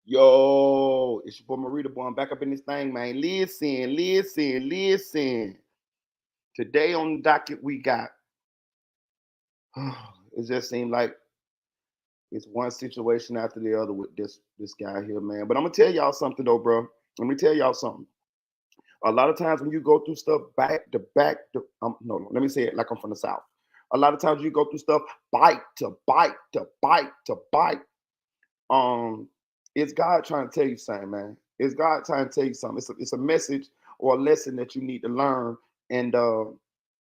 Yo, it's your boy Marita boy. I'm back up in this thing, man. Listen. Today on the docket we got. It just seemed like it's one situation after the other with this guy here, man. But I'm gonna tell y'all something though, bro. Let me tell y'all something. A lot of times when you go through stuff back to back to no, let me say it like I'm from the South. A lot of times you go through stuff bite to bite to bite to bite. um it's God trying to tell you something, man. It's God trying to tell you something. It's a message or a lesson that you need to learn. And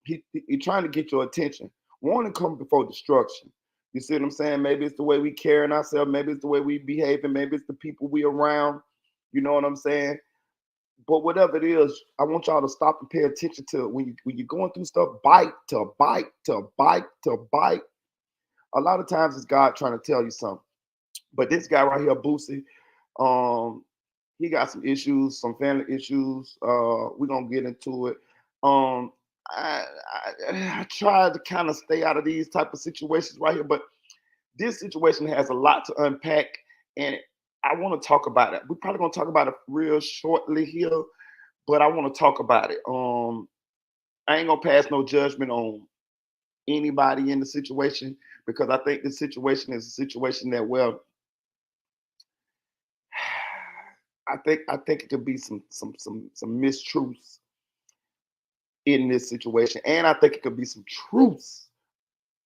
he trying to get your attention. Warning come before destruction. You see what I'm saying? Maybe it's the way we carrying ourselves, maybe it's the way we behaving, maybe it's the people we around. You know what I'm saying? But whatever it is, I want y'all to stop and pay attention to it. When you're going through stuff, bite to bite to bite to bite. A lot of times it's God trying to tell you something. But this guy right here, Boosie, um, he got some issues, some family issues. We're gonna get into it. Um, I tried to kind of stay out of these type of situations right here, but this situation has a lot to unpack, and I want to talk about it. We're probably gonna talk about it real shortly here, but I want to talk about it. I ain't gonna pass no judgment on anybody in the situation because I think this situation is a situation that, well, I think it could be some mistruths in this situation, and I think it could be some truths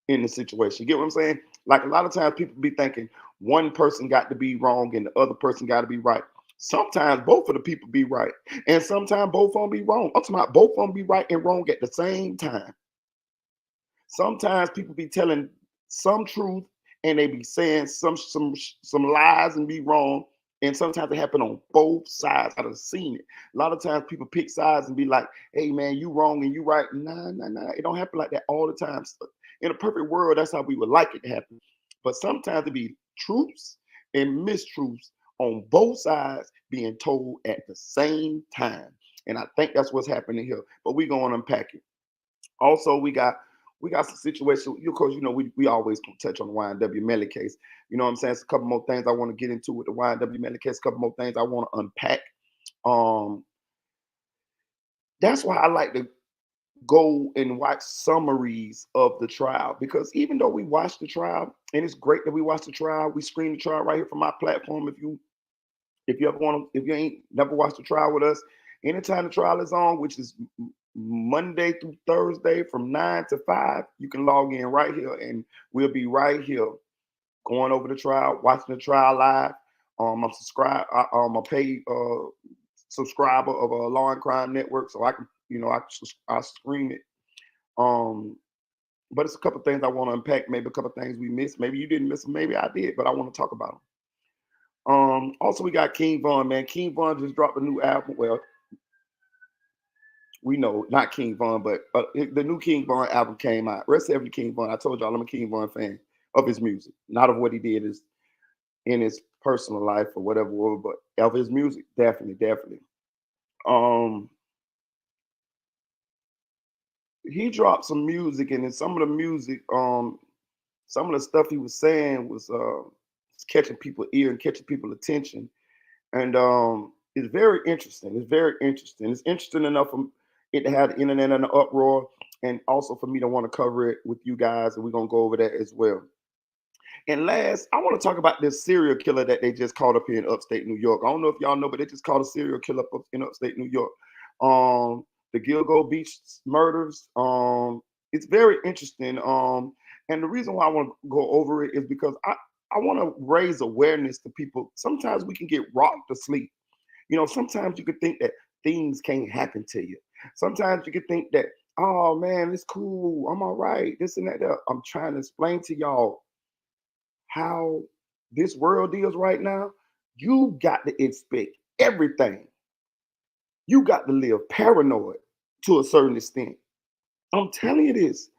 in the situation. You get what I'm saying? Like a lot of times people be thinking one person got to be wrong and the other person got to be right. Sometimes both of the people be right, and sometimes both of them be wrong. I'm talking about both of them be right and wrong at the same time. Sometimes people be telling some truth and they be saying some lies and be wrong. And sometimes it happen on both sides. I've seen it. A lot of times people pick sides and be like, "Hey man, you wrong and you right." Nah. It don't happen like that all the time. So in a perfect world, that's how we would like it to happen. But sometimes it be truths and mistruths on both sides being told at the same time. And I think that's what's happening here. But we going to unpack it. Also, we got some situation. Of course, we always touch on the YNW Melly case. You know what I'm saying? It's a couple more things I want to get into with the YNW Melly case. A couple more things I want to unpack. Um, that's why I like to go and watch summaries of the trial because even though we watch the trial and it's great that we watch the trial, we screen the trial right here from my platform. If you ever want to, if you ain't never watched the trial with us, anytime the trial is on, which is Monday through Thursday from 9 to 5, you can log in right here and we'll be right here going over the trial, watching the trial live. I'm subscribed. I'm a paid subscriber of a Law and Crime Network, so I can, I stream it. Um, but it's a couple things I want to unpack. Maybe a couple things we missed. Maybe you didn't miss them. Maybe I did, but I want to talk about them. Also we got King Von, man. King Von just dropped a new album. Well, we know not King Von, but the new King Von album came out. Rest of King Von. I told y'all I'm a King Von fan of his music, not of what he did is in his personal life or whatever, but of his music, definitely. Um, he dropped some music, and in some of the music, some of the stuff he was saying was catching people ear and catching people attention. And it's very interesting. It's very interesting. It's interesting enough for it to have the internet in an uproar, and also for me to want to cover it with you guys, and we're gonna go over that as well. And last, I want to talk about this serial killer that they just caught up here in upstate New York. I don't know if y'all know, but they just caught a serial killer up in upstate New York. The Gilgo Beach murders. It's very interesting. And the reason why I want to go over it is because I want to raise awareness to people. Sometimes we can get rocked to sleep. Sometimes you could think that things can't happen to you. Sometimes you could think that, oh man, it's cool. I'm all right. This and that. I'm trying to explain to y'all how this world is right now. You got to expect everything. You got to live paranoid to a certain extent. I'm telling you this.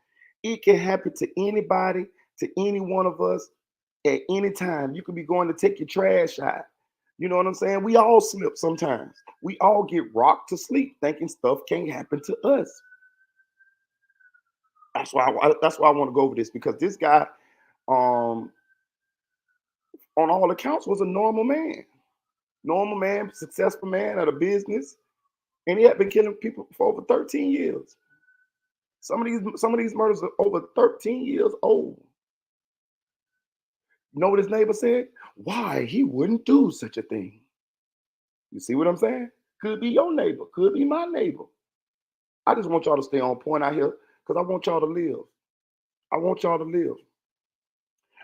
It can happen to anybody, to any one of us at any time. You could be going to take your trash out. You know what I'm saying? We all slip sometimes. We all get rocked to sleep thinking stuff can't happen to us. That's why I want to go over this because this guy, um, on all accounts, was a normal man. normal man, successful man at a business, and he had been killing people for over 13 years. Some of these murders are over 13 years old. You know what his neighbor said? Why he wouldn't do such a thing. You see what I'm saying? Could be your neighbor, could be my neighbor. I just want y'all to stay on point out here because I want y'all to live. I want y'all to live.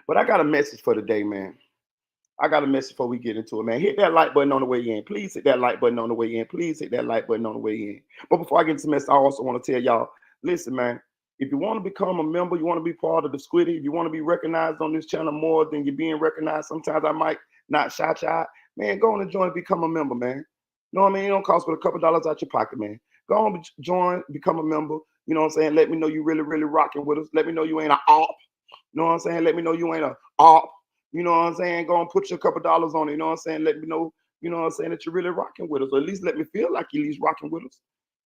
But I got a message for today, man. I got a message before we get into it, man. Hit that like button on the way in. Please hit that like button on the way in. Please hit that like button on the way in. But before I get into the message, I also want to tell y'all, listen, man, if you want to become a member, you want to be part of the Squiddy, if you want to be recognized on this channel more than you're being recognized, sometimes I might not shout you out, man, go on and join and become a member, man. You know what I mean? It don't cost but a couple dollars out your pocket, man. Go on, join, become a member. You know what I'm saying? Let me know you really, really rocking with us. Let me know you ain't an op. You know what I'm saying? Let me know you ain't a op. You know what I'm saying? Go and put your couple dollars on it. You know what I'm saying? Let me know, you know what I'm saying, that you're really rocking with us. Or at least let me feel like you're at least rocking with us.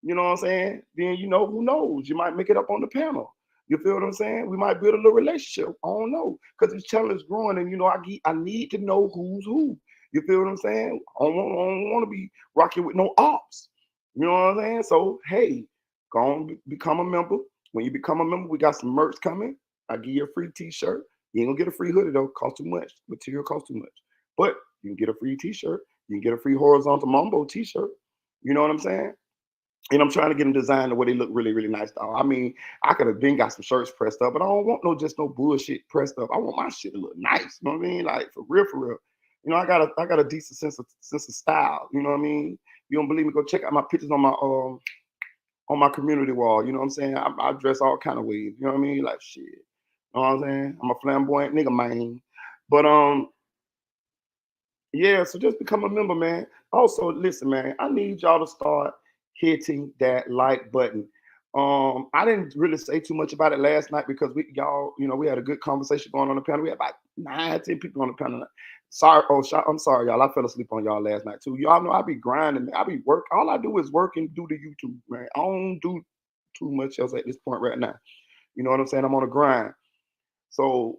You know what I'm saying? Then, you know, who knows? You might make it up on the panel. You feel what I'm saying? We might build a little relationship. I don't know. Because this channel is growing and, you know, I need to know who's who. You feel what I'm saying? I don't want to be rocking with no ops. You know what I'm saying? So, hey, go on, become a member. When you become a member, we got some merch coming. I give you a free t-shirt. You ain't gonna get a free hoodie though, cost too much. Material costs too much. But you can get a free t-shirt. You can get a free horizontal mambo t-shirt. You know what I'm saying? And I'm trying to get them designed the way they look really, really nice. Dog. I mean, I could have been got some shirts pressed up, but I don't want no bullshit pressed up. I want my shit to look nice. You know what I mean? Like for real, for real. You know, I got a decent sense of style. You know what I mean? You don't believe me? Go check out my pictures on my community wall. You know what I'm saying? I dress all kind of ways. You know what I mean? Like shit. You know what I'm saying? I'm a flamboyant nigga, man. But yeah, so just become a member, man. Also, listen, man, I need y'all to start hitting that like button. I didn't really say too much about it last night because y'all, you know, we had a good conversation going on the panel. We had about 9, 10 people on the panel. Sorry, I'm sorry, y'all. I fell asleep on y'all last night too. Y'all know I be grinding, man. I be work. All I do is work and do the YouTube, man. I don't do too much else at this point right now. You know what I'm saying? I'm on a grind. So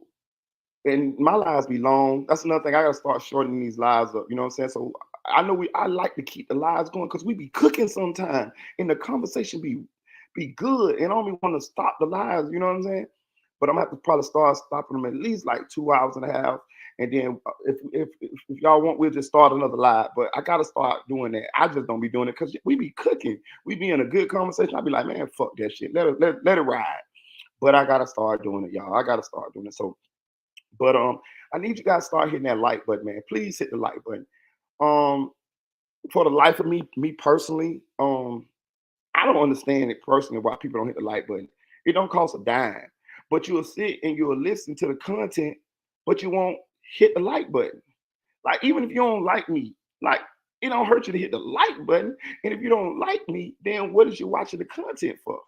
and my lives be long. That's another thing. I gotta start shortening these lives up. You know what I'm saying? So I like to keep the lives going because we be cooking sometime and the conversation be good. And I don't want to stop the lives, you know what I'm saying? But I'm gonna have to probably start stopping them at least like 2 hours and a half. And then if y'all want, we'll just start another live. But I gotta start doing that. I just don't be doing it because we be cooking. We be in a good conversation. I'll be like, man, fuck that shit. Let it ride. But I gotta start doing it, y'all. I gotta start doing it. So but I need you guys to start hitting that like button, man. Please hit the like button. Um, for the life of me personally, I don't understand it personally why people don't hit the like button. It don't cost a dime, but you'll sit and you'll listen to the content, but you won't hit the like button. Like even if you don't like me, like it don't hurt you to hit the like button. And if you don't like me, then what is you watching the content for?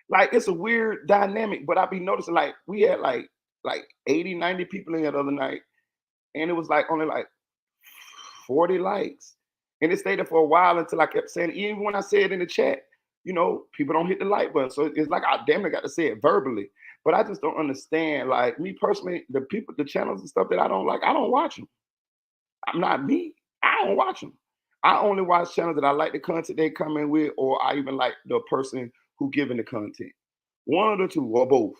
Like it's a weird dynamic, but I be noticing like we had like 80, 90 people in here the other night, and it was like only like 40 likes. And it stayed there for a while until I kept saying, even when I said in the chat, you know, people don't hit the like button. So it's like I damn near got to say it verbally. But I just don't understand. Like me personally, the people, the channels and stuff that I don't like, I don't watch them. I'm not me. I don't watch them. I only watch channels that I like the content they come in with, or I even like the person who giving the content. One of the two, or both.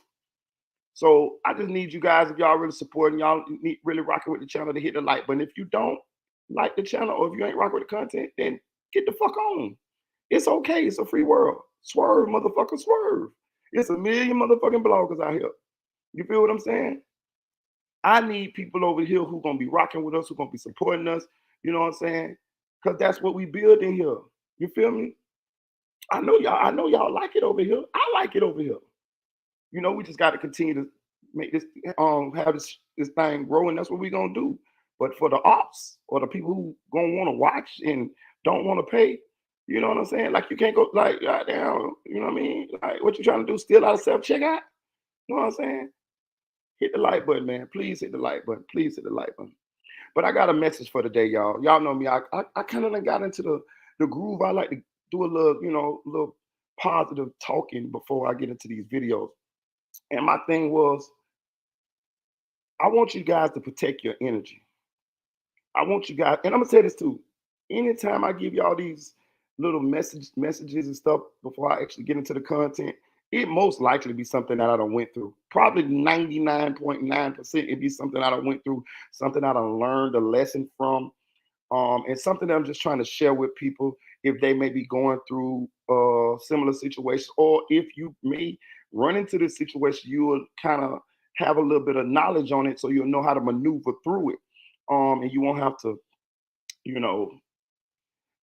So I just need you guys, if y'all really supporting, y'all need really rocking with the channel, to hit the like button. If you don't like the channel, or if you ain't rocking with the content, then get the fuck on. It's okay. It's a free world. Swerve, motherfucker, swerve. It's a million motherfucking bloggers out here. You feel what I'm saying? I need people over here who gonna be rocking with us, who gonna be supporting us. You know what I'm saying? Because that's what we build in here. You feel me? I know y'all. I know y'all like it over here. I like it over here. You know, we just got to continue to make this have this thing grow, and that's what we're gonna do. But for the ops or the people who gonna want to watch and don't want to pay, you know what I'm saying? Like you can't go like goddamn, you know what I mean? Like what you trying to do? Steal out of self checkout? You know what I'm saying? Hit the like button, man. Please hit the like button. Please hit the like button. But I got a message for today, y'all. Y'all know me. I kind of got into the groove. I like to do a little, you know, little positive talking before I get into these videos. And my thing was, I want you guys to protect your energy. I want you guys, and I'm gonna say this too. Anytime I give y'all these little messages and stuff before I actually get into the content, it most likely be something that I done went through. Probably 99.9% it be something I done went through, something I done learned a lesson from, and something that I'm just trying to share with people if they may be going through similar situations, or if you may run into this situation, you will kind of have a little bit of knowledge on it, so you'll know how to maneuver through it, and you won't have to, you know,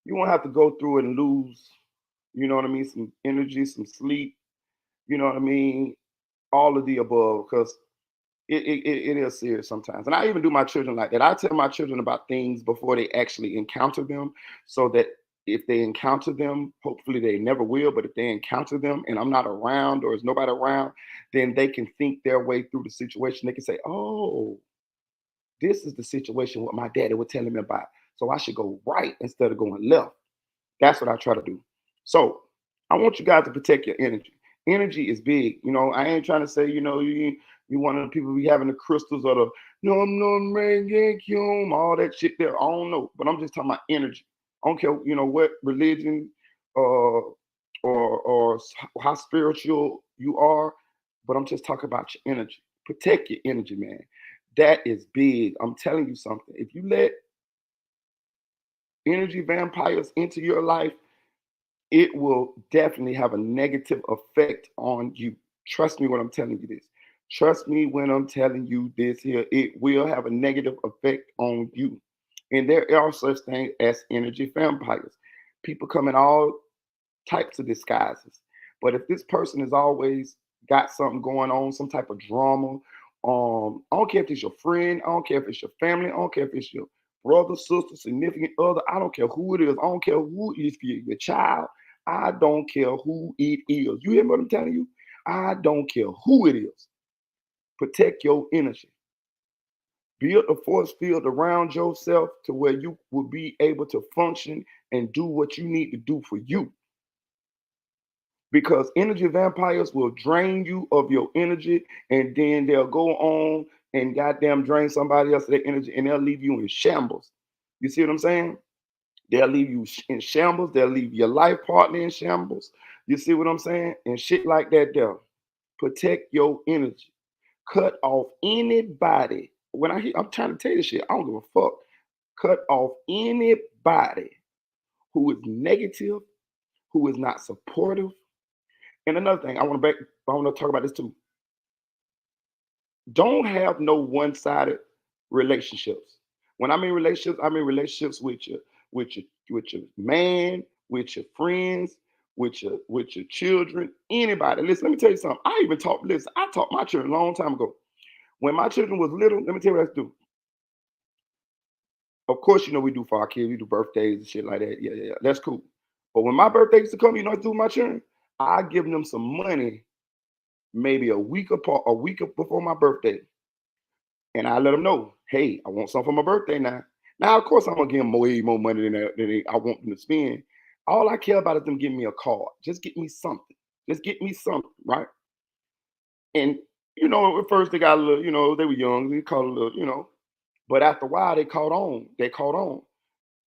you won't have to go through it and lose, you know what I mean, some energy, some sleep, you know what I mean, all of the above, because it is serious sometimes. And I even do my children like that. I tell my children about things before they actually encounter them, so that if they encounter them, hopefully they never will, but if they encounter them and I'm not around or there's nobody around, then they can think their way through the situation. They can say, oh, this is the situation what my daddy was telling me about. So I should go right instead of going left. That's what I try to do. So I want you guys to protect your energy. Energy is big. You know, I ain't trying to say, you one of the people be having the crystals or the no man all that shit there. I don't know. But I'm just talking about energy. I don't care, what religion or how spiritual you are, but I'm just talking about your energy. Protect your energy, man. That is big. I'm telling you something. If you let energy vampires into your life, it will definitely have a negative effect on you. Trust me when I'm telling you this. Trust me when I'm telling you this here. It will have a negative effect on you. And there are such things as energy vampires. People come in all types of disguises. But if this person has always got something going on, some type of drama, I don't care if it's your friend, I don't care if it's your family, I don't care if it's your brother, sister, significant other, I don't care who it is, I don't care who it is, your child, I don't care who it is. You hear what I'm telling you? I don't care who it is. Protect your energy. Build a force field around yourself to where you will be able to function and do what you need to do for you, because energy vampires will drain you of your energy, and then they'll go on and goddamn drain somebody else of their energy, and they'll leave you in shambles. You see what I'm saying? They'll leave you in shambles. They'll leave your life partner in shambles. You see what I'm saying? And shit like that there. Protect your energy. Cut off anybody. I'm trying to tell you this shit, I don't give a fuck. Cut off anybody who is negative, who is not supportive. And another thing, I want to talk about this too. Don't have no one-sided relationships. When I mean relationships with your man, with your friends, with your children, anybody. Listen, let me tell you something. I taught my children a long time ago. When my children was little, let me tell you what I do. Of course, we do for our kids, we do birthdays and shit like that. Yeah. That's cool. But when my birthday used to come, I do with my children, I give them some money maybe a week before my birthday. And I let them know, hey, I want something for my birthday now. Now, of course, I'm gonna give them way more money than I want them to spend. All I care about is them giving me a card. Just get me something. Just get me something, right? And at first they got a little, they were young, they caught a little, but after a while they caught on. They caught on.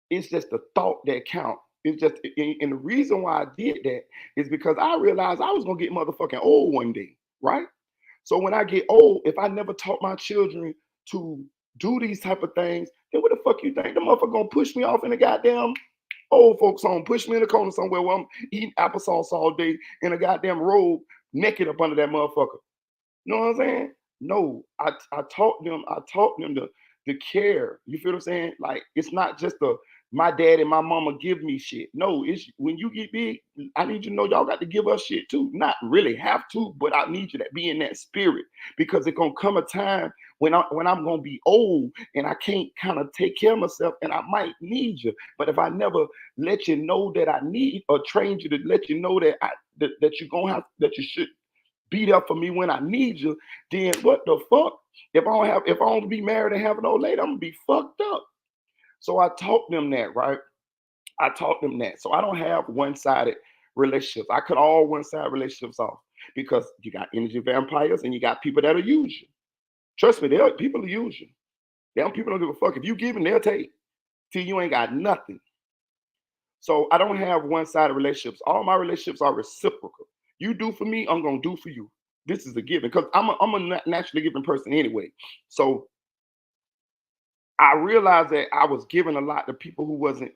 It's just the thought that count. It's just, and the reason why I did that is because I realized I was gonna get motherfucking old one day, right? So when I get old, if I never taught my children to do these type of things, then what the fuck you think? The motherfucker gonna push me off in the goddamn old folks home, push me in the corner somewhere where I'm eating applesauce all day in a goddamn robe, naked up under that motherfucker. You know what I'm saying? No, I taught them to care. You feel what I'm saying? Like, it's not just the my dad and my mama give me shit. No, it's when you get big, I need you to know y'all got to give us shit too. Not really have to, but I need you to be in that spirit, because it's gonna come a time when I'm gonna be old and I can't kind of take care of myself, and I might need you. But if I never let you know that I need, or train you to let you know that that you're gonna have, that you should be there for me when I need you, then what the fuck? If I don't be married and have an old lady, I'm gonna be fucked up. So I taught them that, right? I taught them that. So I don't have one-sided relationships. I cut all one-sided relationships off, because you got energy vampires and you got people that'll use you. Trust me, people will use you. Them people don't give a fuck. If you give them, they'll take till you ain't got nothing. So I don't have one-sided relationships. All my relationships are reciprocal. You do for me, I'm gonna do for you. This is a given because I'm a naturally giving person anyway. So I realized that I was giving a lot to people who wasn't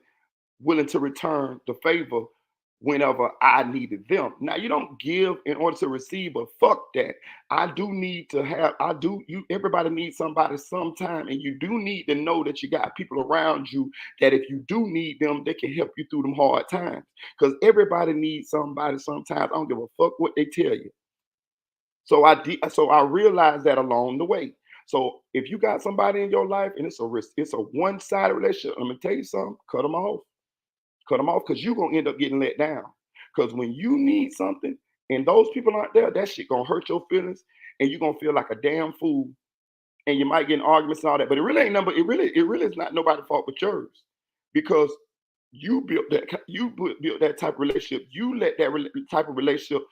willing to return the favor whenever I needed them. Now you don't give in order to receive, but fuck that. I do need to have, I do, you everybody needs somebody sometime, and you do need to know that you got people around you that if you do need them, they can help you through them hard times. Because everybody needs somebody sometimes. I don't give a fuck what they tell you. So I realized that along the way. So if you got somebody in your life and it's a risk, it's a one-sided relationship, I'm gonna tell you something, cut them off. Cut them off because you're gonna end up getting let down. Because when you need something and those people aren't there, that shit gonna hurt your feelings and you're gonna feel like a damn fool. And you might get in arguments and all that. But it really ain't number, it really is not nobody's fault but yours. Because you built that type of relationship. You let that type of relationship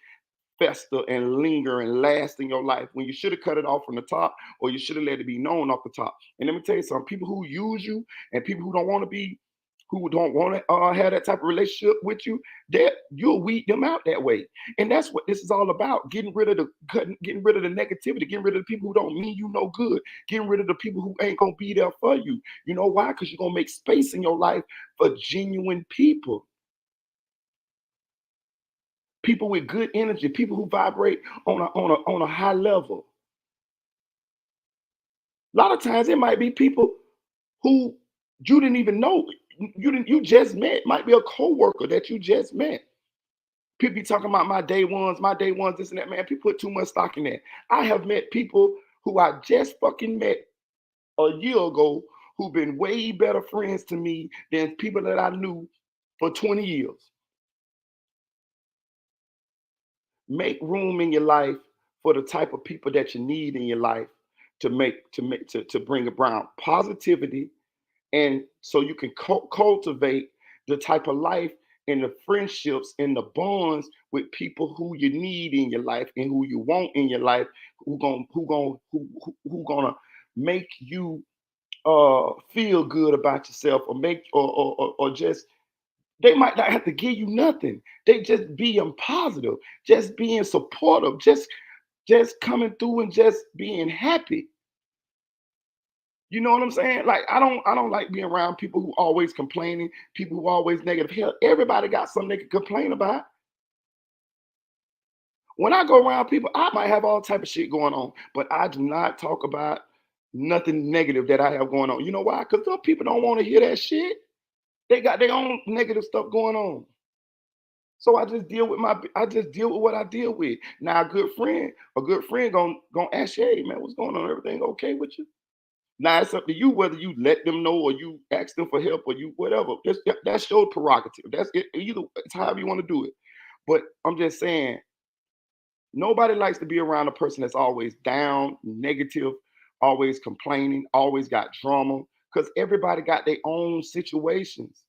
fester and linger and last in your life when you should have cut it off from the top or you should have let it be known off the top. And let me tell you something, people who use you and people who don't want to be, who don't want to have that type of relationship with you, that you'll weed them out that way. And that's what this is all about: getting rid of the negativity, getting rid of the people who don't mean you no good, getting rid of the people who ain't gonna be there for you. You know why? Because you're gonna make space in your life for genuine people. People with good energy, people who vibrate on a high level. A lot of times it might be people who you didn't even know you just met. Might be a coworker that you just met. People be talking about my day ones, this and that. Man, people put too much stock in that. I have met people who I just fucking met a year ago who've been way better friends to me than people that I knew for 20 years. Make room in your life for the type of people that you need in your life to bring about positivity, and so you can cultivate the type of life and the friendships and the bonds with people who you need in your life and who you want in your life, who gonna make you feel good about yourself, or make or just, they might not have to give you nothing. They just being positive, just being supportive, just coming through and just being happy. You know what I'm saying? Like I don't like being around people who always complaining, people who always negative. Hell, everybody got something they can complain about. When I go around people, I might have all type of shit going on, but I do not talk about nothing negative that I have going on. You know why? Because some people don't want to hear that shit. They got their own negative stuff going on. So I just deal with what I deal with. Now a good friend gonna ask you, hey man, what's going on? Everything okay with you? Now it's up to you whether you let them know or you ask them for help or you whatever. That's your prerogative. That's it. Either it's however you want to do it. But I'm just saying, nobody likes to be around a person that's always down, negative, always complaining, always got drama. Because everybody got their own situations.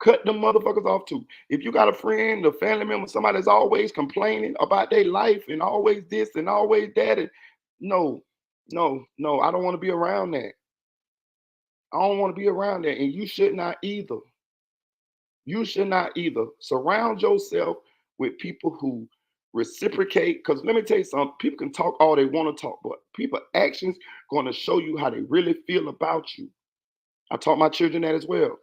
Cut them motherfuckers off too. If you got a friend, a family member, somebody that's always complaining about their life and always this and always that, and no, no, I don't want to be around that. I don't want to be around that, and you should not either. You should not either. Surround yourself with people who reciprocate. Because let me tell you something: people can talk all they want to talk, but people actions going to show you how they really feel about you. I taught my children that as well.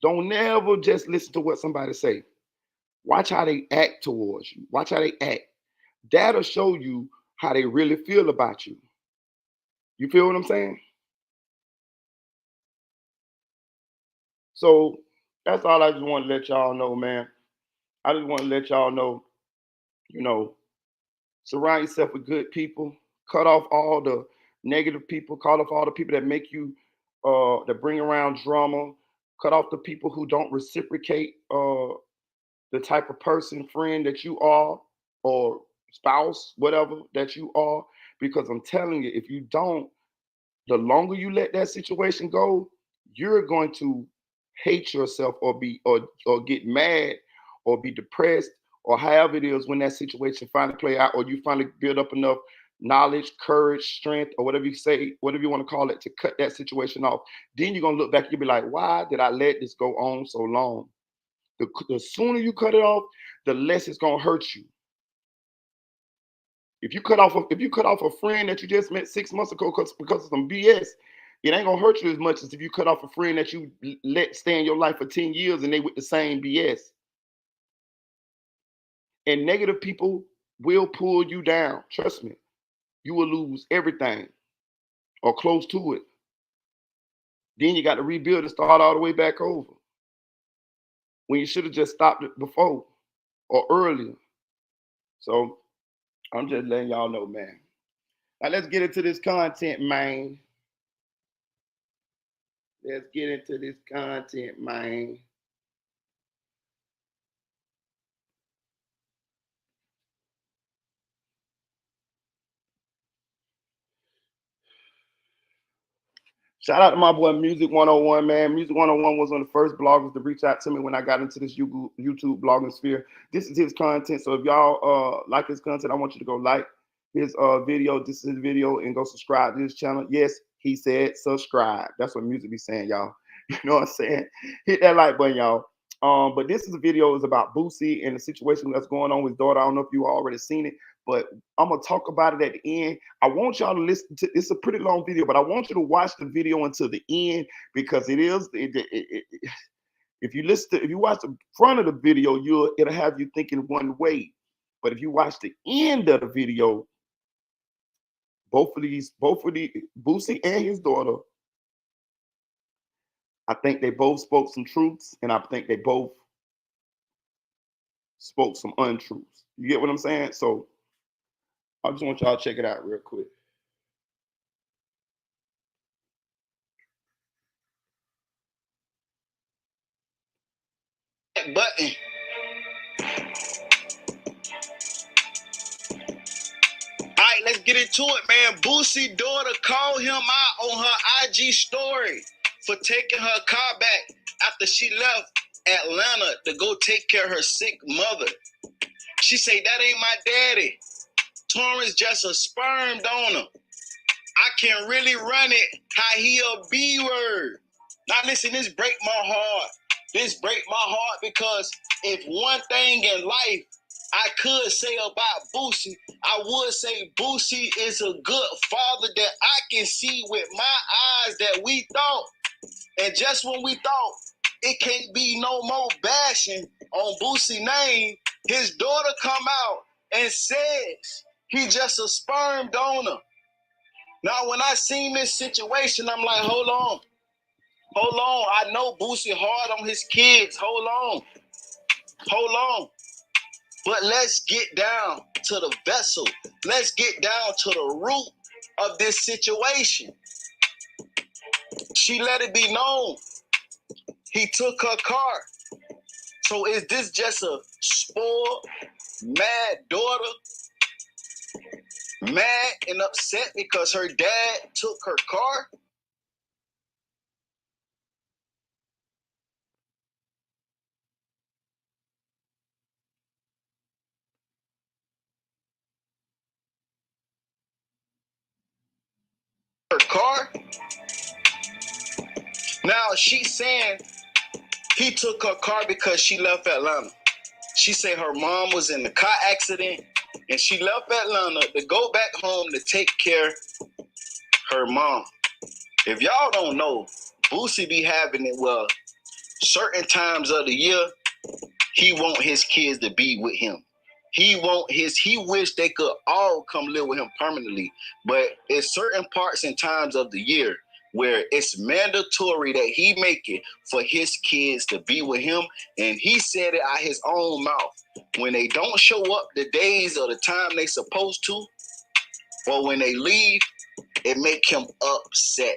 Don't never just listen to what somebody say. Watch how they act towards you. Watch how they act. That'll show you how they really feel about you. You feel what I'm saying? So that's all I just want to let y'all know, man. I just want to let y'all know, you know, surround yourself with good people. Cut off all the negative people. Cut off all the people that make you, that bring around drama. Cut off the people who don't reciprocate the type of person, friend that you are, or spouse, whatever that you are. Because I'm telling you, if you don't, the longer you let that situation go, you're going to hate yourself or or get mad or be depressed or however it is when that situation finally play out or you finally build up enough knowledge, courage, strength, or whatever you say, whatever you want to call it, to cut that situation off. Then you're gonna look back, you'll be like, why did I let this go on so long? The sooner you cut it off, the less it's gonna hurt you. If you cut off a friend that you just met 6 months ago because of some BS, it ain't gonna hurt you as much as if you cut off a friend that you let stay in your life for 10 years and they with the same BS. And negative people will pull you down. Trust me. You will lose everything or close to it. Then you got to rebuild and start all the way back over. When you should have just stopped it before or earlier. So I'm just letting y'all know, man. Now let's get into this content, man. Let's get into this content, man. Shout out to my boy Music 101, man. Music 101 was one of the first bloggers to reach out to me when I got into this YouTube blogging sphere. This is his content. So if y'all like his content, I want you to go like his video. This is his video and go subscribe to his channel. Yes, he said subscribe. That's what Music be saying, y'all. You know what I'm saying? Hit that like button, y'all. But this is a video is about Boosie and the situation that's going on with his daughter. I don't know if you already seen it, but I'm gonna talk about it at the end. I want y'all to listen to. It's a pretty long video, but I want you to watch the video until the end because it is. If you watch the front of the video, it'll have you thinking one way. But if you watch the end of the video, both of the Boosie and his daughter, I think they both spoke some truths, and I think they both spoke some untruths. You get what I'm saying? So I just want y'all to check it out real quick. Button. All right, let's get into it, man. Boosie daughter called him out on her IG story for taking her car back after she left Atlanta to go take care of her sick mother. She say, that ain't my daddy. Torrance just a sperm donor. I can really run it how he a B-word. Now listen, this break my heart. This break my heart because if one thing in life I could say about Boosie, I would say Boosie is a good father that I can see with my eyes that we thought. And just when we thought it can't be no more bashing on Boosie name, his daughter come out and says he just a sperm donor. Now, when I seen this situation, I'm like, hold on. I know Boosie hard on his kids. Hold on. But let's get down to the vessel. Let's get down to the root of this situation. She let it be known he took her car. So is this just a spoiled, mad daughter? Mad and upset because her dad took her car? Her car? Now she's saying he took her car because she left Atlanta. She said her mom was in the car accident and she left Atlanta to go back home to take care of her mom. If y'all don't know, Boosie be having it well. Certain times of the year, he want his kids to be with him. He wish they could all come live with him permanently. But it's certain parts and times of the year where it's mandatory that he make it for his kids to be with him. And he said it out his own mouth. When they don't show up the days or the time they supposed to, or when they leave, it make him upset.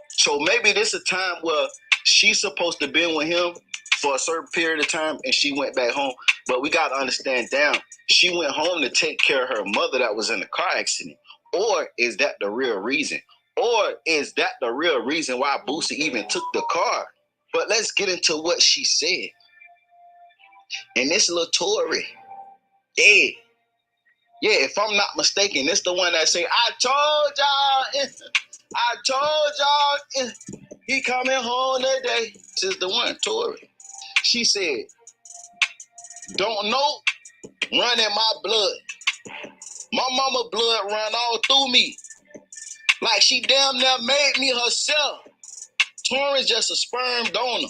So maybe this is a time where she's supposed to be with him for a certain period of time and she went back home. But we got to understand she went home to take care of her mother that was in the car accident. Or is that the real reason? Or is that the real reason why Boosie even took the car? But let's get into what she said. And this little Tory, yeah, Yeah, if I'm not mistaken, it's the one that say, I told y'all, he coming home today. This is the one, Tori. She said, don't know, run in my blood. My mama blood run all through me. Like she damn near made me herself. Tori's just a sperm donor.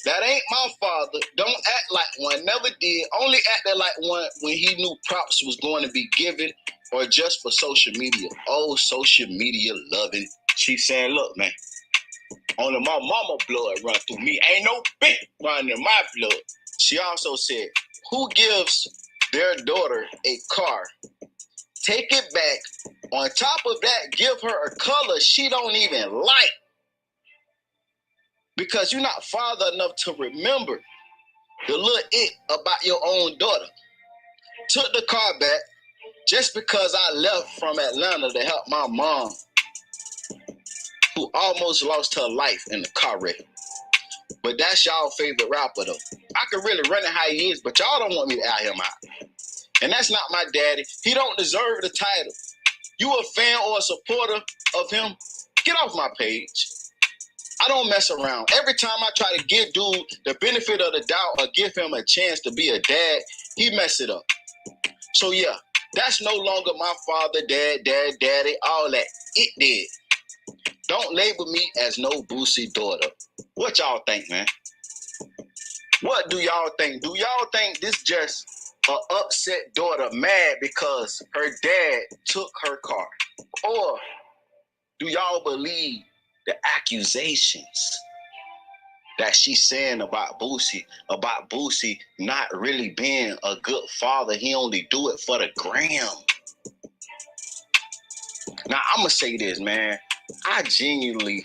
That ain't my father. Don't act like one. Never did. Only acted like one when he knew props was going to be given or just for social media. Oh, social media loving. She saying, look, man, only my mama blood run through me. Ain't no bitch running in my blood. She also said, who gives their daughter a car? Take it back. On top of that, give her a color she don't even like. Because you're not father enough to remember the little it about your own daughter. Took the car back just because I left from Atlanta to help my mom, who almost lost her life in the car wreck. But that's y'all favorite rapper, though. I could really run it how he is, but y'all don't want me to out him out. And that's not my daddy. He don't deserve the title. You a fan or a supporter of him? Get off my page. I don't mess around. Every time I try to give dude the benefit of the doubt or give him a chance to be a dad, he mess it up. So yeah, that's no longer my father, daddy, all that. It did. Don't label me as no Boosie daughter. What y'all think, man? What do y'all think? Do y'all think this just an upset daughter mad because her dad took her car? Or do y'all believe the accusations that she's saying about Boosie not really being a good father? He only do it for the gram. Now, I'm going to say this, man. I genuinely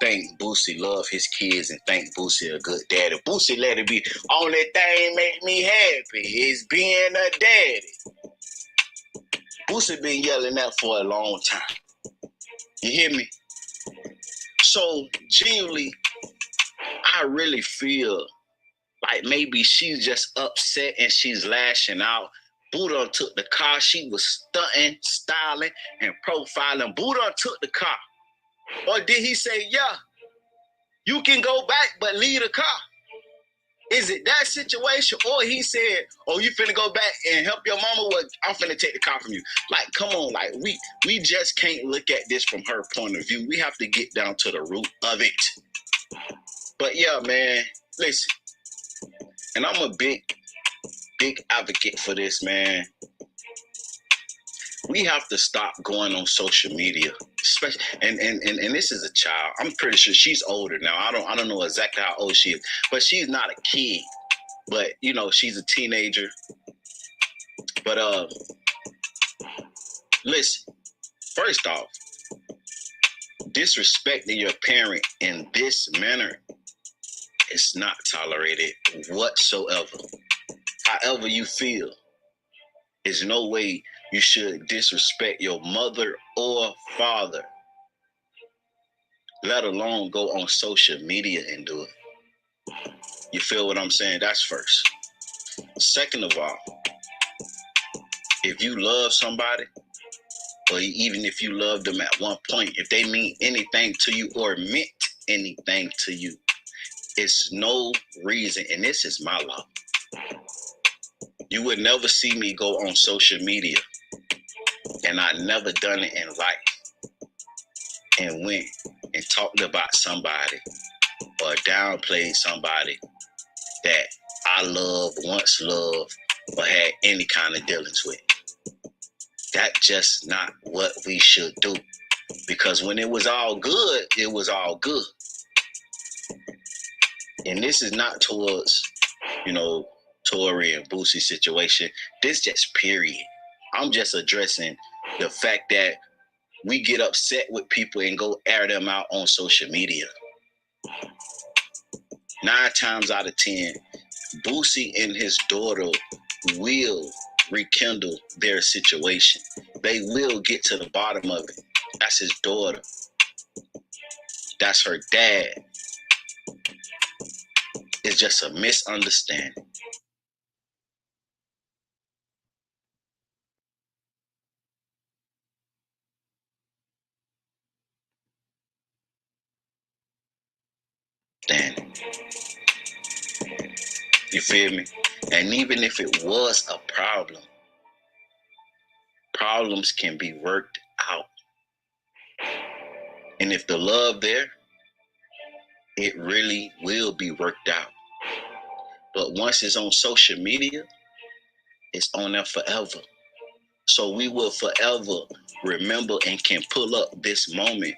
think Boosie love his kids and think Boosie a good daddy. Boosie let it be. Only thing make me happy is being a daddy. Boosie been yelling that for a long time. You hear me? So, genuinely, I really feel like maybe she's just upset and she's lashing out. Buddha took the car. She was stunting, styling, and profiling. Buddha took the car. Or did he say, yeah, you can go back, but leave the car? Is it that situation? Or he said, oh, you finna go back and help your mama? Well, I'm finna take the car from you. Like, come on, like, we just can't look at this from her point of view. We have to get down to the root of it. But yeah, man, listen. And I'm a big advocate for this, man. We have to stop going on social media, especially and this is a child. I'm pretty sure she's older now. I don't know exactly how old she is, but she's not a kid. But you know, she's a teenager. But listen, first off, disrespecting your parent in this manner is not tolerated whatsoever. However you feel, there's no way you should disrespect your mother or father, let alone go on social media and do it. You feel what I'm saying? That's first. Second of all, if you love somebody, or even if you love them at one point, if they mean anything to you or meant anything to you, it's no reason, and this is my law. You would never see me go on social media, and I never done it in life, and went and talked about somebody or downplayed somebody that I loved, once loved, or had any kind of dealings with. That's just not what we should do. Because when it was all good, it was all good. And this is not towards, Tory and Boosie situation. This just period. I'm just addressing the fact that we get upset with people and go air them out on social media. 9 times out of 10, Boosie and his daughter will rekindle their situation. They will get to the bottom of it. That's his daughter. That's her dad. It's just a misunderstanding. then you feel me? And even if it was a problem, problems can be worked out. And if the love there, it really will be worked out. But once it's on social media, it's on there forever. So we will forever remember and can pull up this moment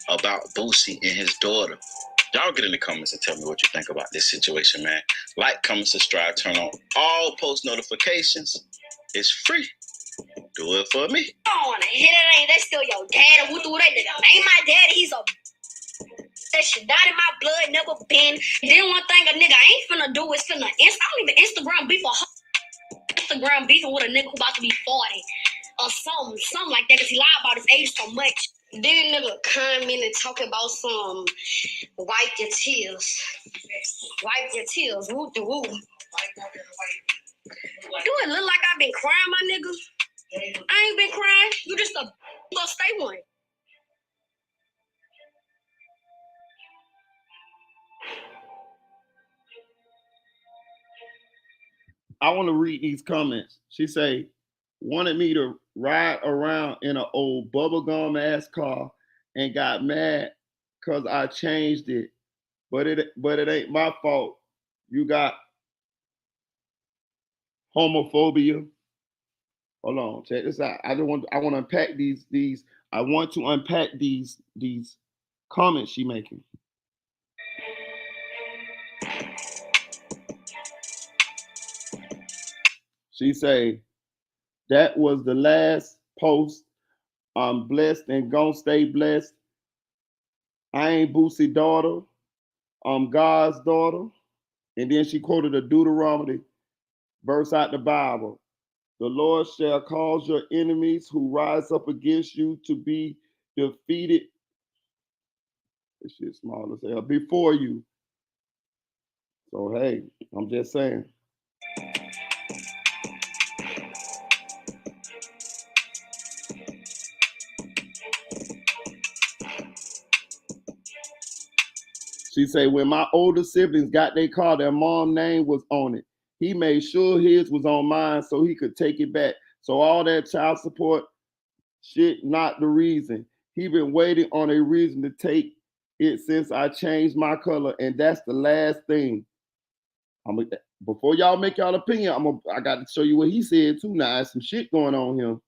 about Boosie and his daughter. Y'all get in the comments and tell me what you think about this situation, man. Like, comment, subscribe, turn on all post notifications. It's free. Do it for me. I don't want to hit it. Ain't that still your dad? What do that nigga? Ain't my daddy. He's a... That shit died in my blood, never been. And then one thing a nigga ain't finna do is finna... I don't even Instagram beef or Instagram beefing with a nigga who about to be 40. Or something like that, because he lied about his age so much. Then nigga commenting talking about some wipe your tears. Wipe your tears. Woo de woo. Do it look like I've been crying, my nigga? I ain't been crying. You just gonna stay one. I want to read these comments. She say, wanted me to ride around in an old bubblegum ass car and got mad because I changed it. But it ain't my fault. You got homophobia. Hold on, check this out. I want to unpack these. I want to unpack these comments she making. She say, that was the last post. I'm blessed and gonna stay blessed. I ain't Boosie daughter. I'm God's daughter. And then she quoted a Deuteronomy verse out the Bible. The Lord shall cause your enemies who rise up against you to be defeated. This shit small as hell. Before you. So hey, I'm just saying. She say, when my older siblings got their car, their mom name was on it. He made sure his was on mine so he could take it back. So all that child support shit, not the reason. He been waiting on a reason to take it since I changed my color, and that's the last thing. Before y'all make y'all opinion, I got to show you what he said too. Now, there's some shit going on here.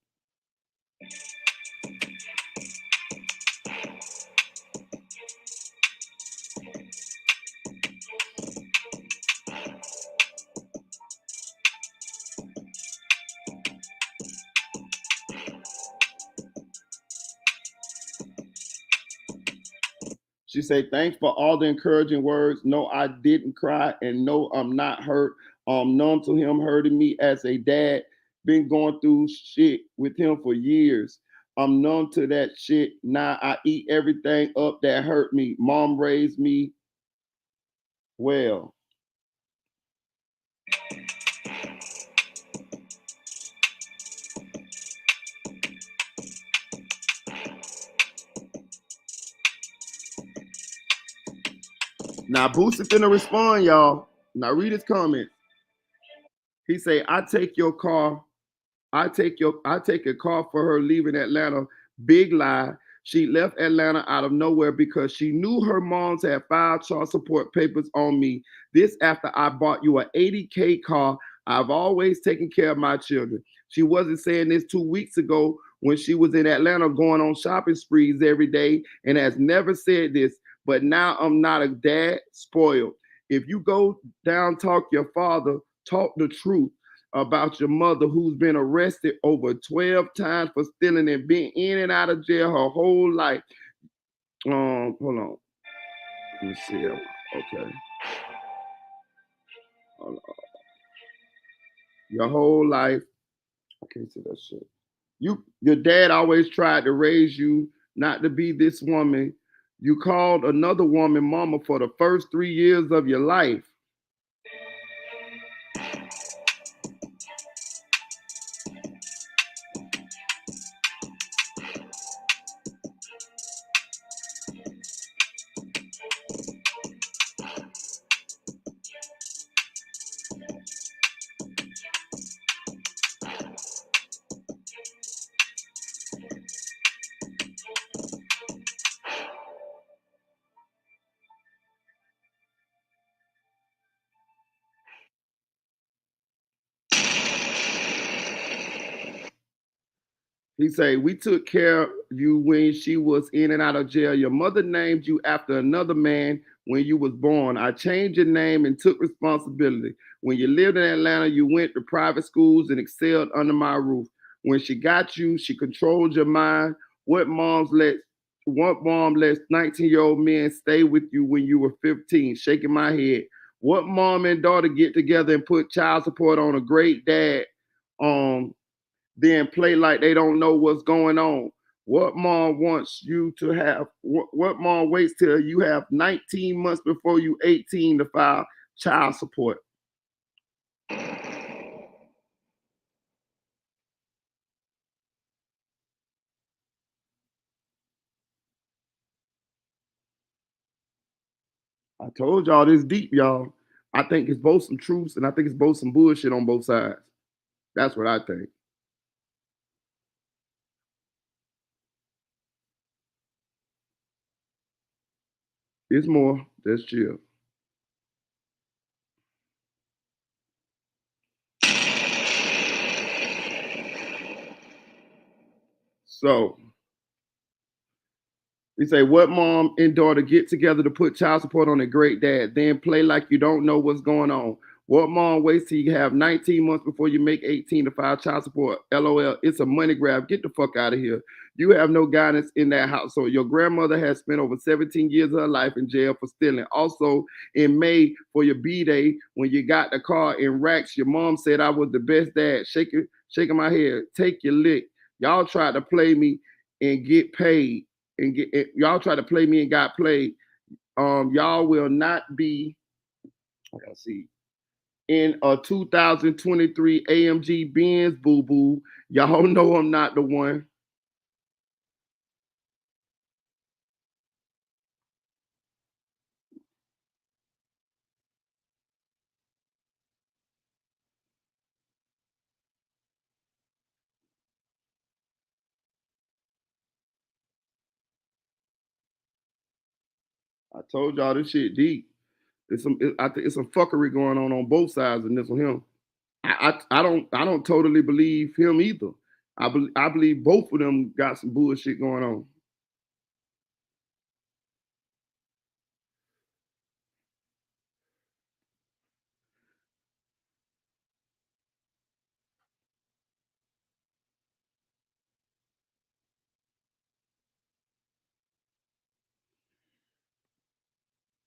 She said, thanks for all the encouraging words. No, I didn't cry, and no, I'm not hurt. Numb to him hurting me as a dad. Been going through shit with him for years. I'm numb to that shit. Now I eat everything up that hurt me. Mom raised me well. Now Boosie finna respond, y'all. Now read his comment. He say, I take a car for her leaving Atlanta. Big lie. She left Atlanta out of nowhere because she knew her moms had filed child support papers on me. This after I bought you an $80K car. I've always taken care of my children. She wasn't saying this 2 weeks ago when she was in Atlanta going on shopping sprees every day and has never said this. But now I'm not a dad, spoiled. If you go down, talk your father, talk the truth about your mother who's been arrested over 12 times for stealing and been in and out of jail her whole life. Hold on. Let me see. Okay. Hold on. Your whole life. I can't see that shit. Your dad always tried to raise you not to be this woman. You called another woman mama for the first 3 years of your life. He say, we took care of you when she was in and out of jail. Your mother named you after another man when you was born. I changed your name and took responsibility. When you lived in Atlanta, you went to private schools and excelled under my roof. When she got you, she controlled your mind. What moms let what mom lets 19-year-old men stay with you when you were 15? Shaking my head. What mom and daughter get together and put child support on a great dad? Then play like they don't know what's going on. What mom wants you to have? What mom waits till you have 19 months before you 18 to file child support? I told y'all this deep, y'all. I think it's both some truths and I think it's both some bullshit on both sides. That's what I think. It's more. Just chill. So we say, what mom and daughter get together to put child support on a great dad, then play like you don't know what's going on? What mom waits till you have 19 months before you make 18 to file child support? LOL, it's a money grab. Get the fuck out of here. You have no guidance in that household. Your grandmother has spent over 17 years of her life in jail for stealing. Also, in May for your B-Day, when you got the car in racks, your mom said I was the best dad. Shaking my head. Take your lick. Y'all tried to play me and get paid y'all try to play me and got played. Y'all will not be. I gotta see. In a 2023 AMG Benz, boo boo. Y'all know I'm not the one. I told y'all this shit deep. I think it's some fuckery going on both sides of this one. Him. I don't totally believe him either. I believe both of them got some bullshit going on.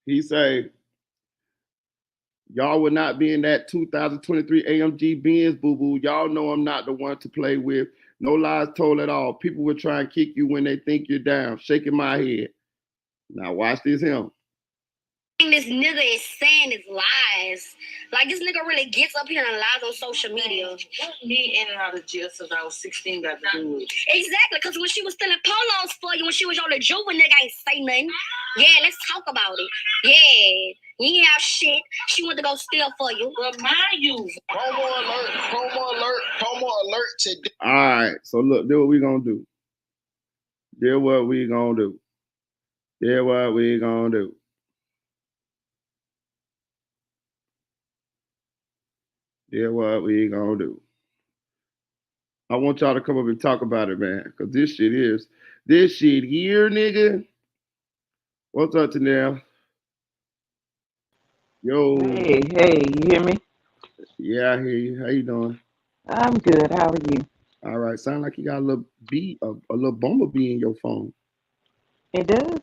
He say y'all will not be in that 2023 AMG Benz, boo boo. Y'all know I'm not the one to play with. No lies told at all. People will try and kick you when they think you're down. Shaking my head. Now watch this him. This nigga is saying is lies. Like, this nigga really gets up here and lies on social media. What me in and out of jail since I was 16 got to do it? Exactly, because when she was stealing polos for you, when she was on the juvenile, nigga ain't say nothing. Yeah, let's talk about it. Yeah, you ain't have shit. She went to go steal for you. Remind you. Promo alert, promo alert, promo alert today. All right, so look, do what we gonna do. Do what we gonna do. Do what we gonna do. Do what we gonna do. I want y'all to come up and talk about it, man, because this shit here, nigga. What's up, Tanel? Yo. Hey, you hear me? Yeah, I hear you. How you doing? I'm good. How are you? All right. Sound like you got a little bee, a little bumblebee in your phone. It does?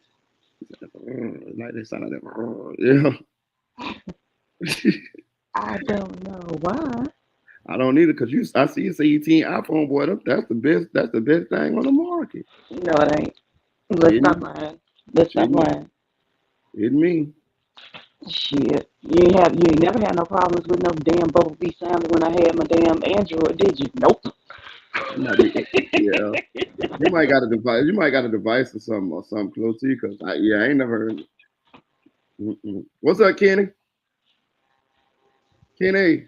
Like they sound like that. Yeah. I don't know why. I don't either, cause I see you say 18 iPhone, boy. That's the best. That's the best thing on the market. No, it ain't. Let's stop lying. Let's stop lying. It's me. Shit. You ain't never had no problems with no damn bumblebee sound when I had my damn Android, did you? Nope. Yeah. You might got a device. You might got a device or something close to you, cause I ain't never heard it. Mm-mm. What's up, Kenny? Kenny.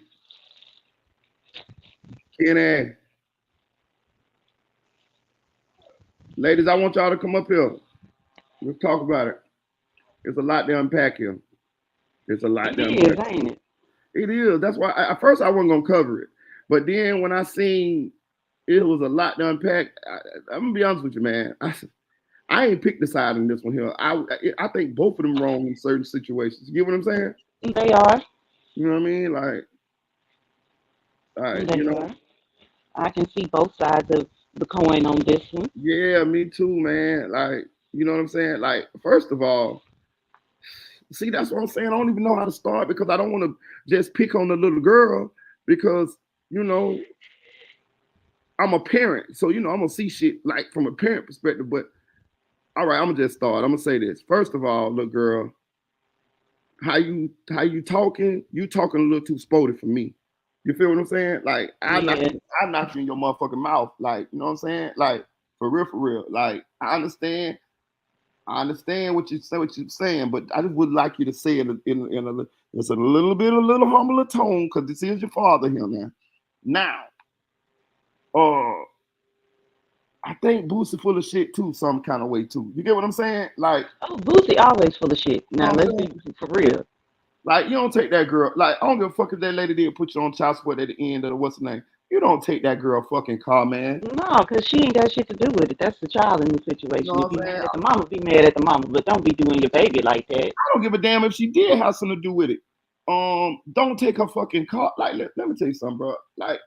Kenny. Ladies, I want y'all to come up here. Let's talk about it. It's a lot to unpack here. It's a lot to It is, unpack. ain't it? It is. That's why at first I wasn't gonna cover it, but then when I seen it was a lot to unpack. I'm gonna be honest with you, man. I ain't picked the side in this one here. I think both of them wrong in certain situations. You get what I'm saying? They are. You know what I mean? Like, They you know. are. I can see both sides of the coin on this one. Yeah, me too, man. Like, you know what I'm saying? Like, first of all, see, that's what I'm saying. I don't even know how to start because I don't want to just pick on the little girl because, you know, I'm a parent. So, you know, I'm going to see shit like from a parent perspective. But, all right, I'm going to just start. I'm going to say this. First of all, little girl, how you talking? You talking a little too sporty for me. You feel what I'm saying? Like, I knock you in your motherfucking mouth. Like, you know what I'm saying? Like, for real. Like, I understand what you're saying, but I just would like you to say it in a little humbler tone, because this is your father here, man. Now, I think Boosie full of shit too, some kind of way too. You get what I'm saying? Like, Boosie always full of shit. Now let's be for real. Like, you don't take that girl. Like, I don't give a fuck if that lady did put you on child support at the end of the what's the name. You don't take that girl fucking car, man. No, because she ain't got shit to do with it. That's the child in the situation. You know if you mad at the mama, be mad at the mama, but don't be doing your baby like that. I don't give a damn if she did have something to do with it. Don't take her fucking car. Like, let me tell you something, bro. Like,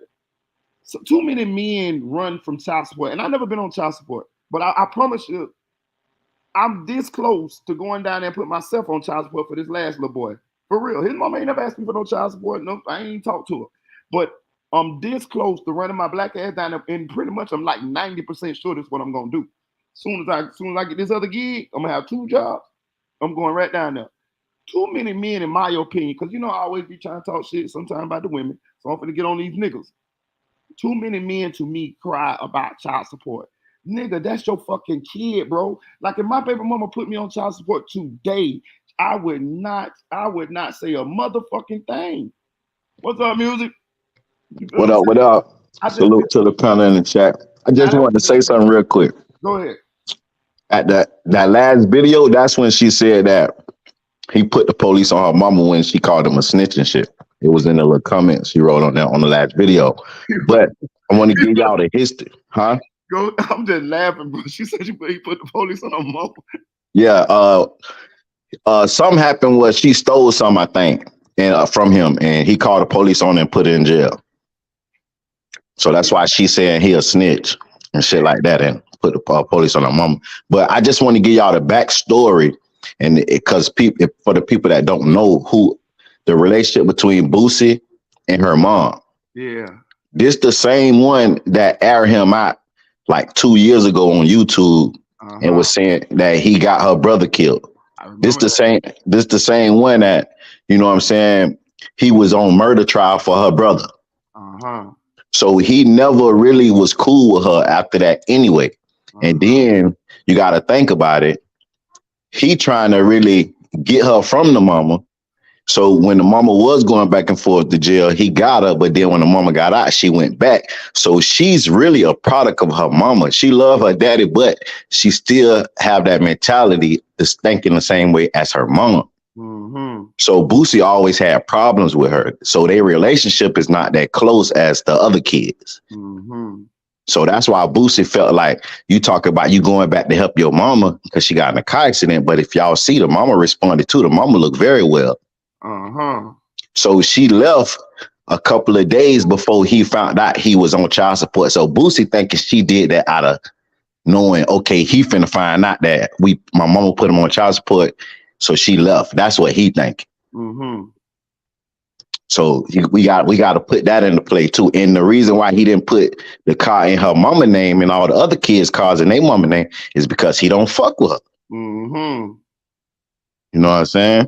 so too many men run from child support, and I've never been on child support, but I promise you, I'm this close to going down there and put myself on child support for this last little boy. For real. His mama ain't never asked me for no child support. No, I ain't even talked to her. But I'm this close to running my black ass down there, and pretty much I'm like 90% sure that's what I'm gonna do. Soon as I get this other gig, I'm gonna have 2 jobs. I'm going right down there. Too many men, in my opinion, because you know I always be trying to talk shit sometimes about the women, so I'm gonna get on these niggas. Too many men to me cry about child support. Nigga, that's your fucking kid, bro. Like, if my baby mama put me on child support today, I would not say a motherfucking thing. What's up, music? What up? Salute to the panel in the chat. I just wanted to say something real quick. Go ahead. At that last video, that's when she said that he put the police on her mama when she called him a snitch and shit. It was in the little comments she wrote on the last video. But I want to give y'all the history, huh? I'm just laughing, bro. She said he put the police on her mama. Yeah. Something happened where she stole some, I think, and from him, and he called the police on her and put her in jail. So that's why she's saying he a snitch and shit like that, and put the police on her mama. But I just want to give y'all the backstory, and because for the people that don't know who the relationship between Boosie and her mom. Yeah. This the same one that aired him out like 2 years ago on YouTube and was saying that he got her brother killed. This the same one that, you know what I'm saying, he was on murder trial for her brother. So he never really was cool with her after that anyway. And then you got to think about it. He trying to really get her from the mama. So when the mama was going back and forth to jail, he got her. But then when the mama got out, she went back. So she's really a product of her mama. She love her daddy, but she still have that mentality that's thinking the same way as her mama. So Boosie always had problems with her. So their relationship is not that close as the other kids. So that's why Boosie felt like, you talk about you going back to help your mama because she got in a car accident. But if y'all see, the mama responded too. The mama looked very well. So she left a couple of days before he found out he was on child support. So Boosie thinking she did that out of knowing, okay, he finna find out that my mama put him on child support. So she left. That's what he think. So we got to put that into play too. And the reason why he didn't put the car in her mama name and all the other kids' cars in their mama name is because he don't fuck with her. You know what I'm saying?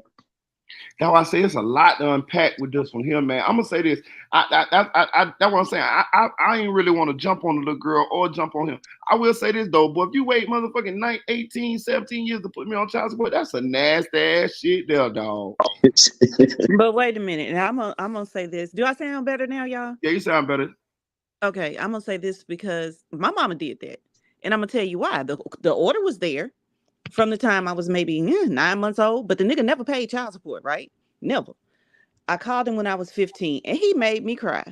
That's why I say it's a lot to unpack with this one here, man. I'm gonna say this. That's what I'm saying. I ain't really want to jump on the little girl or jump on him. I will say this though, but if you wait motherfucking 18, 17 years to put me on child support, that's a nasty ass shit there, dog. But wait a minute. Now I'm gonna say this. Do I sound better now, y'all? Yeah, you sound better. Okay, I'm gonna say this because my mama did that, and I'm gonna tell you why. The order was there from the time I was maybe 9 months old, but the nigga never paid child support, right? Never. I called him when I was 15, and he made me cry,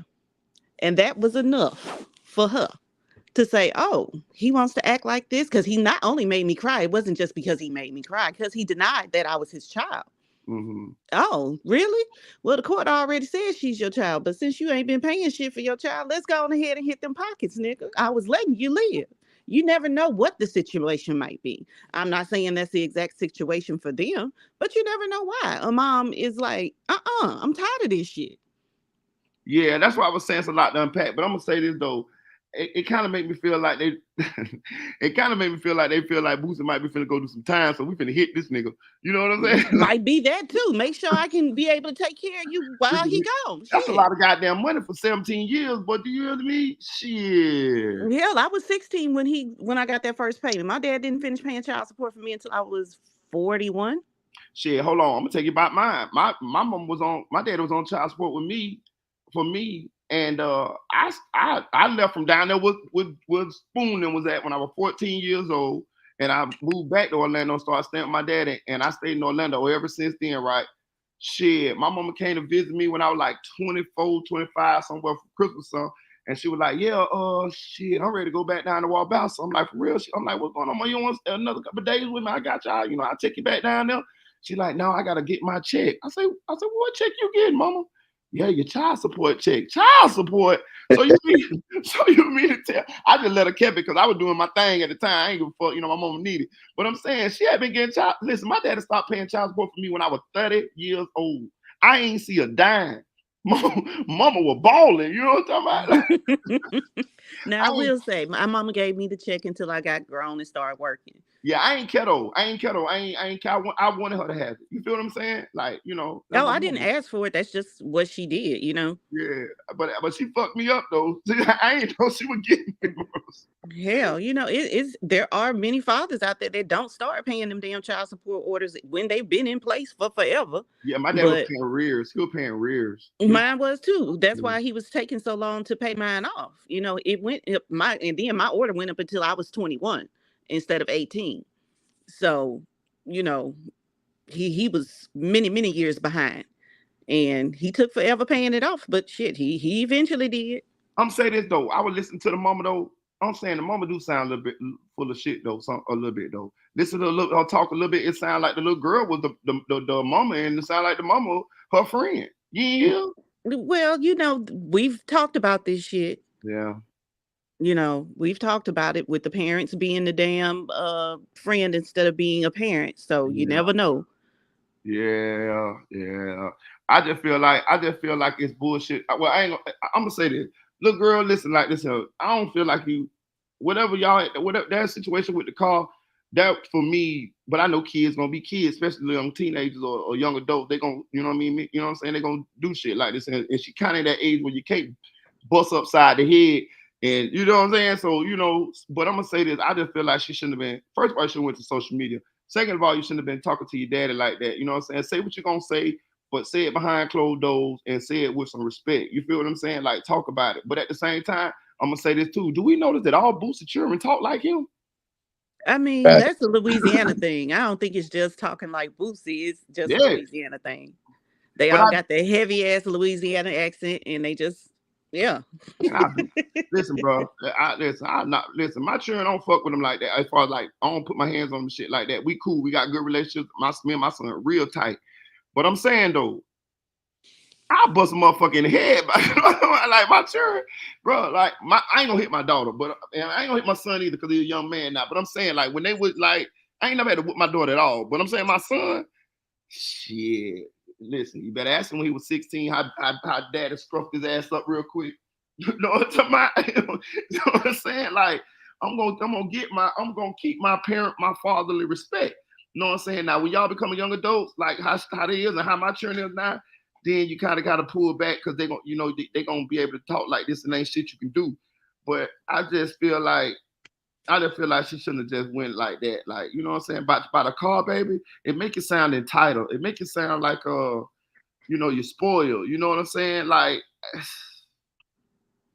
and that was enough for her. to say, oh, he wants to act like this because he not only made me cry, it wasn't just because he made me cry, because he denied that I was his child. Mm-hmm. Oh, really? Well, the court already said she's your child, but since you ain't been paying shit for your child, let's go on ahead and hit them pockets, nigga. I was letting you live. You never know what the situation might be. I'm not saying that's the exact situation for them, but you never know why. A mom is like, I'm tired of this shit. Yeah, that's why I was saying it's a lot to unpack. But I'm gonna say this though, it kind of made me feel like they, it kind of made me feel like they feel like Boosie might be finna go do some time, so we finna hit this nigga. You know what I'm saying? Might be that too. Make sure I can be able to take care of you while he gone. That's a lot of goddamn money for 17 years. But do you hear me? Shit. Hell, I was 16 when I got that first payment. My dad didn't finish paying child support for me until I was 41. Shit, hold on. I'm gonna tell you about mine. My dad was on child support with me. For me, and I left from down there with Spoon and was at when I was 14 years old, and I moved back to Orlando and started staying with my dad, and I stayed in Orlando ever since then, right? Shit, my mama came to visit me when I was like 24, 25, somewhere for Christmas, son, and she was like, yeah, shit, I'm ready to go back down to Wabaw. So I'm like, for real? I'm like, what's going on? You want another couple of days with me? I got y'all, I'll take you back down there. She like, no, I gotta get my check. I said, what check you getting, mama? Yeah, your child support check. Child support. So you mean to tell? I just let her keep it because I was doing my thing at the time. I ain't give a fuck, my mama needed. But I'm saying she had been getting child. Listen, my daddy stopped paying child support for me when I was 30 years old. I ain't see a dime. Mama was balling. You know what I'm talking about? Now I will say, my mama gave me the check until I got grown and started working. Yeah, I ain't keto. I wanted her to have it. You feel what I'm saying? Like, No, I didn't ask for it. That's just what she did, Yeah, but she fucked me up though. I ain't know she was getting me. Hell, there are many fathers out there that don't start paying them damn child support orders when they've been in place for forever. Yeah, my dad was paying arrears. He was paying arrears. Mine was too. That's why he was taking so long to pay mine off. It went up and then my order went up until I was 21 instead of 18. So, he was many, many years behind. And he took forever paying it off. But shit, he eventually did. I'm saying this though. I would listen to the mama though. I'm saying the mama do sound a little bit full of shit though. A little bit though. Listen to her talk a little bit. It sound like the little girl was the mama, and it sound like the mama her friend. Yeah. Well, we've talked about this shit. Yeah. We've talked about it with the parents being the damn friend instead of being a parent. So you never know. Yeah. I just feel like it's bullshit. Well, I'm gonna say this. Look, girl, listen like this. I don't feel like whatever that situation with the car, that for me, but I know kids gonna be kids, especially young teenagers or young adults. They gonna, you know what I mean? You know what I'm saying? They gonna do shit like this. And she kind of that age where you can't bust upside the head. And you know what I'm saying? So, but I'm gonna say this. I just feel like she shouldn't have been. First of all, she went to social media. Second of all, you shouldn't have been talking to your daddy like that. You know what I'm saying? Say what you're gonna say, but say it behind closed doors and say it with some respect. You feel what I'm saying? Like, talk about it. But at the same time, I'm gonna say this too. Do we notice that all Boosie children talk like him? I mean, that's a Louisiana thing. I don't think it's just talking like Boosie. It's just a Louisiana thing. They all got that heavy ass Louisiana accent, and they just. Yeah. Listen, bro. Listen. My children don't fuck with them like that. As far as like, I don't put my hands on them shit like that. We cool. We got good relationships. Me and my son are real tight. But I'm saying though, I bust a motherfucker in the head. Like my children, bro. Like I ain't gonna hit my daughter, but I ain't gonna hit my son either because he's a young man now. But I'm saying like when they would like, I ain't never had to whip my daughter at all. But I'm saying my son, shit. Listen, you better ask him when he was 16 how daddy scruffed his ass up real quick. You know what I'm talking about? You know what I'm saying? Like, I'm gonna keep my fatherly respect. You know what I'm saying? Now, when y'all become a young adults, like how they is and how my children is now, then you kind of gotta pull back because they're gonna be able to talk like this and ain't shit you can do. But I just feel like she shouldn't have just went like that. Like, you know what I'm saying? About the car, baby. It make it sound entitled. It make it sound like you're spoiled. You know what I'm saying? Like,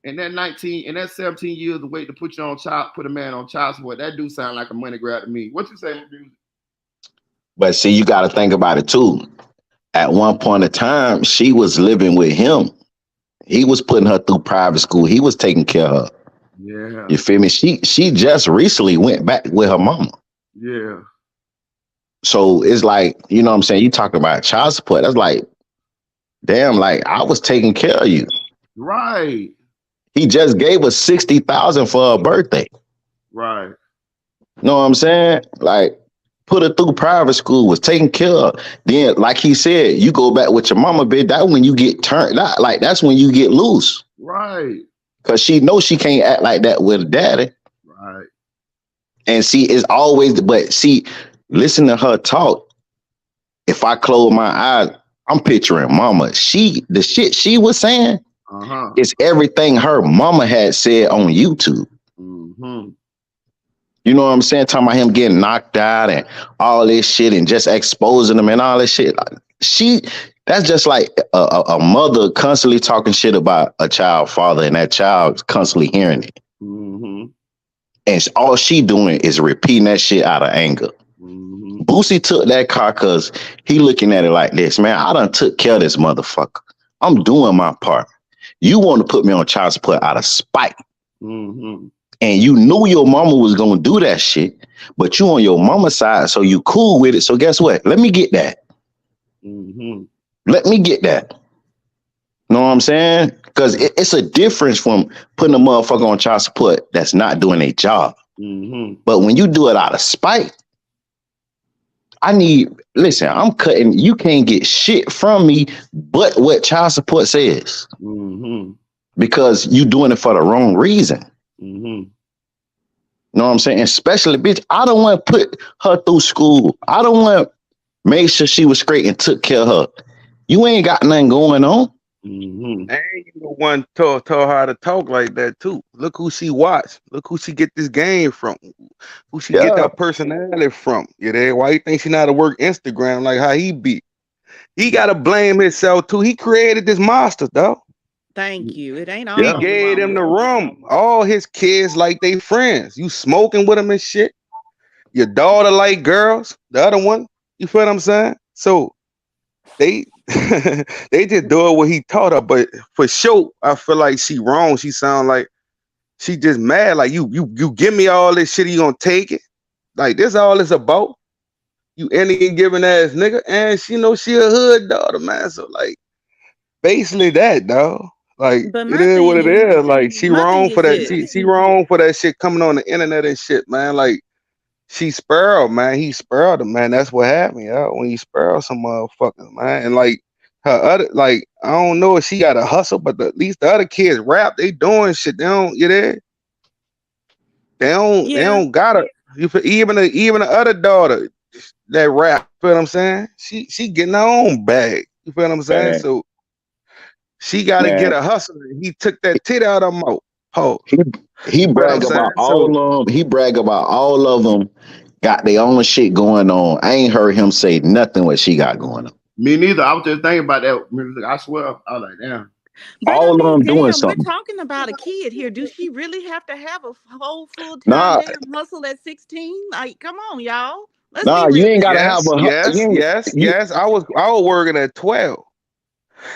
and that 17 years of wait to put a man on child support, that do sound like a money grab to me. What you say, dude? But see, you got to think about it too. At one point in time, she was living with him. He was putting her through private school. He was taking care of her. Yeah. You feel me? She just recently went back with her mama. Yeah. So it's like, you know what I'm saying? You talking about child support. That's like, damn, like I was taking care of you. Right. He just gave us $60,000 for her birthday. Right. Know what I'm saying? Like, put her through private school, was taken care of. Then, like he said, you go back with your mama, bitch. That's when you get turned out. Like, that's when you get loose. Right. Cause she knows she can't act like that with her daddy. Right. And see, it's always, but see, listen to her talk. If I close my eyes, I'm picturing mama. The shit she was saying is everything her mama had said on YouTube. Mm-hmm. You know what I'm saying? Talking about him getting knocked out and all this shit and just exposing him and all this shit. That's just like a mother constantly talking shit about a child father and that child constantly hearing it. Mm-hmm. And all she doing is repeating that shit out of anger. Mm-hmm. Boosie took that car because he looking at it like this, man, I done took care of this motherfucker. I'm doing my part. You want to put me on child support out of spite. Mm-hmm. And you knew your mama was going to do that shit, but you on your mama's side, so you cool with it. So guess what? Let me get that. Mm-hmm. Let me get that. Know what I'm saying? Because it's a difference from putting a motherfucker on child support that's not doing a job. Mm-hmm. But when you do it out of spite, listen, I'm cutting, you can't get shit from me but what child support says. Mm-hmm. Because you doing it for the wrong reason. Mm-hmm. Know what I'm saying? Especially, bitch, I don't want to put her through school. I don't want to make sure she was straight and took care of her. You ain't got nothing going on. Mm-hmm. And you the one told her how to talk like that too. Look who she watched. Look who she get this game from. Who she get that personality from. You there? Why you think she know how to work Instagram like how he be? He gotta blame himself too. He created this monster, though. Thank you. It ain't all He on the gave them the mama. room. All his kids like they friends. You smoking with them and shit. Your daughter like girls. The other one. You feel what I'm saying? So they they just do it what he taught her. But for sure, I feel like she wrong. She sound like she just mad. Like you give me all this shit. You gonna take it? Like this all it's about. You Indian giving ass nigga, and she know she a hood daughter, man. So like basically that, dog. Like But it my is what thing it is, is. Like she my thing wrong for is that. this. She wrong for that shit coming on the internet and shit, man. Like she spoiled, man. He spoiled her, man. That's what happened, yo. When you spoil some motherfuckers, man. And like her other, like I don't know if she got a hustle, but at least the other kids rap. They doing shit. They don't. You there? They don't got her. You feel, even the other daughter that rap. You feel what I'm saying? She getting her own bag. You feel what I'm saying? Man. So. She got to get a hustle. He took that tit out of her mouth. Oh, he brag about all of them. He brag about all of them got their own shit going on. I ain't heard him say nothing what she got going on. Me neither. I was just thinking about that. I swear, I was like, damn. But all of them doing something. We're talking about a kid here. Do she really have to have a whole full-time damn hustle at 16? Like, come on, y'all. Let's be real. You ain't gotta have a yes. I was working at 12.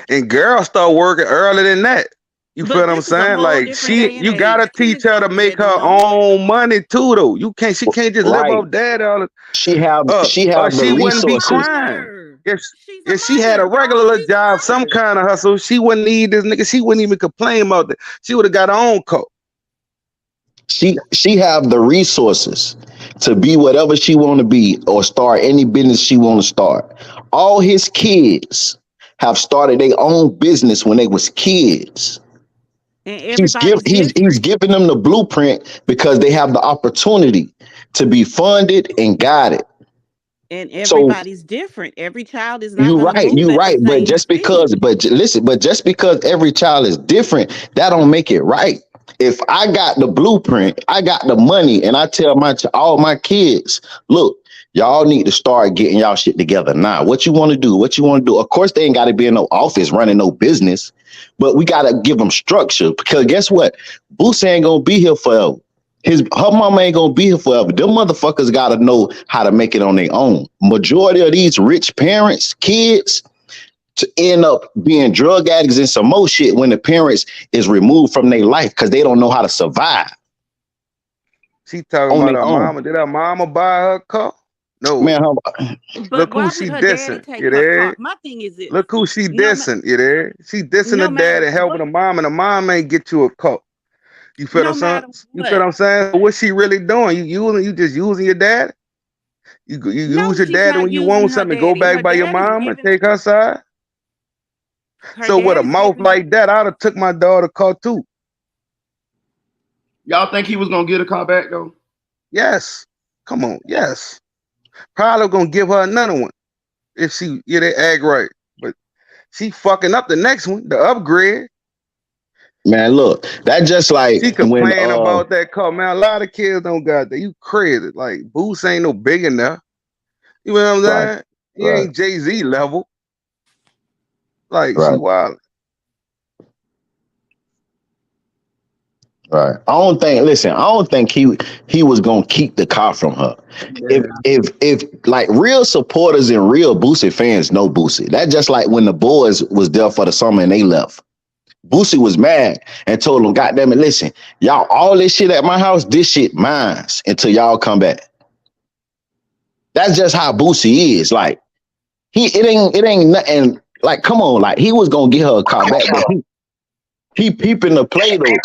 And girls start working earlier than that. You feel what I'm saying? Like you gotta teach her to make her own money too, though. She can't just live off dad all the She have the she wouldn't be resources. crying. If she had a regular job, some kind of hustle, she wouldn't need this nigga. She wouldn't even complain about that. She would have got her own coat. She have the resources to be whatever she want to be or start any business she want to start. All his kids have started their own business when they was kids. And he's giving them the blueprint because they have the opportunity to be funded and guided. And everybody's different. Every child is not. You're right. But just because every child is different, that don't make it right. If I got the blueprint, I got the money, and I tell all my kids, look, y'all need to start getting y'all shit together now. What you want to do? Of course, they ain't got to be in no office running no business, but we got to give them structure because guess what? Boosie ain't going to be here forever. Her mama ain't going to be here forever. Them motherfuckers got to know how to make it on their own. Majority of these rich parents, kids, to end up being drug addicts and some more shit when the parents is removed from their life because they don't know how to survive. She talking On about their her own. mama. Did her mama buy her a car? No. Man, But Look why who would she her daddy dissing. take You her car? there? My thing is this. Look who she No, dissing. You there? She dissing no the dad matter and helping the what, mom, and the mom ain't get you a car. You feel what no I'm saying? matter You feel what what. I'm saying? What's she really doing? You just using your dad? You No, use your she's dad not when you using want her something, go daddy. back by your mom and take her side. Her So with a daddy's mouth giving. like that, I'd have took my daughter car too. Y'all think he was gonna get a car back though? Yes. Come on. Yes. Probably gonna give her another one if they act right. But she fucking up the next one, the upgrade. man, look, that just like She when complain about that car, man. A lot of kids don't got that. You crazy. Like Boosie ain't no big enough. You know what I'm right, saying? He ain't Jay-Z level. Like she right, wild. right. I don't think he was gonna keep the car from her. Yeah. If like real supporters and real Boosie fans know Boosie. That just like when the boys was there for the summer and they left. Boosie was mad and told them, "God damn it, listen, y'all, all this shit at my house, this shit mine's until y'all come back." That's just how Boosie is. Like it ain't nothing. Like, come on, like he was gonna get her a car back, but he peeping the play though.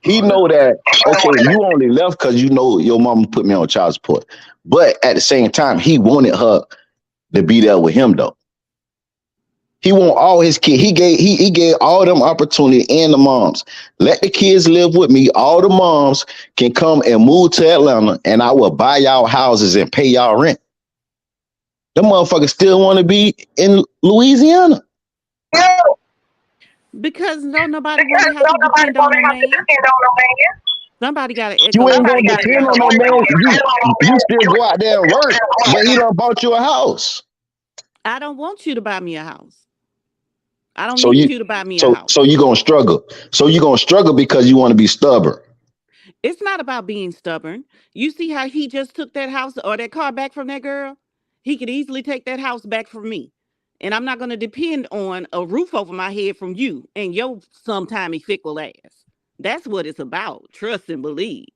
He know that okay, you only left because you know your mama put me on child support, but at the same time, he wanted her to be there with him though. He want all his kids. He gave all them opportunity and the moms. Let the kids live with me. All the moms can come and move to Atlanta, and I will buy y'all houses and pay y'all rent. The motherfuckers still want to be in Louisiana. Because nobody want to have to depend on no man. Somebody got to You echo ain't in gonna somebody's depend on no background. man. You still go out there and work, but he done bought you a house. I don't want you to buy me a house. I don't So need you you to buy me a so house. so you gonna struggle. So you gonna struggle because you want to be stubborn. It's not about being stubborn. You see how he just took that house or that car back from that girl? He could easily take that house back from me. And I'm not going to depend on a roof over my head from you and your sometimey fickle ass. That's what it's about. Trust and believe.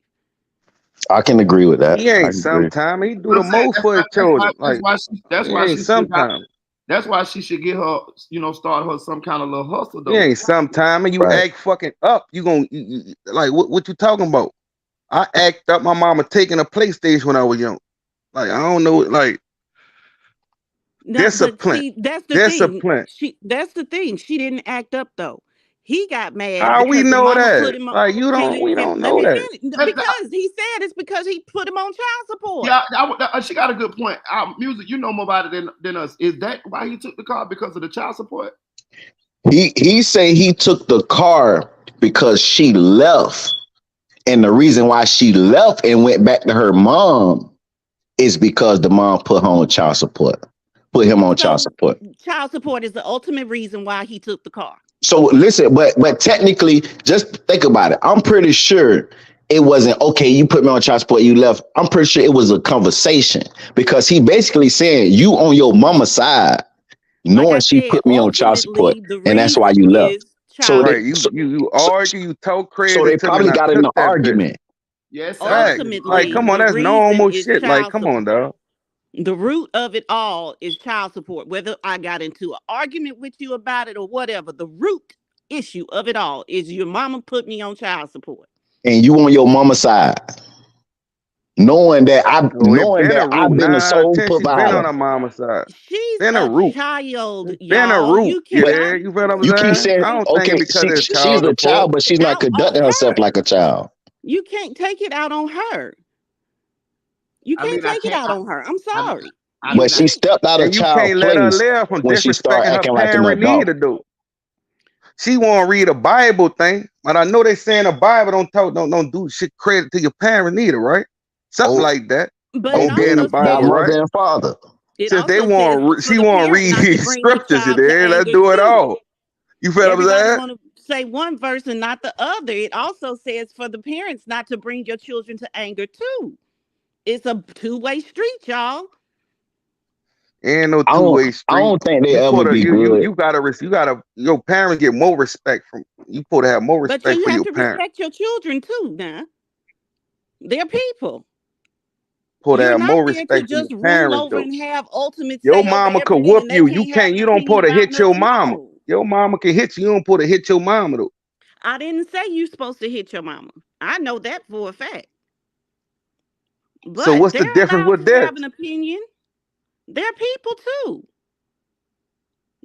I can agree with that. He I ain't can agree. sometime. He do I'm the saying most for his children. Like that's he why ain't she should got, sometime. that's why she should get her, start her some kind of little hustle He though. ain't sometime. And you Right. act fucking up. You gonna like what you talking about? I act up. My mama taking a PlayStation when I was young. Like I don't know. Like No, but discipline. see, that's the thing. Discipline. That's the thing. She didn't act up though. He got mad How we because the know mama put that? him on. Like you Can don't. you We don't let know me that. finish? That's not, Because he said it's because he put him on child support. yeah, she got a good point. Music, you know more about it than us. Is that why he took the car, because of the child support? He say he took the car because she left. And the reason why she left and went back to her mom is because the mom put her on child support. Put him on child So support. child support is the ultimate reason why he took the car. So listen, but technically, just think about it. I'm pretty sure it wasn't okay. You put me on child support, you left. I'm pretty sure it was a conversation because he basically saying you on your mama's side, Like knowing I she said, put me on child support, ultimately the and that's why reason you left. is So child they Right. support. You so, argue. You talk so crazy they to me, probably and I got in took an that bitch. argument. Yes, Facts. Like, Ultimately, come on, the that's reason normal is shit. Like, child come on, support. dog. The root of it all is child support. Whether I got into an argument with you about it or whatever, the root issue of it all is your mama put me on child support. And you on your mama's side, knowing that Oh, it been a I've root. been the 9 out of sole 10, she been provider. on her mama's side. She's Been a a root. child, It's been a y'all. root. You You But cannot there? You feel what I'm you keep saying? saying, I don't think okay, it because it's you she's child a can't support. child, take but it she's not out on conducting herself her. like a child. You can't take it out on her. You I can't mean, I take it can't. out on her. I'm I, sorry. I You But mean, I, she can't. stepped out of And you child can't let her place live from when she started disrespecting her acting like an parent adult. neither, though. She won't read a Bible thing, but I know they saying the Bible don't do shit credit to your parent neither, right? Something Oh, like that. But it Ain't there in the obey also thy Bible, says right? mother and father. it Since they also says want, for she the won't parent not to read bring the scriptures. You child to there? Let's anger do it too. all. You feel what I'm Everybody saying? want to say one verse and not the other. It also says for the parents not to bring your children to anger too. It's a two-way street, y'all. Ain't no I two-way don't. I street. don't think they You ever put a be good. you gotta your parents get more respect from you. Supposed to have more But respect you for have your to parents. respect your children too. Now they're people. Supposed to You're have not more there to respect for your just rule parents over though. and have ultimate Your say over mama could everything, whoop and they you. can't have an You don't opinion put to about hit your nothing. mama. No, Your mama can hit you. You don't put to hit your mama though. I didn't say you supposed to hit your mama. I know that for a fact. So But what's the they're difference allowed with to this? have an opinion. They're people too.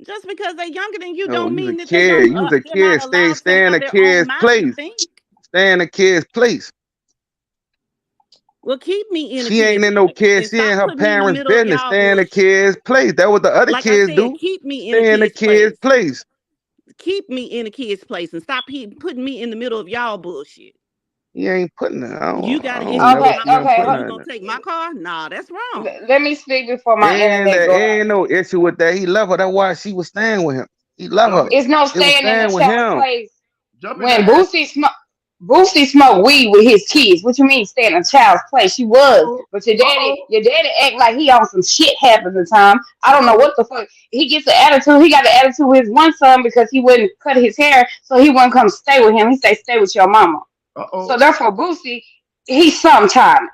Just because they're younger than you No, don't you's a mean that they kid. don't. You's a They're not kid. allowed to Stay in have a their own kid's mouth to place. think. Stay in a kid's place. Well, keep me in a She ain't kid's in no place kid. and She in stop her putting me in the parents' middle of business. y'all Stay in a bullshit. kid's place. That's what the other Like I kids said, do. keep me in a Stay in a kid's kid's place. place. Keep me in a kid's place and stop putting me in the middle of y'all bullshit. You ain't putting it. You got I an don't issue never with Okay, my see him car, okay. so putting you her in gonna there. take my car? Nah, that's wrong. Let me speak before my internet go out. Ain't no issue with that. He love her. That's why she was staying with him. He love Jump her. in, It's no They was staying in a staying with child's him. place. jump in When there. Boosie smoked weed with his kids. What you mean stay in a child's place? She was, Uh-oh. but your Uh-oh. daddy act like he on some shit half of the time. I don't know Uh-oh. what the fuck. He gets the attitude. He got the attitude with his one son because he wouldn't cut his hair, so he wouldn't come stay with him. He say stay with your mama. So Uh-oh. therefore, Boosie, he's sometime,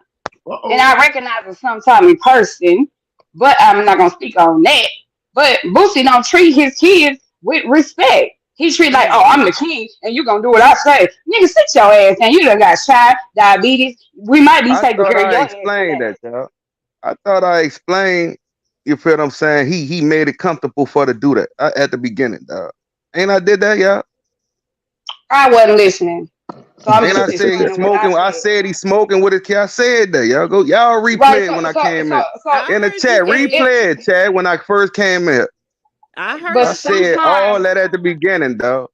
and Uh-oh. I recognize him sometime in person, but I'm not gonna speak on that. But Boosie don't treat his kids with respect. He treat like, oh, I'm the king, and you gonna do what I say. Nigga, sit your ass down. You done got shot, diabetes. We might be I taking thought care of I your ass explained today. that, y'all. I thought I explained. You feel what I'm saying? He made it comfortable for her to do that at the beginning, dog. Ain't I did that, y'all? I wasn't listening, so I'm Ain't I just said he explaining what I smoking? I said. said he smoking with his kid. I said that, y'all. Y'all Right. replay it So when I so came so in. so I In the heard you chat, say it. it. replay it, Chad, when I first came in. I heard But I you say said it. all sometimes, that at the beginning, dog.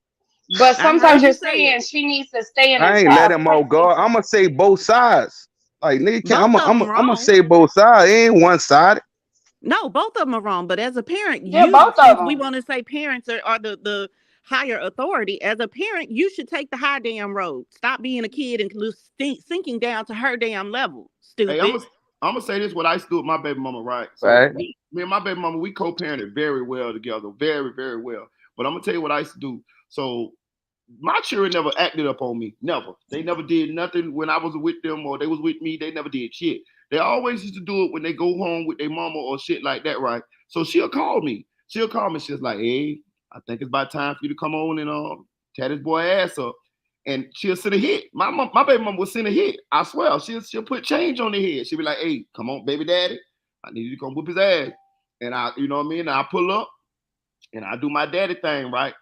but I sometimes heard you're you say it. saying she needs to stay in a I ain't let child's him all place. go. I'm gonna say both sides. Like nigga, Both of them I'm gonna wrong. say both sides. It ain't one sided. No, both of them are wrong. But as a parent, Yeah, both of since we them. want to say parents are the higher authority, as a parent, you should take the high damn road. Stop being a kid and sinking down to her damn level. Hey, Stupid. I'm gonna say this what I used to do with my baby mama, right? So Right? me and my baby mama, we co-parented very well together, very, very well. But I'm gonna tell you what I used to do. So my children never acted up on me. Never. They never did nothing when I was with them or they was with me. They never did shit. They always used to do it when they go home with their mama or shit like that, right? So she'll call me. She'll call me. She's like, hey, I think it's about time for you to come on and tear this boy ass up. And she'll send a hit. My baby mama will send a hit. I swear. She'll put change on the head. She'll be like, hey, come on, baby daddy. I need you to come whoop his ass. And you know what I mean? And I pull up and I do my daddy thing, right?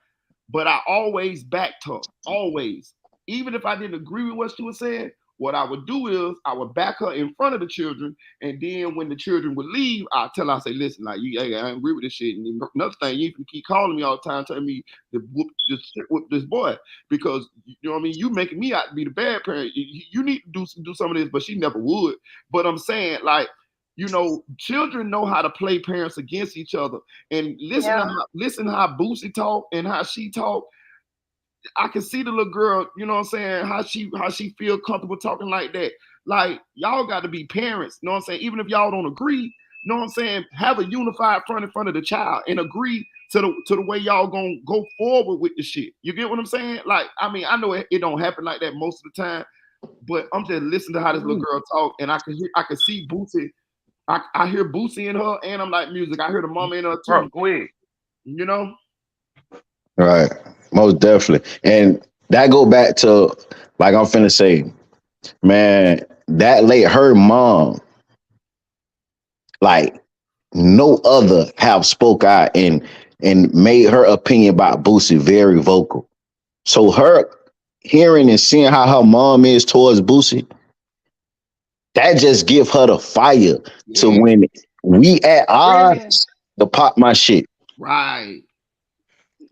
But I always backed her, always. Even if I didn't agree with what she was saying, what I would do is I would back her in front of the children, and then when the children would leave, I tell her, I say, listen, like, hey, I agree with this shit. And another thing, you can keep calling me all the time, telling me to whoop this boy, because you know what I mean. You making me out to be the bad parent. You need to do some of this, but she never would. But I'm saying, like, you know, children know how to play parents against each other. And Yeah. listen how Boosie talk and how she talk. I can see the little girl, you know what I'm saying, how she feel comfortable talking like that. Like, y'all got to be parents, you know what I'm saying? Even if y'all don't agree, you know what I'm saying, have a unified front in front of the child and agree to the way y'all gonna go forward with the shit. You get what I'm saying? Like, I mean, I know it don't happen like that most of the time, but I'm just listening to how this little girl talk, and I can see Boosie. I hear Boosie in her, and I'm like music. I hear the mama in her Bro, too. go ahead. You know? Right. Most definitely. And that go back to, like I'm finna say, man, that late her mom, like no other have spoke out and made her opinion about Boosie very vocal. So her hearing and seeing how her mom is towards Boosie, that just give her the fire to when we at Really? odds to pop my shit. Right.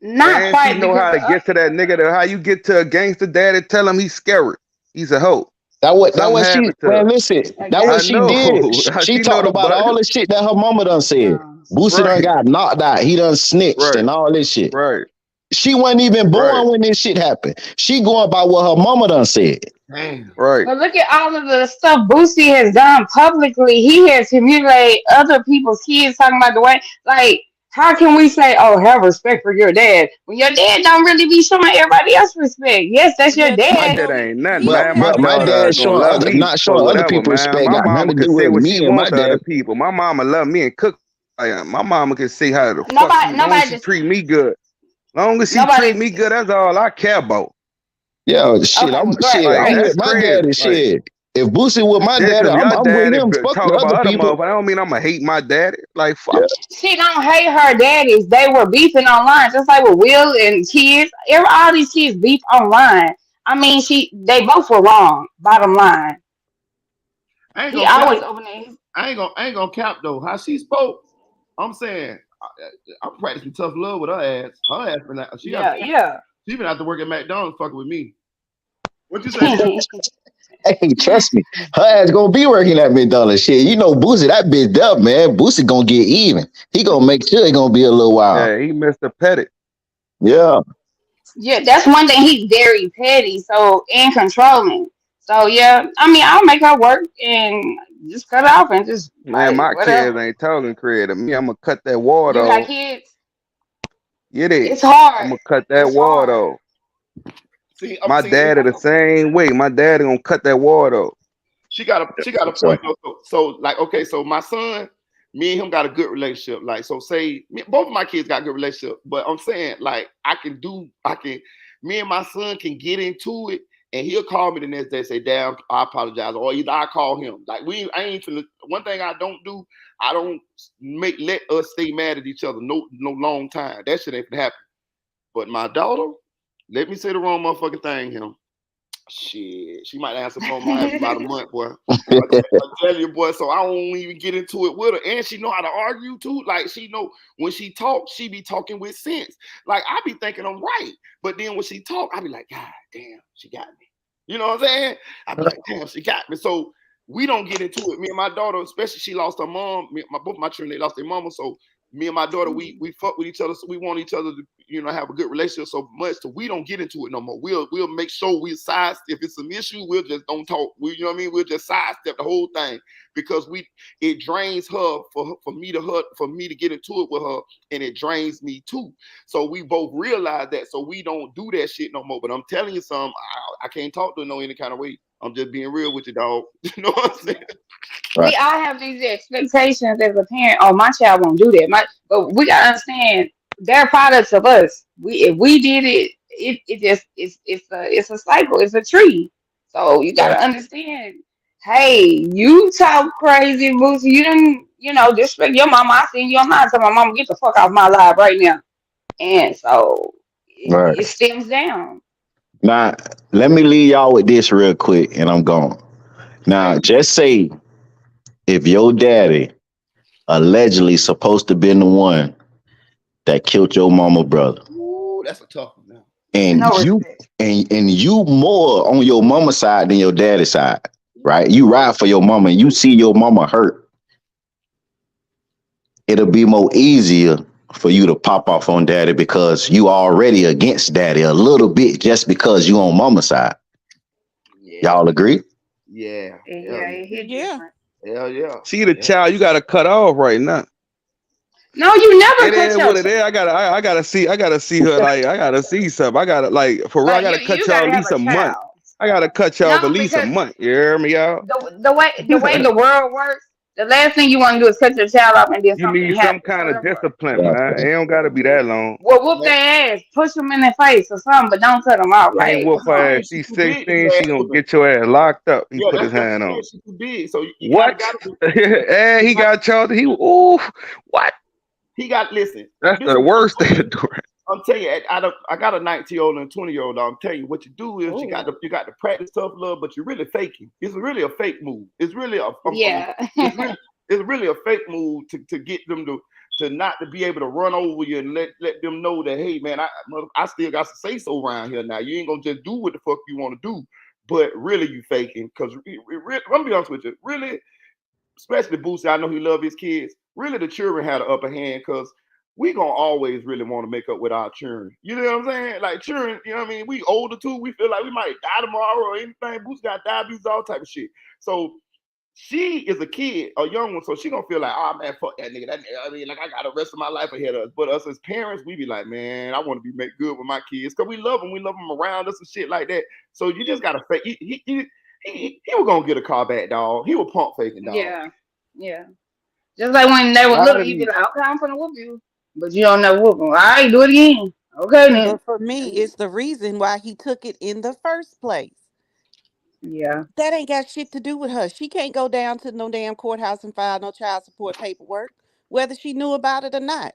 Not And she quite know because how to get to that nigga. How you get to a gangster daddy? Tell him he's scary. He's a hoe. That Something what she, happened to her. man, listen, I that guess what I she know. did. She She know talked the about all button. the shit that her mama done said. Boosie done Right. got knocked out. He done snitched Right. and all this shit. Right. She wasn't even Right. born when this shit happened. She going by what her mama done said. Damn. Right. But look at all of the stuff Boosie has done publicly. He has humiliated other people's kids talking about the way, like, how can we say, oh, have respect for your dad when your dad don't really be showing everybody else respect? Yes, that's your Yeah, that My he dad. dad don't. ain't nothing, He But don't man. My have but my no. daughter dad gonna showing love other me not for showing other whatever, people man. respect My got nothing mama to can do say with what she me and my wants to other dad. people. My mama love me and cook. Like, my mama can say how the fuck she, Nobody, long as nobody, she just, treat me good. Long as she treat nobody. me good, that's all I care about. Yeah, shit, Okay, I'm well, great, shit. Like, I'm great. that's with my crazy. daddy. Like, Shit. If Boosie with my just daddy, because your I'm with daddy him. Fuck talk the other about other people. motherfuckers, I don't mean I'm gonna hate my daddy. Like, Yeah, fuck. She don't hate her daddies. They were beefing online, just like with Will and kids. All these kids beef online. I mean, they both were wrong. Bottom line, I ain't he gonna cap. always open his. I ain't gonna cap though. How she spoke, I'm saying I'm practicing tough love with her ass. Her ass been out, Yeah, yeah. she been out to work at McDonald's fucking with me. What you say, Neil? hey, trust me, her ass gonna be working at McDonald's. Shit, you know Boosie, that bitch up, man. Boosie gonna get even. He gonna make sure it gonna be a little while. Yeah, he Mr. Pettit. Yeah, Yeah, that's one thing. He's very petty, so and controlling. So yeah, I mean, I'll make her work and just cut it off and just Man, like my kids whatever. ain't talking creative. Me, I'm gonna cut that water You got off. kids. Get it? It's I'm hard. gonna cut that It's water hard. off. See, I'm My seeing this. daddy the same way. My daddy gonna cut that water off. She got a so point though. So like, okay, so my son, me and him got a good relationship. Like, so say both of my kids got a good relationship, but I'm saying like me and my son can get into it, and he'll call me the next day and say, "Damn, I apologize," or either I call him. Like I ain't finna. One thing I don't do, I don't let us stay mad at each other no long time. That shit ain't gonna happen. But my daughter, let me say the wrong motherfucking thing here. Shit, she might answer phone mine in about a month, boy. I tell you, boy. So I don't even get into it with her, and she know how to argue too. Like she know when she talks, she be talking with sense. Like I be thinking I'm right, but then when she talk, I be like, God damn, she got me. You know what I'm saying? I be like, damn, she got me. So we don't get into it. Me and my daughter, especially, she lost her mom. Both my children, they lost their mama. So me and my daughter, we fuck with each other. So we want each other to, have a good relationship so much. So we don't get into it no more. We'll make sure we side. If it's an issue, we'll just don't talk. You know what I mean? We'll just sidestep the whole thing because it drains her for me to get into it with her, and it drains me too. So we both realize that. So we don't do that shit no more. But I'm telling you something, I can't talk to her no any kind of way. I'm just being real with you, dog. You know what I'm saying? right. We all have these expectations as a parent. Oh, my child won't do that. But we gotta understand they're products of us. If we did it, it just it's a cycle. It's a tree. So you gotta understand. Hey, you talk crazy, Boosie. You didn't, disrespect your mama. I seen your mom tell my mama get the fuck off my life right now. And so Right. it stems down. Now, let me leave y'all with this real quick, and I'm gone. Now, just say if your daddy allegedly supposed to been the one that killed your mama brother, Ooh, that's a tough one now. and No you respect. and you more on your mama side than your daddy side, right? You ride for your mama, and you see your mama hurt. It'll be more easier for you to pop off on daddy because you already against daddy a little bit just because you on mama side. Yeah, Y'all agree? yeah, Yeah, it hit Yeah. different. hell yeah. She the child you gotta cut off right now. No, you never It cut is your what it is. I gotta see her. Like, I gotta see something. I gotta, like, for real. I like gotta you cut y'all gotta at have least a a month. child. I gotta cut y'all for at No, least a because month. You hear me, y'all? the way the world works, the last thing you want to do is cut your child off and then You something need some happens. kind So of the discipline, Yeah. man. It don't gotta be that long. well, whoop their ass, push them in the face or something, but don't cut them off. Can't Like, whoop come her on. ass. She's She's too big to 16. your She ass gonna whooping. get your ass locked up. He Yeah, put his that's hand on. she's too big. So you gotta What? be. And he got charged. Ooh, what? He got listen. That's This the is what I'm worst thing telling to you. do. I'm telling you, I got a 19-year-old and a 20-year-old. I'm telling you, what you do is you got Ooh, to practice tough love, but you're really faking. It's really a fake move. It's really yeah. it's really a fake move to get them to not to be able to run over you and let them know that, hey man, I still got to say so around here now. You ain't gonna just do what the fuck you want to do, but really you faking. Because I'm be honest with you, really, especially Boosie, I know he love his kids. Really, the children had an upper hand because we gonna always really want to make up with our children. You know what I'm saying? Like children, you know what I mean? We older too. We feel like we might die tomorrow or anything. Boosie got diabetes, all type of shit. So she is a kid, a young one, so she gonna feel like, oh man, fuck that nigga. That nigga. I mean, like I got the rest of my life ahead of us. But us as parents, we be like, man, I want to be make good with my kids because we love them around us and shit like that. So you just gotta fake. He was gonna get a car back, dog. He was pump faking, dog. Yeah. Just like when they would Why look, did you be he? like, okay, I'm gonna whoop you, but you don't know whoop them. All right, do it again. Okay then. But for me, it's the reason why he took it in the first place. Yeah. That ain't got shit to do with her. She can't go down to no damn courthouse and file no child support paperwork, whether she knew about it or not.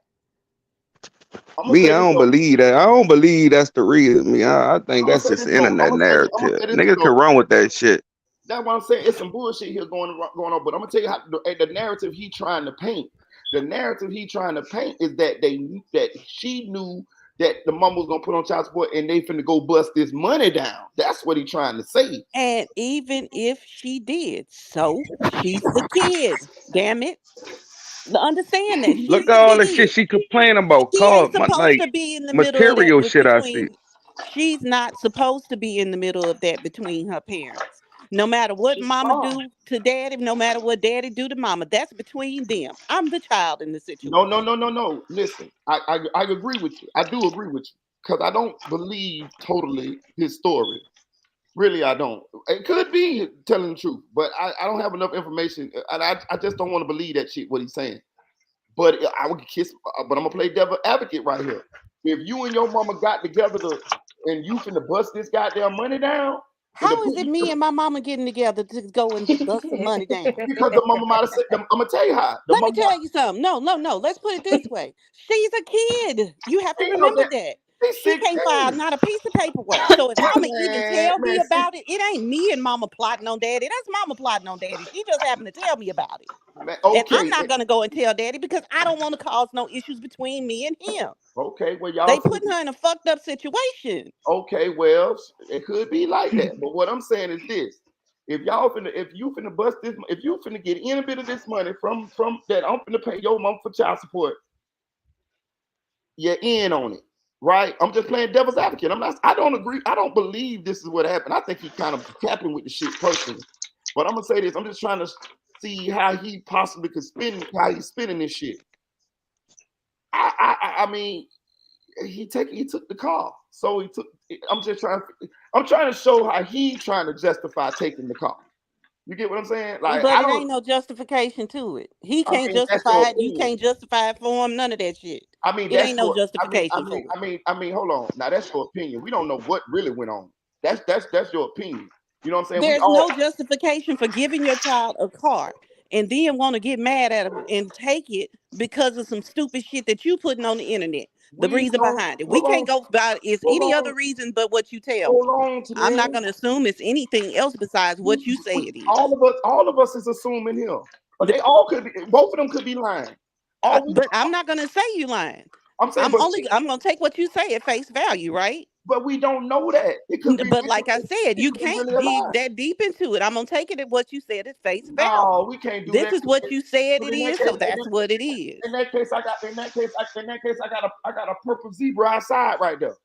I'm gonna Me, say I this don't though. believe that. I don't believe that's the reason. Me, I think I'm gonna that's say just this though. internet I'm gonna narrative. say this too Nigga can though. run with that shit. That's what I'm saying. It's some bullshit here going on. But I'm gonna tell you how the narrative he trying to paint. The narrative he trying to paint is that she knew that the mom was gonna put on child support and they finna go bust this money down. That's what he trying to say. And even if she did, so she's the kid. Damn it. Understand that she's Look at the all the shit kid. she complaining about. She ain't Call my supposed like to be in the middle of that material shit I see. between. She's not supposed to be in the middle of that between her parents. No matter what She's mama fine. do to daddy, no matter what daddy do to mama, that's between them. I'm the child in the No, situation. no, no, no, no. Listen, I agree with you. I do agree with you because I don't believe totally his story. Really, I don't. It could be telling the truth, but I don't have enough information, and I just don't want to believe that shit what he's saying. But I would kiss. But I'm gonna play devil advocate right here. If you and your mama got together and you finna bust this goddamn money down, and How is it me and my mama getting together to go and bust some money down? because the mama might have said, I'm gonna tell you how. The Let me mama tell you something. No, no, no. Let's put it this way. She's a kid. You have to ain't no remember that. that. He's She can't file 16. not a piece of paperwork. So if mama even Man, tell me man, about it, it ain't me and mama plotting on daddy. That's mama plotting on daddy. She just happened to tell me about it. man, And I'm okay, not gonna go and tell daddy because I don't want to cause no issues between me and him. okay. Well, y'all They finna putting her in a fucked up situation. okay, well, it could be like that. But what I'm saying is this: if you finna bust this, if you finna get any bit of this money from that, I'm finna pay your mom for child support. You're in on it, right? I'm just playing devil's advocate. I'm not. I don't agree. I don't believe this is what happened. I think he kind of capping with the shit personally. But I'm gonna say this: I'm just trying to see how he possibly could spin, how he's spinning this shit. I mean, he took the car. So he took. I'm trying to show how he trying to justify taking the car. You get what I'm saying? Like But I it don't. ain't no justification to it. He I can't mean, that's your justify it. You opinion. can't justify it for him. None of that shit. I mean, It that's ain't no your. justification for it. Hold on. Now that's your opinion. We don't know what really went on. That's your opinion. You know what I'm saying? We There's all no justification for giving your child a car and then want to get mad at him and take it because of some stupid shit that you putting on the internet. The we reason don't. behind it. We Hold can't on. go by it's Hold any on. other reason but what you tell Hold me. on to I'm not me. gonna assume it's anything else besides what you say it is. All of us is assuming here. But they all could be. Both of them could be lying. All we. But I'm not gonna say you lying. I'm saying, I'm gonna take what you say at face value, right? but we don't know that. It could be. But like I said, It you could be really can't a dig lie. that deep into it. I'm gonna take it at what you said at face value. No, we can't do This that. is what you said But it is, so that's what it is. in that case, I got a purple zebra outside right there.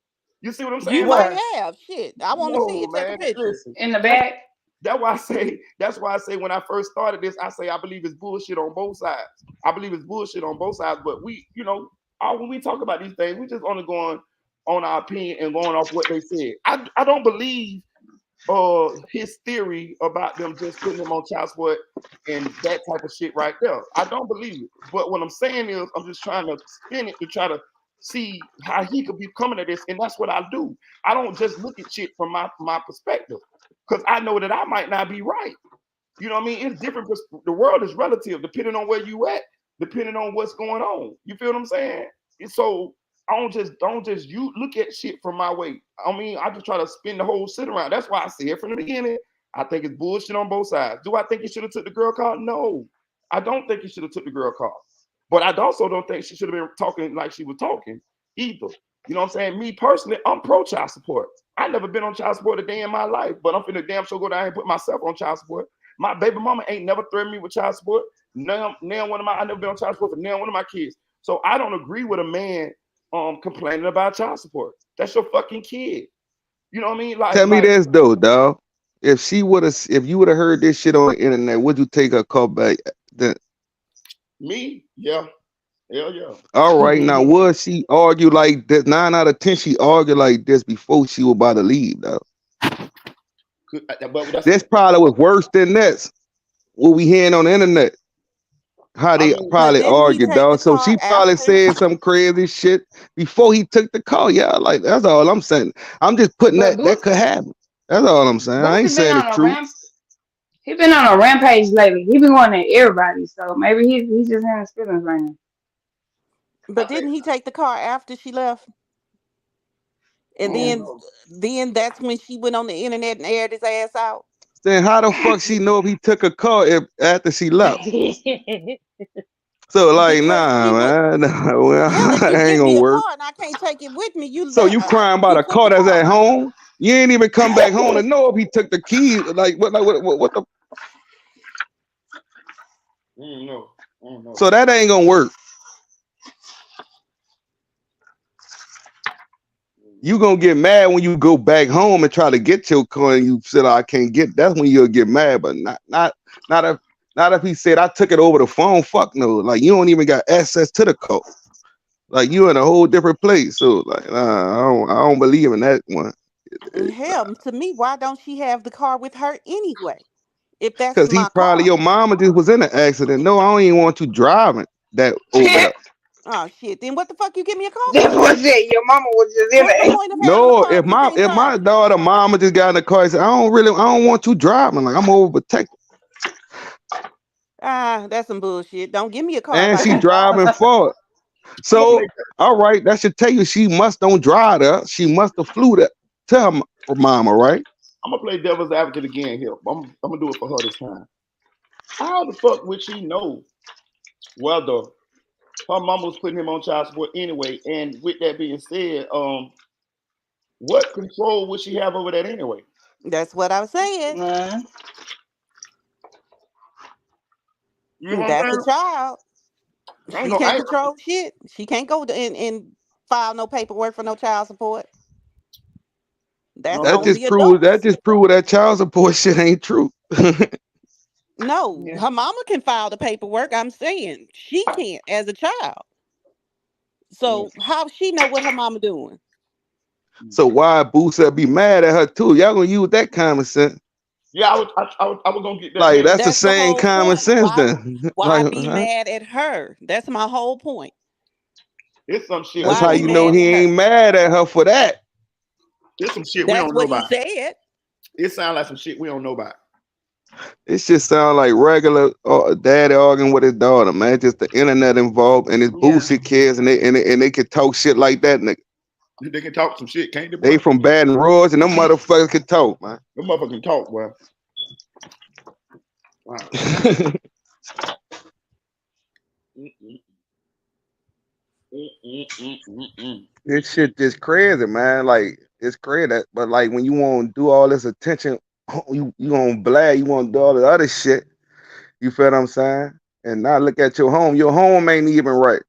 You see what I'm You saying? Like, might Where? have shit. I want to see no, it. Take a man. picture. Listen, In the that's back? that's why I say when I first started this, I say I believe it's bullshit on both sides. I believe it's bullshit on both sides, but we, all when we talk about these things, we just only going on our opinion and going off what they said. I don't believe his theory about them just putting him on child support and that type of shit right there. I don't believe it. But what I'm saying is I'm just trying to spin it to try to see how he could be coming at this. And that's what I do. I don't just look at shit from my perspective. Because I know that I might not be right. You know what I mean? It's different. The world is relative depending on where you at, depending on what's going on. You feel what I'm saying? And so I don't just you look at shit from my way. I mean, I just try to spin the whole shit around. That's why I said from the beginning, I think it's bullshit on both sides. Do I think he should have took the girl call? No, I don't think he should have took the girl call. But I also don't think she should have been talking like she was talking either. You know what I'm saying? Me personally, I'm pro child support. I never been on child support a day in my life, but I'm finna damn sure go down here and put myself on child support. My baby mama ain't never threatened me with child support. Now one of my I never been on child support for now one of my kids. So I don't agree with a man complaining about child support. That's your fucking kid. You know what I mean? Tell me this though, dog. If you would have heard this shit on the internet, would you take a call back? Me? Yeah. Hell yeah. All right, now would she argue like this? 9 out of 10, she argued like this before she was about to leave, though. This probably was worse than this. What we hearing on the internet. How they probably argued, dog. So she probably said some crazy shit before he took the call. Yeah, like that's all I'm saying. I'm just putting that could happen. That's all I'm saying. I ain't saying the truth. He been on a rampage lately. He been going at everybody. So maybe he's just in his feelings right now. But didn't he take the car after she left? And then that's when she went on the internet and aired his ass out. Then how the fuck she know if he took a car after she left? So like, nah, man, I ain't gonna work. And I can't take it with me. So you crying about a car that's at home? You ain't even come back home to know if he took the keys. Like what the? No. So that ain't gonna work. You gonna get mad when you go back home and try to get your car and you said I can't get. That's when you'll get mad, but not if he said I took it over the phone. Fuck no, like you don't even got access to the car. Like you in a whole different place. So like I don't believe in that one. Hell, to me, why don't she have the car with her anyway? If that's because he probably your mama just was in an accident. No, I don't even want you driving that over there. Oh shit! Then what the fuck you give me a car? That's what it. Your mama was just in it. No, if my daughter mama just got in the car and said, I don't want you driving. Like I'm overprotected. That's some bullshit. Don't give me a car. And she driving forward. So all right, that should tell you she must don't drive her. She must have flew that to her mama, right? I'm gonna play devil's advocate again here. I'm gonna do it for her this time. How the fuck would she know whether her mama was putting him on child support anyway? And with that being said, what control would she have over that anyway? That's what I was saying. You know that's a child. She can't control shit. She can't go and file no paperwork for no child support. That just proves that child support shit ain't true. No, her mama can file the paperwork. I'm saying she can't as a child. So how she know what her mama doing? So why Boosie be mad at her too? Y'all gonna use that common sense? Yeah, I was gonna get that. Like that's the same common sense then. Why be mad at her? That's my whole point. It's some shit. That's how you know he ain't mad at her for that. It's some shit we don't know about. That's what he said. It sounds like some shit we don't know about. It just sounds like regular daddy arguing with his daughter, man. Just the internet involved and his Boosie kids, and they can talk shit like that, nigga. They can talk some shit, can't they? They from Baton Rouge, and them motherfuckers can talk, man. Them motherfuckers can talk, boy. Wow. This shit just crazy, man. Like it's crazy, but like when you want to do all this attention, you want to blab, you want to do all the other shit. You feel what I'm saying? And now look at your home. Your home ain't even right.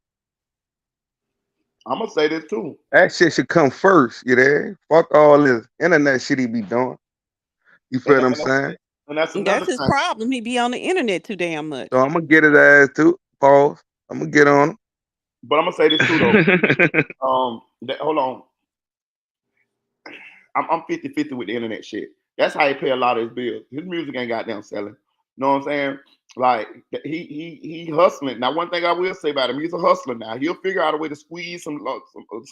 I'm gonna say this too. That shit should come first. You there? Fuck all this internet shit he be doing. You feel what I'm saying? And that's his problem. He be on the internet too damn much. So I'm gonna get his ass too. Pause. I'm gonna get on him. But I'm gonna say this too though. Hold on. I'm 50-50 with the internet shit. That's how he pay a lot of his bills. His music ain't goddamn selling. Know what I'm saying? Like he hustling. Now, one thing I will say about him, he's a hustler now. He'll figure out a way to squeeze some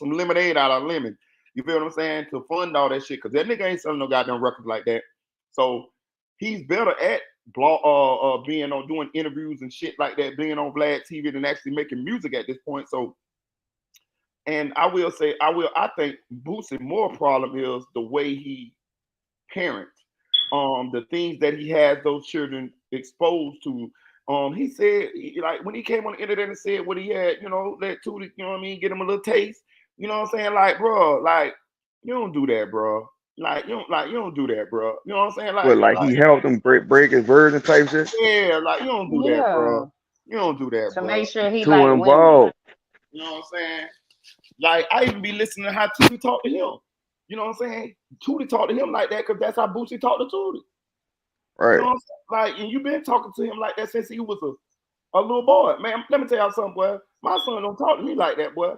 lemonade out of lemon. You feel what I'm saying? To fund all that shit. Cause that nigga ain't selling no goddamn records like that. So he's better at being on doing interviews and shit like that, being on Vlad TV than actually making music at this point. So, and I think Boosie more problem is the way he parents, the things that he has those children exposed to. He said, like when he came on the internet and said what he had, let Tootie, you know what I mean, get him a little taste. You know what I'm saying? Like, bro, like you don't do that, bro. Like you don't do that, bro. You know what I'm saying? Like he helped him break his virgin type shit. Yeah, like you don't do that, bro. You don't do that, to bro. make sure he Too like involved. You know what I'm saying? Like, I even be listening to how Tootie talk to him. You know what I'm saying? Tootie talk to him like that because that's how Boosie talk to Tootie. Right. You know what I'm saying? Like, and you been talking to him like that since he was a little boy. Man, let me tell y'all something, boy. My son don't talk to me like that, boy.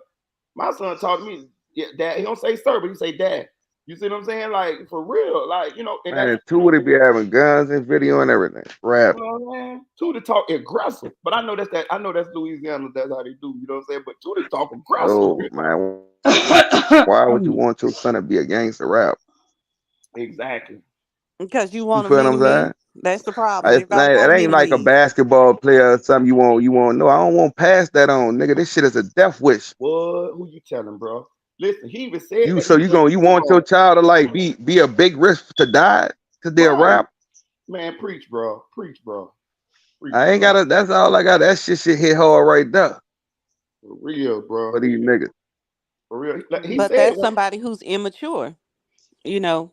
My son talk to me, yeah, dad. He don't say sir, but he say dad. You see what I'm saying? Like, for real. Like, you know, and Man, Tootie be having guns and video and everything. Rap. You know what I'm saying? Tootie talk aggressive, but I know that's Louisiana. That's how they do. You know what I'm saying? But Tootie talk aggressive. Oh man, why would you want your son to be a gangster rap? Exactly. Because you You want a feel what I'm mini saying? me. That's the problem. Everybody It want ain't mini like a me. basketball player or something you won't know. I don't want to pass that on, nigga. This shit is a death wish. What? Who you telling, bro? Listen, he even said You that so he you want your child to like be a big risk to die because they're right. rap? Man, preach, bro. Preach, bro. Preach, I ain't bro. gotta. That's all I got. That shit hit hard right there For real, bro. for these niggas. For real. Like, he But said that's somebody who's immature. You know,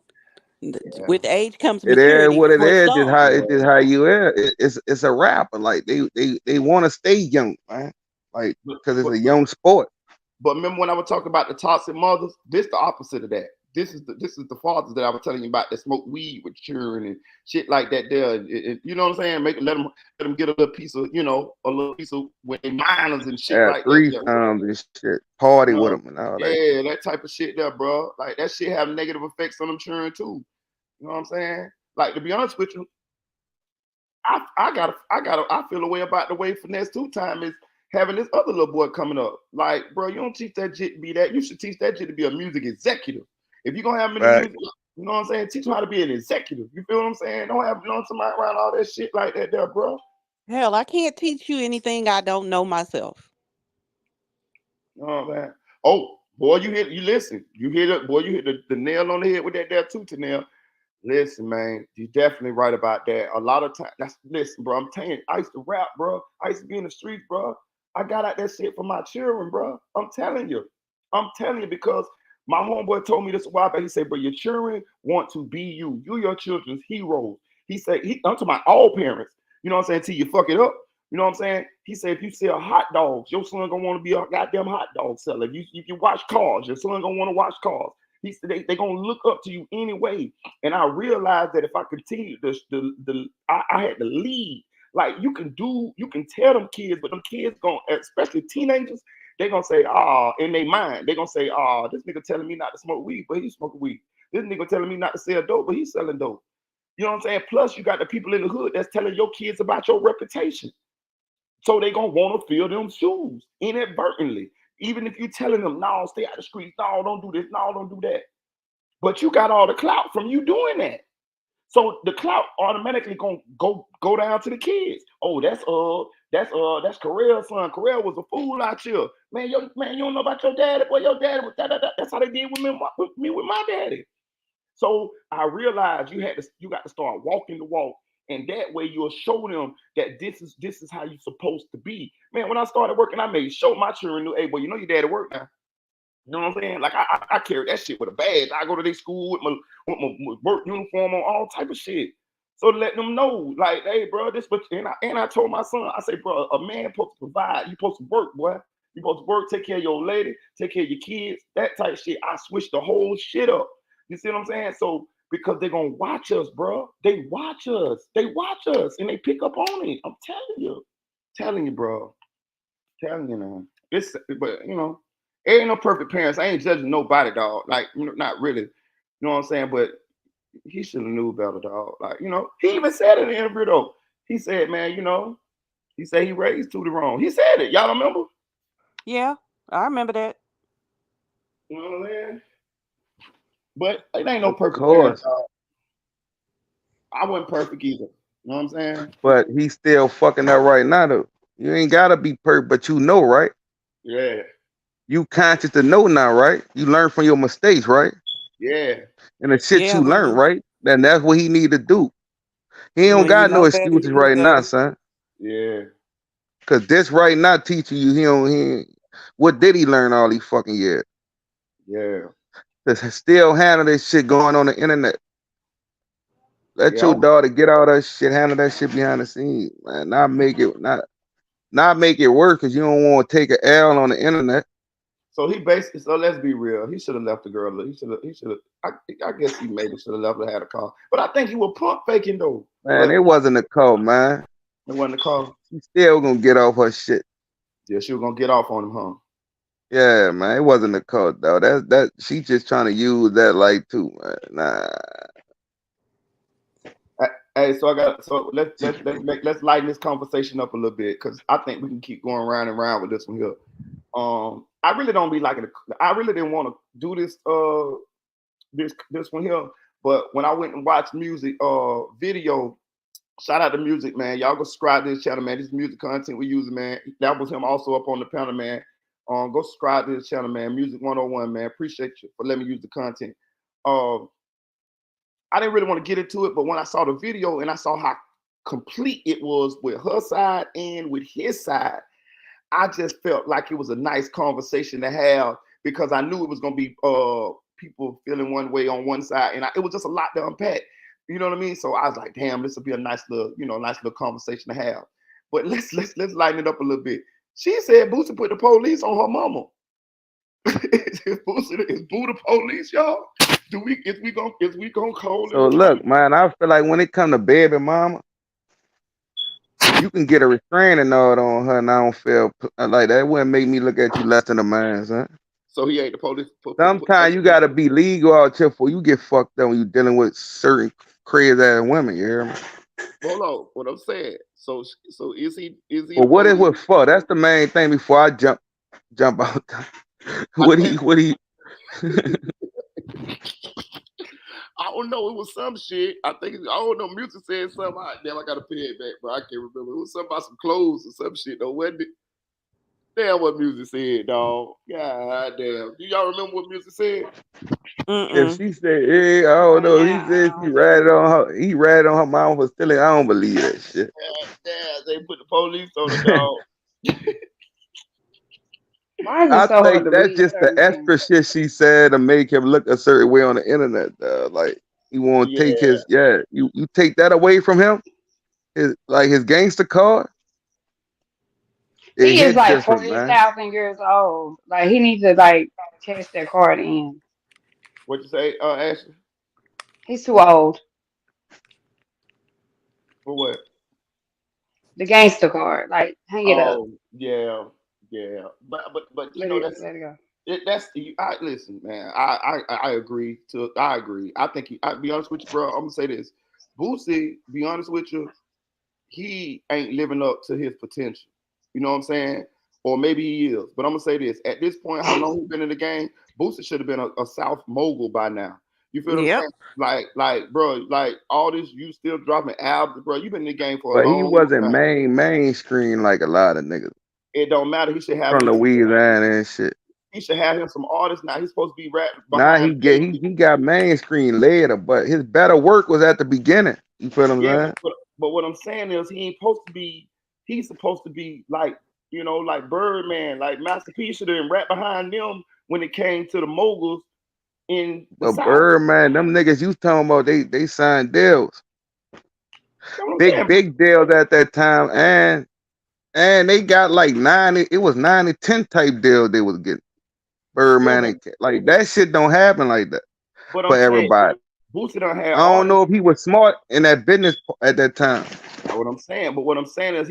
yeah. with age comes It is maturity what it for is. some. It's just how you is. It's a rapper. Like they want to stay young, man. Like because it's a young sport. But remember when I was talking about the toxic mothers? This the opposite of that. This is the fathers that I was telling you about that smoke weed with children and shit like that. There, you know what I'm saying? Let them get a little piece of, you know, a little piece of when they minors and shit Yeah, like that. threesomes and shit. Party You with know? them and all that. Yeah, that type of shit there, bro. Like that shit have negative effects on them children too. You know what I'm saying? Like, to be honest with you, I feel a way about the way Finesse 2 Time is having this other little boy coming up. Like, bro, you don't teach that shit to be that. You should teach that shit to be a music executive. If you're gonna have him in the music, you know what I'm saying? Teach him how to be an executive. You feel what I'm saying? Don't have somebody around all that shit like that there, bro. Hell, I can't teach you anything I don't know myself. You know what I'm saying? Oh, boy, you listen. You hit it, boy, you hit the nail on the head with that there too, Tanel. Listen, man, you're definitely right about that. A lot of times, listen, bro. I'm telling you, I used to rap, bro. I used to be in the streets, bro. I got out that shit for my children, bro. I'm telling you because my homeboy told me this a while back. He said, "Bro, your children want to be you. You your children's heroes." He said, I'm talking about all parents. You know what I'm saying? Till you fuck it up. You know what I'm saying? He said, if you sell hot dogs, your son gonna want to be a goddamn hot dog seller. If you watch cars, your son gonna want to watch cars. He said they gonna look up to you anyway. And I realized that if I continue I had to lead. Like you can tell them kids, but them kids gonna, especially teenagers, they gonna say, in their mind, they gonna say, this nigga telling me not to smoke weed, but he's smoking weed. This nigga telling me not to sell dope, but he's selling dope. You know what I'm saying? Plus, you got the people in the hood that's telling your kids about your reputation. So they gonna want to fill them shoes inadvertently. Even if you're telling them, no, stay out the streets, no, don't do this, no, don't do that. But you got all the clout from you doing that. So the clout automatically gonna go down to the kids. Oh, that's Carell's son. Carell was a fool out here. Man, you don't know about your daddy. Boy, your daddy was that. That's how they did with me with my daddy. So I realized you got to start walking the walk. And that way you'll show them that this is how you're supposed to be. Man, when I started working, I made sure my children knew, hey, boy, you know your dad at work now. You know what I'm saying? Like I carry that shit with a badge. I go to their school with my work uniform on, all type of shit. So to let them know, like, hey, bro, this what and I told my son, I say, bro, a man supposed to provide. You supposed to work, boy. You supposed to work, take care of your lady, take care of your kids, that type of shit. I switched the whole shit up. You see what I'm saying? So because they're gonna watch us, bro. They watch us, and they pick up on it. I'm telling you, bro. Telling you now. But you know, ain't no perfect parents. I ain't judging nobody, dog. Like, you know, not really. You know what I'm saying? But he should have knew better, dog. Like, you know, he even said it in the interview though. He said, man, you know, he said he raised Tootie wrong. He said it. Y'all remember? Yeah, I remember that. You know what I'm saying? But it ain't no perfect parents, dog. I wasn't perfect either. You know what I'm saying? But he's still fucking up right now though. You ain't gotta be perfect, but you know, right? Yeah. You conscious to know now, right? You learn from your mistakes, right? Yeah. And the shit you learn, right? Then that's what he need to do. He don't got no excuses right now, son. Yeah. Cause this right now teaching you, what did he learn all these fucking years? Yeah. To still handle this shit going on the internet. Let your daughter get all that shit, handle that shit behind the scenes, man. Not make it, not not make it worse because you don't want to take an L on the internet. So he basically, so let's be real. He should have left the girl. He should have. I guess he maybe should have left her, had a call. But I think he was pump faking though. Man, it wasn't a call, man. It wasn't a call. She still gonna get off her shit. Yeah, she was gonna get off on him, huh? Yeah, man, it wasn't a call though. That she just trying to use that like too, man. Nah. Hey, so let's lighten this conversation up a little bit because I think we can keep going round and round with this one here. I really don't be liking it. I really didn't want to do this this one here, but when I went and watched music video, shout out to music, man. Y'all go subscribe to this channel, man. This music content we using, man. That was him also up on the panel, man. Go subscribe to this channel, man. Music 101, man. Appreciate you for letting me use the content. I didn't really want to get into it, but when I saw the video and I saw how complete it was with her side and with his side, I just felt like it was a nice conversation to have because I knew it was going to be people feeling one way on one side, and it was just a lot to unpack. You know what I mean? So I was like, damn, this will be a nice little, nice little conversation to have. But let's lighten it up a little bit. She said Boosie put the police on her mama. Is Boo the police, y'all? Is we gonna call it? So look, man, I feel like when it come to baby mama, you can get a restraining order on her, and I don't feel like that. Wouldn't make me look at you less than a man, son. So he ain't the police. Sometimes you gotta be legal out here before you get fucked up when you dealing with certain crazy ass women. You hear me? Hold on, what I'm saying. So is he? Well, what is what for? That's the main thing before I jump out. What he? I don't know. It was some shit. I don't know. Music said something. Damn, I gotta pay it back, but I can't remember. It was something about some clothes or some shit, though, wasn't it? Damn, what music said, dog. God damn. Do y'all remember what music said? If she said, I don't know. He said she ratted on her. He ratted on her mom for stealing. I don't believe that shit. Yeah, they put the police on the dog. I think that's just the extra shit she said to make him look a certain way on the internet. Like he want to take his you take that away from him, his gangster card. He is like 40,000 years old. Like he needs to cash that card in. What you say, Ashley? He's too old. For what? The gangster card. Like hang it up. Oh yeah. But you know that's listen, man. I agree. I agree. I think I'll be honest with you, bro. I'm gonna say this. Boosie, be honest with you, he ain't living up to his potential. You know what I'm saying? Or maybe he is. But I'm gonna say this. At this point, how long he's been in the game, Boosie should have been a South mogul by now. You feel what I'm saying? Like, bro, like all this, you still dropping albums, bro. You've been in the game for a long time. But he wasn't mainstream like a lot of niggas. It don't matter. He should have from Louisiana and shit. He should have him some artists now. He's supposed to be rapping. Now he got mainstream later, but his better work was at the beginning. You feel what I'm saying? But what I'm saying is he ain't supposed to be. He's supposed to be like like Birdman, like Master P should have been right behind them when it came to the moguls in the South. Birdman, them niggas you talking about, they signed deals, big deals at that time, and they got like 90. It was 90-10 type deals they was getting. Birdman, like that shit don't happen like that for everybody. Boosie don't have. I don't know if he was smart in that business at that time. That's what I'm saying. But what I'm saying is,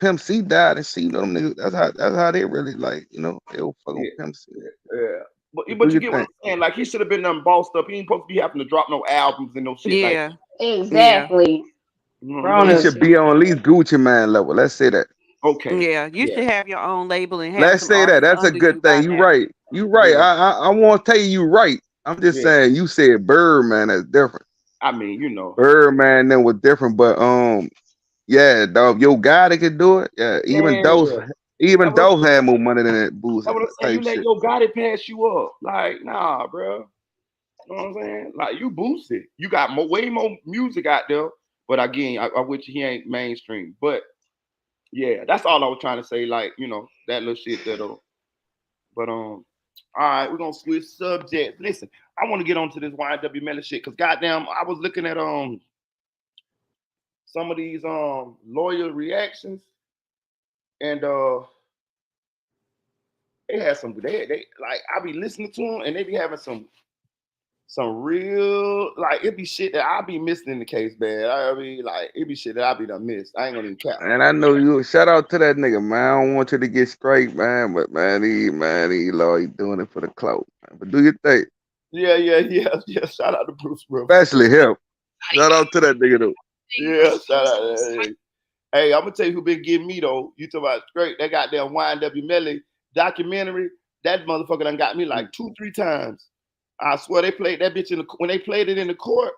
Pimp C died, and see, them niggas. That's how they really they were fucking with Pimp C. Yeah. But you get what I'm saying? Like he should have been done bossed up. He ain't supposed to be having to drop no albums and no shit. Yeah, exactly. Yeah. He should be on at least Gucci Man level. Let's say that. Okay. Yeah, you should have your own label and have. Let's say that. That's a good thing. You right. You right. Yeah. I won't tell you right. I'm just saying. You said Birdman. That's different. I mean, Birdman then was different, but yeah, dog. Yo, guy that could do it. Yeah, even Dolph had more money than that Boosie. That's what I'm saying. You let Yo Gotti pass you up. Like, nah, bro. You know what I'm saying? Like, you Boosie. You got way more music out there. But again, I wish he ain't mainstream. But yeah, that's all I was trying to say. Like, that little shit that'll. But all right, we're gonna switch subjects. Listen, I want to get onto this YNW Melly shit because goddamn, I was looking at some of these lawyer reactions, and they had some they like I be listening to them and they be having some real like it be shit that I be missing in the case, man. I mean like it be shit that I be done missed. I ain't gonna even cap. And I know you. Shout out to that nigga, man. I don't want you to get straight, man. But man, he Lord, he doing it for the clout, man. But do your thing. Yeah. Shout out to Bruce, bro. Especially him. Shout out to that nigga though. Yeah, shout out. Hey, I'm gonna tell you who been getting me though. You talk about straight. That goddamn YNW Melly documentary. That motherfucker done got me like 2-3 times. I swear they played that bitch when they played it in the court.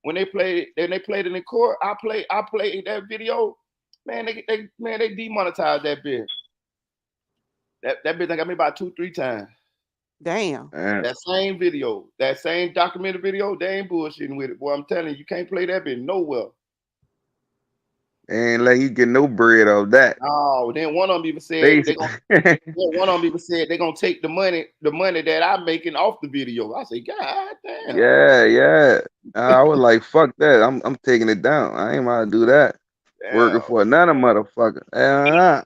When they played it in court, I played that video. Man, they demonetized that bitch. That bitch done got me about 2-3 times. Damn. That same video, that same documentary video, they ain't bullshitting with it. Boy, I'm telling you, you can't play that bitch nowhere. Ain't like you get no bread off that. Oh, then one of them even said they gonna take the money that I'm making off the video. I say, God damn. Yeah. I was like, fuck that. I'm taking it down. I ain't about to do that. Damn. Working for another motherfucker. I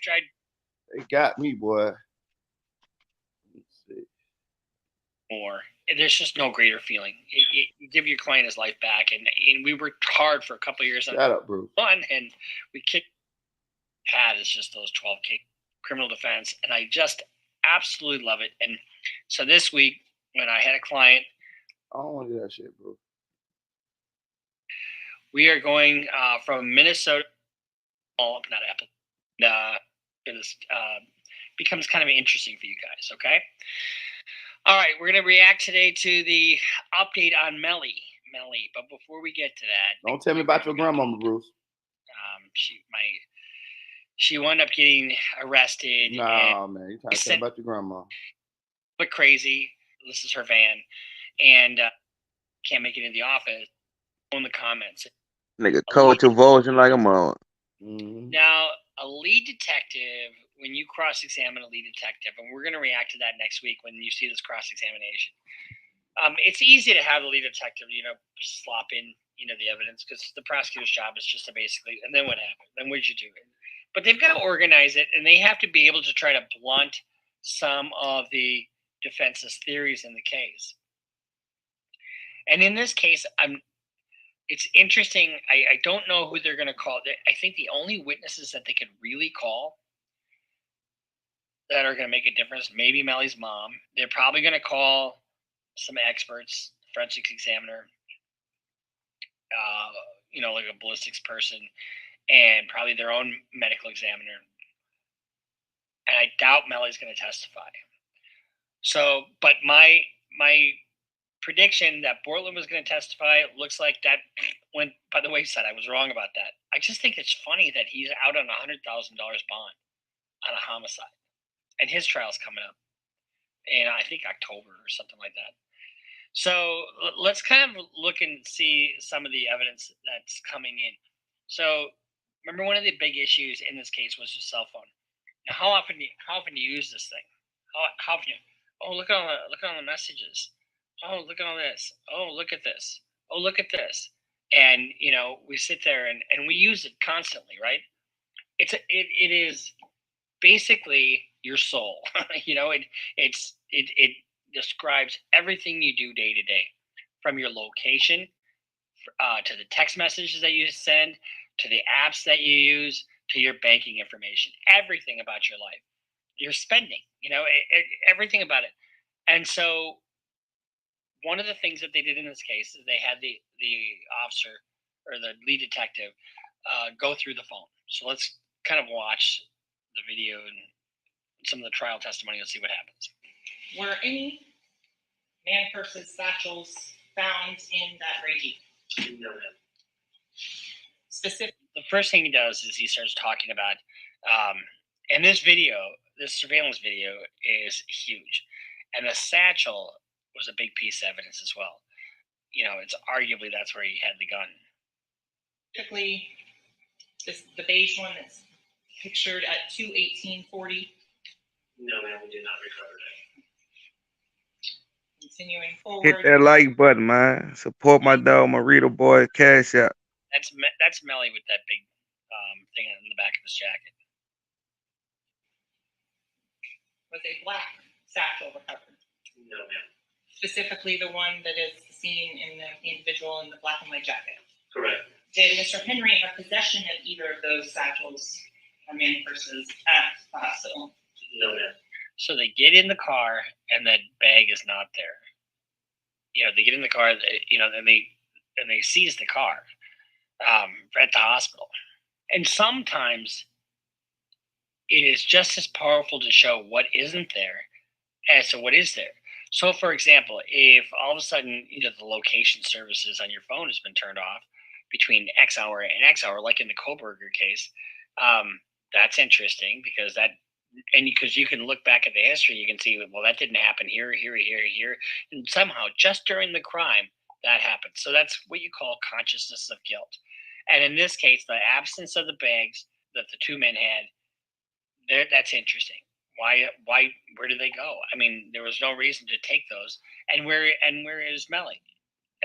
tried. They got me, boy. Let's see. More. There's just no greater feeling. You give your client his life back, and we worked hard for a couple of years on Shut up, bro. One, and we kicked Pat is just those 12K criminal defense, and I just absolutely love it. And so this week, when I had a client, I don't want to do that shit, bro. We are going from Minnesota, not Apple. It becomes kind of interesting for you guys, okay? All right, we're going to react today to the update on Melly. But before we get to that, don't tell me about your grandmama, Bruce. She wound up getting arrested. No, man, you trying to tell about your grandma? But crazy. This is her van, and can't make it in the office. On the comments, nigga, culture vulture like a mom. Now, a lead detective. When you cross-examine a lead detective, and we're going to react to that next week when you see this cross-examination. It's easy to have the lead detective, slop in, the evidence because the prosecutor's job is just to basically, and then what happened? Then what did you do? But they've got to organize it, and they have to be able to try to blunt some of the defense's theories in the case. And in this case, it's interesting. I don't know who they're going to call. I think the only witnesses that they could really call that are going to make a difference, maybe Melly's mom. They're probably going to call some experts, forensics examiner, like a ballistics person, and probably their own medical examiner. And I doubt Melly's going to testify. So, but my prediction that Bortland was going to testify looks like that went by the wayside. I was wrong about that. I just think it's funny that he's out on $100,000 bond on a homicide. And his trial's coming up in, I think, October or something like that. So let's kind of look and see some of the evidence that's coming in. So remember, one of the big issues in this case was your cell phone. Now, how often do you use this thing? How often? Look at all the messages. Oh, look at all this. Oh, look at this. Oh, look at this. And we sit there and we use it constantly, right? It is basically your soul. It describes everything you do day to day, from your location to the text messages that you send, to the apps that you use, to your banking information, everything about your life, your spending, everything about it. And so one of the things that they did in this case is they had the officer or the lead detective go through the phone. So let's kind of watch the video and some of the trial testimony and see what happens. Were any man purses, satchels found in that gray Jeep? No. Specific. The first thing he does is he starts talking about, and this surveillance video is huge, and the satchel was a big piece of evidence as well. It's arguably that's where he had the gun. Typically, the beige one that's pictured at 2/18/40. No, man, we did not recover that. Continuing forward. Hit that like button, man. Support my dog, Marito Boy, Cash App. That's Melly with that big thing on the back of his jacket. Was a black satchel recovered? No, ma'am. Specifically the one that is seen in the individual in the black and white jacket? Correct. Did Mr. Henry have possession of either of those satchels or man purses at the hospital? No, ma'am. So they get in the car and that bag is not there. They get in the car, and they seize the car at the hospital. And sometimes it is just as powerful to show what isn't there as to what is there. So, for example, if all of a sudden the location services on your phone has been turned off between X hour and X hour, like in the Koberger case, that's interesting because because you can look back at the history, you can see, well, that didn't happen here, and somehow just during the crime that happened. So that's what you call consciousness of guilt. And in this case, the absence of the bags that the two men had, that's interesting. Why? Where did they go? I mean, there was no reason to take those. And where is Melly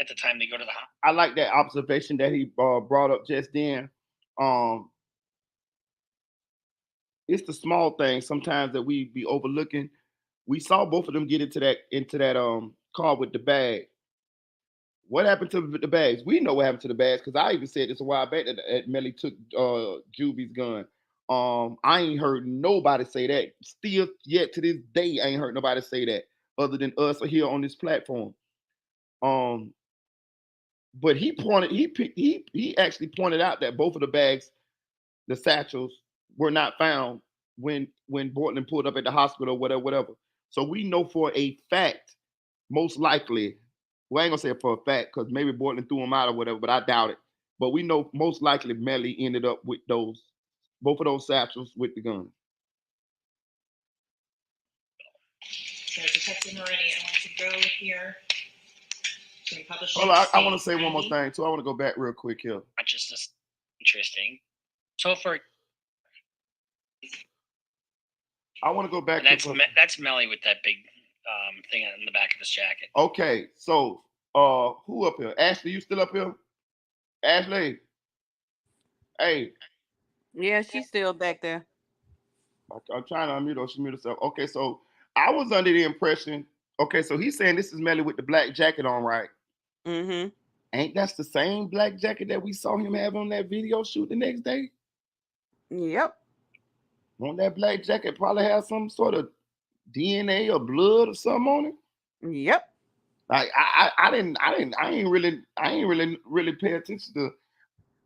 at the time they go to the hospital? I like that observation that he brought up just then. It's the small things sometimes that we be overlooking. We saw both of them get into that car with the bag. What happened to the bags? We know what happened to the bags because I even said this a while back that Melly took Juvie's gun. I ain't heard nobody say that. Still, yet to this day, I ain't heard nobody say that other than us here on this platform. But he actually pointed out that both of the bags, the satchels, were not found when Bortland pulled up at the hospital, whatever. So we know for a fact, most likely, well, I ain't gonna say it for a fact because maybe Bortland threw him out or whatever, but I doubt it. But we know most likely Melly ended up with both of those satchels with the gun. So, Detective Moretti, I want to go here to publish. Hold on, I want to say one more thing too. I want to go back real quick here. Consciousness, interesting. So I want to go back. That's Melly with that big thing on the back of his jacket. Okay, so who up here? Ashley, you still up here? Ashley, hey. Yeah, she's still back there. I'm trying to unmute her. She muted herself. Okay, so I was under the impression. Okay, so he's saying this is Melly with the black jacket on, right? Mm-hmm. Ain't that's the same black jacket that we saw him have on that video shoot the next day? Yep. Won't that black jacket probably have some sort of DNA or blood or something on it? Yep. Like I ain't really pay attention to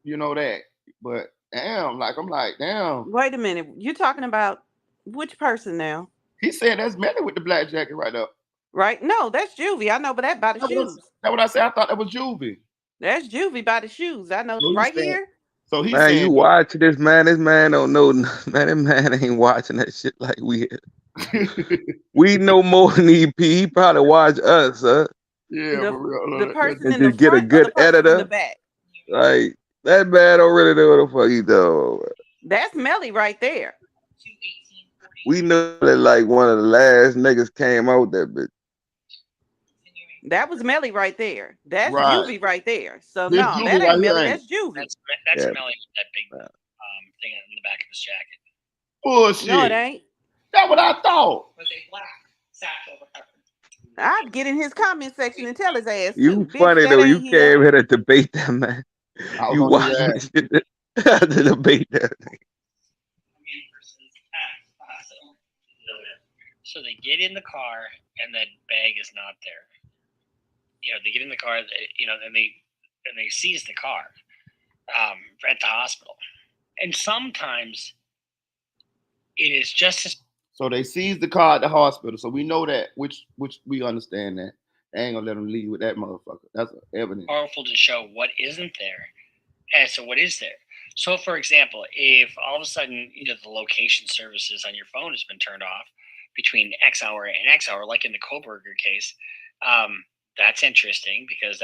that. But damn, I'm like, damn. Wait a minute. You're talking about which person now? He said that's Melly with the black jacket right up. Right? No, that's Juvie. I know, but that by the shoes. That's what I said. I thought that was Juvie. That's Juvie by the shoes. I know right here. So he's man, saying, you watching this, man. This man don't know, man. This man ain't watching that shit like we we know more than he probably watch us, huh? Yeah, the, for real. The person and in the just get a front good or the person editor. in the back? Like, that man don't really know what the fuck he doing. That's Melly right there. We know that like one of the last niggas came out that bitch. That was Melly right there. That's right. Juvie right there. So This no, Juvie that ain't right Melly. here, That's Juvie. That's Yeah. Melly with that big thing on the back of his jacket. Bullshit. No, it ain't. That's what I thought. Was a black satchel recovered? I'd get in his comment section and tell his ass. You too. funny Bitch, though. that You ain't came him. here to debate that man. You watch that shit to debate that. So they get in the car and that bag is not there. They get in the car, and they seize the car at the hospital. And sometimes it is just as. So they seized the car at the hospital. So we know that, which we understand that. They ain't gonna let them leave with that motherfucker. That's evidence. Powerful to show what isn't there as to what is there. So, for example, if all of a sudden the location services on your phone has been turned off between X hour and X hour, like in the Koberger case, that's interesting because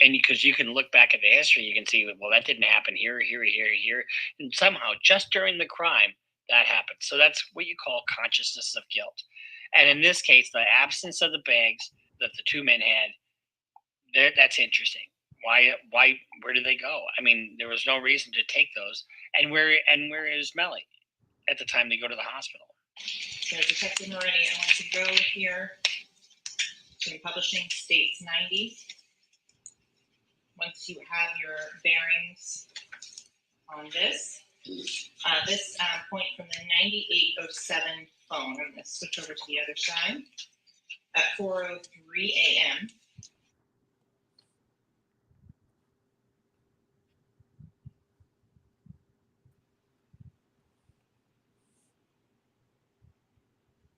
because you can look back at the history, you can see, well, that didn't happen here, and somehow just during the crime that happened. So that's what you call consciousness of guilt. And in this case, the absence of the bags that the two men had, that's interesting. Why? Where did they go? I mean, there was no reason to take those. And where is Melly at the time they go to the hospital? So, Detective Moretti, I want to go here to publishing states 90. Once you have your bearings on this, point from the 9807 phone. I'm going to switch over to the other side at 4:03 a.m.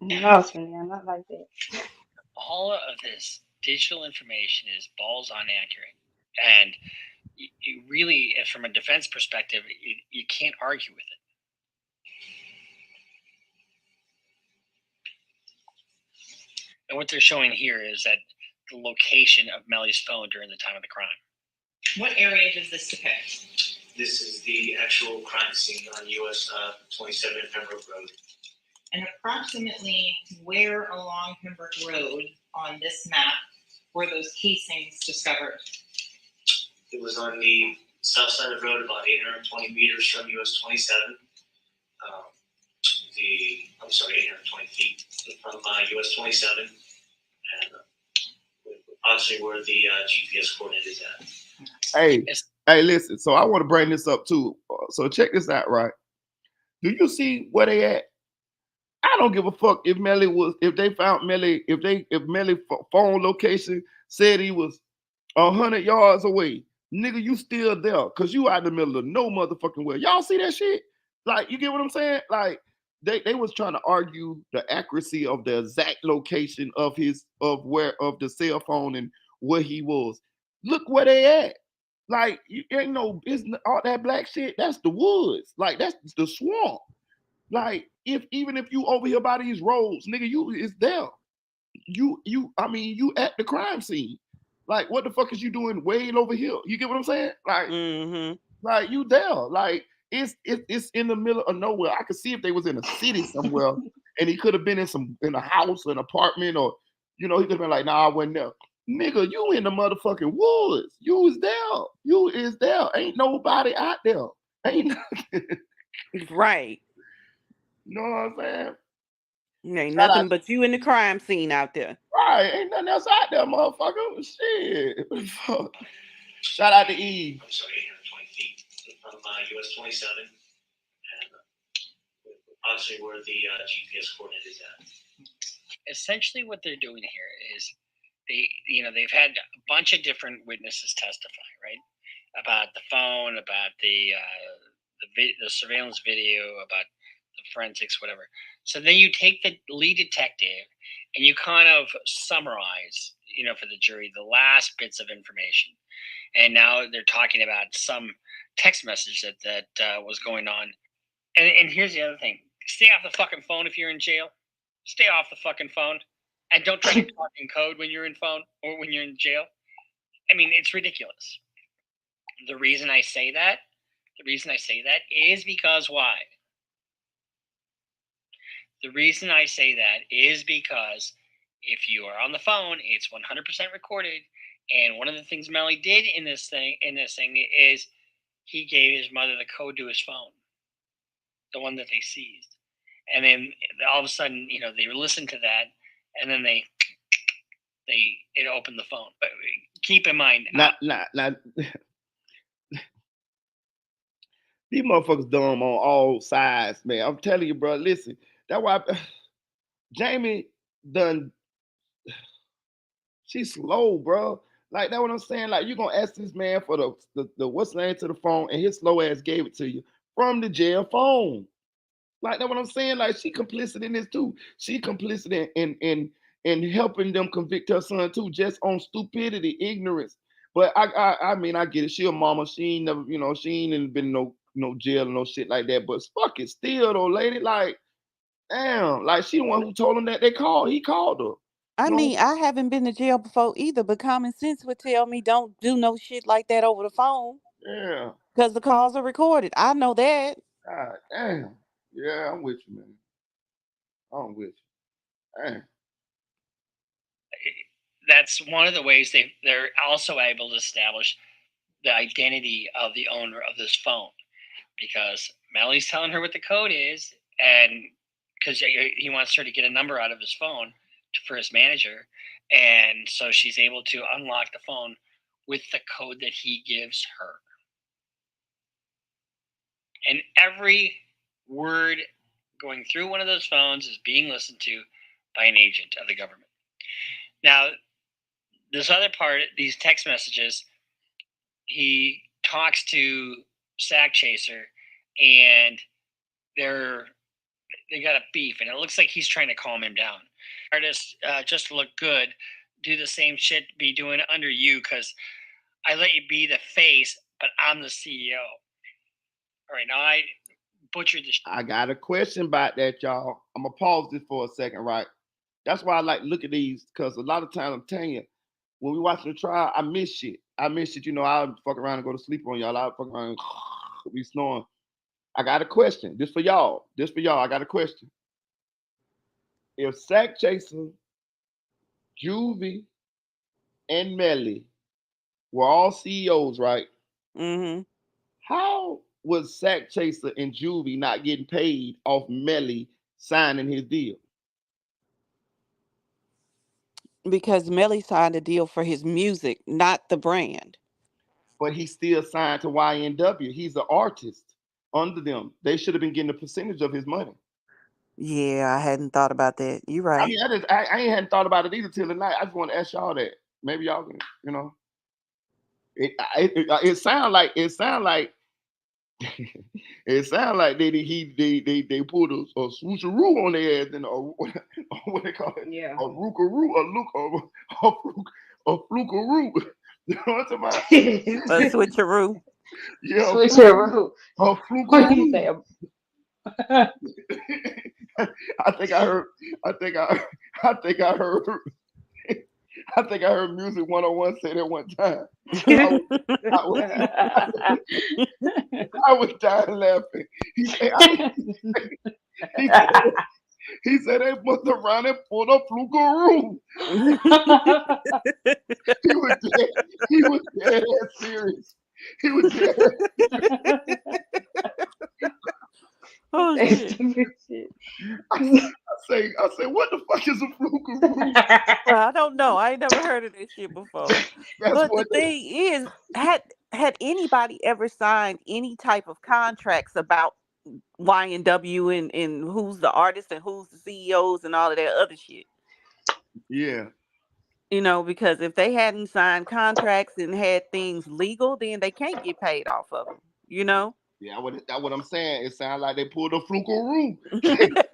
No, Sam, not like that. All of this digital information is balls on accurate, and you really, from a defense perspective, you can't argue with it. And what they're showing here is that the location of Melly's phone during the time of the crime. What area does this depict? This is the actual crime scene on US 27 and Pembroke Road. And approximately where along Pembroke Road on this map were those casings discovered? It was on the south side of the road, about 820 meters from US 27. 820 feet from US 27, and obviously where the GPS coordinate is at. Hey, listen. So I want to bring this up too. So check this out, right? Do you see where they at? I don't give a fuck if they found Melly, if Melly phone location said he was 100 yards away. Nigga, you still there because you out in the middle of no motherfucking way. Y'all see that shit? Like, you get what I'm saying? Like, they was trying to argue the accuracy of the exact location of the cell phone and where he was. Look where they at. Like, you ain't no business. All that black shit, that's the woods. Like, that's the swamp. Like, even if you over here by these roads, nigga, you is there. You at the crime scene. Like, what the fuck is you doing way over here? You get what I'm saying? Like, like you there. Like, it's in the middle of nowhere. I could see if they was in a city somewhere and he could have been in a house or an apartment, or he could have been like, nah, I wasn't there. Nigga, you in the motherfucking woods. You is there. You is there. Ain't nobody out there. Ain't nothing. Right. You know what I'm saying? Ain't nothing but you in the crime scene out there. Right. Ain't nothing else out there, motherfucker. Shit. Shout out to Eve. I'm sorry, 820 feet from US 27, and obviously where the GPS coordinate is at. Essentially, what they're doing here is they've had a bunch of different witnesses testify, right, about the phone, about the surveillance video, about the forensics, whatever. So then you take the lead detective and you kind of summarize, for the jury, the last bits of information. And now they're talking about some text message that was going on. And here's the other thing: stay off the fucking phone if you're in jail. Stay off the fucking phone, and don't try to talk in code when you're in phone or when you're in jail. I mean, it's ridiculous. The reason I say that is because why? The reason I say that is because if you are on the phone, it's 100% recorded. And one of the things Melly did in this thing is he gave his mother the code to his phone, the one that they seized. And then all of a sudden, they listened to that, and then it opened the phone. But keep in mind, these motherfuckers dumb on all sides, man. I'm telling you, bro. Listen, that's why Jamie done. She's slow, bro. Like, that's what I'm saying. Like, you're gonna ask this man for the what's the name to the phone, and his slow ass gave it to you from the jail phone. Like, that's what I'm saying. Like, she complicit in this too. She complicit in helping them convict her son too, just on stupidity, ignorance. But I mean, I get it. She a mama. She ain't never, she ain't been no jail or no shit like that. But fuck it, still though, lady. Like, damn, like she the one who told him that he called her. I mean, I haven't been to jail before either, but common sense would tell me don't do no shit like that over the phone. Yeah. Because the calls are recorded. I know that. God damn. Yeah, I'm with you, man. I'm with you. Damn. That's one of the ways they're also able to establish the identity of the owner of this phone, because Melly's telling her what the code is, and because he wants her to get a number out of his phone for his manager, and so she's able to unlock the phone with the code that he gives her. And every word going through one of those phones is being listened to by an agent of the government. Now, this other part, these text messages, he talks to Sakchaser, and they got a beef, and it looks like he's trying to calm him down. Artists, just to look good, do the same shit be doing under you, because I let you be the face, but I'm the CEO. All right, now I butchered this. I got a question about that, y'all. I'm gonna pause this for a second, right? That's why I like to look at these, because a lot of times I'm telling you, when we watch the trial, I miss shit. You know, I'll fuck around and go to sleep on y'all. I'll fuck around and be snoring. I got a question. This for y'all. I got a question. If Sakchaser, Juvie, and Melly were all CEOs, right? Mm-hmm. How was Sakchaser and Juvie not getting paid off Melly signing his deal? Because Melly signed a deal for his music, not the brand. But he's still signed to YNW. He's an artist under them. They should have been getting a percentage of his money. Yeah, I hadn't thought about that. You're right. I mean, I ain't hadn't thought about it either till tonight. I just want to ask y'all that. Maybe y'all can, you know. It sound like it sound like they pulled a swoocheroo on their ass and what they call it? Yeah. A rookaroo, a flukaroo. You know what I'm talking about? A switcheroo. Yeah, Switcheroo. a What do you say? I think I heard Music 101 say that one time. I was dying laughing. He said they must have run and pulled a flukaroo. He was dead ass serious. He was dead. Oh shit. I say, what the fuck is a flukaroo? I don't know. I ain't never heard of this shit before. But the thing is, had anybody ever signed any type of contracts about Y&W and who's the artist and who's the CEOs and all of that other shit? Yeah. You know, because if they hadn't signed contracts and had things legal, then they can't get paid off of them. You know? Yeah, that's what I'm saying. It sounds like they pulled a flukaroo. Well, that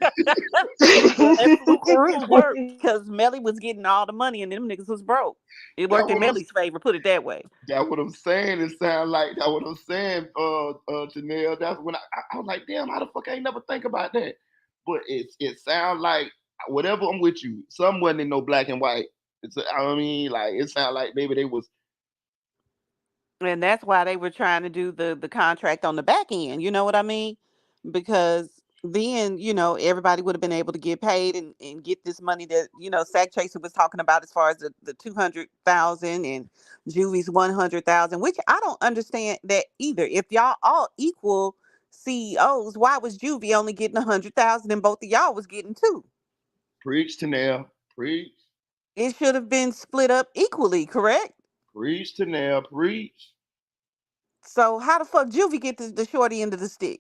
flukaroo worked because Melly was getting all the money and them niggas was broke. It worked in Melly's favor, put it that way. That's what I'm saying. It sounds like that's what I'm saying, Janelle. That's when I was like, damn, how the fuck I ain't never think about that? But it sounds like whatever. I'm with you. Some wasn't in no black and white. I mean, like it sounds like maybe they was. And that's why they were trying to do the contract on the back end. You know what I mean? Because then, you know, everybody would have been able to get paid and get this money that, you know, Sakchaser was talking about as far as the 200,000 and Juvie's 100,000, which I don't understand that either. If y'all all equal CEOs, why was Juvie only getting 100,000 and both of y'all was getting 2? Preach, Tanel. Preach. It should have been split up equally, correct? Preach, Tanel. Preach. So how the fuck Juvie get the shorty end of the stick?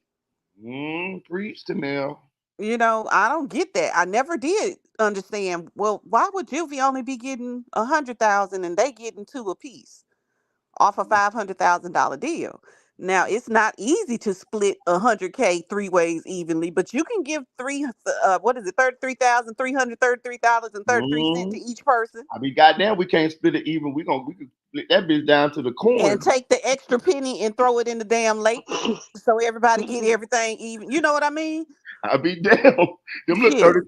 Preach, Tanel. You know, I don't get that. I never did understand. Well, why would Juvie only be getting 100,000 and they getting 2 apiece off a $500,000 deal? Now it's not easy to split 100K 3 ways evenly, but you can give $33,333.33 to each person. I mean, goddamn, we can't split it even. We can split that bitch down to the coin and take the extra penny and throw it in the damn lake so everybody get everything even. You know what I mean? I be damn. Them little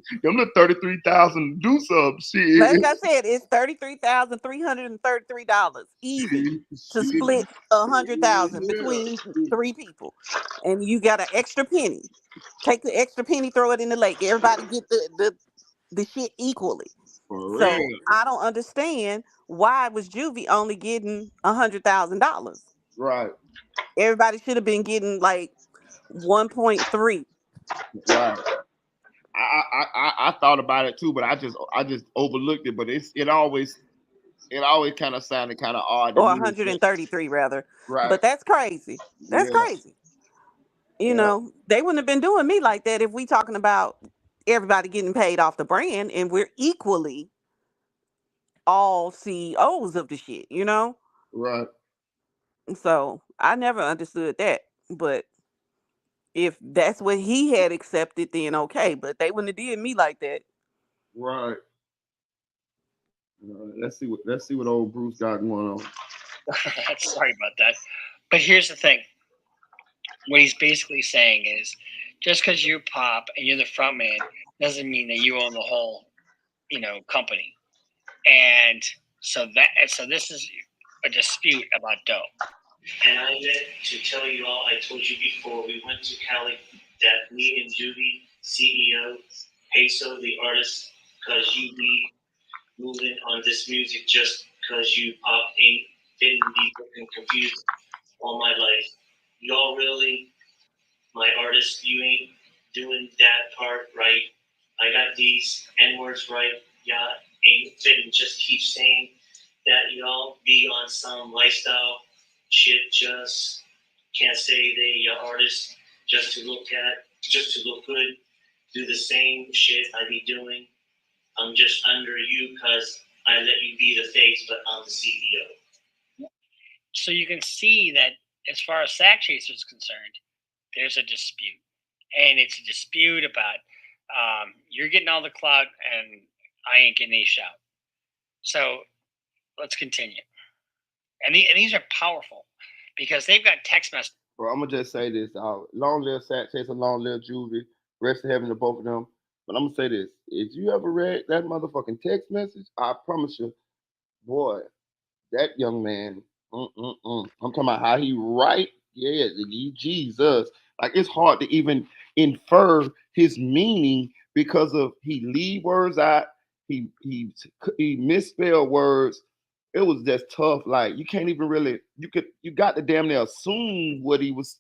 33,000 do some shit. Like I said, it's $33,333 even to split 100,000 between 3 people, and you got an extra penny. Take the extra penny, throw it in the lake. Everybody get the shit equally. So I don't understand why was Juvie only getting $100,000. Right. Everybody should have been getting like 1.3. Right. I thought about it too, but I just overlooked it. But it always kind of sounded kind of odd to Or me. 133 rather. Right. But that's crazy. That's Yeah. crazy. You Yeah. know, they wouldn't have been doing me like that if we talking about everybody getting paid off the brand and we're equally all CEOs of the shit, you know? Right. So I never understood that. But if that's what he had accepted, then okay. But they wouldn't have did me like that. Right. Let's see what old Bruce got going on. Sorry about that. But here's the thing. What he's basically saying is, just because you pop and you're the front man doesn't mean that you own the whole, company. And so this is a dispute about dough. And I meant to tell you all, I told you before, we went to Cali, that me and Judy, CEO, Peso, the artist, because you be moving on this music just because you pop ain't been be looking confused all my life. Y'all really, my artist, you ain't doing that part right. I got these N-words right. Y'all ain't fitting. Just keep saying that y'all be on some lifestyle shit. Just can't say they artists just to look good. Do the same shit I be doing. I'm just under you because I let you be the face, but I'm the CEO. So you can see that as far as Sakchaser is concerned, there's a dispute. And it's a dispute about you're getting all the clout and I ain't getting a shout. So let's continue. And these are powerful because they've got text messages. Bro, I'm gonna just say this: long live Sakchaser, long live Juvie, rest in heaven to both of them. But I'm gonna say this: if you ever read that motherfucking text message, I promise you, boy, that young man. I'm talking about how he write. Yeah, Jesus. Like it's hard to even infer his meaning because of he leave words out. He misspelled words. It was just tough. Like you can't even really you got to damn near assume what he was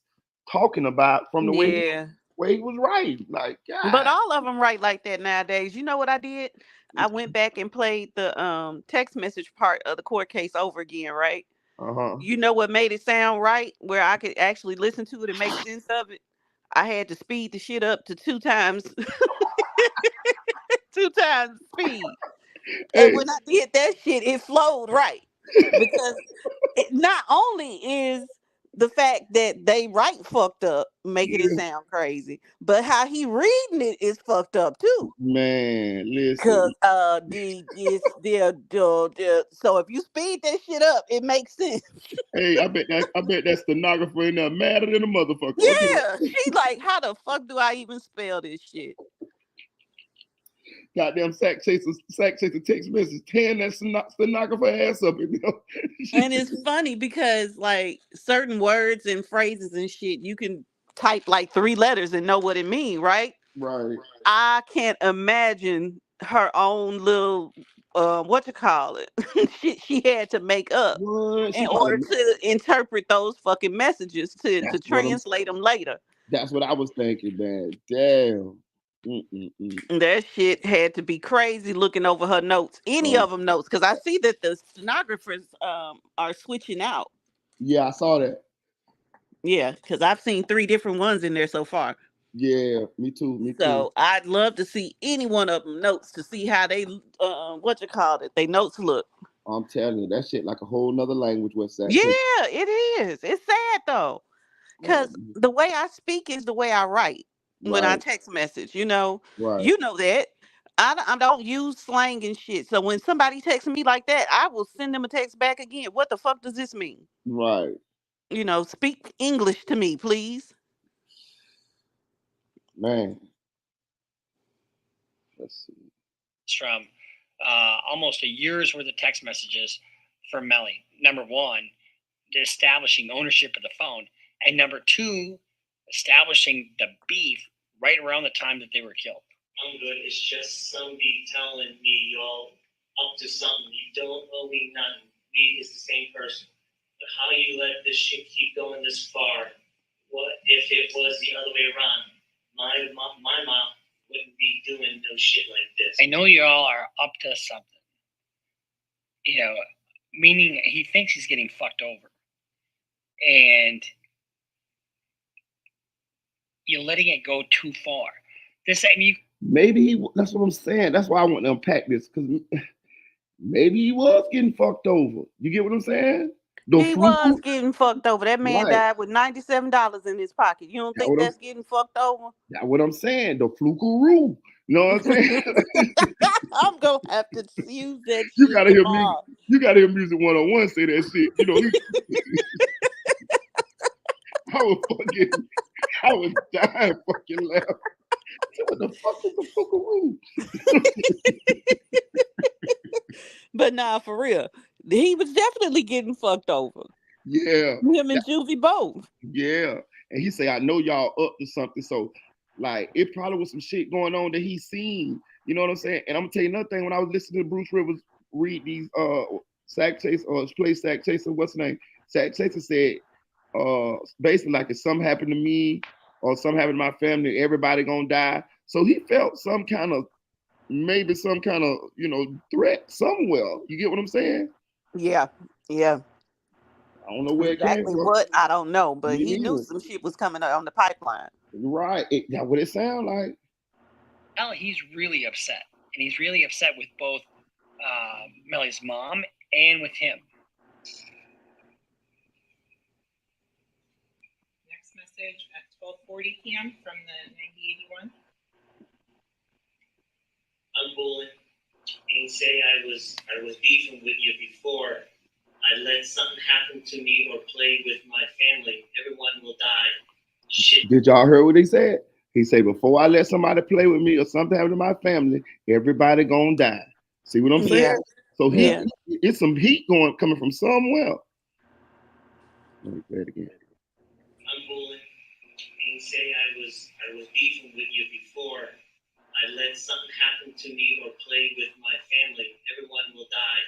talking about from the Yeah. way he was writing. Like God. But all of them write like that nowadays. You know what I did? I went back and played the text message part of the court case over again, right? Uh-huh. You know what made it sound right, where I could actually listen to it and make sense of it? I had to speed the shit up to 2 times 2 times speed. And Hey. when I did that shit, it flowed right. Because it not only is the fact that they write fucked up, making it sound crazy, but how he reading it is fucked up too. Man, Cause listen. so if you speed that shit up, it makes sense. Hey, I bet that stenographer in there madder than a motherfucker. Yeah, she like, how the fuck do I even spell this shit? Goddamn Sakchaser text message, tearing that stenographer ass up. And it's funny because like certain words and phrases and shit, you can type like 3 letters and know what it means, right? Right. I can't imagine her own little what you call it shit she had to make up What? in order to interpret those fucking messages to translate them later. That's what I was thinking, man. Damn. Mm-mm-mm. That shit had to be crazy looking over her notes, any of them notes, because I see that the stenographers are switching out. Yeah, I saw that. Yeah, because I've seen 3 different ones in there so far. Yeah, me too. Me too. So I'd love to see any one of them notes to see how they what you call it, they notes look. I'm telling you, that shit like a whole nother language. What's that? Yeah, it is. It's sad though, because the way I speak is the way I write when I Right. text message. You know Right. that. I don't use slang and shit. So when somebody texts me like that, I will send them a text back again. What the fuck does this mean? Right. Speak English to me, please. Man. Let's see. From almost a year's worth of text messages from Melly. Number one, establishing ownership of the phone, and number two, establishing the beef right around the time that they were killed. I'm good. It's just somebody telling me y'all up to something. You don't owe me nothing. We is the same person. But how you let this shit keep going this far? What if it was the other way around? My mom wouldn't be doing no shit like this. I know you all are up to something. You know, meaning he thinks he's getting fucked over. And you're letting it go too far. Maybe that's what I'm saying. That's why I want to unpack this, because maybe he was getting fucked over. You get what I'm saying? He was getting fucked over. That man Right. died with $97 in his pocket. You don't think that's getting fucked over? That's what I'm saying. The flukaroo. You know what I'm saying? I'm gonna have to use that. You gotta hear me. You gotta hear Music 101 say that shit. You know, I was dying fucking laughing. What the fuck is the flukaroo? But nah, for real, he was definitely getting fucked over. Yeah, him and Juvie both. Yeah, and he say, "I know y'all up to something." So, like, it probably was some shit going on that he seen. You know what I'm saying? And I'm gonna tell you another thing. When I was listening to Bruce Rivers read these Sakchaser or play Sakchaser, what's his name? Sakchaser said, basically like if something happened to me or something happened to my family, everybody gonna die. So he felt some kind of threat somewhere. You get what I'm saying? Yeah. I don't know where exactly it came from. what I don't know, but Me he knew neither. some shit was coming on the pipeline. Right. That's what it sound like. Well, he's really upset, and he's really upset with both Melly's mom and with him. Next message at 12:40 p.m. from the 9081. I'm bullying. Ain't say I was beefing with you before. I let something happen to me or play with my family. Everyone will die. Shit. Did y'all hear what he said? He said, before I let somebody play with me or something happen to my family, everybody gonna die. See what I'm saying? Yeah. So it's some heat coming from somewhere. Let me play it again. I'm bullying. Ain't say I was beefing with you before. I let something happen to me or play with my family. Everyone will die.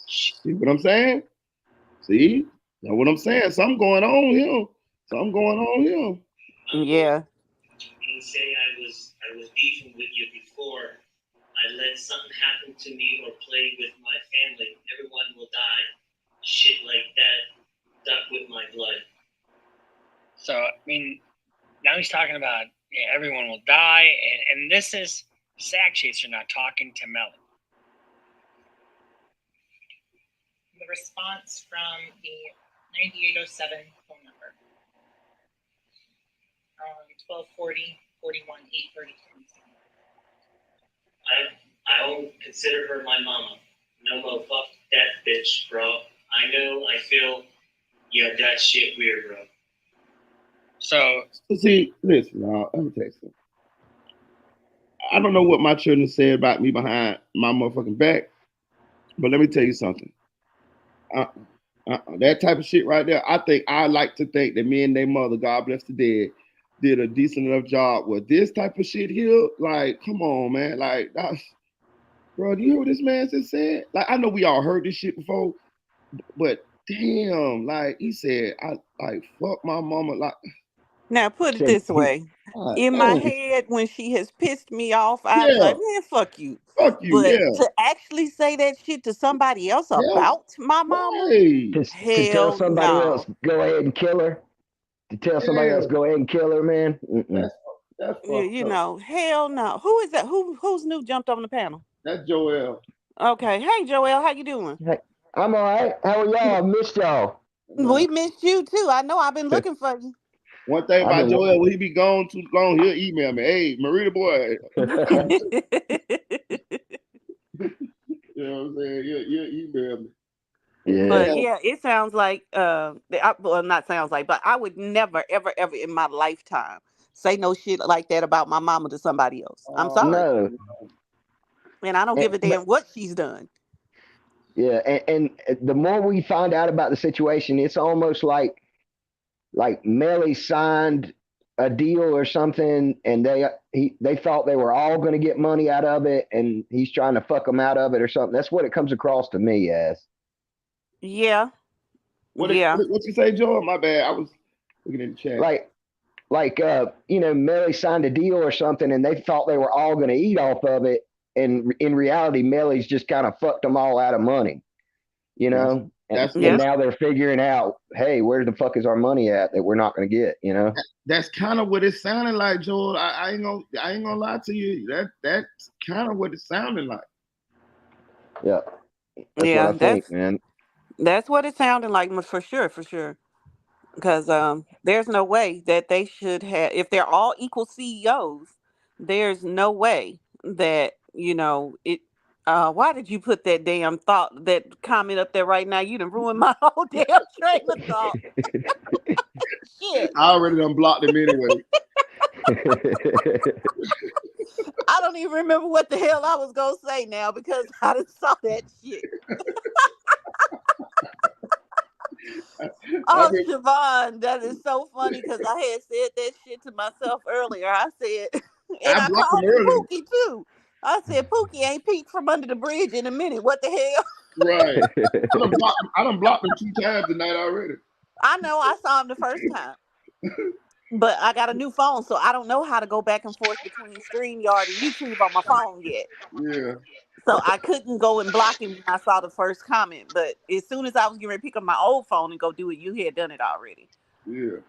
Shit. See what I'm saying? See? That's what I'm saying. Something going on here. Yeah. Ain't say I was beefing with you before. I let something happen to me or play with my family. Everyone will die. Shit like that. Stuck with my blood. So, I mean, now he's talking about everyone will die, and this is Sakchaser not talking to Melly. The response from the 9807 phone number. 1240 41 832. I don't consider her my mama. No more fuck that bitch, bro. I know, I feel, yeah, that shit weird, bro. So see, listen, y'all, let me tell you something. I don't know what my children said about me behind my motherfucking back, but let me tell you something. That type of shit right there, I like to think that me and their mother, God bless the dead, did a decent enough job with this type of shit here. Like, come on, man. Like, that's, bro, do you hear what this man just said? Like, I know we all heard this shit before, but damn, like, he said, I like fuck my mama. Like, now put it this way. In my head, when she has pissed me off, I'm like, man, fuck you. Fuck you, but to actually say that shit to somebody else about my mama, to tell somebody else, go ahead and kill her. To tell somebody else, go ahead and kill her, man. That's you know, hell no. Who is that? Who's new jumped on the panel? That's Joel. Okay. Hey, Joel, how you doing? Hey, I'm all right. How are y'all? I missed y'all. We missed you too. I know. I've been looking for you. One thing about Joel, when he be gone too long, he'll email me. Hey, Marita boy. You know what I'm saying? You'll email me. Yeah. But yeah, it sounds like well, not sounds like, but I would never, ever, ever in my lifetime say no shit like that about my mama to somebody else. I'm sorry. No. And I don't give a damn what she's done. Yeah, and the more we find out about the situation, it's almost like Melly signed a deal or something, and they thought they were all going to get money out of it, and he's trying to fuck them out of it or something. That's what it comes across to me as. Yeah. What you say, Joe? My bad. I was looking in the chat. Like Melly signed a deal or something, and they thought they were all going to eat off of it, and in reality, Melly's just kind of fucked them all out of money. And now they're figuring out, hey, where the fuck is our money at that we're not going to get? That's kind of what it sounded like, Joel. I ain't gonna lie to you. That's kind of what it sounded like. Yeah. That's what I think, man. That's what it sounded like, for sure. Because there's no way that they should have, if they're all equal CEOs, there's no way that, it. Why did you put that comment up there right now? You done ruined my whole damn train of thought. Shit. I already done blocked him anyway. I don't even remember what the hell I was going to say now because I done saw that shit. Oh, Siobhan, that is so funny because I had said that shit to myself earlier. I said, and I called him Pookie too. I said, Pookie ain't peeked from under the bridge in a minute. What the hell? Right. I done blocked him 2 times tonight already. I know. I saw him the first time. But I got a new phone, so I don't know how to go back and forth between StreamYard and YouTube on my phone yet. Yeah. So I couldn't go and block him when I saw the first comment. But as soon as I was getting ready to pick up my old phone and go do it, you had done it already. Yeah.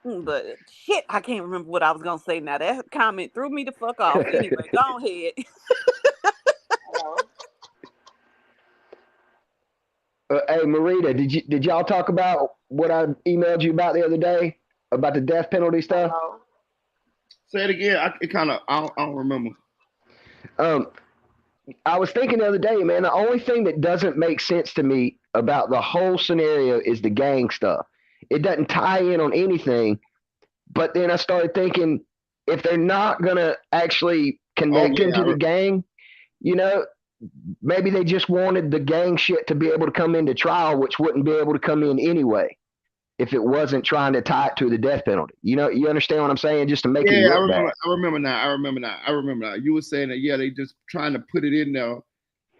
But shit, I can't remember what I was going to say now. That comment threw me the fuck off. Anyway, go ahead. Hey, Marita, did y'all talk about what I emailed you about the other day about the death penalty stuff? Say it again. I don't remember. I was thinking the other day, man, the only thing that doesn't make sense to me about the whole scenario is the gang stuff. It doesn't tie in on anything. But then I started thinking, if they're not going to actually connect him to the gang, maybe they just wanted the gang shit to be able to come into trial, which wouldn't be able to come in anyway if it wasn't trying to tie it to the death penalty. You understand what I'm saying? Just to make it look bad. I remember now. You were saying that, they just trying to put it in there.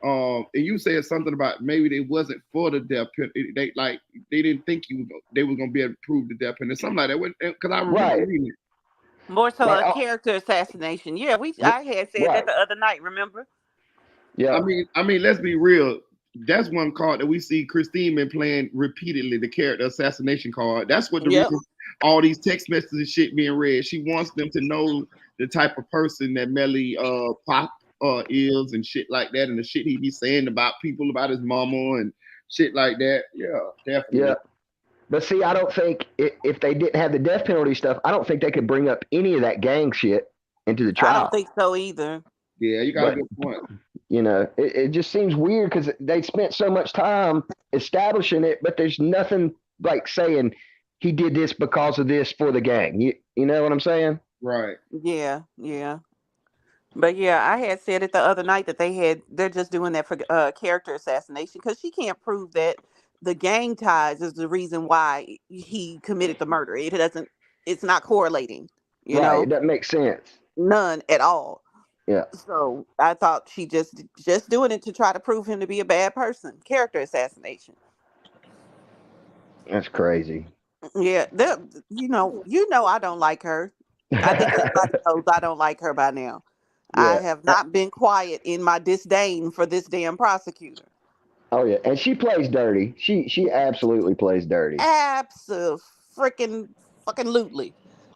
And you said something about maybe they wasn't for the death penalty. They didn't think they were going to be able to prove the death penalty. Something like that. Because I remember reading it. More so a character assassination. Yeah, I had said that the other night, remember? Yeah. I mean, let's be real. That's one card that we see Christine been playing repeatedly, the character assassination card. That's what the reason all these text messages and shit being read. She wants them to know the type of person that Melly Pop is and shit like that, and the shit he be saying about people, about his mama and shit like that. Yeah, definitely. Yeah. But see, I don't think if they didn't have the death penalty stuff, I don't think they could bring up any of that gang shit into the trial. I don't think so either. Yeah, you got a good point. It just seems weird because they spent so much time establishing it, but there's nothing like saying he did this because of this for the gang. You know what I'm saying? Right. Yeah. But yeah, I had said it the other night that they're just doing that for character assassination because she can't prove that the gang ties is the reason why he committed the murder. It's not correlating. You know? It doesn't make sense. None at all. Yeah. So I thought she just doing it to try to prove him to be a bad person. Character assassination. That's crazy. Yeah, you know I don't like her. I think everybody knows I don't like her by now. Yeah. I have not been quiet in my disdain for this damn prosecutor. Oh yeah, and she plays dirty. She absolutely plays dirty. Absolutely.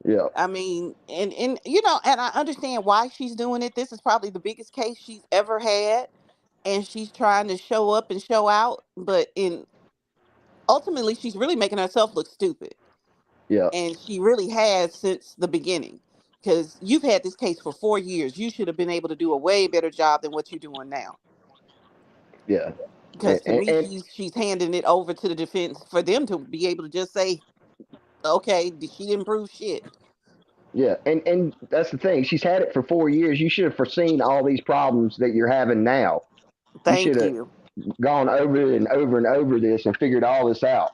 Yeah. I mean, and I understand why she's doing it. This is probably the biggest case she's ever had, and she's trying to show up and show out, but ultimately she's really making herself look stupid. Yeah. And she really has since the beginning. Because you've had this case for 4 years. You should have been able to do a way better job than what you're doing now. Yeah. Because to me, she's handing it over to the defense for them to be able to just say, okay, she didn't prove shit. Yeah, and that's the thing. She's had it for 4 years. You should have foreseen all these problems that you're having now. Thank you. Should have gone over and over and over this and figured all this out.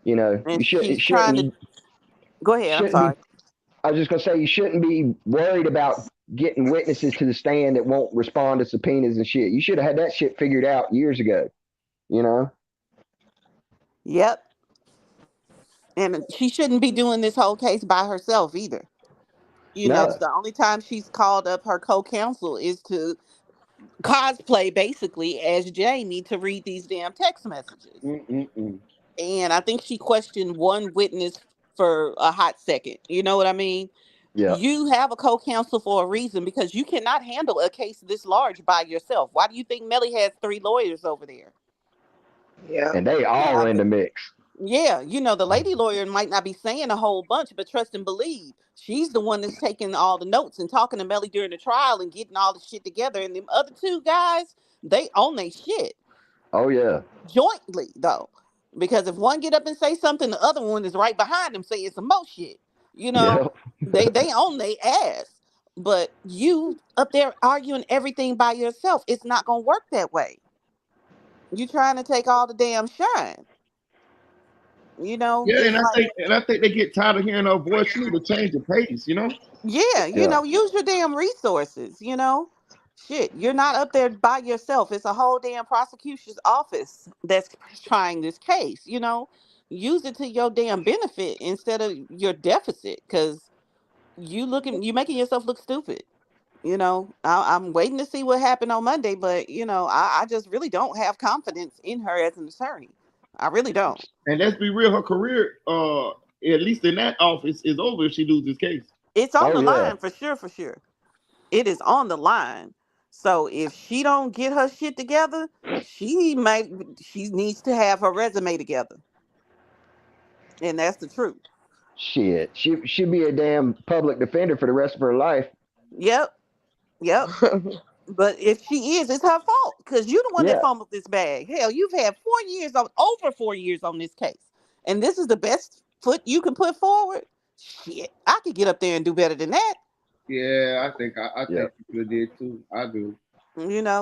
And she's trying to... Go ahead, I'm sorry. I was just going to say, you shouldn't be worried about getting witnesses to the stand that won't respond to subpoenas and shit. You should have had that shit figured out years ago, Yep. And she shouldn't be doing this whole case by herself either. No. The only time she's called up her co-counsel is to cosplay basically as Jamie to read these damn text messages. And I think she questioned one witness for a hot second. You know what I mean? Yeah. You have a co-counsel for a reason because you cannot handle a case this large by yourself. Why do you think Melly has 3 lawyers over there? Yeah. And they all in the mix. Yeah, the lady lawyer might not be saying a whole bunch, but trust and believe, she's the one that's taking all the notes and talking to Melly during the trial and getting all the shit together. And them other 2 guys, they own their shit. Oh yeah. Jointly though, because if one get up and say something, the other one is right behind them saying some more shit. Yeah. They own their ass. But you up there arguing everything by yourself, it's not gonna work that way. You trying to take all the damn shine. Yeah, It's like, and I think they get tired of hearing her voice. She need to change the pace, yeah, Yeah. use your damn resources. Shit, you're not up there by yourself. It's a whole damn prosecution's office that's trying this case. Use it to your damn benefit instead of your deficit, because you making yourself look stupid. I'm waiting to see what happened on Monday, but I just really don't have confidence in her as an attorney. I really don't. And let's be real, her career, at least in that office, is over if she loses this case. It's on Oh the yeah. line for sure, for sure. It is on the line. So if she don't get her shit together, she needs to have her resume together. And that's the truth. Shit. She'd be a damn public defender for the rest of her life. Yep. But if she is, it's her fault, because you're the one that Yeah. fumbled this bag. Hell, you've had over 4 years on this case, and this is the best foot you can put forward. Shit, I could get up there and do better than that. Yeah, I think you did too. I do.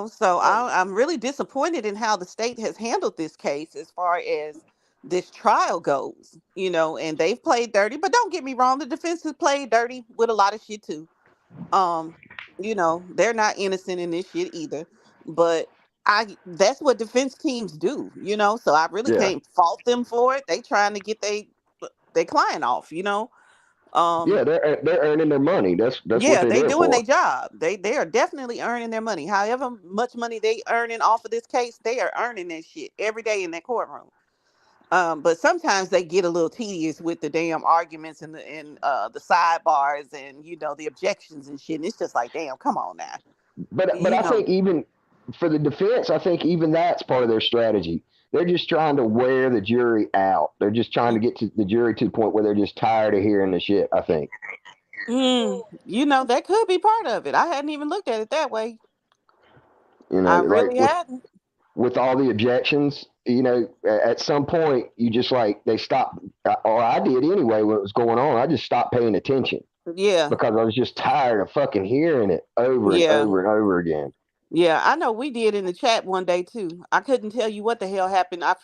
So I'm really disappointed in how the state has handled this case as far as this trial goes. And they've played dirty, but don't get me wrong, the defense has played dirty with a lot of shit too. They're not innocent in this shit either. But that's what defense teams do, so I really Yeah. can't fault them for it. They trying to get they client off. Yeah, they're earning their money. That's what Yeah, they're they there doing for. their job. They are definitely earning their money. However much money they earning off of this case, they are earning that shit every day in that courtroom. But sometimes they get a little tedious with the damn arguments and the sidebars and the objections and shit. And it's just like, damn, come on now. But I think even for the defense, I think even that's part of their strategy. They're just trying to wear the jury out. They're just trying to get to the jury to the point where they're just tired of hearing the shit, I think. That could be part of it. I hadn't even looked at it that way. I Like really hadn't. with all the objections, at some point you just they stop, or I did anyway when it was going on. I just stopped paying attention. Yeah. Because I was just tired of fucking hearing it over and over and over again. Yeah, I know we did in the chat one day too. I couldn't tell you what the hell happened. I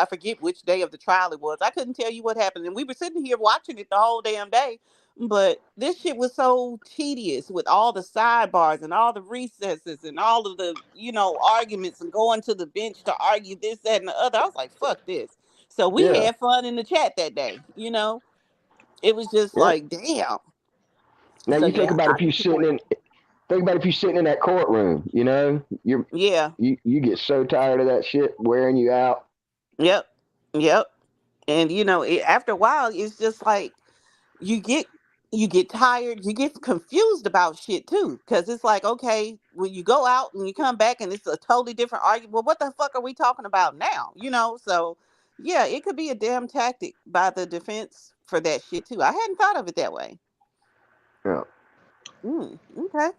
forget which day of the trial it was. I couldn't tell you what happened. And we were sitting here watching it the whole damn day. But this shit was so tedious with all the sidebars and all the recesses and all of the, arguments and going to the bench to argue this, that, and the other. I was like, fuck this. So we had fun in the chat that day, It was just like, damn. Now So, you think about if you sitting in that courtroom, you get so tired of that shit wearing you out. Yep. And after a while, it's just like you get tired, you get confused about shit too, because it's like, okay, when you go out and you come back and it's a totally different argument, well, what the fuck are we talking about now? So yeah, it could be a damn tactic by the defense for that shit too. I hadn't thought of it that way. Yeah. Okay.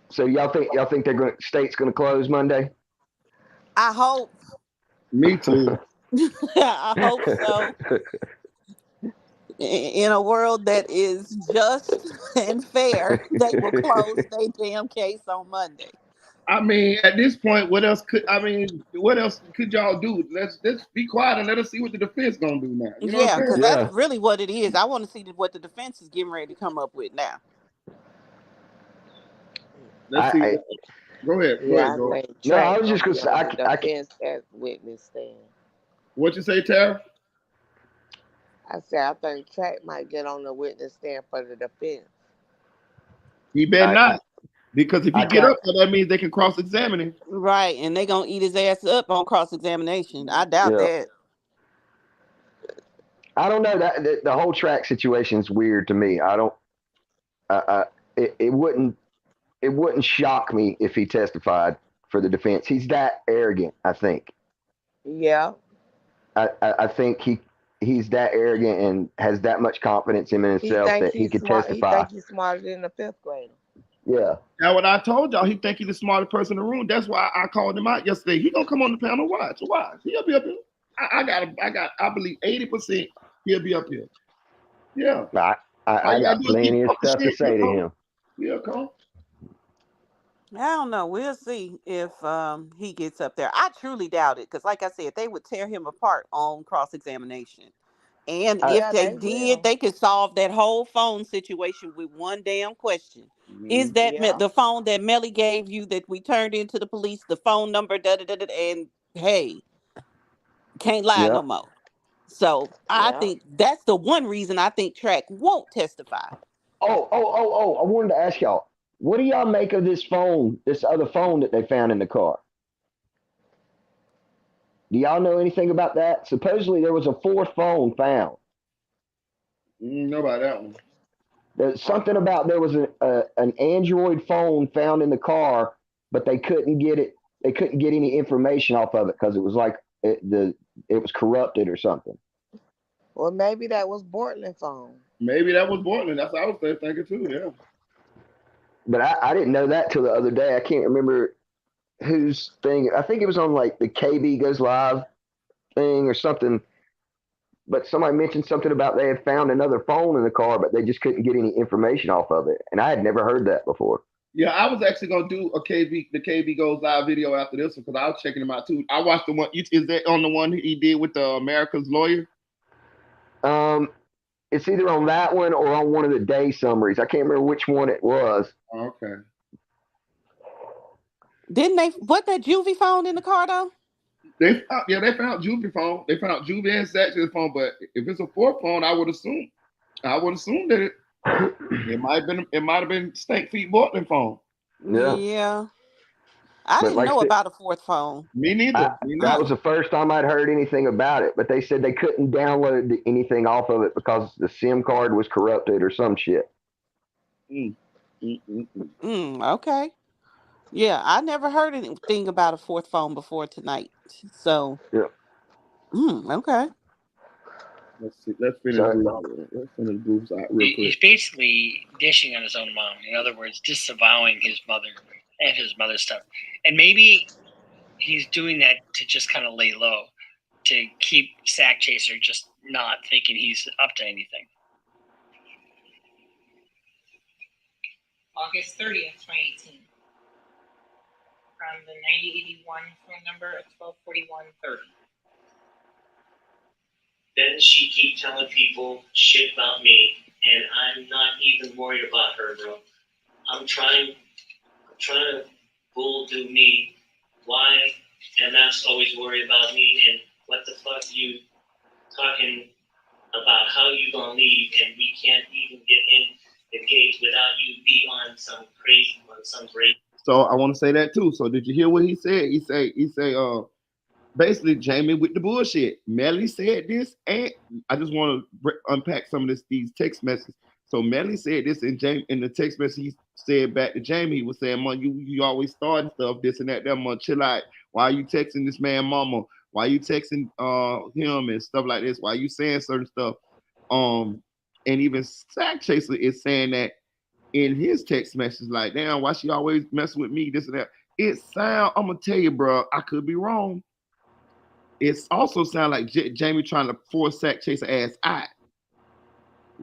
So y'all think state's gonna close Monday? I hope. Me too. I hope so. In a world that is just and fair, they will close their damn case on Monday. I mean, at this point, what else could y'all do? Let's be quiet and let us see what the defense gonna do now. Because that's really what it is. I want to see what the defense is getting ready to come up with now. Let's see. Go ahead. Go Yeah, ahead, I Joe. think No, I Track was just gonna gonna be say, on the defense as witness stand. What you say, Tara? I said I think Track might get on the witness stand for the defense. He better not. Because if he I get kind up there, that means they can cross-examine him. Right, and they gonna eat his ass up on cross examination. I doubt yeah. that. I don't know that the whole Track situation is weird to me. I don't. It wouldn't shock me if he testified for the defense. He's that arrogant. I think. Yeah, I think he's that arrogant and has that much confidence in he himself think that he he's could smart. He testify. think he's smarter than the fifth grader. Yeah. Now, what I told y'all, he think he's the smartest person in the room. That's why I called him out yesterday. He gonna come on the panel. Watch. He'll be up here. I believe 80% he'll be up here. Yeah. I got plenty of stuff to say to him. Yeah, come. I don't know. We'll see if he gets up there. I truly doubt it because, like I said, they would tear him apart on cross examination. And if Yeah, they they did, will. they could solve that whole phone situation with one damn question. Is that Yeah, the phone that Melly gave you that we turned into the police, the phone number, da da da da, and hey, can't lie Yeah. no more. So I yeah. think that's the one reason I think Track won't testify. Oh! I wanted to ask y'all, what do y'all make of this phone, this other phone that they found in the car? Do y'all know anything about that? Supposedly there was a fourth phone found. Know about that one. There's something about there was an Android phone found in the car, but they couldn't get it. They couldn't get any information off of it because it was like it was corrupted or something. Well, maybe that was Bortland's phone. Maybe that was Portland. That's what I was thinking too. Yeah. But I didn't know that till the other day. I can't remember whose thing. I think it was on like the KB Goes Live thing or something. But somebody mentioned something about they had found another phone in the car, but they just couldn't get any information off of it. And I had never heard that before. Yeah, I was actually gonna do the KB Goes Live video after this one because I was checking him out too. I watched the one. Is that on the one he did with the America's Lawyer? It's either on that one or on one of the day summaries. I can't remember which one it was. Okay. Didn't they put that juvie phone in the car though? They found Juvie phone. They found Juvie and Sakchaser's phone, but if it's a fourth phone, I would assume that it might have been Stank Feet Bortland phone. Yeah. I But didn't like know I said, about a fourth phone. Me neither. that was the first time I'd heard anything about it. But they said they couldn't download anything off of it because the SIM card was corrupted or some shit. Okay. Yeah, I never heard anything about a fourth phone before tonight. So yeah. Okay. Let's see. Let's finish Bruce out real quick. He's basically dishing on his own mom. In other words, disavowing his mother and his mother's stuff. And maybe he's doing that to just kind of lay low, to keep Sakchaser just not thinking he's up to anything. August 30th, 2018. From the 9081 phone number at 124130. Then she keep telling people shit about me, and I'm not even worried about her, bro. I'm trying to bull do me. Why? And that's always worried about me. And what the fuck you talking about? How you gonna leave? And we can't even get in the gate without you be on some break. So I want to say that too. So did you hear what he said? He say, basically Jamie with the bullshit. Melly said this, and I just want to unpack some of these text messages. So Melly said this, and Jamie in the text message he said back to Jamie, he was saying, "Man, you always starting stuff, this and that. That man, chill out. Why are you texting this man, mama? Why are you texting him and stuff like this? Why are you saying certain stuff?" And even Sakchaser is saying that in his text message, like, "Damn, why she always messing with me? This and that." It sound. I'm gonna tell you, bro. I could be wrong. It also sounds like Jamie trying to force Sakchaser ass out.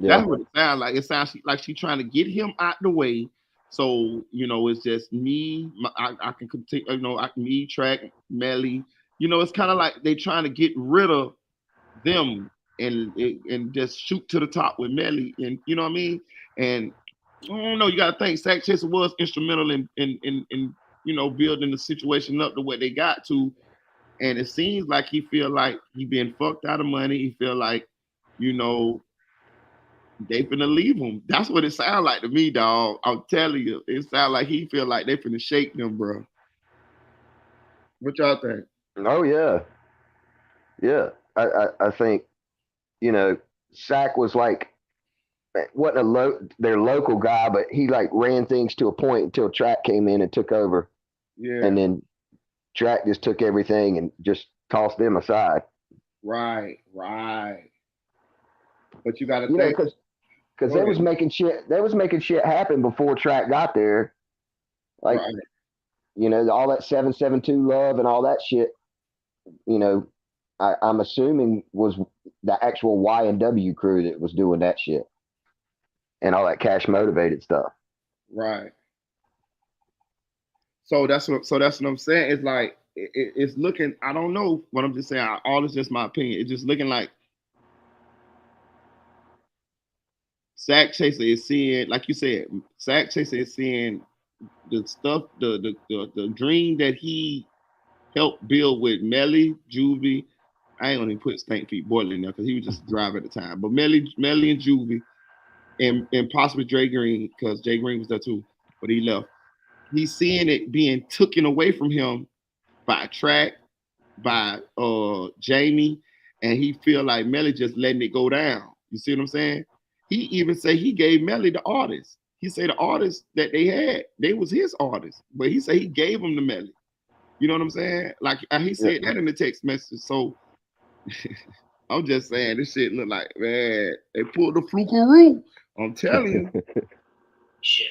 Yeah. That's what it sounds like. It sounds like she's trying to get him out the way. So, it's just me. I can continue, me, Track, Melly. It's kind of like they trying to get rid of them and just shoot to the top with Melly. And you know what I mean? And I don't know, you got to think Sakchaser was instrumental in building the situation up to what they got to. And it seems like he feel like he been fucked out of money. He feel like, they finna leave him. That's what it sound like to me, dog. I'm telling you, it sound like he feel like they finna shake them, bro. What y'all think? Oh yeah, yeah. I think Sack was like wasn't their local guy, but he like ran things to a point until Track came in and took over. Yeah. And then Track just took everything and just tossed them aside. Right. But you got to think, because they was making shit happen before Track got there, like all that 772 love and all that shit. I'm assuming was the actual Y&W crew that was doing that shit and all that cash motivated stuff. Right. So that's what I'm saying. It's like it's looking. I don't know what I'm just saying. All is just my opinion. It's just looking like Sakchaser is seeing, like you said, Sakchaser is seeing the stuff, the dream that he helped build with Melly, Juvie. I ain't gonna even put Stank Feet Boiler in there because he was just a driver at the time. But Melly and Juvie, and possibly Jay Green, because Jay Green was there too, but he left. He's seeing it being taken away from him by Track, by Jamie, and he feel like Melly just letting it go down. You see what I'm saying? He even say he gave Melly the artists. He said the artists that they had, they was his artists, but he said he gave them to Melly. You know what I'm saying? Like he said that in the text message. So I'm just saying this shit look like, man, they pulled the flukeroo. I'm telling you. Shit.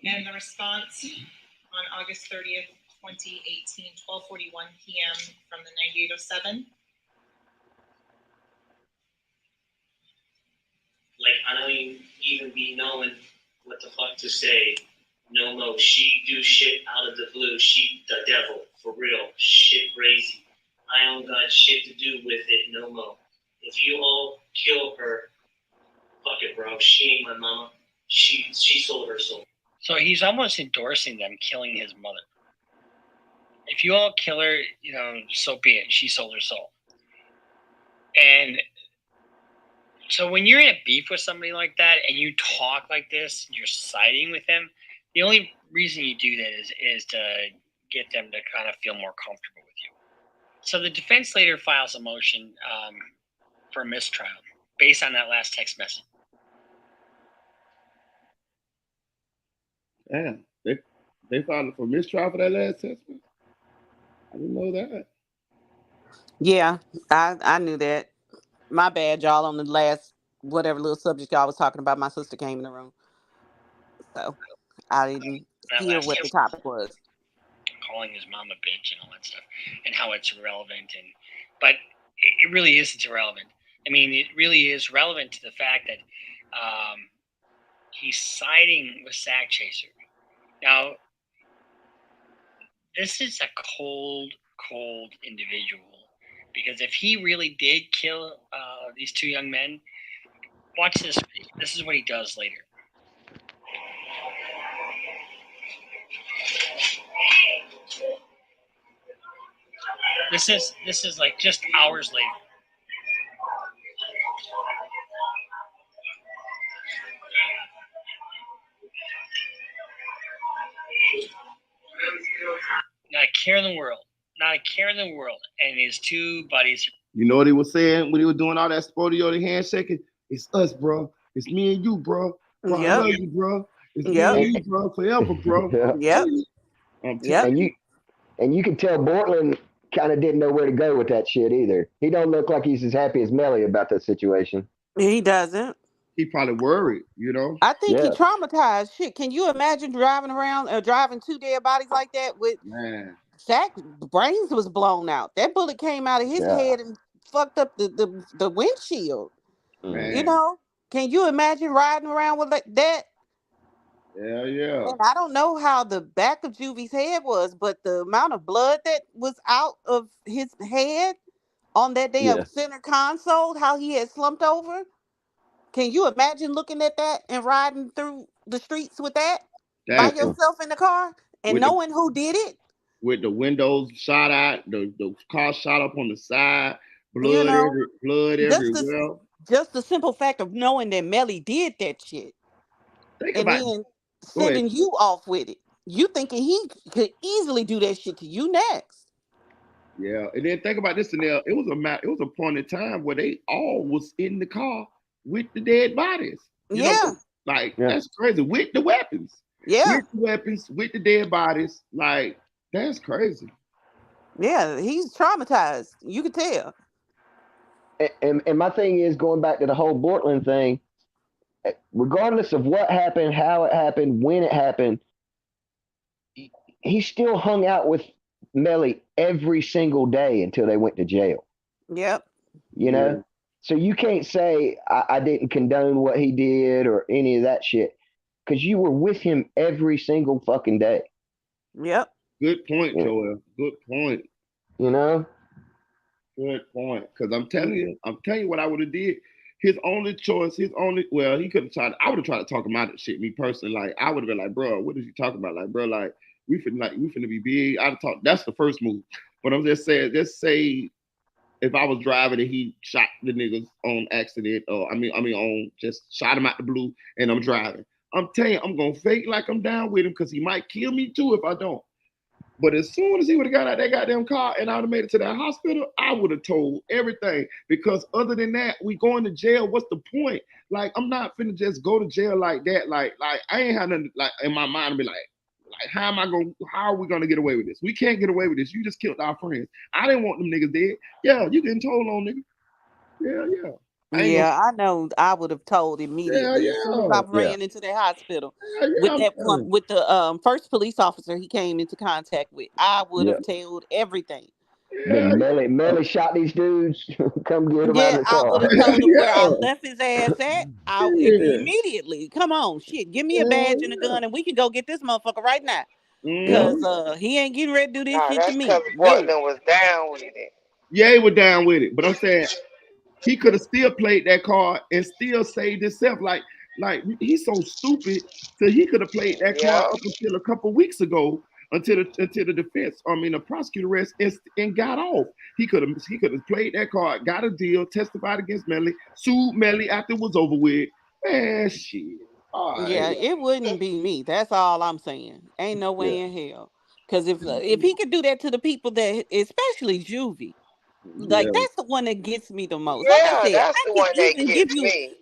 And the response on August 30th, 2018, 12:41 p.m. from the 9807. Like, I don't even be knowing what the fuck to say. No mo. She do shit out of the blue. She the devil. For real. Shit crazy. I don't got shit to do with it no mo. If you all kill her, fuck it, bro. She ain't my mama. She sold her soul. So he's almost endorsing them killing his mother. If you all kill her, so be it. She sold her soul. And so when you're in a beef with somebody like that and you talk like this, and you're siding with them, the only reason you do that is to get them to kind of feel more comfortable with you. So the defense later files a motion for mistrial based on that last text message. Damn, they filed for mistrial for that last text message? I didn't know that. Yeah, I knew that. My bad, y'all, on the last whatever little subject y'all was talking about. My sister came in the room, so I didn't hear what the topic was. Calling his mom a bitch and all that stuff, and how it's irrelevant, but it really isn't irrelevant. I mean, it really is relevant to the fact that he's siding with Sakchaser. Now, this is a cold individual, because if he really did kill these two young men, watch this. This is what he does later. This is like just hours later. Not a care in the world. Not a care in the world. And his two buddies. You know what he was saying when he was doing all that sporty handshaking? It's us, bro. It's me and you, bro. Bro, I love you, bro. It's me and you, bro. Forever, bro. Yep. And you can tell Bortland kind of didn't know where to go with that shit either. He don't look like he's as happy as Melly about that situation. He doesn't. He probably worried, I think he traumatized. Shit, can you imagine driving around or driving two dead bodies like that with Shaq's brains was blown out. That bullet came out of his head and fucked up the windshield. Man. Can you imagine riding around with that? Yeah. And I don't know how the back of Juvie's head was, but the amount of blood that was out of his head on that damn center console, how he had slumped over. Can you imagine looking at that and riding through the streets with that by yourself in the car? And knowing who did it. With the windows shot out, the car shot up on the side, blood everywhere. Just the simple fact of knowing that Melly did that shit. And then sending you off with it. You thinking he could easily do that shit to you next. Yeah, and then think about this scenario. It was a point in time where they all was in the car with the dead bodies. You know, that's crazy. With the weapons. Yeah. With the weapons, with the dead bodies. Like, that's crazy. Yeah, he's traumatized. You could tell. And my thing is, going back to the whole Bortland thing, regardless of what happened, how it happened, when it happened, he still hung out with Melly every single day until they went to jail. Yep. You know? So you can't say I didn't condone what he did or any of that shit, because you were with him every single fucking day. Yep. Good point, Joel. Good point. You know? Good point. Because I'm telling you what I would have did. His only choice, he could have tried. I would have tried to talk him out of shit. Me personally, like, I would have been like, bro, what is you talking about? Like, bro, like, we finna be big. I'd have talked. That's the first move. But I'm just saying, just say if I was driving and he shot the niggas on accident, or just shot him out the blue, and I'm driving. I'm telling you, I'm gonna fake like I'm down with him because he might kill me too if I don't. But as soon as he would have got out that goddamn car and I would have made it to that hospital, I would have told everything. Because other than that, we going to jail. What's the point? Like, I'm not finna just go to jail like that. Like I ain't had nothing like in my mind to be like how are we gonna get away with this? We can't get away with this. You just killed our friends. I didn't want them niggas dead. Yeah, you getting told on, nigga. Yeah. I know. I would have told immediately as soon as I ran into that hospital with that one, with the first police officer he came into contact with. I would have told everything. Then Melly shot these dudes. Come get him out of the car. I would have told him where I left his ass at. Immediately. Come on, shit. Give me a badge and a gun, and we can go get this motherfucker right now. Because he ain't getting ready to do this shit to me. Because Portland was down with it. Yeah, he was down with it. But I'm saying he could have still played that card and still saved himself. Like he's so stupid that he could have played that card up until a couple weeks ago, until the prosecutor rest and got off. He could have played that card, got a deal, testified against Melly, sued Melly after it was over with. Man, shit. Yeah, it wouldn't be me. That's all I'm saying. Ain't no way in hell. Because if he could do that to the people that, especially Juvie, like that's the one that gets me the most. Like I said, that's the one that gets me.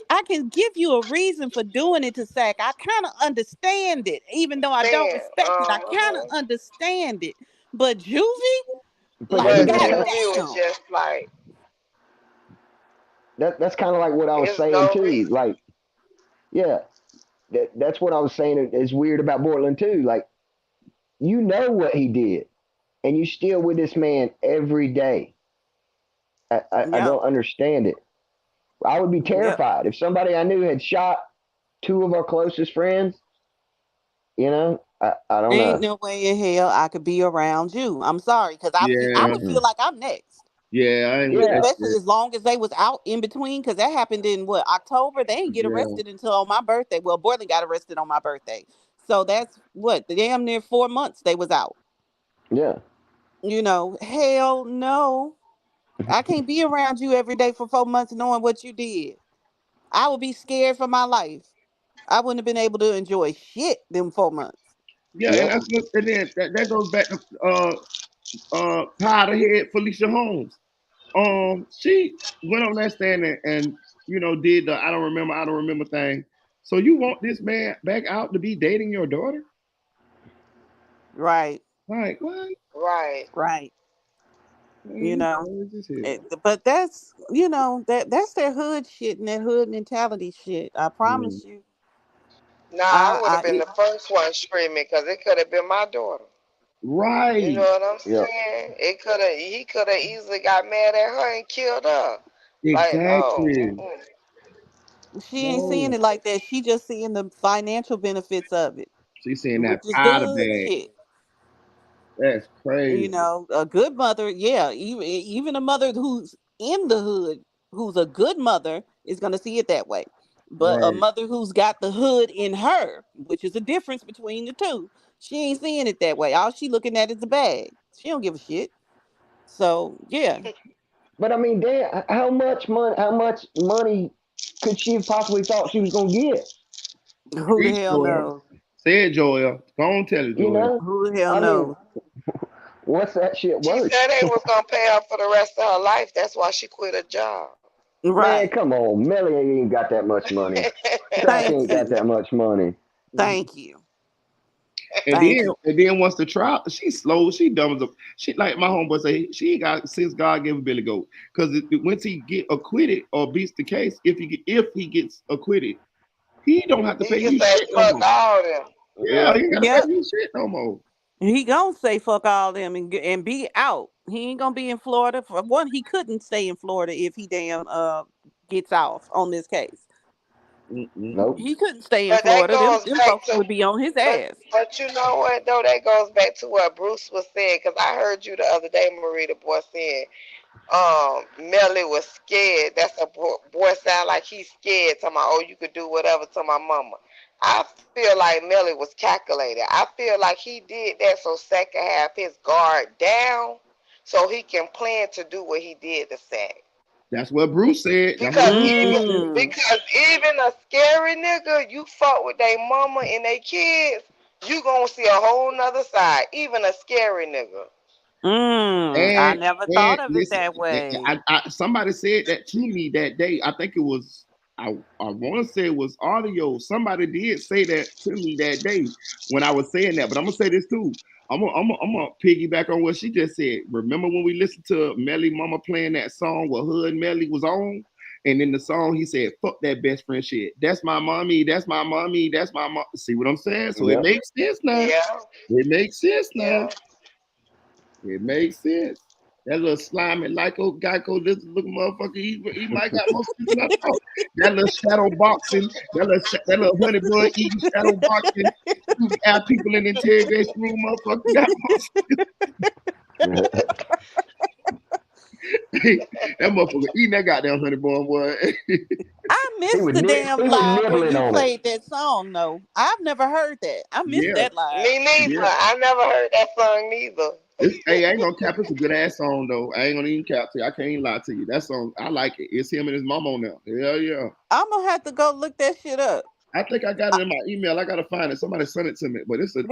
I can give you a reason for doing it to Sack. I kind of understand it, even though I don't respect it. I kind of understand it. But Juvie, like goddamn, was just like that's kind of like what I was saying too. Like, yeah, that's what I was saying is weird about Portland too. Like, you know what he did, and you still with this man every day. I don't understand it. I would be terrified if somebody I knew had shot two of our closest friends. You know, I don't know. Ain't no way in hell I could be around you. I'm sorry, because I would feel like I'm next. Especially as long as they was out in between, because that happened in October. They didn't get arrested until on my birthday. Well, Bortland got arrested on my birthday, so that's damn near 4 months they was out. Yeah. You know, hell no. I can't be around you every day for 4 months knowing what you did. I would be scared for my life. I wouldn't have been able to enjoy shit them 4 months. Yeah, and then that goes back to Powder Head Felicia Holmes. She went on that stand and did the I don't remember thing. So you want this man back out to be dating your daughter? Right. Like what? Right. You know, but that's that's their hood shit and that hood mentality shit. I promise you. Nah, I would have been the first one screaming because it could have been my daughter. Right. You know what I'm saying? He could have easily got mad at her and killed her. Exactly. She ain't seeing it like that. She just seeing the financial benefits of it. She's seeing that powder bag. Shit. That's crazy. You know, a good mother, even a mother who's in the hood, who's a good mother, is gonna see it that way. But a mother who's got the hood in her, which is a difference between the two, She ain't seeing it that way. All she looking at is the bag. She don't give a shit. So yeah. But I mean, damn, how much money? How much money could she have possibly thought she was gonna get? Who the Preach, hell Joel. knows? Say it, Joel. Go on, tell it, You Joel. know? Who the hell I mean, knows? what's that shit She worth? said they was gonna pay her for the rest of her life. That's why she quit her job. Man, Right. come on, Melly ain't got that much money. Track Thank ain't got you. that much money. Thank you. And Thank then, you. and then once the trial, she's slow. She dumb as a. She like my homeboy say. She ain't got since God gave her Billy Goat. Because once he get acquitted or beats the case, if he gets acquitted, he don't have to He pay can you say shit no fuck more. all them. Yeah, he ain't got to Yep. pay you shit no more. He gonna say fuck all them and be out. He ain't gonna be in Florida. For one, he couldn't stay in Florida if he damn gets off on this case. Nope. He couldn't stay in But that Florida. Them goes them back folks to would be on his ass. but you know what though, that goes back to what Bruce was saying, because I heard you the other day, Marie, the boy saying Melly was scared. That's a boy sound like he's scared, talking about, oh, you could do whatever to my mama. I feel like Melly was calculated. I feel like he did that so Sack can have his guard down so he can plan to do what he did to Sack. That's what Bruce said. That's what Because Bruce even said. because even a scary nigga, you fuck with their mama and their kids, you gonna see a whole nother side. Even a scary nigga. I And never and thought of it listen, that way. somebody said that to me that day. I think it was I want to say it was audio. Somebody did say that to me that day when I was saying that. But I'm gonna say this too. I'm gonna piggyback on what she just said. Remember when we listened to Melly Mama playing that song where Hood Melly was on? And in the song, he said, "Fuck that best friend shit. That's my mommy. That's my mommy. That's my mom." See what I'm saying? So it Yep. makes sense now. Yeah. It makes sense now. Yeah. It makes sense. That little slimy Lyco Geico, this looking motherfucker, he might got more sense than I thought. That little shadow boxing, that little honey bun eating shadow boxing, shooting at people in the interrogation room, motherfucker got more sense. That motherfucker eating that goddamn honey bun, boy. I missed the damn he was live where nibbling you on it. played that song. though. I've never heard that. I missed Yeah, that live. Me neither. yeah. I never heard that song neither. Hey, I ain't gonna cap. It's a good ass song though. I ain't gonna even cap to you. I can't even lie to you. That song, I like it. It's him and his mom on there. Hell yeah. I'm gonna have to go look that shit up. I think I got it in my email. I gotta find it. Somebody sent it to me, but it's a.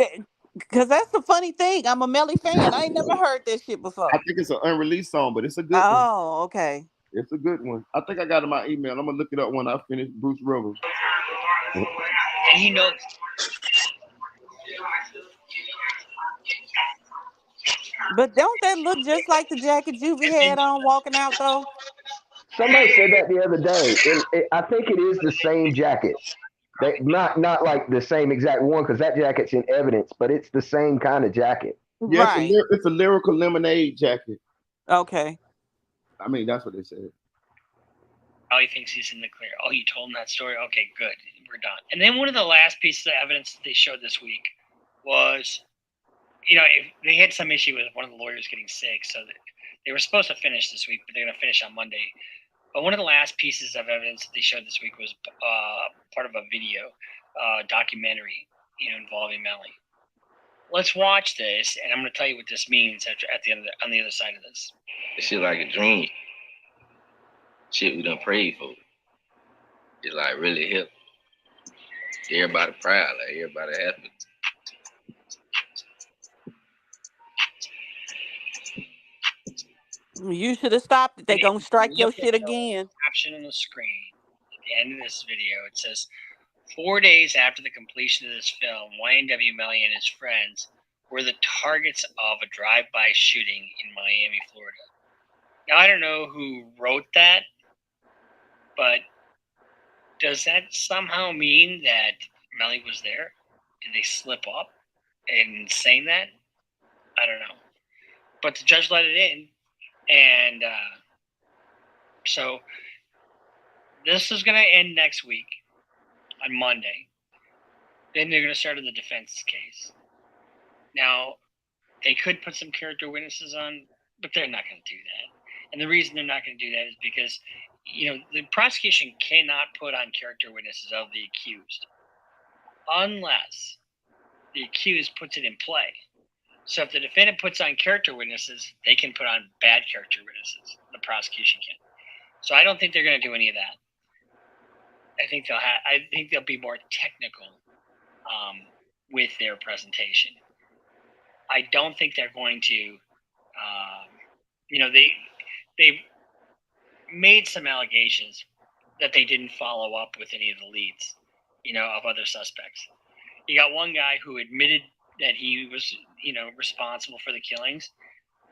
Because that's the funny thing. I'm a Melly fan. I ain't never heard that shit before. I think it's an unreleased song, but it's a good one. Oh, okay. It's a good one. I think I got it in my email. I'm gonna look it up when I finish Bruce Rivers. And he knows. But don't that look just like the jacket Juvie had on walking out though? Somebody said that the other day. I think it is the same jacket. They not like the same exact one because that jacket's in evidence, but it's the same kind of jacket. Yeah, Right. it's a lyrical lemonade jacket. Okay. I mean, that's what they said. Oh, he thinks he's in the clear. Oh, you told him that story? Okay, good. We're done. And then one of the last pieces of evidence that they showed this week was, if they had some issue with one of the lawyers getting sick, so they were supposed to finish this week, but they're going to finish on Monday. But one of the last pieces of evidence that they showed this week was part of a video documentary, involving Melly. Let's watch this, and I'm going to tell you what this means at the end on the other side of this. This shit like a dream. Shit we done prayed for. It's like really hip. Everybody proud, like everybody happy. You should have stopped it. They gonna strike your shit again. Caption on the screen at the end of this video, it says, 4 days after the completion of this film, YNW Melly and his friends were the targets of a drive-by shooting in Miami, Florida. Now, I don't know who wrote that, but does that somehow mean that Melly was there? Did they slip up in saying that? I don't know. But the judge let it in, and so this is going to end next week on Monday. Then they're going to start on the defense case. Now, they could put some character witnesses on, but they're not going to do that. And the reason they're not going to do that is because, the prosecution cannot put on character witnesses of the accused unless the accused puts it in play. So if the defendant puts on character witnesses, they can put on bad character witnesses. The prosecution can. So I don't think they're going to do any of that. I think they'll be more technical with their presentation. I don't think they're going to. They've made some allegations that they didn't follow up with any of the leads, of other suspects. You got one guy who admitted that he was, responsible for the killings,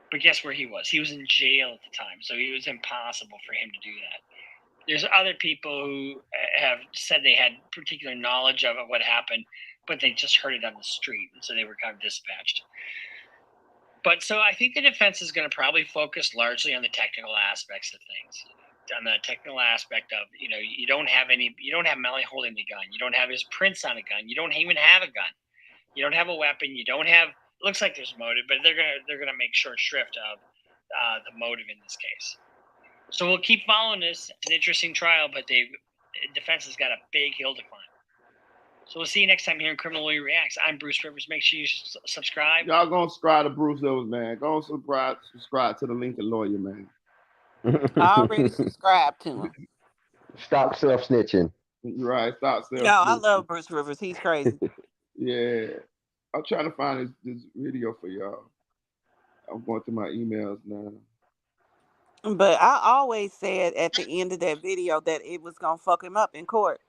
but guess where he was? He was in jail at the time, so it was impossible for him to do that. There's other people who have said they had particular knowledge of what happened, but they just heard it on the street, and so they were kind of dispatched. But so I think the defense is going to probably focus largely on the technical aspects of things. On the technical aspect of, you don't have Melly holding the gun. You don't have his prints on a gun. You don't even have a gun. You don't have a weapon. You don't have. It looks like there's motive, but they're gonna make short shrift of the motive in this case. So we'll keep following this. It's an interesting trial, but the defense has got a big hill to climb. So we'll see you next time here in Criminal Lawyer Reacts. I'm Bruce Rivers. Make sure you subscribe. Y'all gonna subscribe to Bruce Rivers, man. Go on subscribe to the Lincoln Lawyer, man. I already subscribed to him. Stop self-snitching. Right, stop self-snitching. No, I love Bruce Rivers. He's crazy. Yeah. I'm trying to find this video for y'all. I'm going through my emails now. But I always said at the end of that video that it was going to fuck him up in court.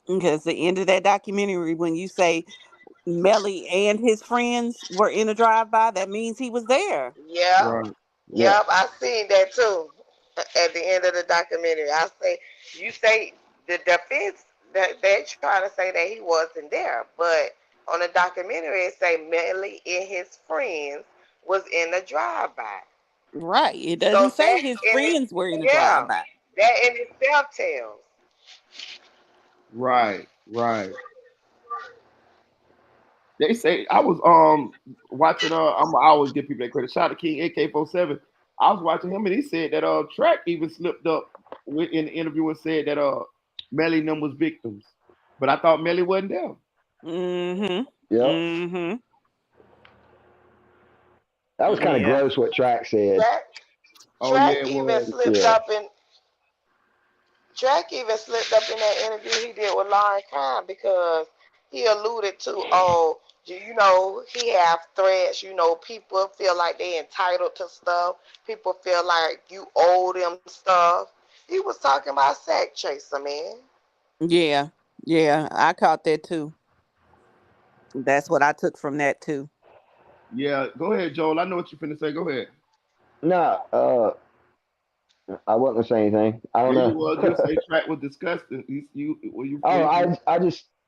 Because the end of that documentary, when you say Melly and his friends were in a drive-by, that means he was there. Yeah. Right. Yep, I seen that too. At the end of the documentary, you say the defense that they're trying to say that he wasn't there, but on the documentary it say Melly and his friends was in the drive-by. Right. It doesn't say his friends were in the drive-by. That in itself tells. Right. They say I was watching I always give people that credit. Shout out to King AK47. I was watching him and he said that Track even slipped up in the interview and said that Melly and them was victims. But I thought Melly wasn't there. Mm-hmm. Yep. Mm-hmm. That was kind of gross what Track said. Track even slipped up in that interview he did with Lauren Kahn because he alluded to, he have threats, people feel like they entitled to stuff. People feel like you owe them stuff. He was talking about Sakchaser, man. Yeah, I caught that too. That's what I took from that too. Yeah, go ahead, Joel. I know what you're finna say. Go ahead. No, I wasn't gonna say anything. I don't know. You was. You say Track was disgusting.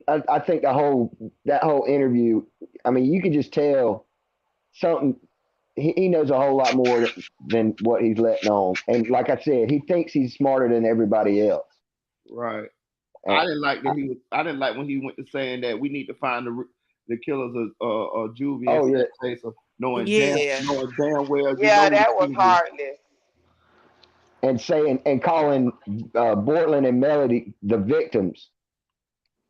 I think that whole interview. I mean, you could just tell something. He knows a whole lot more than what he's letting on. And like I said, he thinks he's smarter than everybody else. Right. I didn't like that I didn't like when he went to saying that we need to find the killers of Juvie and Sakchaser, knowing damn well. Yeah, that was heartless. And calling Bortland and Melody the victims.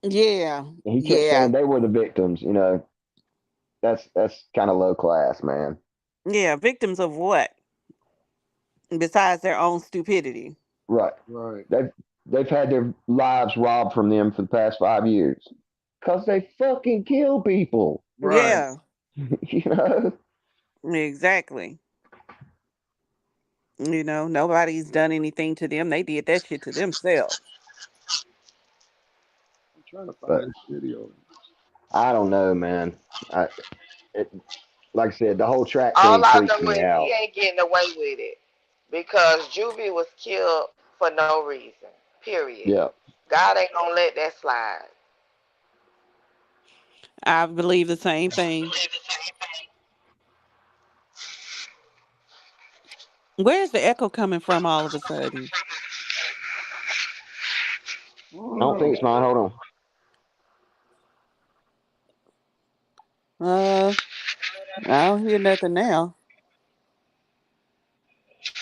Yeah. And he kept saying they were the victims. That's kind of low class, man. Yeah, victims of what? Besides their own stupidity. Right. They've had their lives robbed from them for the past 5 years because they fucking kill people. Right. Yeah. Exactly. Nobody's done anything to them. They did that shit to themselves. I'm trying to find this video. I don't know, man. Like I said, the whole Track all thing I freaks know me is out. he ain't getting away with it because Juvie was killed for no reason. Period. Yeah. God ain't gonna let that slide. I believe the same thing. Where's the echo coming from all of a sudden? I don't think it's mine. Hold on. I don't hear nothing now.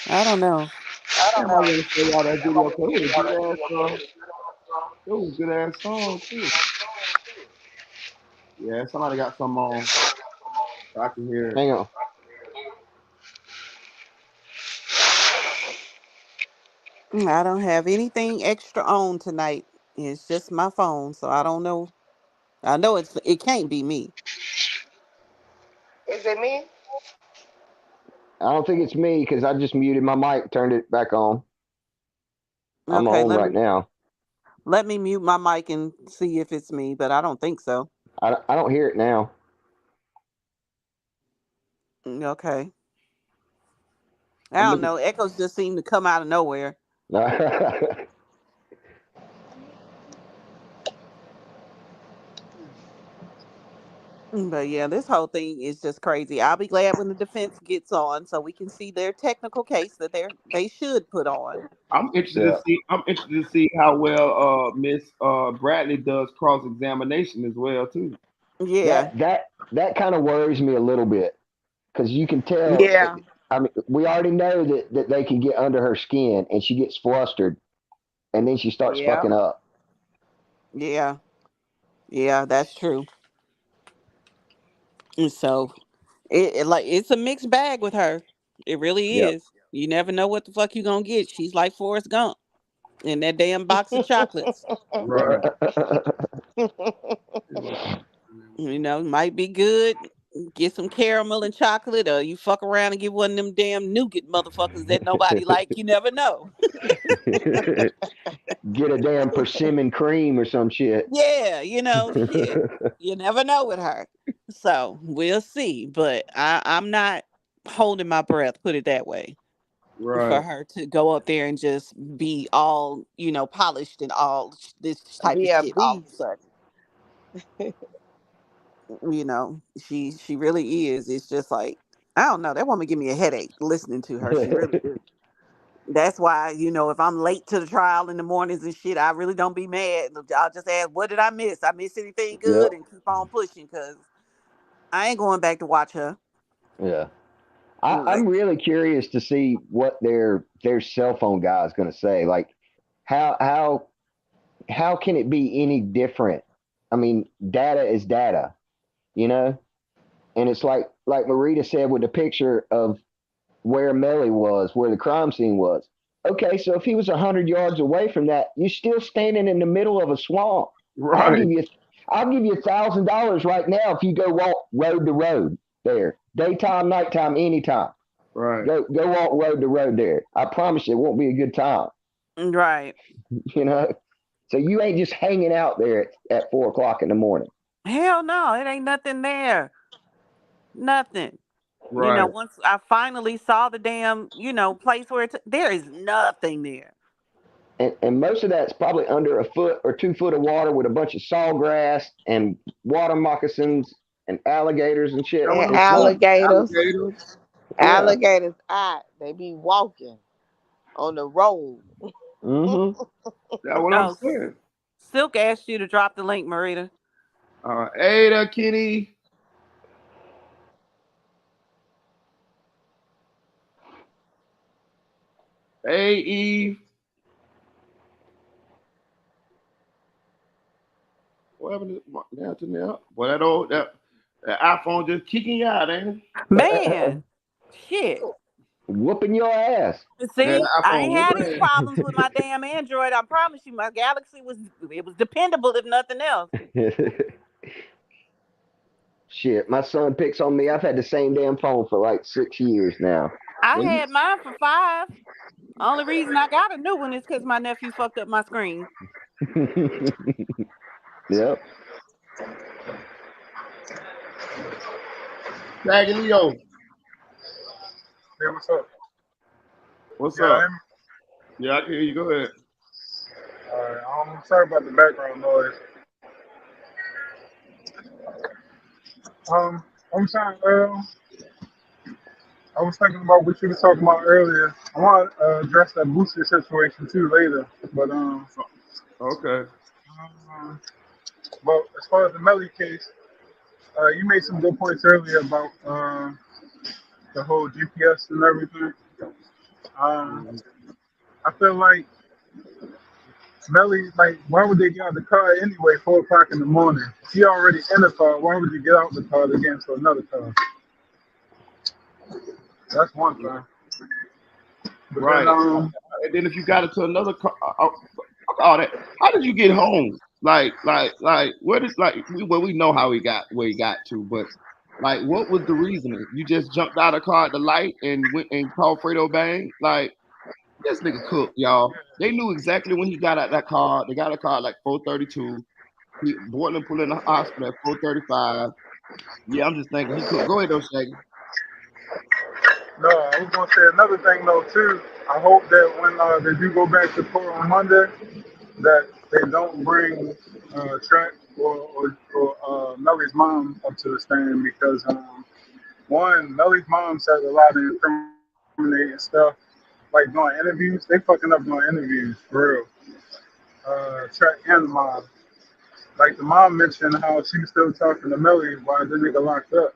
I don't know. I want to show y'all that video. It was a good ass song too. Yeah, somebody got some on. I can hear it. Hang on. I don't have anything extra on tonight. It's just my phone, so I don't know. I know it can't be me. Is it me? I don't think it's me because I just muted my mic, turned it back on. I'm Okay, on right now. let me mute my mic and see if it's me, but I don't think so. I don't hear it now. Okay. I don't know. Echoes just seem to come out of nowhere. But yeah, this whole thing is just crazy. I'll be glad when the defense gets on so we can see their technical case that they should put on. I'm interested to see. I'm interested to see how well Miss Bradley does cross examination as well too. Yeah. That kind of worries me a little bit because you can tell. Yeah. I mean, we already know that they can get under her skin, and she gets flustered, and then she starts Yeah. fucking up. Yeah. Yeah, that's true. And so it's a mixed bag with her. It really Yep. is. You never know what the fuck you gonna get. She's like Forrest Gump in that damn box of chocolates. Right. You know, might be good. Get some caramel and chocolate, or you fuck around and get one of them damn nougat motherfuckers that nobody like. You never know. Get a damn persimmon cream or some shit. Yeah, shit. You never know with her. So we'll see. But I'm not holding my breath, put it that way. For Right. her to go up there and just be all, polished and all this type of Be a shit all of a beast. sudden. She really is. It's just like, I don't know. That woman give me a headache listening to her. She really do. That's why, if I'm late to the trial in the mornings and shit, I really don't be mad. I'll just ask, what did I miss? I miss anything good? Yep. And keep on pushing because I ain't going back to watch her. Yeah. I'm really curious to see what their cell phone guy is going to say. Like, how can it be any different? I mean, data is data, and it's like Marita said with the picture of where Melly was, where the crime scene was. Okay, so if he was 100 yards away from that, you're still standing in the middle of a swamp. Right. I'll give you $1,000 right now if you go walk road to road there, daytime, nighttime, anytime. Right. Go walk road to road there. I promise you, it won't be a good time. Right. So you ain't just hanging out there at 4:00 in the morning. Hell no, it ain't nothing there. Nothing. Right. Once I finally saw the damn, place where there is nothing there. And most of that's probably under a foot or 2 foot of water with a bunch of sawgrass and water moccasins and alligators and shit. And alligators. Yeah. They be walking on the road. Mm-hmm. That's what I'm saying. Silk asked you to drop the link, Marita. Ada, Kenny. Hey, Eve. What happened to now? Boy, that iPhone just kicking you out, ain't it? Man, shit. Whooping your ass. See, I ain't had any problems with my damn Android. I promise you, my Galaxy was dependable, if nothing else. Shit, my son picks on me. I've had the same damn phone for like 6 years now. I had mine for 5. Only reason I got a new one is because my nephew fucked up my screen. Yep. Shaggy Leo. Hey, what's up? What's up? Yeah, I can hear you. Go ahead. I'm sorry about the background noise. I'm trying. I was thinking about what you were talking about earlier. I want to address that Boosie situation too later, but Okay. But as far as the Melly case, you made some good points earlier about the whole GPS and everything. I feel like Melly, like, why would they get out the car anyway? 4 o'clock in the morning. She already in the car. Why would you get out the car to get into another car? That's one thing. But Right. then, And then if you got into another car, all that. How did you get home? Like, what is like? We know how he got where he got to, but like, what was the reasoning? You just jumped out of the car at the light and went and called Fredo Bang? Like, this nigga cooked, y'all. They knew exactly when he got out that car. They got a car at like 4:32. He brought him, put in the hospital at 4:35. Yeah, I'm just thinking he cooked. Go ahead, though, Shaggy. no, I was gonna say another thing though too. I hope that when they do go back to court on Monday, that they don't bring Track or Melly's mom up to the stand because one, Melly's mom said a lot of incriminating stuff, like doing interviews. They fucking up doing interviews, for real. Track and the mom. Like the mom mentioned how she was still talking to Melly while the nigga locked up.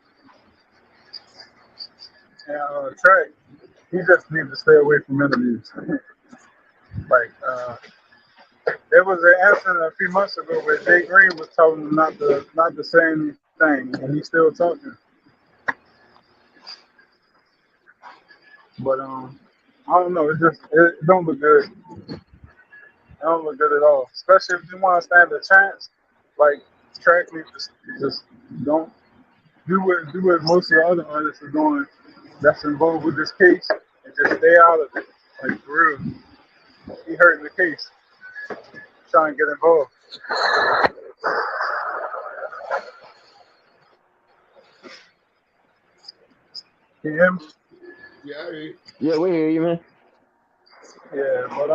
And Track, he just needs to stay away from interviews. Like, there was an incident a few months ago where Jay Green was telling him not to say anything, and he's still talking. But I don't know. It don't look good. It don't look good at all. Especially if you want to stand a chance. Like Track needs to just don't do what most of the other artists are doing that's involved with this case, and just stay out of it. Like for real, he hurting the case. Trying to get involved. Can you hear me? Yeah, I hear you. Yeah, we hear you, man. Yeah, but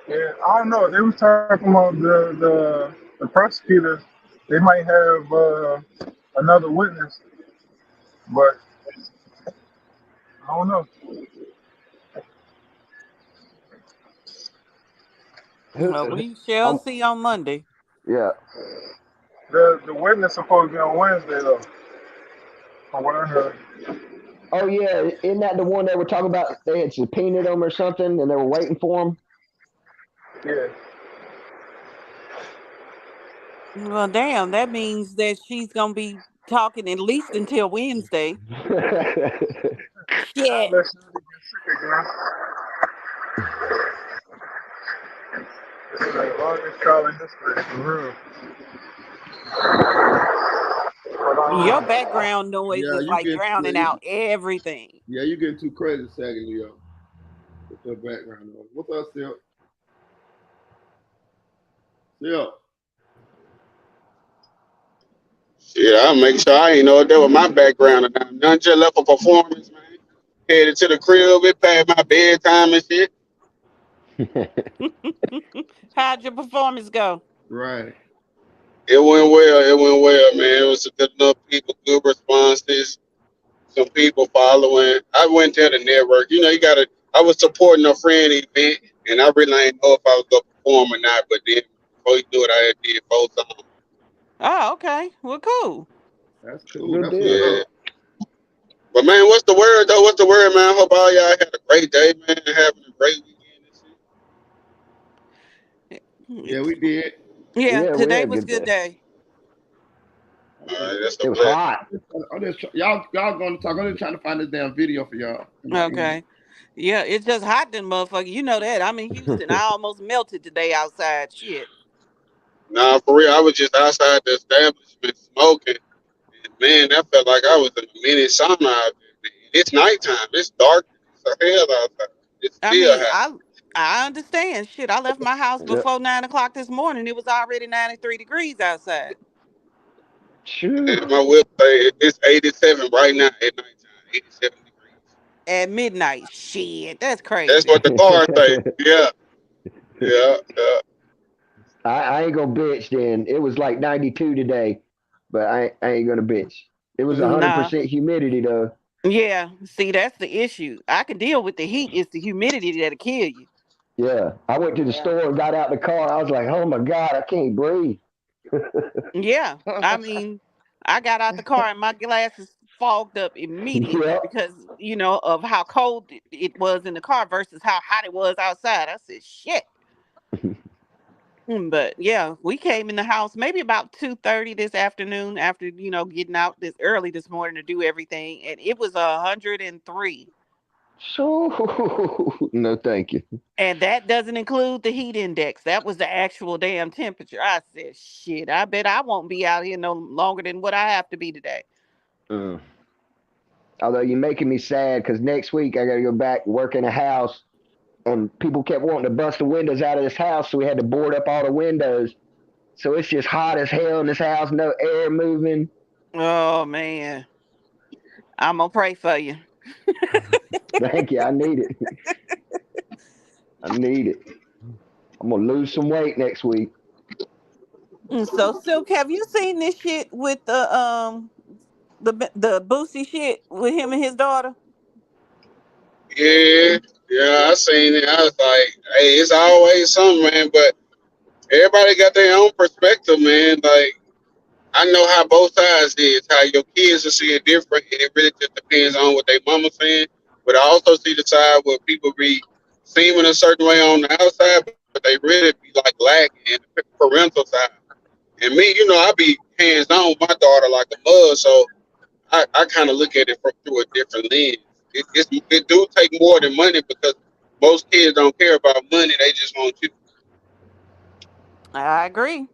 yeah, I don't know. They was talking about the prosecutors. They might have another witness, but I don't know. Well, we shall see on Monday. Yeah. The witness supposed to be on Wednesday though, from what I heard. Oh yeah, isn't that the one they were talking about? They had subpoenaed him or something, and they were waiting for him. Yeah. Well, damn, that means that she's gonna be talking at least until Wednesday. Shit. Unless you get sick again. This is the longest trial in history, for real. Your background noise Yeah, is you like get drowning out everything. Yeah, you getting too crazy, Saggy Leo. With your background noise. What's up, Silk? Silk. Yeah, I'll make sure I ain't know what that was my background. None just left a performance, man. Headed to the crib, it past my bedtime and shit. How'd your performance go? Right. It went well. It went well, man. It was a good enough people, good responses. Some people following. I went to the network. You know, I was supporting a friend event, and I really ain't know if I was gonna perform or not. But then before you do it, I did both songs. Oh, okay. Well, cool. That's cool. Good That's deal. what's up. But man, what's the word though? What's the word, man? I hope all y'all had a great day, man. Having a great weekend and shit. Yeah, we did. Yeah, we today had a was a good day. That's It was hot. Y'all going to talk. I'm just trying to find this damn video for y'all. Okay. Yeah, it's just hot then, motherfucker. You know that. I'm in Houston. I almost melted today outside. Shit. Nah, for real, I was just outside the establishment smoking. And man, that felt like I was in a mini sauna out there. It's nighttime. It's dark as hell outside. It's I still mean, hot. I understand. Shit, I left my house Yeah. before 9 o'clock this morning. It was already 93 degrees outside. And my whip say it's 87 right now at nighttime. 87 degrees. At midnight. Shit, that's That's crazy. what the car say. Yeah. Yeah. I ain't gonna bitch then. It was like 92 today, but I ain't gonna bitch. It was Nah. 100% humidity though. Yeah, see, that's the issue. I can deal with the heat. It's the humidity that'll kill you. Yeah. I went to the store and got out the car. I was like, oh my God, I can't breathe. Yeah, I mean, I got out the car and my glasses fogged up immediately Yeah. because, of how cold it was in the car versus how hot it was outside. I said, shit. But yeah, we came in the house maybe about 2:30 this afternoon after getting out this early this morning to do everything, and it was 103. So no, thank you. And that doesn't include the heat index. That was the actual damn temperature. I said, shit, I bet I won't be out here no longer than what I have to be today. Mm. Although you're making me sad because next week I got to go back work in a house, and people kept wanting to bust the windows out of this house, so we had to board up all the windows. So it's just hot as hell in this house, no air moving. Oh man, I'm gonna pray for you. Thank you. I need it. I need it. I'm gonna lose some weight next week. So Silk, have you seen this shit with the Boosie shit with him and his daughter? Yeah, yeah, I seen it. I was like, hey, it's always something, man. But everybody got their own perspective, man. Like, I know how both sides is, how your kids will see it different, and it really just depends on what their mama saying. But I also see the side where people be seeming a certain way on the outside, but they really be like lacking in the parental side. And me, I be hands on with my daughter like a mug, so I kind of look at it from through a different lens. It do take more than money because most kids don't care about money; they just want you. I agree.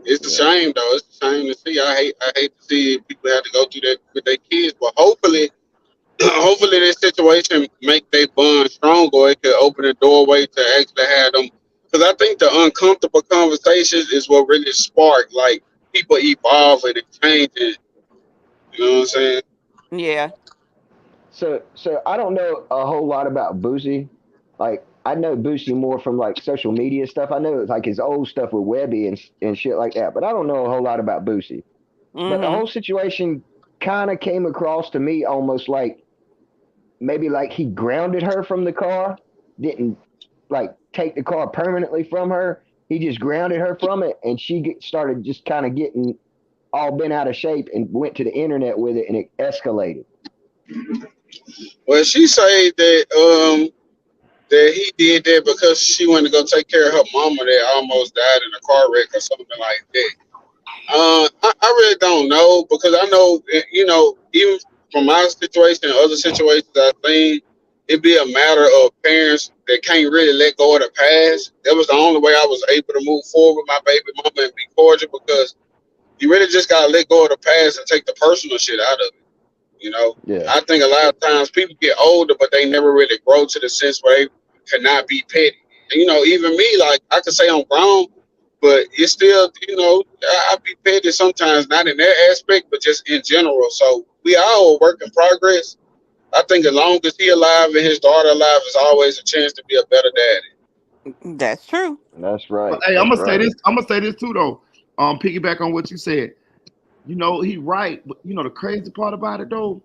It's a shame though. It's a shame to see. I hate to see people have to go through that with their kids. But hopefully, hopefully this situation make their bond stronger. It could open the doorway to actually have them. Because I think the uncomfortable conversations is what really spark like people evolving and changing. You know what I'm saying? Yeah. So I don't know a whole lot about Boosie. Like I know Boosie more from like social media stuff. I know it's like his old stuff with Webby and shit like that. But I don't know a whole lot about Boosie. But the Mm-hmm. whole situation kind of came across to me almost like maybe like he grounded her from the car, didn't like take the car permanently from her. He just grounded her from it, and started just kind of getting all bent out of shape and went to the internet with it, and it escalated. Well, she said that he did that because she wanted to go take care of her mama that almost died in a car wreck or something like that. I really don't know because I know, even from my situation and other situations I've seen, it be a matter of parents that can't really let go of the past. That was the only way I was able to move forward with my baby mama and be cordial because you really just got to let go of the past and take the personal shit out of it. You know, Yeah. I think a lot of times people get older, but they never really grow to the sense where they cannot be petty. And, even me, like I could say I'm grown, but it's still, I be petty sometimes, not in that aspect, but just in general. So we all a work in progress. I think as long as he alive and his daughter alive, there's always a chance to be a better daddy. That's true. That's right. But hey, I'm That's gonna say right. this. I'm gonna say this too, though. Piggyback on what you said. He right, but the crazy part about it though,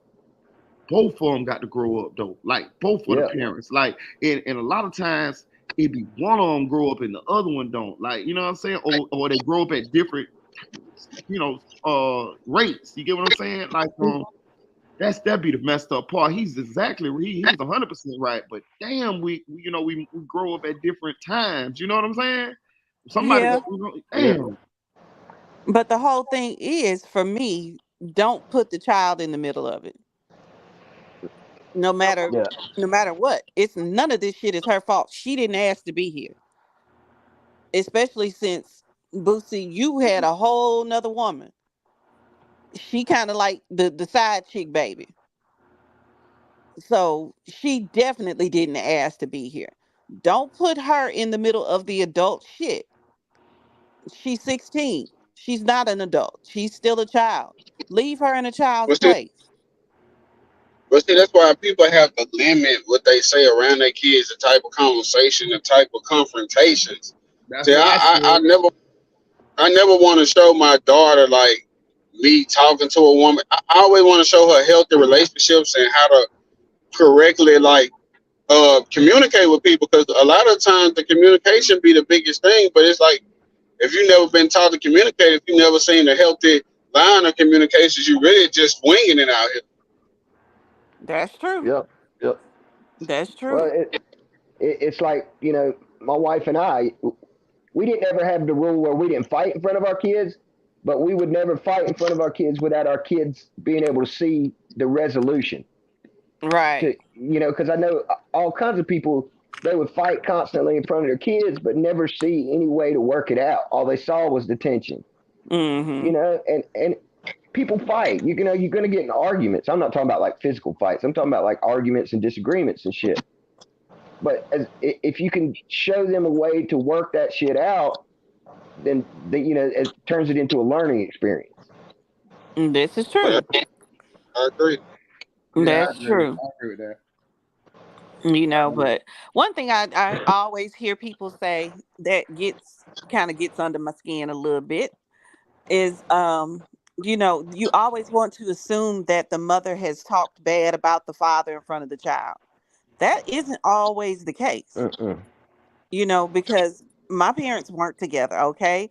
both of them got to grow up though. Like both of the Yeah. parents. Like, and a lot of times it be one of them grow up and the other one don't. Like, you know what I'm saying? Or they grow up at different, rates. You get what I'm saying? Like, that'd be the messed up part. He's 100% right. But damn, we grow up at different times. You know what I'm saying? Somebody, Yeah. Yeah. damn. But the whole thing is, for me, don't put the child in the middle of it. No matter Yeah. no matter what. It's none of this shit is her fault. She didn't ask to be here. Especially since Boosie, you had a whole nother woman. She kind of like the side chick baby. So she definitely didn't ask to be here. Don't put her in the middle of the adult shit. She's 16. She's not an adult. She's still a child. Leave her in a child's But see, place. that's why people have to limit what they say around their kids, the type of conversation, the type of confrontations. That's See, what I said. I never want to show my daughter like me talking to a woman. I always want to show her healthy relationships and how to correctly communicate with people because a lot of times the communication be the biggest thing. But it's like if you never been taught to communicate, if you never seen a healthy line of communications, you really just winging it out here. That's true. Yep. Yep. That's Well, true. it's like my wife and I, we didn't ever have the rule where we didn't fight in front of our kids, but we would never fight in front of our kids without our kids being able to see the resolution. Right. Because I know all kinds of people, they would fight constantly in front of their kids, but never see any way to work it out. All they saw was the tension. Mm-hmm. And people fight. You're gonna get in arguments. I'm not talking about like physical fights. I'm talking about like arguments and disagreements and shit. But if you can show them a way to work that shit out, then it turns it into a learning experience. This is true. I agree. Yeah, That's true. I agree with that. But one thing I always hear people say that kind of gets under my skin a little bit is you always want to assume that the mother has talked bad about the father in front of the child. That isn't always the case. Because my parents weren't together, okay?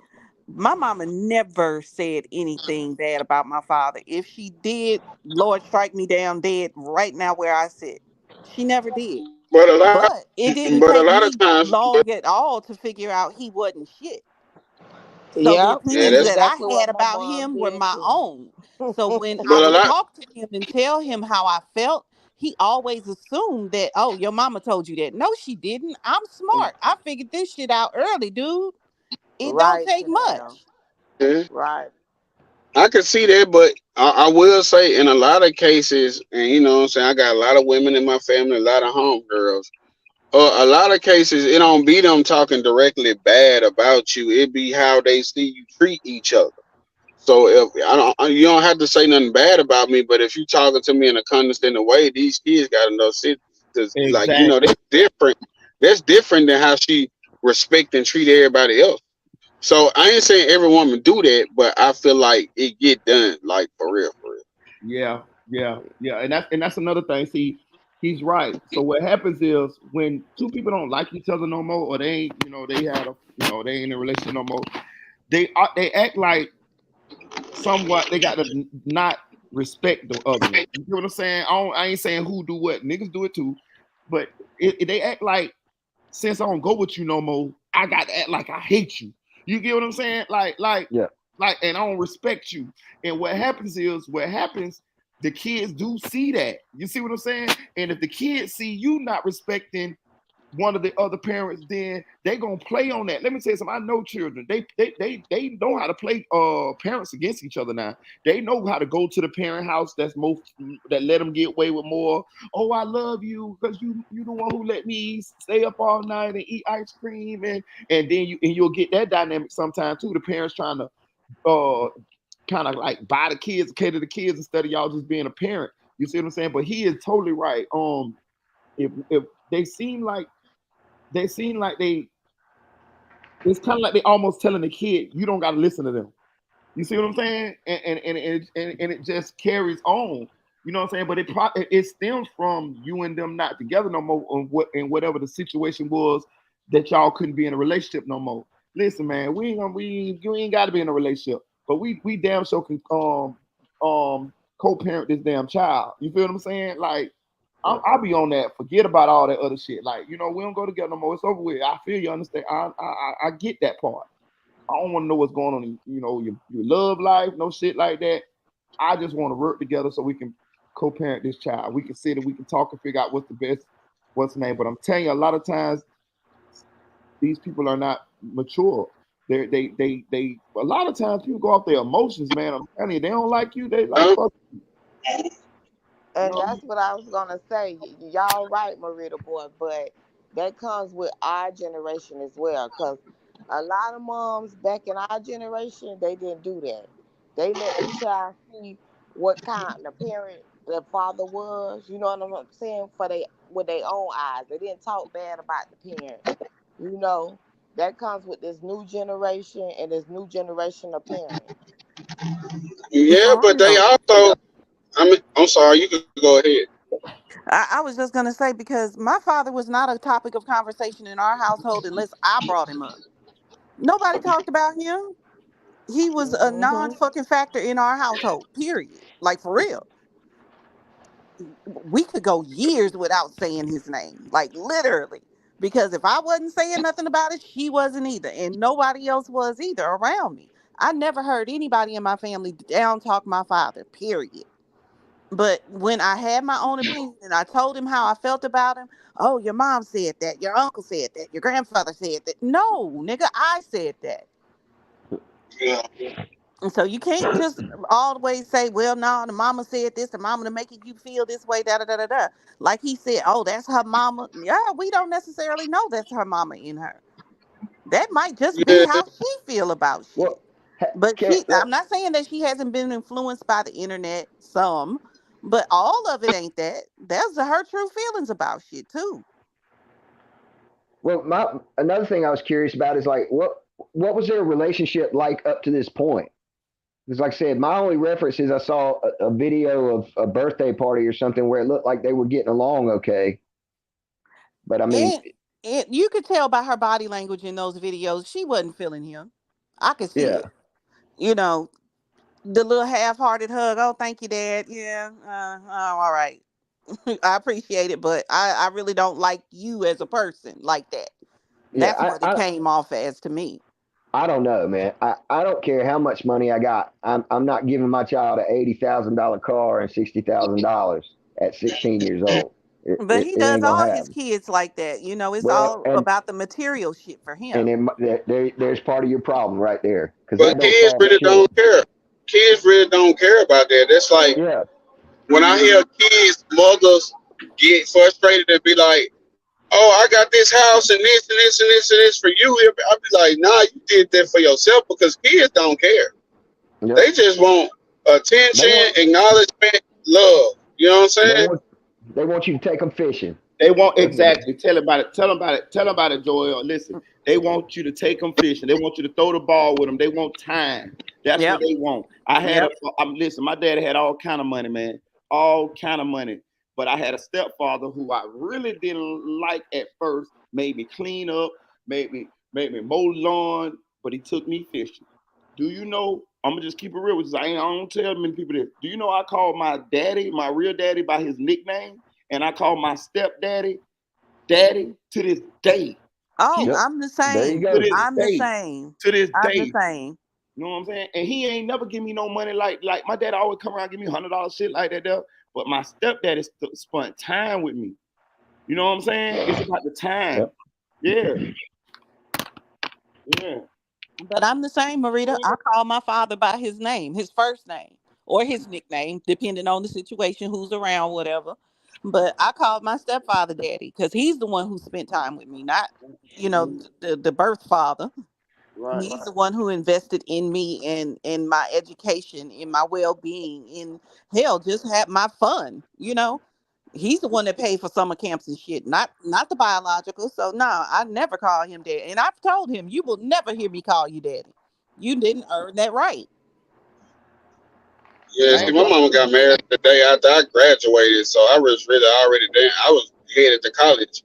My mama never said anything bad about my father. If she did, Lord strike me down dead right now where I sit. She never did. But a lot, But it didn't but a take lot of me times, long at all to figure out he wasn't shit. So the Yep, yeah, opinions that's that's that I exactly what had my about mom him were did my too. own. So when I but a would lot. talk to him and tell him how I felt, he always assumed that, oh, your mama told you that. No, she didn't. I'm smart. I figured this shit out early, dude. It don't Right, take Chanel. much. Yeah, Right. I can see that, but I will say in a lot of cases, and you know what I'm saying, I got a lot of women in my family, a lot of homegirls. A lot of cases, it don't be them talking directly bad about you. It be how they see you treat each other. So if you don't have to say nothing bad about me, but if you talking to me in a condescending way, these kids got to know shit. Cause like Exactly. that's different. That's different than how she respect and treat everybody else. So I ain't saying every woman do that, but I feel like it get done, like for real, for real. Yeah, and that's another thing. See, he's right. So what happens is when two people don't like each other no more, or they ain't, they ain't in a relationship no more. They act like somewhat they got to not respect the other one. You know what I'm saying? I ain't saying who do what. Niggas do it too, but they act like since I don't go with you no more, I got to act like I hate you. You get what I'm saying? Yeah. And I don't respect you. And what happens, the kids do see that. You see what I'm saying? And if the kids see you not respecting one of the other parents, then they gonna play on that. Let me tell you something. I know children. They know how to play parents against each other now. They know how to go to the parent house that let them get away with more. Oh, I love you because you the one who let me stay up all night and eat ice cream and then you'll get that dynamic sometime too. The parents trying to kind of like buy the kids, cater to the kids instead of y'all just being a parent. You see what I'm saying? But he is totally right. If they seem like it's kind of like they almost telling the kid you don't got to listen to them. You see what I'm saying? And it just carries on. You know what I'm saying? But it stems from you and them not together no more on whatever the situation was that y'all couldn't be in a relationship no more. Listen, man, you ain't got to be in a relationship, but we damn sure can co-parent this damn child. You feel what I'm saying? Like I'll be on that. Forget about all that other shit. Like, we don't go together no more. It's over with. I feel you understand. I get that part. I don't want to know what's going on in your love life, no shit like that. I just want to work together so we can co-parent this child. We can sit and we can talk and figure out what's the name. But I'm telling you, a lot of times these people are not mature. They a lot of times people go off their emotions, man. I'm telling you, they don't like you. They like fuck. And that's what I was gonna say. Y'all right, Marita boy, but that comes with our generation as well. Cause a lot of moms back in our generation, they didn't do that. They let the child see what kind of parent the father was. You know what I'm saying? For they with their own eyes. They didn't talk bad about the parent. You know, that comes with this new generation and this new generation of parents. Yeah, For but they real. also. I'm sorry. You can go ahead. I was just gonna say because my father was not a topic of conversation in our household unless I brought him up. Nobody talked about him. He was a Hmm. non-fucking factor in our household. Period. Like for real. We could go years without saying his name, like literally. Because if I wasn't saying nothing about it, she wasn't either. And nobody else was either around me. I never heard anybody in my family down talk my father, period. But when I had my own opinion and I told him how I felt about him, oh, your mom said that, your uncle said that, your grandfather said that. No, nigga, I said that. Yeah. And so you can't just always say, well, no, the mama said this, the mama to making you feel this way, da da da da da. Like he said, oh, that's her mama. Yeah, we don't necessarily know that's her mama in her. That might just be Yeah. how she feel about shit. But I'm not saying that she hasn't been influenced by the internet, some, but all of it ain't that. That's her true feelings about shit too. Well, another thing I was curious about is like what was their relationship like up to this point? Because, like I said, my only reference is I saw a video of a birthday party or something where it looked like they were getting along okay. But I mean, You could tell by her body language in those videos, she wasn't feeling him. I could see it. You know, the little half-hearted hug. Oh, thank you, Dad. Yeah. Oh, all right. I appreciate it, but I really don't like you as a person like that. That's what it came off as to me. I don't know, man. I don't care how much money I got. I'm not giving my child an $80,000 car and $60,000 at 16 years old. But he It does ain't gonna all his happen. kids like that. You know, it's Well, all about the material shit for him. and then there's part of your problem right there because that But don't kids solve really shit. don't care. Kids really don't care about that. That's like when I hear kids, mothers get frustrated and be like, "Oh, I got this house and this and this and this and this for you." I'll be like, "Nah, you did that for yourself," because kids don't care. They just want attention, acknowledgement, love. You know what I'm saying? They want you to take them fishing. They want exactly. Tell them about it. Tell them about it. Tell them about it, Joel. Listen, they want you to take them fishing. They want you to throw the ball with them. They want time. That's what they want. I had listen. My daddy had all kind of money, man. All kind of money. But I had a stepfather who I really didn't like at first. Made me clean up. Made me mow lawn. But he took me fishing. Do you know? I'm gonna just keep it real with you. I don't tell many people this. Do you know I call my daddy, my real daddy, by his nickname? And I call my stepdaddy Daddy to this day. Oh, I'm the same. I'm the same. To this I'm day. the same. You know what I'm saying? And he ain't never give me no money like my dad always come around and give me $100 shit like that there. But my stepdaddy spent time with me. You know what I'm saying? It's about the time. Yeah. Yeah. But I'm the same, Marita. I call my father by his name, his first name, or his nickname, depending on the situation, who's around, whatever. But I called my stepfather daddy because he's the one who spent time with me, not, the birth father. Right. He's the one who invested in me and in my education, in my well-being, in hell, just had my fun, He's the one that paid for summer camps and shit, not the biological. So no, I never call him daddy. And I've told him, you will never hear me call you daddy. You didn't earn that right. Yeah, see, my mama got married the day after I graduated, so I was really already there. I was headed to college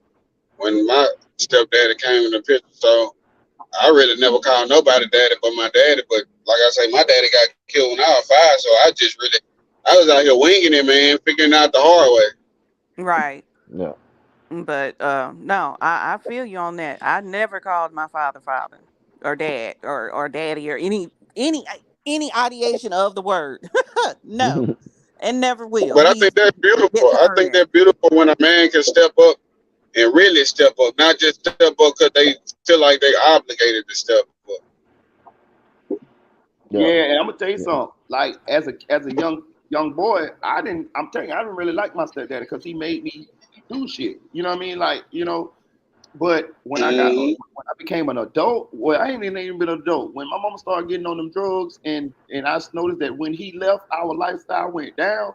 when my stepdaddy came in the picture. So I really never called nobody daddy but my daddy. But like I say, my daddy got killed when I was 5, so I was out here winging it, man, figuring out the hard way. Right. No. But no, I feel you on that. I never called my father or dad or daddy or any ideation of the word. No. And never will. But I think that's beautiful. I think that's beautiful when a man can step up and really step up, not just step up because they feel like they obligated to step up. Yeah, and I'm gonna tell you something. Like as a young boy, I didn't really like my stepdaddy because he made me do shit. You know what I mean? Like, but when I became an adult, well, I ain't even been an adult. When my mama started getting on them drugs, and I noticed that when he left, our lifestyle went down.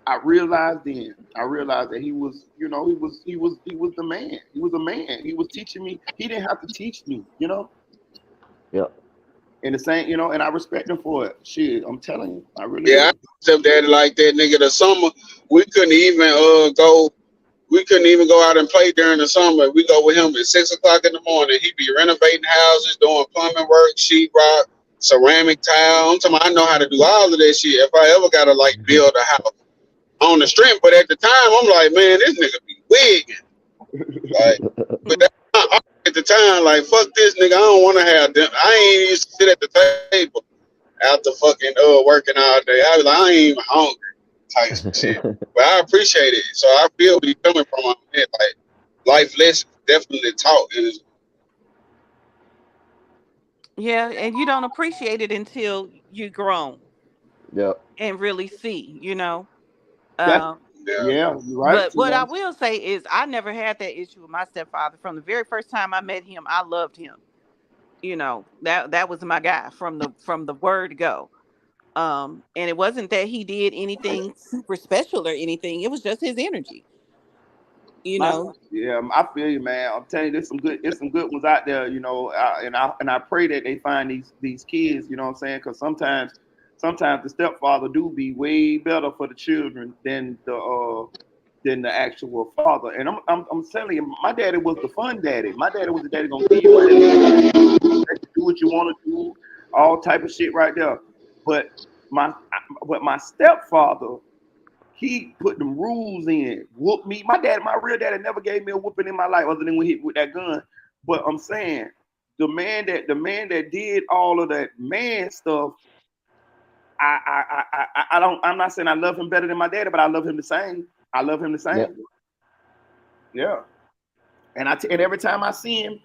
I realized that he was, he was the man. He was a man. He was teaching me. He didn't have to teach me, Yeah. And the same, and I respect him for it. Shit, I'm telling you, I really. Yeah, I stepdaddy like that nigga. The summer we couldn't even go. We couldn't even go out and play during the summer. We go with him at 6 o'clock in the morning. He'd be renovating houses, doing plumbing work, sheetrock, ceramic tile. I'm talking about, I know how to do all of that shit. If I ever gotta build a house on the strength, but at the time I'm like, man, this nigga be wigging. Like, but that's not at the time. Like, fuck this nigga. I don't want to have them. I ain't used to sit at the table after fucking working all day. I was like, I ain't even hungry type shit. But I appreciate it. So I feel where you coming from on that. Like, life lessons definitely taught. Yeah, and you don't appreciate it until you're grown Yep. and really see, you know. That's Um, yeah, you're right. but what I will say is I never had that issue with my stepfather. From the very first time I met him, I loved him. You know, that was my guy from the word go. And it wasn't that he did anything super special or anything. It was just his energy. You know. Yeah, I feel you, man. I'm telling you, there's some good ones out there, you know. And I pray that they find these kids, you know what I'm saying? Because sometimes the stepfather do be way better for the children than the actual father. And I'm telling you, my daddy was the fun daddy. My daddy was the daddy gonna give you money, do what you want to do, all type of shit right there. But my stepfather, he put them rules in, whoop me. My real daddy never gave me a whooping in my life other than when he hit with that gun. But I'm saying the man that did all of that man stuff, I'm not saying I love him better than my daddy, but I love him the same. I love him the same. Yeah. And every time I see him,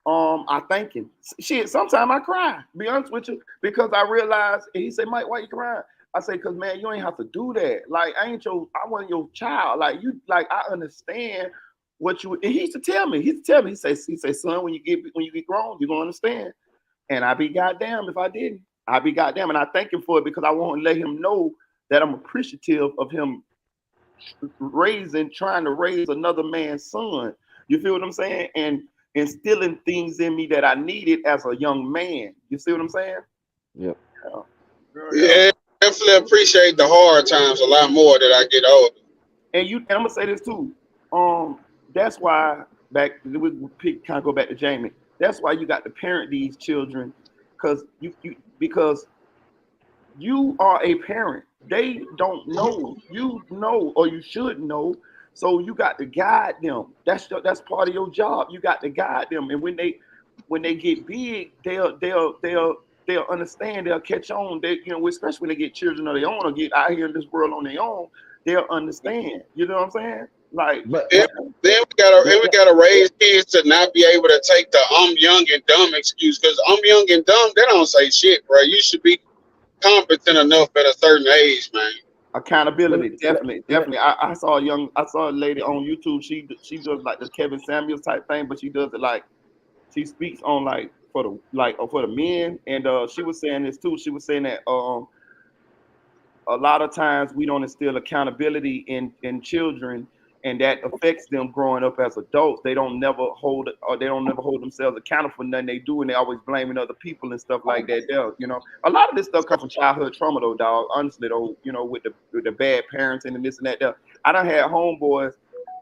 I thank him. Shit, sometimes I cry, be honest with you, because I realize, and he said, Mike, why you crying? I say, cause man, you ain't have to do that. Like, I wasn't your child. Like, I understand what you, and he used to tell me, he say, son, when you get grown, you're gonna understand. And I'd be goddamn if I didn't. I'd be goddamn, and I thank him for it because I want to let him know that I'm appreciative of him trying to raise another man's son. You feel what I'm saying? And instilling things in me that I needed as a young man. You see what I'm saying? Yep. Yeah, definitely appreciate the hard times a lot more that I get older. And I'm gonna say this too. That's why we kind of go back to Jamie. That's why you got to parent these children, because you are a parent. They don't know. You know, or you should know. So you got to guide them. That's part of your job. You got to guide them. And when they get big, they'll understand. They'll catch on. Especially when they get children of their own or get out here in this world on their own, they'll understand. You know what I'm saying? Like, then we gotta raise kids to not be able to take the I'm young and dumb excuse, because I'm young and dumb, they don't say shit, bro. You should be competent enough at a certain age, man. Accountability, definitely. I saw a lady on YouTube. She does like the Kevin Samuels type thing, but she does it like she speaks on like for the men, and she was saying this too. She was saying that a lot of times we don't instill accountability in children, and that affects them growing up as adults. They don't never hold themselves accountable for nothing they do, and they always blaming other people and stuff like that. A lot of this stuff comes from childhood trauma, though, dog. Honestly, though, with the bad parenting and this and that. I done had homeboys,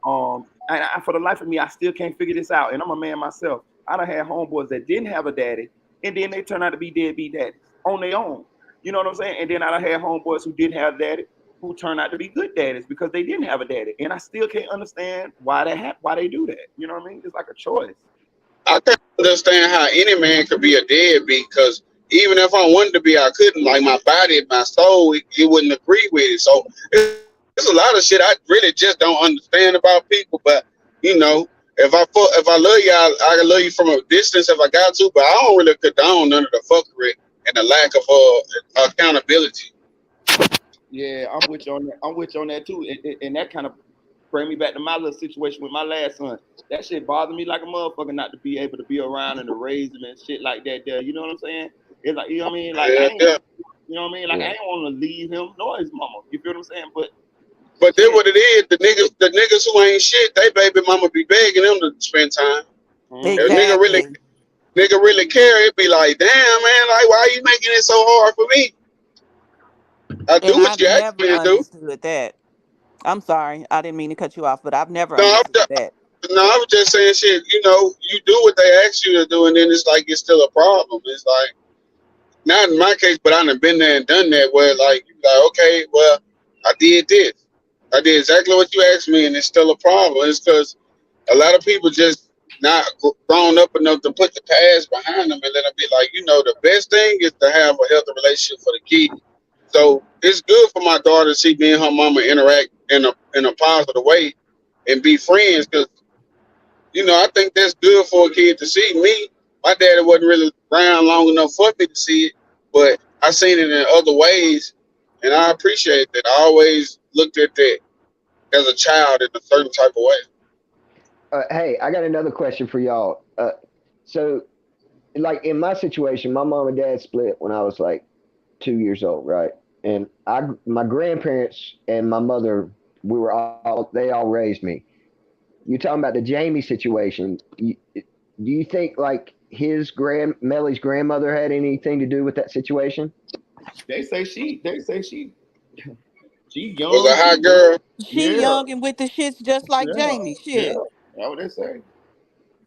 and for the life of me, I still can't figure this out. And I'm a man myself. I done had homeboys that didn't have a daddy, and then they turn out to be deadbeat daddies on their own. You know what I'm saying? And then I done had homeboys who didn't have daddy, who turned out to be good daddies because they didn't have a daddy. And I still can't understand why they do that. You know what I mean? It's like a choice. I can't understand how any man could be a deadbeat, because even if I wanted to be, I couldn't. Like, my body, my soul, it wouldn't agree with it. So there's a lot of shit I really just don't understand about people. But, if I love you, I can love you from a distance if I got to, but I don't really condone none of the fuckery and the lack of accountability. Yeah, I'm with you on that too. And that kind of bring me back to my little situation with my last son. That shit bothered me like a motherfucker not to be able to be around and to raise him and shit like that there. You know what I'm saying? It's like, you know what I mean? Like, you know what I mean? Like, I ain't want to leave him nor his mama. You feel what I'm saying? But then what it is, the niggas who ain't shit, they baby mama be begging them to spend time. Exactly. If nigga really care, it be like, damn, man, like, why are you making it so hard for me? I do what you asked me to do. Understood that. I'm sorry, I didn't mean to cut you off, but I've never understood that. No, I was just saying shit. You do what they ask you to do, and then it's like it's still a problem. It's like, not in my case, but I done been there and done that, where like, okay, well, I did this. I did exactly what you asked me, and it's still a problem. It's because a lot of people just not grown up enough to put the past behind them and let them be like, the best thing is to have a healthy relationship for the kid. So it's good for my daughter to see me and her mama interact in a positive way and be friends because I think that's good for a kid to see. Me, my daddy wasn't really around long enough for me to see it, but I seen it in other ways, and I appreciate that. I always looked at that as a child in a certain type of way. Hey, I got another question for y'all. So, like in my situation, my mom and dad split when I was like 2 years old, right? And my grandparents and my mother, they all raised me. You're talking about the Jamie situation. Do you think like Melly's grandmother had anything to do with that situation? They say she young. Was a hot girl. She young and with the shits just like Jamie. Shit. Yeah, that's what they say.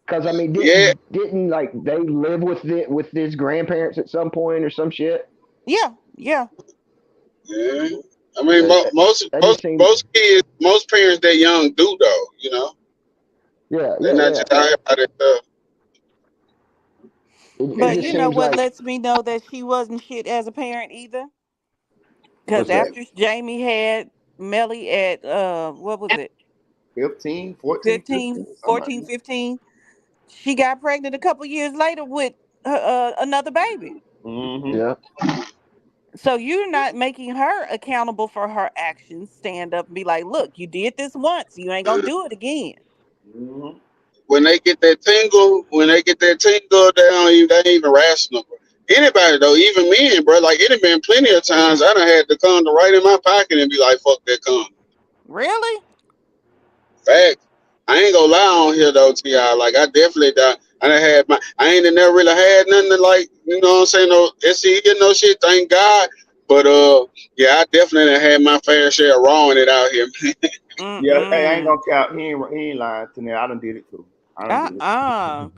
Because I mean, didn't like they live with his grandparents at some point or some shit? Yeah. Yeah. I mean, most kids, most parents that young do though. Yeah, they're not just out here by themselves. But you know what lets me know that she wasn't shit as a parent either? Because after Jamie had Melly at, what was it? 15, 14, 15, she got pregnant a couple years later with another baby. Mm-hmm. Yeah. So you're not making her accountable for her actions. Stand up and be like, look, you did this once. You ain't going to do it again. Mm-hmm. When they get that tingle, they ain't even rational. Anybody though, even men, bro, like it had been plenty of times I done had the condom right in my pocket and be like, fuck that condom. Really? Fact. I ain't gonna lie on here though, T.I. Like I definitely I ain't never really had nothing to like, you know what I'm saying, no SE, no shit, thank God. But yeah, I definitely done had my fair share of wrong it out here. Yeah, hey, I ain't gonna count. He ain't lying to me. I done did it too. I don't know.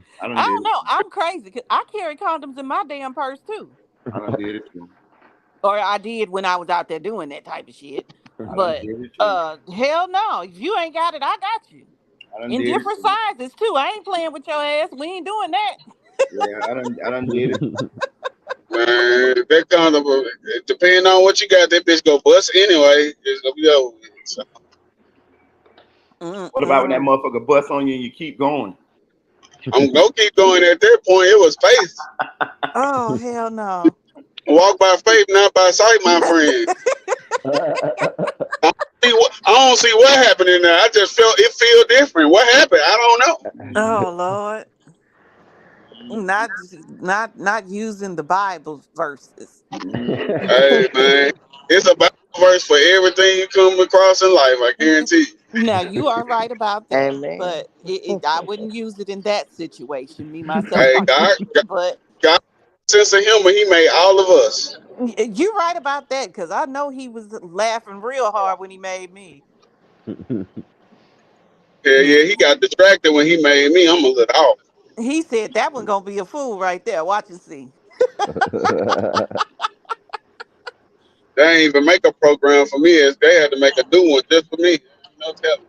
I'm crazy because I carry condoms in my damn purse too. I done did it too. Or I did when I was out there doing that type of shit. But hell no. If you ain't got it, I got you. In different sizes too. I ain't playing with your ass. We ain't doing that. Yeah, I done did it. Man, that condom, depending on what you got, that bitch go bust anyway. It's gonna be over with. So. What about when that motherfucker bust on you and you keep going? I'm gonna keep going. At that point, it was faith. Oh hell no! Walk by faith, not by sight, my friend. I don't see what happened in there. I just felt it feel different. What happened? I don't know. Oh Lord. Not using the Bible verses. Hey man, it's a Bible verse for everything you come across in life. I guarantee you. Now you are right about that, but I wouldn't use it in that situation. Me myself, Hey, God, sense of humor, He made all of us. You're right about that because I know He was laughing real hard when He made me. Yeah, He got distracted when He made me. I'm a little off. He said that one gonna be a fool right there. Watch and see. They ain't even make a program for me. As they had to make a new one just for me. No telling.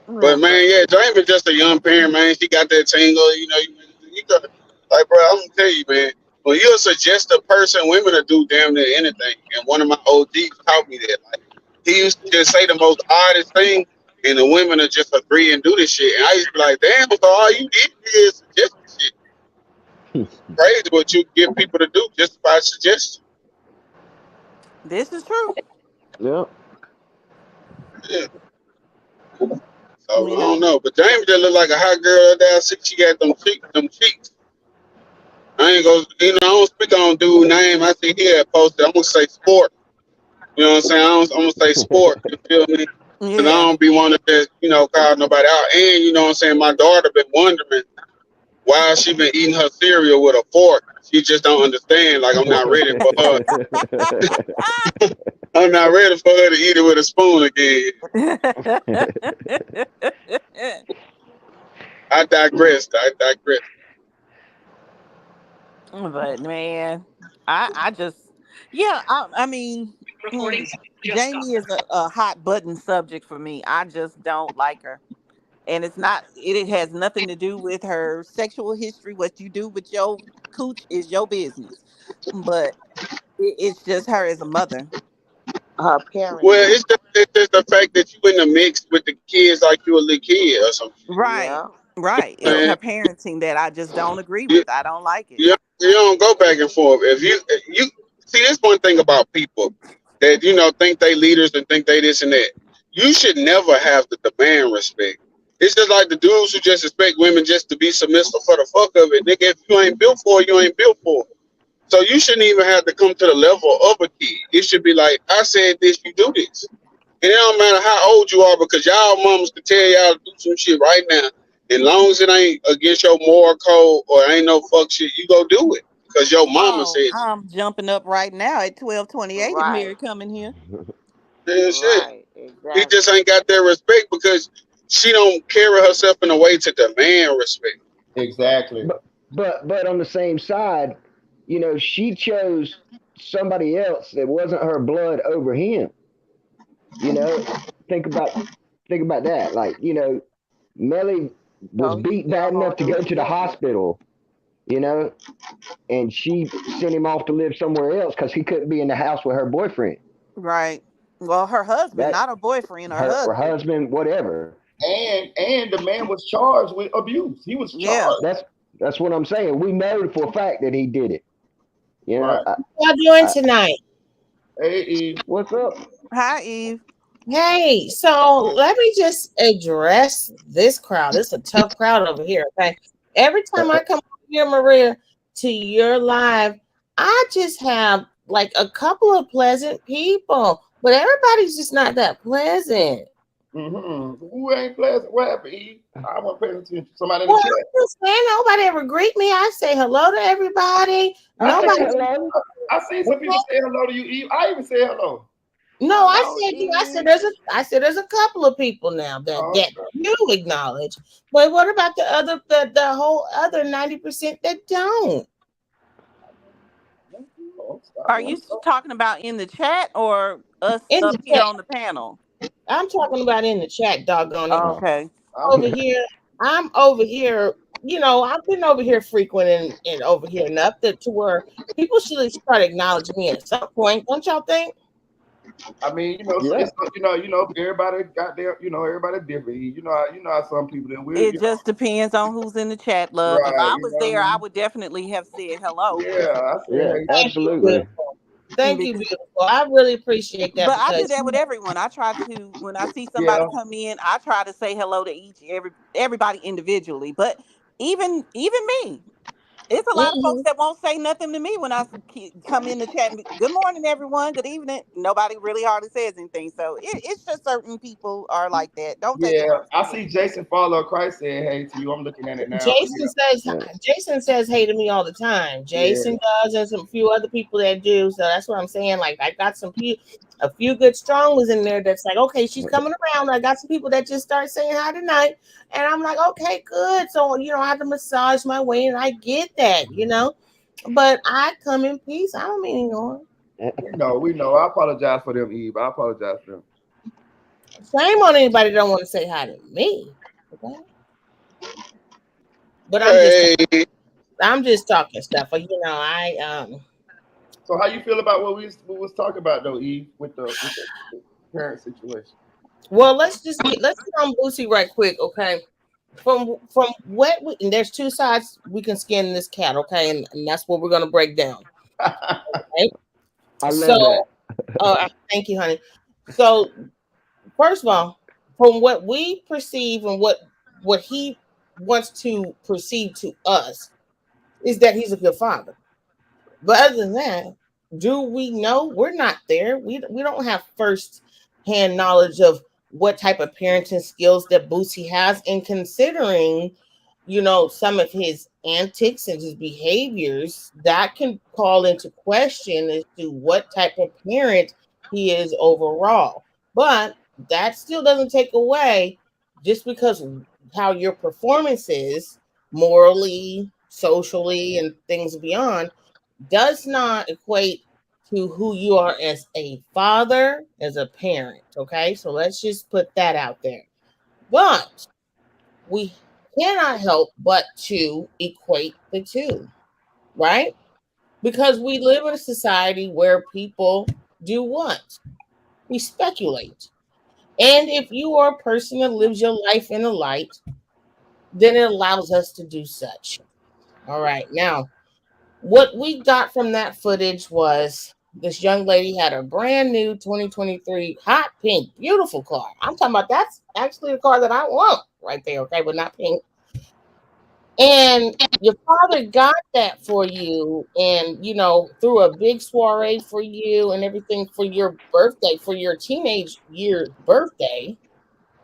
But man, yeah, Jamie just a young parent, man. She got that tingle, you got like, bro. I'm gonna tell you, man. When you're a suggestive person, women will do damn near anything. And one of my OGs taught me that. Like, he used to just say the most oddest thing, and the women will just agree and do this shit. And I used to be like, damn, so all you did is suggest shit. Crazy what you give people to do just by suggestion. This is true. Yeah. Yeah. So I don't know, but Jamie just look like a hot girl that she got them cheeks. I ain't gonna, I don't speak on dude name. I see he had posted. I'm gonna say sport. You know what I'm saying? I'm gonna say sport. You feel me? Cause I don't be wanting to just, call nobody out. And you know what I'm saying? My daughter been wondering why she been eating her cereal with a fork. She just don't understand. Like I'm not ready for her. I'm not ready for her to eat it with a spoon again. I digress. But man, I just, I mean, Jamie is a hot button subject for me. I just don't like her. And it's not, it has nothing to do with her sexual history. What you do with your cooch is your business. But it's just her as a mother. Her Well, parenting. it's just the fact that you in the mix with the kids like you a little kid or something. Right. Yeah. Right. It's Man, her parenting that I just don't agree you, with. I don't like it. you don't go back and forth. If you see, that's one thing about people that think they leaders and think they this and that. You should never have to demand respect. It's just like the dudes who just expect women just to be submissive for the fuck of it. Nigga, if you ain't built for it, you ain't built for it. So you shouldn't even have to come to the level of a kid. It should be like, I said this, you do this. And it don't matter how old you are, because y'all mamas can tell y'all to do some shit right now. As long as it ain't against your moral code or ain't no fuck shit, you go do it. Because your mama Oh, said I'm jumping up right now at 12:28 if Right. Mary coming here. shit. Right. He Exactly. just ain't got that respect because she don't carry herself in a way to demand respect. Exactly. But on the same side, she chose somebody else that wasn't her blood over him. You know, think about think about that. Like, Melly was So he beat still bad enough to holding go to the resentment. hospital, you know, and she sent him off to live somewhere else because he couldn't be in the house with her boyfriend. Right. Well, her husband, That not her boyfriend, her her husband. husband, whatever. And the man was charged with abuse. He was Yeah. charged. That's what I'm saying. We know for a fact that he did it. You know, Right. What y'all doing I, tonight? Hey, Eve. what's up? Hi, Eve. Hey, so let me just address this crowd. It's a tough crowd over here. Okay. Every time I come over here, Maria, to your live, I just have like a couple of pleasant people, but everybody's just not that pleasant. Mm-hmm. Who ain't pleasant? What happened, Eve? I wasn't paying attention. Somebody in Well, the I'm chat. just saying, nobody ever greet me. I say hello to everybody. I said Nobody. hello. I seen some people say hello to you, Eve. I even said hello. No, Hello, I said Eve. there's a couple of people now that Oh, that you acknowledge. But what about the whole other 90% that don't? Are you talking about in the chat or us In up the here chat. on the panel? I'm talking about in the chat, doggone it. Okay. Over here, I'm over here, I've been over here frequent and over here enough to where people should start acknowledging me at some point, don't y'all think? I mean, so Yeah. it's everybody got their, everybody different. You know how some people that will, It just depends on who's in the chat, love. If right? I You was know what I there, I mean? would definitely have said hello. Yeah, I said, Yeah, hey, Thank you, absolutely. beautiful. Thank you, beautiful. I really appreciate that But I do because that with everyone. I try to, when I see somebody yeah, come in, I try to say hello to everybody individually. But even me, it's a lot of folks Mhm. that won't say nothing to me when come in the chat. Good morning, everyone. Good evening. Nobody really hardly says anything. So it's just certain people are like that. Don't take it yeah. I personally. see Jason Follow Christ saying hey to you. I'm looking at it now. Jason says Yeah. Jason says hey to me all the time. Yeah, Jason does, and some few other people that do. So that's what I'm saying. Like I got a few good strong ones in there. That's like, okay, she's coming around. I got some people that just start saying hi tonight, and I'm like, okay, good. So I have to massage my way, and I get that. But I come in peace. I don't mean any harm. we know. I apologize for them, Eve. I apologize for them. Shame on anybody that don't want to say hi to me. Okay? But Hey, I'm just talking stuff. I So how you feel about what we was talking about though, Eve, with the parent situation? Well, let's get on Boosie right quick, okay? From what and there's two sides we can skin this cat, okay, and that's what we're gonna break down. Right? I So, love that. thank you, honey. So, first of all, from what we perceive and what he wants to perceive to us is that he's a good father. But other than that, do we know? We're not there. We don't have first hand knowledge of what type of parenting skills that Boosie has, and considering, some of his antics and his behaviors, that can call into question as to what type of parent he is overall. But that still doesn't take away just because how your performance is morally, socially, and things beyond does not equate to who you are as a father, as a parent. Okay, so let's just put that out there. But we cannot help but to equate the two, right? Because we live in a society where people do what? We speculate. And if you are a person that lives your life in the light, then it allows us to do such. All right. Now, what we got from that footage was this young lady had a brand new 2023 hot pink, beautiful car. I'm talking about that's actually the car that I want right there, okay, but not pink. And your father got that for you, and threw a big soiree for you and everything for your birthday, for your teenage year birthday.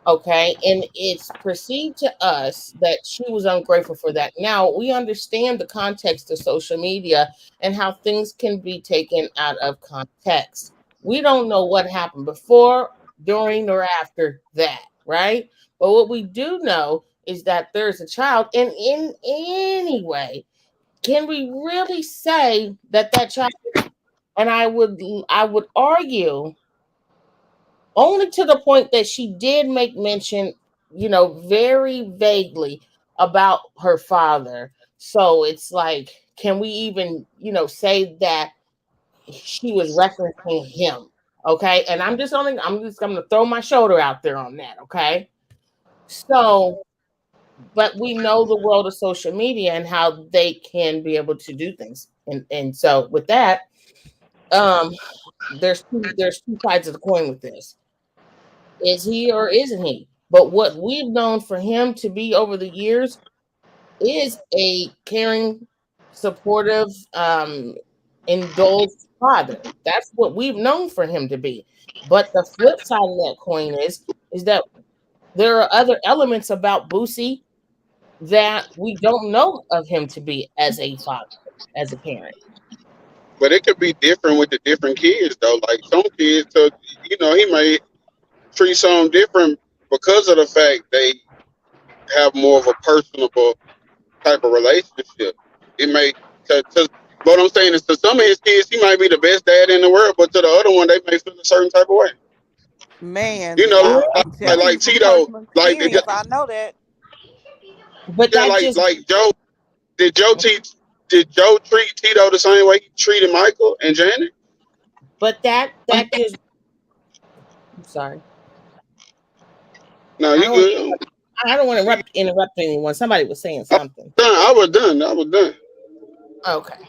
Okay, and it's perceived to us that she was ungrateful for that. Now we understand the context of social media and how things can be taken out of context. We don't know what happened before, during, or after that, right? But what we do know is that there's a child, and in any way, can we really say that that child? And I would argue only to the point that she did make mention, very vaguely about her father. So it's like, can we even, say that she was referencing him? Okay. And I'm just going to throw my shoulder out there on that. Okay. So, but we know the world of social media and how they can be able to do things. And so with that, um, there's two sides of the coin with this. Is he or isn't he? But what we've known for him to be over the years is a caring, supportive, indulged father. That's what we've known for him to be. But the flip side of that coin is that there are other elements about Boosie that we don't know of him to be as a father, as a parent. But it could be different with the different kids though. Like some kids, so he may treat some different because of the fact they have more of a personable type of relationship. It may, cause what I'm saying is to some of his kids, he might be the best dad in the world, but to the other one, they may feel a certain type of way. Man, You know, I'm telling you like from Tito, personal like experience, I know that. But yeah, that just like Joe. Did Joe treat Tito the same way he treated Michael and Janet? but that just I'm sorry. No, I you don't want good. I don't want to interrupt anyone. Somebody was saying something. I was done. I was done. Okay.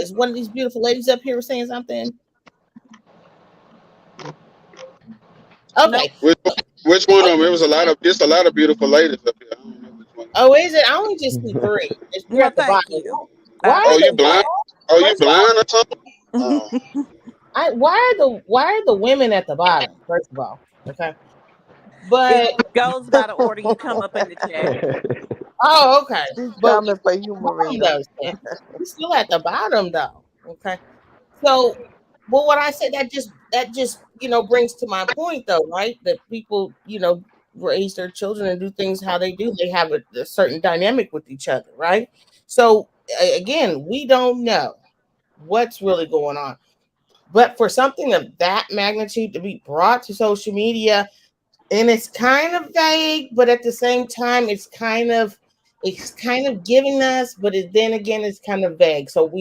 Is one of these beautiful ladies up here saying something? Nope. Okay. Which one of them? It was just a lot of beautiful ladies up here. I don't know which one. Oh, is it? I only just see three. There's three Well, at the thank bottom. you. Why I Oh, are you the blind? appreciate Oh, you first of all, blind or something? it. why are the women at the bottom? First of all, okay. It But goes by the order you come up in the chat. oh, okay. She's But coming for you, bottom Marita. though, sis. We still at the bottom though. Okay. So, well, what I said that just brings to my point though, right? That people raise their children and do things how they do. They have a certain dynamic with each other, right? So again, we don't know what's really going on, but for something of that magnitude to be brought to social media, and it's kind of vague, but at the same time, it's kind of giving us, but then again, it's kind of vague. So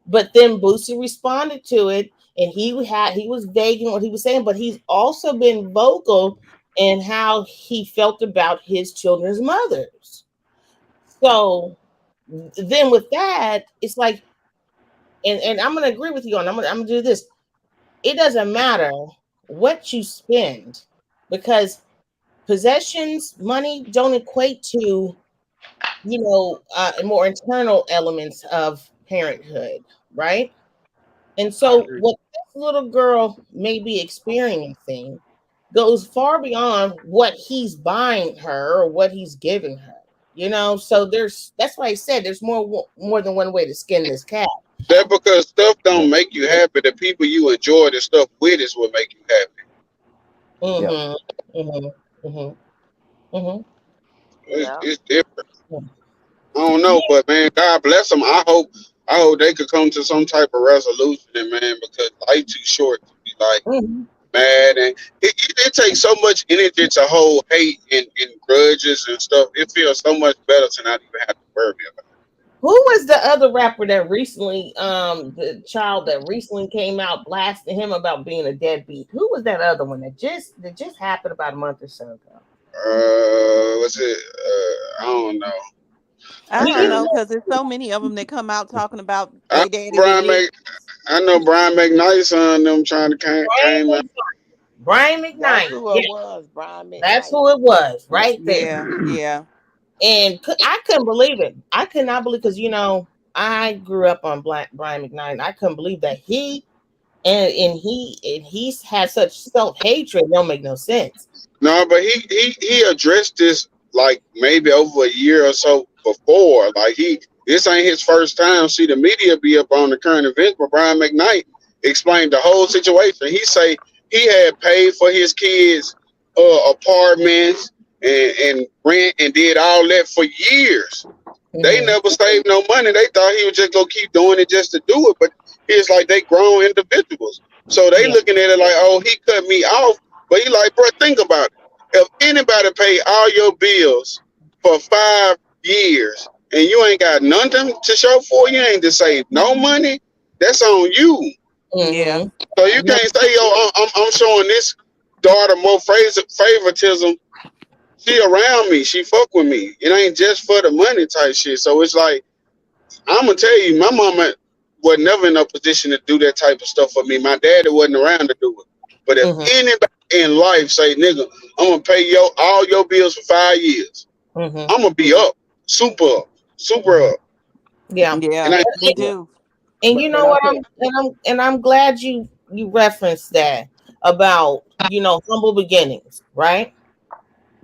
but then Boosie responded to it, and he was vague in what he was saying, but he's also been vocal in how he felt about his children's mothers. So then with that, it's like, and I'm gonna agree with you on. I'm gonna do this. It doesn't matter what you spend because possessions, money don't equate to more internal elements of parenthood, right? And I so, agree. what this little girl may be experiencing goes far beyond what he's buying her or what he's giving her. So that's why I said there's more than one way to skin this cat. That because stuff don't make you happy. The people you enjoy the stuff with is what make you happy. Mm-hmm. Mm-hmm. Mm-hmm. Mm-hmm. Yeah. It's different. I don't know, but man, God bless them. I hope I hope they could come to some type of resolution, man, because life too short to be like mad, and it takes so much energy to hold hate and grudges and stuff. It feels so much better to not even have to worry about it. Who was the other rapper that recently, the child that recently came out blasting him about being a deadbeat? Who was that other one that just happened about a month or so ago? What's it? I don't know. I don't You know know, because there's so many of them that come out talking about they daddy was Brian lit. Mc, I know Brian McKnight's son. Them trying to came out. Brian That's McKnight. who Yeah, it was, Brian that's McKnight. who it was right there. Yeah, yeah. And I couldn't believe it. I could not believe, because I grew up on Brian McKnight. And I couldn't believe that he's had such self-hatred. Don't make no sense. No, but he addressed this like maybe over a year or so before. Like this ain't his first time. See, the media be up on the current events, but Brian McKnight explained the whole situation. He say he had paid for his kids' apartments and rent and did all that for years. They never saved no money. They thought he was just gonna keep doing it just to do it. But it's like they grown individuals. So they looking at it like, oh, he cut me off. But he like, bro, think about it. If anybody pay all your bills for 5 years and you ain't got nothing to show for, you ain't to save no money, that's on you. Yeah. So you can't say, yo, I'm showing this daughter more favoritism. She around me, she fuck with me. It ain't just for the money type shit. So it's like, I'm gonna tell you, my mama was never in a position to do that type of stuff for me. My daddy wasn't around to do it. But if anybody in life say, nigga, I'm gonna pay all your bills for 5 years, I'm gonna be up, super up. Yeah, Yeah, me too. And you know what? I'm glad you referenced that about humble beginnings, right?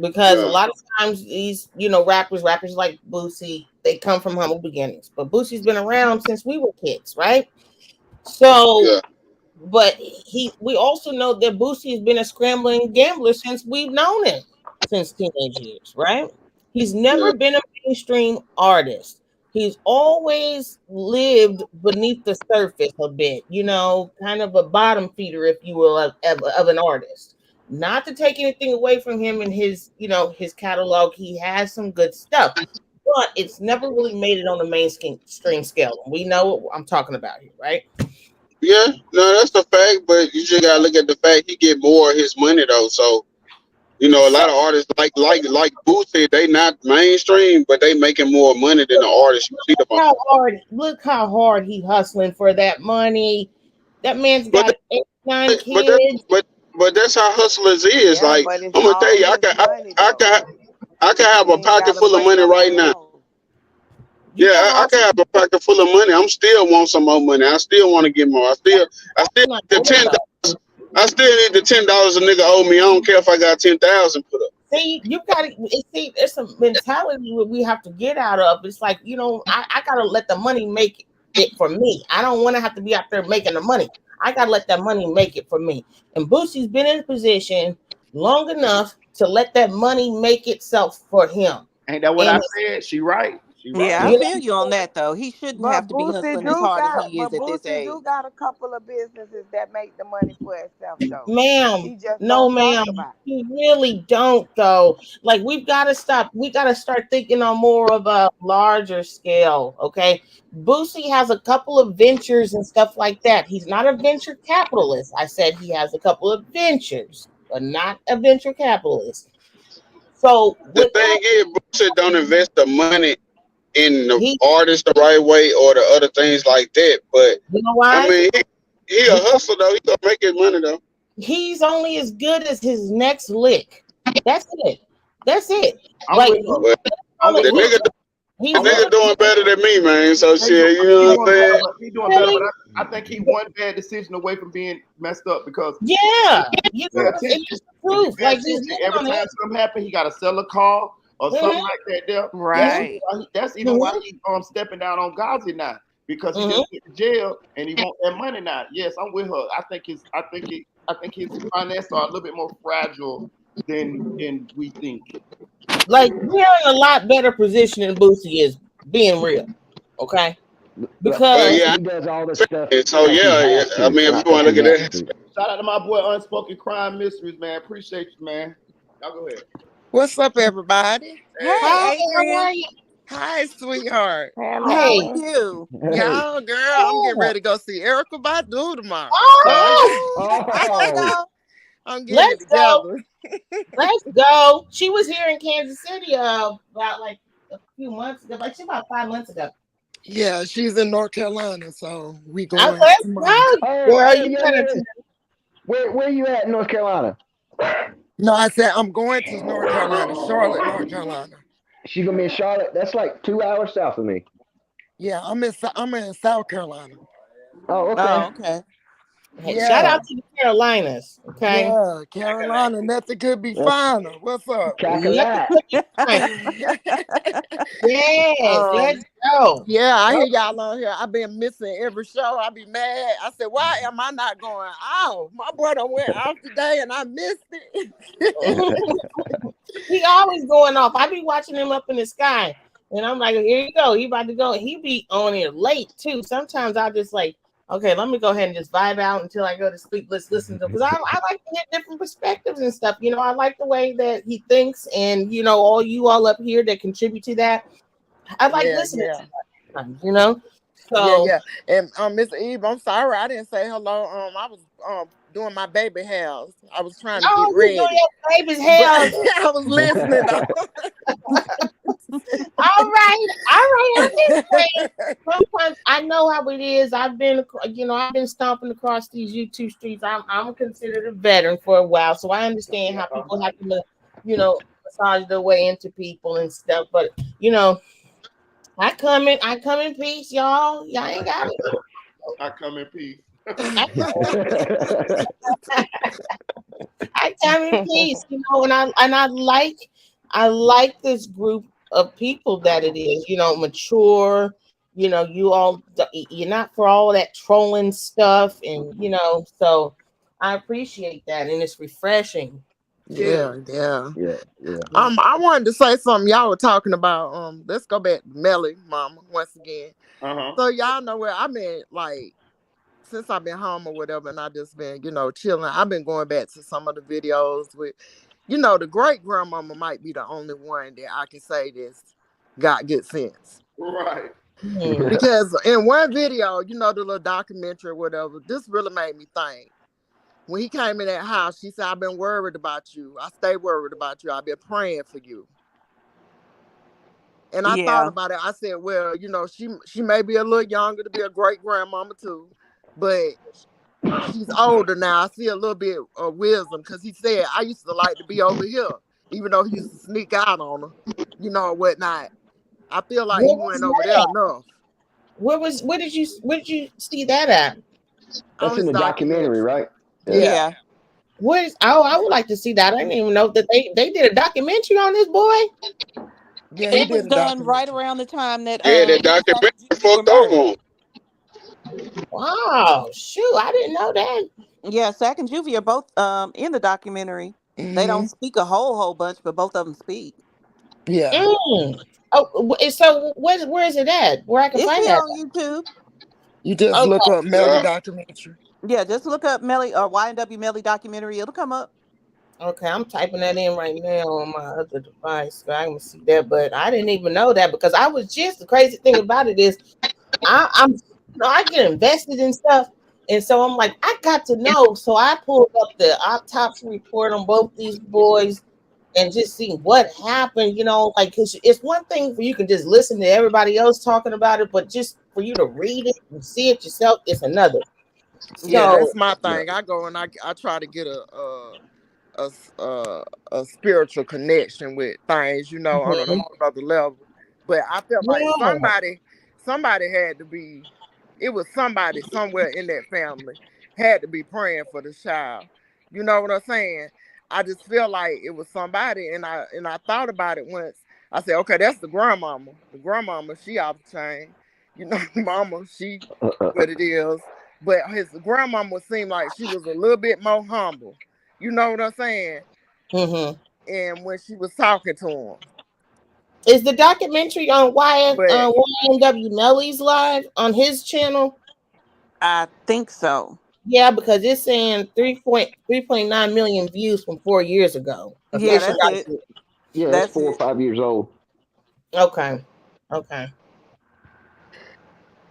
Because a lot of times these rappers like Boosie, they come from humble beginnings, but Boosie's been around since we were kids, right? So, but we also know that Boosie has been a scrambling gambler since we've known him since teenage years, right? He's never been a mainstream artist. He's always lived beneath the surface a bit, kind of a bottom feeder, if you will, of an artist. Not to take anything away from him and his catalog. He has some good stuff, but it's never really made it on the mainstream scale. We know what I'm talking about here, right? Yeah, no, that's the fact, but you just gotta look at the fact he get more of his money though. So, a lot of artists like Boosie, they not mainstream, but they making more money than the artists you see them on. Look how hard he hustling for that money. That man's got 8, 9 kids. But that's how hustlers is. Like, I'm gonna tell you, I can have a pocket full of money right now. Yeah, I can have a pocket full of money. I'm still want some more money. I still want to get more. I still need the $10. I still need the $10 a nigga owe me. I don't care if I got 10,000 put up. See, you gotta see. There's some mentality that we have to get out of. It's like I gotta let the money make it for me. I don't want to have to be out there making the money. I gotta let that money make it for me. And Boosie's been in a position long enough to let that money make itself for him. Ain't that what I said? She right. Yeah, I feel you on that though. He shouldn't But have to be hustling as hard as he is at this Boosie age. do got a couple of businesses that make the money for itself though. Ma'am, He just no, don't ma'am, talk about it. you really don't though. Like, we've got to stop. We got to start thinking on more of a larger scale. Okay, Boosie has a couple of ventures and stuff like that. He's not a venture capitalist. I said he has a couple of ventures, but not a venture capitalist. So the thing is, Boosie don't invest the money in the artist the right way or the other things like that. But you know why? I mean, he a hustler though. He gonna make his money though. He's only as good as his next lick. That's it. The nigga doing better than me, man. So shit, you know what I'm saying? He doing better, but I think he one bad decision away from being messed up because it's proof. Like, every time something happen, he got to sell a car or something like that. There, right? That's even why he stepping down on Gazi now, because he just went to jail and he want that money now. Yes, I'm with her. I think his finances are a little bit more fragile than we think. Like, we're in a lot better position than Boosie is, being real. Okay. Because yeah, he does all this stuff so because he yeah, has to, I mean, if not you want to because look he at has that, to. Shout out to my boy Unspoken Crime Mysteries, man. Appreciate you, man. Y'all go ahead. What's up, everybody? Hey, hi, how Adrian. are you? Hi, sweetheart. How Hey. are you? Hey. Y'all, girl, I'm getting ready to go see Erica Badu tomorrow. So Oh, I want to Oh, go. I'm getting let's it go. together. Let's go. She was here in Kansas City about like a few months ago, like about 5 months ago. Yeah, she's in North Carolina, so we I going let's tomorrow. go, girl. You yeah, better. yeah. Where you at in North Carolina? No, I said I'm going to North Carolina, Charlotte, North Carolina. She's gonna be in Charlotte. That's like 2 hours south of me. Yeah, I'm in South Carolina. Oh, okay. Oh, okay. Hey, Yeah. shout out to the Carolinas, okay? Yeah, Carolina, nothing could be finer. What's up? Cackalack. Yes, let's go. Yeah, I hear y'all on here. I've been missing every show. I be mad. I said, why am I not going out? My brother went out today and I missed it. He always going off. I be watching him up in the sky. And I'm like, here you go. He about to go. He be on here late too. Sometimes I just like, okay, let me go ahead and just vibe out until I go to sleep. Let's listen to him. Because I like to get different perspectives and stuff. You know, I like the way that he thinks, and you know, all up here that contribute to that. I like listening to that, you know. So Yeah. And Miss Eve, I'm sorry I didn't say hello. I was doing my baby house. I was trying to get you ready. doing your baby's hair. I was listening though. All right. I'm just saying. Sometimes I know how it is. I've been stomping across these YouTube streets. I'm considered a veteran for a while, so I understand how people have to, massage their way into people and stuff. But I come in peace, y'all. Y'all ain't got it. I come in peace. I come in peace, and I like this group of people that it is, mature. You're not for all that trolling stuff, and so I appreciate that, and it's refreshing. Yeah. Yeah. I wanted to say something. Y'all were talking about. Let's go back to Melly, Mama, once again. So y'all know where I've been, like, since I've been home or whatever, and I just been, chilling. I've been going back to some of the videos with, the great grandmama might be the only one that I can say this got good sense. Right. Because in one video, the little documentary or whatever, this really made me think. When he came in that house, she said, I've been worried about you. I stay worried about you. I've been praying for you. And I thought about it. I said, well, she may be a little younger to be a great grandmama too, but she's older now. I see a little bit of wisdom, because he said, I used to like to be over here, even though he used to sneak out on her, or whatnot. I feel like he went over there enough. Where did you see that at? That's in the documentary, right? Yeah. I would like to see that. I didn't even know that they did a documentary on this boy. Yeah, it was done right around the time that that documentary fucked over him. Wow, shoot, I didn't know that. Yeah, Sack and Juvie are both in the documentary. They don't speak a whole bunch, but both of them speak. Yeah. Oh, so where is it at? Where I can It's find here that? on YouTube. You just look up Melly documentary. Yeah, just look up Melly or YNW Melly documentary. It'll come up. Okay, I'm typing that in right now on my other device so I can see that. But I didn't even know that, because I was just, the crazy thing about it is I get invested in stuff, and so I'm like, I got to know. So I pulled up the autopsy report on both these boys and just see what happened. Because it's one thing for you can just listen to everybody else talking about it, but just for you to read it and see it yourself, it's another. Yeah, that's my thing. I go and I try to get a spiritual connection with things, on another level. But I felt like somebody had to be. It was somebody somewhere in that family had to be praying for the child. You know what I'm saying? I just feel like it was somebody, and I thought about it once. I said, okay, that's the grandmama. The grandmama, she off the chain. Mama, she what it is. But his grandmama seemed like she was a little bit more humble. You know what I'm saying? Mm-hmm. And when she was talking to him. Is the documentary on But YNW Melly's live on his channel? I think so. Yeah, because it's saying 3.9 million views from 4 years ago. Yeah, It's Official that's about, it. documentary. yeah, it's That's 4 or it. 5 years old. Okay. Okay.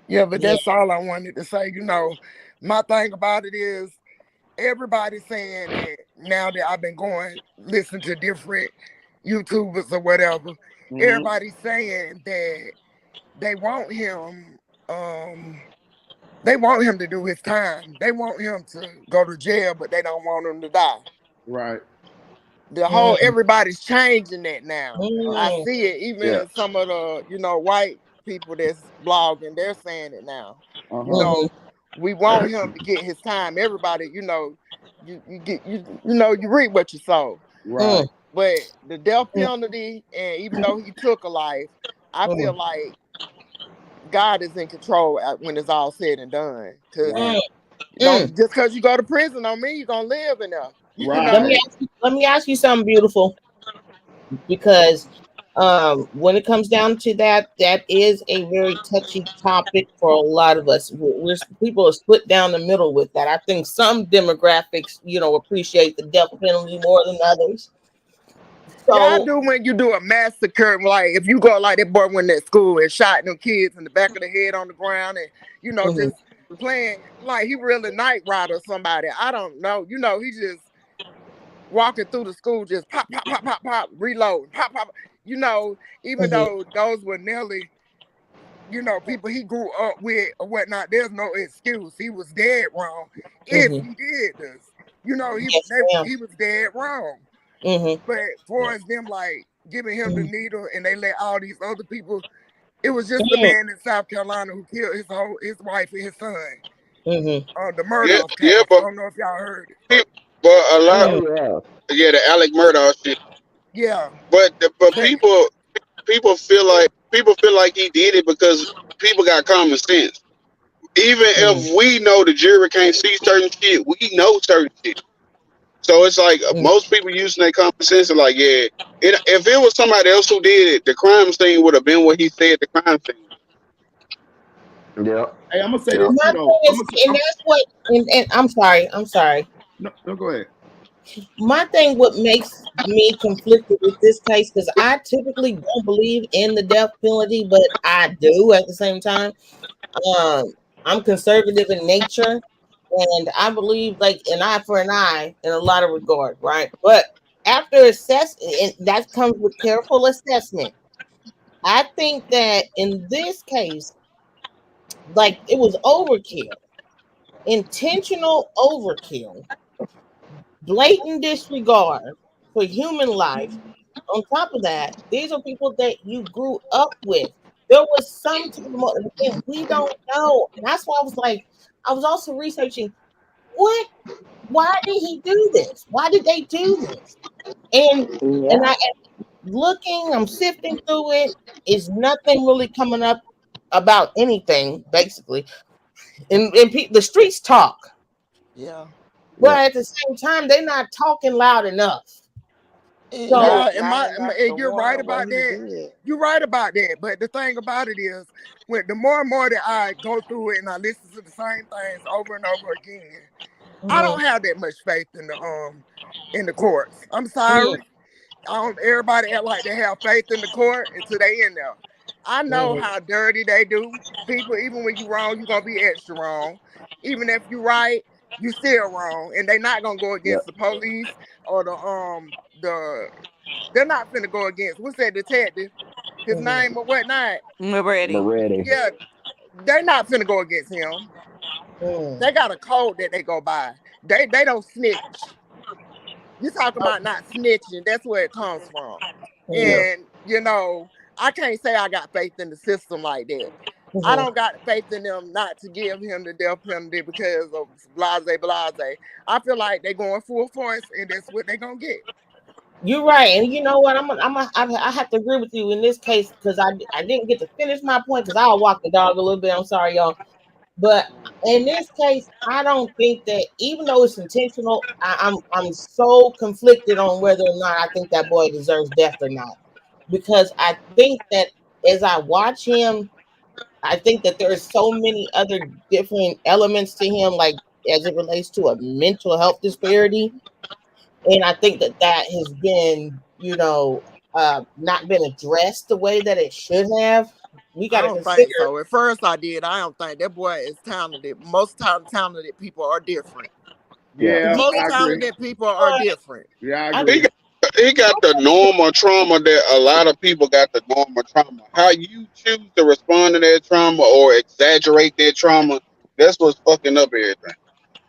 yeah, but Yeah. that's all I wanted to say. My thing about it is everybody's saying that now that I've been going listen to different YouTubers or whatever, everybody's saying that they want him they want him to do his time. They want him to go to jail, but they don't want him to die. Right. Everybody's changing that now. I Mm. see it even Yeah. in some of the, white people that's blogging, they're saying it now. Mhm. We want him to get his time. Everybody, you get you reap what you sow. Right. But the death penalty, and even though he took a life, I feel Mm. like God is in control when it's all said and done. Cause Right. Mm. just because you go to prison don't mean you're gonna live in there. Right. Let me ask you something beautiful, because when it comes down to that, that is a very touchy topic for a lot of us. People are split down the middle with that. I think some demographics, appreciate the death penalty more than others. Yeah, I So do when you do a massacre. Like if you go like that boy went to school and shot them kids in the back of the head on the ground, and Mhm. just playing like he really Night Rider somebody. I don't know. He just walking through the school, just pop, pop, pop, pop, pop, reload, pop, pop. Even Mhm. though those were Nelly, people he grew up with or whatnot, there's no excuse. He was dead wrong if Mhm. he did this. Yes, ma'am. He was dead wrong. Mhm. But for as them like giving him the Mhm. needle and they let all these other people, it was just the Mhm. man in South Carolina who killed his wife and his son. Mhm. The Yeah, Murdoch yeah, case. I but don't know if y'all heard it. but a lot, Mm. Oh yeah. yeah, the Alec Murdoch shit. Yeah. But But people feel like he did it because people got common sense. Even Mhm. if we know the jury can't see certain shit, we know certain shit. So it's like Mhm. most people using their common sense are like, yeah, if it was somebody else who did it, the crime scene would have been what he said the crime scene. Yeah. Hey, I'm gonna say Yeah. this My too thing though. I'm is, gonna say, and that's what, and I'm sorry, no, no, go ahead. My thing, what makes me conflicted with this case, because I typically don't believe in the death penalty, but I do at the same time. I'm conservative in nature, and I believe like an eye for an eye in a lot of regard, right? But after and that comes with careful assessment. I think that in this case, like it was overkill, intentional overkill, blatant disregard for human life. On top of that, these are people that you grew up with. There was some type of and we don't know. And that's why I was like, I was also researching why did he do this? Why did they do this? And Yeah. I looking, I'm sifting through it. Is nothing really coming up about anything, basically. And the streets talk, yeah. but Yeah. at the same time, they're not talking loud enough. So Yeah, Not enough to and you're warrant right what about he that. did. You're right about that. But the thing about it is, when the more and more that I go through it and I listen to the same things over and over again, I don't have that much faith in the courts. I'm sorry. Everybody act like they have faith in the court until they in there. I know how dirty they do. People, even when you wrong, you're gonna be extra wrong. Even if you right, you still wrong. And they not gonna go Yeah. against the police or the they're not finna go against what's that detective? His name or whatnot. Ready. Moretti. Yeah, they're not finna go against him. They got a code that they go by. They don't snitch. You talking about not snitching, that's where it comes from. Yeah. And I can't say I got faith in the system like that. I Mhm. don't got faith in them not to give him the death penalty because of blase. I feel like they're going full force and that's what they're gonna get. You're right, and you know what? I have to agree with you in this case because I didn't get to finish my point because I'll walk the dog a little bit. I'm sorry, y'all, but in this case, I don't think that even though it's intentional, I'm so conflicted on whether or not I think that boy deserves death or not. because I think that as I watch him, I think that there are so many other different elements to him, like as it relates to a mental health disparity. And I think that that has been, not been addressed the way that it should have. We got I to don't think consider. so. At first I did. I don't think that boy is talented. Most talented people are different. Yeah, Most I agree. talented people are different. Yeah, I I agree. He got the normal trauma that a lot of people got the normal trauma. How you choose to respond to that trauma or exaggerate that trauma, that's what's fucking up everything.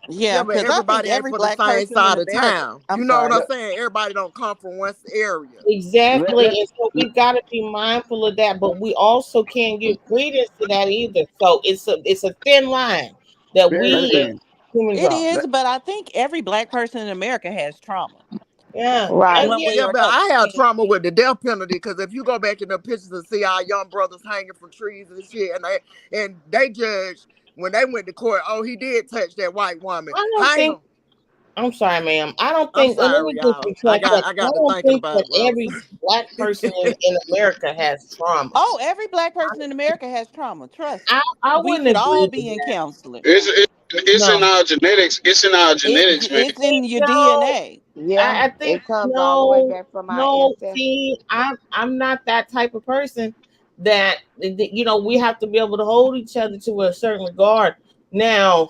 Yeah, Yeah, but because I think everybody ain't every for the black same person in side of America. town. I'm You know what sorry. I'm saying? Everybody don't come from one area. Exactly. And so we've got to be mindful of that, but we also can't give credence to that either. So it's a thin line that Very we thin. as humans It are. is, but I think every black person in America has trauma, Yeah. Right. one Yeah. way Yeah, or but another. I have trauma with the death penalty because if you go back in the pictures and see our young brothers hanging from trees and shit, and they judged when they went to court, oh, he did touch that white woman. I don't Hang think. him. I'm sorry, ma'am. I don't I'm think. And let sorry, me just y'all. be I up. got I I got to don't thinking think about that it what I was every black person in America has trauma. Oh, every black person in America has trauma. Trust I me. I We wouldn't should all agree with be in that. counseling. It's in No. our genetics. It's in our genetics, man. It's in your No. DNA. Yeah, I think it comes all the way no, back from our no. ancestors. See, I'm not that type of person that we have to be able to hold each other to a certain regard. Now,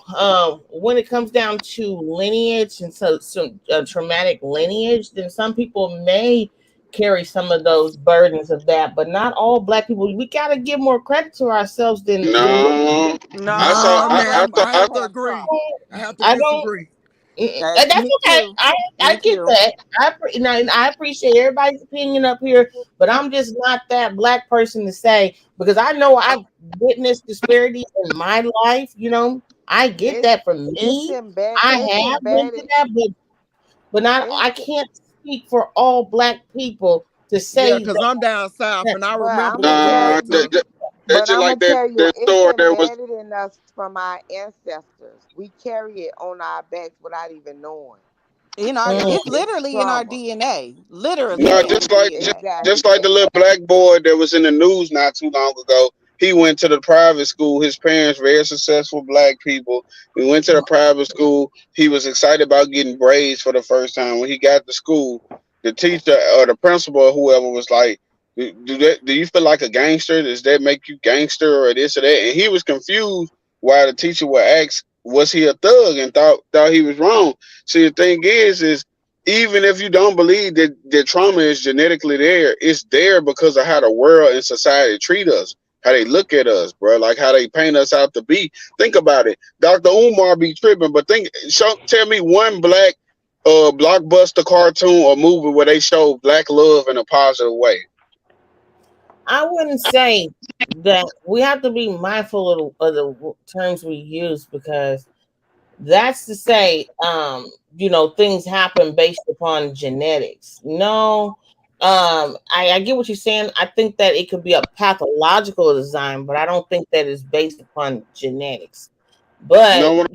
when it comes down to lineage and so some traumatic lineage, then some people may carry some of those burdens of that, but not all black people. We got to give more credit to ourselves than we. No, No, I saw. some No, black ma'am, I I have people to have agree. trauma. I have to I don't. disagree. That's Me okay. too. I Me get too. that. I appreciate everybody's opinion up here, but I'm just not that black person to say because I know I've witnessed disparities in my life. I get It's that from me. I it's have been embedded. to that, but not. It's I can't speak for all black people to Yeah, say because I'm down south that. and I but I'm remember gonna when we tell Nah, went you. to that's But just I'm like gonna that tell you, that it's store that was. embedded in us from our ancestors. We carry it on our backs without even knowing. Mm, It's It's literally in our trauma. DNA. Literally No, in our Yes, DNA. just exactly. like the little black boy that was in the news not too long ago. He went to the private school. His parents, very successful black people. He went to the private school. He was excited about getting braids for the first time. When he got to school, the teacher or the principal or whoever was like, do you feel like a gangster? Does that make you gangster or this or that?" And he was confused why the teacher would ask, "Was he a thug?" and thought he was wrong. See, the thing is even if you don't believe that the trauma is genetically there, it's there because of how the world and society treat us, how they look at us, bro, like how they paint us out to be. Think about it. Dr. Umar be tripping, but tell me one black blockbuster cartoon or movie where they show black love in a positive way. I wouldn't say that we have to be mindful of the terms we use because that's to say, things happen based upon genetics. No, I get what you're saying. I think that it could be a pathological design, but I don't think that it's based upon genetics. But Know what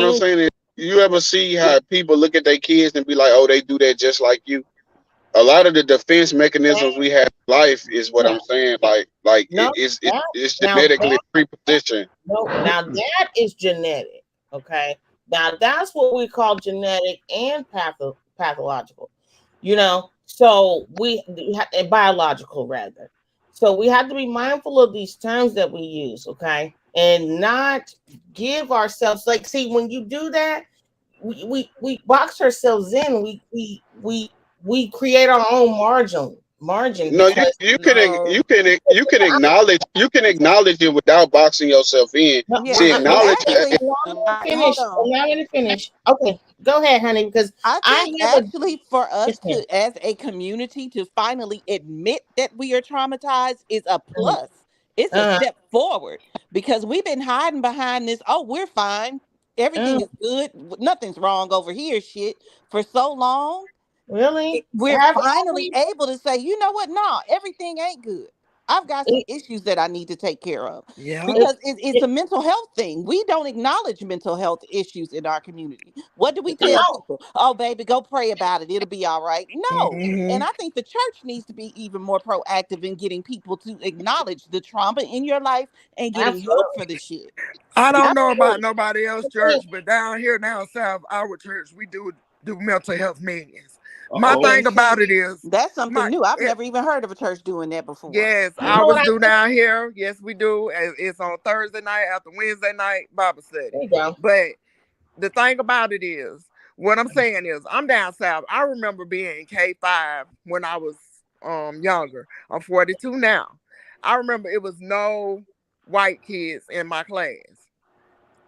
I'm things saying is, you ever see how people look at their kids and be like, "Oh, they do that just like you." A lot of the defense mechanisms we have in life is what I'm saying. Like no, that it's now genetically that prepositioned. no, now that is genetic. Okay, now that's what we call genetic and pathological. So and biological rather. So we have to be mindful of these terms that we use, okay, and not give ourselves like. See, when you do that, we box ourselves in. We create our own margin No, you because you can No. you can acknowledge it without boxing yourself in. no, Yeah, See, and acknowledge actually, hold finish. on. Allow me to finish. Okay, go ahead, honey, because I I think have a actually for yes, us ma'am. to, as a community, to finally admit that we are traumatized is a plus. It's a Uh, step forward because we've been hiding behind this. Oh, we're fine. Everything uh, is good. Nothing's wrong over here. Shit for so long. really? We're Have finally we? able to say, you know what? No, everything ain't good. I've got some issues that I need to take care of. Yeah. Because it's a mental health thing. We don't acknowledge mental health issues in our community. What do we tell people? Oh, baby, go pray about it. It'll be all right. No. And I think the church needs to be even more proactive in getting people to acknowledge the trauma in your life and getting help for the shit. I don't know about nobody else's church, but down here, down south, our church, we do mental health meetings. My thing about it is that's something new. I've never even heard of a church doing that before. Yes, ours do down here. Yes, we do. It's on Thursday night after Wednesday night Bible study. There you go. But the thing about it is, what I'm saying is, I'm down south. I remember being in K5 when I was younger. I'm 42 now. I remember it was no white kids in my class.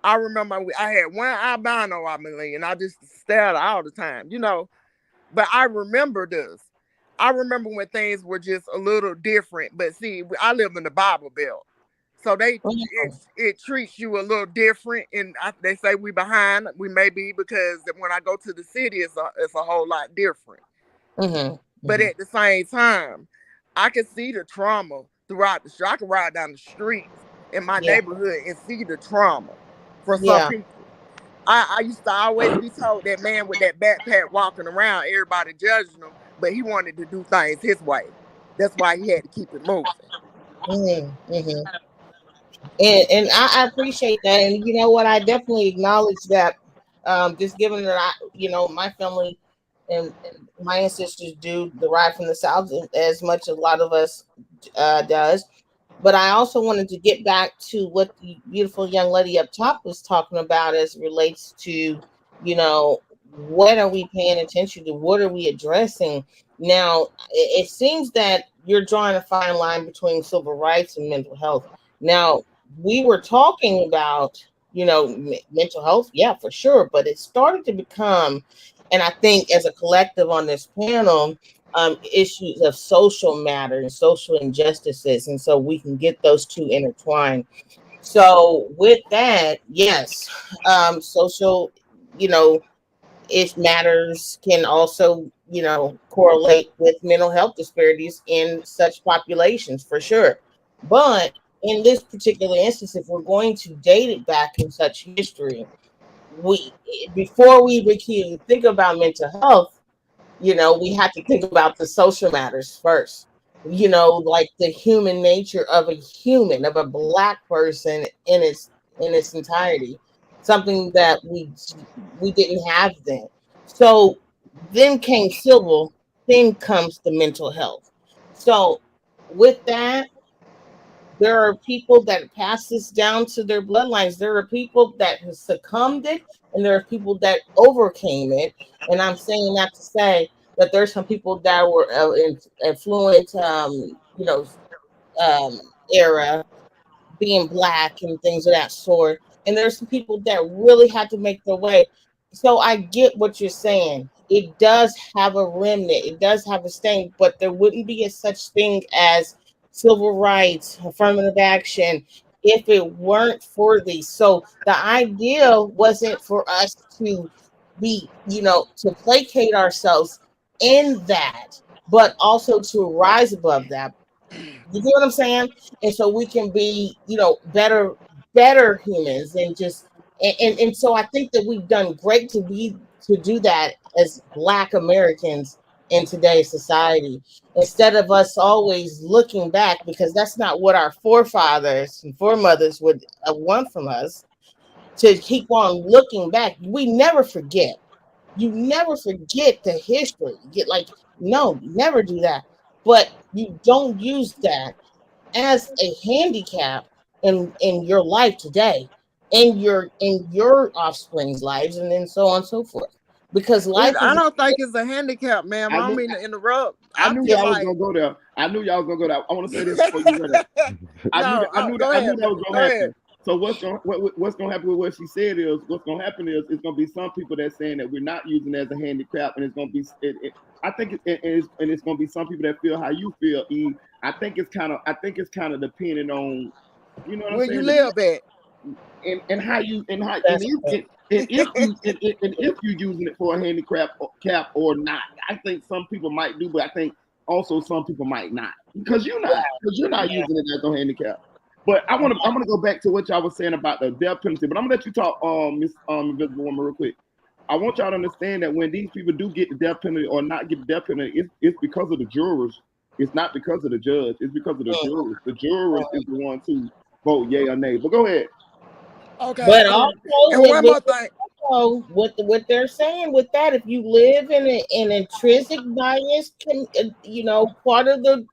I remember I had one albino, I believe, and I just stared all the time, you know. But I remember this. I remember when things were just a little different. But see, I live in the Bible Belt, so it treats you a little different. And they say we behind. We may be, because when I go to the city, it's a whole lot different. But at the same time, I can see the trauma throughout the street. I can ride down the streets in my neighborhood and see the trauma for some people. I used to always be told that man with that backpack walking around, everybody judging him, but he wanted to do things his way. That's why he had to keep it moving. And I appreciate that. And you know what? I definitely acknowledge that. Just given that my family and my ancestors do derive from the South as much as a lot of us does. But I also wanted to get back to what the beautiful young lady up top was talking about as it relates to, what are we paying attention to? What are we addressing? Now, it seems that you're drawing a fine line between civil rights and mental health. Now, we were talking about, mental health, yeah, for sure. But it started to become, and I think as a collective on this panel, issues of social matter and social injustices, and so we can get those two intertwined. So with that, yes, social, it matters can also, correlate with mental health disparities in such populations for sure. But in this particular instance, if we're going to date it back in such history, before we even think about mental health, we have to think about the social matters first. Like the human nature of a human, of a Black person in its entirety, something that we didn't have then. So then came civil, then comes the mental health. So with that, there are people that pass this down to their bloodlines. There are people that have succumbed it, and there are people that overcame it. And I'm saying that to say that there's some people that were affluent, era, being Black and things of that sort. And there's some people that really had to make their way. So I get what you're saying. It does have a remnant. It does have a stain, but there wouldn't be a such thing as civil rights, affirmative action, if it weren't for these. So the idea wasn't for us to be, to placate ourselves in that, but also to rise above that. You get what I'm saying? And so we can be, better humans, and just and so I think that we've done great to do that as Black Americans in today's society, instead of us always looking back, because that's not what our forefathers and foremothers would want from us, to keep on looking back. We never forget. You never forget the history. No, never do that. But you don't use that as a handicap in your life today, in your offspring's lives, and then so on and so forth. Because life I is. don't think it's a handicap, ma'am. I don't mean to interrupt. I knew y'all was gonna go there. I want to say this before you read it. I knew that was gonna happen. So what's gonna happen with what she said is, what's gonna happen is, it's gonna be some people that's saying that we're not using it as a handicap, and it's gonna be I think it's gonna be some people that feel how you feel. E. I think it's kind of depending on, you know what where I'm saying, you live at, and how you and if you're using it for a handicap or not. I think some people might do, but I think also some people might not. Because you're not using it as no handicap. But I'm gonna go back to what y'all was saying about the death penalty. But I'm gonna let you talk, Miss Invisible Woman, real quick. I want y'all to understand that when these people do get the death penalty or not get the death penalty, it's because of the jurors. It's not because of the judge. It's because of the jurors. The jurors is the ones who vote yay or nay. But go ahead. Okay. But also, and one more thing. What they're saying with that, if you live in an intrinsic bias, part of the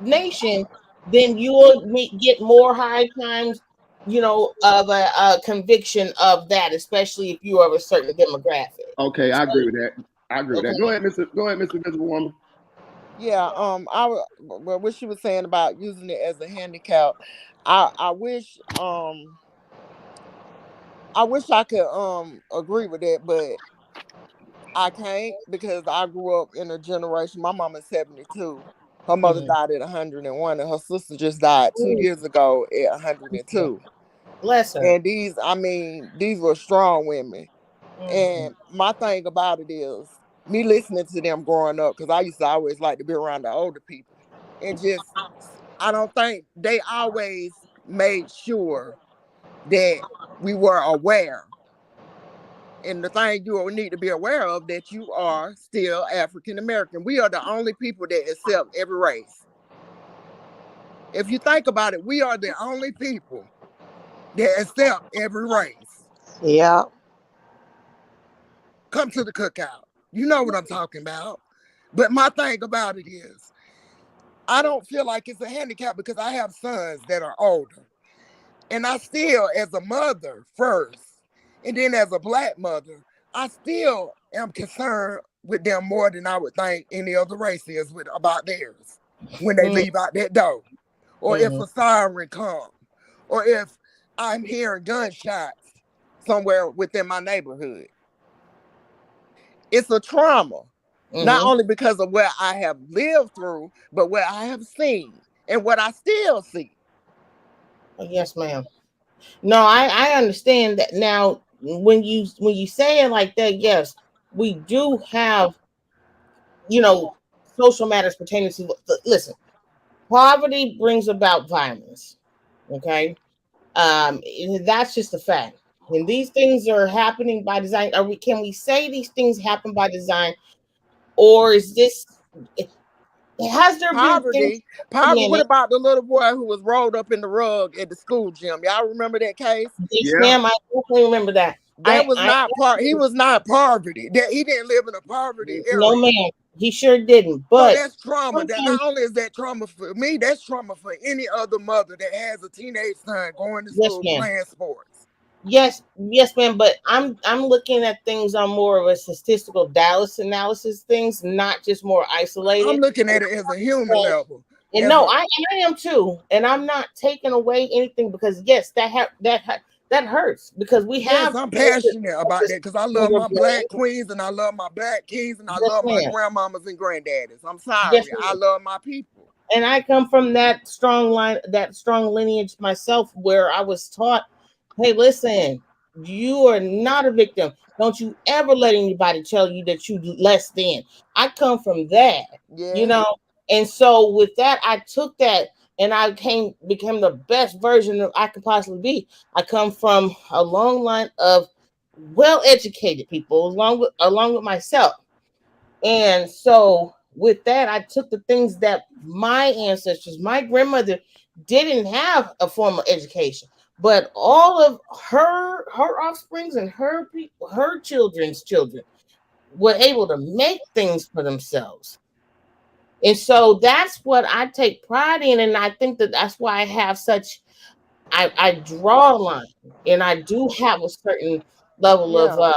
nation, then you will get more high times, of a conviction of that, especially if you are of a certain demographic. Okay, I agree with that. Go ahead, Mr. Invisible Woman. Yeah, what she was saying about using it as a handicap, I wish I could agree with that, but I can't, because I grew up in a generation. My mama's 72. Her mother died at 101, and her sister just died 2 years ago at 102. Bless her. And these were strong women. And my thing about it is, me listening to them growing up, because I used to always like to be around the older people, and I don't think they always made sure that we were aware. And the thing you need to be aware of, that you are still African American. We are the only people that accept every race. If you think about it, we are the only people that accept every race. Yeah. Come to the cookout. You know what I'm talking about. But my thing about it is, I don't feel like it's a handicap, because I have sons that are older. And I still, as a mother first, and then as a Black mother, I still am concerned with them more than I would think any other race is about theirs when they leave out that door. Or if a siren comes. Or if I'm hearing gunshots somewhere within my neighborhood. It's a trauma. Not only because of what I have lived through, but what I have seen and what I still see. Yes, ma'am. No, I understand that. Now, when you say it like that, yes, we do have, social matters pertaining to. Listen, poverty brings about violence. Okay, that's just a fact. And these things are happening by design. Can we say these things happen by design, or is this? Has there been things? Poverty. What about the little boy who was rolled up in the rug at the school gym? Y'all remember that case? Yes, ma'am. I definitely remember that. He was not poverty. That he didn't live in a poverty area. No, ma'am. He sure didn't. But so that's trauma. That not only is that trauma for me, that's trauma for any other mother that has a teenage son going to school playing sports. Yes, ma'am. But I'm looking at things on more of a statistical Dallas analysis things, not just more isolated. I'm looking at it as a human level. And no, I am too. And I'm not taking away anything, because yes, that hurts, because we have. I'm passionate about that, because I love my Black queens, and I love my Black kings, and I love my grandmamas and granddaddies. I'm sorry, I love my people. And I come from that strong lineage myself, where I was taught, hey, listen, you are not a victim. Don't you ever let anybody tell you that you less than. I come from that, And so with that, I took that, and I became the best version that I could possibly be. I come from a long line of well-educated people, along with myself. And so with that, I took the things that my ancestors, my grandmother, didn't have a formal education, but all of her offsprings and her children's children were able to make things for themselves. And so that's what I take pride in. And I think that's why I have I draw a line, and I do have a certain level of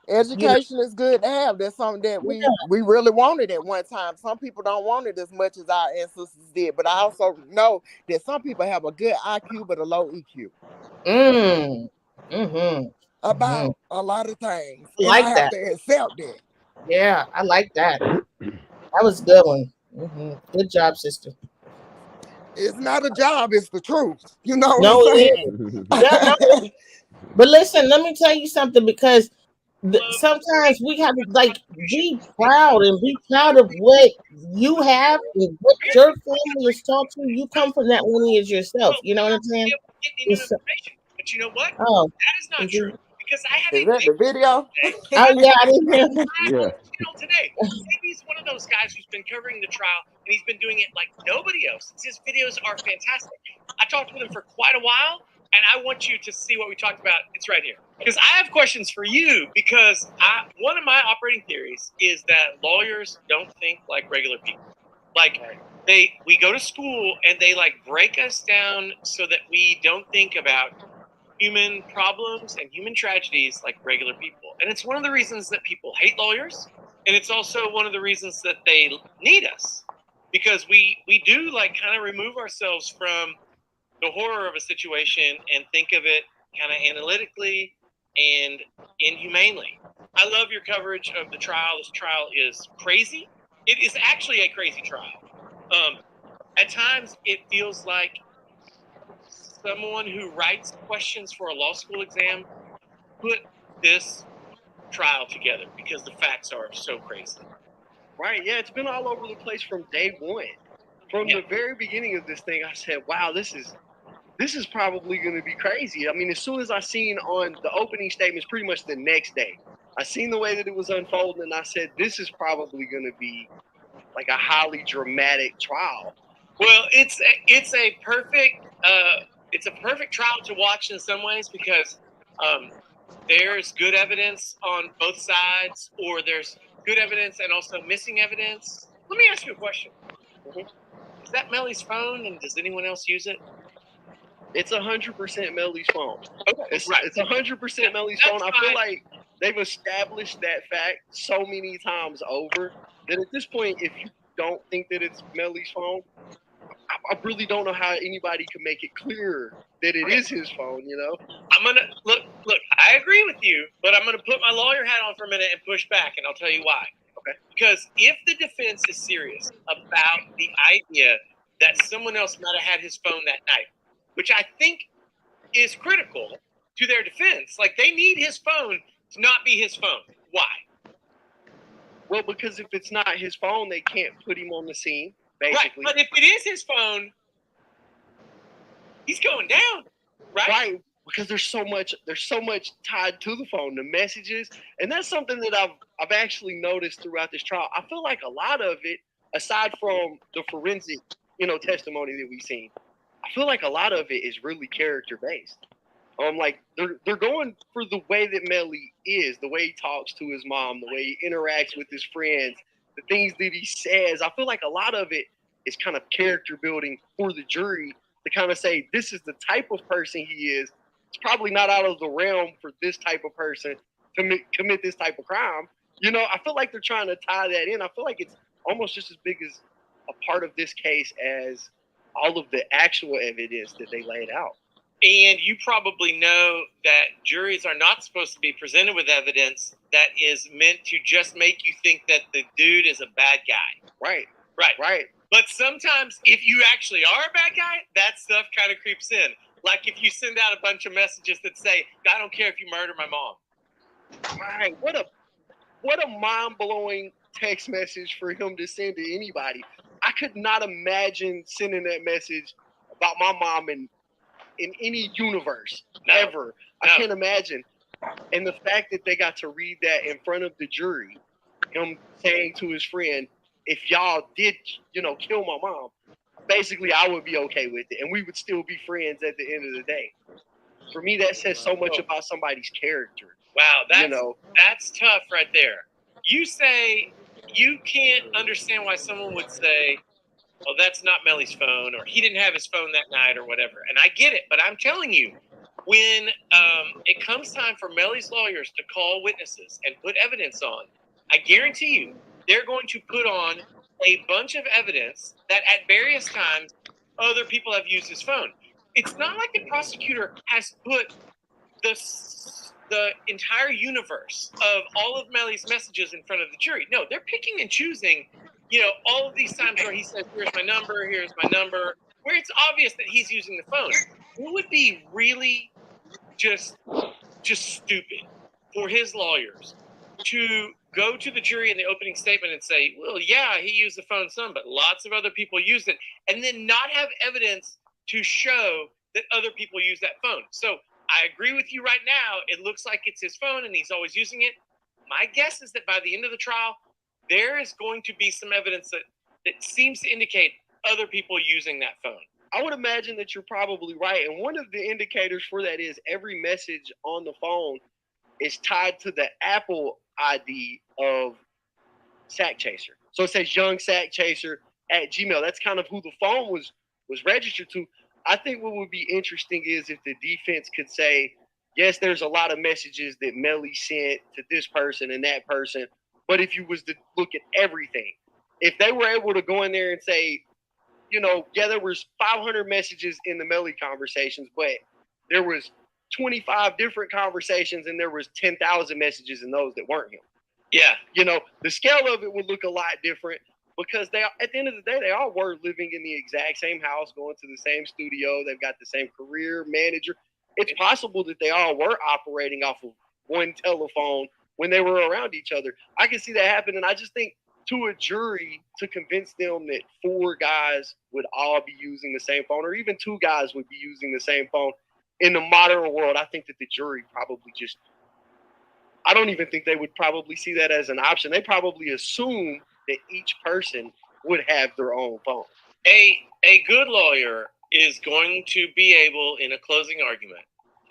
education is good to have. That's something that we really wanted at one time. Some people don't want it as much as our ancestors did, but I also know that some people have a good IQ but a low EQ. About a lot of things. And I have to accept that. Yeah, I like that. That was a good one. Good job, sister. It's not a job, it's the truth. You know what I'm saying? But listen, let me tell you something, because sometimes we have to like be proud and be proud of what you have and what your family is taught you. You come from that lineage yourself. You know what I'm saying? But you know what? Oh, That is not true because I have Is a that the video? Oh yeah, I didn't hear. Yeah. today. He's one of those guys who's been covering the trial, and he's been doing it like nobody else. His videos are fantastic. I talked with him for quite a while, and I want you to see what we talked about. It's right here. Because I have questions for you, because one of my operating theories is that lawyers don't think like regular people. Like, we go to school, and they, like, break us down so that we don't think about human problems and human tragedies like regular people. And it's one of the reasons that people hate lawyers, and it's also one of the reasons that they need us, because we do, like, kind of remove ourselves from the horror of a situation and think of it kind of analytically and inhumanely. I love your coverage of the trial. This trial is crazy. It is actually a crazy trial. At times it feels like someone who writes questions for a law school exam put this trial together, because the facts are so crazy. Right, yeah, it's been all over the place from day one. From the very beginning of this thing, I said, wow, this is probably going to be crazy. I mean, as soon as I seen on the opening statements, pretty much the next day, I seen the way that it was unfolding, and I said, this is probably going to be like a highly dramatic trial. Well, it's a perfect trial to watch in some ways, because there's good evidence on both sides, or there's good evidence and also missing evidence. Let me ask you a question. Is that Melly's phone, and does anyone else use it? It's 100% Melly's phone. Okay, It's 100% Melly's phone. I feel like they've established that fact so many times over that at this point, if you don't think that it's Melly's phone, I really don't know how anybody can make it clearer that it is his phone, you know? I'm gonna look. I agree with you, but I'm gonna put my lawyer hat on for a minute and push back, and I'll tell you why. Okay? Because if the defense is serious about the idea that someone else might have had his phone that night, which I think is critical to their defense, like, they need his phone to not be his phone. Why? Well, because if it's not his phone, they can't put him on the scene. Basically. Right, but if it is his phone, he's going down, right? Right, because there's so much tied to the phone, the messages, and that's something that I've actually noticed throughout this trial. I feel like a lot of it, aside from the forensic, testimony that we've seen, I feel like a lot of it is really character based. Like they're going for the way that Melly is, the way he talks to his mom, the way he interacts with his friends, the things that he says. I feel like a lot of it is kind of character building for the jury to kind of say, this is the type of person he is. It's probably not out of the realm for this type of person to commit this type of crime. I feel like they're trying to tie that in. I feel like it's almost just as big as a part of this case as all of the actual evidence that they laid out. And you probably know that juries are not supposed to be presented with evidence that is meant to just make you think that the dude is a bad guy. Right. But sometimes if you actually are a bad guy, that stuff kind of creeps in. Like if you send out a bunch of messages that say, I don't care if you murder my mom. Right. What a mind-blowing text message for him to send to anybody. I could not imagine sending that message about my mom in any universe ever. I can't imagine. And the fact that they got to read that in front of the jury, him saying to his friend, if y'all did, kill my mom, basically I would be okay with it. And we would still be friends at the end of the day. For me, that says so much about somebody's character. Wow, that's tough right there. You say you can't understand why someone would say, well, that's not Melly's phone, or he didn't have his phone that night, or whatever. And I get it, but I'm telling you, when it comes time for Melly's lawyers to call witnesses and put evidence on, I guarantee you they're going to put on a bunch of evidence that at various times other people have used his phone. It's not like the prosecutor has put the entire universe of all of Melly's messages in front of the jury. No, they're picking and choosing, all of these times where he says, here's my number, where it's obvious that he's using the phone. It would be really just stupid for his lawyers to go to the jury in the opening statement and say, well, yeah, he used the phone some, but lots of other people used it, and then not have evidence to show that other people use that phone. So I agree with you right now. It looks like it's his phone and he's always using it. My guess is that by the end of the trial, there is going to be some evidence that seems to indicate other people using that phone. I would imagine that you're probably right. And one of the indicators for that is every message on the phone is tied to the Apple ID of Sakchaser. So it says young Sakchaser at Gmail. That's kind of who the phone was registered to. I think what would be interesting is if the defense could say, yes, there's a lot of messages that Melly sent to this person and that person. But if you was to look at everything, if they were able to go in there and say, you know, yeah, there was 500 messages in the Melly conversations, but there was 25 different conversations and there was 10,000 messages in those that weren't him. Yeah. You know, the scale of it would look a lot different because they, at the end of the day, they all were living in the exact same house, going to the same studio. They've got the same career manager. It's possible that they all were operating off of one telephone when they were around each other. I can see that happen. And I just think to a jury to convince them that 4 guys would all be using the same phone, or even 2 guys would be using the same phone in the modern world, I think that the jury probably just, I don't even think they would probably see that as an option. They probably assume that each person would have their own phone. A good lawyer is going to be able, in a closing argument,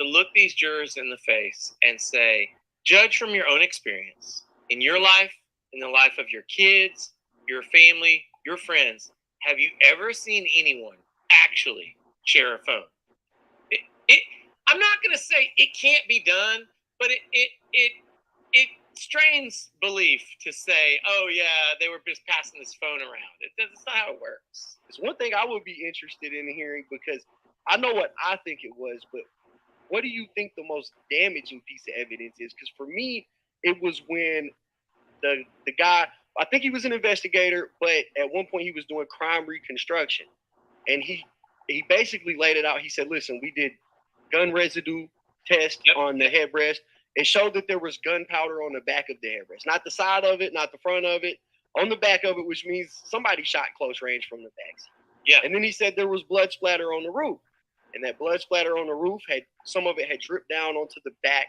to look these jurors in the face and say, judge from your own experience in your life, in the life of your kids, your family, your friends. Have you ever seen anyone actually share a phone? I'm not going to say it can't be done, but it strains belief to say, oh yeah, they were just passing this phone around. That's not how it works. It's one thing I would be interested in hearing, because I know what I think it was, but what do you think the most damaging piece of evidence is? Because for me, it was when the guy, I think he was an investigator, but at one point he was doing crime reconstruction, and he basically laid it out. He said, listen, we did gun residue test on the headrest. It showed that there was gunpowder on the back of the headrest, not the side of it, not the front of it, on the back of it, which means somebody shot close range from the back. Yeah. And then he said there was blood splatter on the roof, and that blood splatter on the roof had, some of it had dripped down onto the back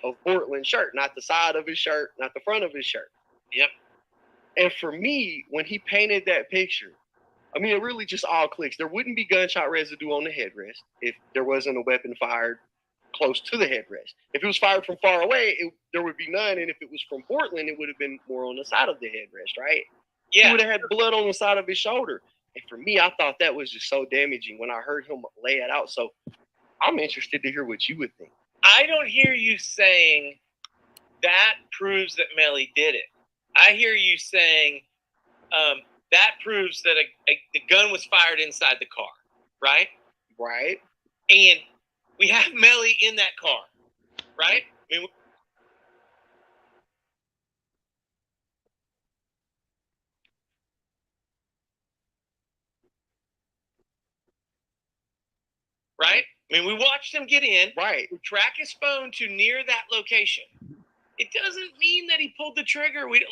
of Portland's shirt, not the side of his shirt, not the front of his shirt. Yep. And for me, when he painted that picture, I mean, it really just all clicks. There wouldn't be gunshot residue on the headrest if there wasn't a weapon fired close to the headrest. If it was fired from far away, there would be none. And if it was from Portland, it would have been more on the side of the headrest, right? Yeah. He would have had blood on the side of his shoulder. And for me, I thought that was just so damaging when I heard him lay it out. So I'm interested to hear what you would think. I don't hear you saying that proves that Melly did it. I hear you saying that proves that the gun was fired inside the car, right? Right. And we have Melly in that car, right? I mean, right? I mean, we watched him get in. Right. We track his phone to near that location. It doesn't mean that he pulled the trigger. We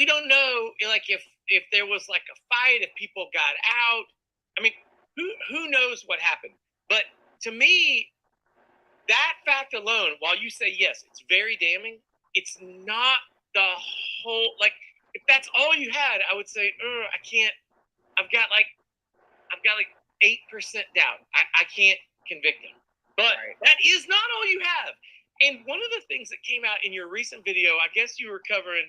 don't know, like, if there was like a fight, if people got out. I mean, who knows what happened? But to me, that fact alone, while you say yes, it's very damning, it's not the whole, like, if that's all you had, I would say, I can't, I've got like 8% doubt. I can't convict him. But that is not all you have. And one of the things that came out in your recent video, I guess you were covering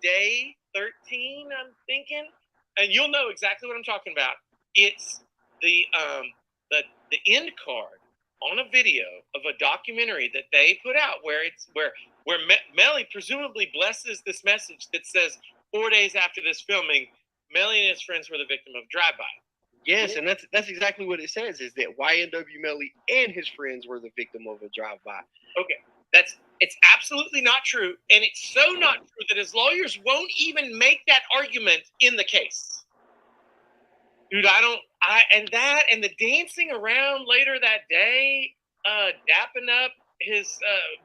day 13, I'm thinking, and you'll know exactly what I'm talking about. It's the end card on a video of a documentary that they put out where Melly presumably blesses this message that says 4 days after this filming, Melly and his friends were the victim of drive-by. Yes, and that's exactly what it says, is that YNW Melly and his friends were the victim of a drive-by. Okay, it's absolutely not true, and it's so not true that his lawyers won't even make that argument in the case. Dude, and the dancing around later that day, dapping up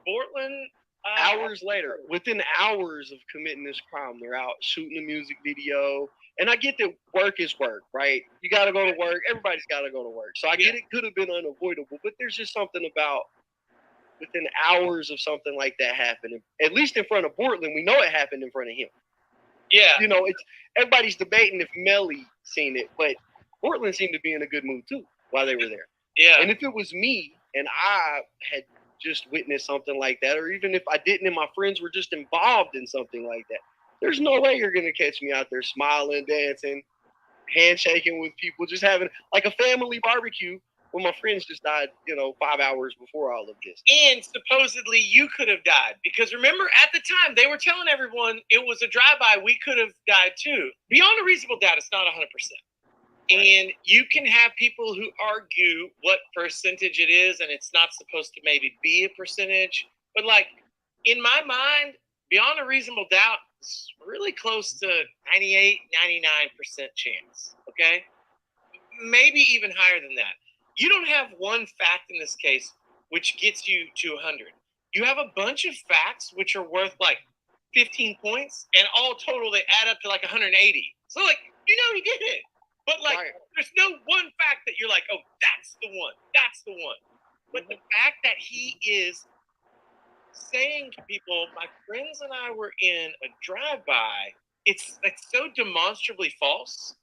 Portland. Hours later, within hours of committing this crime, they're out shooting a music video. And I get that work is work, right? You got to go to work. Everybody's got to go to work. So I get it could have been unavoidable, but there's just something about within hours of something like that happening, at least in front of Portland, we know it happened in front of him. Yeah. You know, it's everybody's debating if Melly seen it, but Portland seemed to be in a good mood too while they were there. Yeah. And if it was me and I had just witnessed something like that, or even if I didn't and my friends were just involved in something like that, there's no way you're going to catch me out there smiling, dancing, handshaking with people, just having like a family barbecue when my friends just died, 5 hours before all of this. And supposedly you could have died. Because remember, at the time, they were telling everyone it was a drive-by. We could have died too. Beyond a reasonable doubt, it's not 100%. And you can have people who argue what percentage it is, and it's not supposed to maybe be a percentage. But like, in my mind, beyond a reasonable doubt, it's really close to 98, 99% chance. Okay? Maybe even higher than that. You don't have one fact in this case which gets you to 100. You have a bunch of facts which are worth like 15 points, and all total they add up to like 180. So like, he did it. But like, there's no one fact that you're like, oh, that's the one. That's the one. But the fact that he is saying to people, my friends and I were in a drive-by, it's so demonstrably false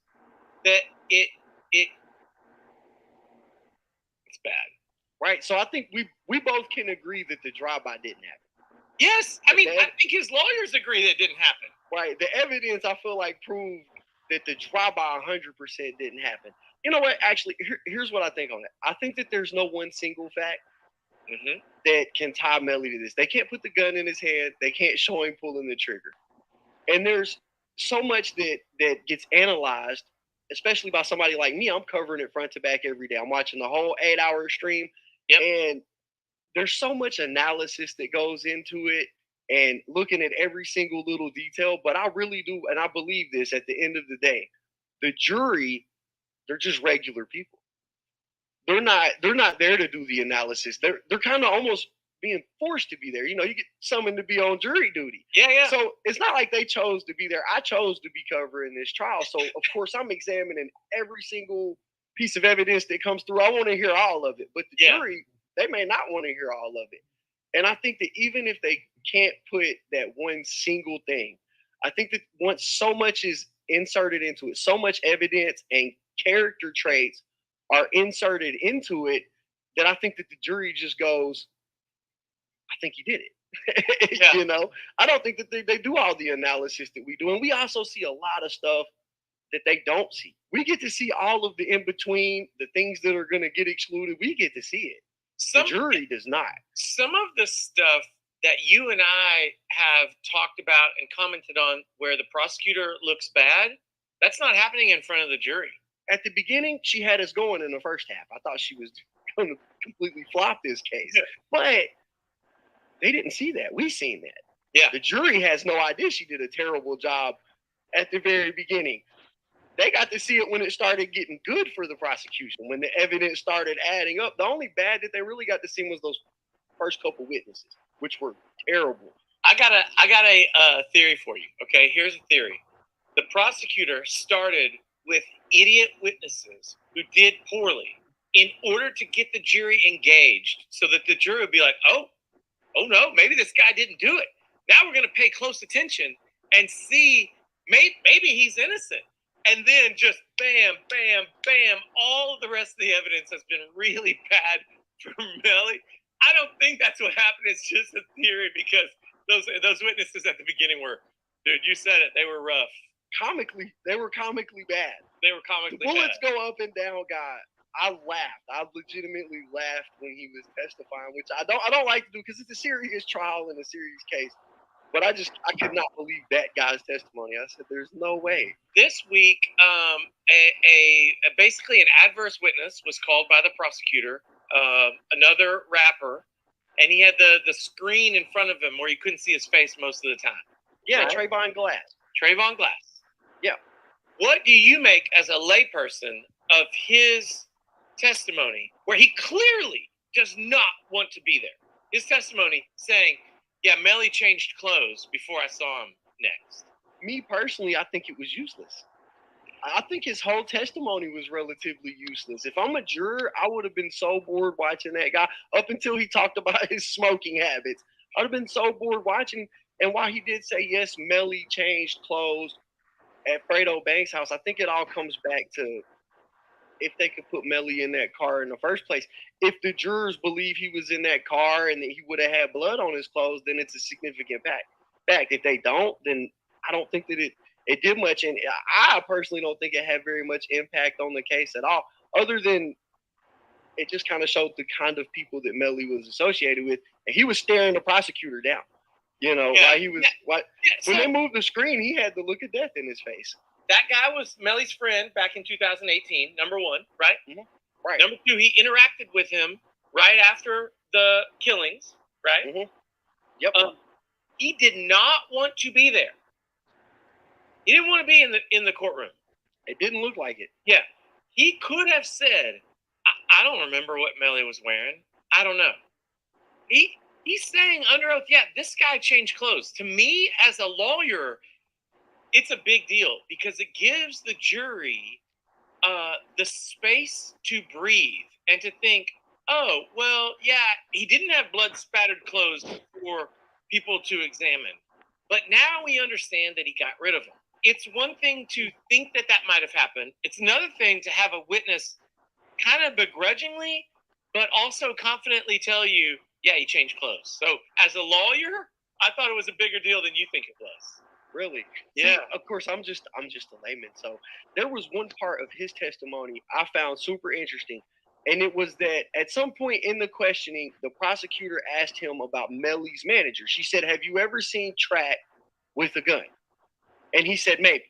that it's bad. Right. So I think we both can agree that the drive-by didn't happen. Yes. I mean, I think his lawyers agree that it didn't happen. Right. The evidence, I feel like, proved that the drive-by 100% didn't happen. You know what? Actually, here's what I think on that. I think that there's no one single fact that can tie Melly to this. They can't put the gun in his head. They can't show him pulling the trigger. And there's so much that gets analyzed, especially by somebody like me. I'm covering it front to back every day. I'm watching the whole 8-hour stream. Yep. And there's so much analysis that goes into it and looking at every single little detail. But I really do, and I believe this, at the end of the day, the jury, they're just regular people. They're not there to do the analysis. They're kind of almost being forced to be there. You get summoned to be on jury duty. Yeah. So it's not like they chose to be there. I chose to be covering this trial. So of course I'm examining every single piece of evidence that comes through. I want to hear all of it. But the jury, they may not want to hear all of it. And I think that even if they can't put that one single thing, I think that once so much is inserted into it, so much evidence and character traits are inserted into it, that I think that the jury just goes, I think he did it. I don't think that they do all the analysis that we do. And we also see a lot of stuff that they don't see. We get to see all of the in-between, the things that are going to get excluded. We get to see it. The jury does not. Some of the stuff that you and I have talked about and commented on where the prosecutor looks bad, that's not happening in front of the jury. At the beginning, she had us going in the first half. I thought she was going to completely flop this case. Yeah. But they didn't see that. We seen that. Yeah. The jury has no idea she did a terrible job at the very beginning. They got to see it when it started getting good for the prosecution, when the evidence started adding up. The only bad that they really got to see was those first couple witnesses, which were terrible. I got a theory for you. Okay, here's a theory. The prosecutor started with idiot witnesses who did poorly in order to get the jury engaged, so that the jury would be like, oh no, maybe this guy didn't do it. Now we're going to pay close attention and see maybe he's innocent. And then just bam, bam, bam, all of the rest of the evidence has been really bad for Melly. I don't think that's what happened. It's just a theory, because those witnesses at the beginning were, dude, you said it, they were rough. They were comically bad. They were comically bad. Bullets go up and down, guy. I laughed. I legitimately laughed when he was testifying, which I don't like to do, because it's a serious trial and a serious case. But I could not believe that guy's testimony. I said, there's no way. This week, basically an adverse witness was called by the prosecutor, another rapper, and he had the screen in front of him where you couldn't see his face most of the time. Yeah, right? Trayvon Glass. Trayvon Glass. Yeah. What do you make as a layperson of his testimony where he clearly does not want to be there? his testimony saying, yeah, Melly changed clothes before I saw him next. Me personally, I think it was useless. I think his whole testimony was relatively useless. If I'm a juror, I would have been so bored watching that guy up until he talked about his smoking habits. I'd have been so bored watching. And while he did say, yes, Melly changed clothes at Fredo Banks' house, I think it all comes back to if they could put Melly in that car in the first place. If the jurors believe he was in that car and that he would have had blood on his clothes, then it's a significant fact. If they don't, then I don't think that it did much. And I personally don't think it had very much impact on the case at all, other than it just kind of showed the kind of people that Melly was associated with. And he was staring the prosecutor down. You know, while he was when they moved the screen, he had the look of death in his face. That guy was Melly's friend back in 2018, number one, right? Mm-hmm. Right. Number two, he interacted with him right after the killings, right? Mm-hmm. Yep. He did not want to be there. He didn't want to be in the courtroom. It didn't look like it. Yeah. He could have said, I don't remember what Melly was wearing. I don't know. He's saying under oath, yeah, this guy changed clothes. To me, as a lawyer, it's a big deal because it gives the jury the space to breathe and to think, oh, well, yeah, he didn't have blood spattered clothes for people to examine. But now we understand that he got rid of them. It's one thing to think that might have happened. It's another thing to have a witness kind of begrudgingly, but also confidently tell you, yeah, he changed clothes. So as a lawyer, I thought it was a bigger deal than you think it was. Really? Yeah. See, of course, I'm just a layman. So there was one part of his testimony I found super interesting. And it was that at some point in the questioning, the prosecutor asked him about Melly's manager. She said, have you ever seen Track with a gun? And he said, maybe.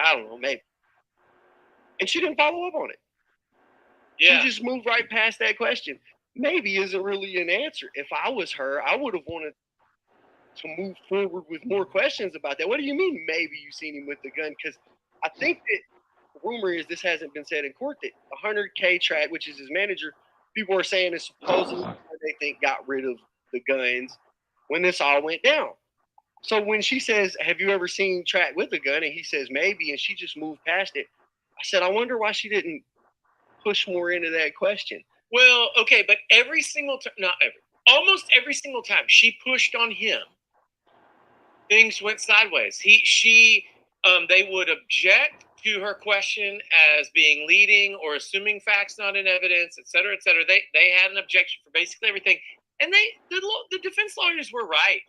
I don't know, maybe. And she didn't follow up on it. Yeah. She just moved right past that question. Maybe isn't really an answer. If I was her, I would have wanted to move forward with more questions about that. What do you mean maybe you seen him with the gun? Because I think that the rumor is, this hasn't been said in court, that 100K Track, which is his manager, people are saying is supposedly they think got rid of the guns when this all went down. So when she says, have you ever seen Track with a gun? And he says maybe, and she just moved past it. I said, I wonder why she didn't push more into that question. Well, okay, but every single time, almost every single time she pushed on him, things went sideways. They would object to her question as being leading or assuming facts not in evidence, et cetera, et cetera. They had an objection for basically everything, and the defense lawyers were right.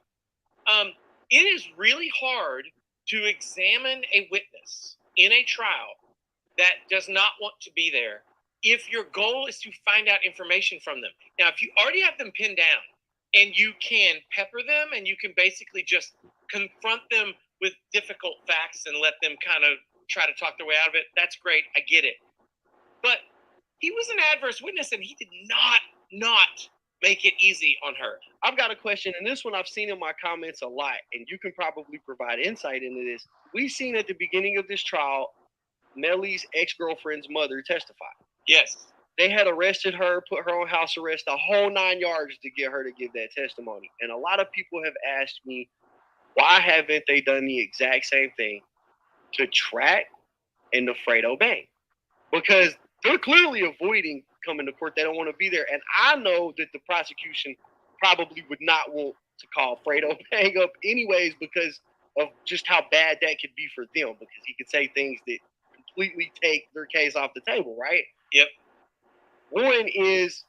It is really hard to examine a witness in a trial that does not want to be there if your goal is to find out information from them. Now, if you already have them pinned down and you can pepper them and you can basically just confront them with difficult facts and let them kind of try to talk their way out of it, that's great. I get it. But he was an adverse witness and he did not make it easy on her. I've got a question, and this one I've seen in my comments a lot, and you can probably provide insight into this. We've seen at the beginning of this trial, Melly's ex-girlfriend's mother testify. Yes. They had arrested her, put her on house arrest, the whole 9 yards to get her to give that testimony. And a lot of people have asked me, why haven't they done the exact same thing to Track and to Fredo Bang? Because they're clearly avoiding coming to court. They don't want to be there. And I know that the prosecution probably would not want to call Fredo Bang up anyways because of just how bad that could be for them, because he could say things that completely take their case off the table, right? Yep. One is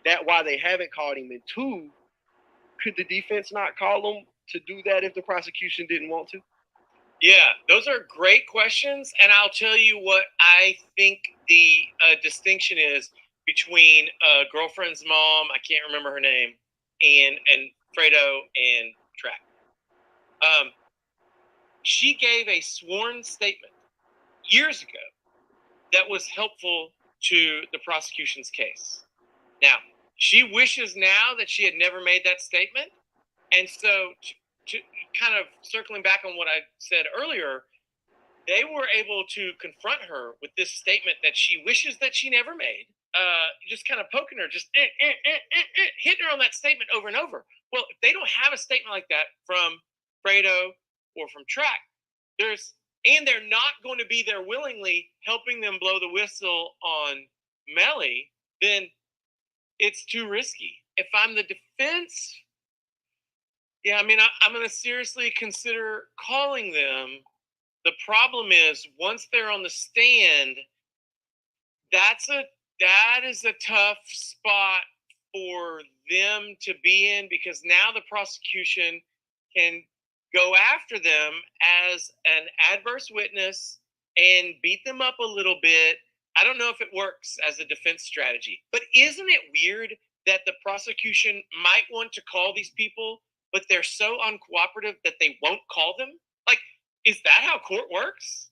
that why they haven't called him, and two, could the defense not call him to do that if the prosecution didn't want to? Yeah, those are great questions, and I'll tell you what I think the distinction is between girlfriend's mom, I can't remember her name, and Fredo and Track. She gave a sworn statement years ago that was helpful to the prosecution's case. Now, she wishes now that she had never made that statement, and so to kind of circling back on what I said earlier, they were able to confront her with this statement that she wishes that she never made, just kind of poking her, just hitting her on that statement over and over. Well, if they don't have a statement like that from Fredo or from Track, they're not going to be there willingly helping them blow the whistle on Melly, then it's too risky. If I'm the defense, yeah, I mean, I'm going to seriously consider calling them. The problem is, once they're on the stand, that is a tough spot for them to be in, because now the prosecution can go after them as an adverse witness and beat them up a little bit. I don't know if it works as a defense strategy, but isn't it weird that the prosecution might want to call these people, but they're so uncooperative that they won't call them? Like, is that how court works?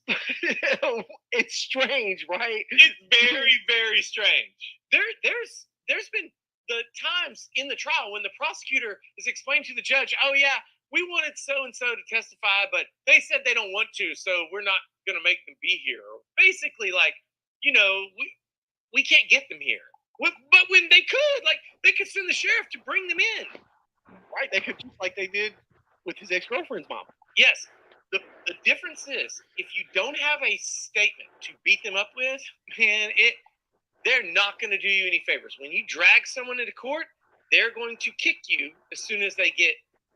It's strange, right? It's very, very strange. There's been the times in the trial when the prosecutor is explaining to the judge, oh yeah, we wanted so-and-so to testify, but they said they don't want to, so we're not going to make them be here. Or basically, like, we can't get them here. But when they could send the sheriff to bring them in. Right, they could, just like they did with his ex-girlfriend's mom. Yes. The difference is, if you don't have a statement to beat them up with, man, they're not going to do you any favors. When you drag someone into court, they're going to kick you as soon as they get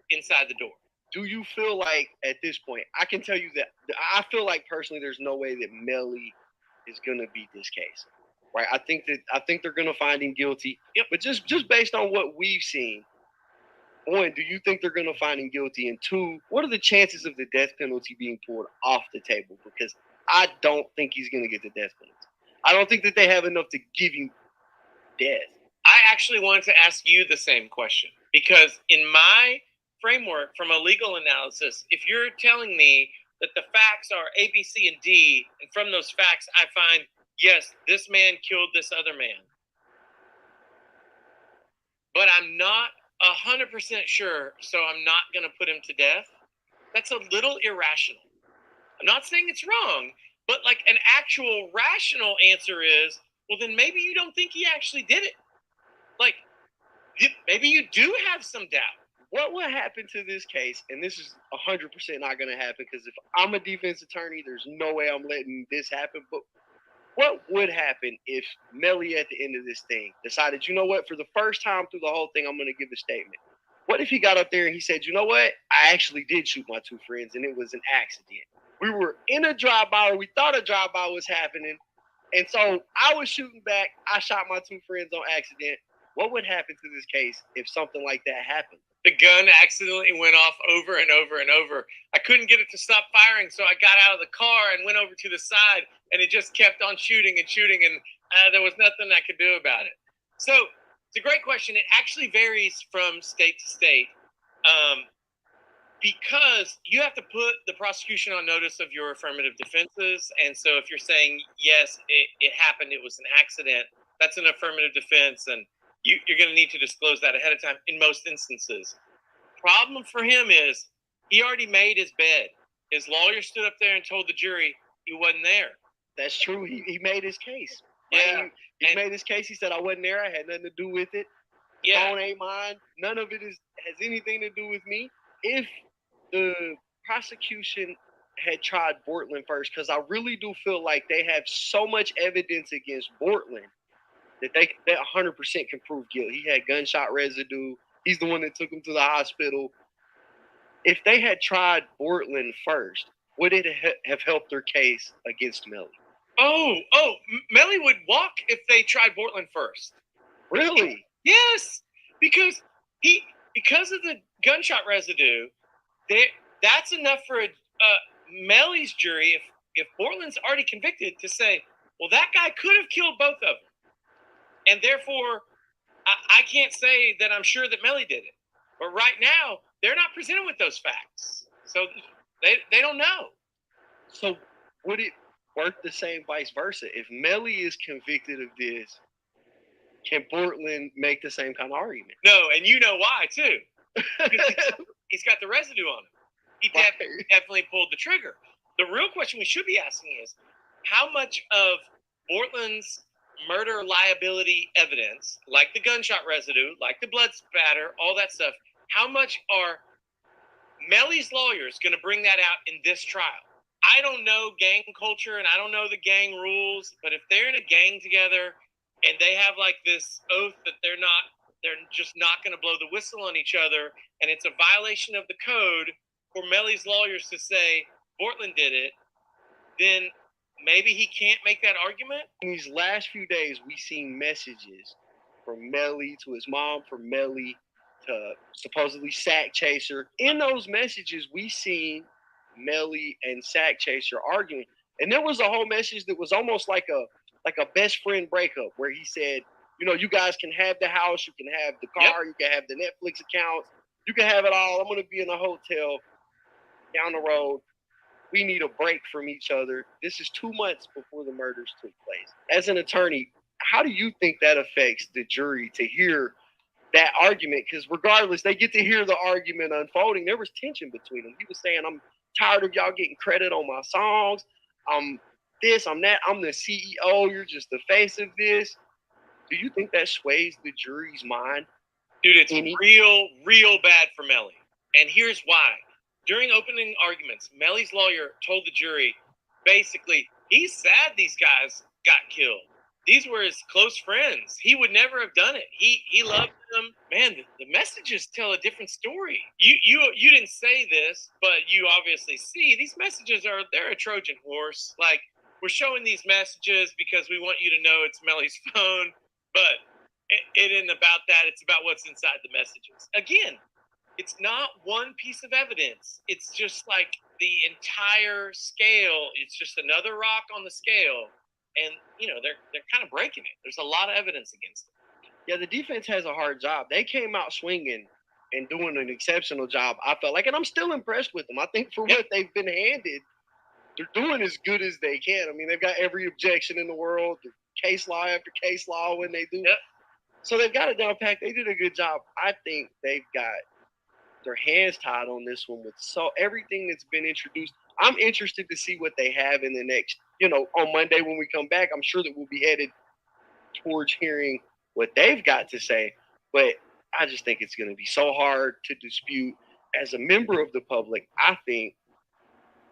inside the door. Do you feel like at this point, I can tell you that I feel like personally there's no way that Melly is going to beat this case. Right? I think they're going to find him guilty. Yep. But just based on what we've seen, one, do you think they're going to find him guilty? And two, what are the chances of the death penalty being pulled off the table? Because I don't think he's going to get the death penalty. I don't think that they have enough to give him death. I actually wanted to ask you the same question, because in my framework from a legal analysis, if you're telling me that the facts are A, B, C, and D, and from those facts I find, yes, this man killed this other man, but I'm not 100% sure, so I'm not going to put him to death, that's a little irrational. I'm not saying it's wrong, but like an actual rational answer is, well, then maybe you don't think he actually did it. Like, maybe you do have some doubt. What would happen to this case, and this is 100% not going to happen, because if I'm a defense attorney, there's no way I'm letting this happen, but what would happen if Melly at the end of this thing decided, you know what, for the first time through the whole thing, I'm going to give a statement? What if he got up there and he said, you know what, I actually did shoot my two friends and it was an accident. We were in a drive-by, or we thought a drive-by was happening, and so I was shooting back. I shot my two friends on accident. What would happen to this case if something like that happened? The gun accidentally went off over and over and over. I couldn't get it to stop firing, so I got out of the car and went over to the side, and it just kept on shooting and shooting, and there was nothing I could do about it. So it's a great question. It actually varies from state to state, because you have to put the prosecution on notice of your affirmative defenses. And so if you're saying, yes, it happened, it was an accident, that's an affirmative defense, and you're going to need to disclose that ahead of time in most instances. Problem for him is he already made his bed. His lawyer stood up there and told the jury he wasn't there. That's true. He made his case. Yeah. Right? He made his case. He said, I wasn't there. I had nothing to do with it. The phone ain't mine. None of it has anything to do with me. If the prosecution had tried Bortland first, because I really do feel like they have so much evidence against Bortland that they 100% can prove guilt. He had gunshot residue. He's the one that took him to the hospital. If they had tried Bortland first, would it have helped their case against Melly? Melly would walk if they tried Bortland first. Really? Yes, because of the gunshot residue, that's enough for Melly's jury, if Bortland's already convicted, to say, well, that guy could have killed both of them. And therefore, I can't say that I'm sure that Melly did it. But right now, they're not presented with those facts. So they don't know. So would it work the same vice versa? If Melly is convicted of this, can Bortland make the same kind of argument? No, and you know why, too. He's got the residue on him. He definitely pulled the trigger. The real question we should be asking is, how much of Bortland's murder liability evidence, like the gunshot residue, like the blood spatter, all that stuff, how much are Melly's lawyers going to bring that out in this trial? I don't know gang culture and I don't know the gang rules, but if they're in a gang together and they have like this oath that they're just not going to blow the whistle on each other, and it's a violation of the code for Melly's lawyers to say Portland did it, then maybe he can't make that argument. In these last few days, we've seen messages from Melly to his mom, from Melly to supposedly Sakchaser. In those messages, we seen Melly and Sakchaser arguing, and there was a whole message that was almost like a best friend breakup, where he said, you know, you guys can have the house, you can have the car, you can have the Netflix accounts, you can have it all. I'm going to be in a hotel down the road. We need a break from each other. This is 2 months before the murders took place. As an attorney, how do you think that affects the jury to hear that argument? Because regardless, they get to hear the argument unfolding. There was tension between them. He was saying, I'm tired of y'all getting credit on my songs. I'm this, I'm that. I'm the CEO. You're just the face of this. Do you think that sways the jury's mind? Dude, it's real bad for Melly. And here's why. During opening arguments, Melly's lawyer told the jury, basically, he's sad these guys got killed. These were his close friends. He would never have done it. He loved them. Man, the messages tell a different story. You didn't say this, but you obviously see these messages they're a Trojan horse. Like, we're showing these messages because we want you to know it's Melly's phone, but it isn't about that. It's about what's inside the messages. Again, it's not one piece of evidence. It's just like the entire scale. It's just another rock on the scale. And, you know, they're kind of breaking it. There's a lot of evidence against it. Yeah, the defense has a hard job. They came out swinging and doing an exceptional job, I felt like. And I'm still impressed with them. I think for what they've been handed, they're doing as good as they can. I mean, they've got every objection in the world, case law after case law when they do. So they've got it down packed. They did a good job. I think they've got their hands tied on this one with everything that's been introduced. I'm interested to see what they have in the next, you know, on Monday when we come back. I'm sure that we'll be headed towards hearing what they've got to say. But I just think it's going to be so hard to dispute. As a member of the public, I think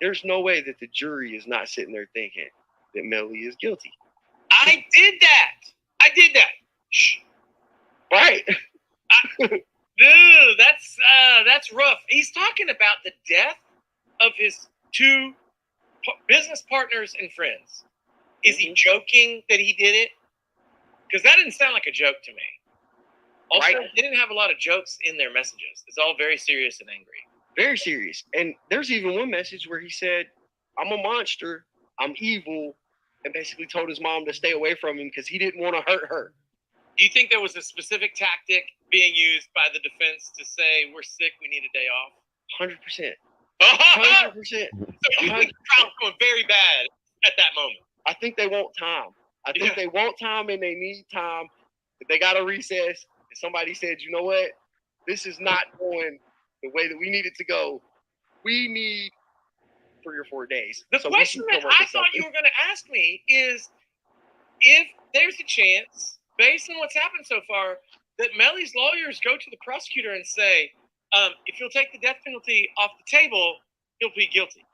there's no way that the jury is not sitting there thinking that Melly is guilty. I did that. Shh. Right. Dude, that's rough. He's talking about the death of his two business partners and friends. Is he joking that he did it? Because that didn't sound like a joke to me. Also, they didn't have a lot of jokes in their messages. It's all very serious and angry. Very serious. And there's even one message where he said, I'm a monster, I'm evil, and basically told his mom to stay away from him because he didn't want to hurt her. Do you think there was a specific tactic being used by the defense to say, we're sick, we need a day off? 100%. 100%. So you think the trial's going very bad at that moment? I think they want time. I think they want time and they need time. If they got a recess, and somebody said, you know what? This is not going the way that we need it to go. We need 3 or 4 days. The question that I thought you were going to ask me is if there's a chance, based on what's happened so far, that Melly's lawyers go to the prosecutor and say, if you'll take the death penalty off the table, he'll plead guilty.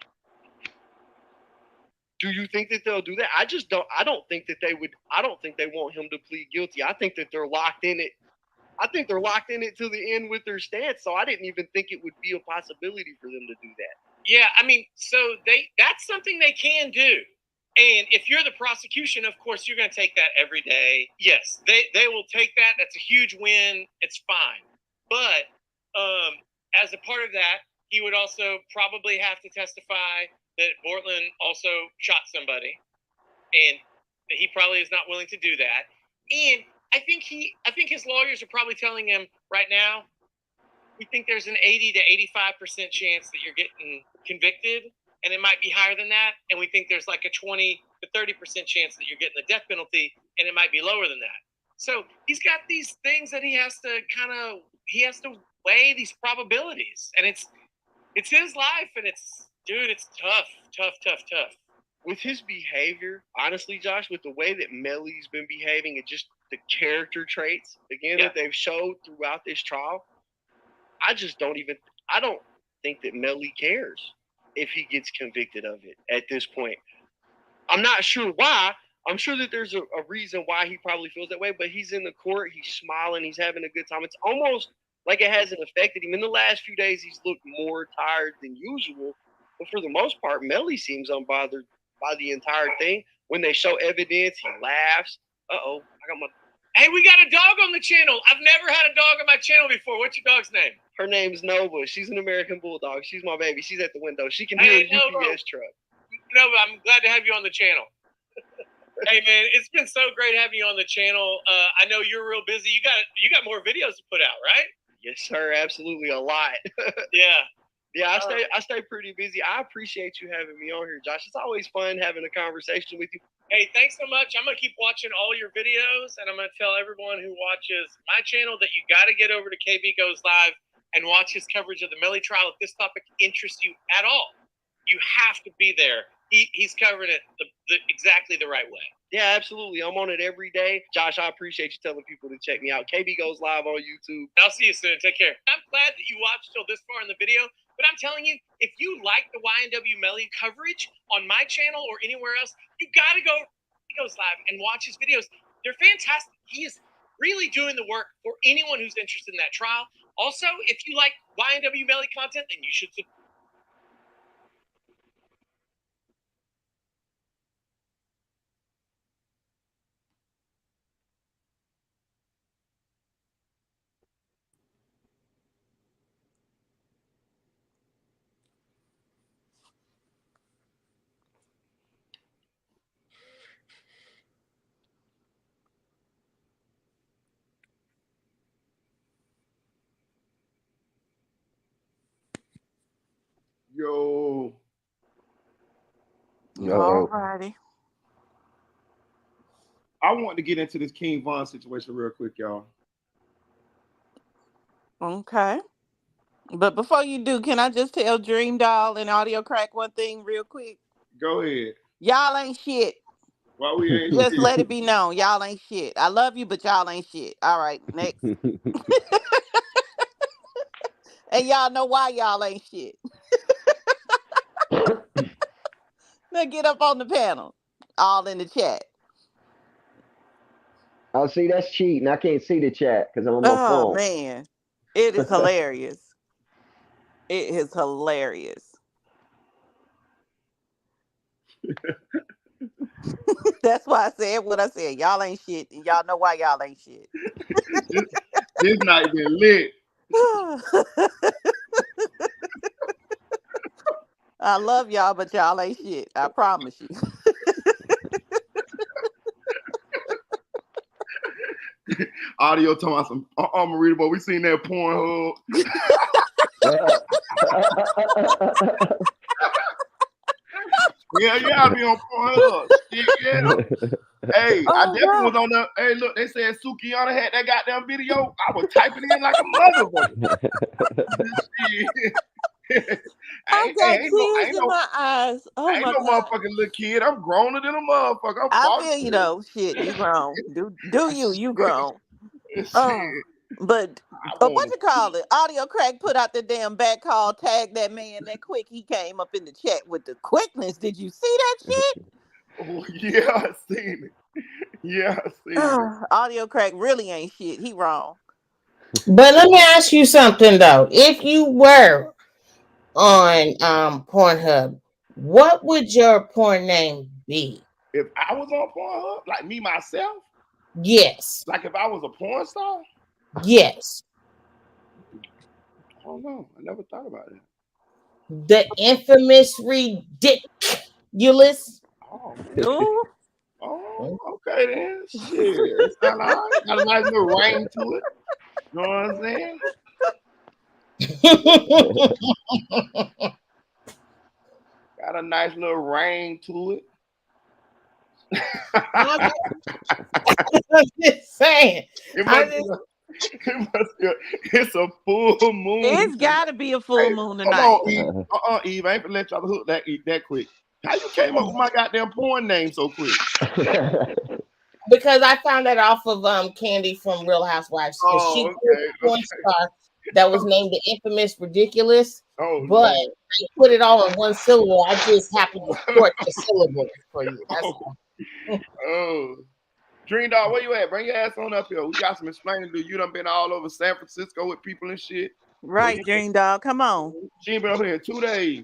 Do you think that they'll do that? I don't think that they would. I don't think they want him to plead guilty. I think that they're locked in it. I think they're locked in it to the end with their stance. So I didn't even think it would be a possibility for them to do that. Yeah, I mean, so that's something they can do. And if you're the prosecution, of course, you're going to take that every day. Yes, they will take that. That's a huge win. It's fine. But as a part of that, he would also probably have to testify that Portland also shot somebody, and that he probably is not willing to do that. And I think his lawyers are probably telling him right now, we think there's an 80 to 85% chance that you're getting convicted, and it might be higher than that. And we think there's like a 20 to 30% chance that you're getting the death penalty, and it might be lower than that. So he's got these things that he has to weigh these probabilities, and it's his life, and it's tough. with his behavior, honestly, Josh, with the way that Melly's been behaving and just the character traits, again, that they've showed throughout this trial, I don't think that Melly cares if he gets convicted of it at this point. I'm not sure why. I'm sure that there's a reason why he probably feels that way, but he's in the court, he's smiling, he's having a good time. It's almost like it hasn't affected him. In the last few days, he's looked more tired than usual, but for the most part, Melly seems unbothered by the entire thing. When they show evidence, he laughs. Uh-oh, I got my... Hey, we got a dog on the channel. I've never had a dog on my channel before. What's your dog's name? Her name's Nova. She's an American Bulldog. She's my baby. She's at the window. She can hear a UPS truck. No, but I'm glad to have you on the channel. Hey, man, it's been so great having you on the channel. I know you're real busy. You got more videos to put out, right? Yes, sir. Absolutely, a lot. Yeah. I stay pretty busy. I appreciate you having me on here, Josh. It's always fun having a conversation with you. Hey, thanks so much. I'm going to keep watching all your videos, and I'm going to tell everyone who watches my channel that you got to get over to KB Goes Live and watch his coverage of the Melly trial. If this topic interests you at all, you have to be there. He's covering it exactly the right way. Yeah, absolutely. I'm on it every day. Josh, I appreciate you telling people to check me out. KB Goes Live on YouTube. I'll see you soon. Take care. I'm glad that you watched till this far in the video, but I'm telling you, if you like the YNW Melly coverage on my channel or anywhere else, you got to go he Goes Live and watch his videos. They're fantastic. He is really doing the work for anyone who's interested in that trial. Also, if you like YNW Melly content, then you should subscribe. Yo. All righty. I want to get into this King Von situation real quick, y'all. Okay. But before you do, can I just tell Dream Doll and Audio Crack one thing real quick? Go ahead. Y'all ain't shit. Why we ain't Just shit? let it be known. Y'all ain't shit. I love you, but y'all ain't shit. All right, next. And y'all know why y'all ain't shit. Now get up on the panel. All in the chat. Oh, see, that's cheating. I can't see the chat because I'm on my phone. Oh, man. It is hilarious. It is hilarious. That's why I said what I said. Y'all ain't shit, and y'all know why y'all ain't shit. This night been lit. I love y'all, but y'all ain't shit. I promise you. Audio talking about some Marita, but we seen that Pornhub. Yeah, I be on Pornhub. Yeah. Hey, I definitely was on the. Hey, look, they said Sukiyana had that goddamn video. I was typing in like a motherfucker. I got tears in my eyes. Oh I ain't my no God. motherfucking little kid. I'm growner than a motherfucker. I feel you though. Shit, you grown. Do you grown. But what you call it? Audio Crack put out the damn back call, tag that man that quick. He came up in the chat with the quickness. Did you see that shit? Oh, yeah, I seen it. Yeah, I seen it. Audio Crack really ain't shit. He wrong. But let me ask you something though. If you were on Pornhub, what would your porn name be? If I was on Pornhub, like me myself? Yes. Like if I was a porn star? Yes. I don't know. I never thought about it. The infamous ridiculous. Oh, man. Oh, okay then. Shit. It's not right. Got a nice little ring to it. You know what I'm saying? Got a nice little ring to it. I'm just saying. It's a full moon. It's got to be a full moon tonight. Hold on, Eve. Eve, I ain't gonna let y'all hook that quick. How you came up with my goddamn porn name so quick? Because I found that off of Candy from Real Housewives. Oh, She okay, was a porn star that was named the infamous Ridiculous. But I put it all in one syllable. I just happened to short the syllable for you. That's all. Oh. Dream Dog, where you at? Bring your ass on up here. We got some explaining to do. You done been all over San Francisco with people and shit. Right, Dream Dog. Come on. She ain't been up here in 2 days.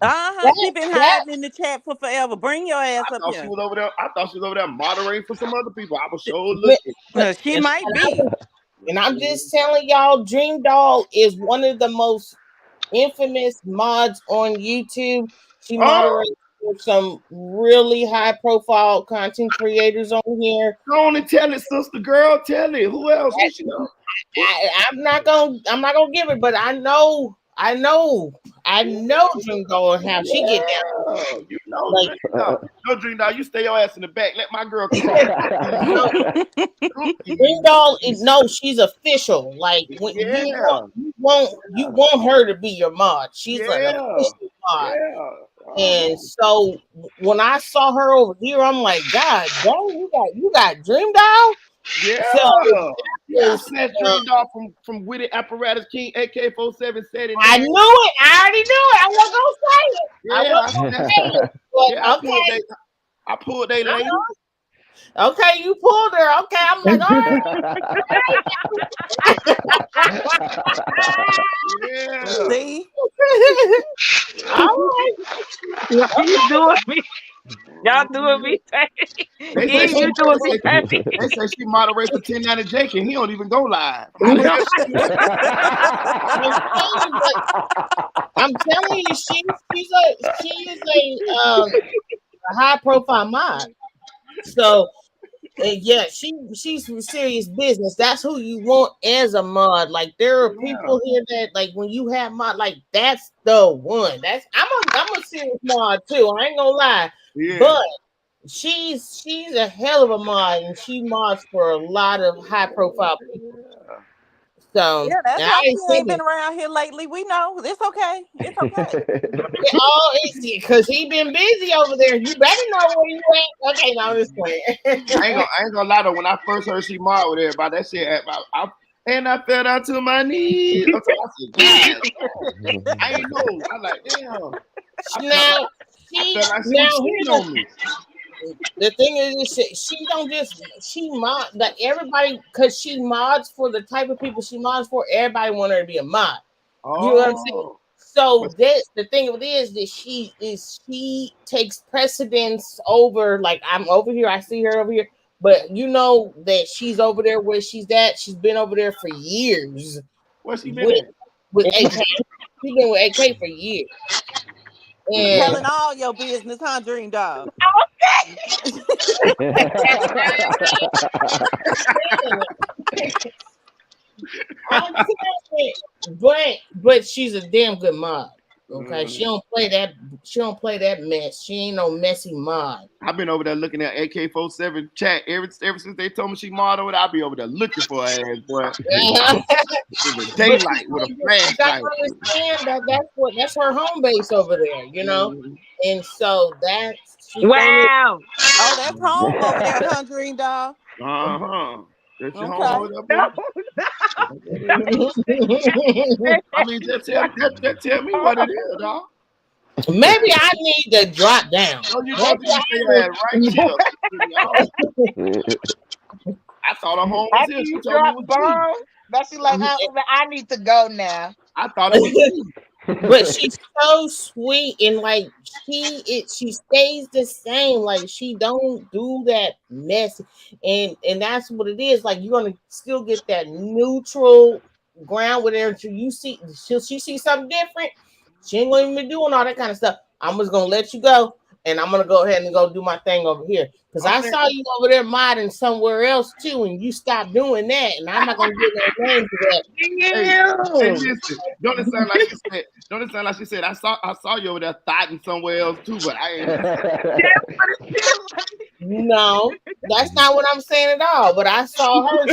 She been hiding in the chat for forever. Bring your ass up thought here. she was over there. I thought she was over there moderating for some other people. I was sure looking. No, she might be. And I'm just telling y'all, Dream Doll is one of the most infamous mods on YouTube. She moderates for some really high-profile content creators on here. Go on and tell it, sister girl. Tell it. Who else? Who she know? I'm not gonna give it, but I know Dream Doll and how she get down. You know, Like, no, Dream Dog, you stay your ass in the back. Let my girl come. Dream Doll is she's official. Like when you want her to be your mod. She's an official mod. And so when I saw her over here, I'm like, God dang, you got Dream Doll? Yeah. So I said Dream Dog from Witty Apparatus King AK-47 said it. I knew it. I already knew it. I wasn't gonna say it. I pulled they lady. Okay, you pulled her. Okay, I'm like, all right. Yeah. See? All right. You doing me? Y'all doing me? They say she moderates for 1090 Jake and he don't even go live. I'm telling you, she is a high profile mod. So yeah, she's some serious business. That's who you want as a mod. Like there are people here that like when you have mod, like that's the one. I'm a serious mod too. I ain't gonna lie. Yeah. But she's a hell of a mod, and she mods for a lot of high profile people. So Yeah, that's I why ain't she ain't saying been around here lately. We know. It's okay. It's okay. it's because he been busy over there. You better know where you at. Okay, now I'm just playing. I ain't gonna lie though. When I first heard she mod with everybody, that shit and I fell down to my knees. I said, God, I ain't know. I like, damn. Now, here's on me. The thing is, she don't just mod like everybody because she mods for the type of people she mods for. Everybody want her to be a mod. You know what I'm saying? So the thing of it is that she takes precedence over. Like I'm over here, I see her over here, but you know that she's over there where she's at. She's been over there for years. Where's she been with AK? She's been with AK for years. And telling all your business, huh, Dream Dog? but she's a damn good mod. Okay, she don't play that mess. She ain't no messy mod. I've been over there looking at AK-47 chat ever since they told me she mod over there. I'll be over there looking for her ass, boy. In the daylight with a flashlight. You understand that's her home base over there, you know, and so that's wow. Oh, that's home over there, huh, Dream Dog? That's your home over there, boy? I mean, just tell me what it is, dog. Maybe I need to drop down. No, you don't need to stay right here. I thought her home was here. She told me it was me. That's like I need to go now. I thought it was me. But she's so sweet and like she stays the same. Like she don't do that mess, and that's what it is. Like you're gonna still get that neutral ground with her until you see she see something different. She ain't gonna even be doing all that kind of stuff. I'm just gonna let you go, and I'm gonna go ahead and go do my thing over here because I saw you over there modding somewhere else too, and you stopped doing that, and I'm not gonna give no name to that. Hey, listen, don't it sound like she said? I saw you over there thotting somewhere else too, but I ain't. No, that's not what I'm saying at all. But I saw her,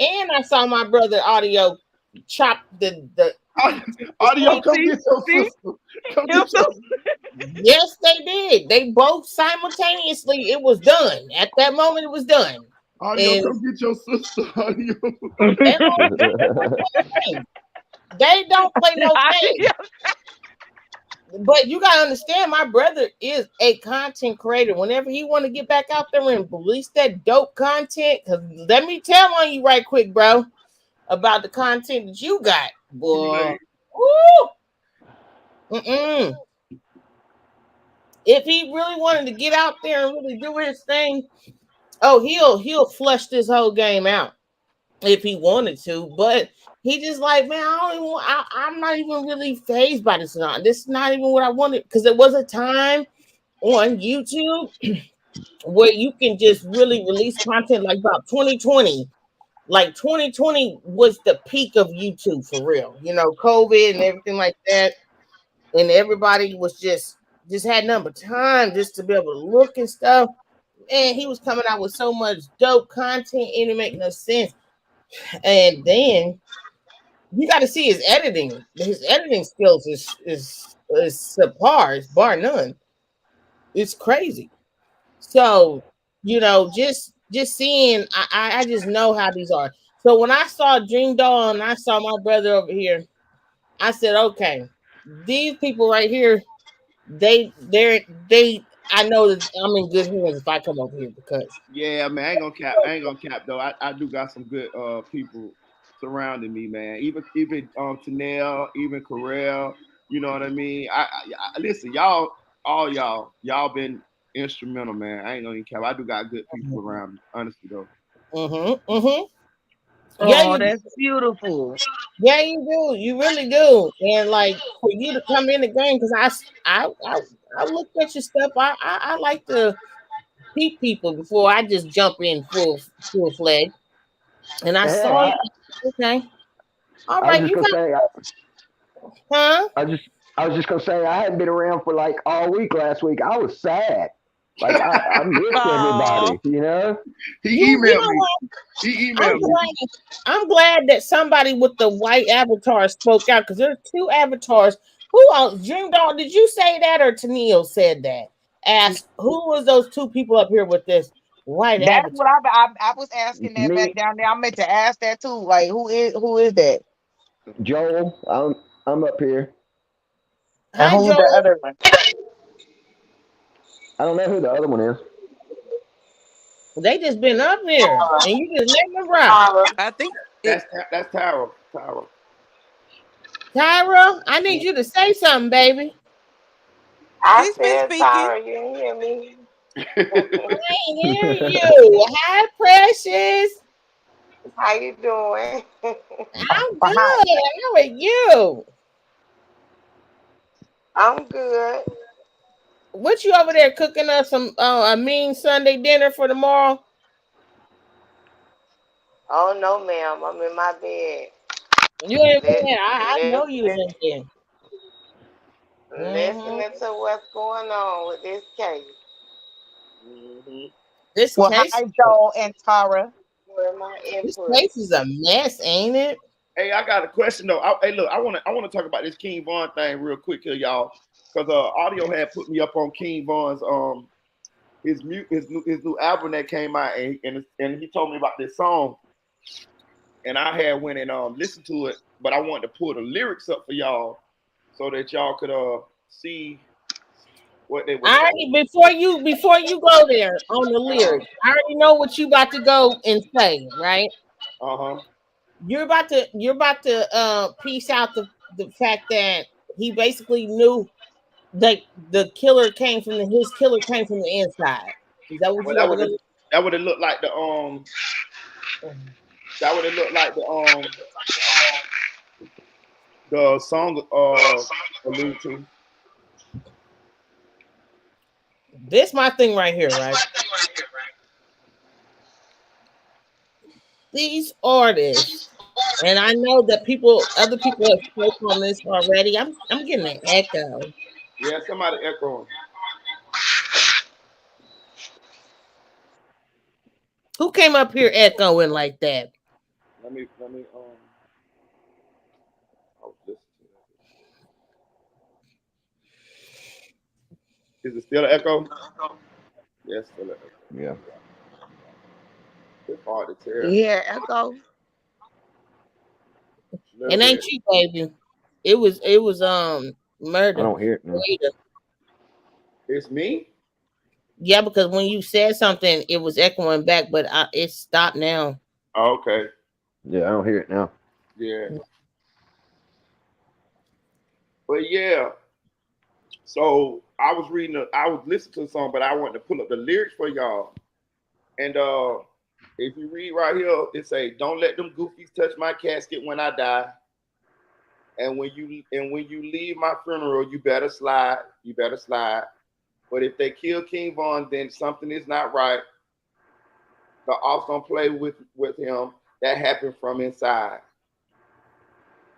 and I saw my brother Audio chop the Audio, come get your See? sister. Come get your Yes, they did. They both simultaneously. It was done at that moment. It was done, Audio, and come get your sister. Audio. they don't play no games. But you gotta understand, my brother is a content creator. Whenever he want to get back out there and release that dope content, because let me tell on you right quick, bro, about the content that you got, boy. Woo! If he really wanted to get out there and really do his thing, oh, he'll flush this whole game out if he wanted to. But he just like, man, I don't even. I'm not even really phased by this. Not this is not even what I wanted, because there was a time on YouTube where you can just really release content like about 2020. Like 2020 was the peak of YouTube for real. You know, COVID and everything like that, and everybody was just had number time just to be able to look and stuff. And he was coming out with so much dope content, it didn't make no sense. And then you got to see his editing. His editing skills is subpar, it's bar none. It's crazy. So, you know, just seeing, I just know how these are. So when I saw Dream Doll and I saw my brother over here, I said, okay, these people right here, they I know that I'm in good hands if I come over here, because Yeah, man, I ain't gonna cap though. I do got some good people surrounding me, man. Even Tanel, even Carell, you know what I mean? I listen, all y'all been instrumental, man. I ain't gonna even cap. I do got good people around me, honestly though. Yeah, Oh, you that's beautiful. yeah, you do. You really do. And like for you to come in the game, because I looked at your stuff. I like to peep people before I just jump in full fledged. And I saw Yeah, you. Okay. All I was right, just you gonna got say, huh? I was just gonna say, I hadn't been around for like all week last week. I was sad. Like I missed Oh, everybody, you know. He You emailed know me. what? He I'm emailed me. glad. I'm glad that somebody with the white avatar spoke out, because there are two avatars. Who else? Dream Dog, did you say that, or Tennille said that? Asked who was those two people up here with this white That's avatar? what I was asking that back Me, down there. I meant to ask that too. Like, who is that? Joel, I'm up here. And Hi, who's the Joel. other one? I don't know who the other one is. They just been up here, and you just let them rock. I think it. That's Tara. Tara. Tyra, I need you to say something, baby. I She's been said, speaking. Tyra, you didn't hear me. I ain't hear you. Hi, Precious. How you doing? I'm good. Behind. How are you? I'm good. What you over there cooking us some a mean Sunday dinner for tomorrow? Oh no, ma'am. I'm in my bed. You ain't Li- been. I know you was listening, in there. listening to what's going on with this case. This Well, case, hi, Joel and Tara. Where my this input? case is a mess, ain't it? Hey, I got a question though. Hey, look, I wanna talk about this King Von thing real quick here, y'all, because Audio had put me up on King Von's his new album that came out, and he told me about this song, and I had went and listened to it, but I wanted to pull the lyrics up for y'all so that y'all could see what they were I saying. already before you go there on the lyrics. I already know what you about to go and say, right? Uh huh. You're about to piece out the fact that he basically knew that the killer came from his killer came from the inside. Is that what Well, you about to go? that would have looked like that would have looked like the song allude to. This my thing right here, right? These artists, and I know that other people have spoken on this already. I'm getting an echo. Yeah, somebody echoing. Who came up here echoing like that? Let me I was listening to that. Is it still an echo? Yes, still an echo. Yeah. It's hard to tell. Yeah, echo. It ain't you, baby. It was I murder. don't hear it now. Later. It's me? Yeah, because when you said something, it was echoing back, but it stopped now. Oh, okay. Yeah, I don't hear it now. Yeah. But yeah. So I was listening to the song, but I wanted to pull up the lyrics for y'all. And if you read right here, it say, "Don't let them goofies touch my casket when I die. And when you leave my funeral, you better slide. You better slide. But if they kill King Von, then something is not right. The ops don't play with him. That happened from inside."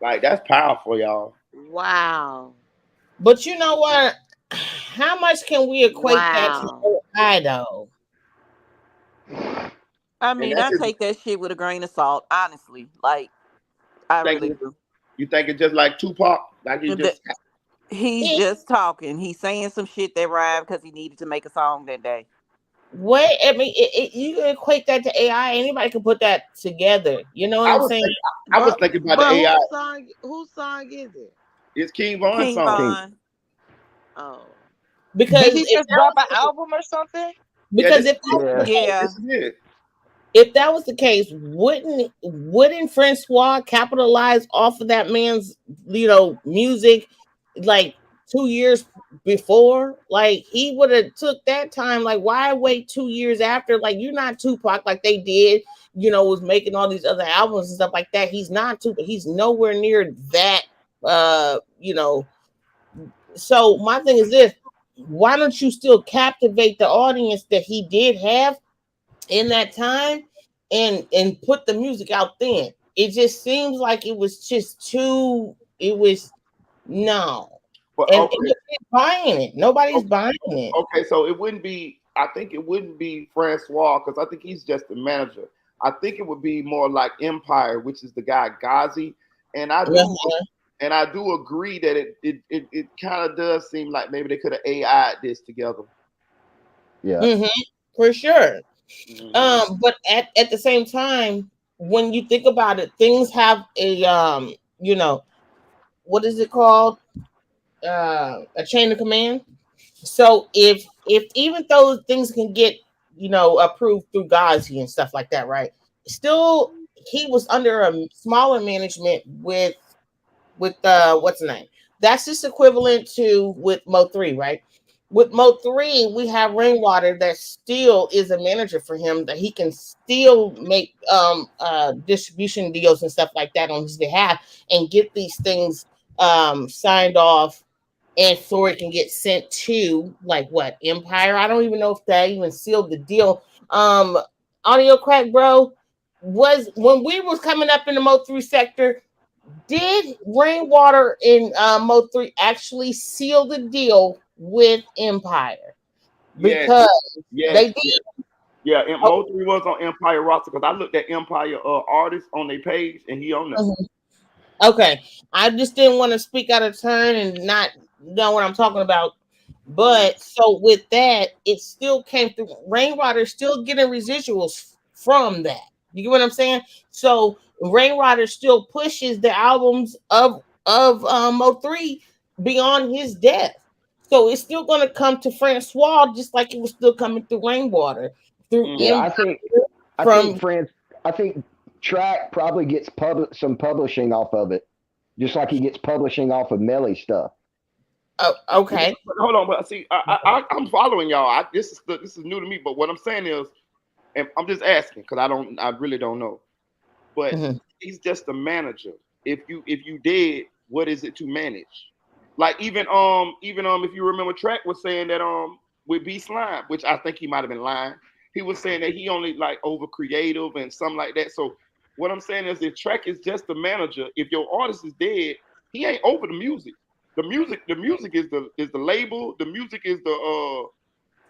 Like, that's powerful, y'all. Wow. But you know what? How much can we equate that Wow. to AI though? I And mean, that's I just, take that shit with a grain of salt, honestly. Like, I really do. you think it's just like Tupac? Like he The- just He's just talking. He's saying some shit that rhymed because he needed to make a song that day. What I mean, you can equate that to AI. Anybody can put that together. You know what I'm saying? I was thinking about the But AI. whose song is it? It's King Von's King song. Von. Oh. Because Did he if just that drop was an album or something? because Yeah, if that was the Yeah. this is it. if that was the case, wouldn't Francois capitalize off of that man's music like 2 years before? Like he would have took that time. Like why wait 2 years after? Like you're not Tupac like they did. Was making all these other albums and stuff like that. He's not Tupac. He's nowhere near that. Uh, you know. So my thing is this: why don't you still captivate the audience that he did have in that time and put the music out then? It just seems like it was just too no. But And okay, nobody's buying it. Nobody's buying it. okay, so it wouldn't be. I think it wouldn't be Francois because I think he's just the manager. I think it would be more like Empire, which is the guy Ghazi, and I do agree that it kind of does seem like maybe they could have AI'd this together. Yeah. For sure. Mhm. But at the same time, when you think about it, things have a what is it called? A chain of command. So if even though things can get approved through Ghazi and stuff like that, right? Still, he was under a smaller management with what's the name? That's just equivalent to with Mo3, right? With Mo3, we have Rainwater that still is a manager for him that he can still make distribution deals and stuff like that on his behalf and get these things signed off and so it can get sent to like what Empire. I don't even know if they even sealed the deal. Audio crack, bro, was when we was coming up in the Mo3 sector. Did Rainwater in Mo3 actually seal the deal with Empire? Yes, Because they yes, did. yeah. And Oh, Mo3 was on Empire roster because I looked at Empire artists on their page and he on there. mhm. Okay, I just didn't want to speak out of turn and not know what I'm talking about. But so with that, it still came through. Rainwater still getting residuals from that. You get what I'm saying? So Rainwater still pushes the albums of Mo3 beyond his death. So it's still going to come to Francois just like it was still coming through Rainwater through Yeah, Empire I from. think Track probably gets some publishing off of it, just like he gets publishing off of Melly stuff. Oh, okay. But hold on, but see, I'm following y'all. This is new to me. But what I'm saying is, and I'm just asking because I really don't know. But Mhm. he's just a manager. If you did, what is it to manage? Like even if you remember, Track was saying that with B Slime, which I think he might have been lying. He was saying that he only like over creative and something like that. So what I'm saying is, if Track is just the manager, if your artist is dead, he ain't over the music. The music is the label. The music is the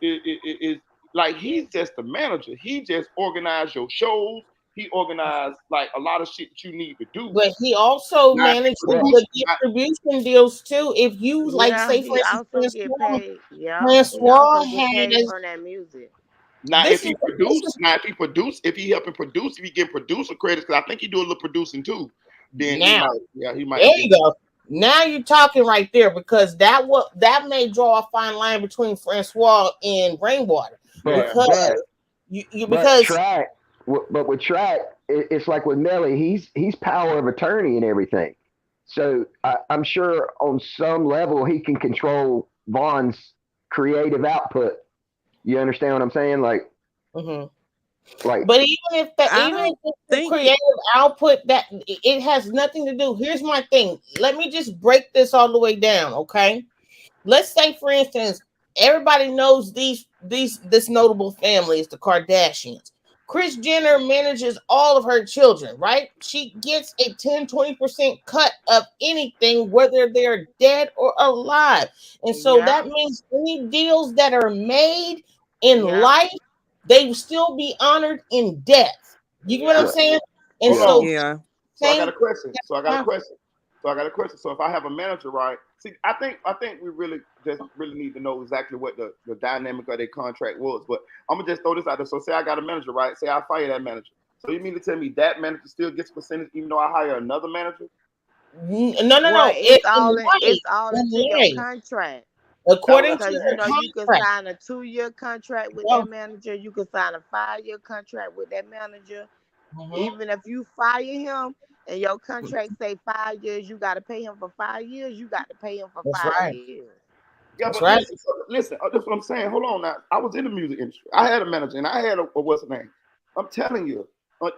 is like he's just the manager. He just organize your shows. he organized like a lot of shit that you need to do. But he also Now, if he managed produce, the distribution deals too. If you like, Yeah, say for he instance, also get paid. Yeah, he Francois also get had paid as from that music. now this if is he produce, if he helping produce, if he get producer credits, because I think he do a little producing too, then he now. might, he might There get. you go. Now you're talking right there because that may draw a fine line between Francois and Rainwater But because but because Track, but with Track, it's like with Melly, he's power of attorney and everything. So I'm sure on some level he can control Vaughn's creative output. You understand what I'm saying? Like, like But even if I even if don't it's the think creative output, that it has nothing to do. Here's my thing. Let me just break this all the way down, okay? Let's say, for instance, everybody knows this notable family is the Kardashians. Kris Jenner manages all of her children, right? She gets a 10-20% cut of anything, whether they're dead or alive. And so Yeah, that means any deals that are made in yeah, life, they will still be honored in death. You get what I'm yeah. saying? And Hold so on. yeah. So I got same a question. So if I have a manager, right? See, I think we really need to know exactly what the dynamic of their contract was. But I'm gonna just throw this out there. So say I got a manager, right? Say I fire that manager. So you mean to tell me that manager still gets percentage even though I hire another manager? Well, It, it's all into your in life, contract. according to Because your you can contract. sign a 2-year contract with that manager, you can sign a 5-year contract with that manager. Even if you fire him and your contract say 5 years, you got to pay him for 5 years. You got to pay him for That's 5 right. years. Yeah, That's but right. listen, that's what I'm saying. Hold on now. I was in the music industry. I had a manager and I had a what's the name? I'm telling you,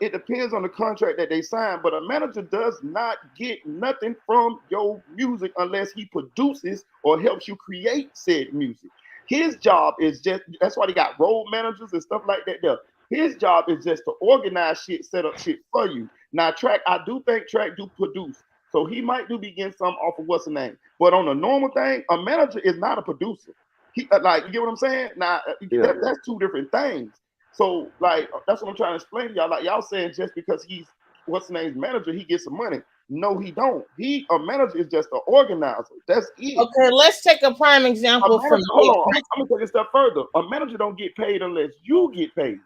it depends on the contract that they sign, but a manager does not get nothing from your music unless he produces or helps you create said music. His job is just that's why they got road managers and stuff like that there. His job is just to organize shit, set up shit for you. Now, I do think Track do produce. So he might do be getting some off of what's the name. But on a normal thing, a manager is not a producer. He like, you get what I'm saying? Now that's two different things. So like that's what I'm trying to explain to y'all. Like y'all saying just because he's what's the name's manager, he gets some money. No, he don't. A manager is just an organizer. That's it. Okay, let's take a prime example from hold on. I'm gonna take a step further. A manager don't get paid unless you get paid.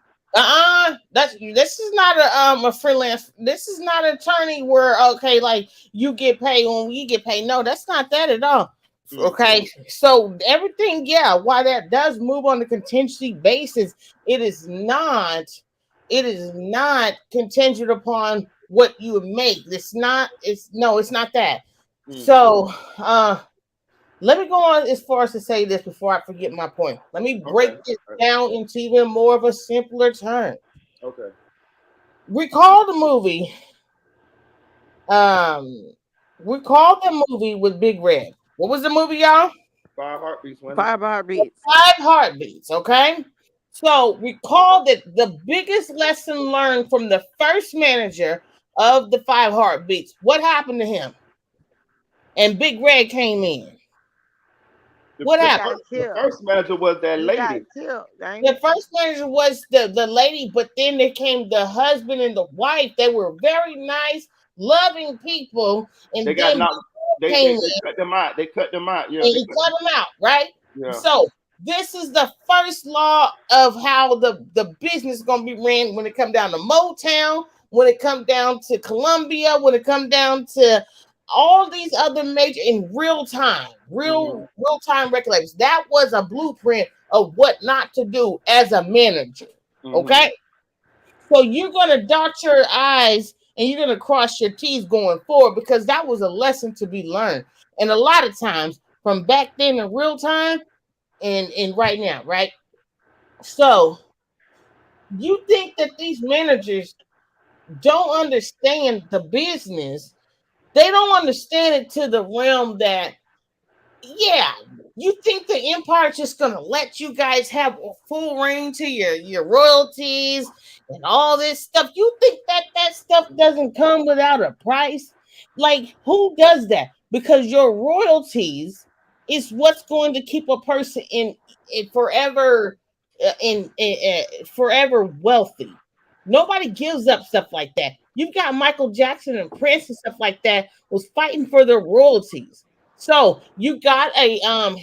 This is not a freelance. This is not an attorney where okay, like you get paid when we get paid. No, that's not that at all. Okay, so everything, yeah, while that does move on the contingency basis, it is not contingent upon what you make. It's not that. So let me go on as far as to say this before I forget my point. Let me break this down into even more of a simpler term. Okay. Recall the movie. Recall the movie with Big Red. What was the movie, y'all? 5 Heartbeats. 5 Heartbeats. 5 Heartbeats. Okay. So recall that the biggest lesson learned from the first manager of the 5 Heartbeats. What happened to him? And Big Red came in. What happened? The first manager was that lady. The first manager was the lady, but then there came the husband and the wife. They were very nice, loving people, and they then they cut them out. They cut them out. Yeah, and he cut them out, right? Yeah. So this is the first law of how the business is going to be ran when it come down to Motown, when it come down to Columbia, when it come down to all these other major in real time record labels. That was a blueprint of what not to do as a manager. Okay, so you're gonna dot your I's and you're gonna cross your T's going forward because that was a lesson to be learned. And a lot of times from back then in real time and right now, right? So you think that these managers don't understand the business? They don't understand it to the realm that, yeah, you think the empire is just gonna let you guys have full reign to your royalties and all this stuff? You think that stuff doesn't come without a price? Like, who does that? Because your royalties is what's going to keep a person in forever forever wealthy. Nobody gives up stuff like that. You've got Michael Jackson and Prince and stuff like that was fighting for their royalties. So you've got a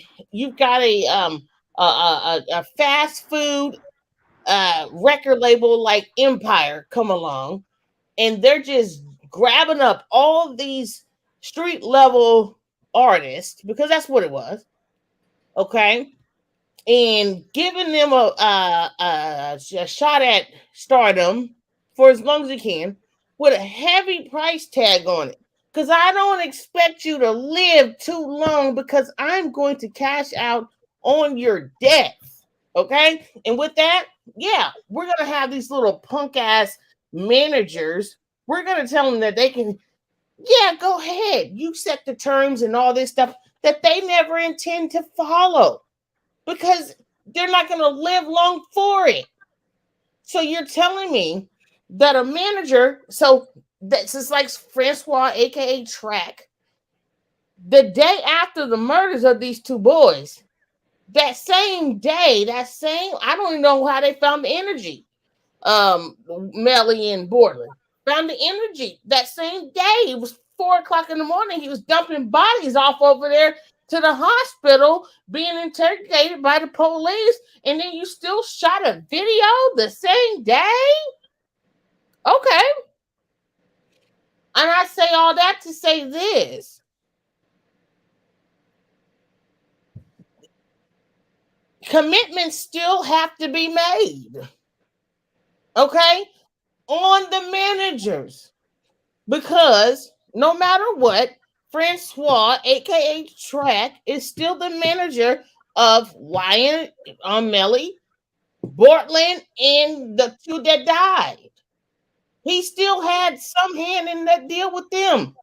fast food record label like Empire come along, and they're just grabbing up all these street level artists, because that's what it was. Okay, and giving them a shot at stardom for as long as you can with a heavy price tag on it. Because I don't expect you to live too long, because I'm going to cash out on your death. Okay? And with that, yeah, we're going to have these little punk ass managers. We're going to tell them that they can, yeah, go ahead. You set the terms and all this stuff that they never intend to follow, because they're not going to live long for it. So you're telling me that a manager, so that's just like Francois, aka Track, the day after the murders of these two boys, that same day, I don't even know how they found the energy. Melly and Borland found the energy that same day. It was 4 o'clock in the morning. He was dumping bodies off over there to the hospital, being interrogated by the police, and then you still shot a video the same day? Okay. And I say all that to say this. Commitments still have to be made. Okay? On the managers. Because no matter what, Francois, aka Track, is still the manager of Wyatt, Melly, Bortland, and the two that died. He still had some hand in that deal with them,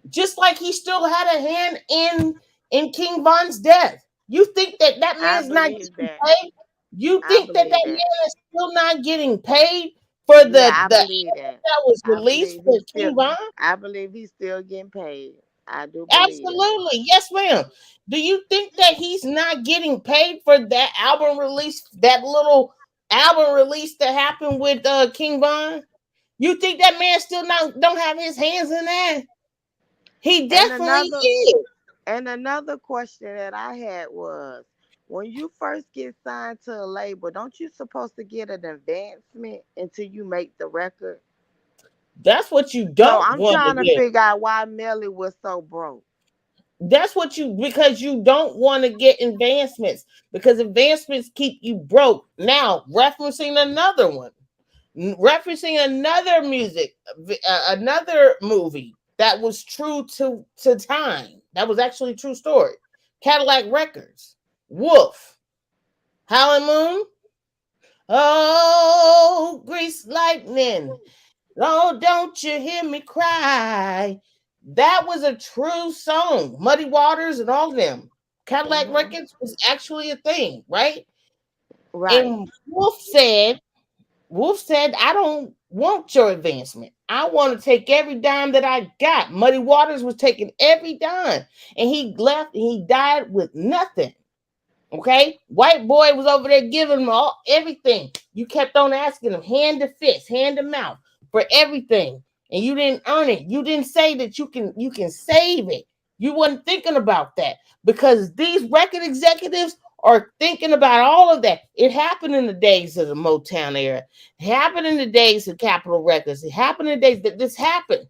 just like he still had a hand in King Von's death. You think that man's not getting paid? You think that man is still not getting paid for I the believe that. that was released for King Von? I believe he's still getting paid. I do believe Absolutely. Yes, ma'am. Do you think that he's not getting paid for that album release, that little album release that happened with King Von? You think that man still don't have his hands in that? He definitely is. And another question that I had was, when you first get signed to a label, don't you supposed to get an advancement until you make the record? That's what you don't. So I'm trying to figure out why Melly was so broke. That's because you don't want to get advancements, because advancements keep you broke. Now, referencing another one, referencing another another movie that was true to time. That was actually a true story. Cadillac Records, Wolf, Howlin' Moon, oh, Grease Lightning, oh, don't you hear me cry? That was a true song. Muddy Waters and all of them. Cadillac Records was actually a thing, right? Right. And Wolf said, I don't want your advancement. I want to take every dime that I got. Muddy Waters was taking every dime. And he left and he died with nothing. Okay? White Boy was over there giving him everything. You kept on asking him hand to fist, hand to mouth for everything. And you didn't earn it. You didn't say that you can save it. You wasn't thinking about that, because these record executives are thinking about all of that. It happened in the days of the Motown era. It happened in the days of Capitol Records. It happened in the days that this happened.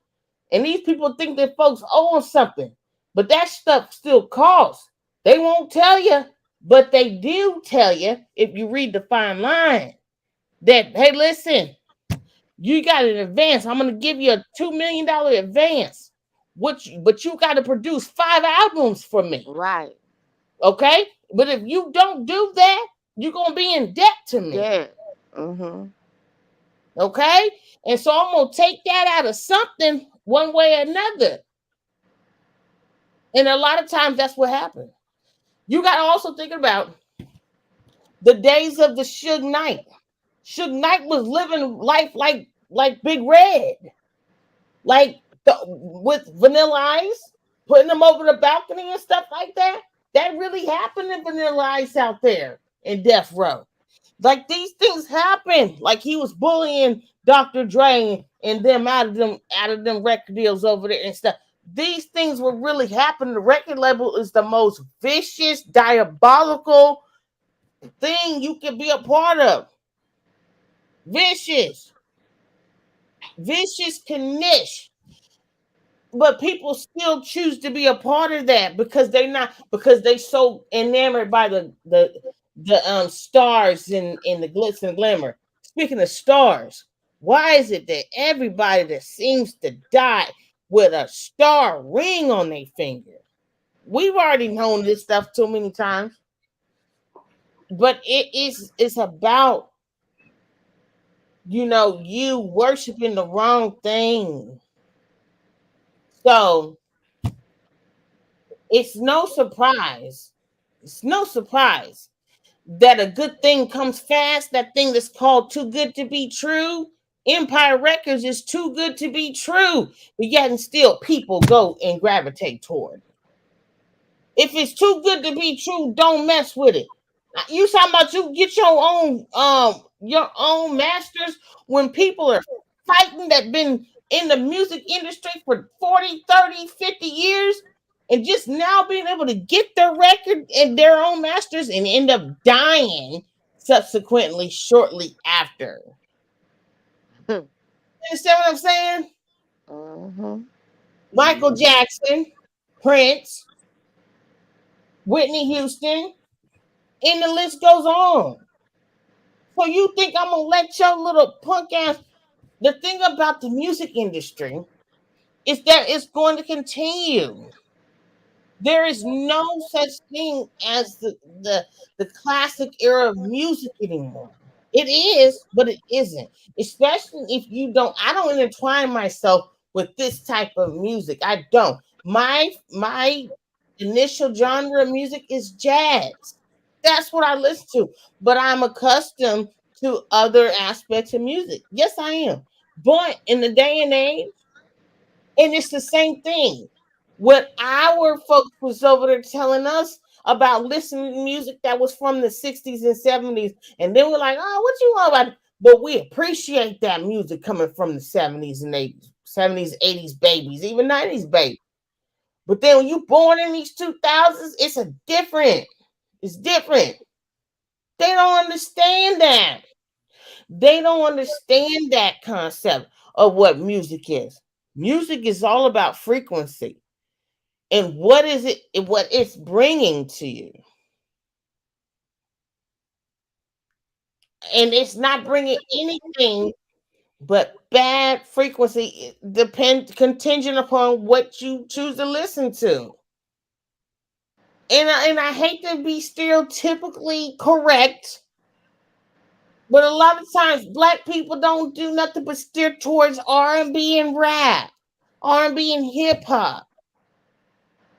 And these people think that folks owe them something. But that stuff still costs. They won't tell you, but they do tell you, if you read the fine line, that, hey, listen, you got an advance. I'm going to give you a $2 million advance. But you got to produce 5 albums for me. Right. Okay? But if you don't do that, you're going to be in debt to me. Yeah. Okay? And so I'm going to take that out of something one way or another. And a lot of times that's what happens. You got to also think about the days of the Suge Knight. Suge Knight was living life like Big Red. Like with Vanilla Ice, putting them over the balcony and stuff like that. That really happened in Vanilla Ice out there in Death Row. Like these things happen. Like he was bullying Dr. Dre and them out of them record deals over there and stuff. These things were really happening. The record label is the most vicious, diabolical thing you can be a part of. Vicious. Vicious Kanish. But people still choose to be a part of that because they so enamored by the stars and the glitz and glamour. Speaking of stars, why is it that everybody that seems to die with a star ring on their finger? We've already known this stuff too many times, but it's about you worshiping the wrong thing. So it's no surprise. It's no surprise that a good thing comes fast. That thing that's called too good to be true. Empire Records is too good to be true, but yet and still people go and gravitate toward it. If it's too good to be true, don't mess with it. You talking about you get your own masters when people are fighting that been in the music industry for 40, 30, 50 years and just now being able to get their record and their own masters and end up dying subsequently shortly after. You understand what I'm saying? Mm-hmm. Michael Jackson, Prince, Whitney Houston, and the list goes on. So you think I'm gonna let your little punk ass? The thing about the music industry is that it's going to continue. There is no such thing as the classic era of music anymore. It is, but it isn't. Especially if you don't. I don't intertwine myself with this type of music. I don't. My initial genre of music is jazz. That's what I listen to. But I'm accustomed to other aspects of music. Yes, I am. But in the day and age, and it's the same thing. What our folks was over there telling us about listening to music that was from the 60s and 70s. And then we're like, oh, what you want about it? But we appreciate that music coming from the 70s and 80s, 70s, 80s babies, even 90s babies. But then when you born in these 2000s, it's different. They don't understand that. They don't understand that concept of what music is. Music is all about frequency and what it's bringing to you. And it's not bringing anything but bad frequency, contingent upon what you choose to listen to. And I hate to be stereotypically correct, but a lot of times black people don't do nothing but steer towards R&B and rap, R&B and hip hop.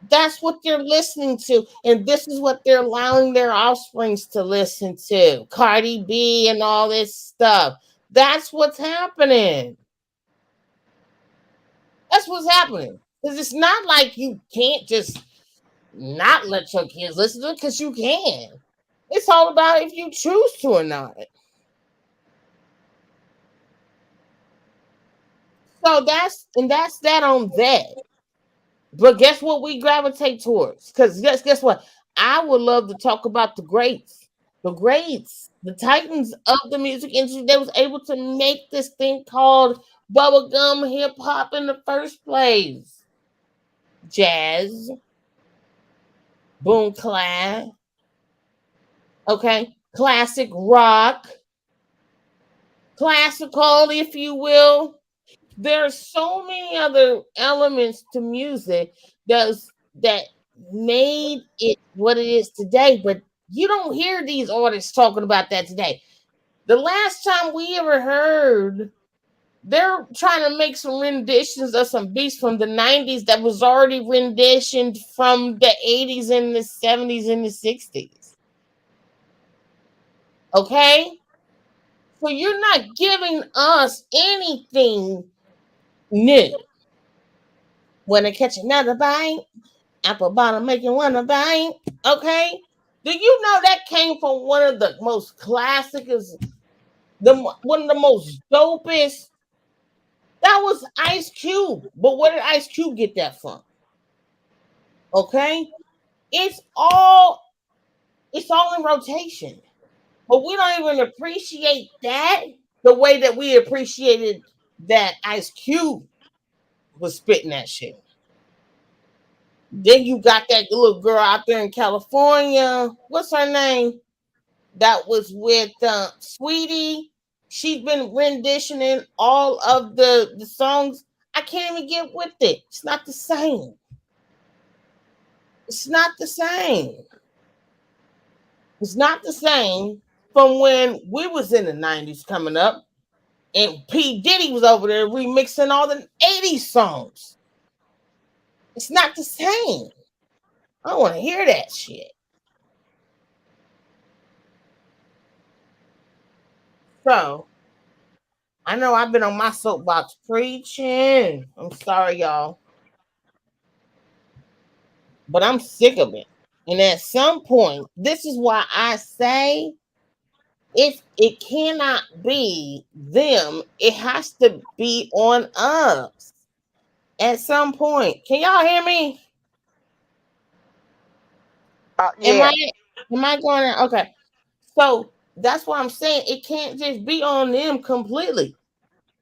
That's what they're listening to, and this is what they're allowing their offsprings to listen to. Cardi B and all this stuff. That's what's happening. That's what's happening. Because it's not like you can't just not let your kids listen to it, because you can. It's all about if you choose to or not. So that's that on that. But guess what we gravitate towards? Because guess what? I would love to talk about the greats, the titans of the music industry that was able to make this thing called bubblegum hip hop in the first place. Jazz, boom clap, okay, classic rock, classical, if you will. There's so many other elements to music that made it what it is today, but you don't hear these artists talking about that today. The last time we ever heard, they're trying to make some renditions of some beats from the 90s that was already renditioned from the 80s and the 70s and the 60s. Okay? So you're not giving us anything new. When I catch another bite, apple bottom make you wanna bite. Okay? Do you know that came from one of the most classic, one of the most dopest? That was Ice Cube. But where did Ice Cube get that from? Okay, it's all in rotation. But we don't even appreciate that the way that we appreciated that Ice Cube was spitting that shit. Then you got that little girl out there in California. What's her name? That was with Sweetie. She's been renditioning all of the songs. I can't even get with it. It's not the same. It's not the same. It's not the same from when we was in the 90s coming up and P. Diddy was over there remixing all the 80s songs. It's not the same. I don't want to hear that shit. So, I know I've been on my soapbox preaching. I'm sorry, y'all. But I'm sick of it. And at some point, this is why I say if it cannot be them, it has to be on us at some point. Can y'all hear me? Yeah. Am I going out? Okay. So that's what I'm saying. It can't just be on them completely.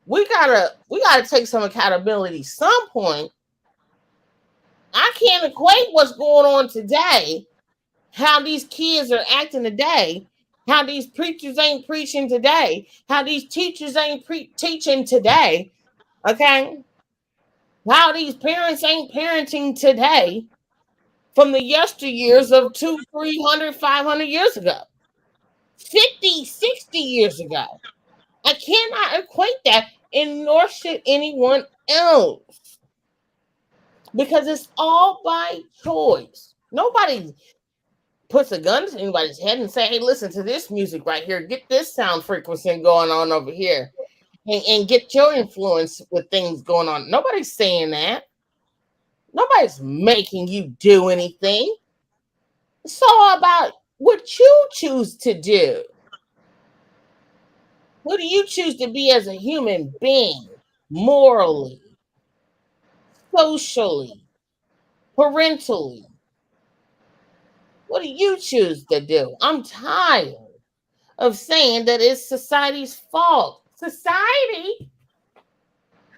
We gotta take some accountability some point. I can't equate what's going on today, how these kids are acting today, how these preachers ain't preaching today, how these teachers ain't teaching today, okay? How these parents ain't parenting today from the yesteryears of 200, 300, 500 years ago, 50, 60 years ago. I cannot equate that, and nor should anyone else, because it's all by choice. Nobody puts a gun to anybody's head and say, hey, listen to this music right here. Get this sound frequency going on over here. And get your influence with things going on. Nobody's saying that. Nobody's making you do anything. It's all about what you choose to do. Who do you choose to be as a human being? Morally, socially, parentally. What do you choose to do? I'm tired of saying that it's society's fault. Society?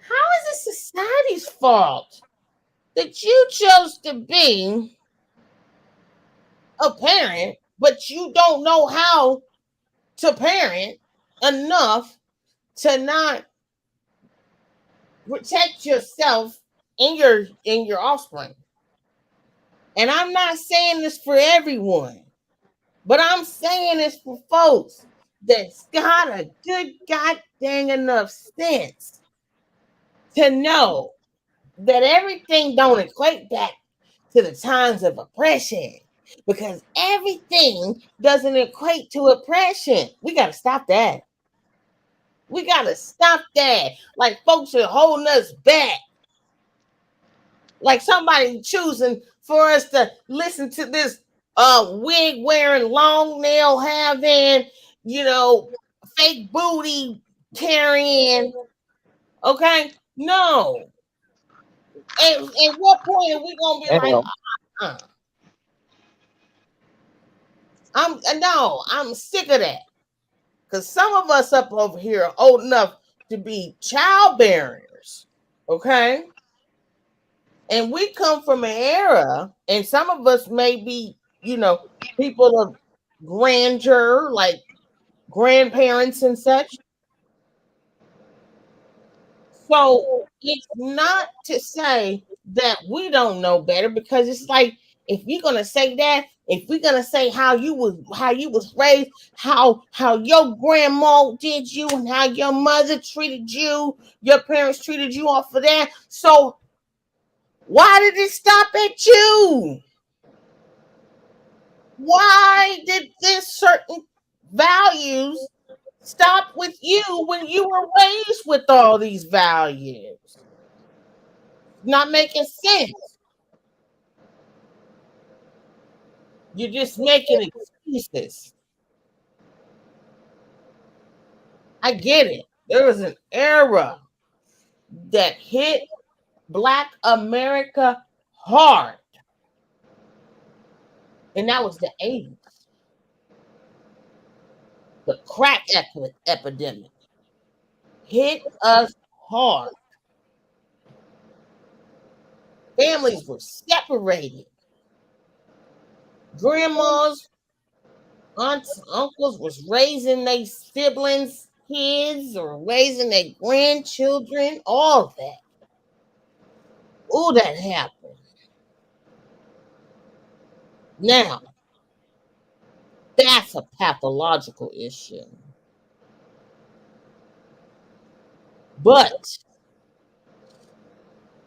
How is it society's fault that you chose to be a parent, but you don't know how to parent enough to not protect yourself and your offspring? And I'm not saying this for everyone, but I'm saying this for folks that's got a good god dang enough sense to know that everything don't equate back to the times of oppression, because everything doesn't equate to oppression. We got to stop that. We got to stop that. Like folks are holding us back. Like somebody choosing for us to listen to this wig wearing, long nail having, fake booty carrying. Okay? No. At what point are we gonna be like, I'm sick of that. Because some of us up over here are old enough to be childbearers. Okay? And we come from an era, and some of us may be, people of grandeur, like grandparents and such. So it's not to say that we don't know better, because it's like, if you're gonna say that, if we're gonna say how you was raised, how your grandma did you, and how your mother treated you, your parents treated you off of that. So why did it stop at you? Why did this certain values stop with you when you were raised with all these values? Not making sense. You're just making excuses. I get it. There was an era that hit Black America hard, and that was the 80s. The crack epidemic hit us hard. Families were separated. Grandmas, aunts, uncles was raising their siblings, kids, or raising their grandchildren, all that. Oh, that happened. Now, that's a pathological issue. But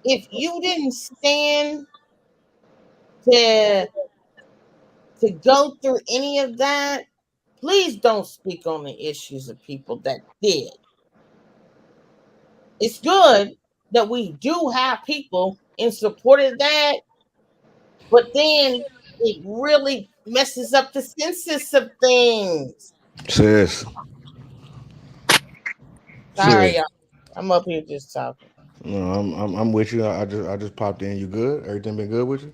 if you didn't stand to go through any of that, please don't speak on the issues of people that did. It's good that we do have people in support of that, but then it really messes up the census of things. Sis. Sorry, Sis. y'all. I'm up here just talking. No, I'm with you. I just popped in. You good? Everything been good with you?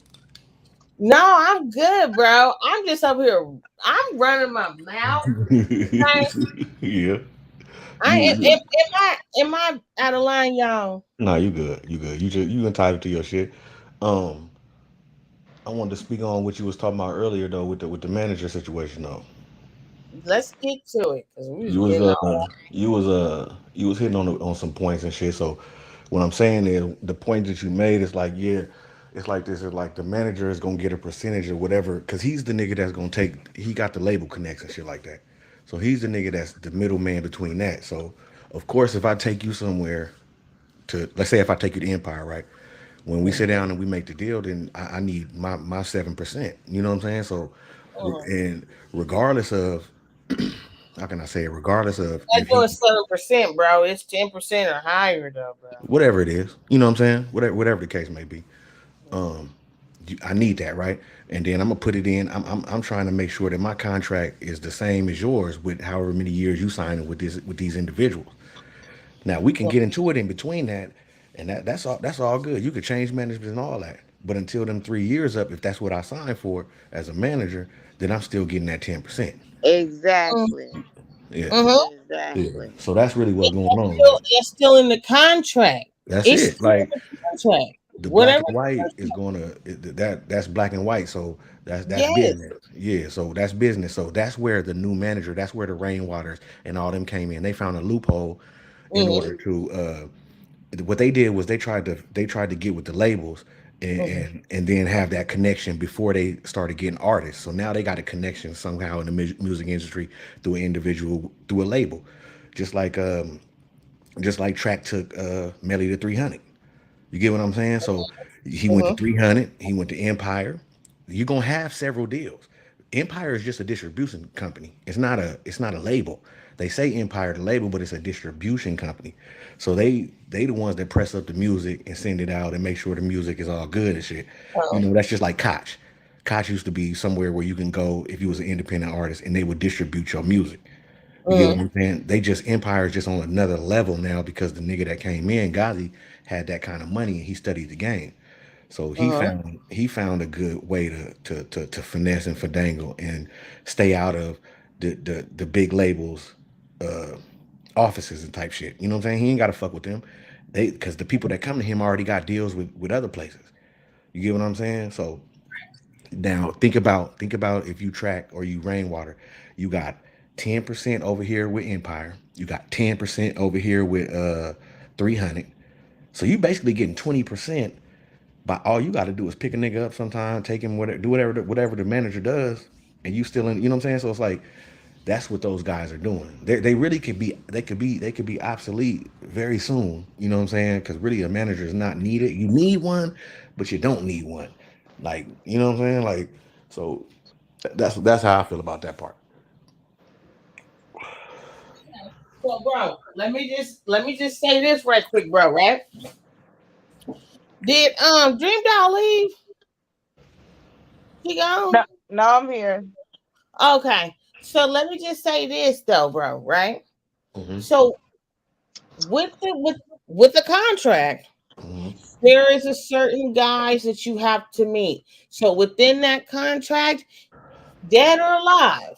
No, I'm good, bro. I'm just up here. I'm running my mouth. Okay? Yeah. Am I out of line, y'all? No, you good. You good. You entitled to your shit. Um, I wanted to speak on what you was talking about earlier though with the manager situation though. Let's get to it because we was You was getting all. you was hitting on some points and shit. So what I'm saying is the point that you made is like, yeah, it's like this, it's like the manager is gonna get a percentage or whatever, because he's the nigga that's gonna take, he got the label connects and shit like that. So he's the nigga that's the middleman between that. So of course if I take you somewhere to, let's say if I take you to Empire, right? When we sit down and we make the deal, then I need my 7%. You know what I'm saying? So and regardless of how can I say it? Regardless of That's if he doing 7%, bro. It's 10% or higher, though, bro. whatever it is, you know what I'm saying? Whatever the case may be. Um, I need that, right? And then I'm gonna put it in. I'm trying to make sure that my contract is the same as yours with however many years you signing with these individuals. Now we can get into it in between that, and that's all good. You could change management and all that, but until them 3 years up, if that's what I signed for as a manager, then I'm still getting that 10%. Exactly. Yeah, yeah. Exactly. So that's really what's going on. It's still in the contract. That's It's it. still in Like the contract. the black Whatever. and white is going to that's black and white. So that's Yes. business. Yeah. So that's business. So that's where the new manager, that's where the Rainwaters and all them came in. They found a loophole in order to what they did was they tried to get with the labels and then have that connection before they started getting artists. So now they got a connection somehow in the music industry through an individual, through a label, just like Track took Melly to 300. You get what I'm saying? So he went to 300. He went to Empire. You're gonna have several deals. Empire is just a distribution company. It's not a label. They say Empire the label, but it's a distribution company. So they the ones that press up the music and send it out and make sure the music is all good and shit. You know, that's just like Koch. Koch used to be somewhere where you can go if you was an independent artist and they would distribute your music. You get what I'm saying? They just Empire is just on another level now because the nigga that came in, Ghazi, had that kind of money and he studied the game. So he found a good way to finesse and finagle and stay out of the big labels offices and type shit. You know what I'm saying? He ain't gotta fuck with them. They because the people that come to him already got deals with other places. You get what I'm saying? So now think about if you Track or you Rainwater, you got 10% over here with Empire, you got 10% over here with 300. So you basically getting 20%, but all you got to do is pick a nigga up sometime, take him whatever, do whatever the manager does, and you still in. You know what I'm saying? So it's like that's what those guys are doing. They really could be obsolete very soon. You know what I'm saying? Because really a manager is not needed. You need one, but you don't need one. Like you know what I'm saying? Like so that's how I feel about that part. So, bro, let me just say this right quick, bro. Right? Did Dream Doll leave? She gone? No, I'm here. Okay. So let me just say this though, bro, right? Mm-hmm. So with the contract, Mm-hmm. there is a certain guys that you have to meet. So within that contract, dead or alive,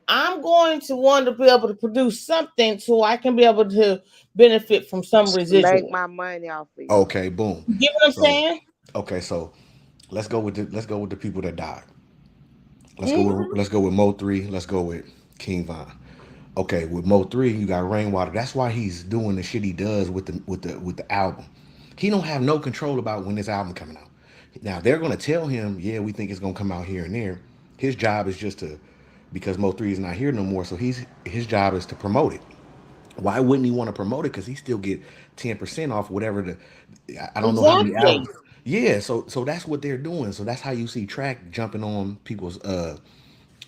I'm going to want to be able to produce something so I can be able to benefit from some Make residual. my money off of you. Okay, boom. You get what I'm So saying? so let's go with the people that died. Mhm. Let's go with Mo 3. Let's go with King Von. Okay, with Mo 3, you got Rainwater. That's why he's doing the shit he does with the album. He don't have no control about when this album coming out. Now they're gonna tell him, yeah, we think it's gonna come out here and there. His job is just to, because Mo 3 is not here no more, so his job is to promote it. Why wouldn't he want to promote it? Because he still get 10% off whatever I don't know how many Exactly. albums. Yeah, so that's what they're doing. So that's how you see Track jumping on people's and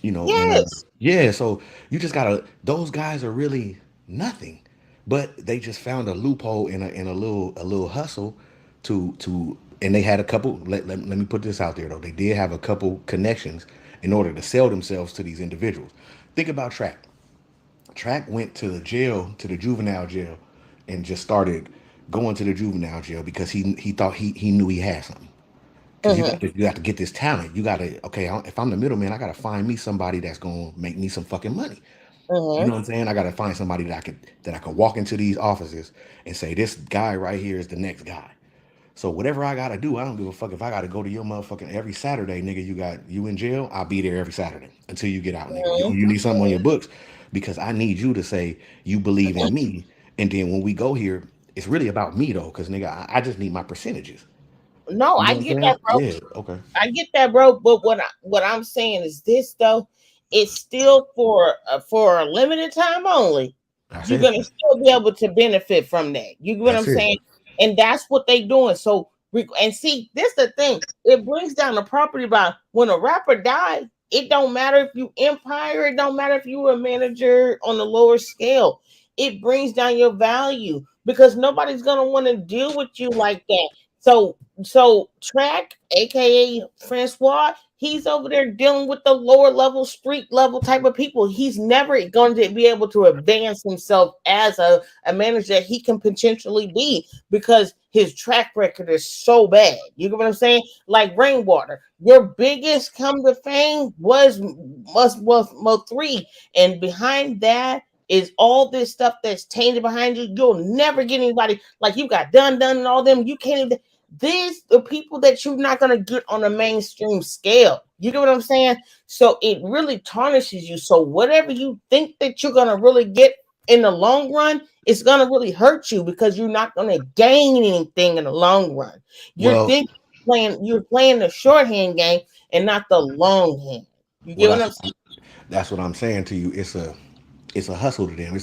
Yes. yeah, so you just gotta, those guys are really nothing. But they just found a loophole in a little hustle to and they had a couple, let me put this out there though. They did have a couple connections in order to sell themselves to these individuals. Think about Track. Track went to the jail, to the juvenile jail, and just started going to the juvenile jail because he thought he knew he had something. Because Hmm. you got to get this talent. You got to, okay, if I'm the middleman, I got to find me somebody that's gonna make me some fucking money. You Hmm. know what I'm saying? I got to find somebody that I could walk into these offices and say, this guy right here is the next guy. So whatever I gotta do, I don't give a fuck if I gotta go to your motherfucking every Saturday, nigga. You in jail? I'll be there every Saturday until you get out, nigga. You need something on your books because I need you to say you believe in me. And then when we go here, it's really about me though, because nigga, I just need my percentages. No, You know I what I'm get that, saying? bro. Yeah. Okay. I get that, bro. But what I'm saying is this though, it's still for a limited time only. That's You're it. gonna still be able to benefit from that. You get what I'm That's it. saying? And that's what they doing. So and see, this the thing. It brings down the property about when a rapper dies. It don't matter if you empire. It don't matter if you were a manager on the lower scale. It brings down your value because nobody's gonna want to deal with you like that. So Track, aka Francois, he's over there dealing with the lower level, street level type of people. He's never going to be able to advance himself as a manager that he can potentially be because his track record is so bad. You get what I'm saying? Like Rainwater, your biggest come to fame was Mo 3, and behind that is all this stuff that's tainted behind you. You'll never get anybody like you got done and all them. You can't even. These are people that you're not gonna get on a mainstream scale. You get what I'm saying? So it really tarnishes you. So whatever you think that you're gonna really get in the long run, it's gonna really hurt you because you're not gonna gain anything in the long run. Well, You're playing the shorthand game and not the long hand. You well, get what I'm saying? that's what I'm saying to you. It's a hustle to them.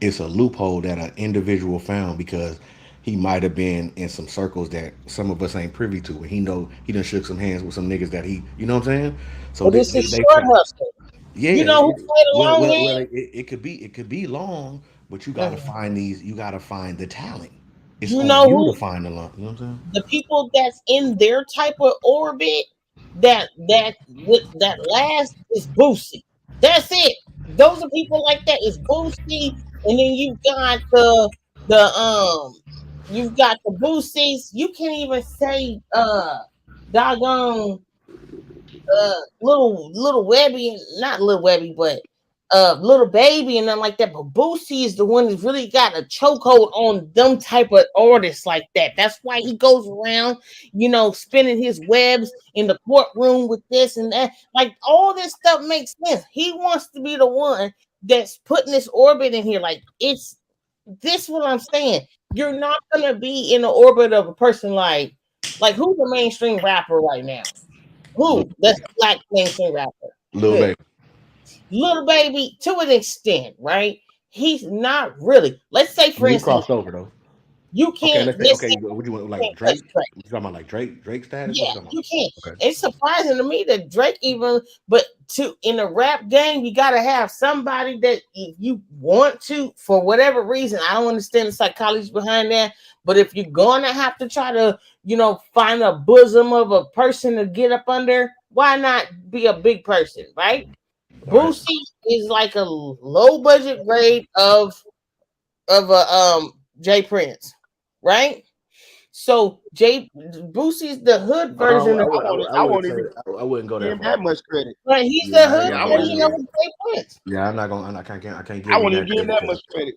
It's a loophole that an individual found because he might have been in some circles that some of us ain't privy to, and he done shook some hands with some niggas that you know what I'm saying. So But they it's a they, they short try. hustle. Yeah, You know who played a long well, hand? it could be long, but you gotta Mhm. find you gotta find the talent. It's You on know you to who find the long. You know what I'm the people that's in their type of orbit that last is Boosie. That's it. Those are people like that. It's Boosie, and then the you've got the Boosies. You can't even say doggone little Webby, not little Webby, but little baby and nothing like that. But Boosie is the one that's really got a chokehold on them type of artists like that. That's why he goes around, spinning his webs in the courtroom with this and that. Like all this stuff makes sense. He wants to be the one that's putting this orbit in here. Like it's this what I'm saying. You're not gonna be in the orbit of a person like who's a mainstream rapper right now? saying? Who? That's a black mainstream rapper. Little Who? baby. Little baby, to an extent, right? He's not really. Let's say, I for mean, he instance, crossed over though. you Okay, can't let's say listen. okay. What do you want You like can't touch Drake? Drake. You talking about like Drake status? What Yeah, you talking you can't. about? Okay. It's surprising to me that Drake even, but to in the rap game, you got to have somebody that if you want to, for whatever reason, I don't understand the psychology behind that. But if you're gonna have to try to, find a bosom of a person to get up under, why not be a big person, right? Right. Boosie is like a low budget grade of a Jay Prince, right? So Jay Boosie's the hood version of, I I wouldn't won't say even that. I wouldn't go give that him that far. much credit. but he's Yeah, the I ain't hood Yeah, gonna I say won't that. version even. of Yeah. Jay Prince. Yeah, I'm not gonna. I can't I give him won't even that give him credit that much credit.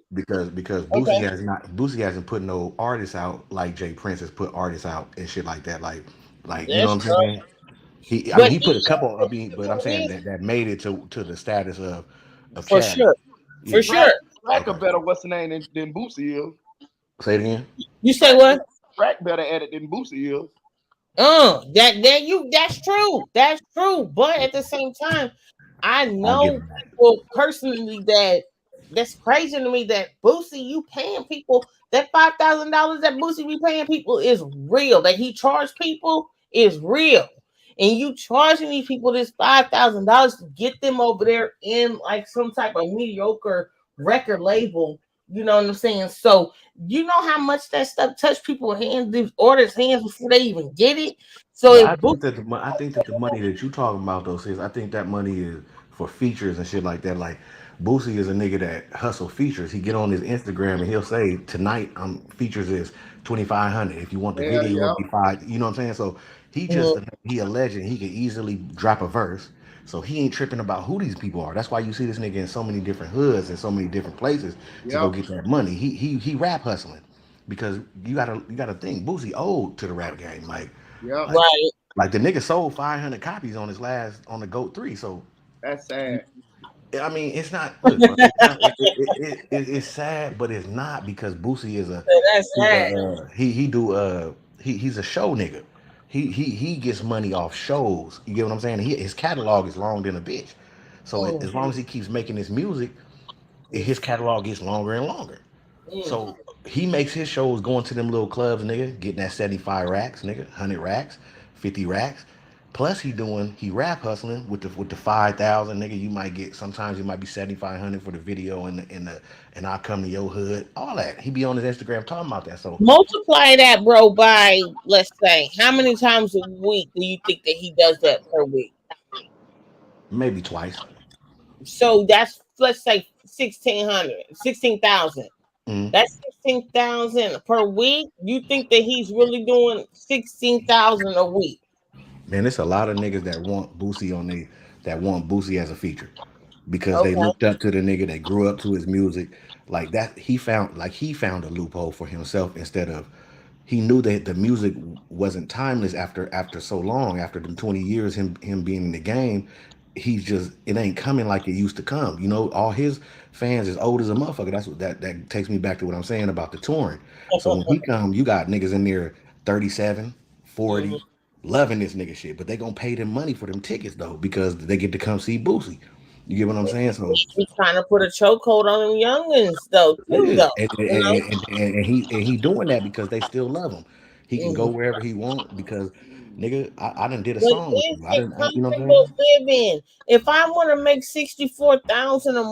because Boosie Okay. has not Boosie hasn't put no artists out like Jay Prince has put artists out and shit like that. Like you know That's what I'm true. saying? I mean But he put a even couple. I mean, but I'm saying with that made it to the status of for Chad. sure. For Yeah. sure. Crack a Okay. better what's the name than Boosie is. Say it again. You say Crack what? Crack better at it than Boosie is. That's true. That's true. But at the same time, I I give know him that. people personally that's crazy to me that Boosie, you paying people that $5,000 that Boosie be paying people is real. That he charged people is real. And you charging these people this $5,000 to get them over there in like some type of mediocre record label. You know what I'm saying? So you know how much that stuff touch people's hands, these orders hands before they even get it. So But if Boosie, I think that the money that you talking about though, sis, I think that money is for features and shit like that. Like Boosie is a nigga that hustle features. He get on his Instagram and he'll say tonight features is 2,500. If you want the Yeah, video, yeah, it'll be five. You know what I'm saying? So he a legend. He can easily drop a verse. So he ain't tripping about who these people are. That's why you see this nigga in so many different hoods and so many different places to yeah, go get that money. He rap hustling because you gotta think Boosie old to the rap game. yeah. Like right, like the nigga sold 500 copies on his last on the Goat 3. So That's sad. I mean, it's not. Look, bro, it's not. It's sad, but it's not because Boosie is a that's sad. he's a show nigga. He gets money off shows. You get what I'm saying? His catalog is long than a bitch. So as long as he keeps making his music, his catalog gets longer and longer. So he makes his shows going to them little clubs, nigga, getting that 75 racks, nigga, 100 racks, 50 racks. Plus he rap hustling with the 5,000, nigga. You might get sometimes it might be 7,500 for the video and I'll come to your hood. All that. He be on his Instagram talking about that. So Multiply that, bro, by let's say how many times a week do you think that he does that per week? maybe twice. So that's let's say 16,000. Mhm. That's 16,000 per week. You think that he's really doing 16,000 a week? Man, it's a lot of niggas that want Boosie as a feature because they Okay. looked up to the nigga, they grew up to his music. Like that, he found a loophole for himself instead of he knew that the music wasn't timeless after so long, after them 20 years him being in the game. He's just it ain't coming like it used to come. You know, all his fans is old as a motherfucker. That's what that takes me back to what I'm saying about the touring. So when he come, you got niggas in there 37, Mhm. 40, loving this nigga shit, but they gonna pay them money for them tickets though because they get to come see Boosie. You get what I'm saying? So He's trying to put a chokehold on them youngins, though, too, yeah, though. You know. and he doing that because they still love him. He can go Mhm. wherever he want because nigga, I done did a But song with is you. it You know what I'm comfortable saying? living? If I want to make 64,000 a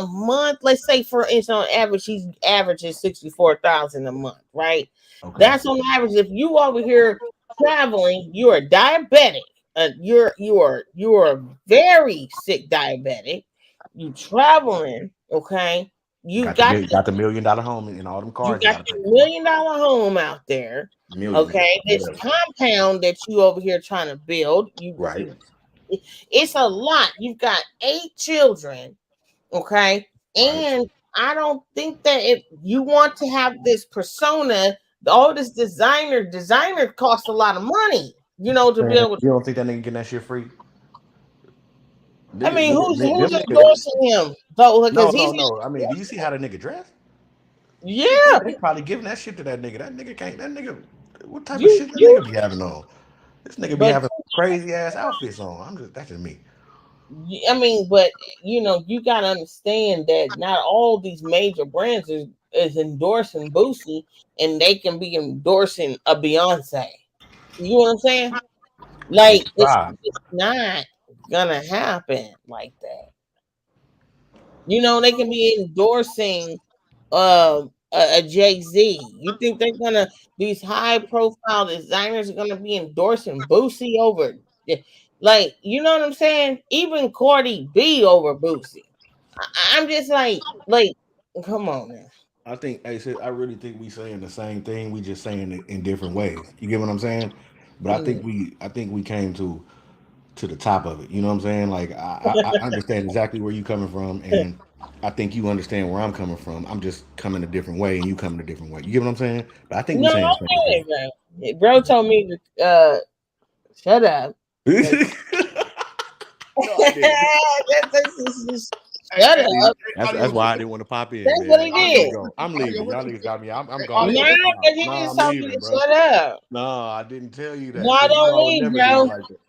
month, let's say for instance, on average, he's averaging 64,000 a month, right? Okay. That's on average. If you over here traveling, you're diabetic. You are very sick diabetic. You traveling, okay? You got Got the $1 million home and all them you cars you got gotta pay your for. $1 million home out there. Millions, Okay, this whatever. compound that you over here trying to build, Right. it's a lot. You've got 8 children, okay, Right. and I don't think that if you want to have this persona, all this designer costs a lot of money, to be Man, able to. you don't think that nigga getting that shit free? I mean, who's Them niggas. endorsing him though? No, Because no, he's no. I mean, do you see how the nigga dressed? yeah, They probably giving that shit to that nigga. That nigga can't. That nigga. What type of you shit that you nigga be having on? This nigga be but having crazy ass outfits on. That's just me. I mean, but you gotta understand that not all these major brands is endorsing Boosie, and they can be endorsing a Beyonce. You know what I'm saying? They Like can it's try. it's not gonna happen like that. They can be endorsing a Jay Z. You think these high profile designers are gonna be endorsing Boosie over? Like, you know what I'm saying? Even Cardi B over Boosie. I'm just like, come on now. I think, hey, sis, I really think we saying the same thing. We just saying it in different ways. You get what I'm saying? But I think we came to the top of it. You know what I'm saying? Like I understand exactly where you coming from, and I think you understand where I'm coming from. I'm just coming a different way, and you coming a different way. You get what I'm saying? But I think we No, saying the same okay, bro. Bro told me to shut up. thing. No, I didn't. Shut Hey, up. That's why I didn't want to pop in, That's what man. he I'm gonna did. go. I'm audio, leaving. what Y'all you niggas got me. I'm hey, gone. audio, Nah, what Nah, because he nah, just I'm told me leaving, to bro. shut up. Nah, I didn't tell you No, that. I Cause you know don't I would leave, never do it bro. like that.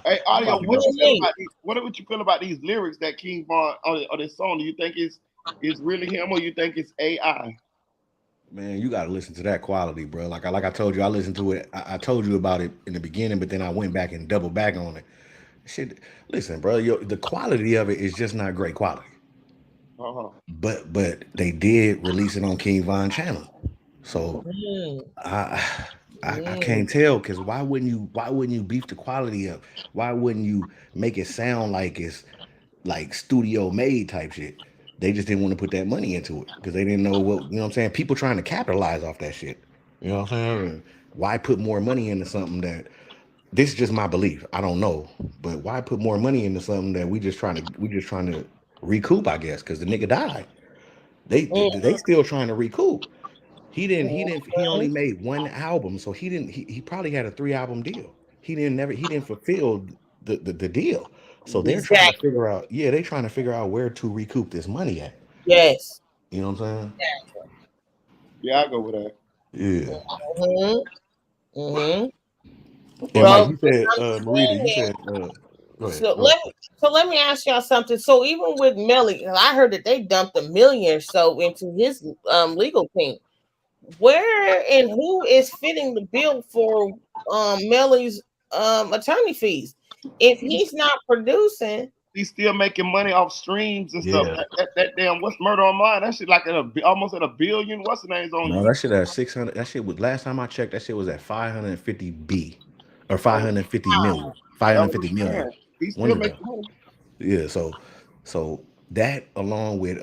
hey, I'm audio, about to You what go. you don't feel leave. about these? What you feel about these lyrics that King Von on this song? Do you think it's really him, or you think it's AI? Man, you gotta listen to that quality, bro. Like I told you, I listened to it. I told you about it in the beginning, but then I went back and doubled back on it. Shit, listen, bro. The quality of it is just not great quality. Uh-huh. But they did release it on King Von channel, so Mm, I I mm. can't tell because why wouldn't you beef the quality up? Why wouldn't you make it sound like it's like studio made type shit? They just didn't want to put that money into it because they didn't know what, you know what I'm saying. People trying to capitalize off that shit. You know what I'm saying? Why put more money into something that this is just my belief. I don't know, but why put more money into something that we just trying to recoup? I guess because the nigga died. They still trying to recoup. He only made one album, so he probably had a 3 album deal. He didn't fulfill the deal. So they're trying to Exactly. figure out, yeah, they trying to figure out where to recoup this money at. Yes. You know what I'm Yeah, I go with that. saying? Yeah. Mm-hmm. Mm-hmm. And Mike, So you said I'm Marita, you saying said go ahead, so go ahead. let me ask y'all something. So even with Melly, 'cause I heard that they dumped $1 million or so into his legal team. Where and who is fitting the bill for Melly's attorney fees? If he's not producing, He's still making money off streams and stuff. Yeah. That damn what's Murder on Mine? That shit like almost at a billion. What's the name's on No, you? that shit at 600. That shit was last time I checked. That shit was at 550 B, or Oh, 550 million. that was 550 million. man. He's One still of them. making money. Yeah. So that along with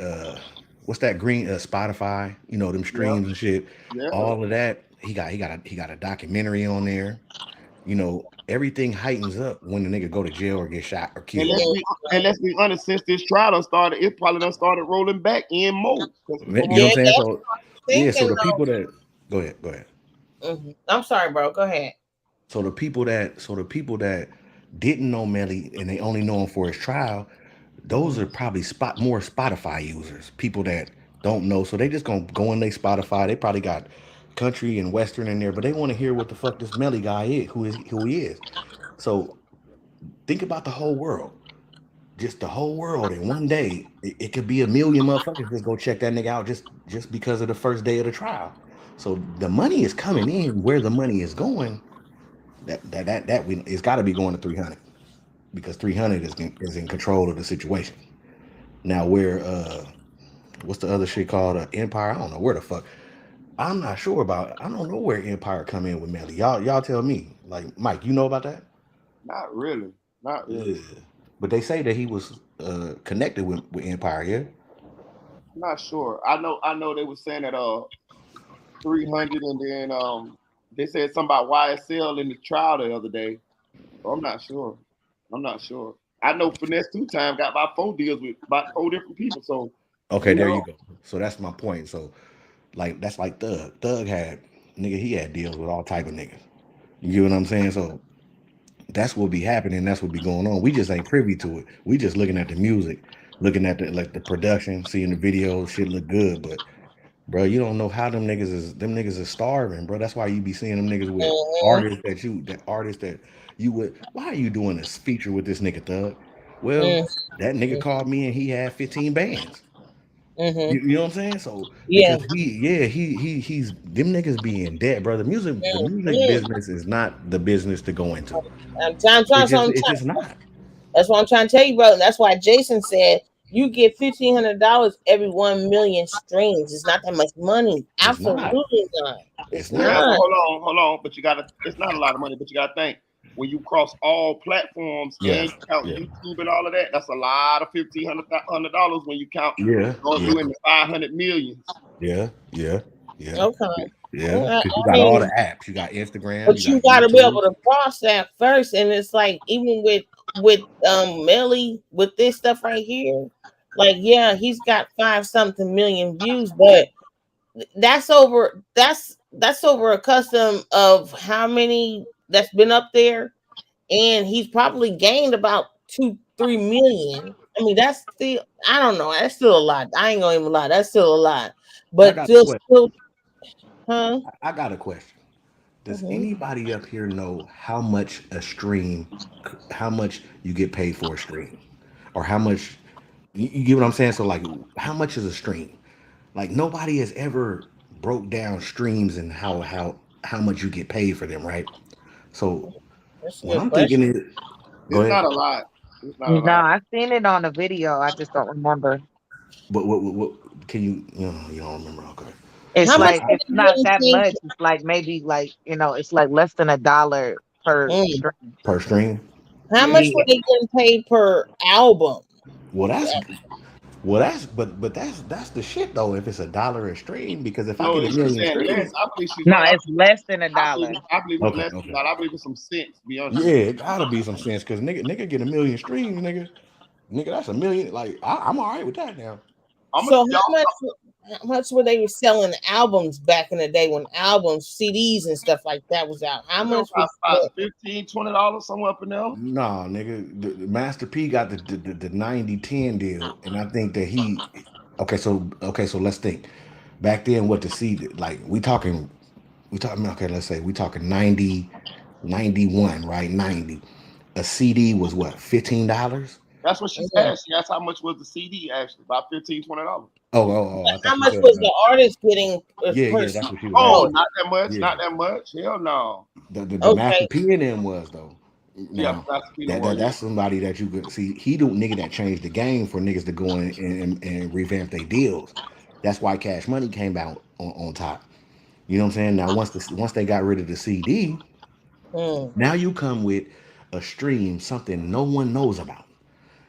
what's that green Spotify? You know them Yeah, streams and shit. yeah. All of that. He got a documentary on there. You know everything heightens up when the nigga go to jail or get shot or And killed. let's be honest. Since this trial done started, it probably done started rolling back in more. You know what yeah, I'm saying? that's So yeah. So thinking the though. people that go ahead, go ahead. I'm sorry, bro. Go ahead. So the people that didn't know Melly and they only know him for his trial, those are probably more Spotify users. People that don't know, so they just gonna go in their Spotify. They probably got country and western in there, but they want to hear what the fuck this Melly guy is, who he is. So think about the whole world, just the whole world in one day. It could be a million motherfuckers just go check that nigga out just because of the first day of the trial. So the money is coming in. Where the money is going, it's got to be going to 300 because 300 is in control of the situation. Now where what's the other shit called Empire? I don't know where the fuck. I'm not sure about. I don't know where Empire come in with Melly. Y'all tell me. Like Mike, you know about that? Not really. Not Yeah. really. But they say that he was connected with Empire. Yeah. Not sure. I know they were saying that 300, and then they said something about YSL in the trial the other day. So I'm not sure. I'm not sure. I know Finesse two times got about 4 deals with about 4 different people. So Okay, who there you knows? go. So that's my point. So like that's like Thug. Thug had nigga. He had deals with all type of niggas. You get what I'm saying? So that's what be happening. That's what be going on. We just ain't privy to it. We just looking at the music, looking at the production, seeing the videos. Shit look good, but bro, you don't know how them niggas is starving, bro. That's why you be seeing them niggas with Mm-hmm. artists that you would. Why are you doing this feature with this nigga Thug? Well, Mm-hmm. that nigga called me and he had 15 bands. Mm-hmm. You know what I'm saying? So Yeah. because he's them niggas be in debt, bro. The music Mm-hmm. business is not the business to go into. It's just not. That's what I'm trying to tell you, bro. And that's why Jason said you get $1,500 every 1 million streams. It's not that much money. It's not. Absolutely not. It's It's Yeah, not. but not. hold on. But you gotta. It's not a lot of money, but you gotta think. when you cross all platforms Yeah, and you count yeah, YouTube and all of that, that's a lot of $1,500 when you count yeah, yeah, you in the 500 millions. yeah, yeah, yeah, Okay. yeah. I Because you got all mean, the apps. You got Instagram. You but you got got to be able YouTube. to cross that first, and it's like even with Melly with this stuff right here, like yeah, he's got 5 something million views, but that's over a custom of how many that's been up there, and he's probably gained about 2-3 million. I mean, that's still, I don't know, that's still a lot. I ain't gonna even lie, that's still a lot, I but got a just question. still, huh? I got a question. Does Hmm. anybody up here know how much a stream, how much you get paid for a stream, or how much you get what I'm saying? So like, how much is a stream? Like nobody has ever broke down streams and how much you get paid for them, right? So That's a what good I'm thinking question. is, go It's ahead. not a lot. It's not a No, lot. I seen it on the video. I just don't remember. But what can you don't remember? Okay. It's How So much like were it's they not getting that paid? much. It's like maybe like it's like less than $1 per Mm. stream. per stream. How Yeah. much Yeah. were they getting paid per album? Well, that's Yeah. that's the shit though. If it's $1 a stream, because if I No, get a she's million saying less. streams, I believe she's No, right. it's less than a dollar. I believe it's okay, less than okay, that. I believe it's some cents, to be honest yeah, with you. it gotta be some sense because nigga get a million streams, nigga, that's a million. Like I'm all right with that now. I'm a, So y'all, how much were they selling albums back in the day when albums, CDs, and stuff like that was out? How it was much was about $15, $20 somewhere up in there. Nah, nigga, the Master P got the 90-10 deal, and I think that he. Okay, so let's think. Back then, what the CD like? We talking. Okay, let's say we talking 90, 91, right? 90. A CD was what, $15? That's what she's Mhm. asking. That's how much was the CD actually? About $15, $20. Oh, I How thought you much said was the artist getting per? yeah, that's what she was Oh, asking. Oh, not that much. Yeah, Not that much. Hell no. the Master okay. P and them was though. Yeah, Now that's Peter was. that's somebody that you could see. He do nigga that changed the game for niggas to go in and revamp their deals. That's why Cash Money came out on top. You know what I'm saying? Now once they got rid of the CD, Mm. now you come with a stream, something no one knows about.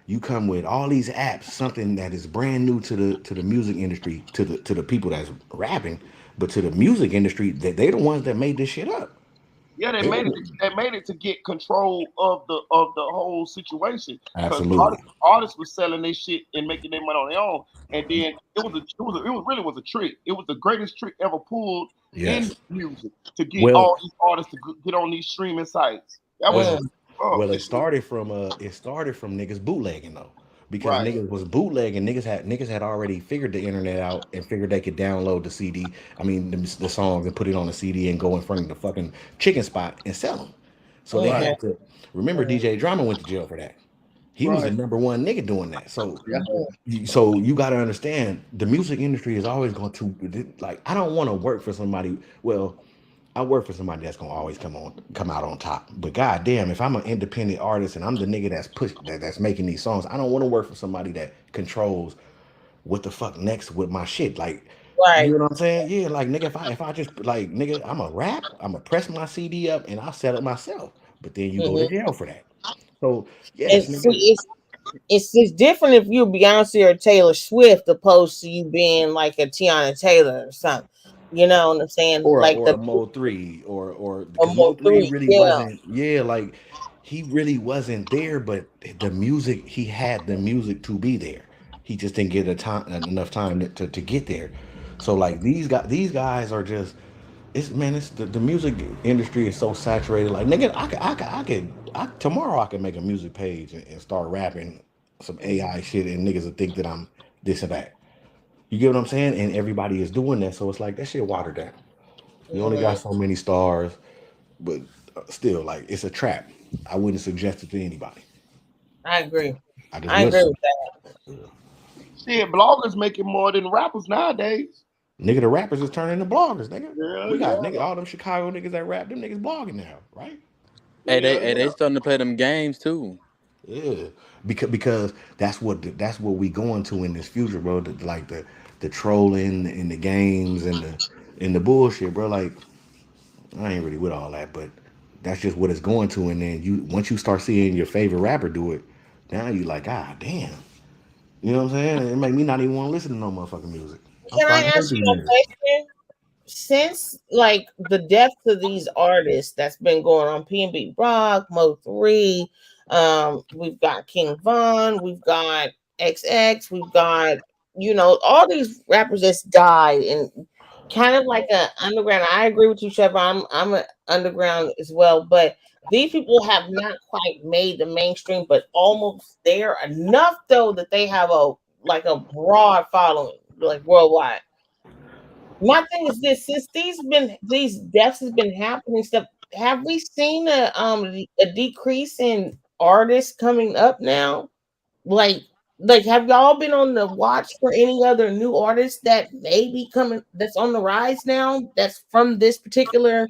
You come with all these apps, something that is brand new to the music industry, to the people that's rapping, but to the music industry, that they the ones that made this shit up. Yeah, they They made it. the- They made it to get control of the whole situation because Absolutely. artists was selling their shit and making their money on their own. And then it really was a trick. It was the greatest trick ever pulled in Yes. music to get Well, all these artists to get on these streaming sites. That was well, Mm. oh, well, it started from niggas bootlegging though, because right. niggas was bootlegging. Niggas had already figured the internet out and figured they could download the CD. I mean the songs and put it on the CD and go in front of the fucking chicken spot and sell them. So they Right. Mhm. had to remember DJ Drama went to jail for that. He was the Right. number one nigga doing that. So Yeah. you got to understand the music industry is always going to like. I don't want to work for somebody. Well, I work for somebody that's gonna always come out on top. But goddamn, if I'm an independent artist and I'm the nigga that's making these songs, I don't want to work for somebody that controls what the fuck next with my shit. Like, you Right. know what I'm saying? Yeah, like nigga, if I just like nigga, I'm a rap, I'm gonna press my CD up and I'll sell it myself. But then you go to Hmm. jail for that. So And yes, see, nigga. it's different if you're Beyonce or Taylor Swift opposed to you being like a Tiana Taylor or something. You know what I'm saying? or a, Like or the a Mo 3 or or because Mo Mo 3 three, really yeah. wasn't, yeah, like he really wasn't there, but the music, he had the music to be there. He just didn't get enough time to get there. So like these guys are just, it's the music industry is so saturated. Like nigga, tomorrow I can make a music page and start rapping some AI shit and niggas will think that I'm this or that. You get what I'm saying? And everybody is doing that, so it's like that shit watered down. You only got Hmm. so many stars, but still, like it's a trap. I wouldn't suggest it to anybody. I agree. I just I agree wouldn't. with that. Shit, bloggers making more than rappers nowadays. Nigga, the rappers is turning to bloggers, nigga. Yeah, We got yeah, nigga all them Chicago niggas that rap, them niggas blogging now, right? yeah, They yeah. starting to play them games too. Yeah, because that's what we going to in this future, bro. Like the trolling and the games and the bullshit, bro. Like I ain't really with all that, but that's just what it's going to. And then you once you start seeing your favorite rapper do it, now you like, ah, damn. You know what I'm saying? It make me not even want to listen to no motherfucking music. I'm Can I starting to hurt ask these you a niggas. question? Since like the deaths of these artists that's been going on, PNB Rock, Mo3, we've got King Von, we've got XX, we've got all these rappers that's died and kind of like a underground. I agree with you, Chef. I'm an underground as well, but these people have not quite made the mainstream, but almost there enough though that they have a broad following, like worldwide. My thing is this: since these deaths has been happening, stuff, have we seen a decrease in artists coming up now? Like have y'all been on the watch for any other new artists that may be coming that's on the rise now? That's from this particular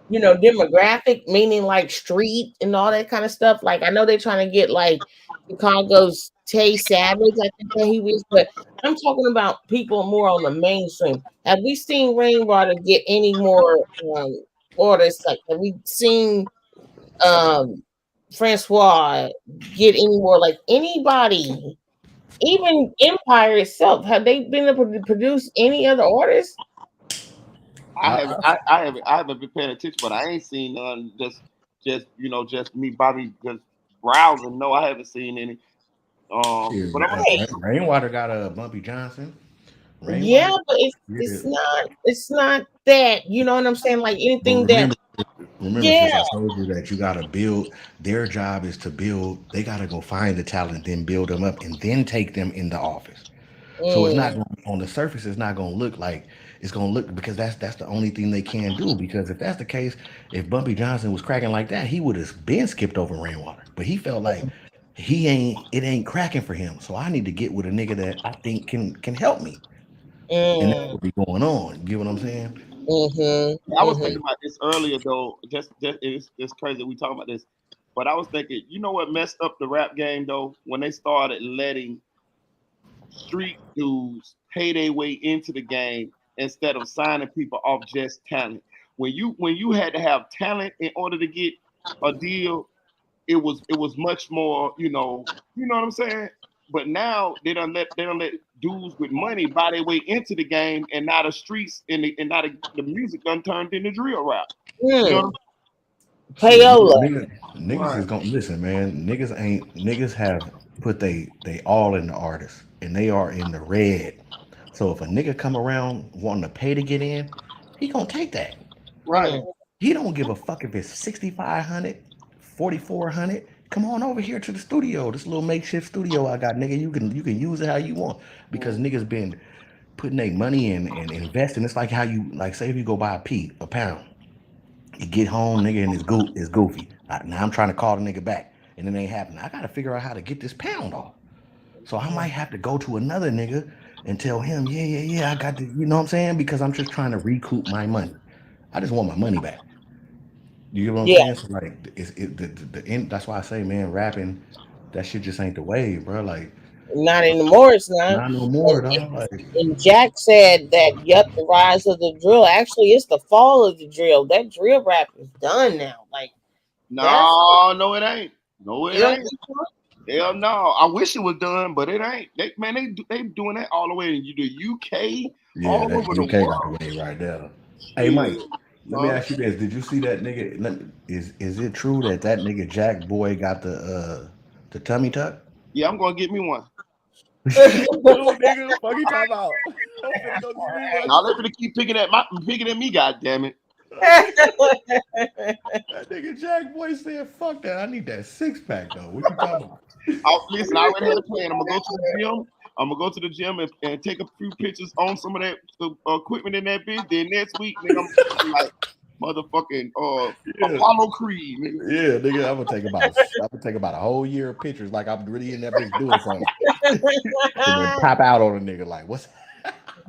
demographic, meaning like street and all that kind of stuff. Like I know they're trying to get like Chicago's Tay Savage, I think that he was, but I'm talking about people more on the mainstream. Have we seen Rainwater get any more artists? Like have we seen um Francois get any more, like anybody, even Empire itself? Have they been able to produce any other artists? I haven't been paying attention, but I ain't seen none. Just me, Bobby, just browsing. No, I haven't seen any. Shit, But I'm gonna say Rainwater got a Bumpy Johnson. Yeah, Rainwater, but yeah. it's not that, you know what I'm saying? Like But anything that remember, yeah. since I told you that you gotta build, their job is to build. They gotta go find the talent, then build them up, and then take them in the office. So it's not Mm, on the surface. It's not gonna look like it's gonna look because that's the only thing they can do. Because if that's the case, if Bumpy Johnson was cracking like that, he would have been skipped over Rainwater. But he felt like it ain't cracking for him. So I need to get with a nigga that I think can help me, and that's mm, what be going on. You get what I'm saying? I was mm-hmm. thinking about this earlier though. Just it's crazy that we talking about this, but I was thinking, you know what messed up the rap game though when they started letting street dudes pay their way into the game instead of signing people off just talent. When you had to have talent in order to get a deal, it was much more, what I'm saying? But now they don't let dudes with money buy their way into the game, and now the streets and now the music done turned into drill rap. You know what Mm. I'm Shit, Payola. niggas right. is gonna listen, man. Niggas have put they all in the artist, and they are in the red. So if a nigga come around wanting to pay to get in, he gonna take that. Right. He don't give a fuck if it's 6,500, 4,400. Come on over here to the studio. This little makeshift studio I got, nigga. You can use it how you want because niggas been putting their money in and investing. It's like how you like say if you go buy a pound. You get home, nigga, and it's goofy. Now I'm trying to call the nigga back, and it ain't happening. I gotta figure out how to get this pound off. So I might have to go to another nigga and tell him, yeah, I got the, you know what I'm saying? Because I'm just trying to recoup my money. I just want my money back. You get what I'm Yeah, saying? So like, the end. That's why I say, man, rapping, that shit just ain't the way, bro. Like, not anymore. It's not. not no And, more, dog. Like, and Jack said that yep, the rise of the drill. Actually, it's the fall of the drill. That drill rap is done now. Like that's No, it ain't. No, it you don't ain't. think so? Hell no. I wish it was done, but it ain't. They doing that all the way in the UK, yeah, all that over the UK got world. the way right there. Hey, Mike, Shit. let me Huh? ask you this: did you see that nigga? Is it true that nigga Jack Boy got the tummy tuck? Yeah, I'm gonna get me one. No, nigga, fuck you talking about? I'm finna go get me one. Now they're gonna keep picking at me, god damn it. That nigga Jack Boy said, "Fuck that! I need that six pack though." What you talking about? Listen, I already had a plan. I'm gonna go to the gym. I'm gonna go to the gym and take a few pictures on some of that equipment in that bitch. Then next week, nigga, I'm like motherfucking Yeah, Apollo Creed, nigga. yeah, nigga. I'm gonna take about a whole year of pictures like I'm really in that bitch doing something, and then pop out on a nigga like, "What's?"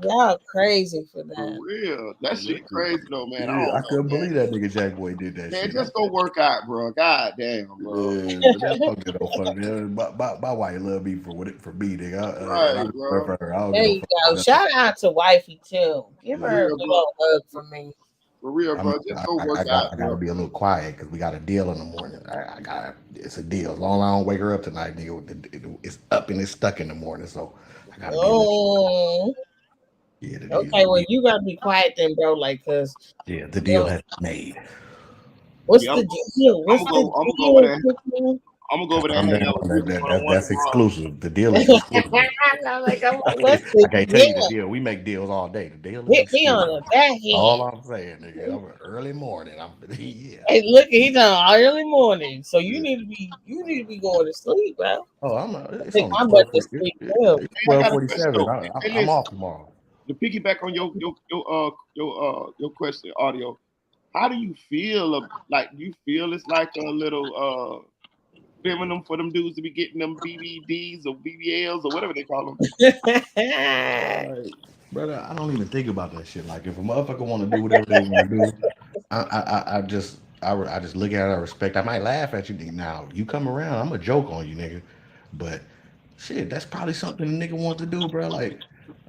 Y'all crazy for For that. real. That shit crazy though, man. I Yeah, don't I know, couldn't man. believe that nigga Jack Boy did that Man, shit. just go work out, bro. God damn, bro. Yeah, but that fucking no fuck. Man. My wife love me for me, nigga. And I Right, love bro. her. I don't There get no you fuck. go. Shout out to wifey too. Give For her a real, big bro. old hug for me. For real, I'm, bro. Just go work I out, gotta bro. be a little quiet because we got a deal in the morning. It's a deal. As long as I don't wake her up tonight, nigga, it's up and it's stuck in the morning. So I gotta be a little. Oh, Yeah, okay. Well, you gotta be quiet then, bro. Like, cause the deal has been made. what's Yeah, the deal? What's the I'm gonna go over deal? there. I'm gonna go over there and Calm hang down. out with Boosie one-on-one That's tomorrow. exclusive. The deal is exclusive. I'm like, what's the I can't tell you the deal? deal. We make deals all day. The deal is Hit me on exclusive. the back All end. I'm saying, nigga. I'm early morning. Yeah. Hey, look, he's on early morning, so you need to be going to sleep, bro. Oh, I it's think only I'm about 12. to sleep It's too. Hey, I got a question 12:47. though. Hey, I'm listen. off tomorrow. To piggyback on your question, audio. How do you feel? Like, do you feel it's like a little feminine for them dudes to be getting them BBDs or BBLs or whatever they call them? Brother, I don't even think about that shit. Like, if a motherfucker want to do whatever they want to do, I just look at it. I respect. I might laugh at you. Now you come around, I'm a joke on you, nigga. But shit, that's probably something a nigga wants to do, bro. Like,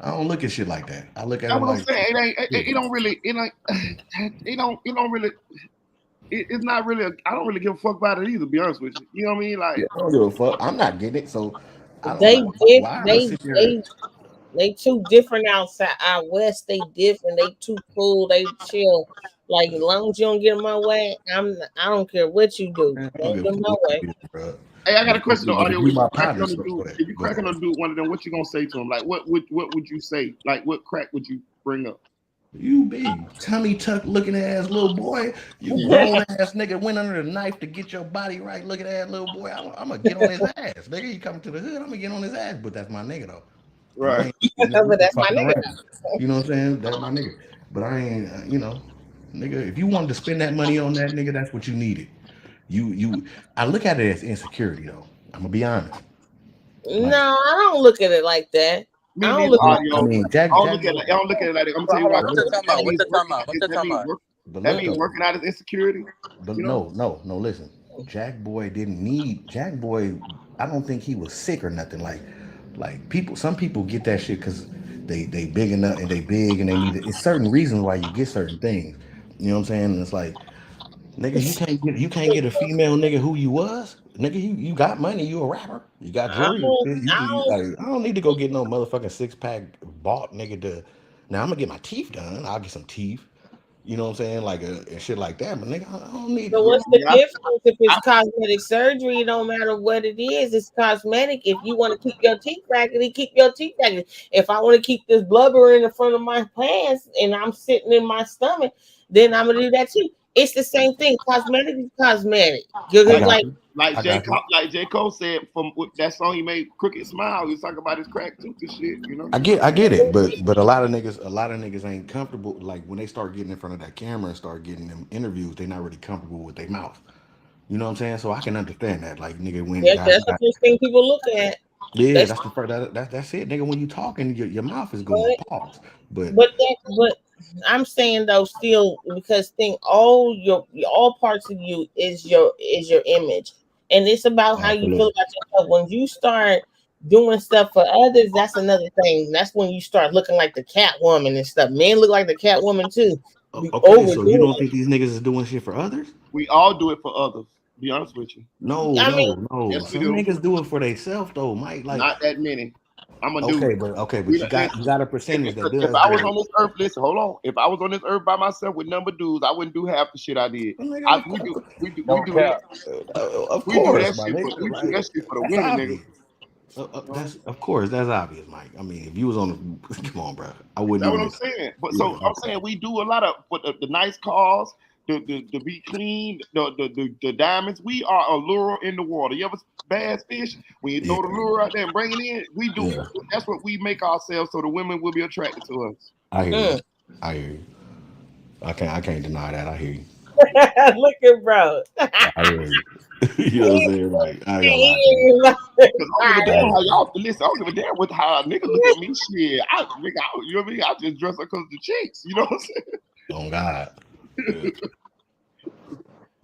I don't look at shit like that. I look at That's it what I'm like, saying. It don't really. It don't really. It's not really. I don't really give a fuck about it either. To be honest with you, you know what I mean? Like, yeah, I don't give a fuck. I'm not getting it, so I don't They like. did. Why I'm gonna sit there? They too different outside out west. They different. They too cool. They chill. Like as long as you don't get in my way, I don't care what you do. Man, I don't Don't give get a in fuck my what way. you do, bro. hey, I got a question on But if audio. you If you my cracking partner, on the dude, go ahead. if you cracking on the dude, one of them, what you gonna say to him? Like, what would you say? Like, what crack would you bring up? You big tummy tuck looking ass little boy. You grown ass nigga went under the knife to get your body right. Looking ass little boy. I'm gonna get on his ass, nigga. You coming to the hood? I'm gonna get on his ass. But that's my nigga though. And I Right. ain't. Nigga, we But just that's my fucking nigga. around. You know what I'm saying? That's my nigga. But I ain't. Nigga. If you wanted to spend that money on that nigga, that's what you needed. You. I look at it as insecurity though. I'm gonna be honest. No, Like, I don't look at it like that. I Me don't neither, look at it audio. I like mean, I don't look at it. I don't look at it like that. I'm gonna tell you Hold why. on, what but you Because talking that about? What means you talking working. about? What you talking about? That look means though. working out is insecurity. But You know. no. Listen, Jack Boy didn't need Jack Boy. I don't think he was sick or nothing. Like people, some people get that shit because they big enough and they big and they need it. It's certain reasons why you get certain things. You know what I'm saying? And it's like, nigga, you can't get a female nigga who you was. Nigga, you got money. You a rapper. You got I jewelry. don't, You like, I don't need to go get no motherfucking 6-pack bought nigga to. Now I'm gonna get my teeth done. I'll get some teeth. You know what I'm saying? Like and shit like that. But nigga, I don't need. So what's the Yeah. difference if it's cosmetic surgery? It don't matter what it is. It's cosmetic. If you want to keep your teeth raggedy, keep your teeth raggedy. If I want to keep this blubber in the front of my pants and I'm sitting in my stomach, then I'm gonna do that too. It's the same thing. Cosmetic is cosmetic. You're I got like you. Like I got you. J. Cole said from that song he made, Crooked Smile. He was talking about his crack tooth and shit. You know. I get it, but a lot of niggas ain't comfortable. Like when they start getting in front of that camera and start getting them interviews, they not really comfortable with their mouth. You know what I'm saying? So I can understand that. Like nigga, when that's the first thing people look at. yeah, That's that's the first. That's it, nigga. When you talking, your mouth is going but pause. But but I'm saying though still because think all parts of you is your image. And it's about how you feel absolutely, about yourself. When you start doing stuff for others, that's another thing. That's when you start looking like the Catwoman and stuff. Men look like the Catwoman too. Be okay. So you overdoing don't think these niggas is doing shit for others? We all do it for others. Be honest with you. it. No, I mean, no. Yes, we Some do. niggas do it for themselves though, Mike. Like Not that many. I'm gonna do okay, it. but you got a percentage that If does I do was it. on this earth, listen, hold on. If I was on this earth by myself with number dudes, I wouldn't do half the shit I did. Nigga, We do that. of We do course, that my shit for nigga. we do Like that shit for the that's women, nigga. obvious. That's of course that's obvious, Mike. I mean, if you was on, come on, bro, I wouldn't That's what even. I'm saying. But Yeah, so I'm saying we do a lot of but the nice cars, the be clean, the diamonds. We are a lure in the water. You ever bass fish? When you yeah, throw the lure out there and bring it in, we do. yeah. That's what we make ourselves so the women will be attracted to us. I hear you. I hear you. I can't deny that. I hear you. look at bro. I hear you. You know what I'm saying? Like I ain't gonna lie to you. He Cause I don't give a damn Like, how y'all listen. I don't give a damn what how a nigga look at me. Shit, you know what I mean? I just dress up cause the chicks. You know what I'm saying? on God. Yeah.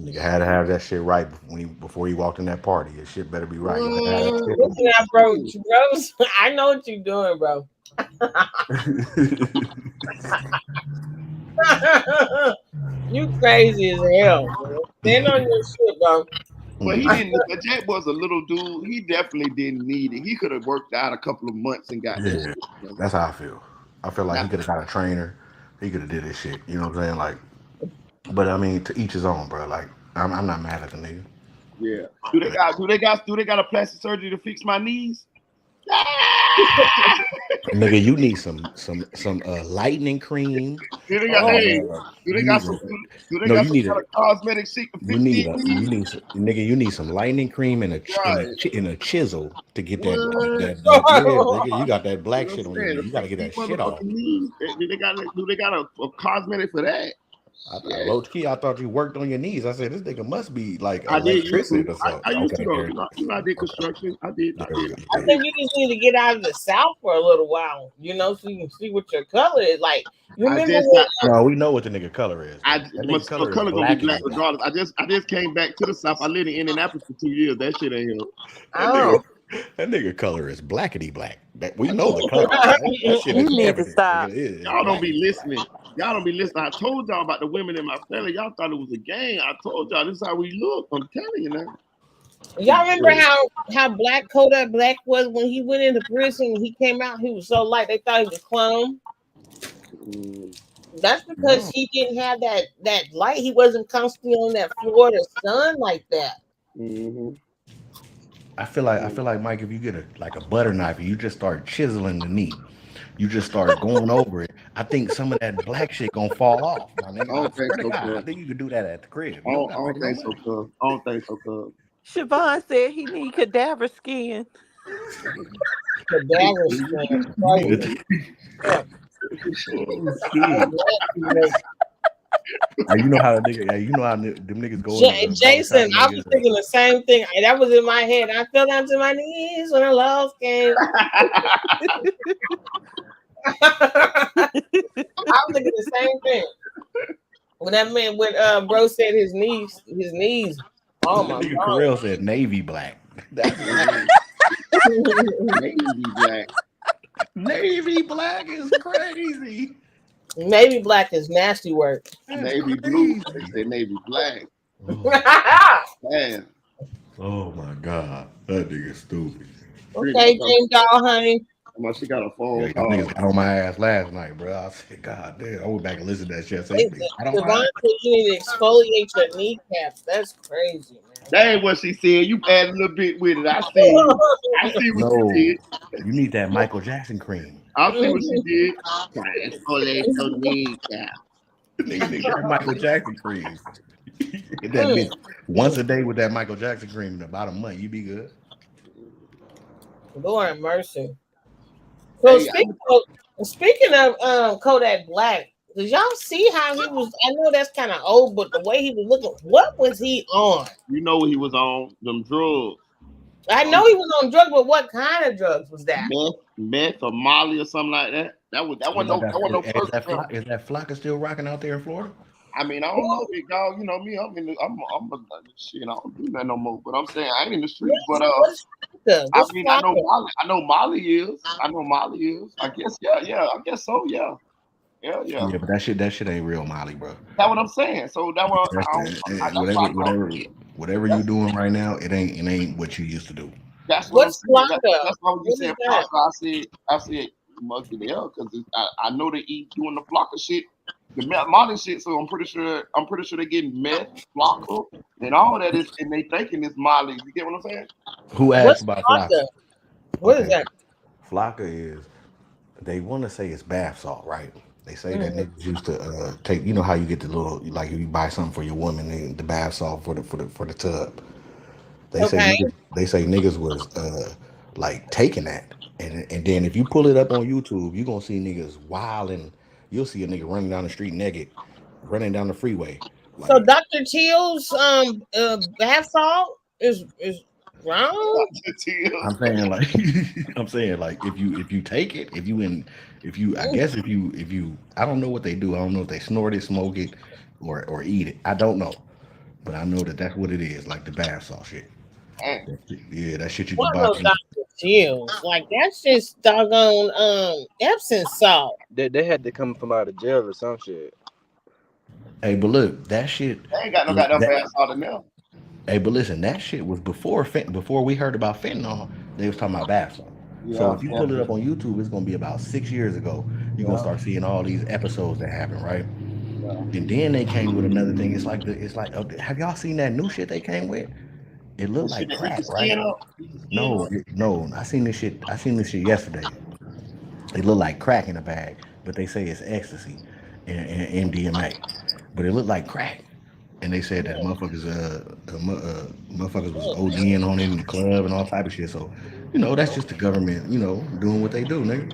Nigga had to have that shit right before he walked in that party. His shit better be right. You had that shit. Listen at bro. I know what you're doing, bro. You crazy as hell, bro. Stand on your shit, bro. But he didn't. But Jack was a little dude. He definitely didn't need it. He could have worked out a couple of months and got that Yeah, shit together. that's how I feel. I feel like Now, he could have got a trainer. He could have did his shit. You know what I'm saying? Like, but I mean, to each his own, bro. Like, I'm not mad at the nigga. yeah. Do they got a plastic surgery to fix my knees? Nigga, you need some lightning cream. Do they got Oh. do they You got need some a, do they no, got you some need a kind of cosmetic shit to you fix need these a knees? you need some nigga. You need some lightning cream and Right. a chisel to get What? that yeah, nigga. You got that black You know shit what on I'm your saying? knee. To You got to fix get these that shit off. motherfucking knees. Do they got a cosmetic for that? I low key, I thought you worked on your knees. I said this nigga must be like I did used electrician to. or something. I used to Okay, though. there, I did construction. I did. there we go. I think you just need to get out of the South for a little while, so you can see what your color is. Like, you I remember just when? No, we know what the nigga color is. I That my, nigga my color is color gonna be black blackity black. regardless. I just came back to the South. I lived in Indianapolis for 2 years. That shit ain't help. Oh. That nigga color is blackity black. That we know the color. That shit You is need to evident. stop. Nigga. It is Y'all don't be blackity black. listening. Y'all don't be listening. I told y'all about the women in my family. Y'all thought it was a game. I told y'all this is how we look. I'm telling you now. Y'all remember how black Kodak Black was when he went into prison and he came out? He was so light they thought he was clone. That's because he didn't have that light. He wasn't constantly on that Florida sun like that. I feel like Mike, if you get a butter knife and you just start chiseling the meat, you just start going over it. I think some of that black shit gonna fall off, my nigga. I don't think swear to so, God, I cuz. think you could do that at the crib. I You don't don't, got I to don't pay no think so, money. cuz. I don't think so, cuz. Siobhan said he need cadaver skin. Cadaver skin. You know how them niggas go into the Jason, I barbershop, was niggas. thinking the same thing. That was in my head. I fell down to my knees when I lost game. I was thinking the same thing. When bro said his knees. Oh my Nigga God. Carell said navy black. That's Navy black. Navy black is crazy. Navy black is nasty work. Navy blue. They say navy black. Damn. Oh my God, that nigga stupid. Okay, James Doll, honey. She got a phone Yeah, y'all call. niggas got on my ass last night, bro. I said, God damn, I went back and listened to that shit. I said, I don't Devon mind. said you need to exfoliate your kneecaps. That's crazy, man. That ain't what she said. You add a little bit with it. I see what No, you you need that Michael Jackson cream. I see what she did. Exfoliate your kneecap. Nigga need that Michael Jackson cream. Get that bitch once a day with that Michael Jackson cream in about a month. You be good. Lord have mercy. So speaking of Kodak Black, did y'all see how he was? I know that's kind of old, but the way he was looking, what was he on? You know what he was on? Them drugs. I know he was on drugs, but what kind of drugs was that? Meth or Molly or something like that. That wasn't no Is that Flocka still rocking out there in Florida? I mean, I don't know, big dog. You know me. Shit. I don't do that no more. But I'm saying I ain't in the streets. But I know Molly is. I know Molly is. I guess yeah. I guess so. Yeah. Yeah, but that shit ain't real Molly, bro. That's what I'm saying. So Whatever you doing right now, it ain't what you used to do. That's what I'm saying. That's why when you said Flocka, I said you must be there because I know they eat doing the Flocka shit, the Molly shit. So I'm pretty sure they're getting meth, Flocka, and all that is, and they thinking it's Molly. You get what I'm saying? Who asked about Flocka? What is that? Flocka is, they want to say it's bath salt, right? They say that niggas used to take, you know how you get the little, like if you buy something for your woman, the bath salt for the tub. They say niggas was like taking that, and then if you pull it up on YouTube, you gonna see niggas wilding. You'll see a nigga running down the street naked, running down the freeway. Like, so Dr. Teal's bath salt is wrong. I'm saying like if you take it, if you I don't know what they do. I don't know if they snort it, smoke it, or eat it. I don't know, but I know that's what it is, like the bath salt shit. Yeah, that shit you can buy. Dr. Teal's, like that's just doggone Epsom salt. They had to come from out of jail or some shit. Hey, but look, that shit. They ain't got no goddamn That, bath salt in there. hey, but listen, that shit was before we heard about fentanyl. They was talking about bath salt. So Yeah, if you pull it definitely. up on YouTube, it's gonna be about 6 years ago. You're gonna Yeah, start seeing all these episodes that happen, right? yeah. And then they came with another thing. Have y'all seen that new shit they came with? It The looked shit like that eat your crack, right? skin up. Eat your skin No, up. no. I seen this shit yesterday. It looked like crack in a bag, but they say it's ecstasy and MDMA. But it looked like crack. And they said that motherfuckers was ODing on it in the club and all type of shit. So, that's just the government, doing what they do, nigga.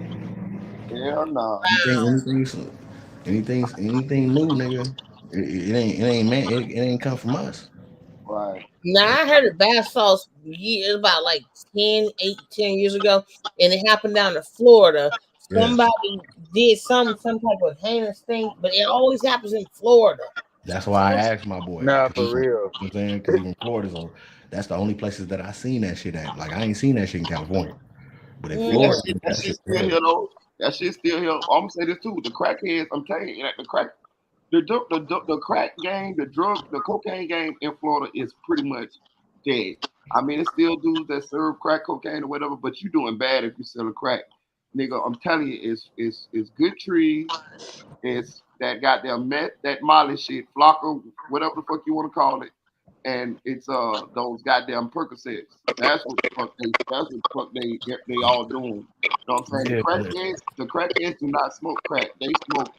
Hell no. Anything new, nigga. It ain't man. It ain't come from us. Right. Now I heard of bath salts about like 10 years ago, and it happened down in Florida. Yes, Somebody did some type of heinous thing, but it always happens in Florida. that's why I asked my boy Nah, because for he's from, real. you know what I'm saying, because he's from Florida. So that's the only places that I seen that shit at. Like I ain't seen that shit in California, but in Yeah, that Florida, shit, that that shit shit still crazy. here though. That shit still here. I'm gonna say this too. The crackheads, I'm telling you, like the crack, the crack game, the cocaine game in Florida is pretty much dead. I mean, it's still dudes that serve crack cocaine or whatever, but you doing bad if you sell a crack, nigga. I'm telling you, it's good trees. It's that goddamn meth, that Molly shit, flocker, whatever the fuck you want to call it, and it's those goddamn Percocets. That's what the fuck they all doing. You know what I'm saying? Yeah, but The crackheads do not smoke crack. They smoke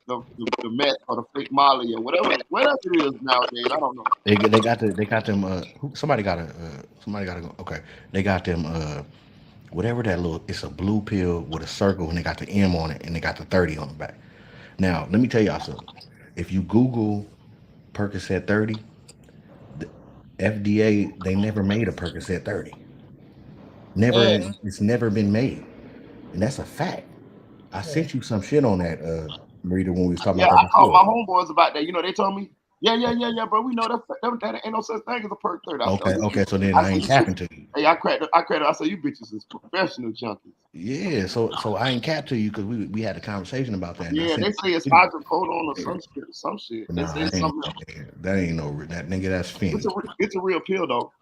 the meth or the fake Molly or whatever it is nowadays. I don't know. they got them. Somebody got to go. Okay, they got them. Whatever that little. It's a blue pill with a circle, and they got the M on it, and they got the 30 on the back. Now, let me tell y'all something. If you Google Percocet 30, the FDA they never made a Percocet 30. Never. Mm. It's never been made, and that's a fact. I sent you some shit on that, Marita, when we was talking Yeah, about that I called before. my homeboys about that. You know, they told me, yeah, bro. We know that ain't no such thing as a perk 30. I said, oh, Okay. So then I I said, ain't you bitches. capping to you. Hey, I credit. I said, you bitches is professional junkies. Yeah, so I ain't capped to you because we had a conversation about that, and I Yeah, sent they it say it's to you. hydrocodone or some shit. Some shit. They say Nah, it's something else. that ain't no that nigga. That's Finn. It's a real pill though.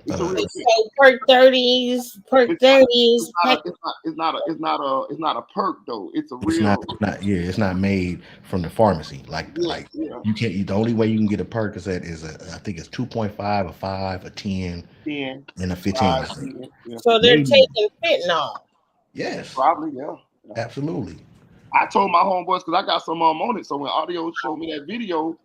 It's a Uh, real pill. So perk 30s, perk It's not. It's 30s. not a. It's not. It's not a. It's not a. It's not a perk though. It's a it's real. not. It's not. Yeah, it's not made from the pharmacy. Yeah. Like Yeah. you can't. The only way you can get a Percocet is I think it's 2.5, a 5, a 10, 10, and a 15. 5, I think 10. Yeah. So they're maybe. taking fentanyl. Yes, Probably. Yeah. Yeah. absolutely. I told my homeboys because I got some on it. So when audio showed me that video,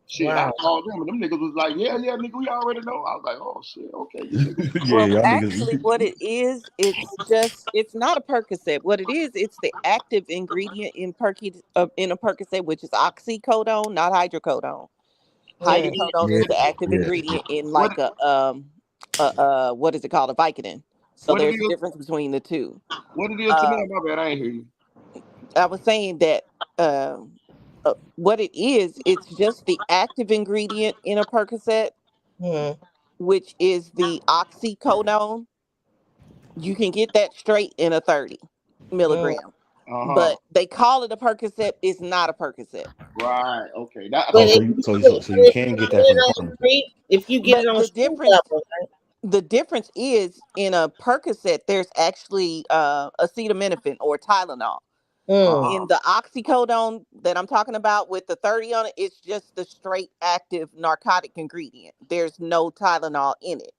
shit, I Wow. called them and them niggas was like, yeah, nigga, we already know. I was like, oh shit, okay, you niggas. Yeah, Well, y'all actually, niggas. what it is, it's not a Percocet. What it is, it's the active ingredient in a Percocet, which is oxycodone, not hydrocodone. Mm. Hydrocodone Yeah, is the active yeah. ingredient in What like what is it called, a Vicodin. So what it there's a is? difference between the two. What it is to Uh, me? My bad, I ain't hear you. I was saying that um, what it is, it's just the active ingredient in a Percocet, Mm. which is the oxycodone. You can get that straight in a 30 Mm. milligram, Uh huh. but they call it a Percocet. It's not a Percocet. Right. Okay. That. But Oh, Okay. if so you you can get get that it from the on pharmacy. street, if you get But it on the street difference, level, the difference is in a Percocet, there's actually acetaminophen or Tylenol. right? Uh In the oxycodone that I'm talking about with the 30 on it, it's just the straight active narcotic ingredient. There's no Tylenol in it.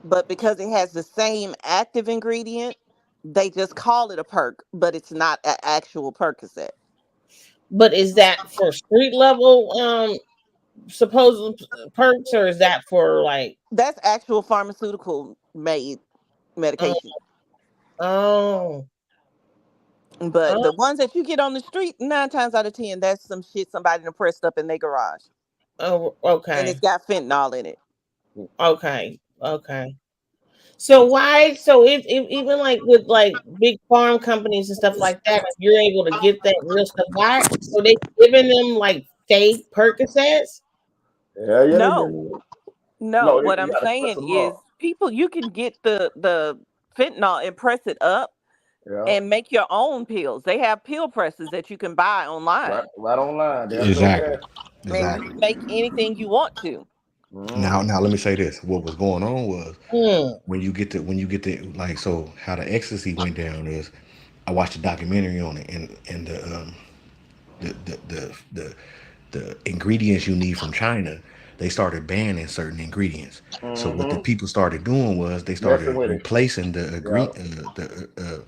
But because it has the same active ingredient, they just call it a perk, but it's not an actual Percocet. But is that for street level supposed perks, or is that for like That's actual pharmaceutical made um, medication. oh But oh the ones that you get on the street, 9 times out of 10, that's some shit somebody done pressed up in their garage. oh And it's okay, got fentanyl in it. okay. So why? So if even like with like big farm companies and stuff like that, if you're able to get that real stuff, why are they giving them like fake Percocets? yeah, they No, do. no. No, What you I'm gotta press saying them is up. people, you can get the fentanyl and press it up, Yeah. and make your own pills. They have pill presses that you can buy Right, online, right online. There's no Exactly. cash. and you Exactly. can make anything you want to. Now, Mm-hmm. now let me say this. What was going on was Mm. when you get to like so how the ecstasy went down is I watched a documentary on it and the the the the, the ingredients you need from China, they started banning certain ingredients. So what the Mm-hmm. people started doing was they Messing started with it. replacing Yeah.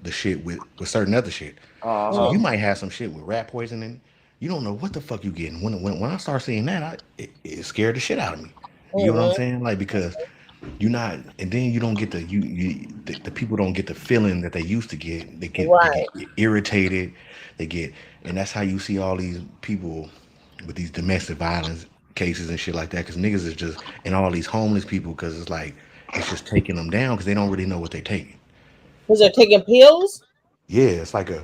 the shit with certain other shit. So Uh-huh. you might have some shit with rat poisoning. You don't know what the fuck you getting. When I start seeing that, it scared the shit out of me. You get what I'm Mm-hmm. saying? Like because you're not, and then you don't get the people don't get the feeling that they used to get. They get Right. irritated. They get, and that's how you see all these people with these domestic violence cases and shit like that. Because niggas is just and all these homeless people because it's like it's just taking them down because they don't really know what they're taking. Because they're taking pills. Yeah, it's like a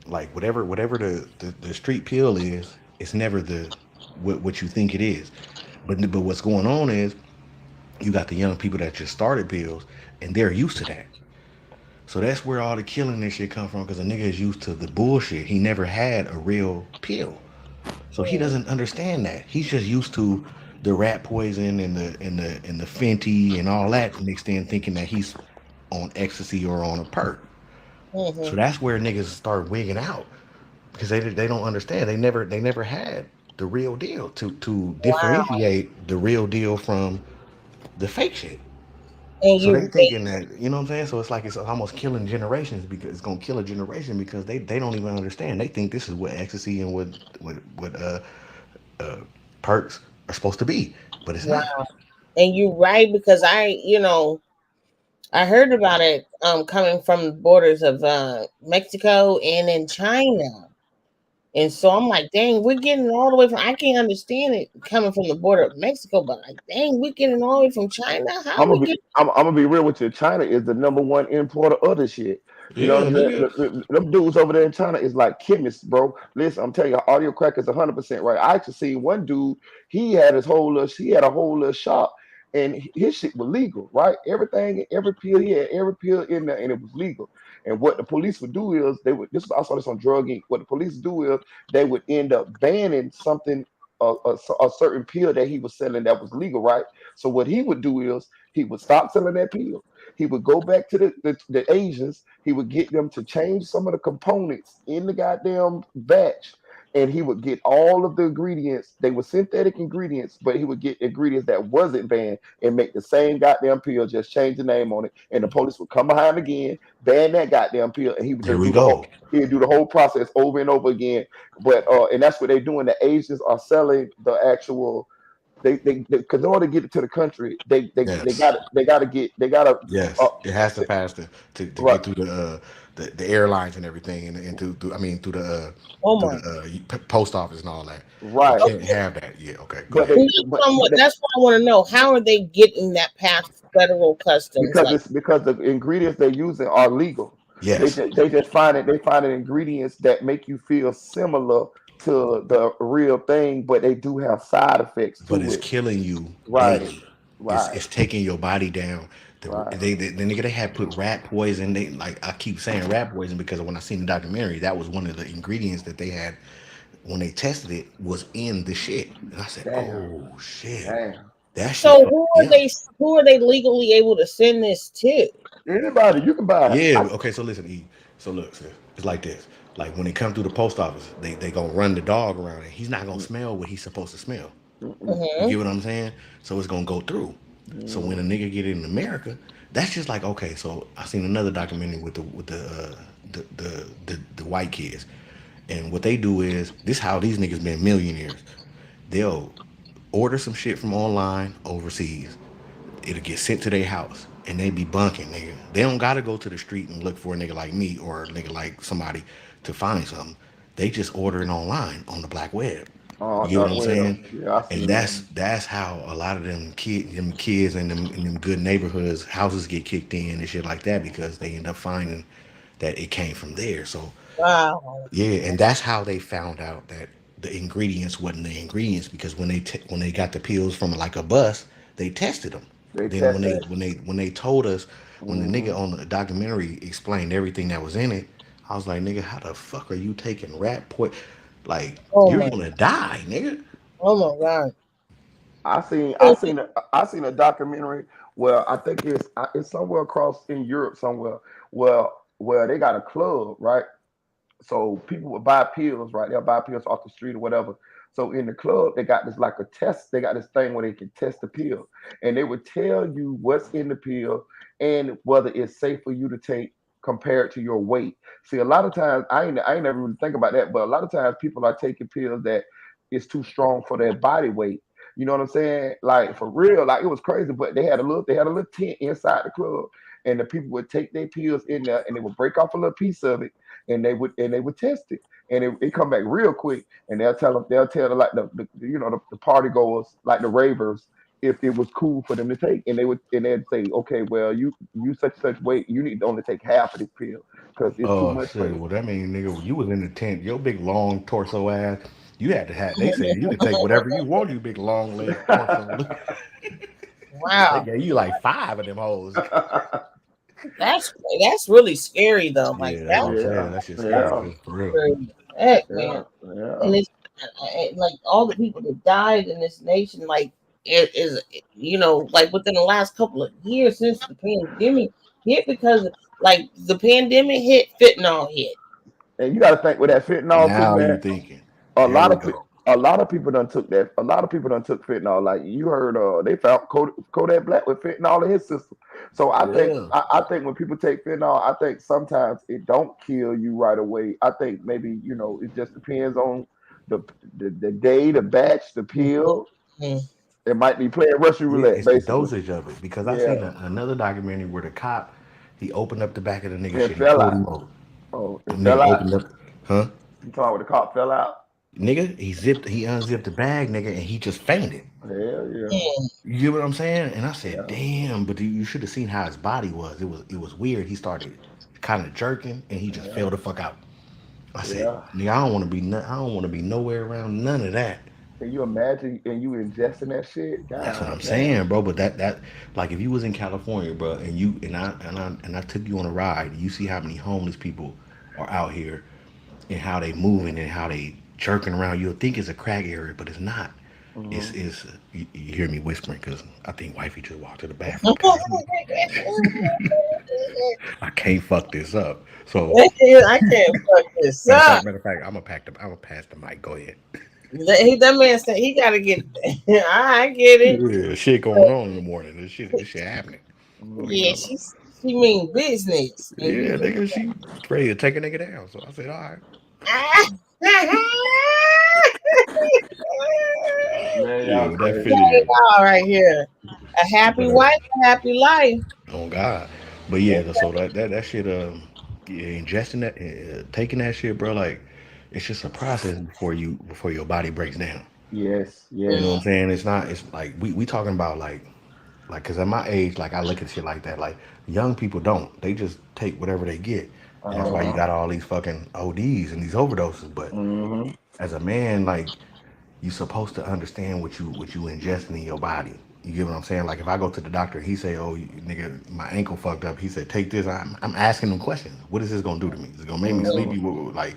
like whatever the street pill is. It's never the what you think it is. But what's going on is you got the young people that just started pills and they're used to that. So that's where all the killing and shit come from because a nigga is used to the bullshit. He never had a real pill. So he doesn't understand that. He's just used to the rat poison and the Fenty and all that mixed in thinking that he's on ecstasy or on a perk. So Mm-hmm. that's where niggas start wigging out because they don't understand. They never had the real deal to Wow. differentiate the real deal from the fake shit. And So they you they thinking that you know what I'm saying. So it's like it's almost killing generations because it's gonna kill a generation because they don't even understand. They think this is what ecstasy and what uh, perks are supposed to be, but it's wow. not. And you right because I heard about it coming from the borders of Mexico and in China. And so I'm like, dang, we're getting all the way from I can't understand it coming from the border of Mexico, but like, dang, we're getting all the way from China. How we get I'm gonna be real with you. China is the number one importer of this shit. You know what Yeah, I'm saying? nigga. Them dudes over there in China is like chemists, bro. Listen, I'm telling you, audio crack is 100% right. I actually seen one dude. He had a whole little shop, and his shit was legal, right? Everything, every pill he had, every pill in there, and it was legal. And what the police would do is they would. This I saw this on Drug Inc. What the police do is they would end up banning something. A certain pill that he was selling that was legal, right? So what he would do is he would stop selling that pill. He would go back to the Asians. He would get them to change some of the components in the goddamn batch. And he would get all of the ingredients. They were synthetic ingredients, but he would get ingredients that wasn't banned and make the same goddamn pill, just change the name on it. And the police would come behind again, ban that goddamn pill, and he would Here just we do the whole go. he'd do the whole process over and over again. But and that's what they're doing. The Asians are selling the actual they because in order to get it to the country, Yes, they got to get they got to uh, yes. It has to pass to right get through the airlines and everything and through I mean oh through my the post office and all that. You right. can't have that. Yeah. Okay. Go But ahead. they but that's what I want to know. How are they getting that past federal customs? because Like, it's because the ingredients they're using are legal. Yes, They just find ingredients that make you feel similar to the real thing, but they do have side effects but to it's it. killing you Right, daily. right, It's taking your body down. right. The nigga they had put rat poison. They like I keep saying rat poison because when I seen the documentary, that was one of the ingredients that they had when they tested it was in the shit. And I said, Damn, oh shit, damn. that shit so fucked me up. who are they legally able to send this to? Anybody you can buy. Yeah. Okay. So listen, E. So look, sis, it's like this. Like when they come through the post office, they gonna run the dog around it. He's not gonna smell what he's supposed to smell. You Mm-hmm. get what I'm saying? So it's gonna go through. So when a nigga get in America, that's just like okay. So I seen another documentary with the white kids, and what they do is this how these niggas been millionaires. They'll order some shit from online overseas. It'll get sent to their house, and they be bunking, nigga. They don't gotta go to the street and look for a nigga like me or a nigga like somebody to find something. They just order it online on the black web. You get what I'm Well, saying? yeah, I And seen that. that's how a lot of them kids in them good neighborhoods houses get kicked in and shit like that because they end up finding that it came from there. So Wow. yeah, and that's how they found out that the ingredients wasn't the ingredients because when they got the pills from like a bus, they tested them. They Then when test they that. when they when they told us when the nigga on the documentary explained everything that was in it, I was like, nigga, how the fuck are you taking rat poison? Like, Oh you're my, gonna die, nigga. oh my God. I seen a documentary where I think it's somewhere across in Europe somewhere where they got a club, right? So people would buy pills, right? They'll buy pills off the street or whatever. So in the club, they got this like a test. They got this thing where they can test the pill, and they would tell you what's in the pill and whether it's safe for you to take compared to your weight. See, a lot of times I ain't never really think about that, but a lot of times people are taking pills that is too strong for their body weight. You know what I'm saying? Like for real, like it was crazy. But they had a little tent inside the club, and the people would take their pills in there, and they would break off a little piece of it, and they would test it, and it come back real quick, and they'll tell the party goers, like the ravers, if it was cool for them to take, and they'd say, okay, well, you such weight, you need to only take half of this pill because it's too Oh much for shit. you. Well, that means, nigga, when you was in the tent, your big long torso ass, you had to have. They said you could take whatever you want, you big long leg torso. They Wow. gave you like 5 of them hoes. That's really scary though. Like Yeah, that's what that's I'm saying. Yeah, That shit's scary, yeah, cause for real. scary. Heck, man. yeah, yeah. And it's like all the people that died in this nation, like it is, like within the last couple of years since the pandemic hit, because like the pandemic hit, fentanyl hit. And you got to think with that fentanyl too, Now you man. thinking. A There lot we of go. a lot of people done took that. A lot of people done took fentanyl. Like you heard, they found Kodak Black with fentanyl in his system. So I think Yeah. I think when people take fentanyl, I think sometimes it don't kill you right away. I think maybe it just depends on the the day, the batch, the pill. Mhm. It might be playing Russian Yeah, roulette, it's the basically. dosage of it. Because I Yeah, seen another documentary where the cop, he opened up the back of the nigga and shit. He fell pulled out. him over. Oh, The it nigga fell out. opened up, huh? You talking about the cop fell out? Nigga, he unzipped the bag, nigga, and he just fainted. Hell yeah, Mm. You get what I'm saying? And I said, yeah, damn, but you should have seen how his body was. It was weird. He started kind of jerking, and he just yeah, fell the fuck out. I said, yeah. nigga, I don't want to be nowhere around none of that. Can you imagine and you ingesting that shit? That's what I'm God damn. saying, bro. But that like if you was in California, bro, and I took you on a ride, and you see how many homeless people are out here and how they moving and how they jerking around, you'll think it's a crack area, but it's not. It's Hmm. is you hear me whispering because I think wifey just walked to the bathroom. God, I can't fuck this up. So I can't fuck this up. matter of fact, I'm gonna pass the mic. Go ahead. That man said he got to get. I get it. Yeah, shit going on in the morning. This shit happening. Fuck you Yeah, talking about? she mean business, and you Yeah, just. nigga, she ready to take a nigga down. So I said, all right. Man, Yeah, y'all but that crazy. fitted it. All right here, a happy But wife, a happy life. oh God. But yeah, so that shit, yeah, ingesting that, taking that shit, bro, like it's just a process before your body breaks down. Yes, You know what yes. I'm saying? It's not. It's like we talking about like because at my age, like I look at shit like that. Like young people don't. They just take whatever they get, and that's why you Uh-huh. got all these fucking ODs and these overdoses. But Hmm. as a man, like you supposed to understand what you ingesting in your body. You get what I'm saying? Like if I go to the doctor, he say, "Oh, nigga, my ankle fucked up." He said, "Take this." I'm asking him questions. What is this gonna do to me? Is it gonna make me Hmm. sleepy? Like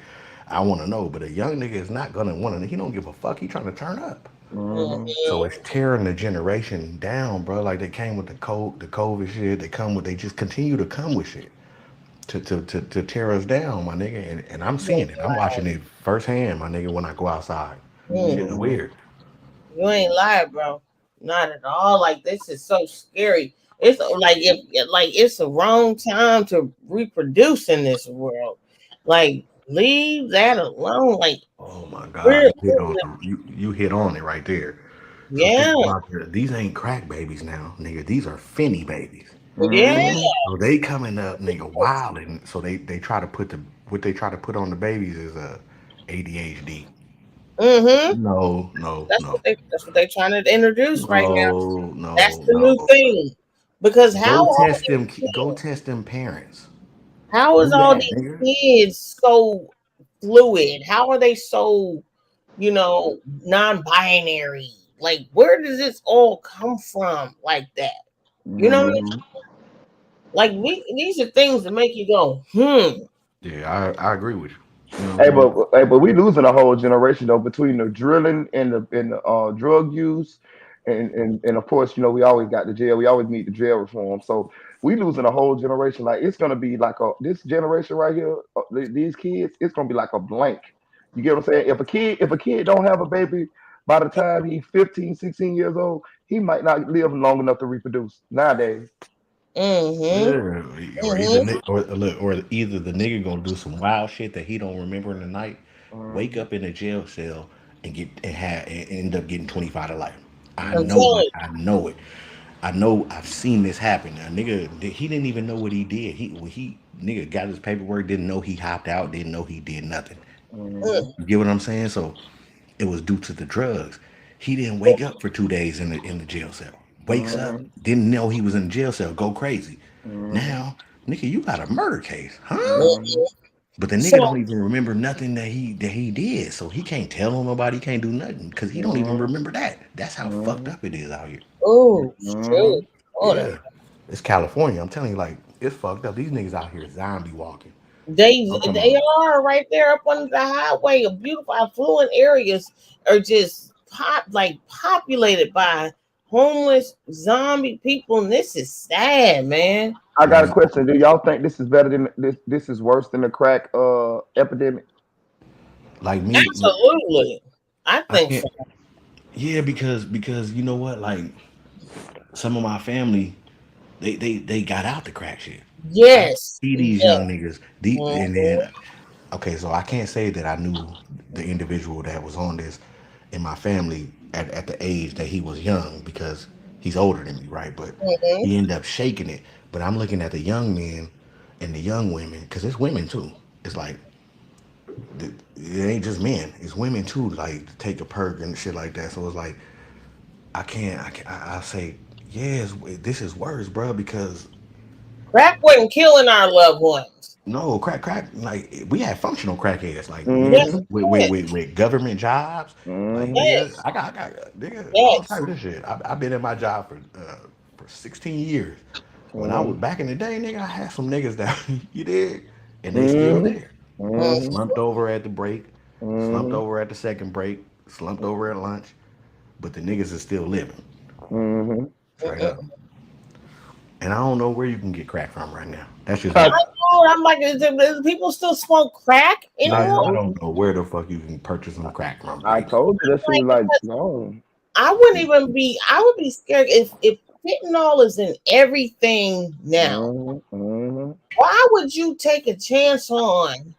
I want to know. But a young nigga is not gonna want to. He don't give a fuck. He trying to turn up. Hmm. So it's tearing the generation down, bro. Like they came with the COVID shit. They just continue to come with shit to tear us down, my nigga. And I'm seeing it. I'm watching it firsthand, my nigga. When I go outside, shit is Mm, Hmm. weird. you ain't lying, bro. Not at all. Like this is so scary. It's like if like it's the wrong time to reproduce in this world. Like leave that alone. Like Oh my we're God, you hit on it right there. So think yeah, about that. These ain't crack babies now, nigga. These are finny babies. yeah. Hmm. So they coming up, nigga, wild, and so they try to put what they try to put on the babies is ADHD. Mm-hmm. No, no, no, That's what they trying to introduce right now. no, That's no, the new no. thing. Because Go test them. Go test them parents. how is Do all that, these nigga. kids so fluid? How are they so, non-binary? Like, where does this all come from like that? You know what I mean? Hmm. Like these are things that make you go, hmm. Yeah, I agree with you. You know what I'm Hey, saying? but we losing a whole generation though between the drilling and the drug use, and of course we always got the jail. We always need the jail reform. So we losing a whole generation. Like it's gonna be like this generation right here. These kids, it's gonna be like a blank. You get what I'm saying? If a kid don't have a baby by the time he's 15, 16 years old, he might not live long enough to reproduce nowadays. Mm-hmm. Yeah, Mm-hmm. or either the nigga gonna do some wild shit that he don't remember in the night, wake Mhm. up in a jail cell and end up getting 25 to life. I I'm know telling it. I know it. I know. I've seen this happen. A nigga, he didn't even know what he did. He nigga got his paperwork, didn't know he hopped out, didn't know he did nothing. you. Mhm. You get what I'm saying? So it was due to the drugs. He didn't wake up for 2 days in the jail cell. Wakes up, Mhm. didn't know he was in the jail cell, go crazy. Mhm. Now, nigga, you got a murder case, huh? Mm-hmm. Mhm. But the nigga So, don't even remember nothing that he did, so he can't tell on nobody. He can't do nothing because he don't even Mhm. remember that. That's how fucked Mhm. up it is out here. oh shoot, Mhm. hold on. Yeah, it's California. I'm telling you, like it's fucked up. These niggas out here zombie walking. I'm talking They about. are right there up on the highway. A beautiful affluent areas are just populated by homeless zombie people, and this is sad, man. I got a Mhm. question. Do y'all think this is better than this? This is worse than the crack epidemic. Like me, Absolutely, I I think so. can't. Yeah, because you know what? Like some of my family, they got out the crack shit. I Yes, see these yes. young niggas deep, and Mhm. then okay, so I can't say that I knew the individual that was on this in my family at the age that he was young because he's older than me, right? But Mhm. he ended up shaking it. But I'm looking at the young men and the young women because it's women too. It's like it ain't just men; it's women too. Like take a perk and shit like that. So it's like I say yes. This is worse, bro, because Crack wasn't killing our loved ones. no, crack. Like we had functional crackheads, like Yes, Mm-hmm. niggas with government jobs. Like Mm-hmm. nigga, yes, I got nigga all yes. type of shit. I've been in my job for 16 years. When I Mm-hmm. was back in the day, nigga, I had some niggas that you did, and they still Mm-hmm. there. Mm-hmm. Slumped over at the break, slumped Mm-hmm. over at the second break, slumped over at lunch, but the niggas is still living Mm-hmm. straight up. And I don't know where you can get crack from right now. That's just I me. know. I'm like, is people still smoke crack I Yeah, anymore? I told don't you. know where the fuck you can purchase some crack from. I Like, told you that shit Like, was like gone. I wouldn't even be. I would be scared if fentanyl is in everything now. Mm-hmm. Mm-hmm. Why would you take a chance on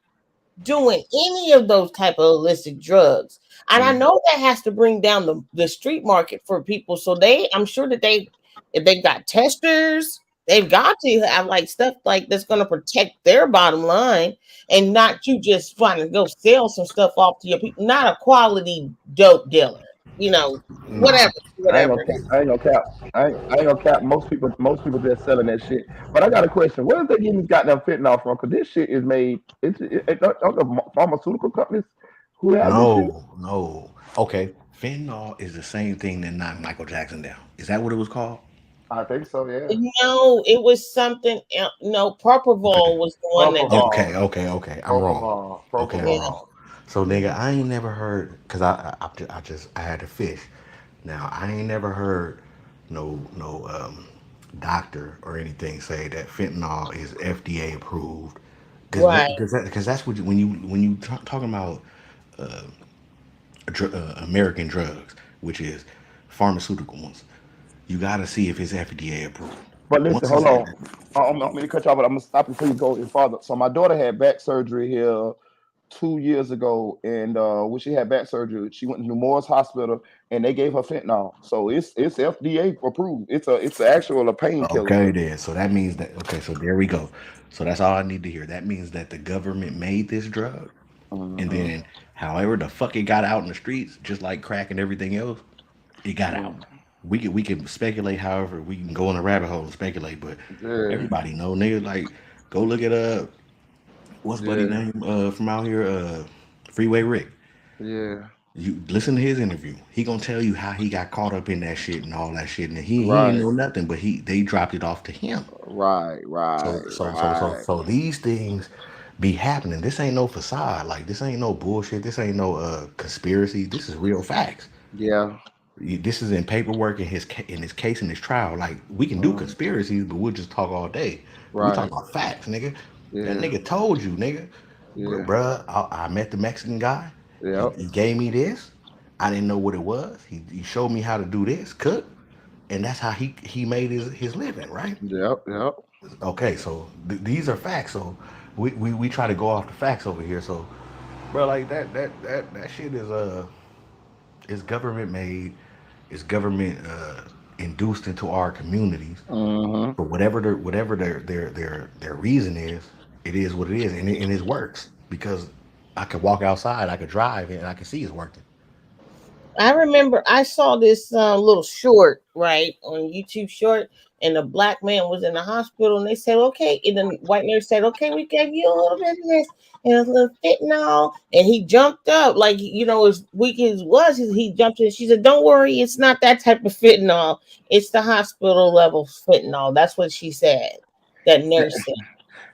doing any of those type of illicit drugs? And I know that has to bring down the street market for people. So I'm sure that if they got testers, they've got to have like stuff like that's going to protect their bottom line and not you just trying to go sell some stuff off to your people, not a quality dope dealer, you know, nah, whatever, whatever. I ain't gonna cap. I ain't gonna cap. Most people just selling that shit. But I got a question. Where is they getting this goddamn fentanyl from? Because this shit is made. Don't the pharmaceutical companies who have this shit? no. Okay, fentanyl is the same thing that knocked Michael Jackson down. Is that what it was called? I think so. Yeah. No, it was something else. No, Okay, Propofol was the one that got. okay. I'm wrong. Okay, I'm Yeah. wrong. So, nigga, I ain't never heard because I had to fish. Now, I ain't never heard no doctor or anything say that fentanyl is FDA approved. Right. Because that's what when you talking about American drugs, which is pharmaceutical ones, you got to see if it's FDA approved. But listen, Once it's hold on. I'm going to cut you off, but I'm gonna stop you before you go any farther. So my daughter had back surgery here 2 years ago, and when she had back surgery, she went to New Morris Hospital, and they gave her fentanyl. So it's FDA approved. It's actual a painkiller. okay, then. So that means that okay. So there we go. So that's all I need to hear. That means that the government made this drug, and Mm-hmm. then however the fuck it got out in the streets, just like crack and everything else, it got out. We can speculate. However, we can go in a rabbit hole and speculate, but Yeah, everybody know, nigga. Like, go look at what's buddy yeah, name from out here, Freeway Rick. yeah. You listen to his interview. He gonna tell you how he got caught up in that shit and all that shit, and he ain't Right, know nothing, but they dropped it off to him. right, So right, so so so right. so these things be happening. This ain't no facade. Like this ain't no bullshit. This ain't no conspiracy. This is real facts. Yeah. This is in paperwork in his case in his trial. Like we can do Mm, conspiracies, but we'll just talk all day. We talk right. about facts, nigga. That Yeah. nigga told you, nigga. Yeah. Bruh, I met the Mexican guy. Yep. He gave me this. I didn't know what it was. He showed me how to do this, cook, and that's how he made his living, right? Yep. Yep. Okay, so these are facts. So we try to go off the facts over here. So, bro, like that shit is government made. It's government induced into our communities. Mm-hmm. But whatever their reason is what it is, and it works because I could walk outside, I could drive, and I can see it's working. I remember I saw this little short right on YouTube short, and the black man was in the hospital, and they said, "Okay," and the white nurse said, "Okay, we gave you a little bit of this and a little fentanyl," and he jumped up like as weak as was, he jumped in. She said, "Don't worry, it's not that type of fentanyl. It's the hospital level fentanyl." That's what she said. That nurse said.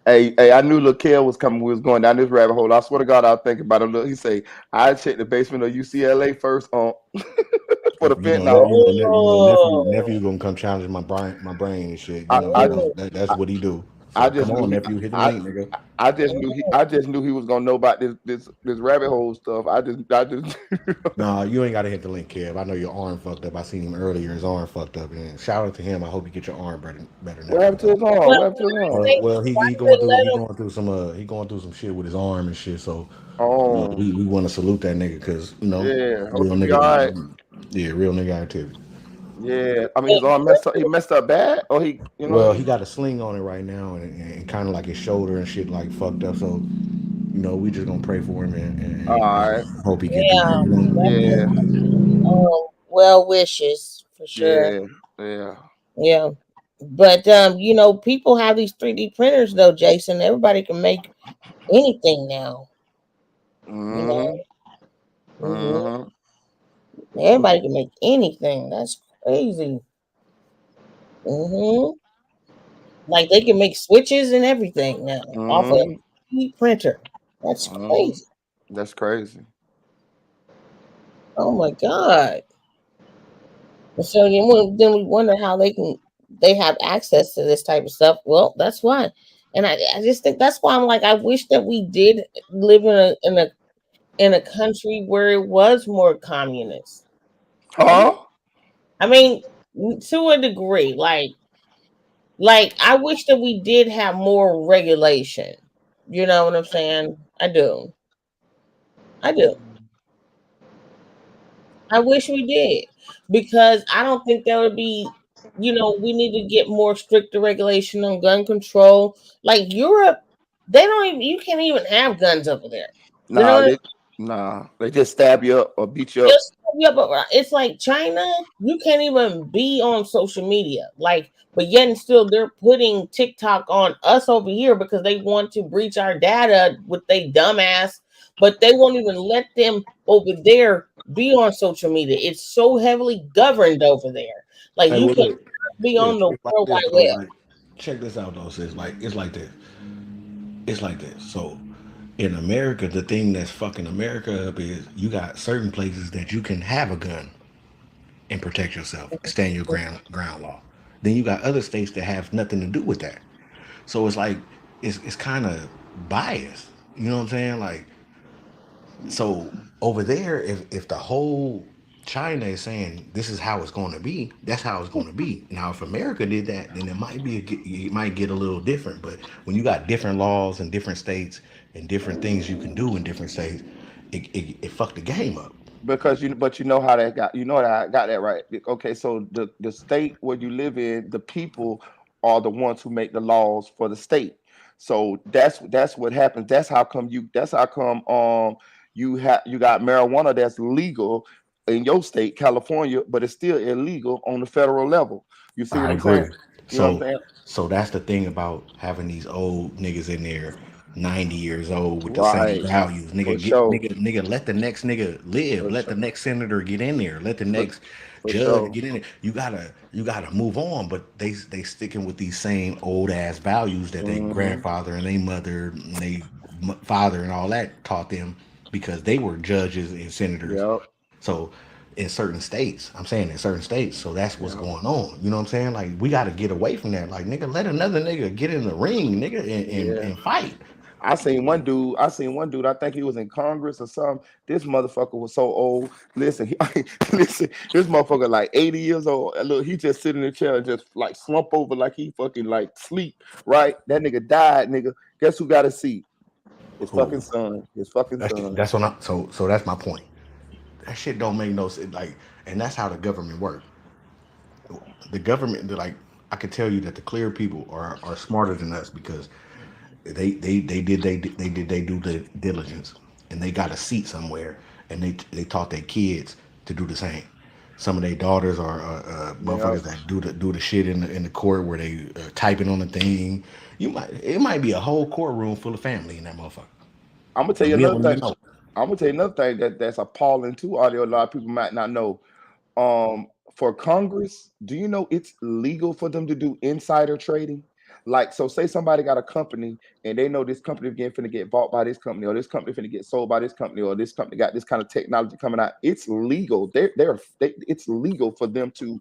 Hey, I knew Laquel was coming. We was going down this rabbit hole. I swear to God, I was thinking about him. Look, he say, "I checked the basement of UCLA first on for the You know, fentanyl." nephew gonna come challenge my brain and shit. You I, know, I, that's I, what he do. I So come just knew on, he. nephew, hit the I, link, nigga. I just knew he was gonna know about this rabbit hole stuff. I just. Nah, you ain't gotta hit the link, Kev. I know your arm fucked up. I seen him earlier. His arm fucked up, and shout out to him. I hope you get your arm better What next happened time. to his arm? What happened to his arm? Well, he going through some shit with his arm and shit. So, Oh, we want to salute that nigga because yeah. Hope real he be all right. nigga, yeah, real nigga activity. Yeah. I mean, his arm messed up. He messed up bad, or he, Well, he got a sling on it right now, and kind of like his shoulder and shit like fucked up. So, we just gonna pray for him All right. and hope he get through Yeah, that. Yeah. well wishes for sure. Yeah. Yeah. Yeah. But people have these 3D printers though, Jason. Everybody can make anything now. You know. Mm-hmm. hmm Mm-hmm. Everybody can make anything. That's crazy. hmm Like they can make switches and everything now off a Mm-hmm. 3D printer. That's Mm-hmm. crazy. That's crazy. Oh my god. And so then we wonder how they have access to this type of stuff. Well, that's why. And I just think that's why I'm like I wish that we did live in a country where it was more communist. I Huh? I mean, to a degree, like I wish that we did have more regulation. You know what I'm saying? I do. I do. I wish we did because I don't think there would be. We need to get more stricter regulation on gun control. Like Europe, they don't even. You can't even have guns over there. You know Nah, what they just stab you up or beat you up. Just yeah, but it's like China. You can't even be on social media, but yet and still they're putting TikTok on us over here because they want to breach our data with they dumbass. But they won't even let them over there be on social media. It's so heavily governed over there. Like Hey, you well, can look, be look, on the it's like World this Wide though. Web. Like, check this out though, sis. Like, it's like this. It's like this. So, in America, the thing that's fucking America up is you got certain places that you can have a gun and protect yourself, stand your ground law. Then you got other states that have nothing to do with that. So it's like it's kind of biased. You know what I'm saying? Like, so over there, if the whole China is saying this is how it's going to be, that's how it's going to be. Now, if America did that, then it might get a little different. But when you got different laws in different states and different things you can do in different states, it fucked the game up. Because but you know how that got you know that I got that right. Okay, so the state where you live in, the people are the ones who make the laws for the state. So that's what happens. That's how come you got marijuana that's legal in your state, California, but it's still illegal on the federal level. You see what I I'm saying? agree. You know what I'm So saying? so that's the thing about having these old niggas in there. 90 years old with the same Right. values. For Nigga, sure. let the next nigga live. For Let the sure. next senator get in there. Let the For, next for judge sure. get in there. You gotta move on. But they sticking with these same old ass values that they Hmm. grandfather and they mother and they father and all that taught them because they were judges and senators. Yep. So in certain states, I'm saying in certain states, so that's what's Yep. going on. You know what I'm saying? Like we got to get away from that. Like nigga, let another nigga get in the ring, nigga, Yeah. and fight. I seen one dude. I seen one dude. I think he was in Congress or something. This motherfucker was so old. Listen, listen. This motherfucker like 80 years old. And look, he just sit in the chair and just like slump over like he fucking like sleep. Right? That nigga died. Nigga. Guess who got a seat? His Who? fucking son. His fucking son. That's what I. So that's my point. That shit don't make no sense. Like, and that's how the government work. The government, like, I can tell you that the clear people are smarter than us because they do the diligence and they got a seat somewhere and they taught their kids to do the same. Some of their daughters are Yeah. motherfuckers that do the shit in the court where they typing on the thing. It might be a whole courtroom full of family in that motherfucker, I'm gonna tell and you we another don't even thing. know. I'm gonna tell you another thing that's appalling too. Audio, a lot of people might not know. For Congress, do you know it's legal for them to do insider trading? Like, so say somebody got a company and they know this company again finna get bought by this company, or this company finna get sold by this company, or this company got this kind of technology coming out. It's legal. It's legal for them to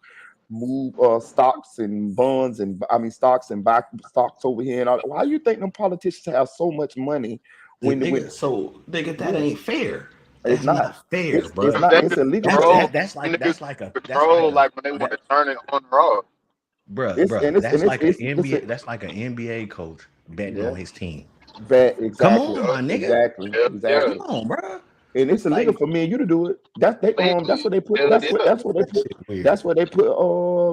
move stocks and bonds and I mean stocks and back stocks over here and all that. Why you think them politicians have so much money when Nigga, that yes, ain't fair. it's That's not. not fair, It's bro. not. They It's could illegal That's for them. control. that that's like Niggas that's like a that's like control a like when they want that to turn it on or off. It's bruh. and it's and That's like an it's a, NBA. That's like an NBA coach betting yeah. on his team. That Come exactly, on, my nigga. exactly, Yeah. Come exactly. on, bruh. And it's illegal Like for me and you to do it. That's Legally. what they put. Hell yeah. that shit weird. That's what they put.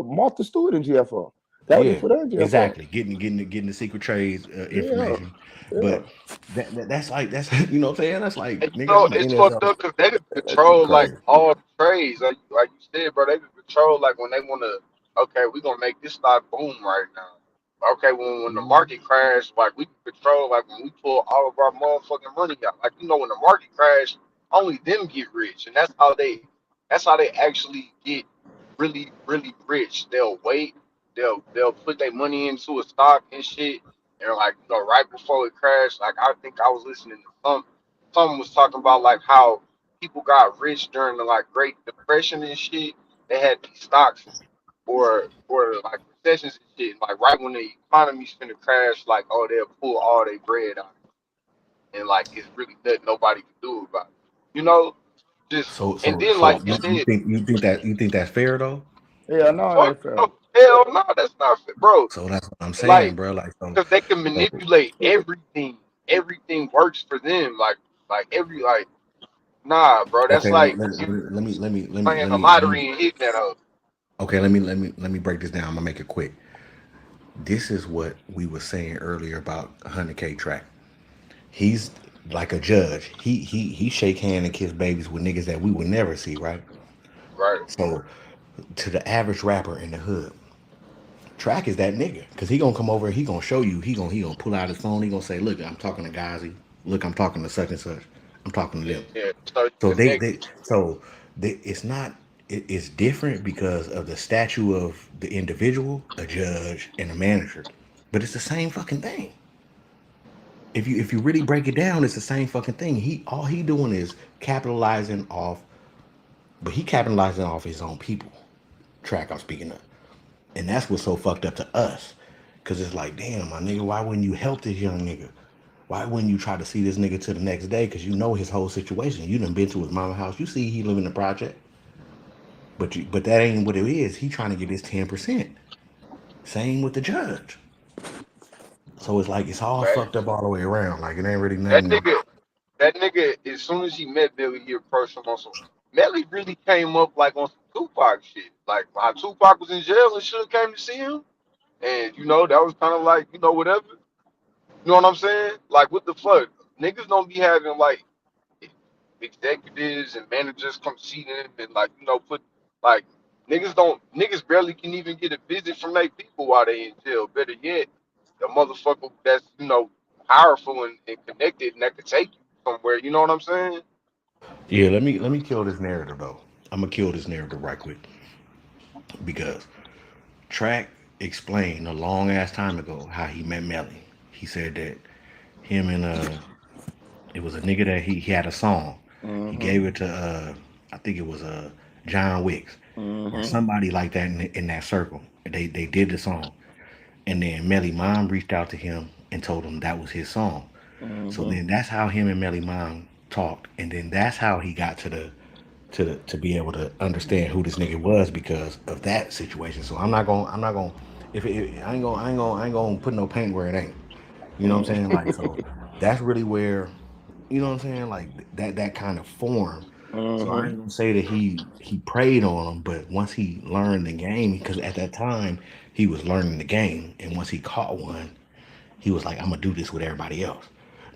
Martha Stewart in jail for. That what they Yeah, put her in jail for. exactly. Getting the secret trades Yeah, information, yeah. but that's like that's you know what I'm saying. That's like And you nigga, know, I'm an it's fucked NFL. up because they could That shit control like crazy. all the trades. Like you said, bro, they could control like when they want to. Okay, we gonna make this stock boom right now. Okay, when the market crash, like we can control like when we pull all of our motherfucking money out. Like you know, when the market crash, only them get rich, and that's how they actually get really rich. They'll wait. They'll put their money into a stock and shit. And like right before it crashed, like I think I was listening to someone was talking about like how people got rich during the like Great Depression and shit. They had these stocks or like recessions and shit. Like right when the economy's finna crash, like they'll pull all their bread out, and like it's really nothing nobody can do about it. You know, just So and so then so like you said, you think that's fair though? Yeah, no, it fuck ain't fair. no, hell no, that's not fair, bro. So that's what I'm saying, Like bro. Like because they can so manipulate everything. Everything works for them. Like every like nah, bro. That's okay. like you playing the Let me. lottery and hitting that up. Okay, let me break this down. I'm gonna make it quick. This is what we were saying earlier about 100K track. He's like a judge. He shake hand and kiss babies with niggas that we would never see, right? Right. So to the average rapper in the hood, Track is that nigga because he gonna come over. He gonna show you. He gonna pull out his phone. He gonna say, "Look, I'm talking to Gazi. Look, I'm talking to such and such. I'm talking to them." Yeah. So you So connect. it's not it's different because of the statue of the individual, a judge, and a manager, but it's the same fucking thing. If you really break it down, it's the same fucking thing. All he doing is capitalizing off, but he capitalizing off his own people. Track I'm speaking of. And that's what's so fucked up to us. Cause it's like, damn, my nigga, why wouldn't you help this young nigga? Why wouldn't you try to see this nigga to the next day? Cause you know his whole situation. You done been to his mama house. You see he live in the project. But that ain't what it is. He trying to get his 10%. Same with the judge. So it's like it's all Right. fucked up all the way around. Like it ain't really That nothing. nigga, that nigga, as soon as he met Melly, he approached him on some. Melly really came up like on some Tupac shit. Like how Tupac was in jail and shit came to see him. And that was kind of like, whatever. You know what I'm saying? Like, what the fuck? Niggas don't be having like executives and managers come see them and like, put like niggas barely can even get a visit from their people while they in jail. Better yet, the motherfucker that's, powerful and connected, and that could take you somewhere. You know what I'm saying? Yeah, let me kill this narrative though. I'm gonna kill this narrative right quick because Track explained a long ass time ago how he met Melly. He said that him and it was a nigga that he had a song. He Mm-hmm. gave it to I think it was John Wicks or Mm-hmm. somebody like that in that circle. They did the song, and then Melly Mom reached out to him and told him that was his song. So Mm-hmm. then that's how him and Melly Mom talked, and then that's how he got to be able to understand who this nigga was because of that situation. So I'm not gonna if it, I ain't gonna put no paint where it ain't. You know what I'm saying? Like so that's really where you know what I'm saying? Like that kind of form. So I Mm-hmm. ain't gonna say that he preyed on him, but once he learned the game, because at that time he was learning the game, and once he caught one, he was like, I'm gonna do this with everybody else.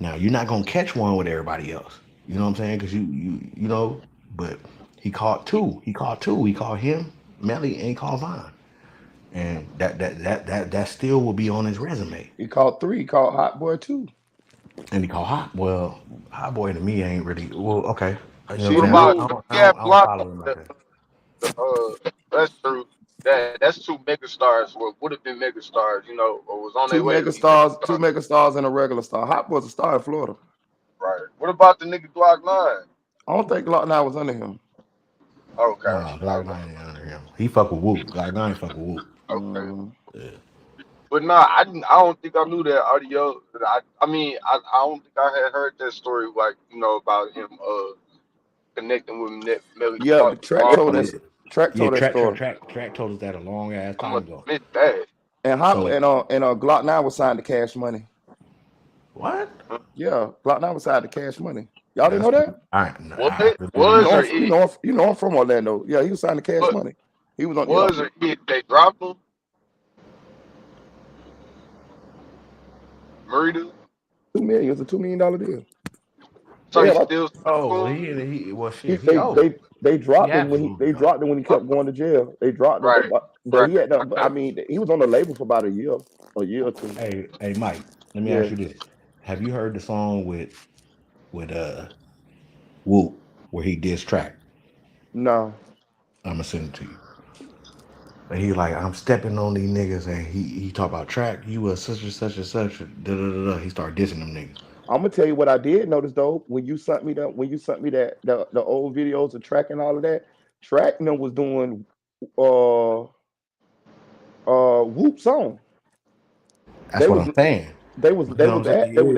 Now you're not gonna catch one with everybody else. You know what I'm saying? Because you know, but he caught two. He caught two. He caught him, Melly, and he caught Vine, and that still will be on his resume. He called three. He called Hot Boy too. And he called Hot. Well, Hot Boy to me ain't really well. Okay, you know what I'm What saying? Shit, about dude. I don't follow him like that. that's true. That's two mega stars. What would have been mega stars, or was on Two their way to mega be mega stars. Two stars. mega stars and a regular star. Hot Boy's a star in Florida. Right. What about the nigga Glock 9? I don't think Glock 9 was under him. Okay. No, Glock 9 ain't under him. He fuck with Whoop. Glock 9 fuck with Whoop. Okay. Mm-hmm. Yeah. But nah, I didn't. I don't think I knew that audio. I mean, I don't think I had heard that story, like about him connecting with Melly Yeah, the track Mom. told Yeah, us. Track yeah. told that Track, track, story. track, track told us that a long ass I time must ago. have missed that. And Hot So and Glock 9 was signed to Cash Money. what? Yeah, Glock 9 was signed to Cash Money. Y'all didn't That's know that? What I have to look it You up. was know, or you is? know, you know, I'm from Orlando. Yeah, he was signed to Cash What Money. He was on. Yeah, was or is? They dropped him, Marita. 2 million. It was a $2 million deal. So They he have. still Oh, well, cool. he well He shit. He old. they He dropped him had when to he they be old. dropped him when he kept going to jail. They dropped him, Right. but Right. he had. I Okay. mean, he was on the label for about a year or two. Hey, Mike. Let me ask Yeah. you this: have you heard the song with Whoop where he diss track? No. I'm gonna send it to you. And he like, I'm stepping on these niggas, and he talk about track. You was such and such and such. Da, da, da, da. He started dissing them niggas. I'm gonna tell you what I did notice though. When you sent me that the old videos of Track and all of that, Track and them was doing uh Whoop song. That's They what was I'm saying. You they know was what I'm at they saying? was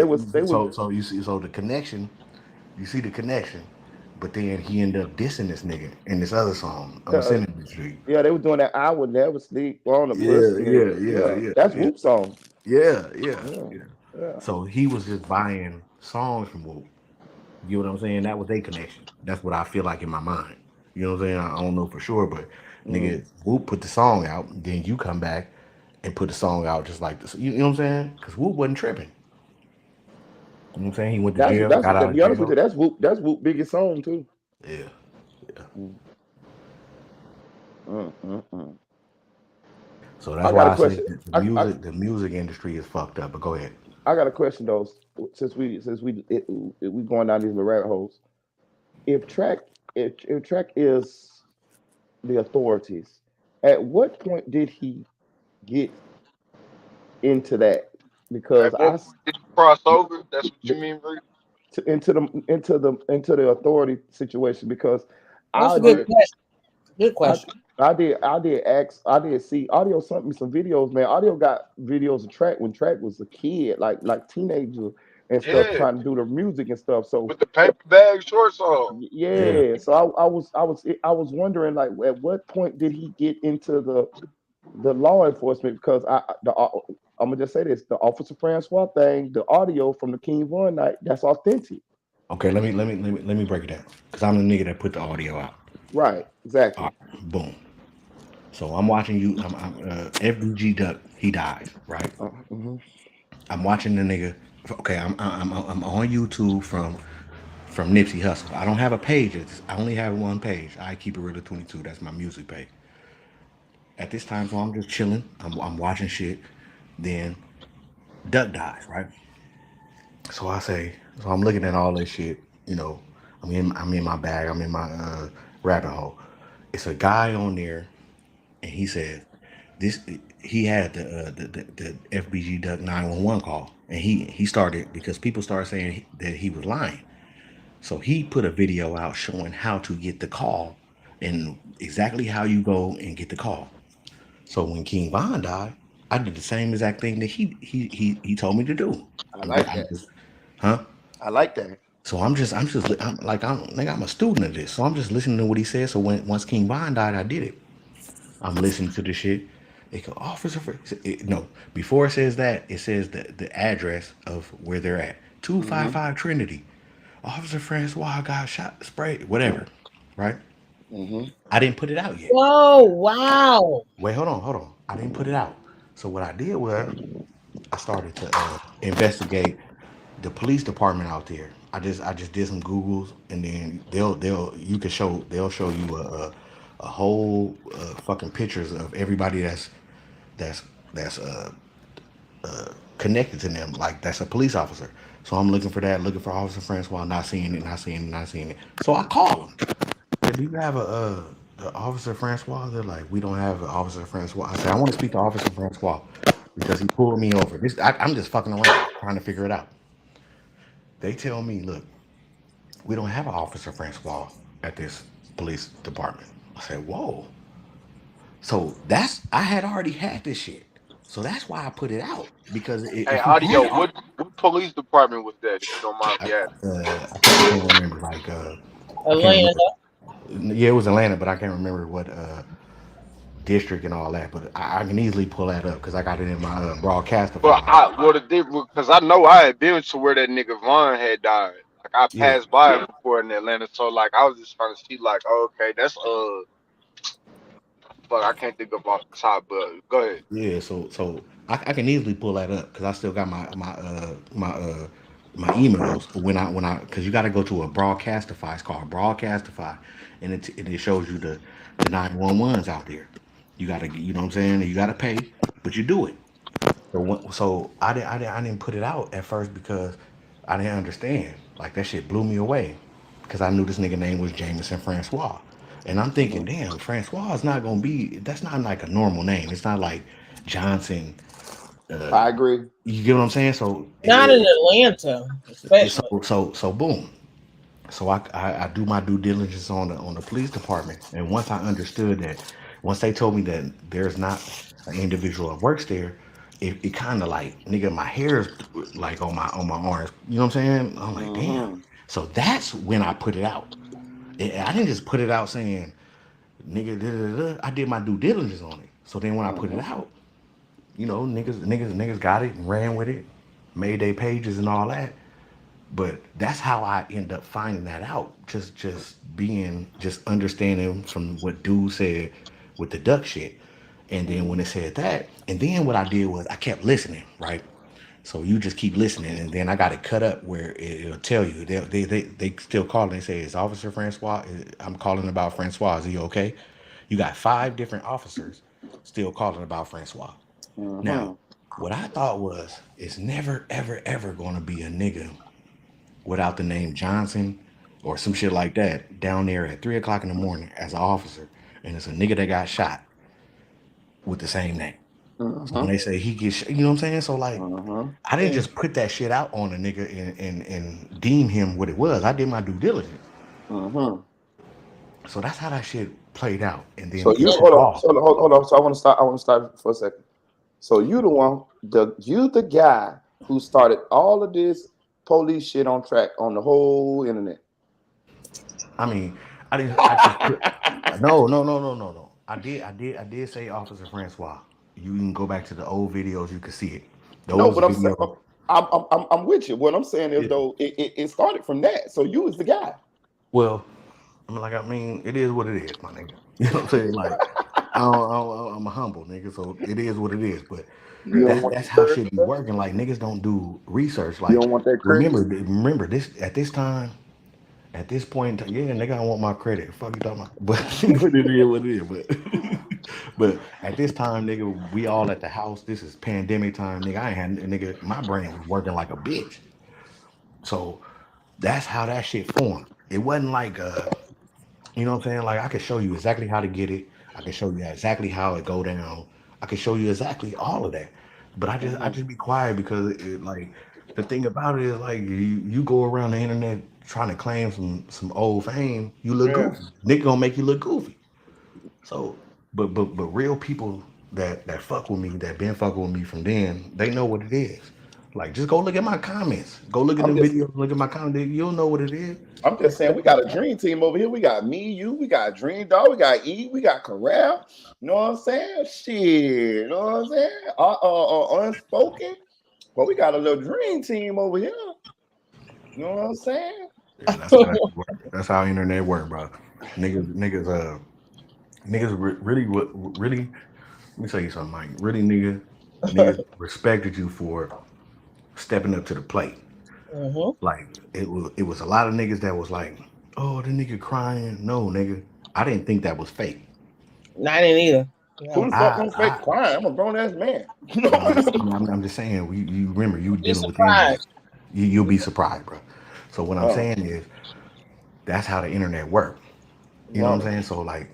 So you see, so the connection, you see the connection, but then he ended up dissing this nigga in this other song. I'm gonna uh, send it to you. yeah, they was doing that I would never sleep on a Yeah, pussy. yeah, yeah, Yeah, yeah, that's yeah, Whoop song. yeah, yeah, Yeah, yeah. yeah. So he was just buying songs from Whoop. You know what I'm saying? That was their connection. That's what I feel like in my mind. You know what I'm saying? I don't know for sure, but Mm. nigga, Whoop put the song out, then you come back and put the song out just like this. You know what I'm saying? Because Whoop wasn't tripping. You know what I'm saying? He went to jail, That's got to out of be honest with you, jail. that's Whoop biggest song too. Yeah, yeah. Mm, mm. So that's I got a why I say question. that I the music industry is fucked up. But go ahead. I got a question though. We going down these little rabbit holes. If track if track is the authorities, at what point did he get into that? Because At what point did you cross over? That's what you mean, Marita? into the authority situation because That's I a good did question. Good I question. I did see audio sent me some videos, man. Audio got videos of track when track was a kid, like teenager and stuff, Yeah, trying to do the music and stuff. So with the paper bag shorts on. Yeah. yeah, so I was wondering like at what point did he get into the law enforcement because I'm gonna just say this: the Officer Francois thing, the audio from the King Von night, that's authentic. Okay. Let me break it down. Cause I'm the nigga that put the audio out. Right, All exactly. right. Boom. So I'm watching you. FBG Duck. He dies. Right. Mhm. I'm watching the nigga. Okay. I'm on YouTube from Nipsey Hussle. I don't have a page. I only have one page. I keep it real at 22. That's my music page. At this time, so I'm just chilling. I'm watching shit. Then Duck dies, right? So I say, so I'm looking at all this shit. You know, I'm in my bag. I'm in my rabbit hole. It's a guy on there, and he said this. He had the FBG Duck 911 call, and he started because people started saying that he was lying. So he put a video out showing how to get the call and exactly how you go and get the call. So when King Von died, I did the same exact thing that he told me to do. I like I that. just, huh? I like that. So I'm a student of this. So I'm just listening to what he said. So once King Von died, I did it. I'm listening to the shit. It go officer for no. Before it says that, it says the address of where they're at. Mm-hmm. 255 Trinity. Officer Francois got shot, sprayed, whatever. Right? Mm-hmm. I didn't put it out yet. Whoa, wow. Wait, hold on. I didn't put it out. So what I did was I started to investigate the police department out there. I just did some Googles, and then they'll show you a whole fucking pictures of everybody that's that's connected to them, like that's a police officer. So I'm looking for that, looking for Officer Francois, not seeing it, not seeing it, not seeing it. So I call him. Do you have a Officer Francois? They're like, we don't have an Officer Francois. I said, I want to speak to Officer Francois because he pulled me over. I'm just fucking around trying to figure it out. They tell me, look, we don't have an Officer Francois at this police department. I said, whoa. So I had already had this shit. So that's why I put it out because Hey, if he had Audio, it, what police department was that, if you don't mind me asking? I can't remember. Like, I can't Atlanta. remember. Yeah, it was Atlanta, but I can't remember what district and all that. But I can easily pull that up because I got it in my broadcaster Well, file. because I know I had been to where that nigga Vaughn had died. Like I Yeah. passed by it before in Atlanta, so like I was just trying to see, like, oh, okay, that's fuck, I can't think of off the top, but go ahead. Yeah, so I can easily pull that up because I still got my emails when I because you got to go to a broadcastify. It's called broadcastify, and it shows you the 911s out there. You got to you know what I'm saying. You got to pay, but you do it. So I didn't put it out at first because I didn't understand. Like that shit blew me away because I knew this nigga name was Jameson Francois, and I'm thinking, Mm-hmm. damn, Francois is not gonna be. That's not like a normal name. It's not like Johnson. Uh, I agree. you get what I'm saying? So Not in Atlanta, especially. so boom. So I do my due diligence on the police department, and once I understood that, once they told me that there's not an individual that works there, it kind of like nigga, my hair's like on my arms. You know what I'm saying? I'm like, damn. Mm-hmm. So that's when I put it out. I didn't just put it out saying nigga. Da, da, da. I did my due diligence on it. So then when I put it Mm-hmm. out, you know, niggas got it and ran with it, made their pages and all that. But that's how I end up finding that out. Just understanding from what dude said with the duck shit. And then when it said that, and then what I did was I kept listening, right? So you just keep listening, and then I got it cut up where it'll tell you. They still call. They say, "Is Officer Francois? I'm calling about Francois. Is he okay?" You got 5 different officers still calling about Francois. Now, Mm-hmm. what I thought was, it's never, ever, ever going to be a nigga without the name Johnson or some shit like that down there at 3 o'clock in the morning as an officer, and it's a nigga that got shot with the same name. So when Mm-hmm. they say he gets, you know what I'm saying? So like, Mm-hmm. I didn't just put that shit out on a nigga and deem him what it was. I did my due diligence. Mm-hmm. So that's how that shit played out. And then So he you took off. hold on. So I want to start. I want to start for a second. So you the one, the guy who started all of this police shit on track on the whole internet. I mean, I just put no. I did say Officer Francois. You can go back to the old videos, you can see it. No, Those but videos. I'm with you. What I'm saying is Yeah. though, it started from that. So you was the guy. Well, I mean, it is what it is, my nigga. You know what I'm saying? Like, I'm a humble nigga, so it is what it is. But You don't want that's the how credit. shit be working. Like niggas don't do research. You Like, don't want that credit. remember this at this time, at this point, yeah, nigga, I want my credit. Fuck you talking about? But but it is what it is. But but at this time, nigga, we all at the house. This is pandemic time, nigga. I ain't had nigga. My brain was working like a bitch. So that's how that shit formed. It wasn't like you know what I'm saying? Like I could show you exactly how to get it. I can show you exactly how it go down. I can show you exactly all of that. But I just be quiet because like the thing about it is like you go around the internet trying to claim some old fame, you look Yeah. goofy. Nick gonna make you look goofy. So but real people that fuck with me, that been fucking with me from then, they know what it is. Like just go look at my comments. Go look at I'm them just videos, look at my comments. You'll know what it is. I'm just saying we got a dream team over here. We got me, you, we got Dream Dog, we got E, we got Corral. You know what I'm saying? Shit, you know what I'm saying? Unspoken. But we got a little dream team over here. You know what I'm saying? Yeah, that's how that work. That's how internet work, bro. Niggas really. Let me tell you something, Mike. Really, niggas respected you for stepping up to the plate. Mm-hmm. Like it was a lot of niggas that was like, oh, the nigga crying. No, nigga, I didn't think that was fake. I didn't either. Who No. the fuck gonna fake crying? I'm a grown ass man. I'm just saying. You remember you Be dealing with the internet. surprised. You'll be surprised, bro. So what I'm Oh, saying is that's how the internet work. You know what I'm right, saying? So like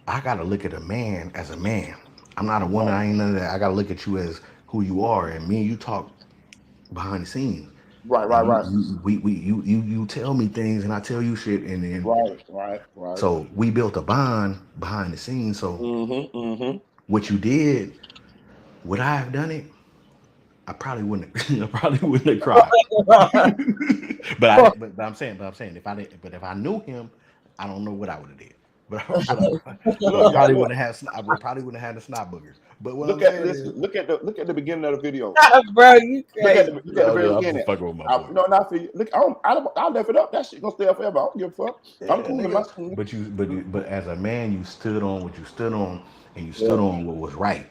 I gotta look at a man as a man. I'm not a woman. right, I ain't none of that. I gotta look at you as who you are. And me and you talk behind the scenes. right, And right, right, you tell me things and I tell you shit. And then right, right, right. so we built a bond behind the scenes. So Mm-hmm. what you did, would I have done it? I probably wouldn't. I probably wouldn't have cried. But I didn't. But I'm saying if I didn't. But if I knew him, I don't know what I would have did. But but I Look, y'all probably look. wouldn't have. I would probably wouldn't have had the snot boogers. But what I'm Look at saying listen. is, Look at the beginning of the video. Bro, you crazy. Look at the very I'm beginning. just fucking with my I, boy. no, not for you. Look, I left it up. That shit gonna stay up forever. I don't give a fuck. Yeah, I'm cool in my nigga. skin. But as a man, you stood on what you stood on, and you Yeah. stood on what was right.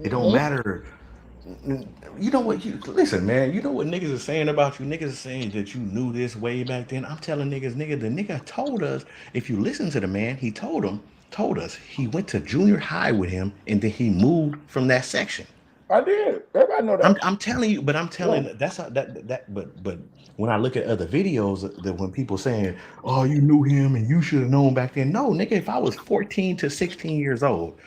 It don't Mm-hmm. matter. You know what? You listen, man. You know what niggas are saying about you. Niggas are saying that you knew this way back then. I'm telling niggas, the nigga told us. If you listen to the man, he told us he went to junior high with him, and then he moved from that section. I did. Everybody know that. I'm telling you, but I'm Yeah. telling that's how that. But when I look at other videos, that when people saying, "Oh, you knew him and you should have known back then," no, nigga. If I was 14 to 16 years old,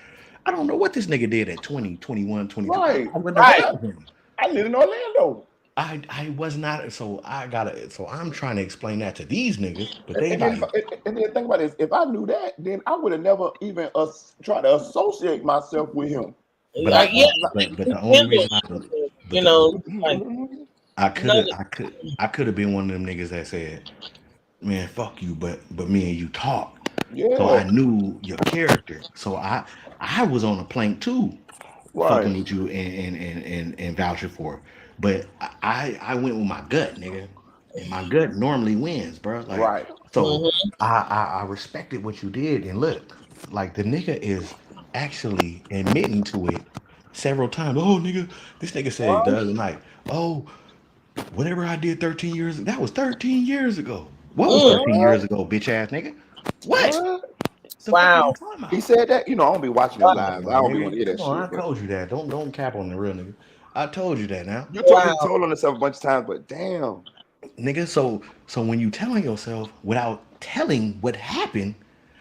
I don't know what this nigga did at 20, 21, 22. Right. I wouldn't have Right. heard of him. I live in Orlando. I was not, so I gotta, so I'm trying to explain that to these niggas, but And, they and then, like, and then think about this. If I knew that, then I would have never even try to associate myself with him. but Like, yeah, but the only Kendall, reason you but know, like I no. could have been one of them niggas that said, man, fuck you, but me and you talk. So Yeah. I knew your character. So I was on a plank too, Right. fucking with you and vouching for it. But I went with my gut, nigga. And my gut normally wins, bro. Like Right. so Mm-hmm. I respected what you did and look, like the nigga is actually admitting to it several times. Oh nigga, this nigga said the other night, oh, whatever I did 13 years ago, that was 13 years ago. What was Mm. 13 years ago, bitch ass nigga? What? What? The fuck is you Wow. talking He about? said that. You know, I don't be watching his Come lives. on, I man, don't be want to nigga. hear that Come on, shit. I But told you that. Don't cap on the real nigga. I told you that now. he Wow. told on himself a bunch of times. But damn. Nigga, so when you telling yourself without telling what happened,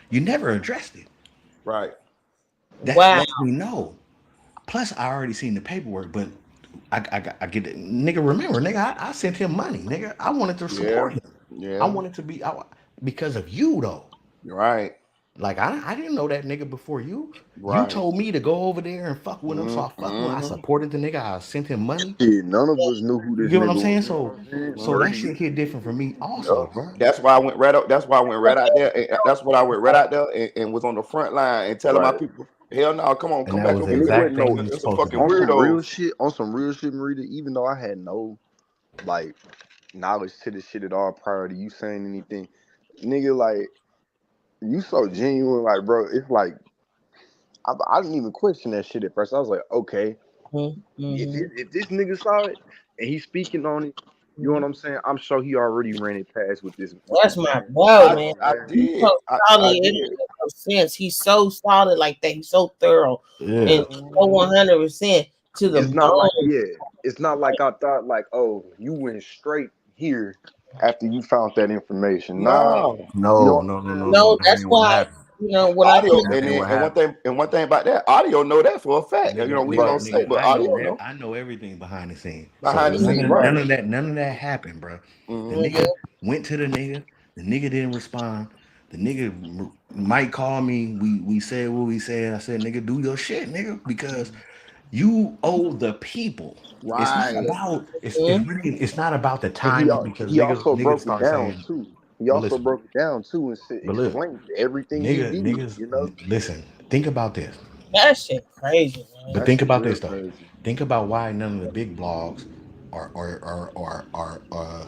you never addressed it. Right. That Wow. lets me know. Plus, I already seen the paperwork, but I get it. Nigga, remember, nigga, I sent him money, nigga. I wanted to Yeah. support him. I Yeah. wanted to be because of you though. You're right. Like I didn't know that nigga before you. You Right. told me to go over there and fuck with him, so I fucked with him. I Mm-hmm. supported the nigga. I sent him money. Shit, none of us knew who You this get what I'm nigga saying? was. You know So what I'm saying? so that Straight. shit hit different for me also, Yup. bro. That's why I went right up. That's why I went right out there. And that's what I went right out there and was on the front line and telling my Right. people, hell no, come on, And come that back was the over And it here. exact wasn't thing no you was There's some supposed to fucking do. weirdos. on some real shit, Marita. Even though I had no like knowledge to this shit at all prior to you saying anything, nigga, like you so genuine, like bro. It's like I didn't even question that shit at first. I was like, okay, Mm-hmm. if this nigga saw it and he's speaking on it, you know what I'm saying? I'm sure he already ran it past with this That's my man. bro, man. I He's did. so I solid. It did. makes no sense. He's so solid like that. He's so thorough Yeah. and so 100% to the It's not like bone. it's not like I thought like, oh, you went straight here after you found that information. Nah, No. you No, know no, no, no, no. No, That that's ain't what why happened. when I Audio, took That and ain't then what and happened. one thing about that, audio know that for a fact. You know, Nigga, we ain't nigga, gonna say, nigga, but audio know I know everything behind the scene. So behind the scene, right? none of that happened, bro. The Mm-hmm. nigga went to the nigga. The nigga didn't respond. The nigga might call me. We said what we said. I said, nigga, do your shit, nigga, because you owe the people. It's not Right. about it's really it's not about the And timing because he also niggas broke it start down saying, too. He but also listen, broke it down too and said, but look, explained everything he did. niggas, You know, listen, think about this. that shit crazy, man. But that think shit about real this though. crazy. Think about why none of the big blogs are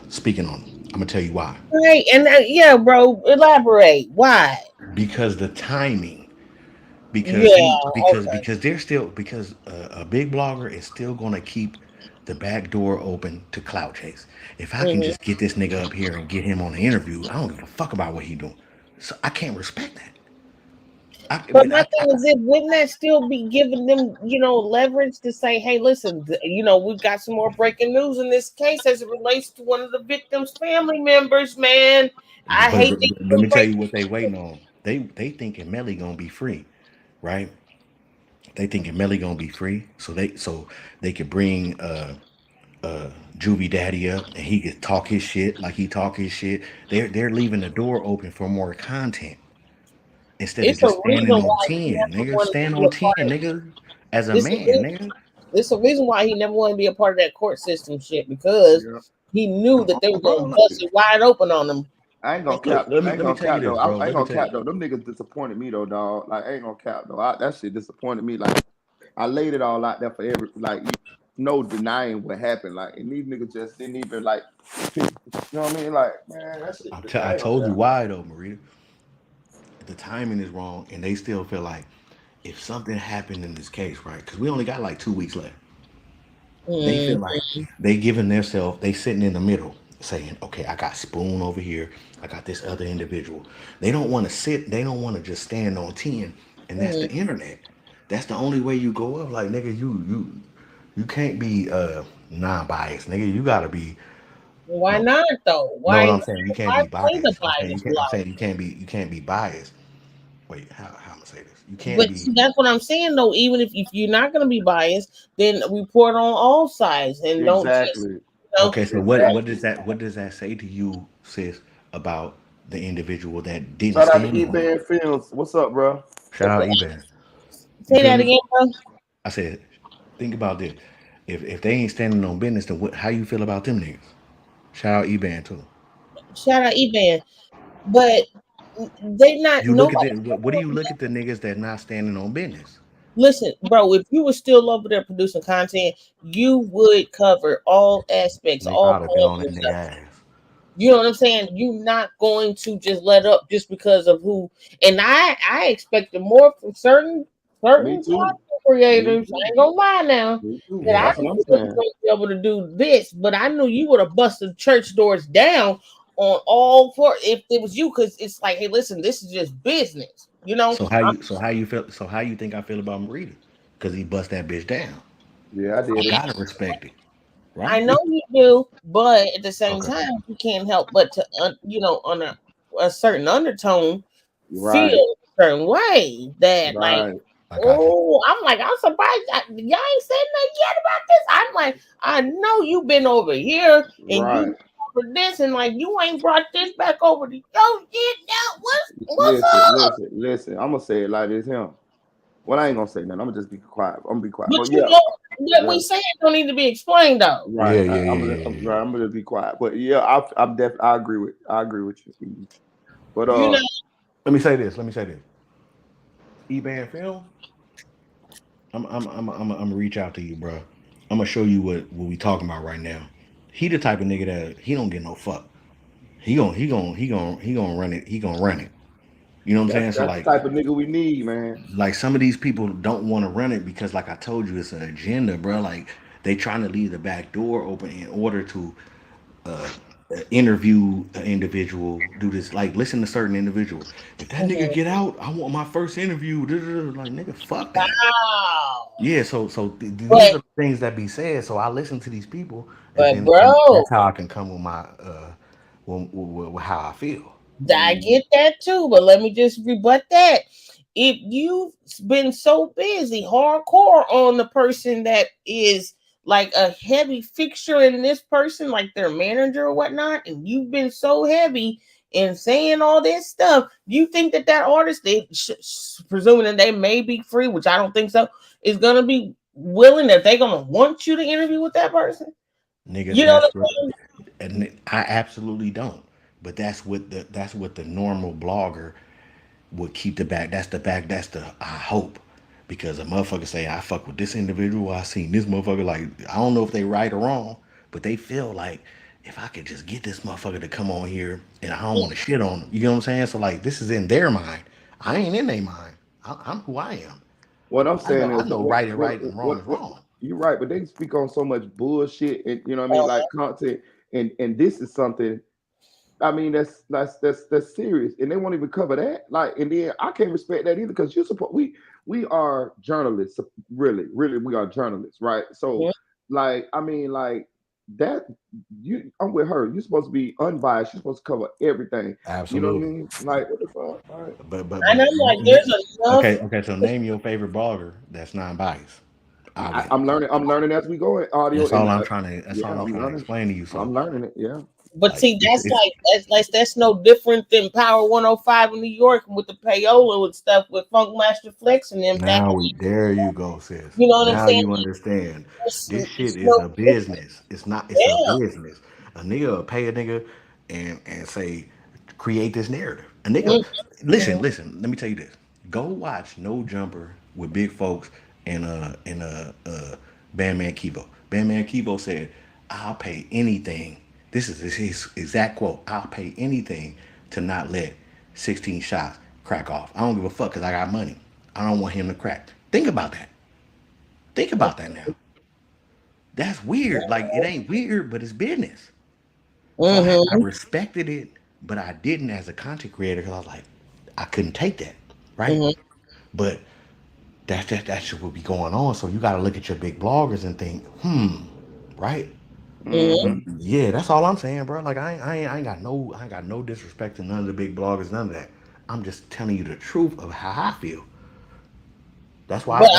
speaking on them. I'm gonna tell you why. Right, and yeah, bro, elaborate. Why? Because the timing. Because Yeah, you okay. because they're still because a big blogger is still gonna keep the back door open to clout chase. If I can hmm just get this nigga up here and get him on the interview, I don't give a fuck about what he doing. So I can't respect that. But my thing is, it wouldn't that still be giving them, leverage to say, "Hey, listen, we've got some more breaking news in this case as it relates to one of the victims' family members." Man, I hate that Let you me tell break. you what they waiting on. They thinking Melly gonna be free, right? They thinking Melly gonna be free, so they could bring Juvie Daddy up and he could talk his shit like he talk his shit. They're leaving the door open for more content instead of It's a just reason standing on why he 10, never nigga. wanted to Stand be on a 10, part of. nigga, as a It's a man, reason, nigga. it's a reason why he never wanted to be a part of that court system shit because Yeah. he knew that they were Bro, gonna bust it wide open on him. I ain't gonna Look, cap. let I me ain't let me gonna tell you cap though. this, bro. I ain't Let me gonna tell you. cap though. Them niggas disappointed me though, dog. Like I ain't gonna cap though. That shit disappointed me. Like I laid it all out there for no denying what happened. Like and these niggas just didn't even like pick, you know what I mean? Like, man, that shit I I ain't gonna told you cap. why though, Maria. The timing is wrong, and they still feel like if something happened in this case, right? Because we only got like 2 weeks left. They feel like Mhm. they giving themselves, they sitting in the middle, saying, "Okay, I got Spoon over here. I got this other individual." They don't want to sit. They don't want to just stand on 10, and that's the Mhm. internet. That's the only way you go up. Like nigga, you can't be non-biased, nigga. You gotta be. Why No, not though? no, Why what I'm saying, you can't why be play the biased. bias block? You can't be biased. Wait, how I'm gonna say this? You can't But be. see, that's what I'm saying though. Even if you're not gonna be biased, then report on all sides and don't just Exactly. Okay, so Exactly. what does that say to you, sis, about the individual that didn't Shout out to stand on it? eBay Films. What's up, bro? Shout out Eban. You say feel that me? again, bro. I said, think about this. If they ain't standing on business, then how you feel about them niggas? Shout out Eban too. Shout out Evan. But they not You look at nobody. the what do you look at the niggas that not standing on business? Listen, bro, if you were still over there producing content, you would cover all aspects, Nigga, all I'd have been on that parameters nigga of it. ass. You know what I'm saying? You're not going to just let up just because of who. And I expected more from certain Me content too. Me creators. I too. ain't gonna lie now. Me too. That I Yeah. That's knew what I'm you was saying. going to be able to do this, but I knew you would have busted church doors down on all four if it was you, because it's like, hey, listen, this is just business. So how you think I feel about Marita? Because he bust that bitch down. Yeah, I I did it. gotta respect it, I right? know you do, but at the same Okay. time, you can't help but to, on a certain undertone, feel Right. a certain way that, like, Right. I got you. oh, I'm like, I'm surprised y'all ain't said nothing yet about this. I'm like, I know you've been over here and Right. you over this, and like, you ain't brought this back over to your shit now. What's up? Listen. I'm gonna say it like this him. Well, I ain't gonna say nothing. I'm gonna just be quiet. I'm gonna be quiet. But But you yeah, know what yeah, we saying don't need to be explained though. right. Yeah, yeah, yeah, yeah, I'm yeah. right. I'm gonna just be quiet. But yeah, I'm definitely. I agree with you. Steve. But You know, Let me say this. Let me say this. Eban Film, I'm gonna reach out to you, bro. I'm gonna show you what we talking about right now. He the type of nigga that he don't get no fuck. He gonna run it. He gonna run it. You know what I'm saying? So that's the type of nigga we need, man. like some of these people don't want to run it because, like I told you, it's an agenda, bro. Like they trying to leave the back door open in order to uh, interview an individual, do this, like listen to certain individual. If that nigga mhm. get out, I want my first interview. Like nigga, fuck that. Wow. Yeah, these But are the things that be said. So I listen to these people, but and bro, that's how I can come with my with how I feel. I get that too, but let me just rebut that. If you've been so busy hardcore on the person that is like a heavy fixture in this person, like their manager or whatnot, and you've been so heavy in saying all this stuff, you think that that artist, presuming that they may be free, which I don't think so, is gonna be willing that they're gonna want you to interview with that person? Nigga, You know that's what I'm saying? and I absolutely don't. But that's what the normal blogger would keep the back. That's the back. That's the I hope. Because a motherfucker say I fuck with this individual. I seen this motherfucker. Like I don't know if they right or wrong, but they feel like if I could just get this motherfucker to come on here and I don't want to shit on him. You know what I'm saying? So like this is in their mind. I ain't in their mind. I'm who I am. What I'm I know saying I is, know right is right and wrong is wrong. you're right, but they speak on so much bullshit, and you know what I mean, like content, and this is something. I mean, that's serious, and they won't even cover that. Like, and then I can't respect that either because you support we are journalists, really, we are journalists, right? So, like, I mean, like that. I'm with her. You're supposed to be unbiased. You're supposed to cover everything. You know what I Absolutely. mean? Like, what the fuck? Like, And I'm like, there's enough. okay. So name your favorite blogger that's non-biased. Obviously, I'm learning. I'm learning as we go in audio, that's all and I'm trying to. That's yeah, all I'm I'm trying to learning. explain to you. So I'm learning it. Yeah. But like see, that's it's that's no different than Power 105 in New York with the payola and stuff with Funkmaster Flex and them back. now we there you go, sis. You know what I'm Now saying? you understand. This shit It's is no a different. business. It's not. It's a Yeah. business. A nigga will pay a nigga and say create this narrative. A nigga, Mhm. listen. Let me tell you this. Go watch No Jumper with Big Folks and Bandman Kivo. Bandman Kivo said, "I'll pay anything." This is his exact quote. I'll pay anything to not let 16 shots crack off. I don't give a fuck because I got money. I don't want him to crack. Think about that. Think about that now. That's weird. Like it ain't weird, but it's business. So I Mhm. respected it, but I didn't as a content creator because I was like, I couldn't take that, right? Mhm. But that shit will be going on. So you got to look at your big bloggers and think, right? Mhm. Yeah, that's all I'm saying, bro. Like I ain't got no disrespect to none of the big bloggers, none of that. I'm just telling you the truth of how I feel. But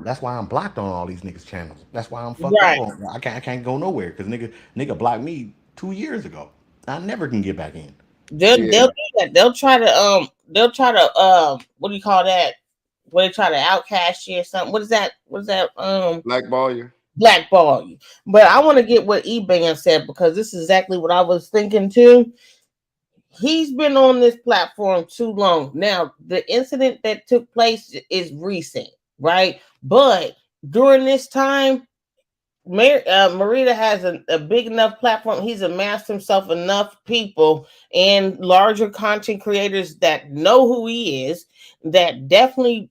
That's why I'm blocked on all these niggas channels. That's why I'm fucked up right. on. I can't go nowhere because nigga blocked me 2 years ago. I never can get back in. They'll do that. They'll try to what do you call that? When they try to outcast you or something. What is that? What is that? Blackball you. Blackball you. But I want to get what eBay said because this is exactly what I was thinking too. He's been on this platform too long. Now, the incident that took place is recent, right? But during this time, Marita has a big enough platform. He's amassed himself enough people and larger content creators that know who he is, that definitely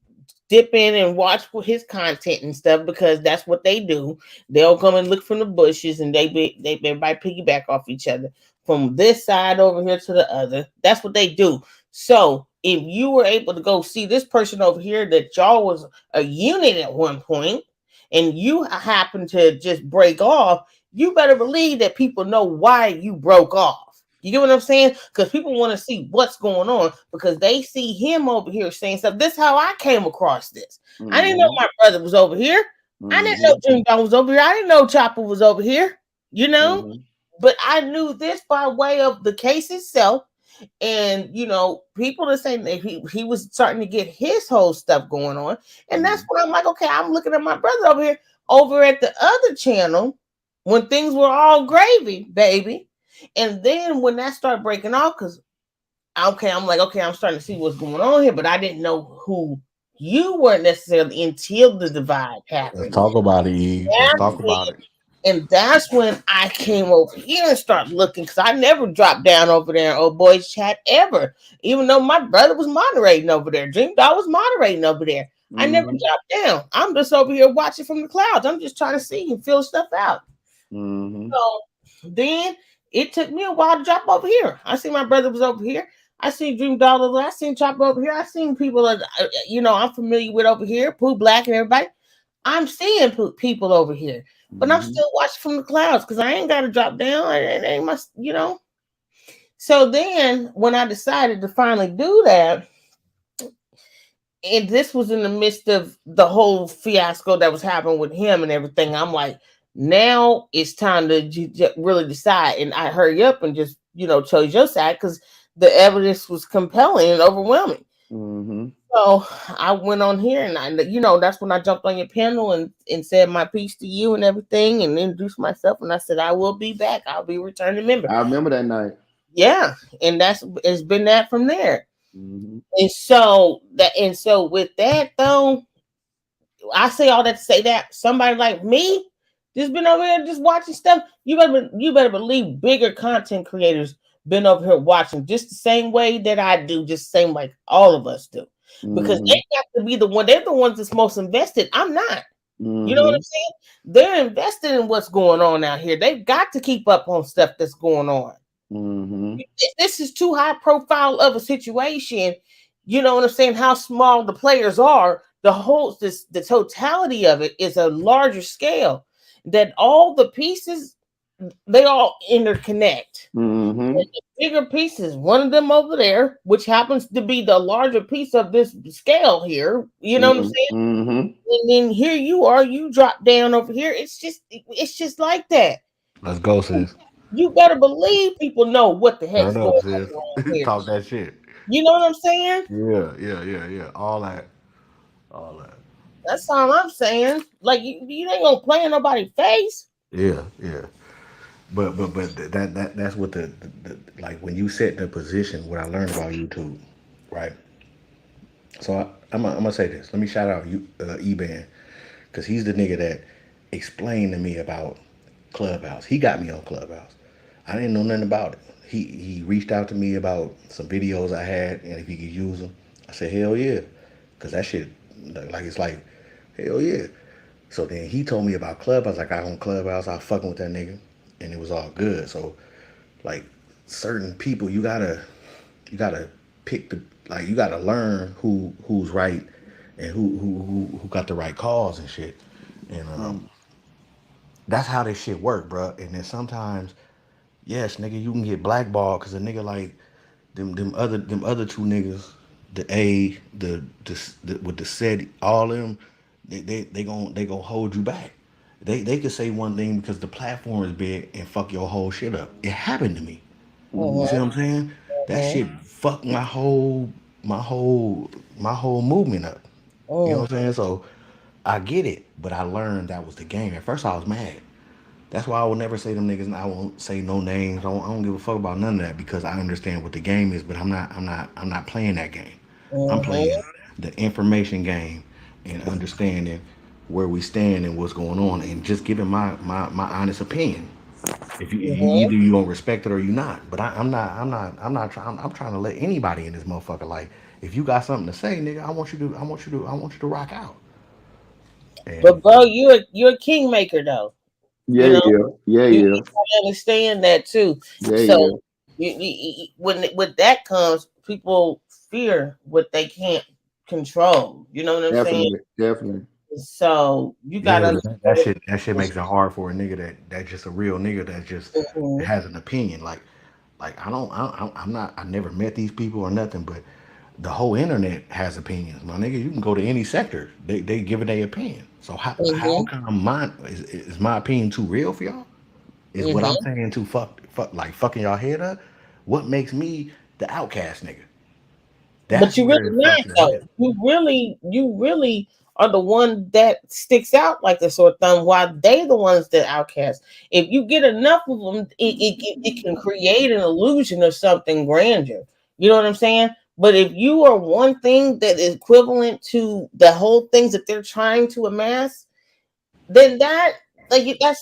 dip in and watch for his content and stuff because that's what they do. They'll come and look from the bushes and they everybody piggyback off each other from this side over here to the other. That's what they do. So if you were able to go see this person over here that y'all was a unit at one point and you happen to just break off, you better believe that people know why you broke off. You get what I'm saying? Because people want to see what's going on because they see him over here saying stuff. This is how I came across this. I didn't know my brother was over here. I didn't know Jim Dog was over here. I didn't know Chopper was over here, you know? But I knew this by way of the case itself. And people are saying that he was starting to get his whole stuff going on. And that's when I'm like, okay, I'm looking at my brother over here over at the other channel when things were all gravy, baby. And then when that started breaking off, because I'm like, okay, I'm starting to see what's going on here, but I didn't know who you weren't necessarily until the divide Let's happened. talk about it, Eve. Let's talk about it. And that's when I came over here and started looking because I never dropped down over there in old boys chat ever. Even though my brother was moderating over there, Dream Dog was moderating over there. I never dropped down. I'm just over here watching from the clouds. I'm just trying to see and feel stuff out. So then it took me a while to drop over here. I see my brother was over here. I seen Dream Dog over there. I seen Chopper over here. I seen people that I'm familiar with over here, Pooh Black and everybody. I'm seeing people over here, but I'm Mm-hmm. still watching from the clouds because I ain't got to drop down. It ain't my, you know. So then, when I decided to finally do that, and this was in the midst of the whole fiasco that was happening with him and everything, I'm like, now it's time to really decide. And I hurry up and just, chose your side because the evidence was compelling and overwhelming. Mm-hmm. So I went on here and that's when I jumped on your panel and said my piece to you and everything and introduced myself. And I said, I will be back. I'll be a returning member. I remember that night. Yeah. And it's been that from there. Mm-hmm. And so with that though, I say all that to say that somebody like me just been over here just watching stuff. You better believe bigger content creators been over here watching just the same way that I do, just the same like all of us do. Because Mm-hmm. they got to be they're the ones that's most invested. I'm not. You know what Mm-hmm. I'm saying? They're invested in what's going on out here. They've got to keep up on stuff that's going on. Mm-hmm. This is too high profile of a situation. You know what I'm saying? How small the players are. The totality of it is a larger scale. That all the pieces they all interconnect. Mm-hmm. And the bigger pieces, one of them over there, which happens to be the larger piece of this scale here. You know what I'm saying? Mm-hmm. And then here you are, you drop down over here. It's just like that. Let's go, sis. You better believe people know what the heck's Turn going up, sis. on around here. Talk that shit. You know what I'm saying? Yeah. All that. That's all I'm saying. Like you ain't gonna play in nobody's face. Yeah. But that's what the like when you sit in a position. What I learned about YouTube, right? So I'm gonna say this. Let me shout out you Eban, because he's the nigga that explained to me about Clubhouse. He got me on Clubhouse. I didn't know nothing about it. He reached out to me about some videos I had and if he could use them. I said hell yeah, because that shit it's like hell yeah. So then he told me about Clubhouse. Like I on Clubhouse, I was fucking with that nigga, and it was all good. So like certain people, you gotta pick the you gotta learn who's right and who got the right cause and shit. And that's how this shit work, bro. And then sometimes, yes, nigga, you can get blackballed because a nigga like them other two niggas, the A, the with the said all of them, they gonna hold you back. They could say one thing because the platform is big and fuck your whole shit up. It happened to me. You see what I'm saying? That shit fucked my whole movement up. You know what I'm saying? So I get it, but I learned that was the game. At first I was mad. That's why I will never say them niggas, and I won't say no names. I don't give a fuck about none of that because I understand what the game is. But I'm not playing that game. I'm playing the information game and understanding where we stand and what's going on, and just giving my honest opinion. If you either you gonna respect it or you not. But I'm not trying. I'm trying to let anybody in this motherfucker. Like, if you got something to say, nigga, I want you to rock out. And But bro, you're a kingmaker though. Yeah, You know, yeah. Yeah, you yeah. gotta understand that too. Yeah, So yeah. when with that comes, people fear what they can't control. You know what I'm saying? Definitely. Definitely. So you gotta yeah, but understand. that shit makes it hard for a nigga that just a real nigga that just Mhm. has an opinion. Like I'm not. I never met these people or nothing, but the whole internet has opinions, my nigga. You can go to any sector, they give it their opinion. So how Mhm. come mine is my opinion too real for y'all? Is what I'm Mhm. saying too fuck like fucking y'all head up? What makes me the outcast nigga? But That's you where really it not fucks your though. head. You really are the one that sticks out like the sore thumb. While they the ones that outcast. If you get enough of them, it can create an illusion of something grandeur. You know what I'm saying? But if you are one thing that is equivalent to the whole things that they're trying to amass, then that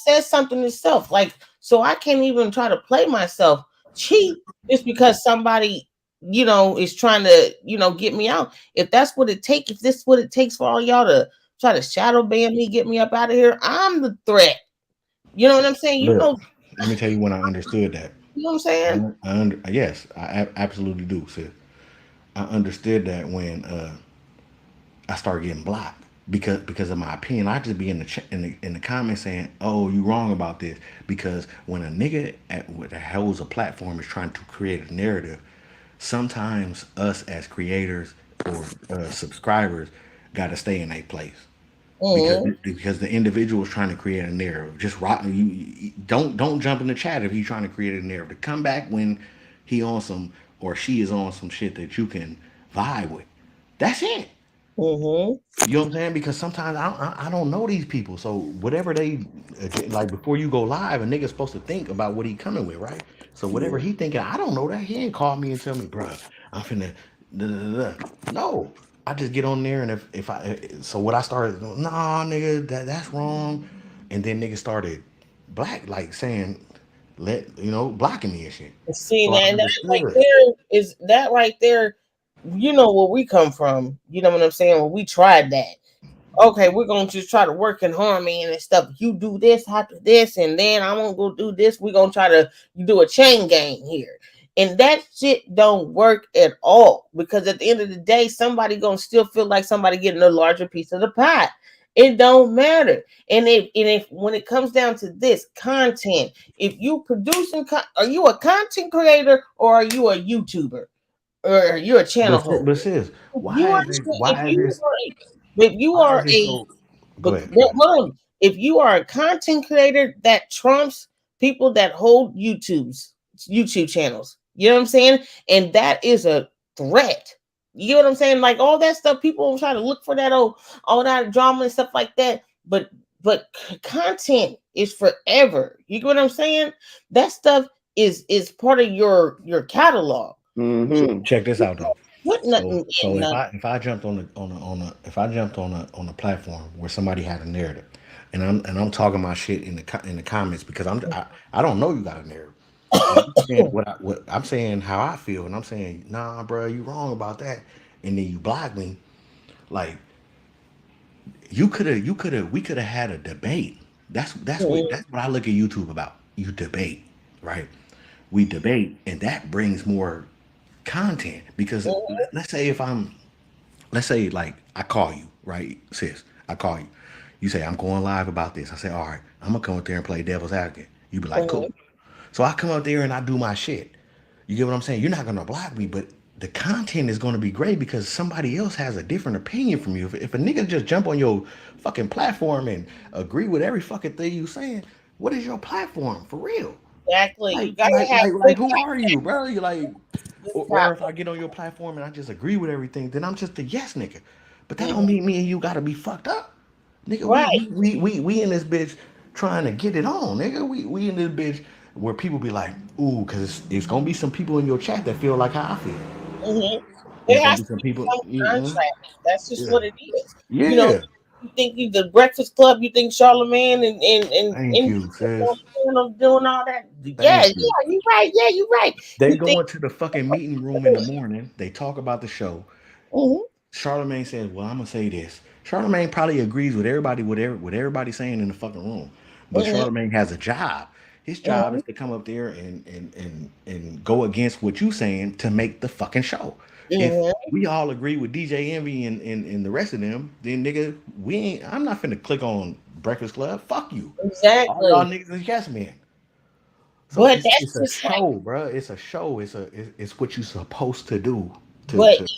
says something itself. Like, so I can't even try to play myself cheap just because somebody is trying to get me out. If that's what it takes, if this is what it takes for all y'all to try to shadow ban me, get me up out of here, I'm the threat. You know what I'm saying? Look, let me tell you when I understood that. You know what I'm saying? Yes, I absolutely do, sis. I understood that when I started getting blocked. because of my opinion. I just be in the in the comments saying, "Oh, you wrong about this." Because when a nigga that holds a platform is trying to create a narrative, sometimes us as creators or subscribers got to stay in a place Mm-hmm. because the individual is trying to create a narrative. Just rock. Don't jump in the chat if he's trying to create a narrative. Come back when he on some or she is on some shit that you can vibe with. That's it. Mm-hmm. You know what I'm saying? Because sometimes I don't know these people. So whatever they like before you go live, a nigga's supposed to think about what he coming with, right? So whatever he thinking, I don't know that. He ain't called me and tell me, bruh, I'm finna da, da, da, da." No. I just get on there and if I so what I started, nah, nigga, that's wrong. And then niggas started like saying, blocking me and shit. See, So I man, that right understood. there is that right there. You know where we come from. You know what I'm saying? When we tried that. Okay, we're gonna just try to work in harmony and stuff. You do this after this, and then I'm gonna go do this. We're gonna try to do a chain gang here. And that shit don't work at all because at the end of the day, somebody gonna still feel like somebody getting a larger piece of the pie. It don't matter. And if when it comes down to this content, if you producing, are you a content creator or are you a YouTuber or are you a channel host? But sis, If you are, if you are, if you why are is it a so go but ahead. mom, if you are a content creator, that trumps people that hold YouTube channels. You know what I'm saying? And that is a threat. You know what I'm saying? Like all that stuff, people try to look for that all that drama and stuff like that. But content is forever. You get what I'm saying? That stuff is part of your catalog. So Mm-hmm. check this out though. Put So nothing so in if nothing. I jumped if I jumped on a platform where somebody had a narrative, and I'm talking my shit in the comments because I don't know you got a narrative, and I'm saying what I'm saying how I feel, and I'm saying nah, bro, you wrong about that, and then you block me, like we could have had a debate. That's what I look at YouTube about. You debate, right? We debate, and that brings more content because let's say let's say like I call you, right, sis? I call you. You say I'm going live about this. I say, all right, I'm gonna come up there and play devil's advocate. You be like, cool. So I come up there and I do my shit. You get what I'm saying? You're not gonna block me, but the content is gonna be great because somebody else has a different opinion from you. If a nigga just jump on your fucking platform and agree with every fucking thing you saying, what is your platform for real? Exactly. Like, You gotta like, have like, like, good who are you, bro? You like, or if topic. I get on your platform and I just agree with everything, then I'm just a yes nigga. But that don't Mhm. mean me and you gotta be fucked up, nigga. We Right. we we we, we in this bitch trying to get it on, nigga. We in this bitch where people be like, ooh, cause it's gonna be some people in your chat that feel like how I feel. Hmm. It's It gonna has be to some be people, some contract. That's just yeah, what it is. You know, yeah. you think you the Breakfast Club, you think Charlemagne Thank and you, sis. doing all that. Yeah, Thank you. yeah, you right. Yeah, you right. They You go think into the fucking meeting room in the morning. They talk about the show. mhm, Charlemagne says, "Well, I'm gonna say this." Charlemagne probably agrees with everybody, what everybody's saying in the fucking room. But mhm, Charlemagne has a job. His job is mhm, to come up there and go against what you saying to make the fucking show. If mhm. we all agree with DJ Envy and the rest of them, then nigga, we ain't. I'm not finna click on Breakfast Club. Fuck you. All y'all Exactly. niggas is yes men. So But it's that's a just like show, bro. It's a show. It's what you supposed to do. but To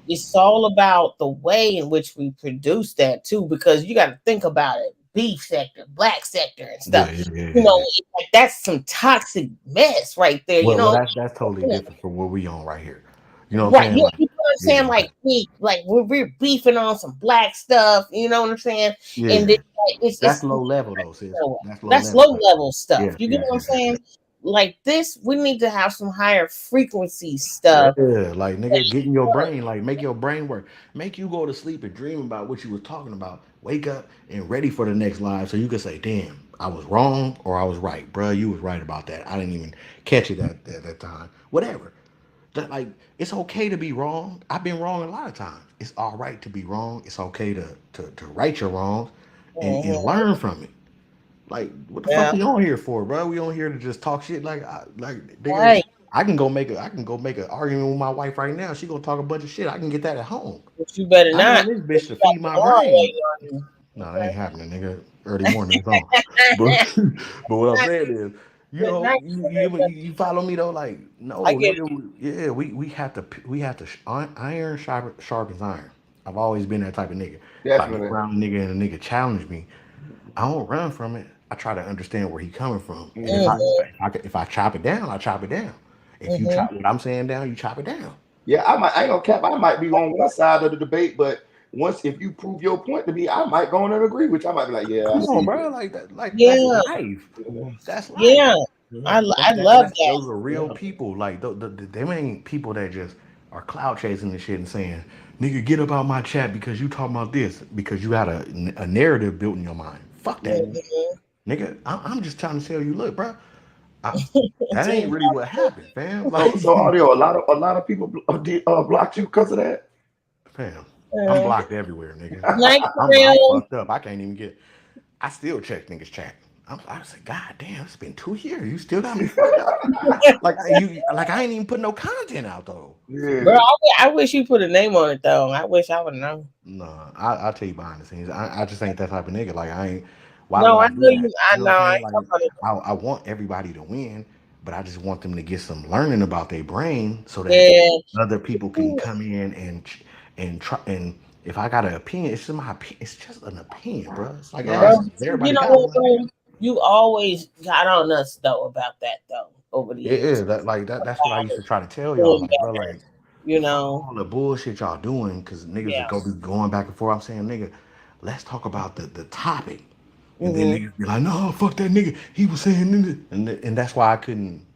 it's all about the way in which we produce that too, because you got to think about it. Beef sector, black sector, and yeah, stuff. yeah, yeah, You yeah, know, yeah. like that's some toxic mess right there. You Well, know, that's totally different from what we on right here. You know what I'm right? saying? You, Like, you know what I'm yeah, saying? Like we're beefing on some black stuff. You know what I'm saying? And yeah. then, like, That's low level though, sis. That's low that's level. low But level stuff. yeah, You get yeah, what I'm yeah, yeah, saying? Like this, we need to have some higher frequency yeah. stuff. Yeah, like nigga, get in your brain, like make your brain work. Make you go to sleep and dream about what you was talking about. Wake up and ready for the next live, so you can say, "Damn, I was wrong or I was right, bruh. You was right about that. I didn't even catch it at that time. Whatever. That like it's okay to be wrong. I've been wrong a lot of times. It's all right to be wrong. It's okay to right your wrongs and Mhm. learn from it. Like what the fuck Yeah, we on here for, bro? We on here to just talk shit like right. I can go make an argument with my wife right now. She gonna talk a bunch of shit. I can get that at home. But you better I not. want this bitch to feed my brain. No, that ain't happening, nigga. Early morning is on. But but what I'm saying is, you follow me though. Like no, I get it. nigga. Yeah, we have to iron sharpens iron. I've always been that type of nigga. If I get Definitely. around a nigga and a nigga challenge me, I don't run from it. I try to understand where he coming from, and Mhm. if I chop it down, I chop it down. If you Mm-hmm. chop what I'm saying down, you chop it down. Yeah, I ain't gonna cap. I might be on one side of the debate, but once if you prove your point to me, I might go on and agree, which I might be like, yeah, I Come on, see bro. that. Like that. Like that's Yeah, life. Mhm. That's life. yeah. I love that. Those are real people. Like them ain't people that just are cloud chasing and shit and saying, "Nigga, get up out my chat because you talking about this because you had a narrative built in your mind." Fuck that, Mhm. Mhm. nigga. I'm just trying to tell you, look, bro. I, that Until ain't you really what happened, fam. Like, So audio, a lot of people blocked you because of that. fam, I'm uh, blocked everywhere, nigga. like I'm real. fucked up. I can't even get. I still check niggas chat. I was like, God damn, it's been 2 years. You still got me fucked up. I ain't even put no content out though. For Bro, Yeah. real. I wish you put a name on it though. I wish I would know. No, I'll tell you behind the scenes. I just ain't that type of nigga. Like I ain't. Why would No, I I do know you. that? I You know know. what I'm I saying? ain't Like talking I want everybody to win, but I just want them to get some learning about their brain so that yeah. other people can come in and try. And if I got an opinion, it's just my opinion. It's just an opinion, bro. It's like Right. Bro, you everybody know got what, one. bro? You always got on us though about that though over the It years. is that's what I used to try to tell y'all. Doing Like, bro, better, like you fuck know. all the bullshit y'all doing because niggas will Yeah. go be going back and forth. I'm saying, nigga, let's talk about the topic. And then Mm-hmm. niggas be like, no, fuck that nigga. He was saying this. And that's why I couldn't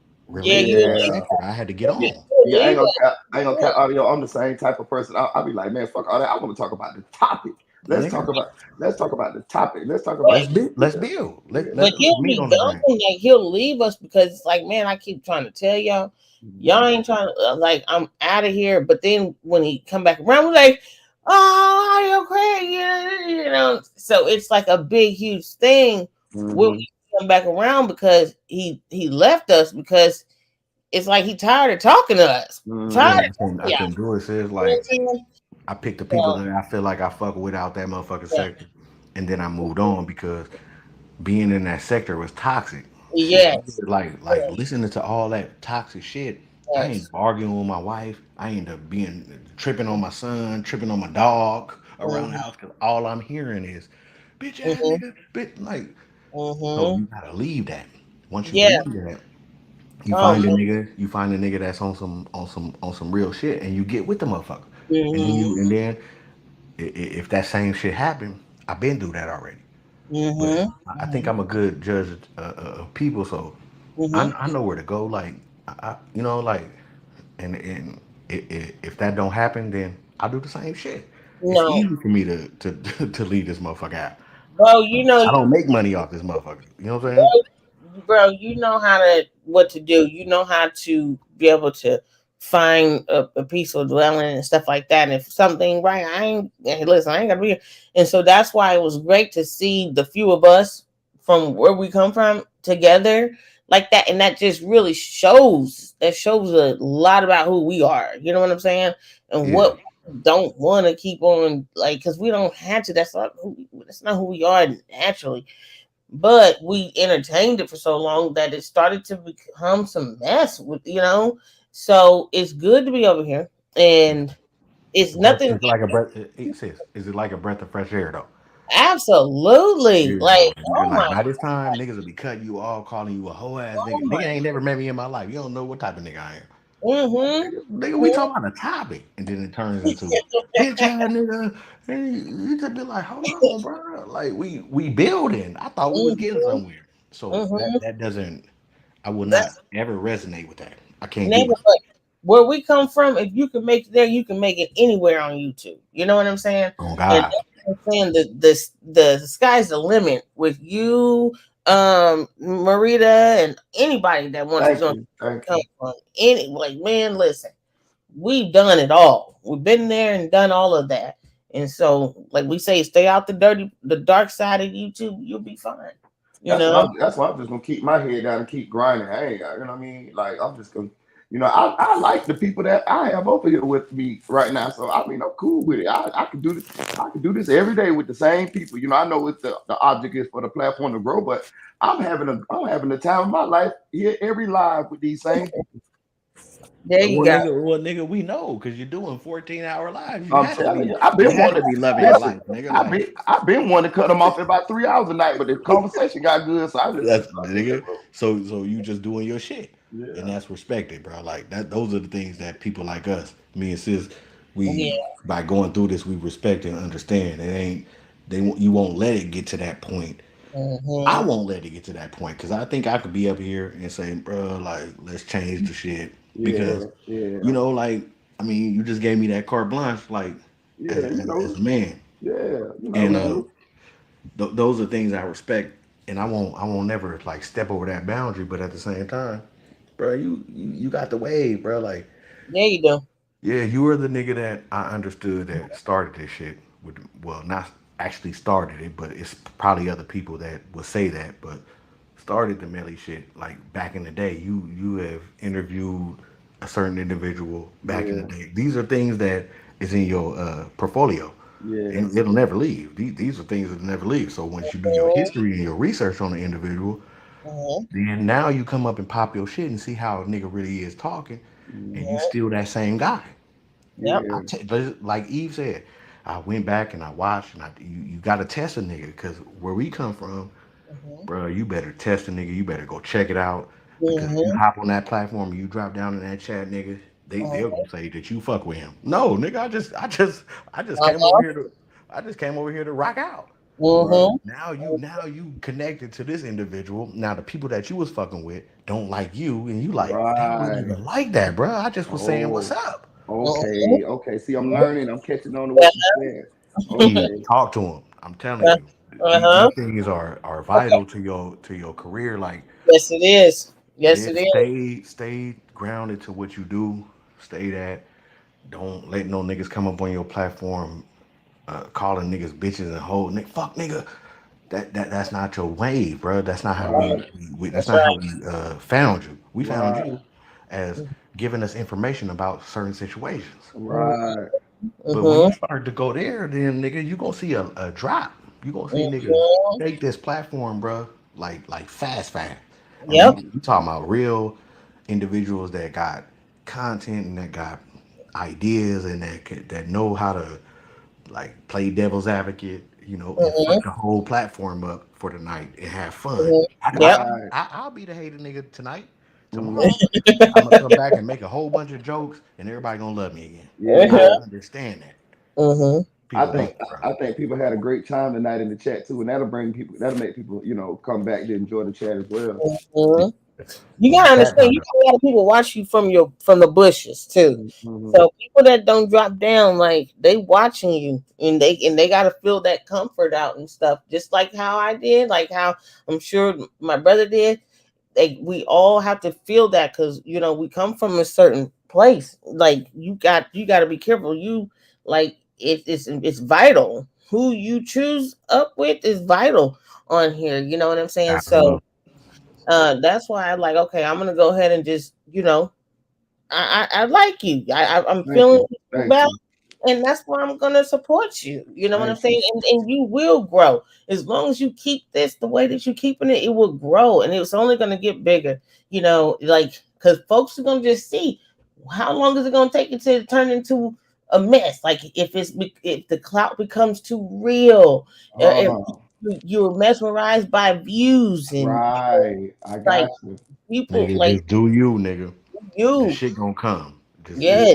Yeah, relate to that Yeah. sector. I had to get you on. Yeah, I ain't leave gonna us. cap. I ain't gonna cap audio. I'm the same type of person. I'll be like, man, fuck all that. I want to talk about the topic. Let's Nigga, talk about. Let's talk about the topic. Let's talk But about. let's build. but Let's he'll meet be on the ground. gone. Like he'll leave us because it's like, man, I keep trying to tell y'all, y'all ain't trying to like I'm out of here. But then when he come back around, we're like, oh, are you crazy? You know. So it's like a big, huge thing when Mm-hmm. we come back around because he left us because it's like he tired of talking to us. Tired Yeah, Mm-hmm. of talking I to y'all. couldn't do it. Sis. You know Like what I'm saying? I picked the people So, that I feel like I fuck with out that motherfucking yeah. sector. And then I moved on because being in that sector was toxic. Shit, Yes. like listening to all that toxic shit. I ain't Yes. arguing with my wife. I end up being tripping on my son, tripping on my dog around the Mm-hmm. house because all I'm hearing is bitch ass Mm-hmm. nigga, bitch. Like, so Mm-hmm. you gotta leave that. Once you Yeah. leave that, you Oh. find a nigga, that's on some real shit, and you get with the motherfucker, Mm-hmm. and then if that same shit happened, I've been through that already. But Mm-hmm. I think I'm a good judge of people, so Mm-hmm. I know where to go. Like, like, and if that don't happen, then I do the same shit. It's No, easy for me to to leave this motherfucker out. bro, you know I you don't make money off this motherfucker. You know what I'm saying? bro, you know how to what to do. You know how to be able to find a peaceful dwelling and stuff like that. And if something right, I ain't hey, listen, I ain't gotta be here. And so that's why it was great to see the few of us from where we come from together like that. And that just really shows a lot about who we are. You know what I'm saying? And Yeah. what we don't want to keep on like because we don't have to. That's not who we are naturally, but we entertained it for so long that it started to become some mess with. So it's good to be over here, and it's nothing. It's like a breath. It says, is it like a breath of fresh air though? Absolutely, Yeah, like oh like my, by this time, niggas will be cutting you off, calling you a hoe ass oh nigga. my, Nigga ain't never met me in my life. You don't know what type of nigga I am. mm-hmm, Nigga, we talking about a topic, and then it turns into bitch ass nigga. And you just be like, hold on, bro. Like we building. I thought we was getting mm-hmm, somewhere. So mm-hmm. that doesn't. I will not That's ever resonate with that. I can't get never. with. But where we come from, if you can make it there, you can make it anywhere on YouTube. You know what I'm saying? Oh And God. that's what I'm saying the sky's the limit with you, Marita, and anybody that wants to Thank join you. Thank come you. from any like man, listen, we've done it all. We've been there and done all of that. And so, like we say, stay out the dark side of YouTube, you'll be fine. You That's why know? I'm. That's why I'm just gonna keep my head down and keep grinding. I ain't. You know what I mean? Like I'm just gonna. You know, I like the people that I have over here with me right now. So I mean, I'm cool with it. I can do this. I can do this every day with the same people. You know, I know what the object is for the platform to grow, but I'm having the time of my life here every live with these same people. There you go. Well, nigga, we know because you're doing 14-hour lives. I'm telling you, I've You been had to wanting. be loving your Listen, life, nigga. Like I've been wanting to cut them off at about 3 hours a night, but the conversation got good, so I just that's okay, nigga. bro. So you just doing your shit, and Yeah, that's respected, bro. Like that. Those are the things that people like us, me and sis, Yeah. we by going through this, we respect and understand. It ain't you won't let it get to that point. I Mm-hmm. won't let it get to that point because I think I could be up here and say, bro, like let's change the shit because yeah, yeah, like I mean, you just gave me that carte blanche, like yeah. You as know, a man, yeah. You know, and we do. those are things I respect, and I won't never like step over that boundary. But at the same time, bro, you got the wave, bro. Like, There you go. yeah, you were the nigga that I understood that started this shit. With well, not actually started it, but it's probably other people that will say that, but started the Melly shit like back in the day. You have interviewed a certain individual back in the Yeah, day. These are things that is in your portfolio, yeah, and it'll never leave. These are things that never leave. So once you do your Mm-hmm. history and your research on the individual, then now you come up and pop your shit and see how a nigga really is talking, and you mm, still that same guy. Yep. yeah, Like Eve said, I went back and I watched, and you got to test a nigga because where we come from, Mm-hmm. bro, you better test a nigga. You better go check it out because if you Mm-hmm. hop on that platform and you drop down in that chat, nigga, they're gonna say that you fuck with him. No, nigga, I just came over Uh-huh. here to rock out. right. Mm-hmm. Now you connected to this individual. Now the people that you was fucking with don't like you, and you like they don't Right. even like that, bro. I just was saying what's Oh, up. Mm-hmm. okay, okay. See, I'm learning. I'm catching on to what you're saying. Eve, Okay. talk to him. I'm telling you, these Uh-huh. things are vital to your career. Like, Yes, it is. Yes, yeah, it is. stay grounded to what you do. Stay that. Don't let no niggas come up on your platform calling niggas bitches and whole nigga. Fuck nigga. That's not your wave, bro. That's not how Right, that's That's not how right. we found you. We found right, you as giving us information about certain situations. right. But when you Mm-hmm. start to go there, then nigga, you gonna see a drop. You gonna see niggas Mm-hmm. take this platform, bro, like fast. And Yep. we talking about real individuals that got content and that got ideas and that know how to like play devil's advocate, and fuck Mm-hmm. the whole platform up for the night and have fun. Mm-hmm. Yep. Right. I'll be the hater nigga tonight. Mm, Tomorrow, I'm gonna come back and make a whole bunch of jokes, and everybody gonna love me again. I yeah. understand that. Mm-hmm. I People think don't, bro. I think people had a great time tonight in the chat too, and that'll make people, come back to enjoy the chat as well. Mm-hmm. You And the gotta chat understand, you time. got a lot of people watch you from the bushes too. Mm-hmm. So people that don't drop down, like they watching you, and they gotta feel that comfort out and stuff. Just like how I did, like how I'm sure my brother did. We all have to feel that because we come from a certain place. Like you got to be careful. You like it's vital. Who you choose up with is vital on here. You know what I'm saying? So Absolutely. that's why I like, okay, I'm gonna go ahead and just, I like you. I'm Thank feeling you, you thank well, you, and that's why I'm gonna support you. You know what I'm thank you. saying? And you will grow as long as you keep this the way that you're keeping it. It will grow, and it's only gonna get bigger. Like because folks are gonna just see how long is it gonna take it to turn into a mess. Like if the clout becomes too real, if Oh, you're mesmerized by views and right. I like got you. people Nigga, like just do you, nigga. The you. shit gonna come. Just Yes.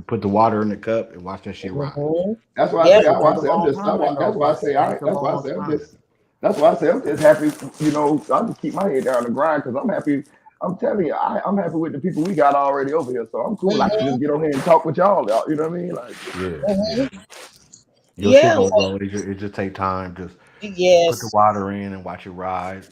put the water in the cup and watch that shit rise. Mhm. That's why I Yep. say. It take a I'm long just. time That's though. why I say. It takes a That's why I long say. I'm time. just. That's why I say I'm just happy. I just keep my head down the grind because I'm happy. I'm telling you, I'm happy with the people we got already over here. So I'm cool. I can Mhm. just get on here and talk with y'all. You know what I mean? Like, Yeah. Mhm. Your shit Yeah. gonna grow. It just take time. Just put the Yes. water in and watch it rise.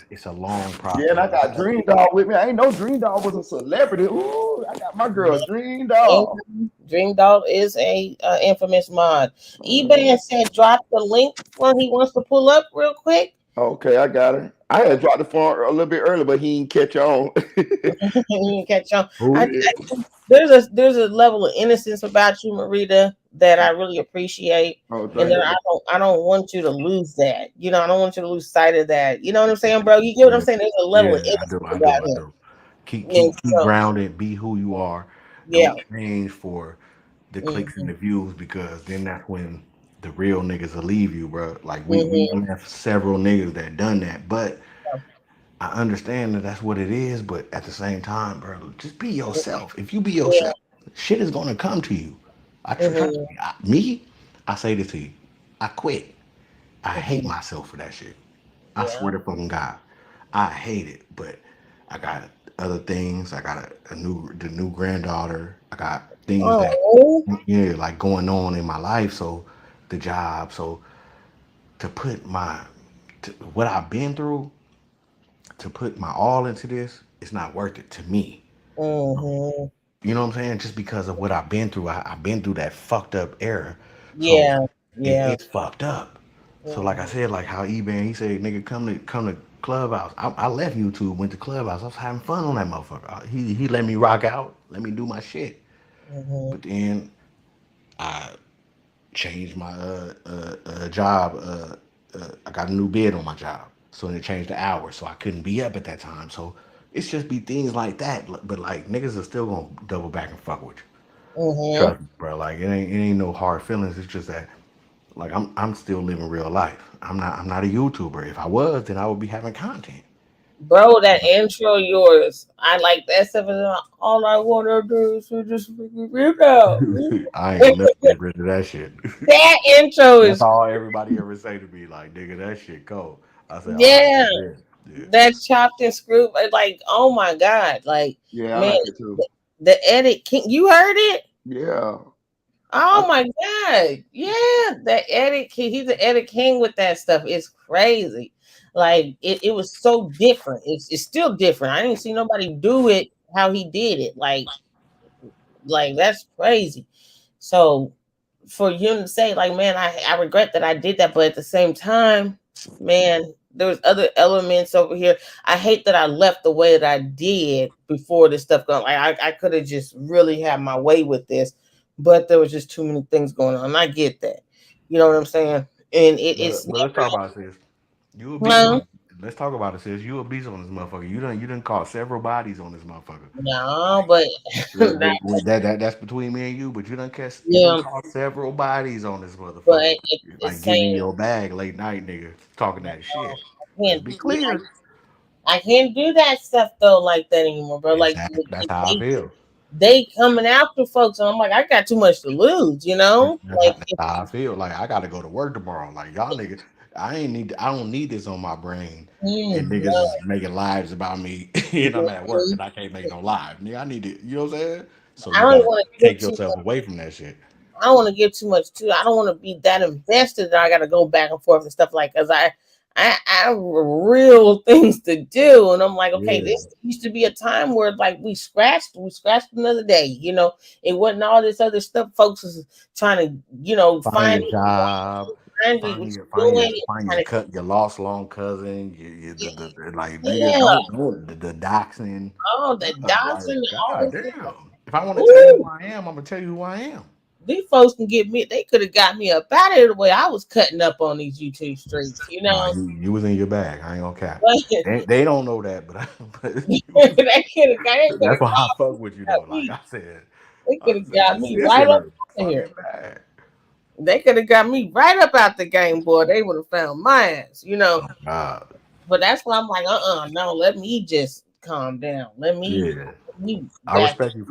It's a long yeah, and process. I got Dream Dog with me. I ain't know Dream Dog was a celebrity. Ooh, I got my girl Dream Dog. Dream Dog is a infamous mod. eBay Mhm. said drop the link when he wants to pull up real quick. Okay, I got her. I had dropped the phone a little bit early, but he didn't catch on. You catch on. Who? There's a level of innocence about you, Marita, that I really appreciate, Oh, and thank that you. I don't want you to lose that. You know, I don't want you to lose sight of that. You know what I'm saying, bro? You get what I'm Yeah, saying? There's a level yeah, of I do, innocence I do, about I him, do. Keep and keep keep so grounded. Be who you are. yeah. Don't change for the clicks and Hmm. the views because then that's when the real niggas will leave you, bro. Like we Hmm. left several niggas that done that, but I understand that that's what it is. But at the same time, bro, just be yourself. If you be Yeah. yourself, shit is gonna come to you. Trust Hmm. me. I say this to you. I quit. I hate Hmm. myself for that shit. I Yeah. swear to fucking God, I hate it. But I got other things. I got the new granddaughter. I got things that Oh. like going on in my life. So the job. So to put what I've been through, to put my all into this, it's not worth it to me. Hmm. You know what I'm saying? Just because of what I've been through, I've been through that fucked up era. So Yeah. Yeah. it's fucked up. So like I Hmm. said, like how E-Man, he said, nigga, come to Clubhouse. I left YouTube, went to Clubhouse. I was having fun on that motherfucker. He let me rock out, let me do my shit. Hmm. But then I changed my job. I got a new bid on my job, so they changed the hours, so I couldn't be up at that time. So it's just be things like that. But like niggas are still gonna double back and fuck with you. Hmm. Trust me, bro. Like it ain't no hard feelings. It's just that like I'm still living real life. I'm not a YouTuber. If I was, then I would be having content. Bro, that intro yours, I like that stuff. And all I want to do is to just rip out. I ain't gonna never get rid of that shit. That intro That's is, all everybody ever say to me. Like, nigga, that shit cold. I say, all right, yeah, yeah, yeah. that's chopped and screwed. Like, oh my God. Like, Yeah, I man, like it too. the edit king, you heard it? Yeah. I, Oh my God. Yeah, the edit king. He's the edit king with that stuff. It's crazy. Like, it was so different. It's still different. I didn't see nobody do it how he did it. Like that's crazy. So for you to say, like, man, I regret that I did that, but at the same time, man, there was other elements over here. I hate that I left the way that I did before this stuff going. Like I could have just really had my way with this, but there was just too many things going on. And I get that. You know what I'm saying? And it's But let's talk about it, sis. You a beast never on. Let's talk about it, sis. You a beast on this motherfucker. You done caught several bodies on this motherfucker. no, but that, That's between me and you. But you done yeah, caught several bodies on this but motherfucker. at the Like getting in same, your bag late night, nigga, talking that shit. Let's can't be do yeah, clear. I can't do that stuff though like that anymore, bro. Like That's how I feel. they coming after folks, and I'm like, I got too much to lose, you know? Like, That's how I feel. Like I gotta go to work tomorrow. Like y'all niggas, I don't need this on my brain. And niggas no. is making lives about me. And I'm at work and I can't make no live. Nigga, I need it. You know what I'm saying? So I you don't gotta want to give take too yourself much. away from that shit. I don't want to give too much too. I don't want to be that invested that I got to go back and forth and stuff like. Cause I have real things to do, and I'm like, okay, Yeah. this used to be a time where like we scratched another day. You know, it wasn't all this other stuff. Folks was trying to, Find find your job, find what find your you're find your doing, find your trying to, cut your lost long cousin, like nigga, yeah, don't the doxing. all the dots Like and all god this stuff. damn. If I want to tell you who Ooh. I am, I'm gonna tell you who I am. These folks can get me. They could have got me up out of here the way I was cutting up on these YouTube streets. You Nah, know, you was in your bag. I ain't gonna cap. but They don't know that, but, but they could that's have why I fuck with you though. got Like me. I said, They could have got this me is right in up her out of here. fucking bag. They could have got me right up out the game, boy. They would have found my ass. You know. God, But that's why I'm like, no, let me just calm down. yeah. Let me I back. respect you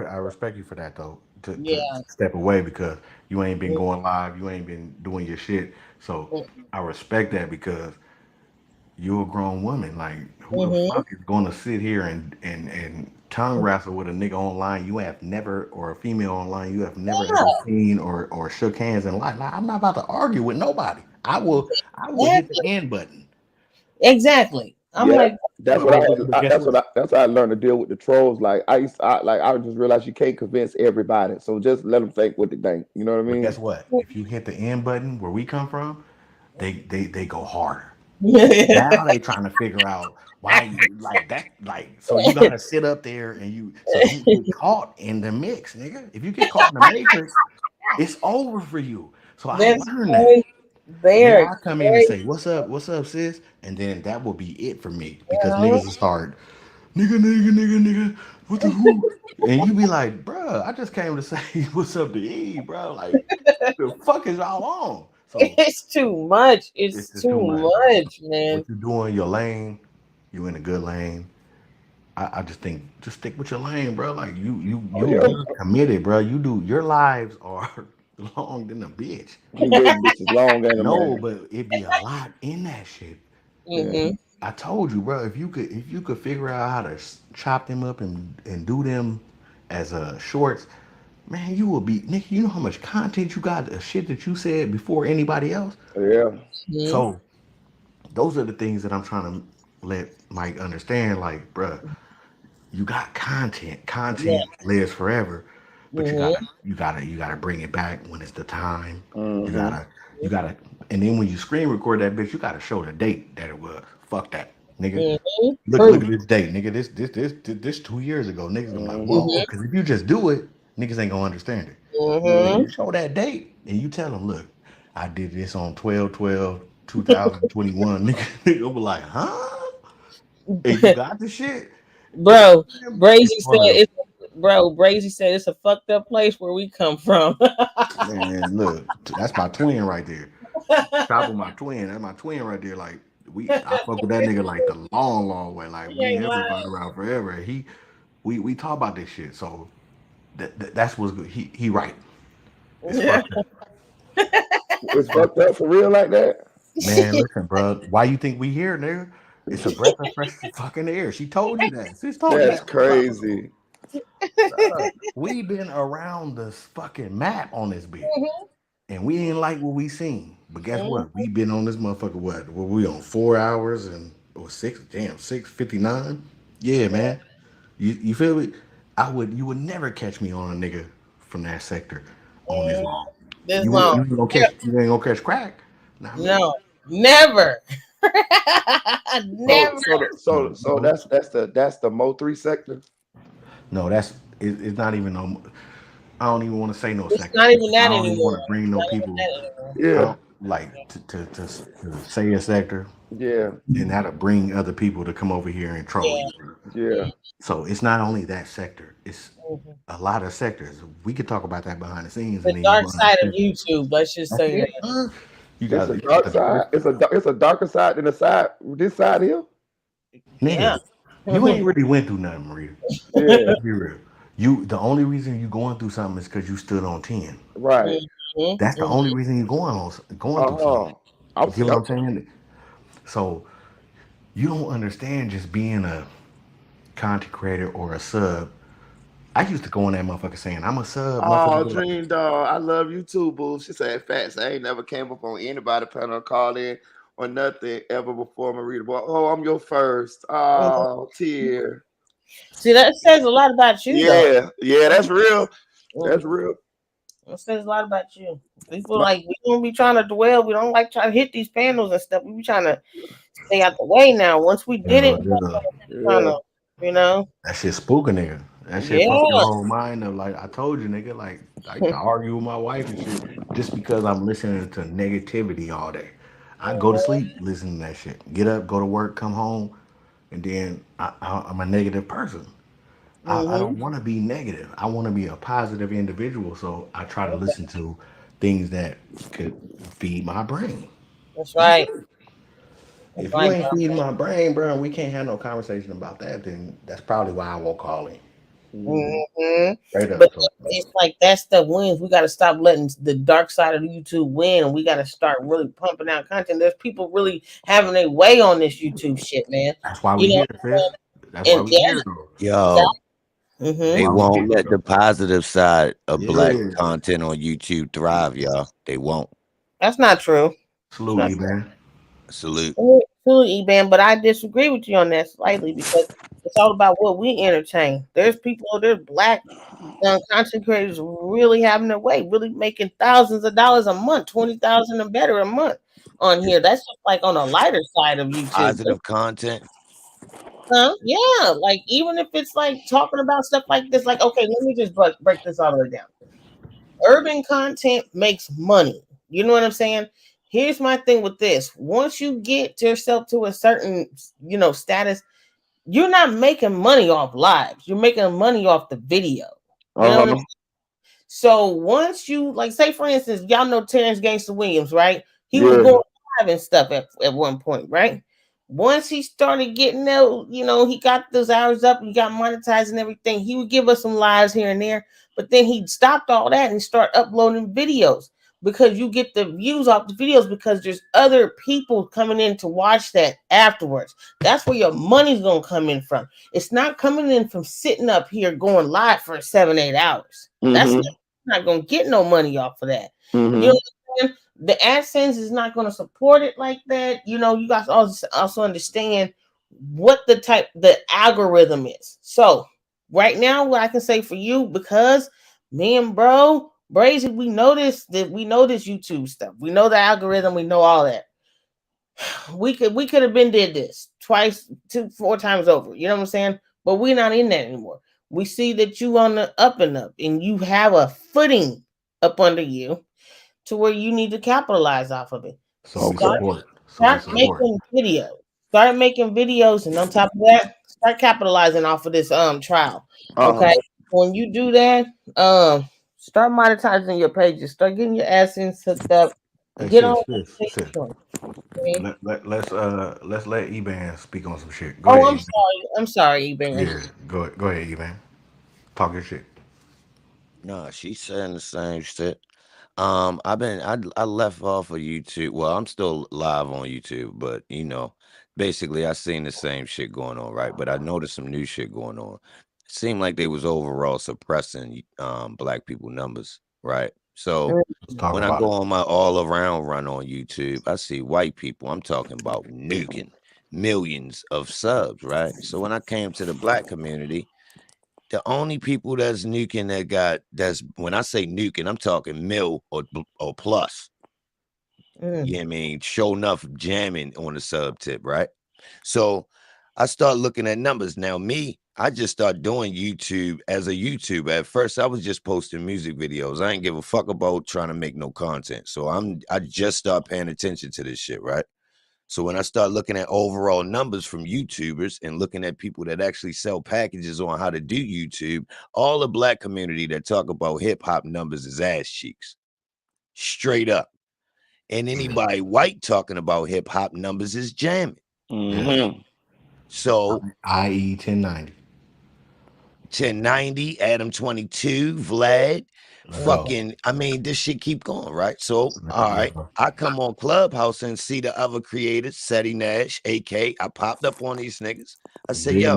for that though. To Yeah. step away because you ain't been Mm, going live, you ain't been doing your shit. So mm, I respect that because you're a grown woman. Like who the mm-hmm. fuck is gonna sit here and tongue wrestle with a nigga online you have never or a female online you have never ever Yeah. seen or shook hands in life? Like, I'm not about to argue with nobody. I will hit the Exactly. end button. Exactly. I'm Yeah, like, that's But what I but, had. but, but guess what? That's how I learned to deal with the trolls. Like I just realized you can't convince everybody. So just let them think what they think. You know what I But mean? guess what? If you hit the end button where we come from, they go harder. Now they trying to figure out why you like that. Like, so you gotta sit up there and so don't get caught in the mix, nigga. If you get caught in the matrix, it's over for you. So I That's learned that. crazy. They're Now I come in and crazy. say, what's up, sis? And then that will be it for me because niggas will start, nigga, what the who? And you be like, bruh, I just came to say what's up to E, bro. Like, the fuck is y'all on? So It's too much. it's It's just too too much, bro. much, What man. you doing your lane, you in a good lane. I just think just stick with your lane, bro. Like Oh yeah, you're committed, bro. You do your lives are long than a bitch. them bitches long and a No, man. but it be a lot in that shit. Yeah, Mm-hmm. I told you, bro. If you could figure out how to chop them up and do them as shorts, man, you will be Nick. You know how much content you got, the shit that you said before anybody else. yeah. Mm-hmm. So those are the things that I'm trying to let Mike understand. Like, bro, you got content. Yeah. Content lives forever, but Mm-hmm. you gotta bring it back when it's the time. You Mm-hmm. gotta you gotta, and then when you screen record that bitch, you gotta show the date that it was. Fuck that, nigga. Mm-hmm. Look Proof. at this date, nigga. This 2 years ago. Niggas gonna be like, Mm-hmm. whoa, Mm-hmm. because if you just do it, niggas ain't gonna understand it. But if Mm-hmm. you show that date and you tell them, look, I did this on 12/12/2021, nigga, nigga will be like, huh? And you got the shit. Bro, It's Brazy said fun. it's Brazy said it's a fucked up place where we come from. Man, look, that's my twin right there. Stop with my twin. That's my twin right there. Like I fuck with that nigga like the long, long way. Like You me and ain't him been lying. fucking around forever. We talk about this shit. So that's what's good. He right. It's fucked up. It's fucked up for real like that. Man, listen, bro. Why you think we here, nigga? It's a breath of fresh fucking air. She told you that. Sis told you That's that. What's up? crazy. We been around this fucking map on this bitch. And we ain't like what we seen. But guess Mhm. what? We been on this motherfucker what we on 4 hours and or six, damn, 6:59? Yeah, man. You feel me? You would never catch me on a nigga from that sector on this Mhm. long. This You long. ain't gonna Yeah. catch crack. Not me. No, never. So Never. so No, that's the Mo 3 sector. no, it's not even no. I don't even want to say no It's sector not even because I that don't even anymore. want to bring It's no not even people. that anymore. I Yeah, don't like to say a sector yeah, and that'll bring other people to come over here and troll Yeah. you. Bro. yeah. So it's not only that sector; it's Mhm. a lot of sectors. We could talk about that behind the scenes, The and then you dark will side of understand. YouTube. Let's just That's say it. that. You It's got a you got dark the side. dark It's a darker side than the side this side here. Yeah. nigga. You ain't really went through nothing, Maria. Yeah, Let's be real. The only reason you going through something is because you stood on 10. right. Mhm. That's the Mhm. only reason you're going through something. Uh-huh. I'm, You get what I'm I'm saying? So you don't understand just being a content creator or a sub. I used to go on that motherfucker saying I'm a sub, motherfucker. Oh, Be like, Dream Dog, I love you too, boo. She said facts. I ain't never came up on anybody planning on call in or nothing ever before Marita. Boy, oh, I'm your first. Mhm. Oh, tear. See, that says a lot about you, though. Yeah, yeah, that's real. Mhm. That's real. It says a lot about you. People like we don't be trying to dwell. We don't like trying to hit these panels and stuff. We be trying to stay out the way now. Once we did it, yeah, trying Yeah, to, you know, that shit spooking nigga. That shit fuck your yeah. whole mind up. Like I told you, nigga. Like I used to argue with my wife and shit just because I'm listening to negativity all day. I go to sleep listening to that shit. Get up, go to work, come home, and then I'm a negative person. I Mm-hmm. don't want to be negative. I want to be a positive individual. So I try to listen to things that could feed my brain. That's right. That's If you right, ain't bro. feeding my brain, bro, and we can't have no conversation about that, then that's probably why I won't call in. hmm Hmm. Straight But up. So it's like that stuff wins. We got to stop letting the dark side of YouTube win, and we got to start really pumping out content. There's people really having their way on this YouTube shit, man. that's why we You know, here, sis. That's why and we yeah, here, though. that, Yo, That's mm-hmm. they why we won't here, let the though. positive side of black Yeah. content on YouTube thrive, y'all. They won't. That's not true. It's Salute not you, man. Salute. true, Eban, but I disagree with you on that slightly because it's all about what we entertain. There's black content creators really having their way, really making thousands of dollars a month, 20,000 and better a month. on here. That's just like on a lighter side of YouTube. Positive content. Yeah, like even if it's like talking about stuff like this, like okay, let me just break this all the way down. Urban content makes money. You know what I'm saying? Here's my thing with this. Once you get yourself to a certain, status, you're not making money off lives. You're making money off the video. You know what I'm saying? So once you like, say for instance, y'all know Terrence Gangster Williams, right? He was going live and stuff at one point, right? Once he started getting there, he got those hours up, he got monetized and everything. He would give us some lives here and there, but then he stopped all that and start uploading videos because you get the views off the videos because there's other people coming in to watch that afterwards. That's where your money's gonna come in from. It's not coming in from sitting up here going live for 7-8 hours. That's not gonna get no money off of that. You know what I'm saying? The AdSense is not going to support it like that. You guys also understand what the algorithm is. So right now, what I can say for you, because me and bro Brazy, we know this YouTube stuff. We know the algorithm. We know all that. We could have been did this twice, 4 times over. You know what I'm saying? But we're not in that anymore. We see that you on the up and up, and you have a footing up under you to where you need to capitalize off of it. So Start making videos. Start making videos, and on top of that, start capitalizing off of this trial. Okay. When you do that, start monetizing your pages. Start getting your AdSense hooked up. Hey, Get on. Let's let Eban speak on some shit. Go ahead. I'm sorry, Eban. Yeah, go ahead, Eban. Talk your shit. No, she's saying the same shit. I left off of YouTube. Well, I'm still live on YouTube, but basically I seen the same shit going on, right? But I noticed some new shit going on. It seemed like they was overall suppressing black people numbers, right? So when I go on my all around run on YouTube, I see white people. I'm talking about nuking millions of subs, right? So when I came to the black community, the only people that's nuking that's when I say nuking, I'm talking mil or plus. Yeah, I mean, show enough jamming on the sub tip, right? So I start looking at numbers. Now, I just start doing YouTube as a YouTuber. At first, I was just posting music videos. I ain't give a fuck about trying to make no content. So I just start paying attention to this shit, right? So when I start looking at overall numbers from YouTubers and looking at people that actually sell packages on how to do YouTube, all the black community that talk about hip hop numbers is ass cheeks. Straight up. And anybody white talking about hip hop numbers is jamming. So i.e. 1090. 1090, Adam 22, Vlad, fucking, I mean, this shit keep going, right? So, all right, I come on Clubhouse and see the other creators, Seti Nash, AK. I popped up on these niggas. I said, yo,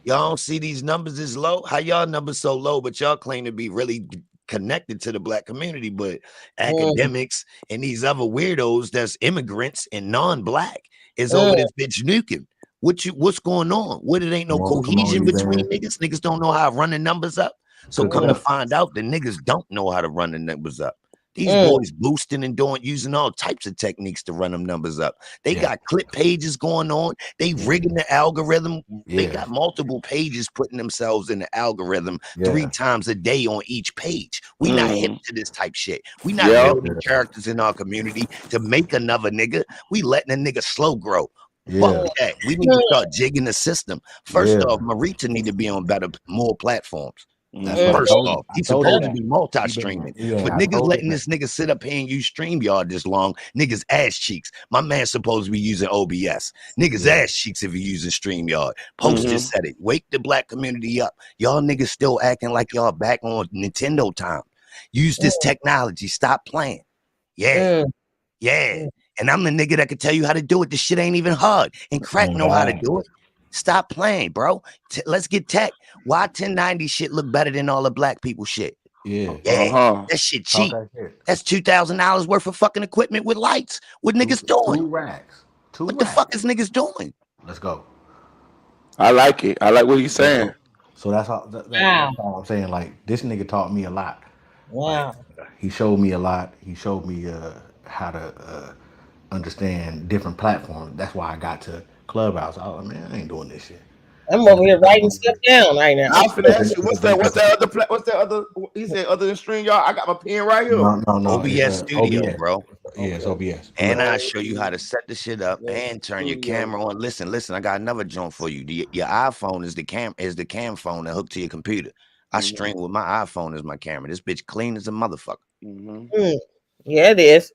y'all don't see these numbers is low? How y'all numbers so low, but y'all claim to be really connected to the black community, but academics and these other weirdos that's immigrants and non-black is over this bitch nuking. What's going on? What it ain't no cohesion between niggas? Niggas don't know how to run the numbers up. So come to find out the niggas don't know how to run the numbers up. These boys boosting and using all types of techniques to run them numbers up. They got clip pages going on. They rigging the algorithm. They got multiple pages putting themselves in the algorithm 3 times a day on each page. We not hip to this type shit. We not building characters in our community to make another nigga. We letting a nigga slow grow. Fuck that. We need to start jigging the system. First off, Marita need to be on more platforms. First off, he's supposed to be multi-streaming, but niggas letting this nigga sit up here and use StreamYard this long, niggas ass cheeks. My man's supposed to be using OBS. Niggas ass cheeks if he using StreamYard. Post just said it. Wake the black community up. Y'all niggas still acting like y'all back on Nintendo time. Use this technology. Stop playing. Yeah. And I'm the nigga that could tell you how to do it. This shit ain't even hard. And crack know how to do it. Stop playing, bro. Let's get tech. Why 1090 shit look better than all the black people shit? That shit cheap. That's $2,000 worth of fucking equipment with lights. What niggas doing? 2 racks. What the fuck is niggas doing? Let's go. I like it. I like what he's saying. So that's all. That's all I'm saying. Like, this nigga taught me a lot. Wow. Like, he showed me a lot. He showed me how to understand different platforms. That's why I got to Clubhouse. I was like, man, I ain't doing this shit. I'm over here writing stuff down right now. I was finna ask you, what's that other? He said other than StreamYard. I got my pen right here. No. It's, OBS Studio, OBS. bro. Yeah, it's OBS. And Look. I show you how to set the shit up and turn your camera on. Listen. I got another joint for you. Your iPhone is the cam phone that hooked to your computer. I stream with my iPhone as my camera. This bitch clean as a motherfucker. Yeah, it is.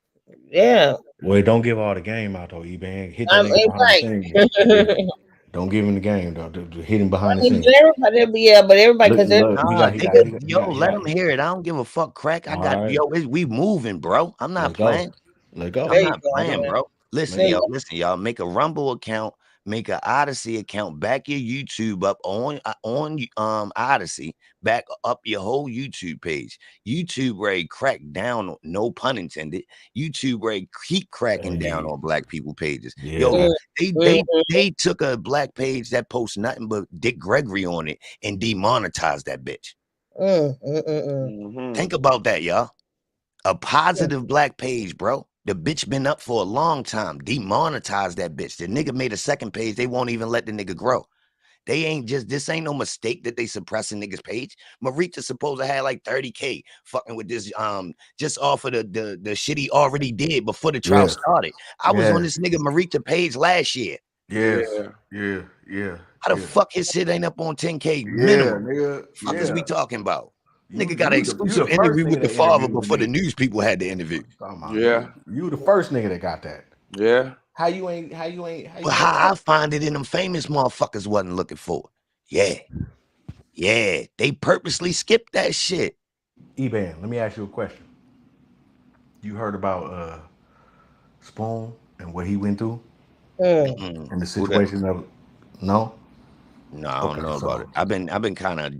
Yeah. Well, don't give all the game out though, E-Bang. Hit that nigga behind Right. the scenes. Yeah. Don't give him the game though. Hit him behind the scenes. Everybody, because Let him hear it. I don't give a fuck, crack. I got we moving, bro. I'm not playing. Let go. I'm not playing, bro. Listen, y'all. Make a Rumble account. Make an Odyssey account. Back your YouTube up on Odyssey. Back up your whole YouTube page. YouTube ready crack down. No pun intended. YouTube ready keep cracking down on black people pages. Yeah. Yo, they took a black page that posts nothing but Dick Gregory on it and demonetized that bitch. Think about that, y'all. A positive black page, bro. The bitch been up for a long time. Demonetize that bitch. The nigga made a second page. They won't even let the nigga grow. This ain't no mistake that they suppressing niggas page. Marita supposed to have like 30K fucking with this, just off of the shit he already did before the trial started. I was on this nigga Marita page last year. Yeah. How the fuck his shit ain't up on 10K minimum? Nigga. Fuck is we talking about? Nigga got an exclusive interview with the father before the news people had the interview. Yeah. You the first nigga that got that. Yeah. How you ain't But how I find it in them famous motherfuckers wasn't looking for it. Yeah. They purposely skipped that shit. E-Band, let me ask you a question. You heard about Spoon and what he went through? And the situation of No, I don't know about it. I've been kind of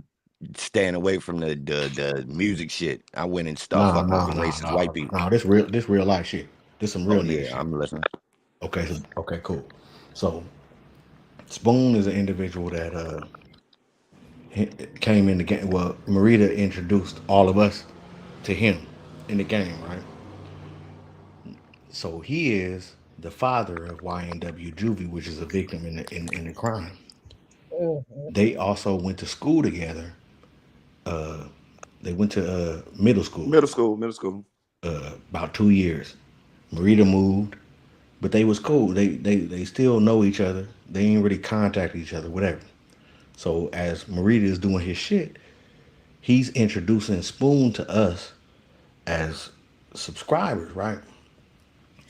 staying away from the music shit. I went and started fucking with racist white people. No, this real life shit. This some real nigga shit. I'm listening. Okay, cool. So Spoon is an individual that came in the game. Well, Marita introduced all of us to him in the game, right? So he is the father of YNW Juvie, which is a victim in the crime. They also went to school together. They went to middle school. About 2 years. Marita moved, but they was cool. They still know each other. They ain't really contact each other, whatever. So as Marita is doing his shit, he's introducing Spoon to us as subscribers, right?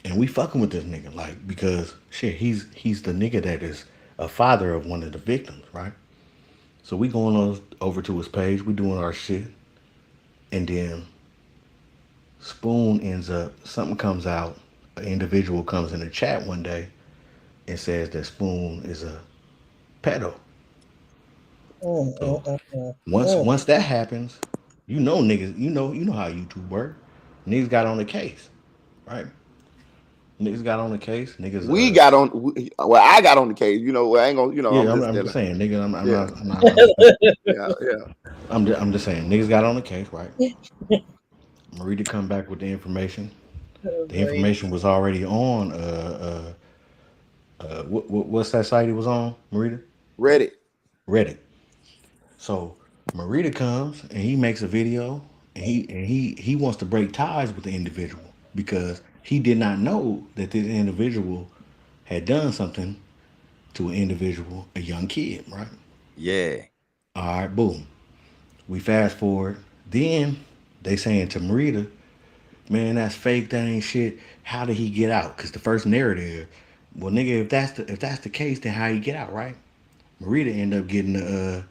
And we fucking with this nigga, like, because shit, he's the nigga that is a father of one of the victims, right? So we going over to his page, we doing our shit, and then Spoon ends up, something comes out, an individual comes in the chat one day and says that Spoon is a pedo. So once that happens, you know niggas, you know how YouTube work. Niggas got on the case, right? Niggas got on the case. Niggas. I got on the case. You know, I ain't gonna. You know, yeah, I'm just saying, nigga. I'm not. I'm just saying, niggas got on the case, right? Marita come back with the information. The information was already on. What's that site it was on, Marita? Reddit. So Marita comes and he makes a video, and he wants to break ties with the individual because he did not know that this individual had done something to an individual, a young kid, right? Yeah. All right, boom. We fast forward. Then they saying to Marita, man, that's fake. That ain't shit. How did he get out? Because the first narrative, well, nigga, if that's the case, then how he get out, right? Marita ended up getting the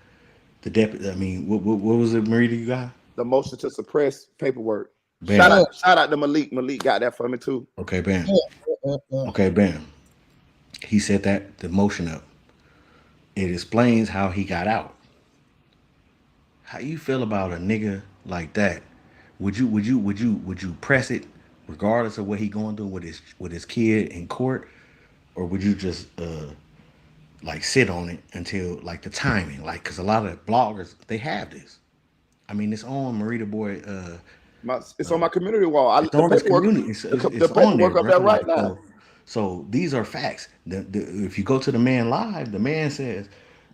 deputy. I mean, what was it, Marita? You got the motion to suppress paperwork. Bam. Shout out to Malik. Malik got that for me too. Okay, bam. Okay, bam. He set the motion up. It explains how he got out. How you feel about a nigga like that? Would you press it regardless of what he going through with his kid in court, or would you just like sit on it until like the timing, like, because a lot of bloggers, they have this. I mean, it's on Marita Boy. It's on my community wall. It's on his community. It's the on there, paperwork up there right now. So these are facts. If you go to the man live, the man says,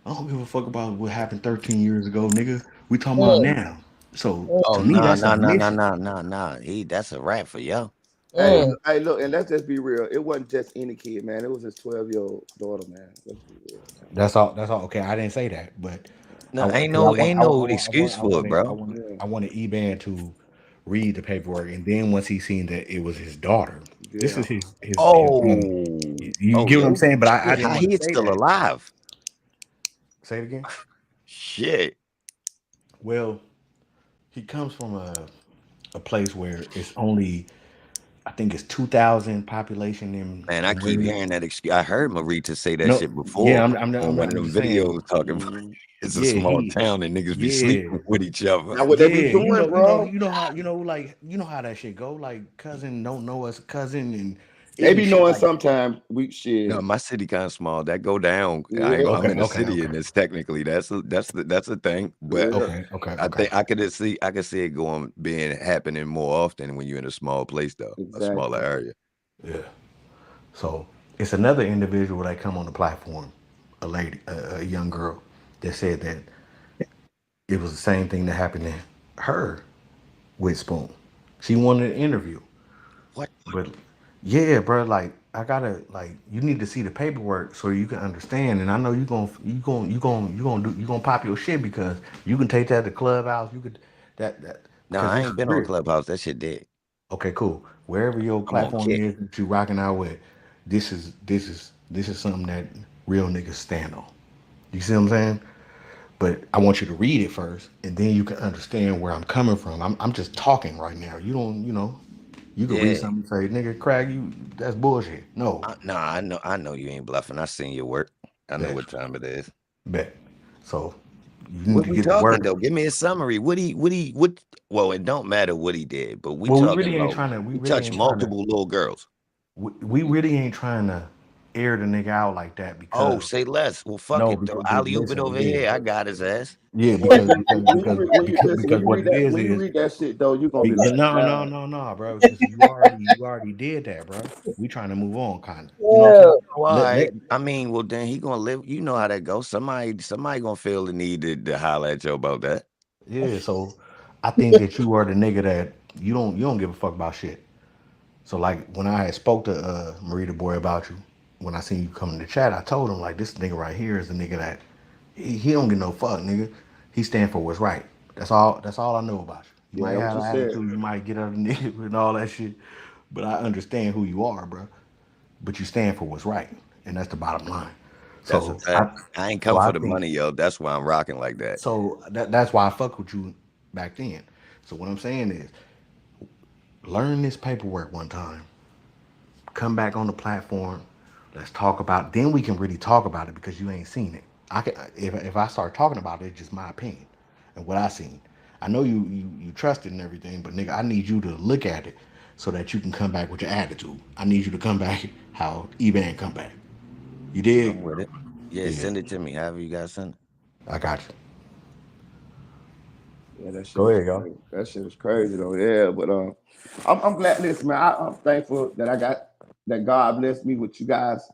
"I don't give a fuck about what happened 13 years ago, nigga. We talking about Mm, now." So Oh to me, no, that's no, no, no, submission. no, no, no. That's a wrap for y'all. Hey, mm. hey, look, and let's just be real. It wasn't just any kid, man. It was his 12-year-old daughter, man. Let's be real, man. That's all. That's all. Okay, I didn't say that, but I No, want ain't because I no want ain't I want no I want I want excuse I for want it, it, bro. Yeah, I wanted Eban to read the paperwork, and then once he seen that it was his daughter, this yeah. is his woman. Oh, You oh, get what I'm yo, saying? But I shit. didn't How want to he is say still that. alive? Say it again. Shit, Well, he comes from a place where it's only I think it's 2,000 population man. I in keep Rayleigh. hearing that excuse. I heard Marita say that No, shit yeah, before on one of I'm them just saying. videos talking about Mm. it's a Yeah, small town and niggas be yeah, sleeping with each other. That's what they be yeah. doing, bro. You know how that shit go. Like cousin don't know us cousin, and it They be be shit knowing like. sometimes. We No, shit. my city kind of small. That go down. Yeah, I'm Okay, in the okay, city, okay, and it's technically that's a thing. But yeah. I okay. think I could see it going being happening more often when you're in a small place though, a smaller Exactly. area. Yeah. So it's another individual that come on the platform, a lady, a young girl, that said that it was the same thing that happened to her with Spoon. She wanted an interview. What? But yeah, bro, like I gotta like you need to see the paperwork so you can understand. And I know you gonna pop your shit because you can take that to Clubhouse. You could that No, because I it's ain't been on real. Clubhouse. That shit dead. Okay, cool. Wherever your I'm on platform Kick. is that you rocking out with, this is something that real niggas stand on. You see what I'm saying? But I want you to read it first, and then you can understand where I'm coming from. I'm just talking right now. You don't, you can read Yeah. something and say, "Nigga, Craig, you that's bullshit." No, No, I know you ain't bluffing. I seen your work. I know bet, what time it is. bet. So you need What to we get the talking work. though? Give me a summary. What? Well, it don't matter what he did, but we Well, talking about we he really touched ain't trying to, multiple little girls. we really ain't trying to air the nigga out like that Oh, because say less. Well, fuck no, it though. because Alley oop it listen, over yeah, here. I got his ass. yeah, Hey, when because you what read it that when you is read that shit though, you gonna be like, nah. no, bro, because you already did that, bro. We trying to move on, kind of. You know what I'm Yeah. saying? Oh, all Let right. I mean, well then he gonna live. You know how that goes. Somebody gonna feel the need to holler at you about that. yeah. So I think that you are the nigga that you don't give a fuck about shit. So like when I had spoke to Marita Boy about you, when I seen you come in the chat, I told him like this nigga right here is the nigga that he don't get no fuck, nigga. He stand for what's right. That's all I know about you. You Yeah, might that's what have you an said. attitude, you might get under nigga and all that shit, but I understand who you are, bro. But you stand for what's right, and that's the bottom line. That's a So fact. I ain't come I for the think money, yo. That's why I'm rocking like that. that's why I fuck with you back then. So what I'm saying is learn this paperwork one time. Come back on the platform. Let's talk about. Then we can really talk about it because you ain't seen it. I can if I start talking about it, it's just my opinion and what I seen. I know you trust it and everything, but nigga, I need you to look at it so that you can come back with your attitude. I need you to come back how Eban come back. You I'm dig? with it. Yeah, Yeah, send it to me. However you guys send it. I got you. Yeah, that shit Go was ahead, y'all. crazy. That shit was crazy though. Yeah, but I'm glad. Listen, man, I'm thankful that I got that God blessed me with you guys.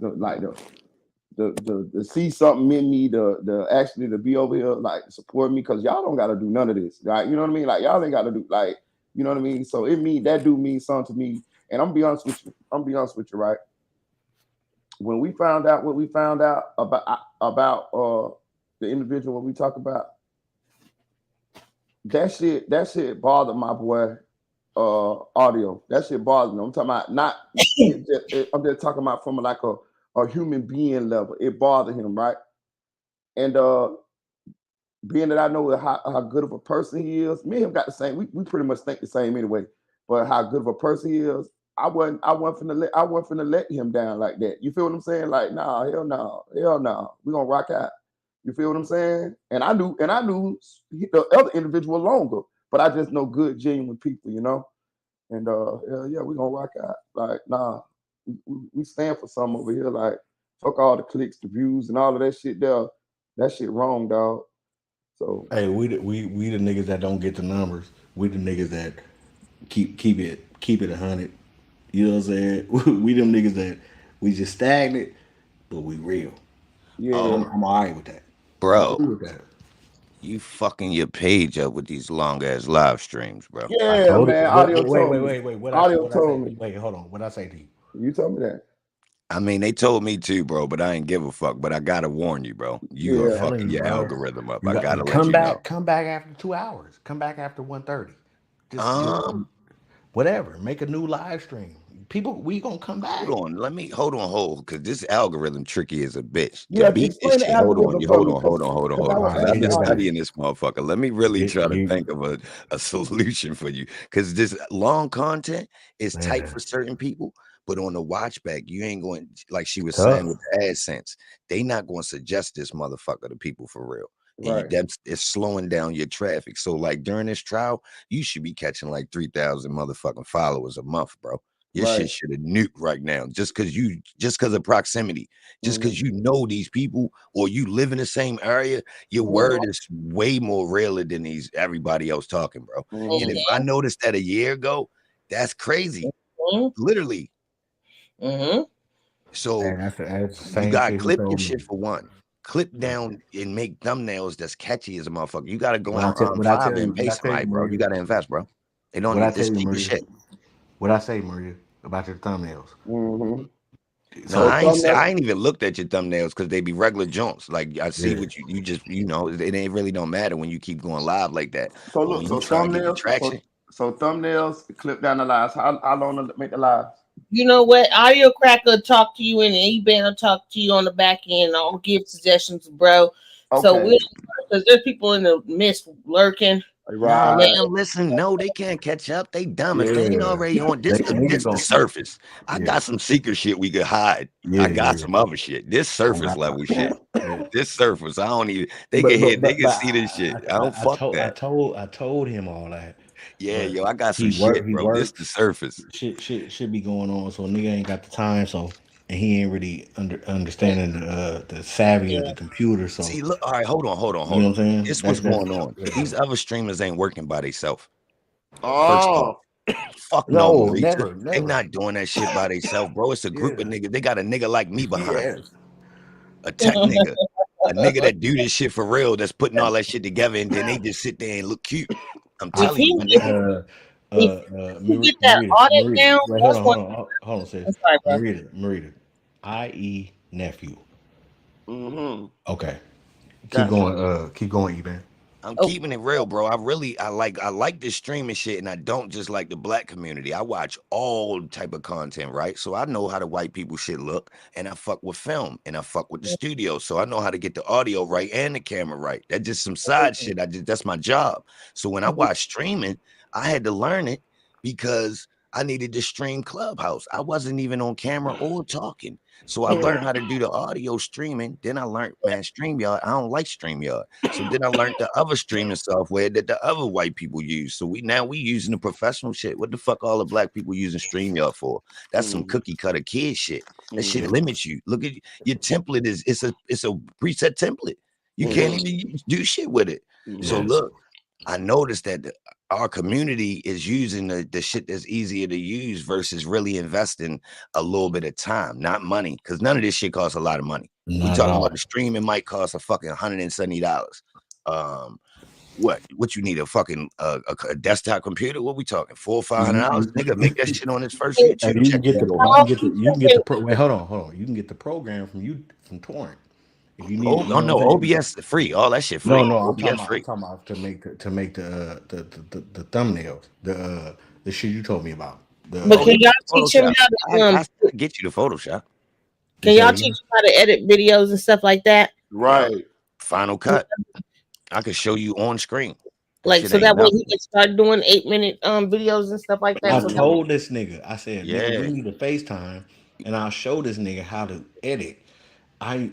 To see something in me, the actually to be over here like support me because y'all don't got to do none of this. Like you know what I mean? Like y'all ain't got to do like you know what I mean. So it mean that do mean something to me. And I'm gonna be honest with you. I'm gonna be honest with you, right? When we found out what we found out about the individual what we talk about, that shit bothered my boy audio. That shit bothers me. I'm talking about not I'm just talking about from like a human being level. It bothered him, right? And being that I know how good of a person he is, me and him got the same. We pretty much think the same anyway. But how good of a person he is, I wasn't finna let him down like that. You feel what I'm saying? Like, nah, hell no, hell no. We gonna rock out. You feel what I'm saying? And I knew the other individual longer, but I just know good, genuine people, you know. And hell yeah, we gonna rock out. Like, nah, we stand for something over here. Like, fuck all the clicks, the views, and all of that shit there. That shit wrong, dog. So Hey, we the niggas that don't get the numbers. We the niggas that keep it 100. You know what I'm saying? We them niggas that We just stagnant, but we real. Yeah. Oh, I'm all right with that. I'm bro, cool with that. you fucking your page up with these long ass live streams, bro. I Yeah, told it. man. What, Audio told me. Audio what I say? told me. Wait, hold on. What I say to you? You told me that. I mean, they told me to, bro, but I ain't give a fuck. But I gotta warn you, bro. You I'm gonna Yeah. fucking telling you, your bro. algorithm up. You I got gotta let come you know. back. Come back after 2 hours. Come back after 1:30. Just Um, whatever. Make a new live stream. People, we gonna come hold back. on. Let me hold, because this algorithm tricky as a bitch. You To have to beat this explain the shit, hold on. algorithm You for hold me, on, cause, hold on, hold on, 'cause hold I All on. was right, Because let I've me been asking get it back. audio. studying this motherfucker. Let me really You, try to you, think of a solution for you. Because this long content is tight for man, certain people, but on the watch back, you ain't going like she was saying tough. with the AdSense. They not going to suggest this motherfucker to people for real. And Right. that's it's slowing down your traffic. So like during this trial, you should be catching like 3,000 motherfucking followers a month, bro. Your Right. shit should have nuked right now just because of proximity, just Mm-hmm. because you know these people or you live in the same area, your Mm-hmm. word is way more realer than these everybody else talking, bro. And if Mm-hmm. I noticed that a year ago, that's crazy. Literally. Mm-hmm. So And that's the you same gotta shit he clip your told shit me. for one. Clip down and make thumbnails that's catchy as a motherfucker. You gotta go on What I Fiverr tell and you, pay what I tell you, somebody, bro. You Maria, gotta invest, bro. They don't what I need tell this you, cheap as Maria, shit. what I say, Maria, about your thumbnails. Mm-hmm. No, So So thumbnail. I ain't even looked at your thumbnails because they be regular joints. Like I see yeah, what you just it ain't really don't matter when you keep going live like that. So But look. when you So try to get the thumbnails. traction, So thumbnails. Clip down the lives. How long to make the lives? You know what? Audio Cracker talk to you and eBay will talk to you on the back end. I'll give suggestions, bro. So Okay. we'll because there's people in the midst lurking. no, And Right. let them listen. No, they can't catch up. They dumb. If they ain't yeah. already on They this niggas the going surface. I yeah, got some secret shit we could hide. I yeah, got yeah. some other shit. This Oh surface God. level shit. Yeah. This surface. I don't even they But can hear but they but can but see this shit. I don't fuck that. I told him all that. Yeah, But yo, I got some he shit, bro. This the works. surface. Shit should be going on. So nigga ain't got the time. So and he ain't really understanding the savvy of the computer. So See, look, all right, hold on, you know what I'm saying? This what's That's going on. yeah. These other streamers ain't working by themselves. First off, Oh. fuck no, No, Marita. never, They never. not doing that shit by themselves, bro. It's a group of Yeah. niggas. They got a nigga like me behind them, Yes. a tech nigga, a nigga that do this shit for real, that's putting all that shit together, and then they just sit there and look cute. I'm I if telling you, he my get nigga. if he get that audit Marita. down, Wait, that's what hold on, sis. I'm sorry, bro. Marita, i.e. nephew. Mm-hmm. Okay, Gotcha. keep going, Eban. I'm Oh, keeping it real, bro. I like this streaming shit, and I don't just like the black community. I watch all type of content, right? So I know how the white people shit look, and I fuck with film, and I fuck with the studio, so I know how to get the audio right and the camera right. That's just some side shit. That's my job. So when I watch streaming, I had to learn it because I needed to stream Clubhouse. I wasn't even on camera or talking. So I learned how to do the audio streaming. Then I learned, man, StreamYard. I don't like StreamYard. So then I learned the other streaming software that the other white people use. So we using the professional shit. What the fuck all the black people using StreamYard for? That's some Mm-hmm. cookie cutter kid shit. That shit Mm-hmm. limits you. Look at your template it's a preset template. You can't Mm-hmm. even do shit with it. So Mm-hmm. Yes. look, I noticed that our community is using the shit that's easier to use versus really investing a little bit of time, not money, because none of this shit costs a lot of money. We Not at talking about all. the streaming might cost a fucking $170. What you need a fucking a desktop computer? What we talking? $400 or $500? Nigga, make that shit on his first And YouTube you can get channel. you can get the wait, hold on. You can get the program from Torrent. If you need, you Oh know what no, I'm saying? OBS free. All that shit No, free. no, OBS I'm free. talking about to make the thumbnails, the shit you told me about. but Oh can yeah, y'all teach him Photoshop. how I to get you the Photoshop. You can say y'all it teach again? him how to edit videos and stuff like that? Yep. Right. Final Cut. I could show you on screen. That Like shit so ain't that way he nothing. can start doing 8-minute videos and stuff like that. I So Mhm. told this nigga, I said, nigga, we Yeah. need a FaceTime and I'll show this nigga how to edit. I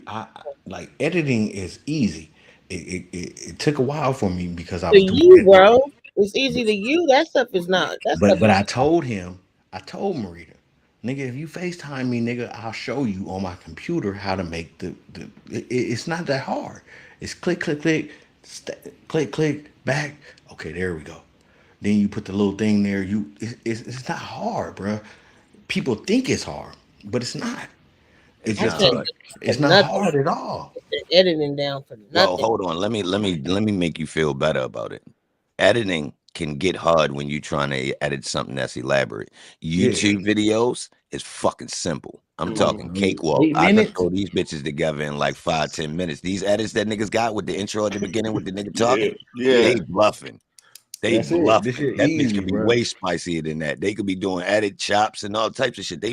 like editing is easy. It took a while for me because I to was doing you, it. bro, it's easy to you. That stuff is not. That stuff But is I told Marita, nigga, if you FaceTime me, nigga, I'll show you on my computer how to make it's not that hard. It's click, click, click, click, click, back. Okay, there we go. Then you put the little thing there. It's not hard, bro. People think it's hard, but it's not. It's I just can't Nah. get it's for not nothing. hard at all. Put the editing down for Well, nothing. hold on. Let me make you feel better about it. Editing can get hard when you're trying to edit something that's elaborate. Yeah. YouTube videos is fucking simple. I'm talking Mm-hmm. cakewalk. 8 I can minutes. throw these bitches together in like 5-10 minutes. These edits that niggas got with the intro at the beginning with the nigga talking, Yeah. they bluffing. They That's it. This bluffing. shit That bitch easy, could be bro. way spicier than that. They could be doing added chops and all types of shit.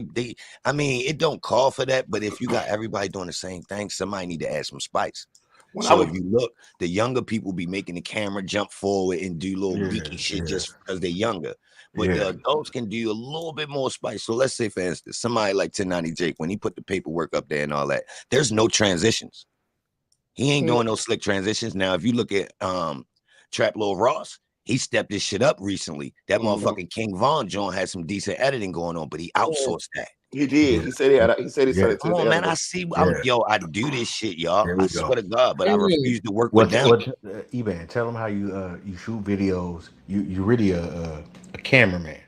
I mean, it don't call for that, but if you got everybody doing the same thing, somebody need to add some spice. When I So was if you look, the younger people be making the camera jump forward and do little geeky shit just because they're younger. But the adults can do a little bit more spice. So let's say, for instance, somebody like 1090 Jake, when he put the paperwork up there and all that, there's no transitions. He ain't doing no slick transitions. Now, if you look at Trap Lil Ross, he stepped his shit up recently. That motherfucking King Von John had some decent editing going on, but he outsourced that. He did. He said he had. He said he started to Come his on, man. editor. I see. I do this shit, y'all. There I we go. swear to God, but I refuse to work with them. Eban, tell them how you shoot videos. You really a cameraman.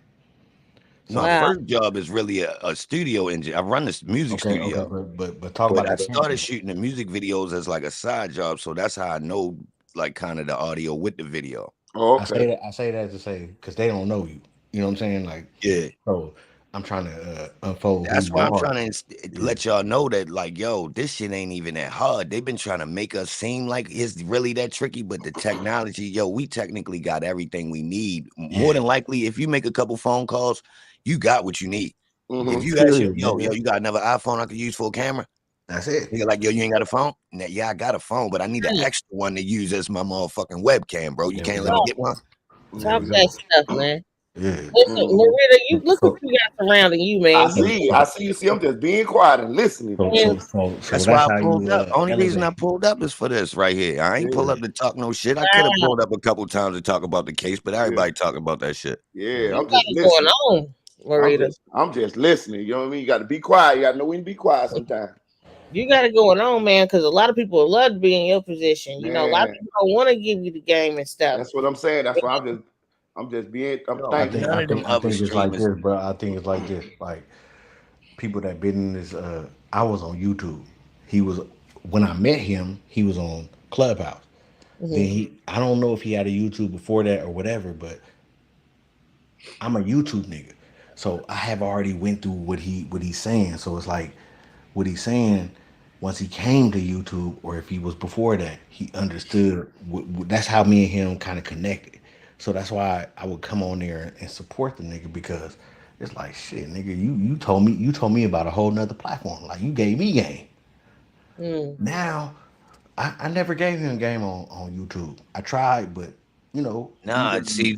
So My first job is really a studio engine. I run this music studio. but talk about I the started shooting the music videos as like a side job, so that's how I know like kind of the audio with the video. Oh, okay. I say that to say because they don't know you. You know what I'm saying? Like, yeah. So I'm trying to unfold. That's who why you I'm are. trying to let y'all know that, like, yo, this shit ain't even that hard. They've been trying to make us seem like it's really that tricky, but the technology, yo, we technically got everything we need. More than likely, if you make a couple phone calls, you got what you need. If you ask yo, you got another iPhone I could use for a camera? That's it. You're like, yo, you ain't got a phone? Yeah, I got a phone, but I need an extra one to use as my motherfucking webcam, bro. You can't let me get one? Talk that stuff, man. Yeah. Listen, Marita, you look what you got surrounding you, man. I see. I see. You see. I'm just being quiet and listening. That's why I pulled up. Only reason I pulled up is for this right here. I ain't pull up to talk no shit. I could have pulled up a couple times to talk about the case, but everybody talking about that shit. Yeah, I'm got just it going listening. on, Marita. I'm just listening. You know what I mean? You got to be quiet. You got to know when to be quiet sometimes. You got it going on, man, because a lot of people love to be in your position. You know, a lot of Man. people don't want to give you the game and stuff. That's what I'm saying. That's why I'm just being. I'm thanking. I think it's like this, bro. I think it's like this. Like people that been in this. I was on YouTube. He was when I met him. He was on Clubhouse. Then I don't know if he had a YouTube before that or whatever, but I'm a YouTube nigga, so I have already went through what he's saying. So it's like what he's saying. Once he came to YouTube, or if he was before that, he understood. That's how me and him kind of connected. So that's why I would come on there and support the nigga because it's like shit, nigga. You told me about a whole nother platform. Like you gave me game. Now I never gave him game on YouTube. I tried, but you know. Nah, see,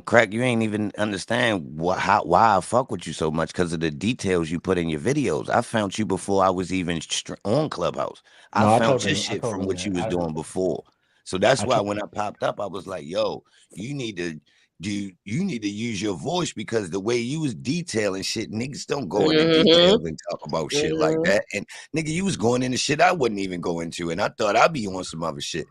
Crack, you ain't even understand why I fuck with you so much because of the details you put in your videos. I found you before I was even on Clubhouse. No, I I found told your him. I shit told from him what you was that. doing before. So that's I why told- when I popped up, I was like, yo, you need to use your voice because the way you was detailing shit, niggas don't go into details and talk about shit like that. And nigga, you was going into shit I wouldn't even go into, and I thought I'd be on some other shit.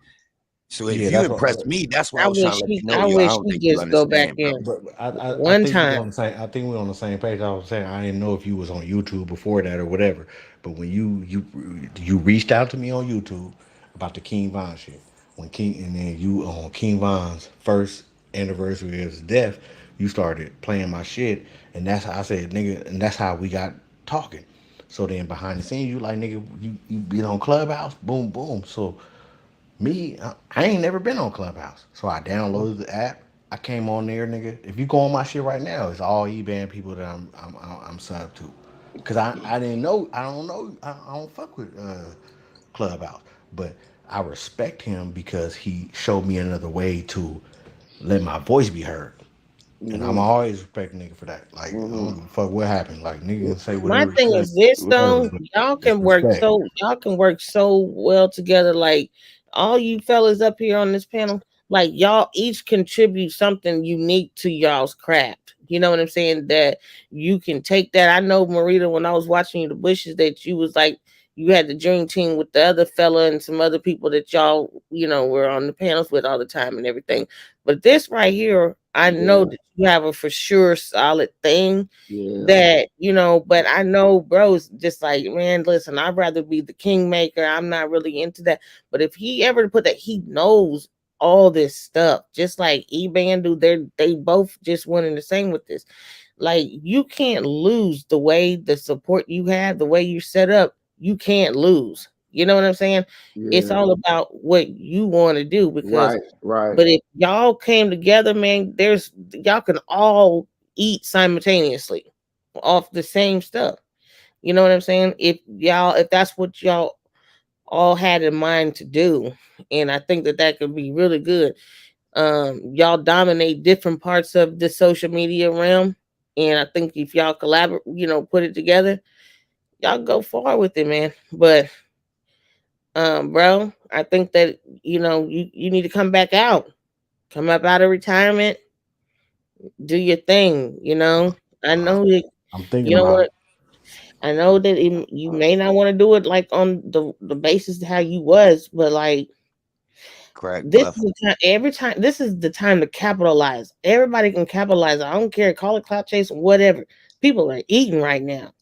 So if you that's what. impress me, that's why I was trying to let you know, I yo, I wish don't he think you just go back understand, bro. in. But I One think we time. on the same. I think we're on the same page. I was saying I didn't know if you was on YouTube before that or whatever. But when you reached out to me on YouTube about the King Von shit, when King and then you on King Von's first anniversary of his death, you started playing my shit, and that's how I said nigga, and that's how we got talking. So then behind the scenes, you like nigga, you been on Clubhouse, boom boom. So me, I ain't never been on Clubhouse, so I downloaded the app. I came on there, nigga. If you go on my shit right now, it's all E-band people that I'm subbed to, cause I didn't know. I don't know. I don't fuck with Clubhouse, but I respect him because he showed me another way to let my voice be heard. And I'm always respect nigga for that. Like, I don't give a fuck what happened. Like, nigga can say My whatever. thing is this though, y'all can work so well together. Like all you fellas up here on this panel, like y'all each contribute something unique to y'all's craft. You know what I'm saying? That you can take that. I know Marita, when I was watching you the bushes, that you was like you had the dream team with the other fella and some other people that y'all, were on the panels with all the time and everything. But this right here, I know Yeah, that you have a for sure solid thing yeah, that, but I know bro's just like, man, listen, I'd rather be the kingmaker. I'm not really into that. But if he ever put that, he knows all this stuff, just like E-Band they both just went in the same with this. Like, you can't lose the way the support you have, the way you set up, you can't lose. You know what I'm saying? It's yeah. all about what you want to do because Right, right. but if y'all came together, man, y'all can all eat simultaneously off the same stuff. You know what I'm saying? If that's what y'all all had in mind to do, and I think that could be really good. Y'all dominate different parts of the social media realm, and I think if y'all collaborate, put it together, y'all go far with it, man. But bro, I think that you need to come back out, come up out of retirement, do your thing. I know that. I'm thinking You know about it. what? I know that you may not want to do it like on the basis of how you was, but like Crack this is Bluff. the time. Every time, this is the time to capitalize. Everybody can capitalize. I don't care. Call it clout chase, whatever. People are eating right now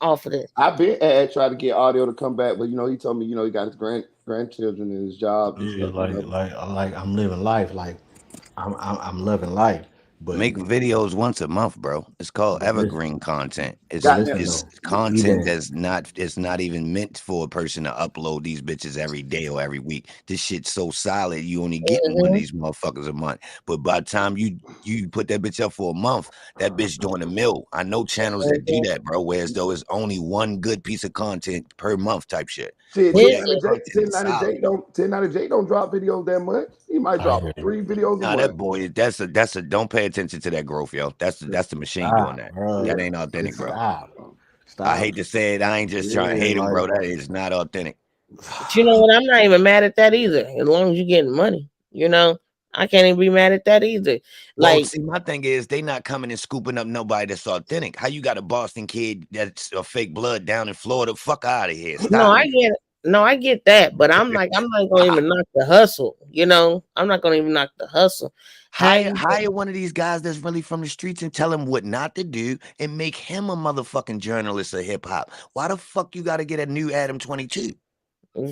off of this. I've been tried to get audio to come back, but he told me, he got his grandchildren and his jobs and Yeah, stuff. like I'm living life. Like I'm loving life. But Make videos once a month, bro. It's called but listen, evergreen content. but It's Goddamn. listen it's though, content even it's not even meant for a person to upload these bitches every day or every week. This shit's so solid, you only getting one of Mhm. these motherfuckers a month. But by the time you put that bitch up for a month, that bitch doing a mill. I know channels that do Mhm. that, bro. Whereas though it's only one good piece of content per month type shit. Shit, But Here's that the 1090 content is solid. J don't drop videos that much. He might I drop hear you. 3 videos a Nah, month. that boy, that's a don't pay attention to that growth, yo. That's the machine doing Stop, that. That bro. ain't authentic, Just bro. stop. I Stop. hate to say it. I ain't just trying to Yeah, hate him, like bro. That is not authentic. But you know what? I'm not even mad at that either. As long as you're getting money, I can't even be mad at that either. Well, Like, see, my thing is they not coming and scooping up nobody that's authentic. How you got a Boston kid that's a fake blood down in Florida? Fuck out of here. no, Stop. I get it. No, I get that, but I'm not gonna even knock the hustle. I'm not gonna even knock the hustle. How Hire you? hire one of these guys that's really from the streets and tell him what not to do and make him a motherfucking journalist of hip hop. Why the fuck you got to get a new Adam 22?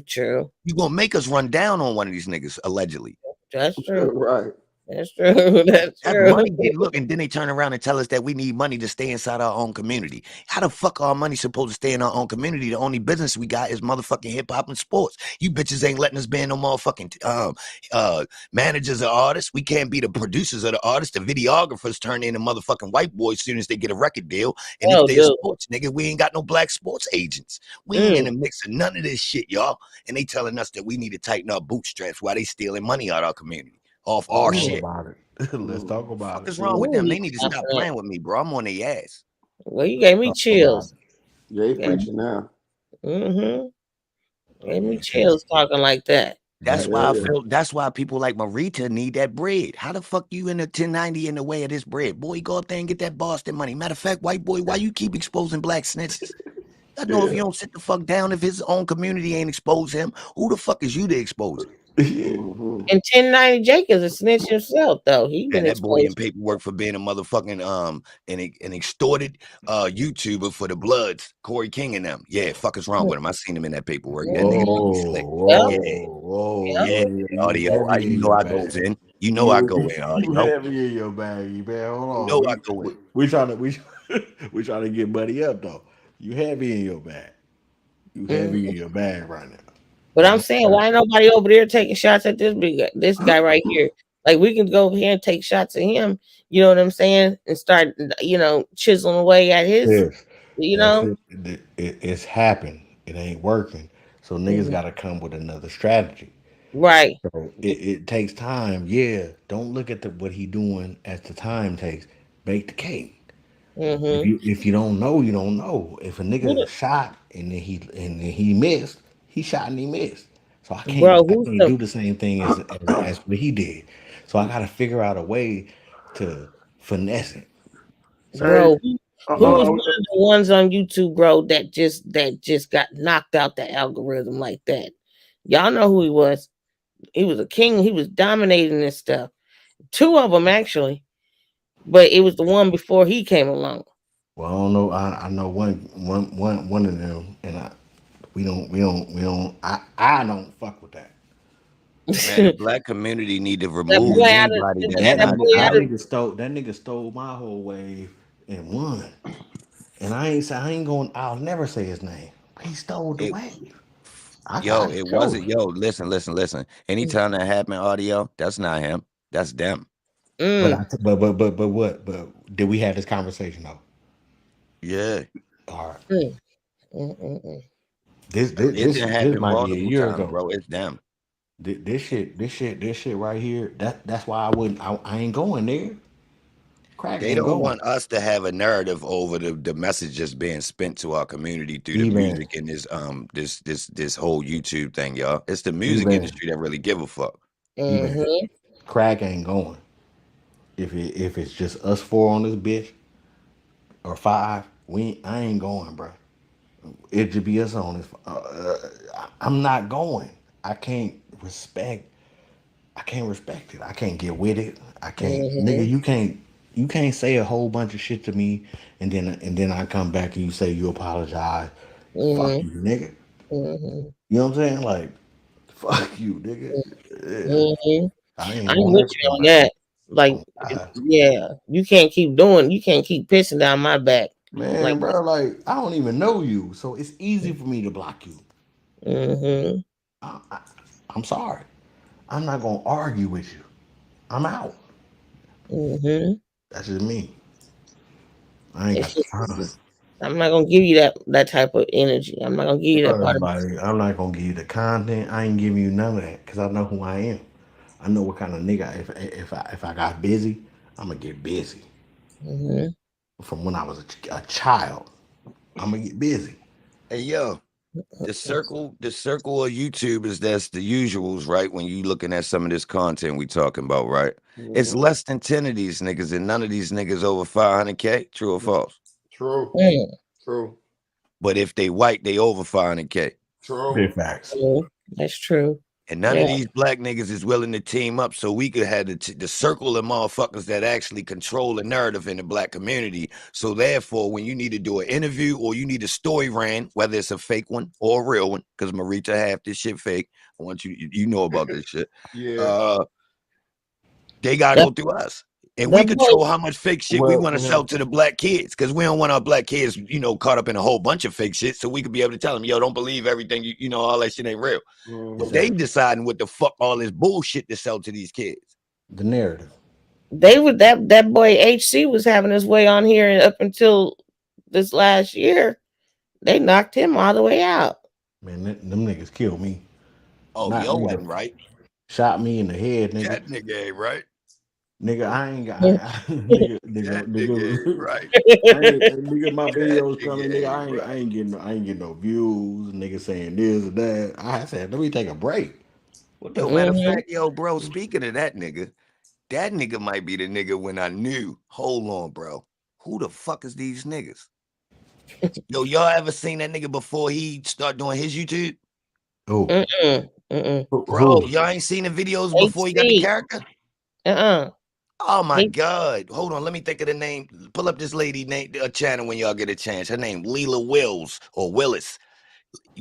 True. You gonna make us run down on one of these niggas allegedly? That's true. Right. That's true. That's That's true. money. Look, and then they turn around and tell us that we need money to stay inside our own community. How the fuck our money supposed to stay in our own community? The only business we got is motherfucking hip hop and sports. You bitches ain't letting us be in no motherfucking managers or artists. We can't be the producers of the artists. The videographers turn into motherfucking white boys as soon as they get a record deal. And if Oh, they're dude. sports niggas, we ain't got no black sports agents. We ain't in the mix of none of this shit, y'all. And they telling us that we need to tighten our bootstraps while they stealing money out of our community off our let's talk Mm. shit. about it. Let's talk about Fuck it. is wrong with Ooh, them? you They need to stop stop that. playing with me, bro. I'm on their ass. Well, you gave me Talk about chills. it. Yeah, he Okay. preaching now. Mm-hmm. Gave me Yeah, 'cause chills talking like that. That's that why Hell I yeah. feel. That's why people like Marita need that bread. How the fuck you in the 1090 in the way of this bread? Boy, go up there and get that Boston money. Matter of fact, white boy, why you keep exposing black snitches? I know if you Yeah. don't sit the fuck down, if his own community ain't expose him, who the fuck is you to expose him? yeah. Mm-hmm. And 1090 Jake is a snitch himself, though. He Man, been that boy in exposed. paperwork for being a motherfucking an extorted YouTuber for the Bloods, Corey King and them. Yeah, fuck is wrong with him? I seen him in that paperwork. That nigga Whoa, looking slick. Yep. whoa, Yeah. whoa. Yep. Yeah, You audio. heavy You in know your I goes bag. in. You know I You go in you audio. heavy in your baggy, man. Hold You on. know I We go we, in. we trying to we we trying to get buddy up though. You heavy in your bag. You heavy in Mhm. your bag right now. But I'm Don't saying, worry. why ain't nobody over there taking shots at this guy right here? Like, we can go over here and take shots at him. You know what I'm saying? And start, chiseling away at his. Yes, You that's know. it. It's happened. It ain't working. So niggas Mhm. got to come with another strategy. Right. So it takes time. Yeah, don't look at what he doing as the time takes. Bake the cake. Mm-hmm. If you don't know, you don't know. If a nigga shot and then he missed, he shot and he missed. So I can't Bro, I who's can't the do the same thing as what he did. So I gotta figure out a way to finesse it. So Hey, bro? He was hold one of the ones on YouTube, bro, that just got knocked out the algorithm like that. Y'all know who he was. He was a king. He was dominating this stuff. Two of them actually, but it was the one before he came along. Well, I don't know. I know one of them, and we don't. I don't fuck with that. Man, the black community need to That remove boy out of anybody that's That that not nigga, boy that out of nigga stole. That nigga stole my whole wave and won. And I ain't going. I'll never say his name. He stole the it. wave. I Yo, can it show wasn't. you. Yo, listen. Anytime that happened, audio, that's not him. That's them. But Mm, but what? But did we have this conversation though? Yeah, All right. mm, mm. This it this didn't this happen might be a multiple year times, ago. bro. It's them. This shit right here. That's why I wouldn't. I ain't going there. Crack They ain't don't going. want us to have a narrative over the message just being spent to our community through the Even music and this whole YouTube thing, y'all. It's the music even industry that really give a fuck. even Mm-hmm. crack ain't going. If it's just us four on this bitch or five, I ain't going, bro. It should be us on this. I'm not going. I can't respect. I can't respect it. I can't get with it. I can't, nigga. Mm-hmm. You can't say a whole bunch of shit to me, and then I come back and you say you apologize. Fuck Mm-hmm. you, nigga. Mm-hmm. You know what I'm saying? Like, fuck you, nigga. Yeah. Mm-hmm. I ain't I'm gonna with never you come on back. that. Like, Oh, God. yeah, you can't keep pissing down my back. Like, Man, bro, like I don't even know you, so it's easy for me to block you. mm-hmm. I, I, I'm sorry. I'm not gonna argue with you. I'm out. Mm-hmm. That's just me. I ain't It's got the just, it's time. just, I'm not gonna give you that type of energy. I'm not gonna give you that part of me. I'm not gonna give you the content. I ain't giving you none of that because I know who I am. I know what kind of nigga. If I got busy, I'm gonna get busy. Mm-hmm. From when I was a child, I'm gonna get busy. Hey, yo, the circle of YouTubers, that's the usuals, right? When you looking at some of this content we talking about, right? It's Mhm. less than 10 of these niggas, and none of these niggas over 500K. True or false? True. Mm, True. But if they white, they over 500K. True. Big facts. that's true. And none Yeah. of these black niggas is willing to team up so we could have the circle of motherfuckers that actually control the narrative in the black community. So therefore, when you need to do an interview or you need a story ran, whether it's a fake one or a real one, because Marita half this shit fake. I want you know about this shit. Yeah. Uh, they gotta That go through us. And we that boy. control how much fake shit we Well, want to sell to the black kids, because we don't want our black kids, caught up in a whole bunch of fake shit. So we could be able to tell them, yo, don't believe everything, all that shit ain't real. But they Exactly. deciding what the fuck all this bullshit to sell to these kids. The narrative. They were that boy HC was having his way on here, and up until this last year, they knocked him all the way out. Man, them niggas killed me. Oh, Not yo nigga wasn't right. shot me in the head, nigga. That nigga ain't right. Nigga, I ain't got Mm. That nigga ain't nigga, right. nigga, my That videos coming, nigga nigga. ain't right. I ain't getting no views. Nigga saying this or that. I said, let me take a break. What the Yo, matter of Mm-hmm. fact, yo, bro, speaking of that nigga might be the nigga when I knew. Hold on, bro. Who the fuck is these niggas? Yo, y'all ever seen that nigga before he start doing his YouTube? Who? Mm-mm. Mm-mm. Bro, Who? y'all ain't seen the videos before he got the HC. character? Uh-uh. Oh my He, God. Hold on, let me think of the name. Pull up this lady name channel when y'all get a chance. Her name Leela Wills or Willis.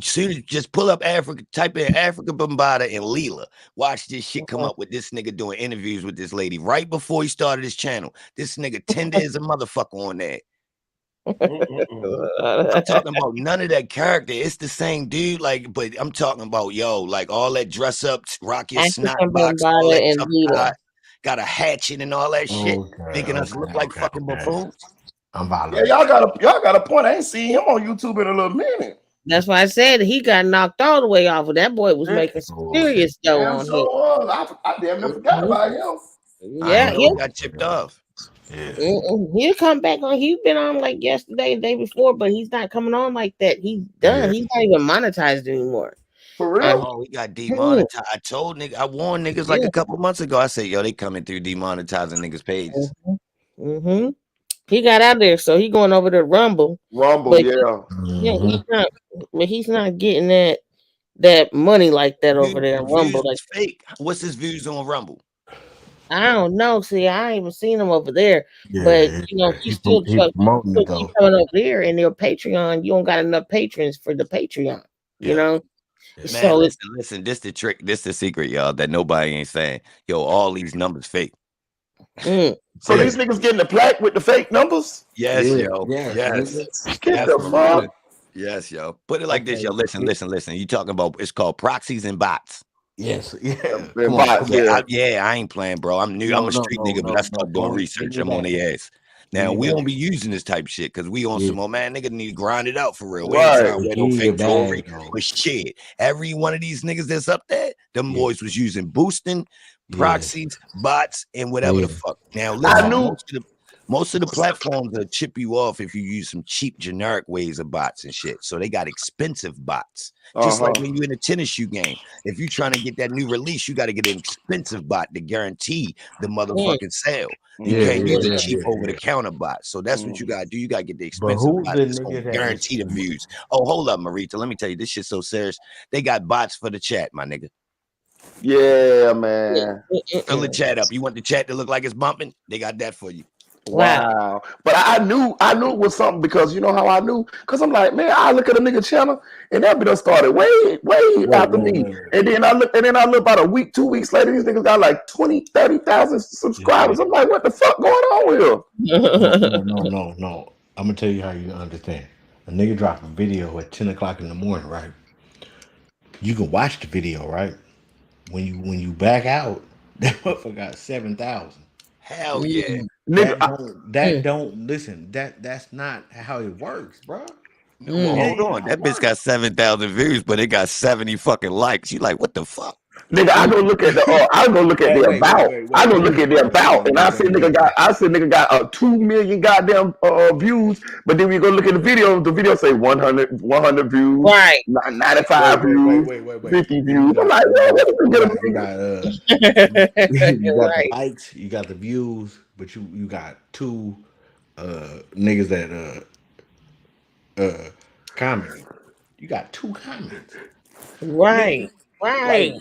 Soon as just pull up Africa, type in Africa Bombada and Leela. Watch this shit come up with this nigga doing interviews with this lady right before he started his channel. This nigga tender as a motherfucker on that. I'm talking about none of that character. It's the same dude, but I'm talking about like all that dress up, rock your snot African box, all Bombada that and tough Lita. guy, got a hatchet and all that shit, Okay, making us look like fucking okay. buffoons. I'm yeah, violating. y'all got a point. I ain't seen him on YouTube in a little minute. That's why I said he got knocked all the way off. That boy was making Bullshit. serious dough Damn on him. sure was. I damn near forgot Mhm. about him. I Yeah, ain't know he he'll got chipped off. Yeah. he'll come back on. He's been on like yesterday, the day before, but he's not coming on like that. He's done. Yeah. He's not even monetized anymore. For Um, real? Oh, he got mhm, demonetized. I warned niggas like yeah. a couple months ago. I said, yo, they coming through demonetizing niggas' pages. Mm-hmm. He got out there, so he going over to Rumble. Rumble, But yeah. he's not getting that money like that over there in Views Rumble. Like, was fake. What's his views on Rumble? I don't know. See, I ain't even seen him over there. But Yeah, he's still he promoting it keep though. coming over there, and their Patreon. You don't got enough patrons for the Patreon. You know. Man, So listen. This the trick. This the secret, y'all, that nobody ain't saying. Yo, all these numbers fake. So these niggas getting the plaque with the fake numbers? Yes, Yeah, yo. yes, Yes. nigga. Get Yes, the Marita. fuck? Yes, yo. Put it like this, Okay. yo. Listen. You talking about? It's called proxies and bots. Yes, yeah. And Come on, bots, come on. yeah. I ain't playing, bro. I'm new. I'm No, a street no, nigga, but I no, start doing no. research. Bring it I'm on back. their ass. Now Bring it we back. don't be using this type shit because we on Yeah. some man. Nigga need to grind it out for real. We ain't Right. trying to wear no Bring fake it jewelry. back, though. But shit, every one of these niggas that's up there, them boys was using boosting, proxies, bots, and whatever the fuck. Now listen, most of the platforms will chip you off if you use some cheap generic ways of bots and shit. So they got expensive bots. Just like when you're in a tennis shoe game. If you're trying to get that new release, you got to get an expensive bot to guarantee the motherfucking sale. You can't use a cheap over-the-counter bot. So that's what you got to do. You got to get the But expensive who's bot the that's going nigga to that guarantee the views. Oh, hold up, Marita. Let me tell you, this shit's so serious. They got bots for the chat, my nigga. Yeah, man. Fill the chat up. You want the chat to look like it's bumping? They got that for you. Wow. But I knew it was something because you know how I knew? Because I'm like, man, I look at a nigga channel and that bitch started way after me. And then I look about a week, 2 weeks later, these niggas got like 20, 30,000 subscribers. I'm like, what the fuck going on here? No. I'm gonna tell you how you understand. A nigga drop a video at 10 o'clock in the morning, right? You can watch the video, right? When you back out, that motherfucker got 7,000. Hell yeah. That don't listen. That's not how it works, bro. Well, hold on. That bitch got 7,000 views, but it got 70 fucking likes. You like, what the fuck? Nigga, I go look at the I go look at the about. I go look at the about, and I see nigga got a 2 million goddamn views. But then we go look at the video say 100 views, right, 95 views, 50 views. I'm like, yo, what You is got the likes, you got the views, but you got two niggas that comment. You got 2 comments. Right. Like,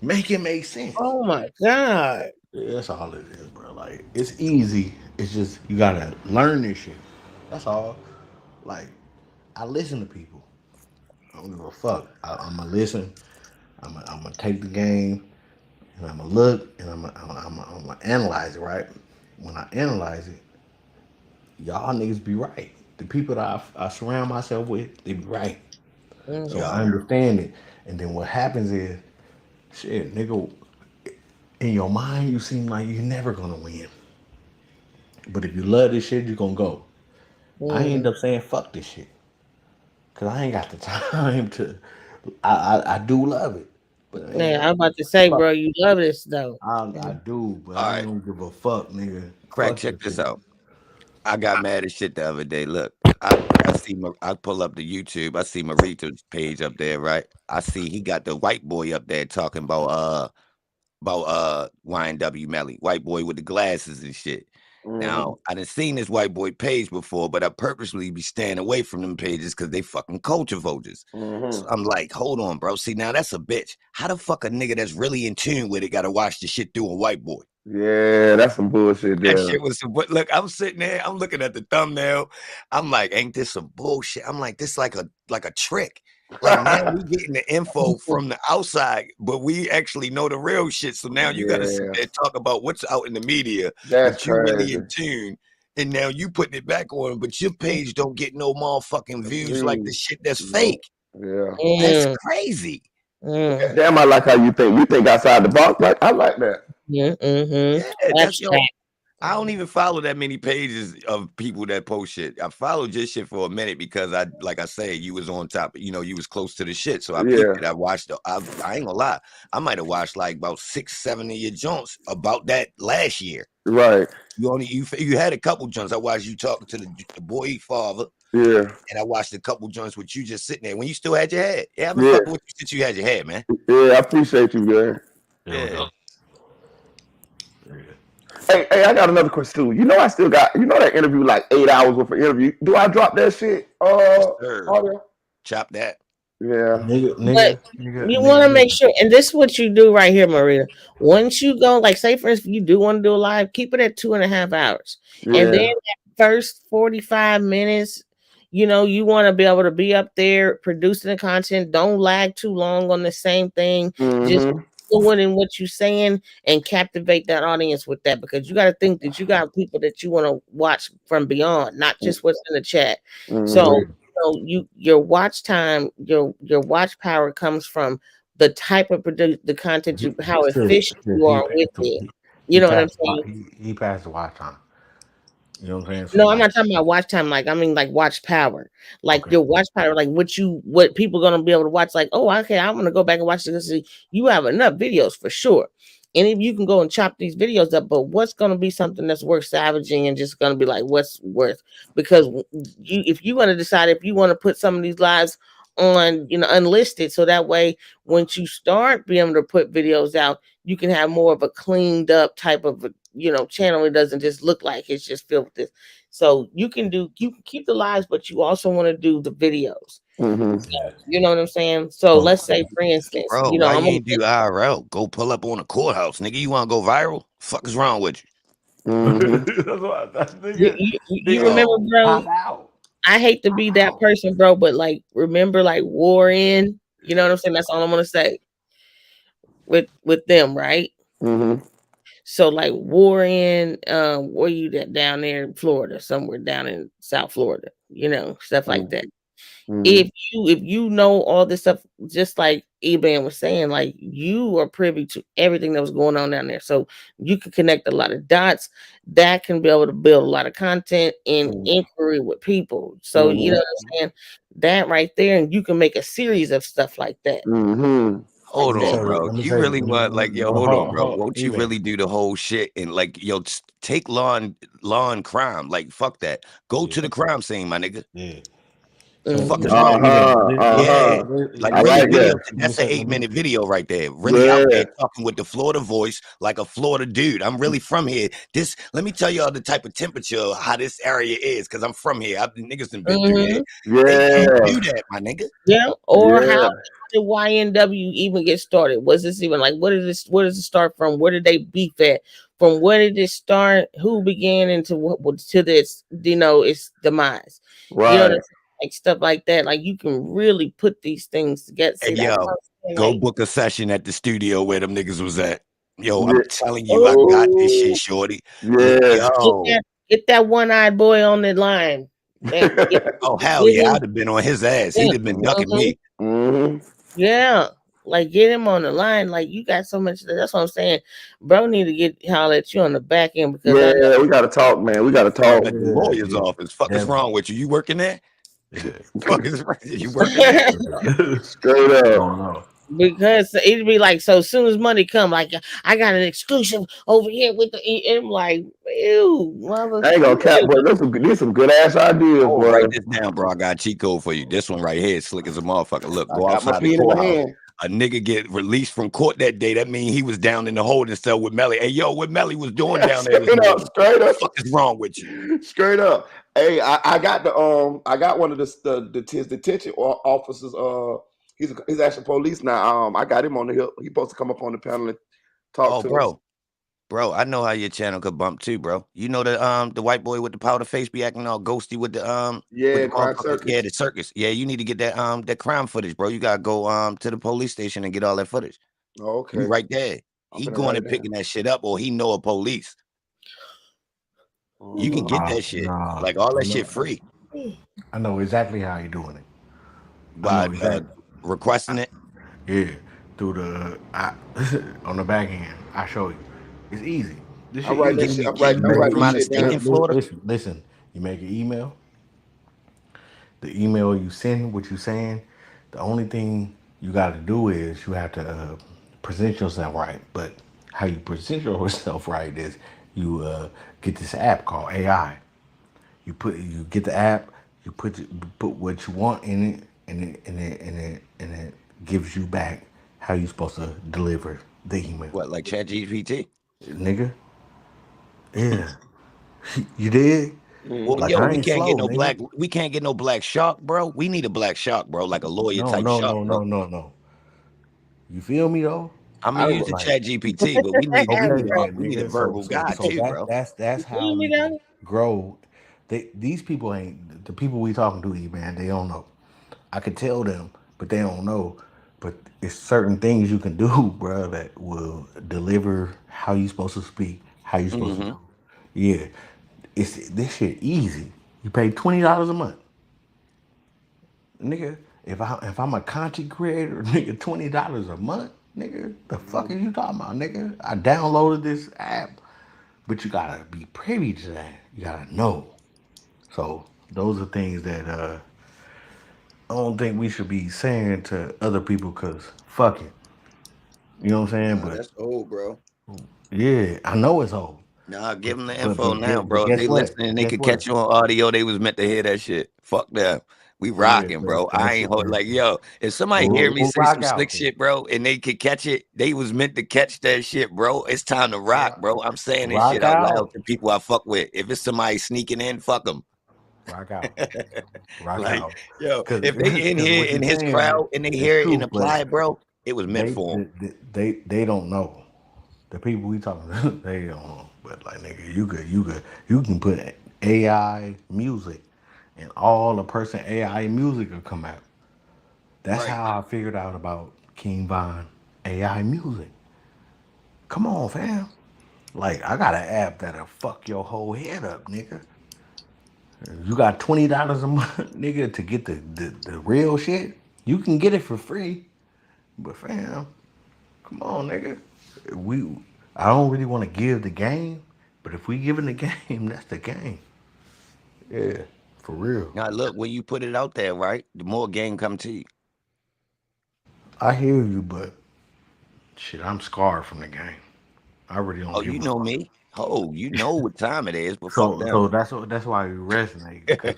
make it make sense. Oh my god. Yeah, that's all it is, bro. Like, it's easy. It's just you gotta learn this shit. That's all. Like, I listen to people. I don't give a fuck. I'm gonna listen. I'm gonna take the game, and I'm gonna look, and I'm gonna analyze it. Right? When I analyze it, y'all niggas be right. The people that I surround myself with, they be right. So I understand it. And then what happens is, shit, nigga, in your mind, you seem like you're never gonna win. But if you love this shit, you're gonna go. I end up saying fuck this shit. Cause I ain't got the time to I do love it. But Yeah, I'm about to say, bro, you love this though. I do, but I don't give a fuck, nigga. Crack, Fuck check this shit. out. I got mad as shit the other day. Look, I pull up the YouTube. I see Marito's page up there, right? I see he got the white boy up there talking about YNW Melly, white boy with the glasses and shit. Now, I done seen this white boy page before, but I purposely be staying away from them pages because they fucking culture vultures. So I'm like, hold on, bro. See, now that's a bitch. How the fuck a nigga that's really in tune with it gotta watch the shit through a white boy? Yeah, that's some bullshit there. That shit was some. Look, I'm sitting there. I'm looking at the thumbnail. I'm like, ain't this some bullshit? I'm like, this like a trick. Like now we getting the info from the outside, but we actually know the real shit. So now you got to sit there and talk about what's out in the media. That's but you really crazy. in tune, and now you putting it back on. But your page don't get no motherfucking views like the shit that's fake. Yeah, That's crazy. Damn, I like how you think. You think outside the box. Like I like that. Yeah, that's yo. I don't even follow that many pages of people that post shit. I followed your shit for a minute because like I say, you was on top. You know, you was close to the shit. So I peeped it. I watched. I ain't gonna lie. I might have watched like about 6-7 of your joints about that last year. Right. You had a couple joints. I watched you talking to the boy father. Yeah. And I watched a couple joints with you just sitting there when you still had your head. Yeah, I've been fucking with you since you had your head, man. Yeah, I appreciate you, man. Yeah. Hey, Hey, I got another question too. You know, I still got that interview like 8 hours worth of interview. Do I drop that shit? Sir, Audio? chop that. Yeah. But you want to make sure, and this is what you do right here, Maria. Once you go, like, say for instance, you do want to do a live, keep it at 2.5 hours, and then Yeah. that first 45 minutes, you want to be able to be up there producing the content. Don't lag too long on the same thing. Just Mm-hmm. fluent in what you're saying and captivate that audience with that, because you got to think that you got people that you want to watch from beyond, not just what's in the chat. So Mm-hmm. your watch time, your watch power comes from the type of the content how efficient you are with it. You know what I'm saying? He passed the watch time. You know what I'm saying? So No, I'm like, not talking about watch time. Like, I mean, like watch power. Like okay, your watch power, like what people gonna be able to watch. Like, oh, okay, I'm gonna go back and watch this. You have enough videos for sure. And if you can go and chop these videos up, but what's gonna be something that's worth savaging and just gonna be like what's worth? Because if you want to decide if you want to put some of these lives on, unlisted, so that way once you start being able to put videos out, you can have more of a cleaned up type of channel. It doesn't just look like it's just filled with this. So you can keep the lives, but you also want to do the videos. Mm-hmm. So, you know what I'm saying? So let's say, for instance, Bro, why I'm you gonna ain't do IRL? Go pull up on the courthouse, nigga. You want to go viral? Fuck is wrong with you? Mm-hmm. you remember, bro? I hate to be that person, bro, but like remember, like War In. You know what I'm saying? That's all I'm gonna say with them, right? Mm-hmm. So like War In, where you at down there in Florida, somewhere down in South Florida, stuff like that. Mm-hmm. If you know all this stuff, just like Eban was saying, like you are privy to everything that was going on down there, so you can connect a lot of dots that can be able to build a lot of content and inquiry with people. So you know Mm-hmm. what I'm saying, that right there, and you can make a series of stuff like that. Mm-hmm. Like Hold that. on, bro. You really want like yo? Hold on, bro. Won't you really do the whole shit and like yo? Take law and crime. Like fuck that. Go to the crime scene, my nigga. Yeah. Fuck is So wrong with you? Yeah, like I really like video. that. That's an 8 minute video right there. Really out Yeah. there talking with the Florida voice, like a Florida dude. I'm really from here. Let me tell y'all the type of temperature how this area is, because I'm from here. Niggas done been through there. They can't Yeah. do that, my nigga. Yeah. Or how Yeah. did YNW even get started? Was this even like where does it start from? Where did they beef at? From where did it start? Who began into what to this, its demise? You know what I'm Right. saying? Like stuff like that. Like you can really put these things together. Hey See, that's what yo, I'm saying. go Like, book a session at the studio where them niggas was at. Yo, Yeah. I'm telling you, I got this shit, Oh. shorty. Yeah. Yo. get that one-eyed boy on the line. Get Oh hell yeah, him. I'd have been on his ass. Yeah. He'd have been ducking me. Mm-hmm. Yeah. Like get him on the line. Like you got so much. That's what I'm saying. Bro need to get holler at you on the back end, because I know Yeah, we gotta talk, man. We gotta Bro, I'm talk. at the lawyer's office. Fuck is wrong with you? You working there? Fuck is you working there? Straight up. because it'd be like, so as soon as money come, like I got an exclusive over here with and I'm like, ew, mother. I ain't gonna cap, boy. There's some good ass ideas, Oh, boy. write this down, bro. I got a cheat code for you. This one right here is slick as a motherfucker. Look, I go got my outside the pen in my courthouse. hand. A nigga get released from court that day. That means he was down in the holding cell with Melly. Hey, yo, what Melly was doing down there this morning? Straight up. Fuck is wrong with you? Straight up. Hey, I got I got one of his detention officers. He's actually police now. I got him on the hill. He supposed to come up on the panel and talk to us. Bro, I know how your channel could bump too, bro. You know the white boy with the powder face be acting all ghosty with the with the Crime circus. Yeah, the circus. Yeah, you need to get that crime footage, bro. You gotta go to the police station and get all that footage. Oh, okay. He right there. He going and picking that shit up, or he know a police. You can get that shit. Like all that shit free. I know exactly how you're doing it. By requesting it? Yeah. Through the on the back end. I show you. It's easy. This I'm writing this shit. I'm writing this shit down. Listen. You make an email. The email you send what you're saying. The only thing you got to do is you have to present yourself right. But how you present yourself right is you get this app called AI. You get the app. You put what you want in it, and it gives you back how you supposed to deliver the email. What, like ChatGPT? Nigga. Yeah. You did? Well, Like yo, I we ain't can't get slow, no nigga. black shark, bro. We need a black shark, bro, like a lawyer No, type no, shark, no, bro. no, no, no. You feel me though? I'm gonna I use the Like chat GPT, but okay we need a then, nigga. So verbal so guy so too, that bro. that's You how feel me you can now? grow. These people ain't the people we talking to, man. They don't know. I could tell them, but they don't know. But it's certain things you can do, bro, that will deliver how you supposed to speak, how you supposed to Mm-hmm. do. Yeah, it's this shit easy. You pay $20 a month, nigga. If I'm a content creator, nigga, $20 a month, nigga. The fuck are you talking about, nigga? I downloaded this app, but you gotta be privy to that. You gotta know. So those are things that I don't think we should be saying to other people because fuck it. You know what I'm saying? Nah, But that's old, bro. yeah, I know it's old. Nah, But give them the but info but now, get but bro. If guess they what? listening, they Guess could what? catch you on audio. They was meant to hear that shit. Fuck them. We Yeah, rocking, so bro. I ain't like, yo. If somebody hear me we'll say rock some out slick then. shit, bro, and they could catch it, they was meant to catch that shit, bro. It's time to rock, bro. I'm saying this Rock shit out loud out. to people I fuck with. If it's somebody sneaking in, fuck them. Rock out. Rock Like, out. yo, Cause, if they in cause here what in you're his saying crowd and they is hear it and true, but apply it, bro, it was meant they for them. they don't know. The people we talking to, they don't know. But like nigga, you can put AI music and all the person AI music will come out. That's Right. how I figured out about King Von AI music. Come on, fam. Like I got an app that'll fuck your whole head up, nigga. You got $20 a month, nigga, to get the real shit. You can get it for free, but fam, come on, nigga. We I don't really want to give the game, but if we giving the game, that's the game. Yeah, for real. Now look, when you put it out there, right, the more game come to you. I hear you, but shit, I'm scarred from the game. I really don't Oh, give you a know fuck. me. Oh, you know what time it is, but fuck So them. that's why we resonate because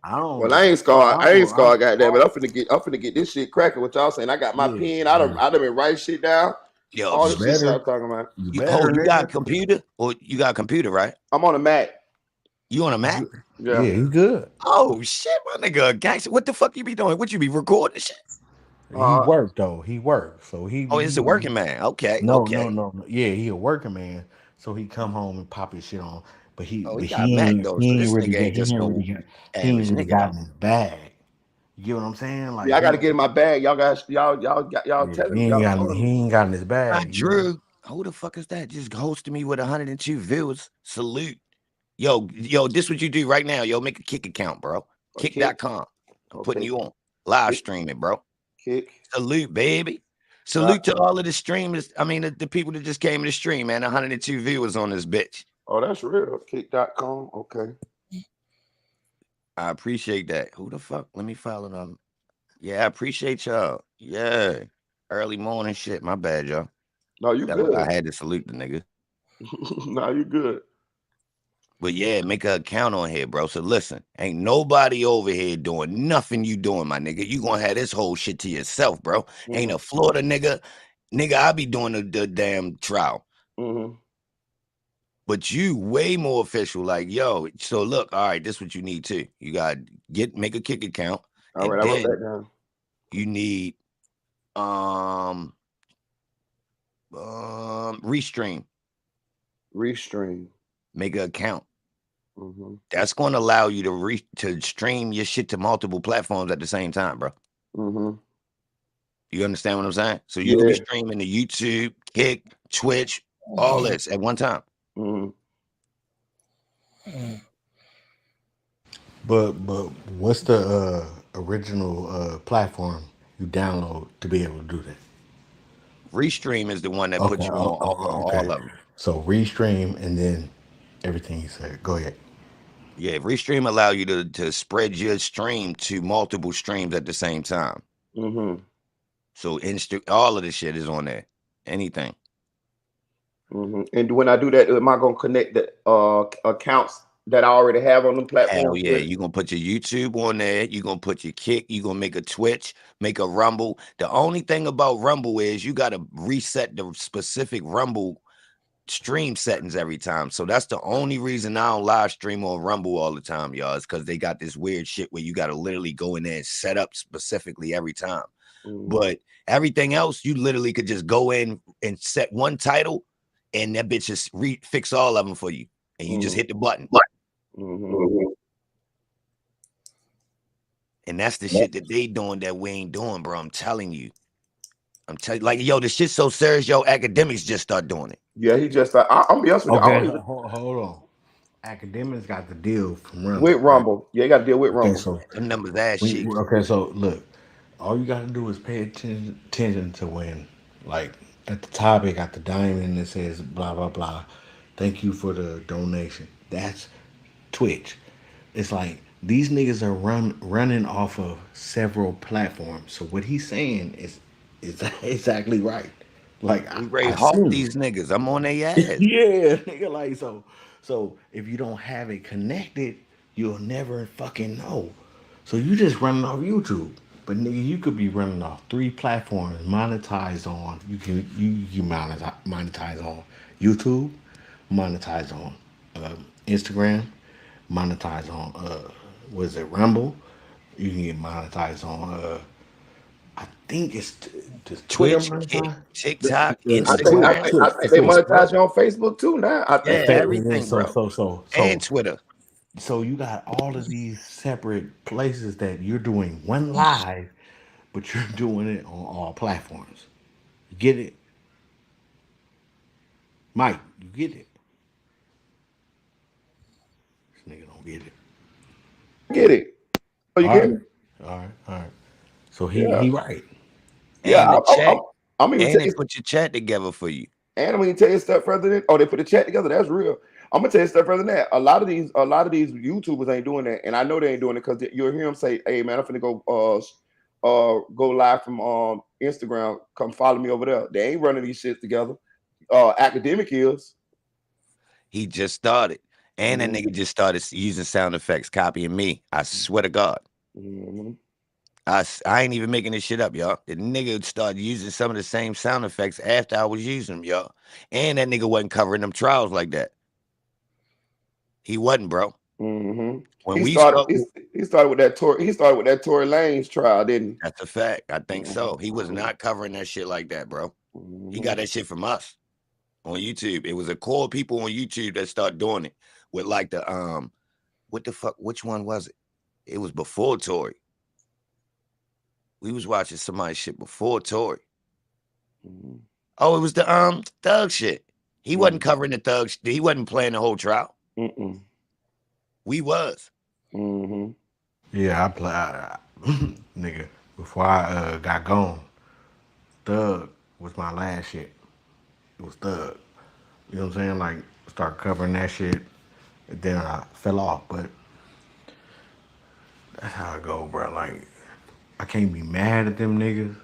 I don't Well, give a fuck. I ain't scarred, goddamn it. I'm finna get this shit cracking. What y'all saying? I got my Yeah, pen. yeah. I done been writing shit down. Yo, All You this shit y'all better, talking about. you you better, hold, you got a nigga. computer? Or you got a computer, right? I'm on a Mac. You on a Mac? Yeah. Yeah, you good. Oh shit, my nigga, gangster. What the fuck you be doing? What you be recording shit? He worked though. He worked, so Oh, it's a working man. Okay, no, no, okay. no, no. Yeah, he a working man, so he come home and pop his shit on. But he, Oh, he but got a Mac though, so this nigga ain't just no he ain't average really nigga got though. in his bag. You get what I'm saying? Yeah, Like I gotta get in my bag. Y'all guys, y'all yeah, telling y'all. he ain't got in his Hi, bag. You know? Drew. Who the fuck is that? Just hosting me with 102 views. Salute. Yo, this what you do right now. Yo, make a Kick account, bro. A Kick. Kick.com. I'm putting Okay. you on. Live Kick. streaming, bro. Kick. Salute, baby. Salute to all of the streamers. I mean, the people that just came to the stream, man. 102 viewers on this bitch. Oh, that's real. Kick.com. Okay. I appreciate that. Who the fuck? Let me follow them. Yeah, I appreciate y'all. Yeah. Early morning shit. My bad, y'all. No, you good. I had to salute the nigga. No, you good. But yeah, make an account on here, bro. So listen, ain't nobody over here doing nothing you doing, my nigga. You gonna have this whole shit to yourself, bro. Ain't a Florida nigga. Nigga, I be doing the damn trial. Mm-hmm. But you way more official. Like, yo, so look, all right, this is what you need too. You got make a Kick account. All right, I wrote that down. You need Restream. Restream. Make an account. Mm-hmm. That's going to allow you to stream your shit to multiple platforms at the same time, bro. Mm-hmm. You understand what I'm saying? So you can be streaming to YouTube, Kick, Twitch, all this at one time. Mm-hmm. But what's the original platform you download to be able to do that? Restream is the one that puts you on all of them. So Restream and then everything you said. Go ahead. Yeah, Restream allow you to spread your stream to multiple streams at the same time. Mm-hmm. So all of this shit is on there. Anything. Mm-hmm. And when I do that, am I gonna connect the accounts that I already have on the platform? Hell yeah, you're gonna put your YouTube on there, you're gonna put your Kick, you're gonna make a Twitch, make a Rumble. The only thing about Rumble is you gotta reset the specific Rumble stream settings every time. So that's the only reason I don't live stream on Rumble all the time, y'all. Is because they got this weird shit where you got to literally go in there and set up specifically every time. But everything else, you literally could just go in and set one title, and that bitch just fix all of them for you, and you just hit the button. And that's the shit that they doing that we ain't doing, bro. I'm telling you. Like, yo, the shit's so serious, yo, academics just start doing it. Yeah, he just. I'm be honest with you. I Okay, don't even hold on. Academics got the deal from Rumble. with Rumble. Yeah, you got to deal with Rumble. Okay, so them numbers ass shit. Okay, so look, all you got to do is pay attention to when, like, at the top it got the diamond that says blah blah blah. Thank you for the donation. That's Twitch. It's like these niggas are running off of several platforms. So what he's saying is exactly right. Like We ready I hawk seen these niggas. I'm on their ass. yeah, nigga, like so if you don't have it connected, you'll never fucking know. So you just running off YouTube. But nigga, you could be running off 3 platforms, monetized on. You monetize on YouTube, monetize on Instagram, monetize on was it Rumble? You can get monetized on I think it's Twitter Twitch, monetize. TikTok, I think Instagram. they monetize you on Facebook too now. I Yeah, think. everything, So bro. And Twitter. So you got all of these separate places that you're doing one live, but you're doing it on all platforms. You get it? Mike, you get it? This nigga don't get it. Get it? Oh, you All get right. me? All right. So Yeah. he right. Yeah, And the chat. I'm even And tell they you. put your chat together for you. And I'm gonna tell you a step further than. Oh, they put the chat together. That's real. I'm gonna tell you a step further than that. A lot of these YouTubers ain't doing that, and I know they ain't doing it because you'll hear them say, "Hey, man, I'm finna go live from Instagram. Come follow me over there." They ain't running these shits together. Academic is. He just started. And that nigga just started using sound effects, copying me. I swear to God. I ain't even making this shit up, y'all. The nigga started using some of the same sound effects after I was using them, y'all. And that nigga wasn't covering them trials like that. He wasn't, bro. When He started with that Tory. He started with that Tory Lanez trial, didn't he? That's a fact. I think so. He was not covering that shit like that, bro. He got that shit from us on YouTube. It was a core of people on YouTube that started doing it with like the what the fuck? Which one was it? It was before Tory. We was watching somebody's shit before Tory. Oh, it was the thug shit. He wasn't covering the thug. He wasn't playing the whole trial. We was. Yeah, I play nigga. Before I got gone, Thug was my last shit. It was Thug. You know what I'm saying? Like start covering that shit, and then I fell off. But that's how it go, bro. Like I can't be mad at them niggas.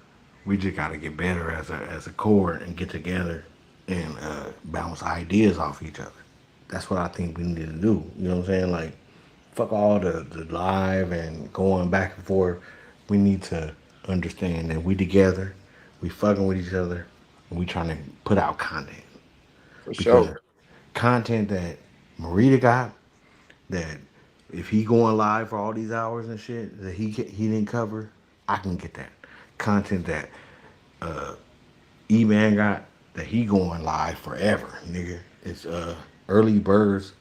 We just gotta get better as a core and get together and bounce ideas off each other. That's what I think we need to do. You know what I'm saying? Like fuck all the live and going back and forth. We need to understand that we together, we fucking with each other, and we trying to put out content. For Because sure. content that Marita got, that if he going live for all these hours and shit that he didn't cover, I can get that. Content that E-Man got, that he going live forever, nigga. It's early birds.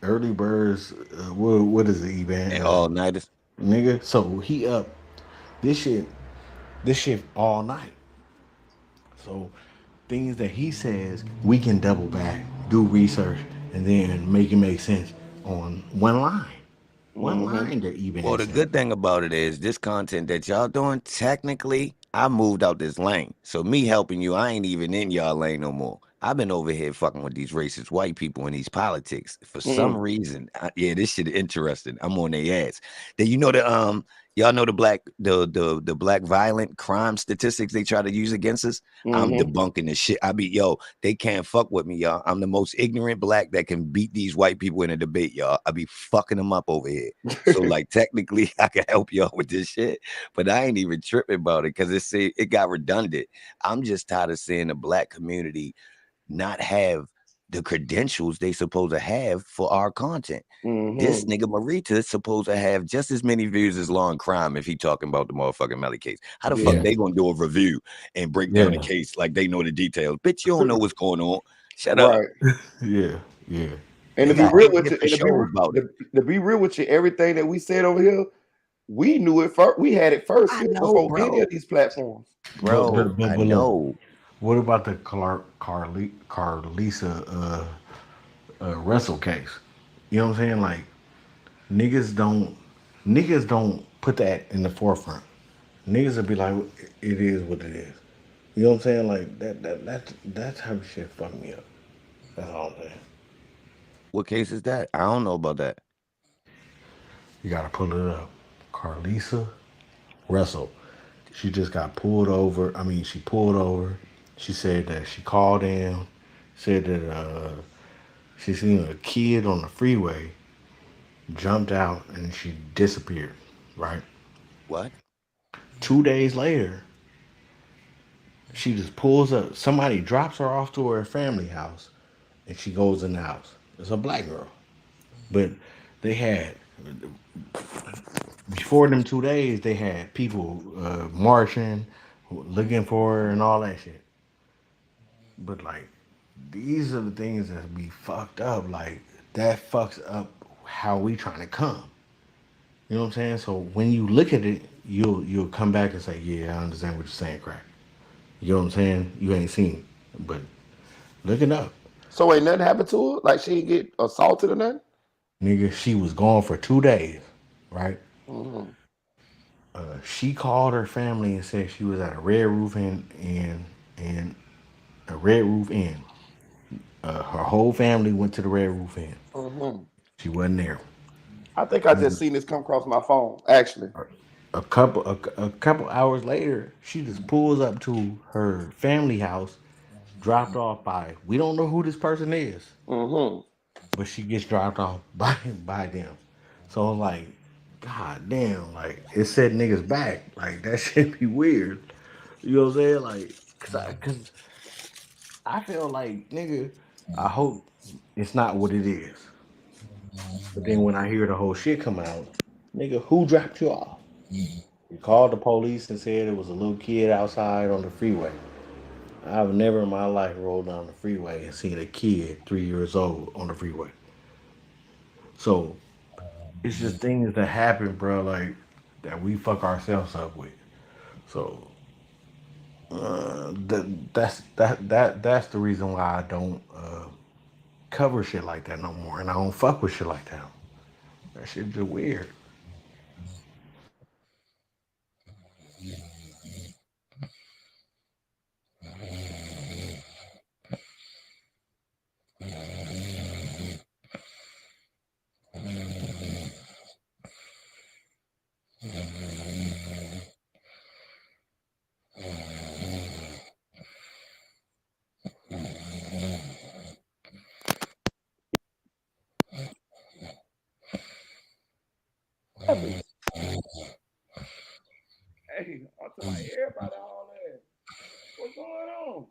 What is it, E-Man? All nighters. Nigga. So he up this shit all night. So things that he says, we can double back, do research, and then make it make sense on one line. One line that even Well, the good thing about it is this content that y'all doing, technically, I moved out this lane. So me helping you, I ain't even in y'all lane no more. I've been over here fucking with these racist white people in these politics. For some reason, yeah, this shit interesting. I'm on their ass. Then you know y'all know the black violent crime statistics they try to use against us. I'm debunking this shit. They can't fuck with me, y'all. I'm the most ignorant black that can beat these white people in a debate, y'all. I be fucking them up over here. So like technically I can help y'all with this shit, but I ain't even tripping about it because it got redundant. I'm just tired of seeing the black community not have the credentials they supposed to have for our content. This nigga Marita is supposed to have just as many views as Law and Crime if he talking about the motherfucking Melly case. How the fuck Yeah. they gonna do a review and break down the Yeah. case like they know the details? Bitch, you don't know what's going on. Shut Right. up. Yeah. Yeah. And to be Got real with you, different shows about it. to be real with you, everything that we said over here, we knew it first. We had it first I here know, before any bro. of these platforms. Bro, I But look, know. what about the Carlisa wrestle case? You know what I'm saying? Like niggas don't put that in the forefront. Niggas will be like, it is what it is. You know what I'm saying? Like that type of shit fuck me up. That's all I'm saying. What case is that? I don't know about that. You gotta pull it up. Carlisa Russell. She just got pulled over. I mean, she pulled over. She said that she called in, said that she seen a kid on the freeway, jumped out, and she disappeared. Right. What? 2 days later, she just pulls up. Somebody drops her off to her family house, and she goes in the house. It's a black girl, but they had before them 2 days, they had people marching, looking for her, and all that shit. But like, these are the things that be fucked up. Like that fucks up how we trying to come. You know what I'm saying? So when you look at it, you'll come back and say, yeah, I understand what you're saying, crack. You know what I'm saying? You ain't seen it, but look it up. So ain't nothing happened to her? Like she didn't get assaulted or nothing? Nigga, she was gone for 2 days, right? Mhm. She called her family and said she was at a Red Roof Inn and a Red Roof Inn. Her whole family went to the Red Roof Inn. Mhm. She wasn't there. I think I just seen this come across my phone, actually. A couple hours later, she just pulls up to her family house, dropped off by we don't know who this person is, Mhm. but she gets dropped off by them. So it's like, god damn, like it set niggas back. Like that shit be weird. You know what I'm saying? Like, cause I feel like nigga, I hope it's not what it is. But then when I hear the whole shit come out, nigga, who dropped you off? You called the police and said it was a little kid outside on the freeway. I've never in my life rolled down the freeway and seen a kid 3 years old on the freeway. So it's just things that happen, bro, like that we fuck ourselves up with. So that's the reason why I don't cover shit like that no more, and I don't fuck with shit like that. That shit just weird. Hey, I'm talking like everybody all that. What's going on?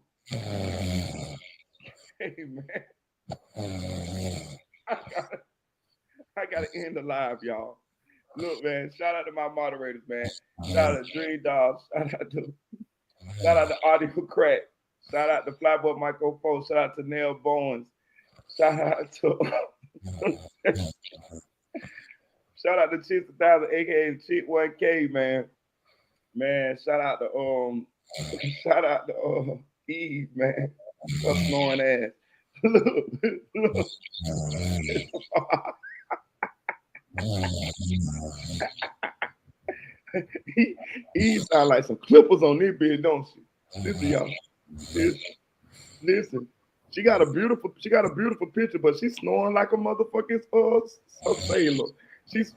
Hey man, I gotta, I gotta end the live, y'all. Look, man, shout out to my moderators, man. Shout out to Dream Dogs. Shout out to Audio Crack. Shout out to Flyboy Michael Foe. Shout out to Nail Bones. Shout out to shout out to Chick 1000, aka Chick 1K, man. Man, shout out to shout out to Eve, man. Her snoring ass. Look. Eve sound like some clippers on this bed, don't she? Listen, y'all. Listen. She got a beautiful picture, but she's snoring like a motherfucking a sailor. She's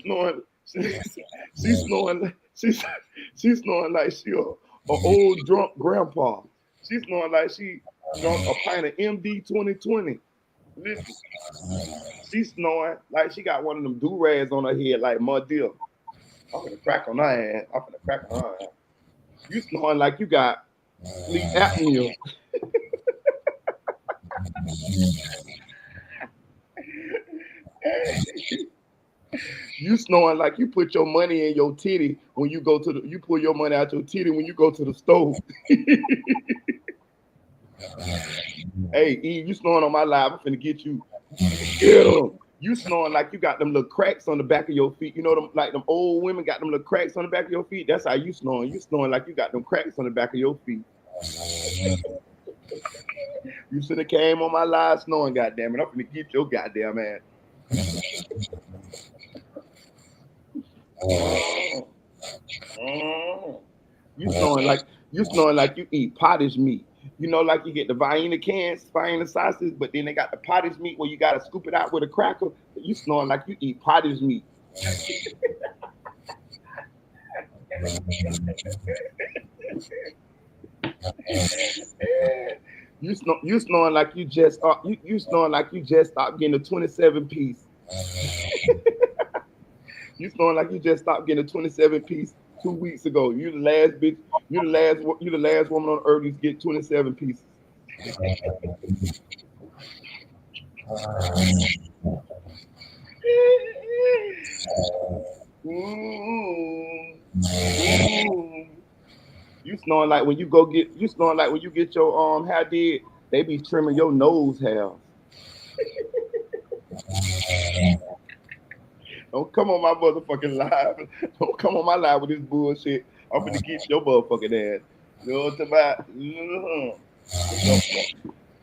snoring. She's snoring. She's snoring like she a old drunk grandpa. She's snoring like she drunk a pint of MD 2020. Listen, she's snoring like she got one of them do-rags on her head like Muddill. I'm gonna crack on her ass. You snoring like you got sleep apnea. You snoring like you put your money in your titty when you go to the. You pull your money out your titty when you go to the store. Hey, E, you snoring on my live. I'm finna get you. Get 'em. You snoring like you got them little cracks on the back of your feet. You know them like them old women got them little cracks on the back of your feet. That's how you snoring. You snoring like you got them cracks on the back of your feet. You should have came on my live snoring, goddamn it. I'm finna get your goddamn ass. You snoring like you eat pottage meat. You know, like you get the Vienna cans, Vienna sausage, but then they got the pottage meat where you gotta scoop it out with a cracker. You snoring like you eat pottage meat. You snoring like you just you snoring like you just stopped getting a 27 piece. You snoring like you just stopped getting a 27 piece 2 weeks ago. You the last bitch. You the last woman on earth to get 27 pieces. You snoring like when you go get. You snoring like when you get your hair did. They be trimming your nose hair. Don't come on my motherfucking live. Don't come on my live with this bullshit. I'm gonna get your motherfucking ass. You know what I'm talking about?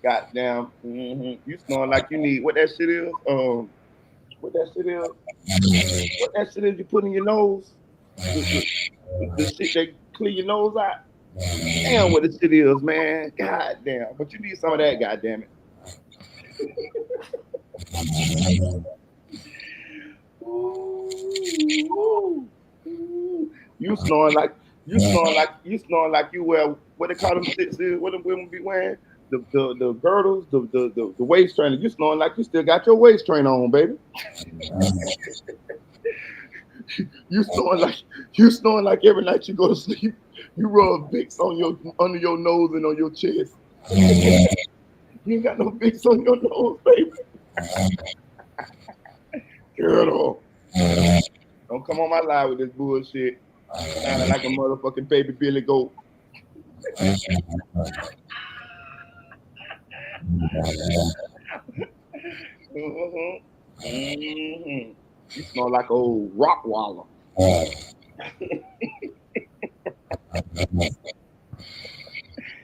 Goddamn. You snoring like you need what that shit is? What that shit is? What that shit is you put in your nose? The shit that clean your nose out? Damn what the shit is, man. God damn. But you need some of that, goddamn it. You snoring like you wear what they call them shits is, what them women be wearing? The girdles, the waist trainer. You snoring like you still got your waist trainer on, baby. You snoring like every night you go to sleep, you rub Vicks on your under your nose and on your chest. You ain't got no Vicks on your nose, baby. Girl, don't come on my live with this bullshit. Sounding like a motherfucking baby Billy Goat. You smell like old Rottweiler.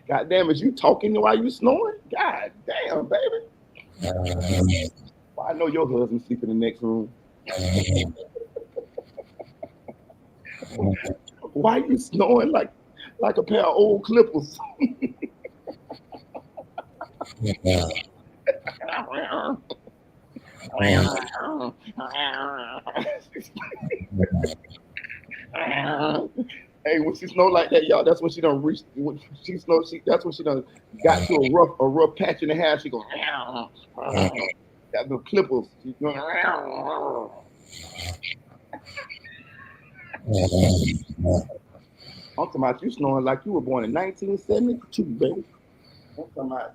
God damn, is you talking while you snoring? God damn, baby. Well, I know your husband sleep in the next room. Why you snoring like a pair of old clippers? Hey, when she snow like that, y'all, that's when she done reached. When she snow, that's when she done got to a rough patch in the hair. She go, got the clippers. She's going, I'm talking about you snoring like you were born in 1972, baby. I'm talking about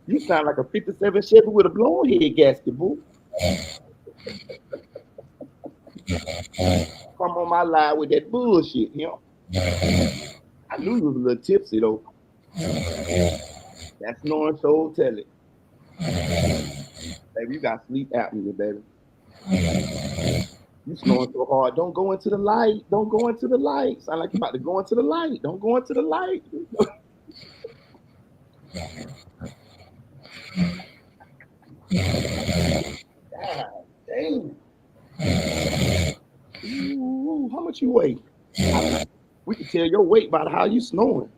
you sound like a 57 Chevy with a blown head gasket, boo. Come on my live with that bullshit, you know. I knew you was a little tipsy though. That's snoring so tell it. Baby, you got sleep apnea, baby. You snoring so hard. Don't go into the light. Don't go into the light. Sound like you about to go into the light. Don't go into the light. God damn. Ooh, how much you weigh? We can tell your weight by how you snoring.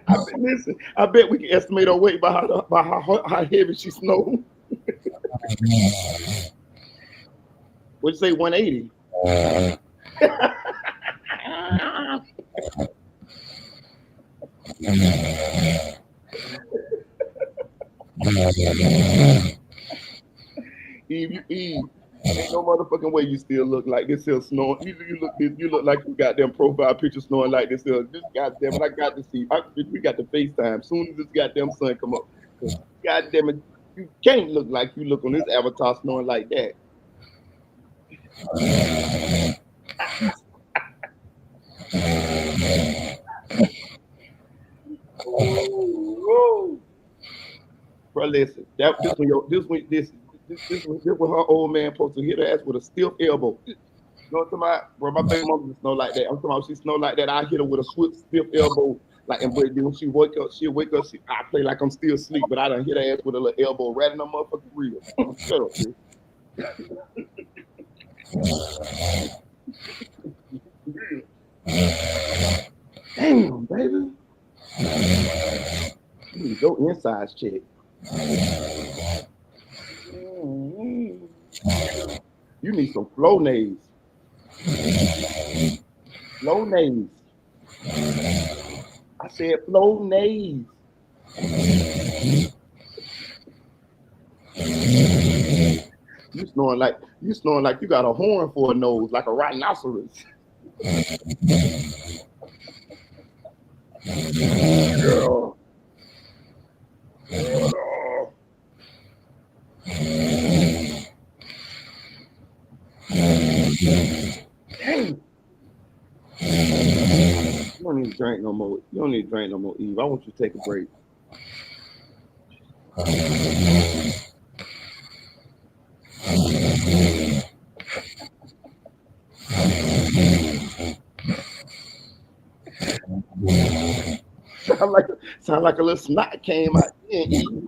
I bet we can estimate her weight by how heavy she snoring. What'd you say, 180? Eve, Ain't no motherfucking way you still look like this here snoring. You look like you got them profile picture snoring like this here. This goddamn it, I got to see. We got the FaceTime. Soon as this goddamn sun come up. Goddamn it, you can't look like you look on this avatar snoring like that. Woo. Bro, listen. This was her old man supposed to hit her ass with a stiff elbow. You know what I'm talking about? Bro, my baby mama snow like that. I'm talking about she snow like that. I hit her with a swift, stiff elbow. Like, and but then when she wake up, I play like I'm still asleep, but I done hit her ass with a little elbow right in the motherfucking reel. Shut up, dude. Damn, baby. You need your insides checked. You need some Flonase. Flonase. I said Flonase. You snoring like you got a horn for a nose, like a rhinoceros. Girl. Dang. You don't need to drink no more. You don't need to drink no more, Eve. I want you to take a break. Sound like a little snot came out and you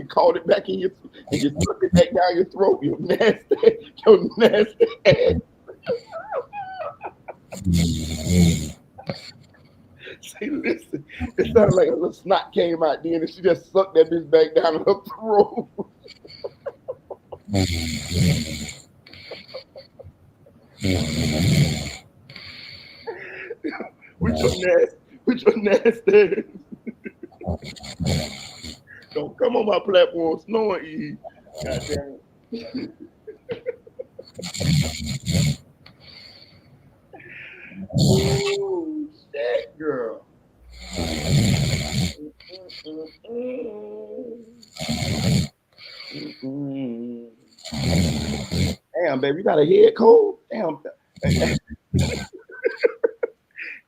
caught it back in your and you took it back down your throat. You nasty ass. See, listen, it sounded like a little snot came out then and she just sucked that bitch back down in her throat. With your nasty. Don't come on my platform snoring, Eve. God damn it. Oh, shit, girl. Damn, baby, you got a head cold? Damn.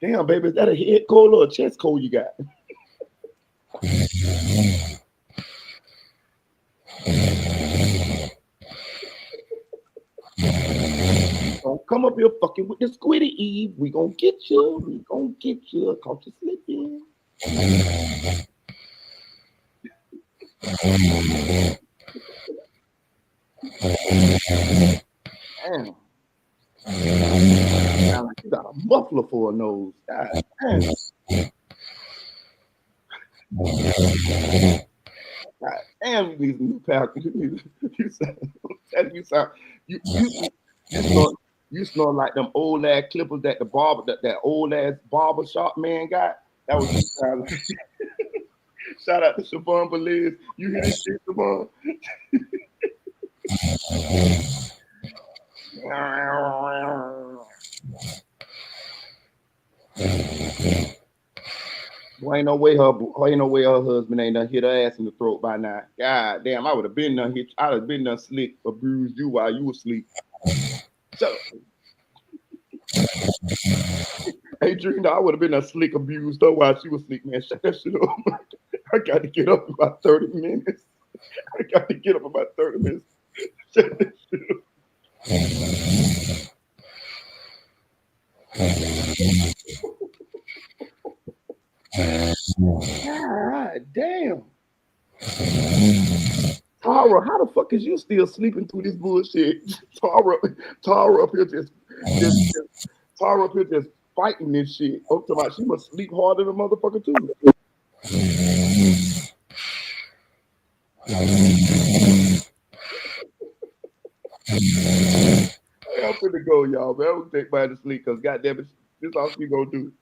Damn, baby, is that a head cold or a chest cold you got? Don't come up here fucking with the squiddy, Eve. We gonna get you. We gonna get you. Caught you slipping. Damn. Sound like you got a muffler for a nose. God damn. God damn, you need some new pack. You snort like them old ass clippers that that old ass barber shop man got. That was you sound like. Shout out to Siobhan Beliz. You hear this shit, Siobhan? Well, ain't no way her husband ain't done hit her ass in the throat by now. God damn, I would have been done hit. I'd have been done slick, abused you while you were asleep. Shut up. Hey, Dream, I would have been done slick abused her while she was asleep, man. Shut that shit up. I got to get up in about 30 minutes. Shut that shit up. God damn. Tara, how the fuck is you still sleeping through this bullshit? Tara up here just fighting this shit. Oh, about she must sleep harder than a motherfucker too. I'm finna go, y'all, man. I'm gonna take mine to sleep because goddamn it, this all she gonna do.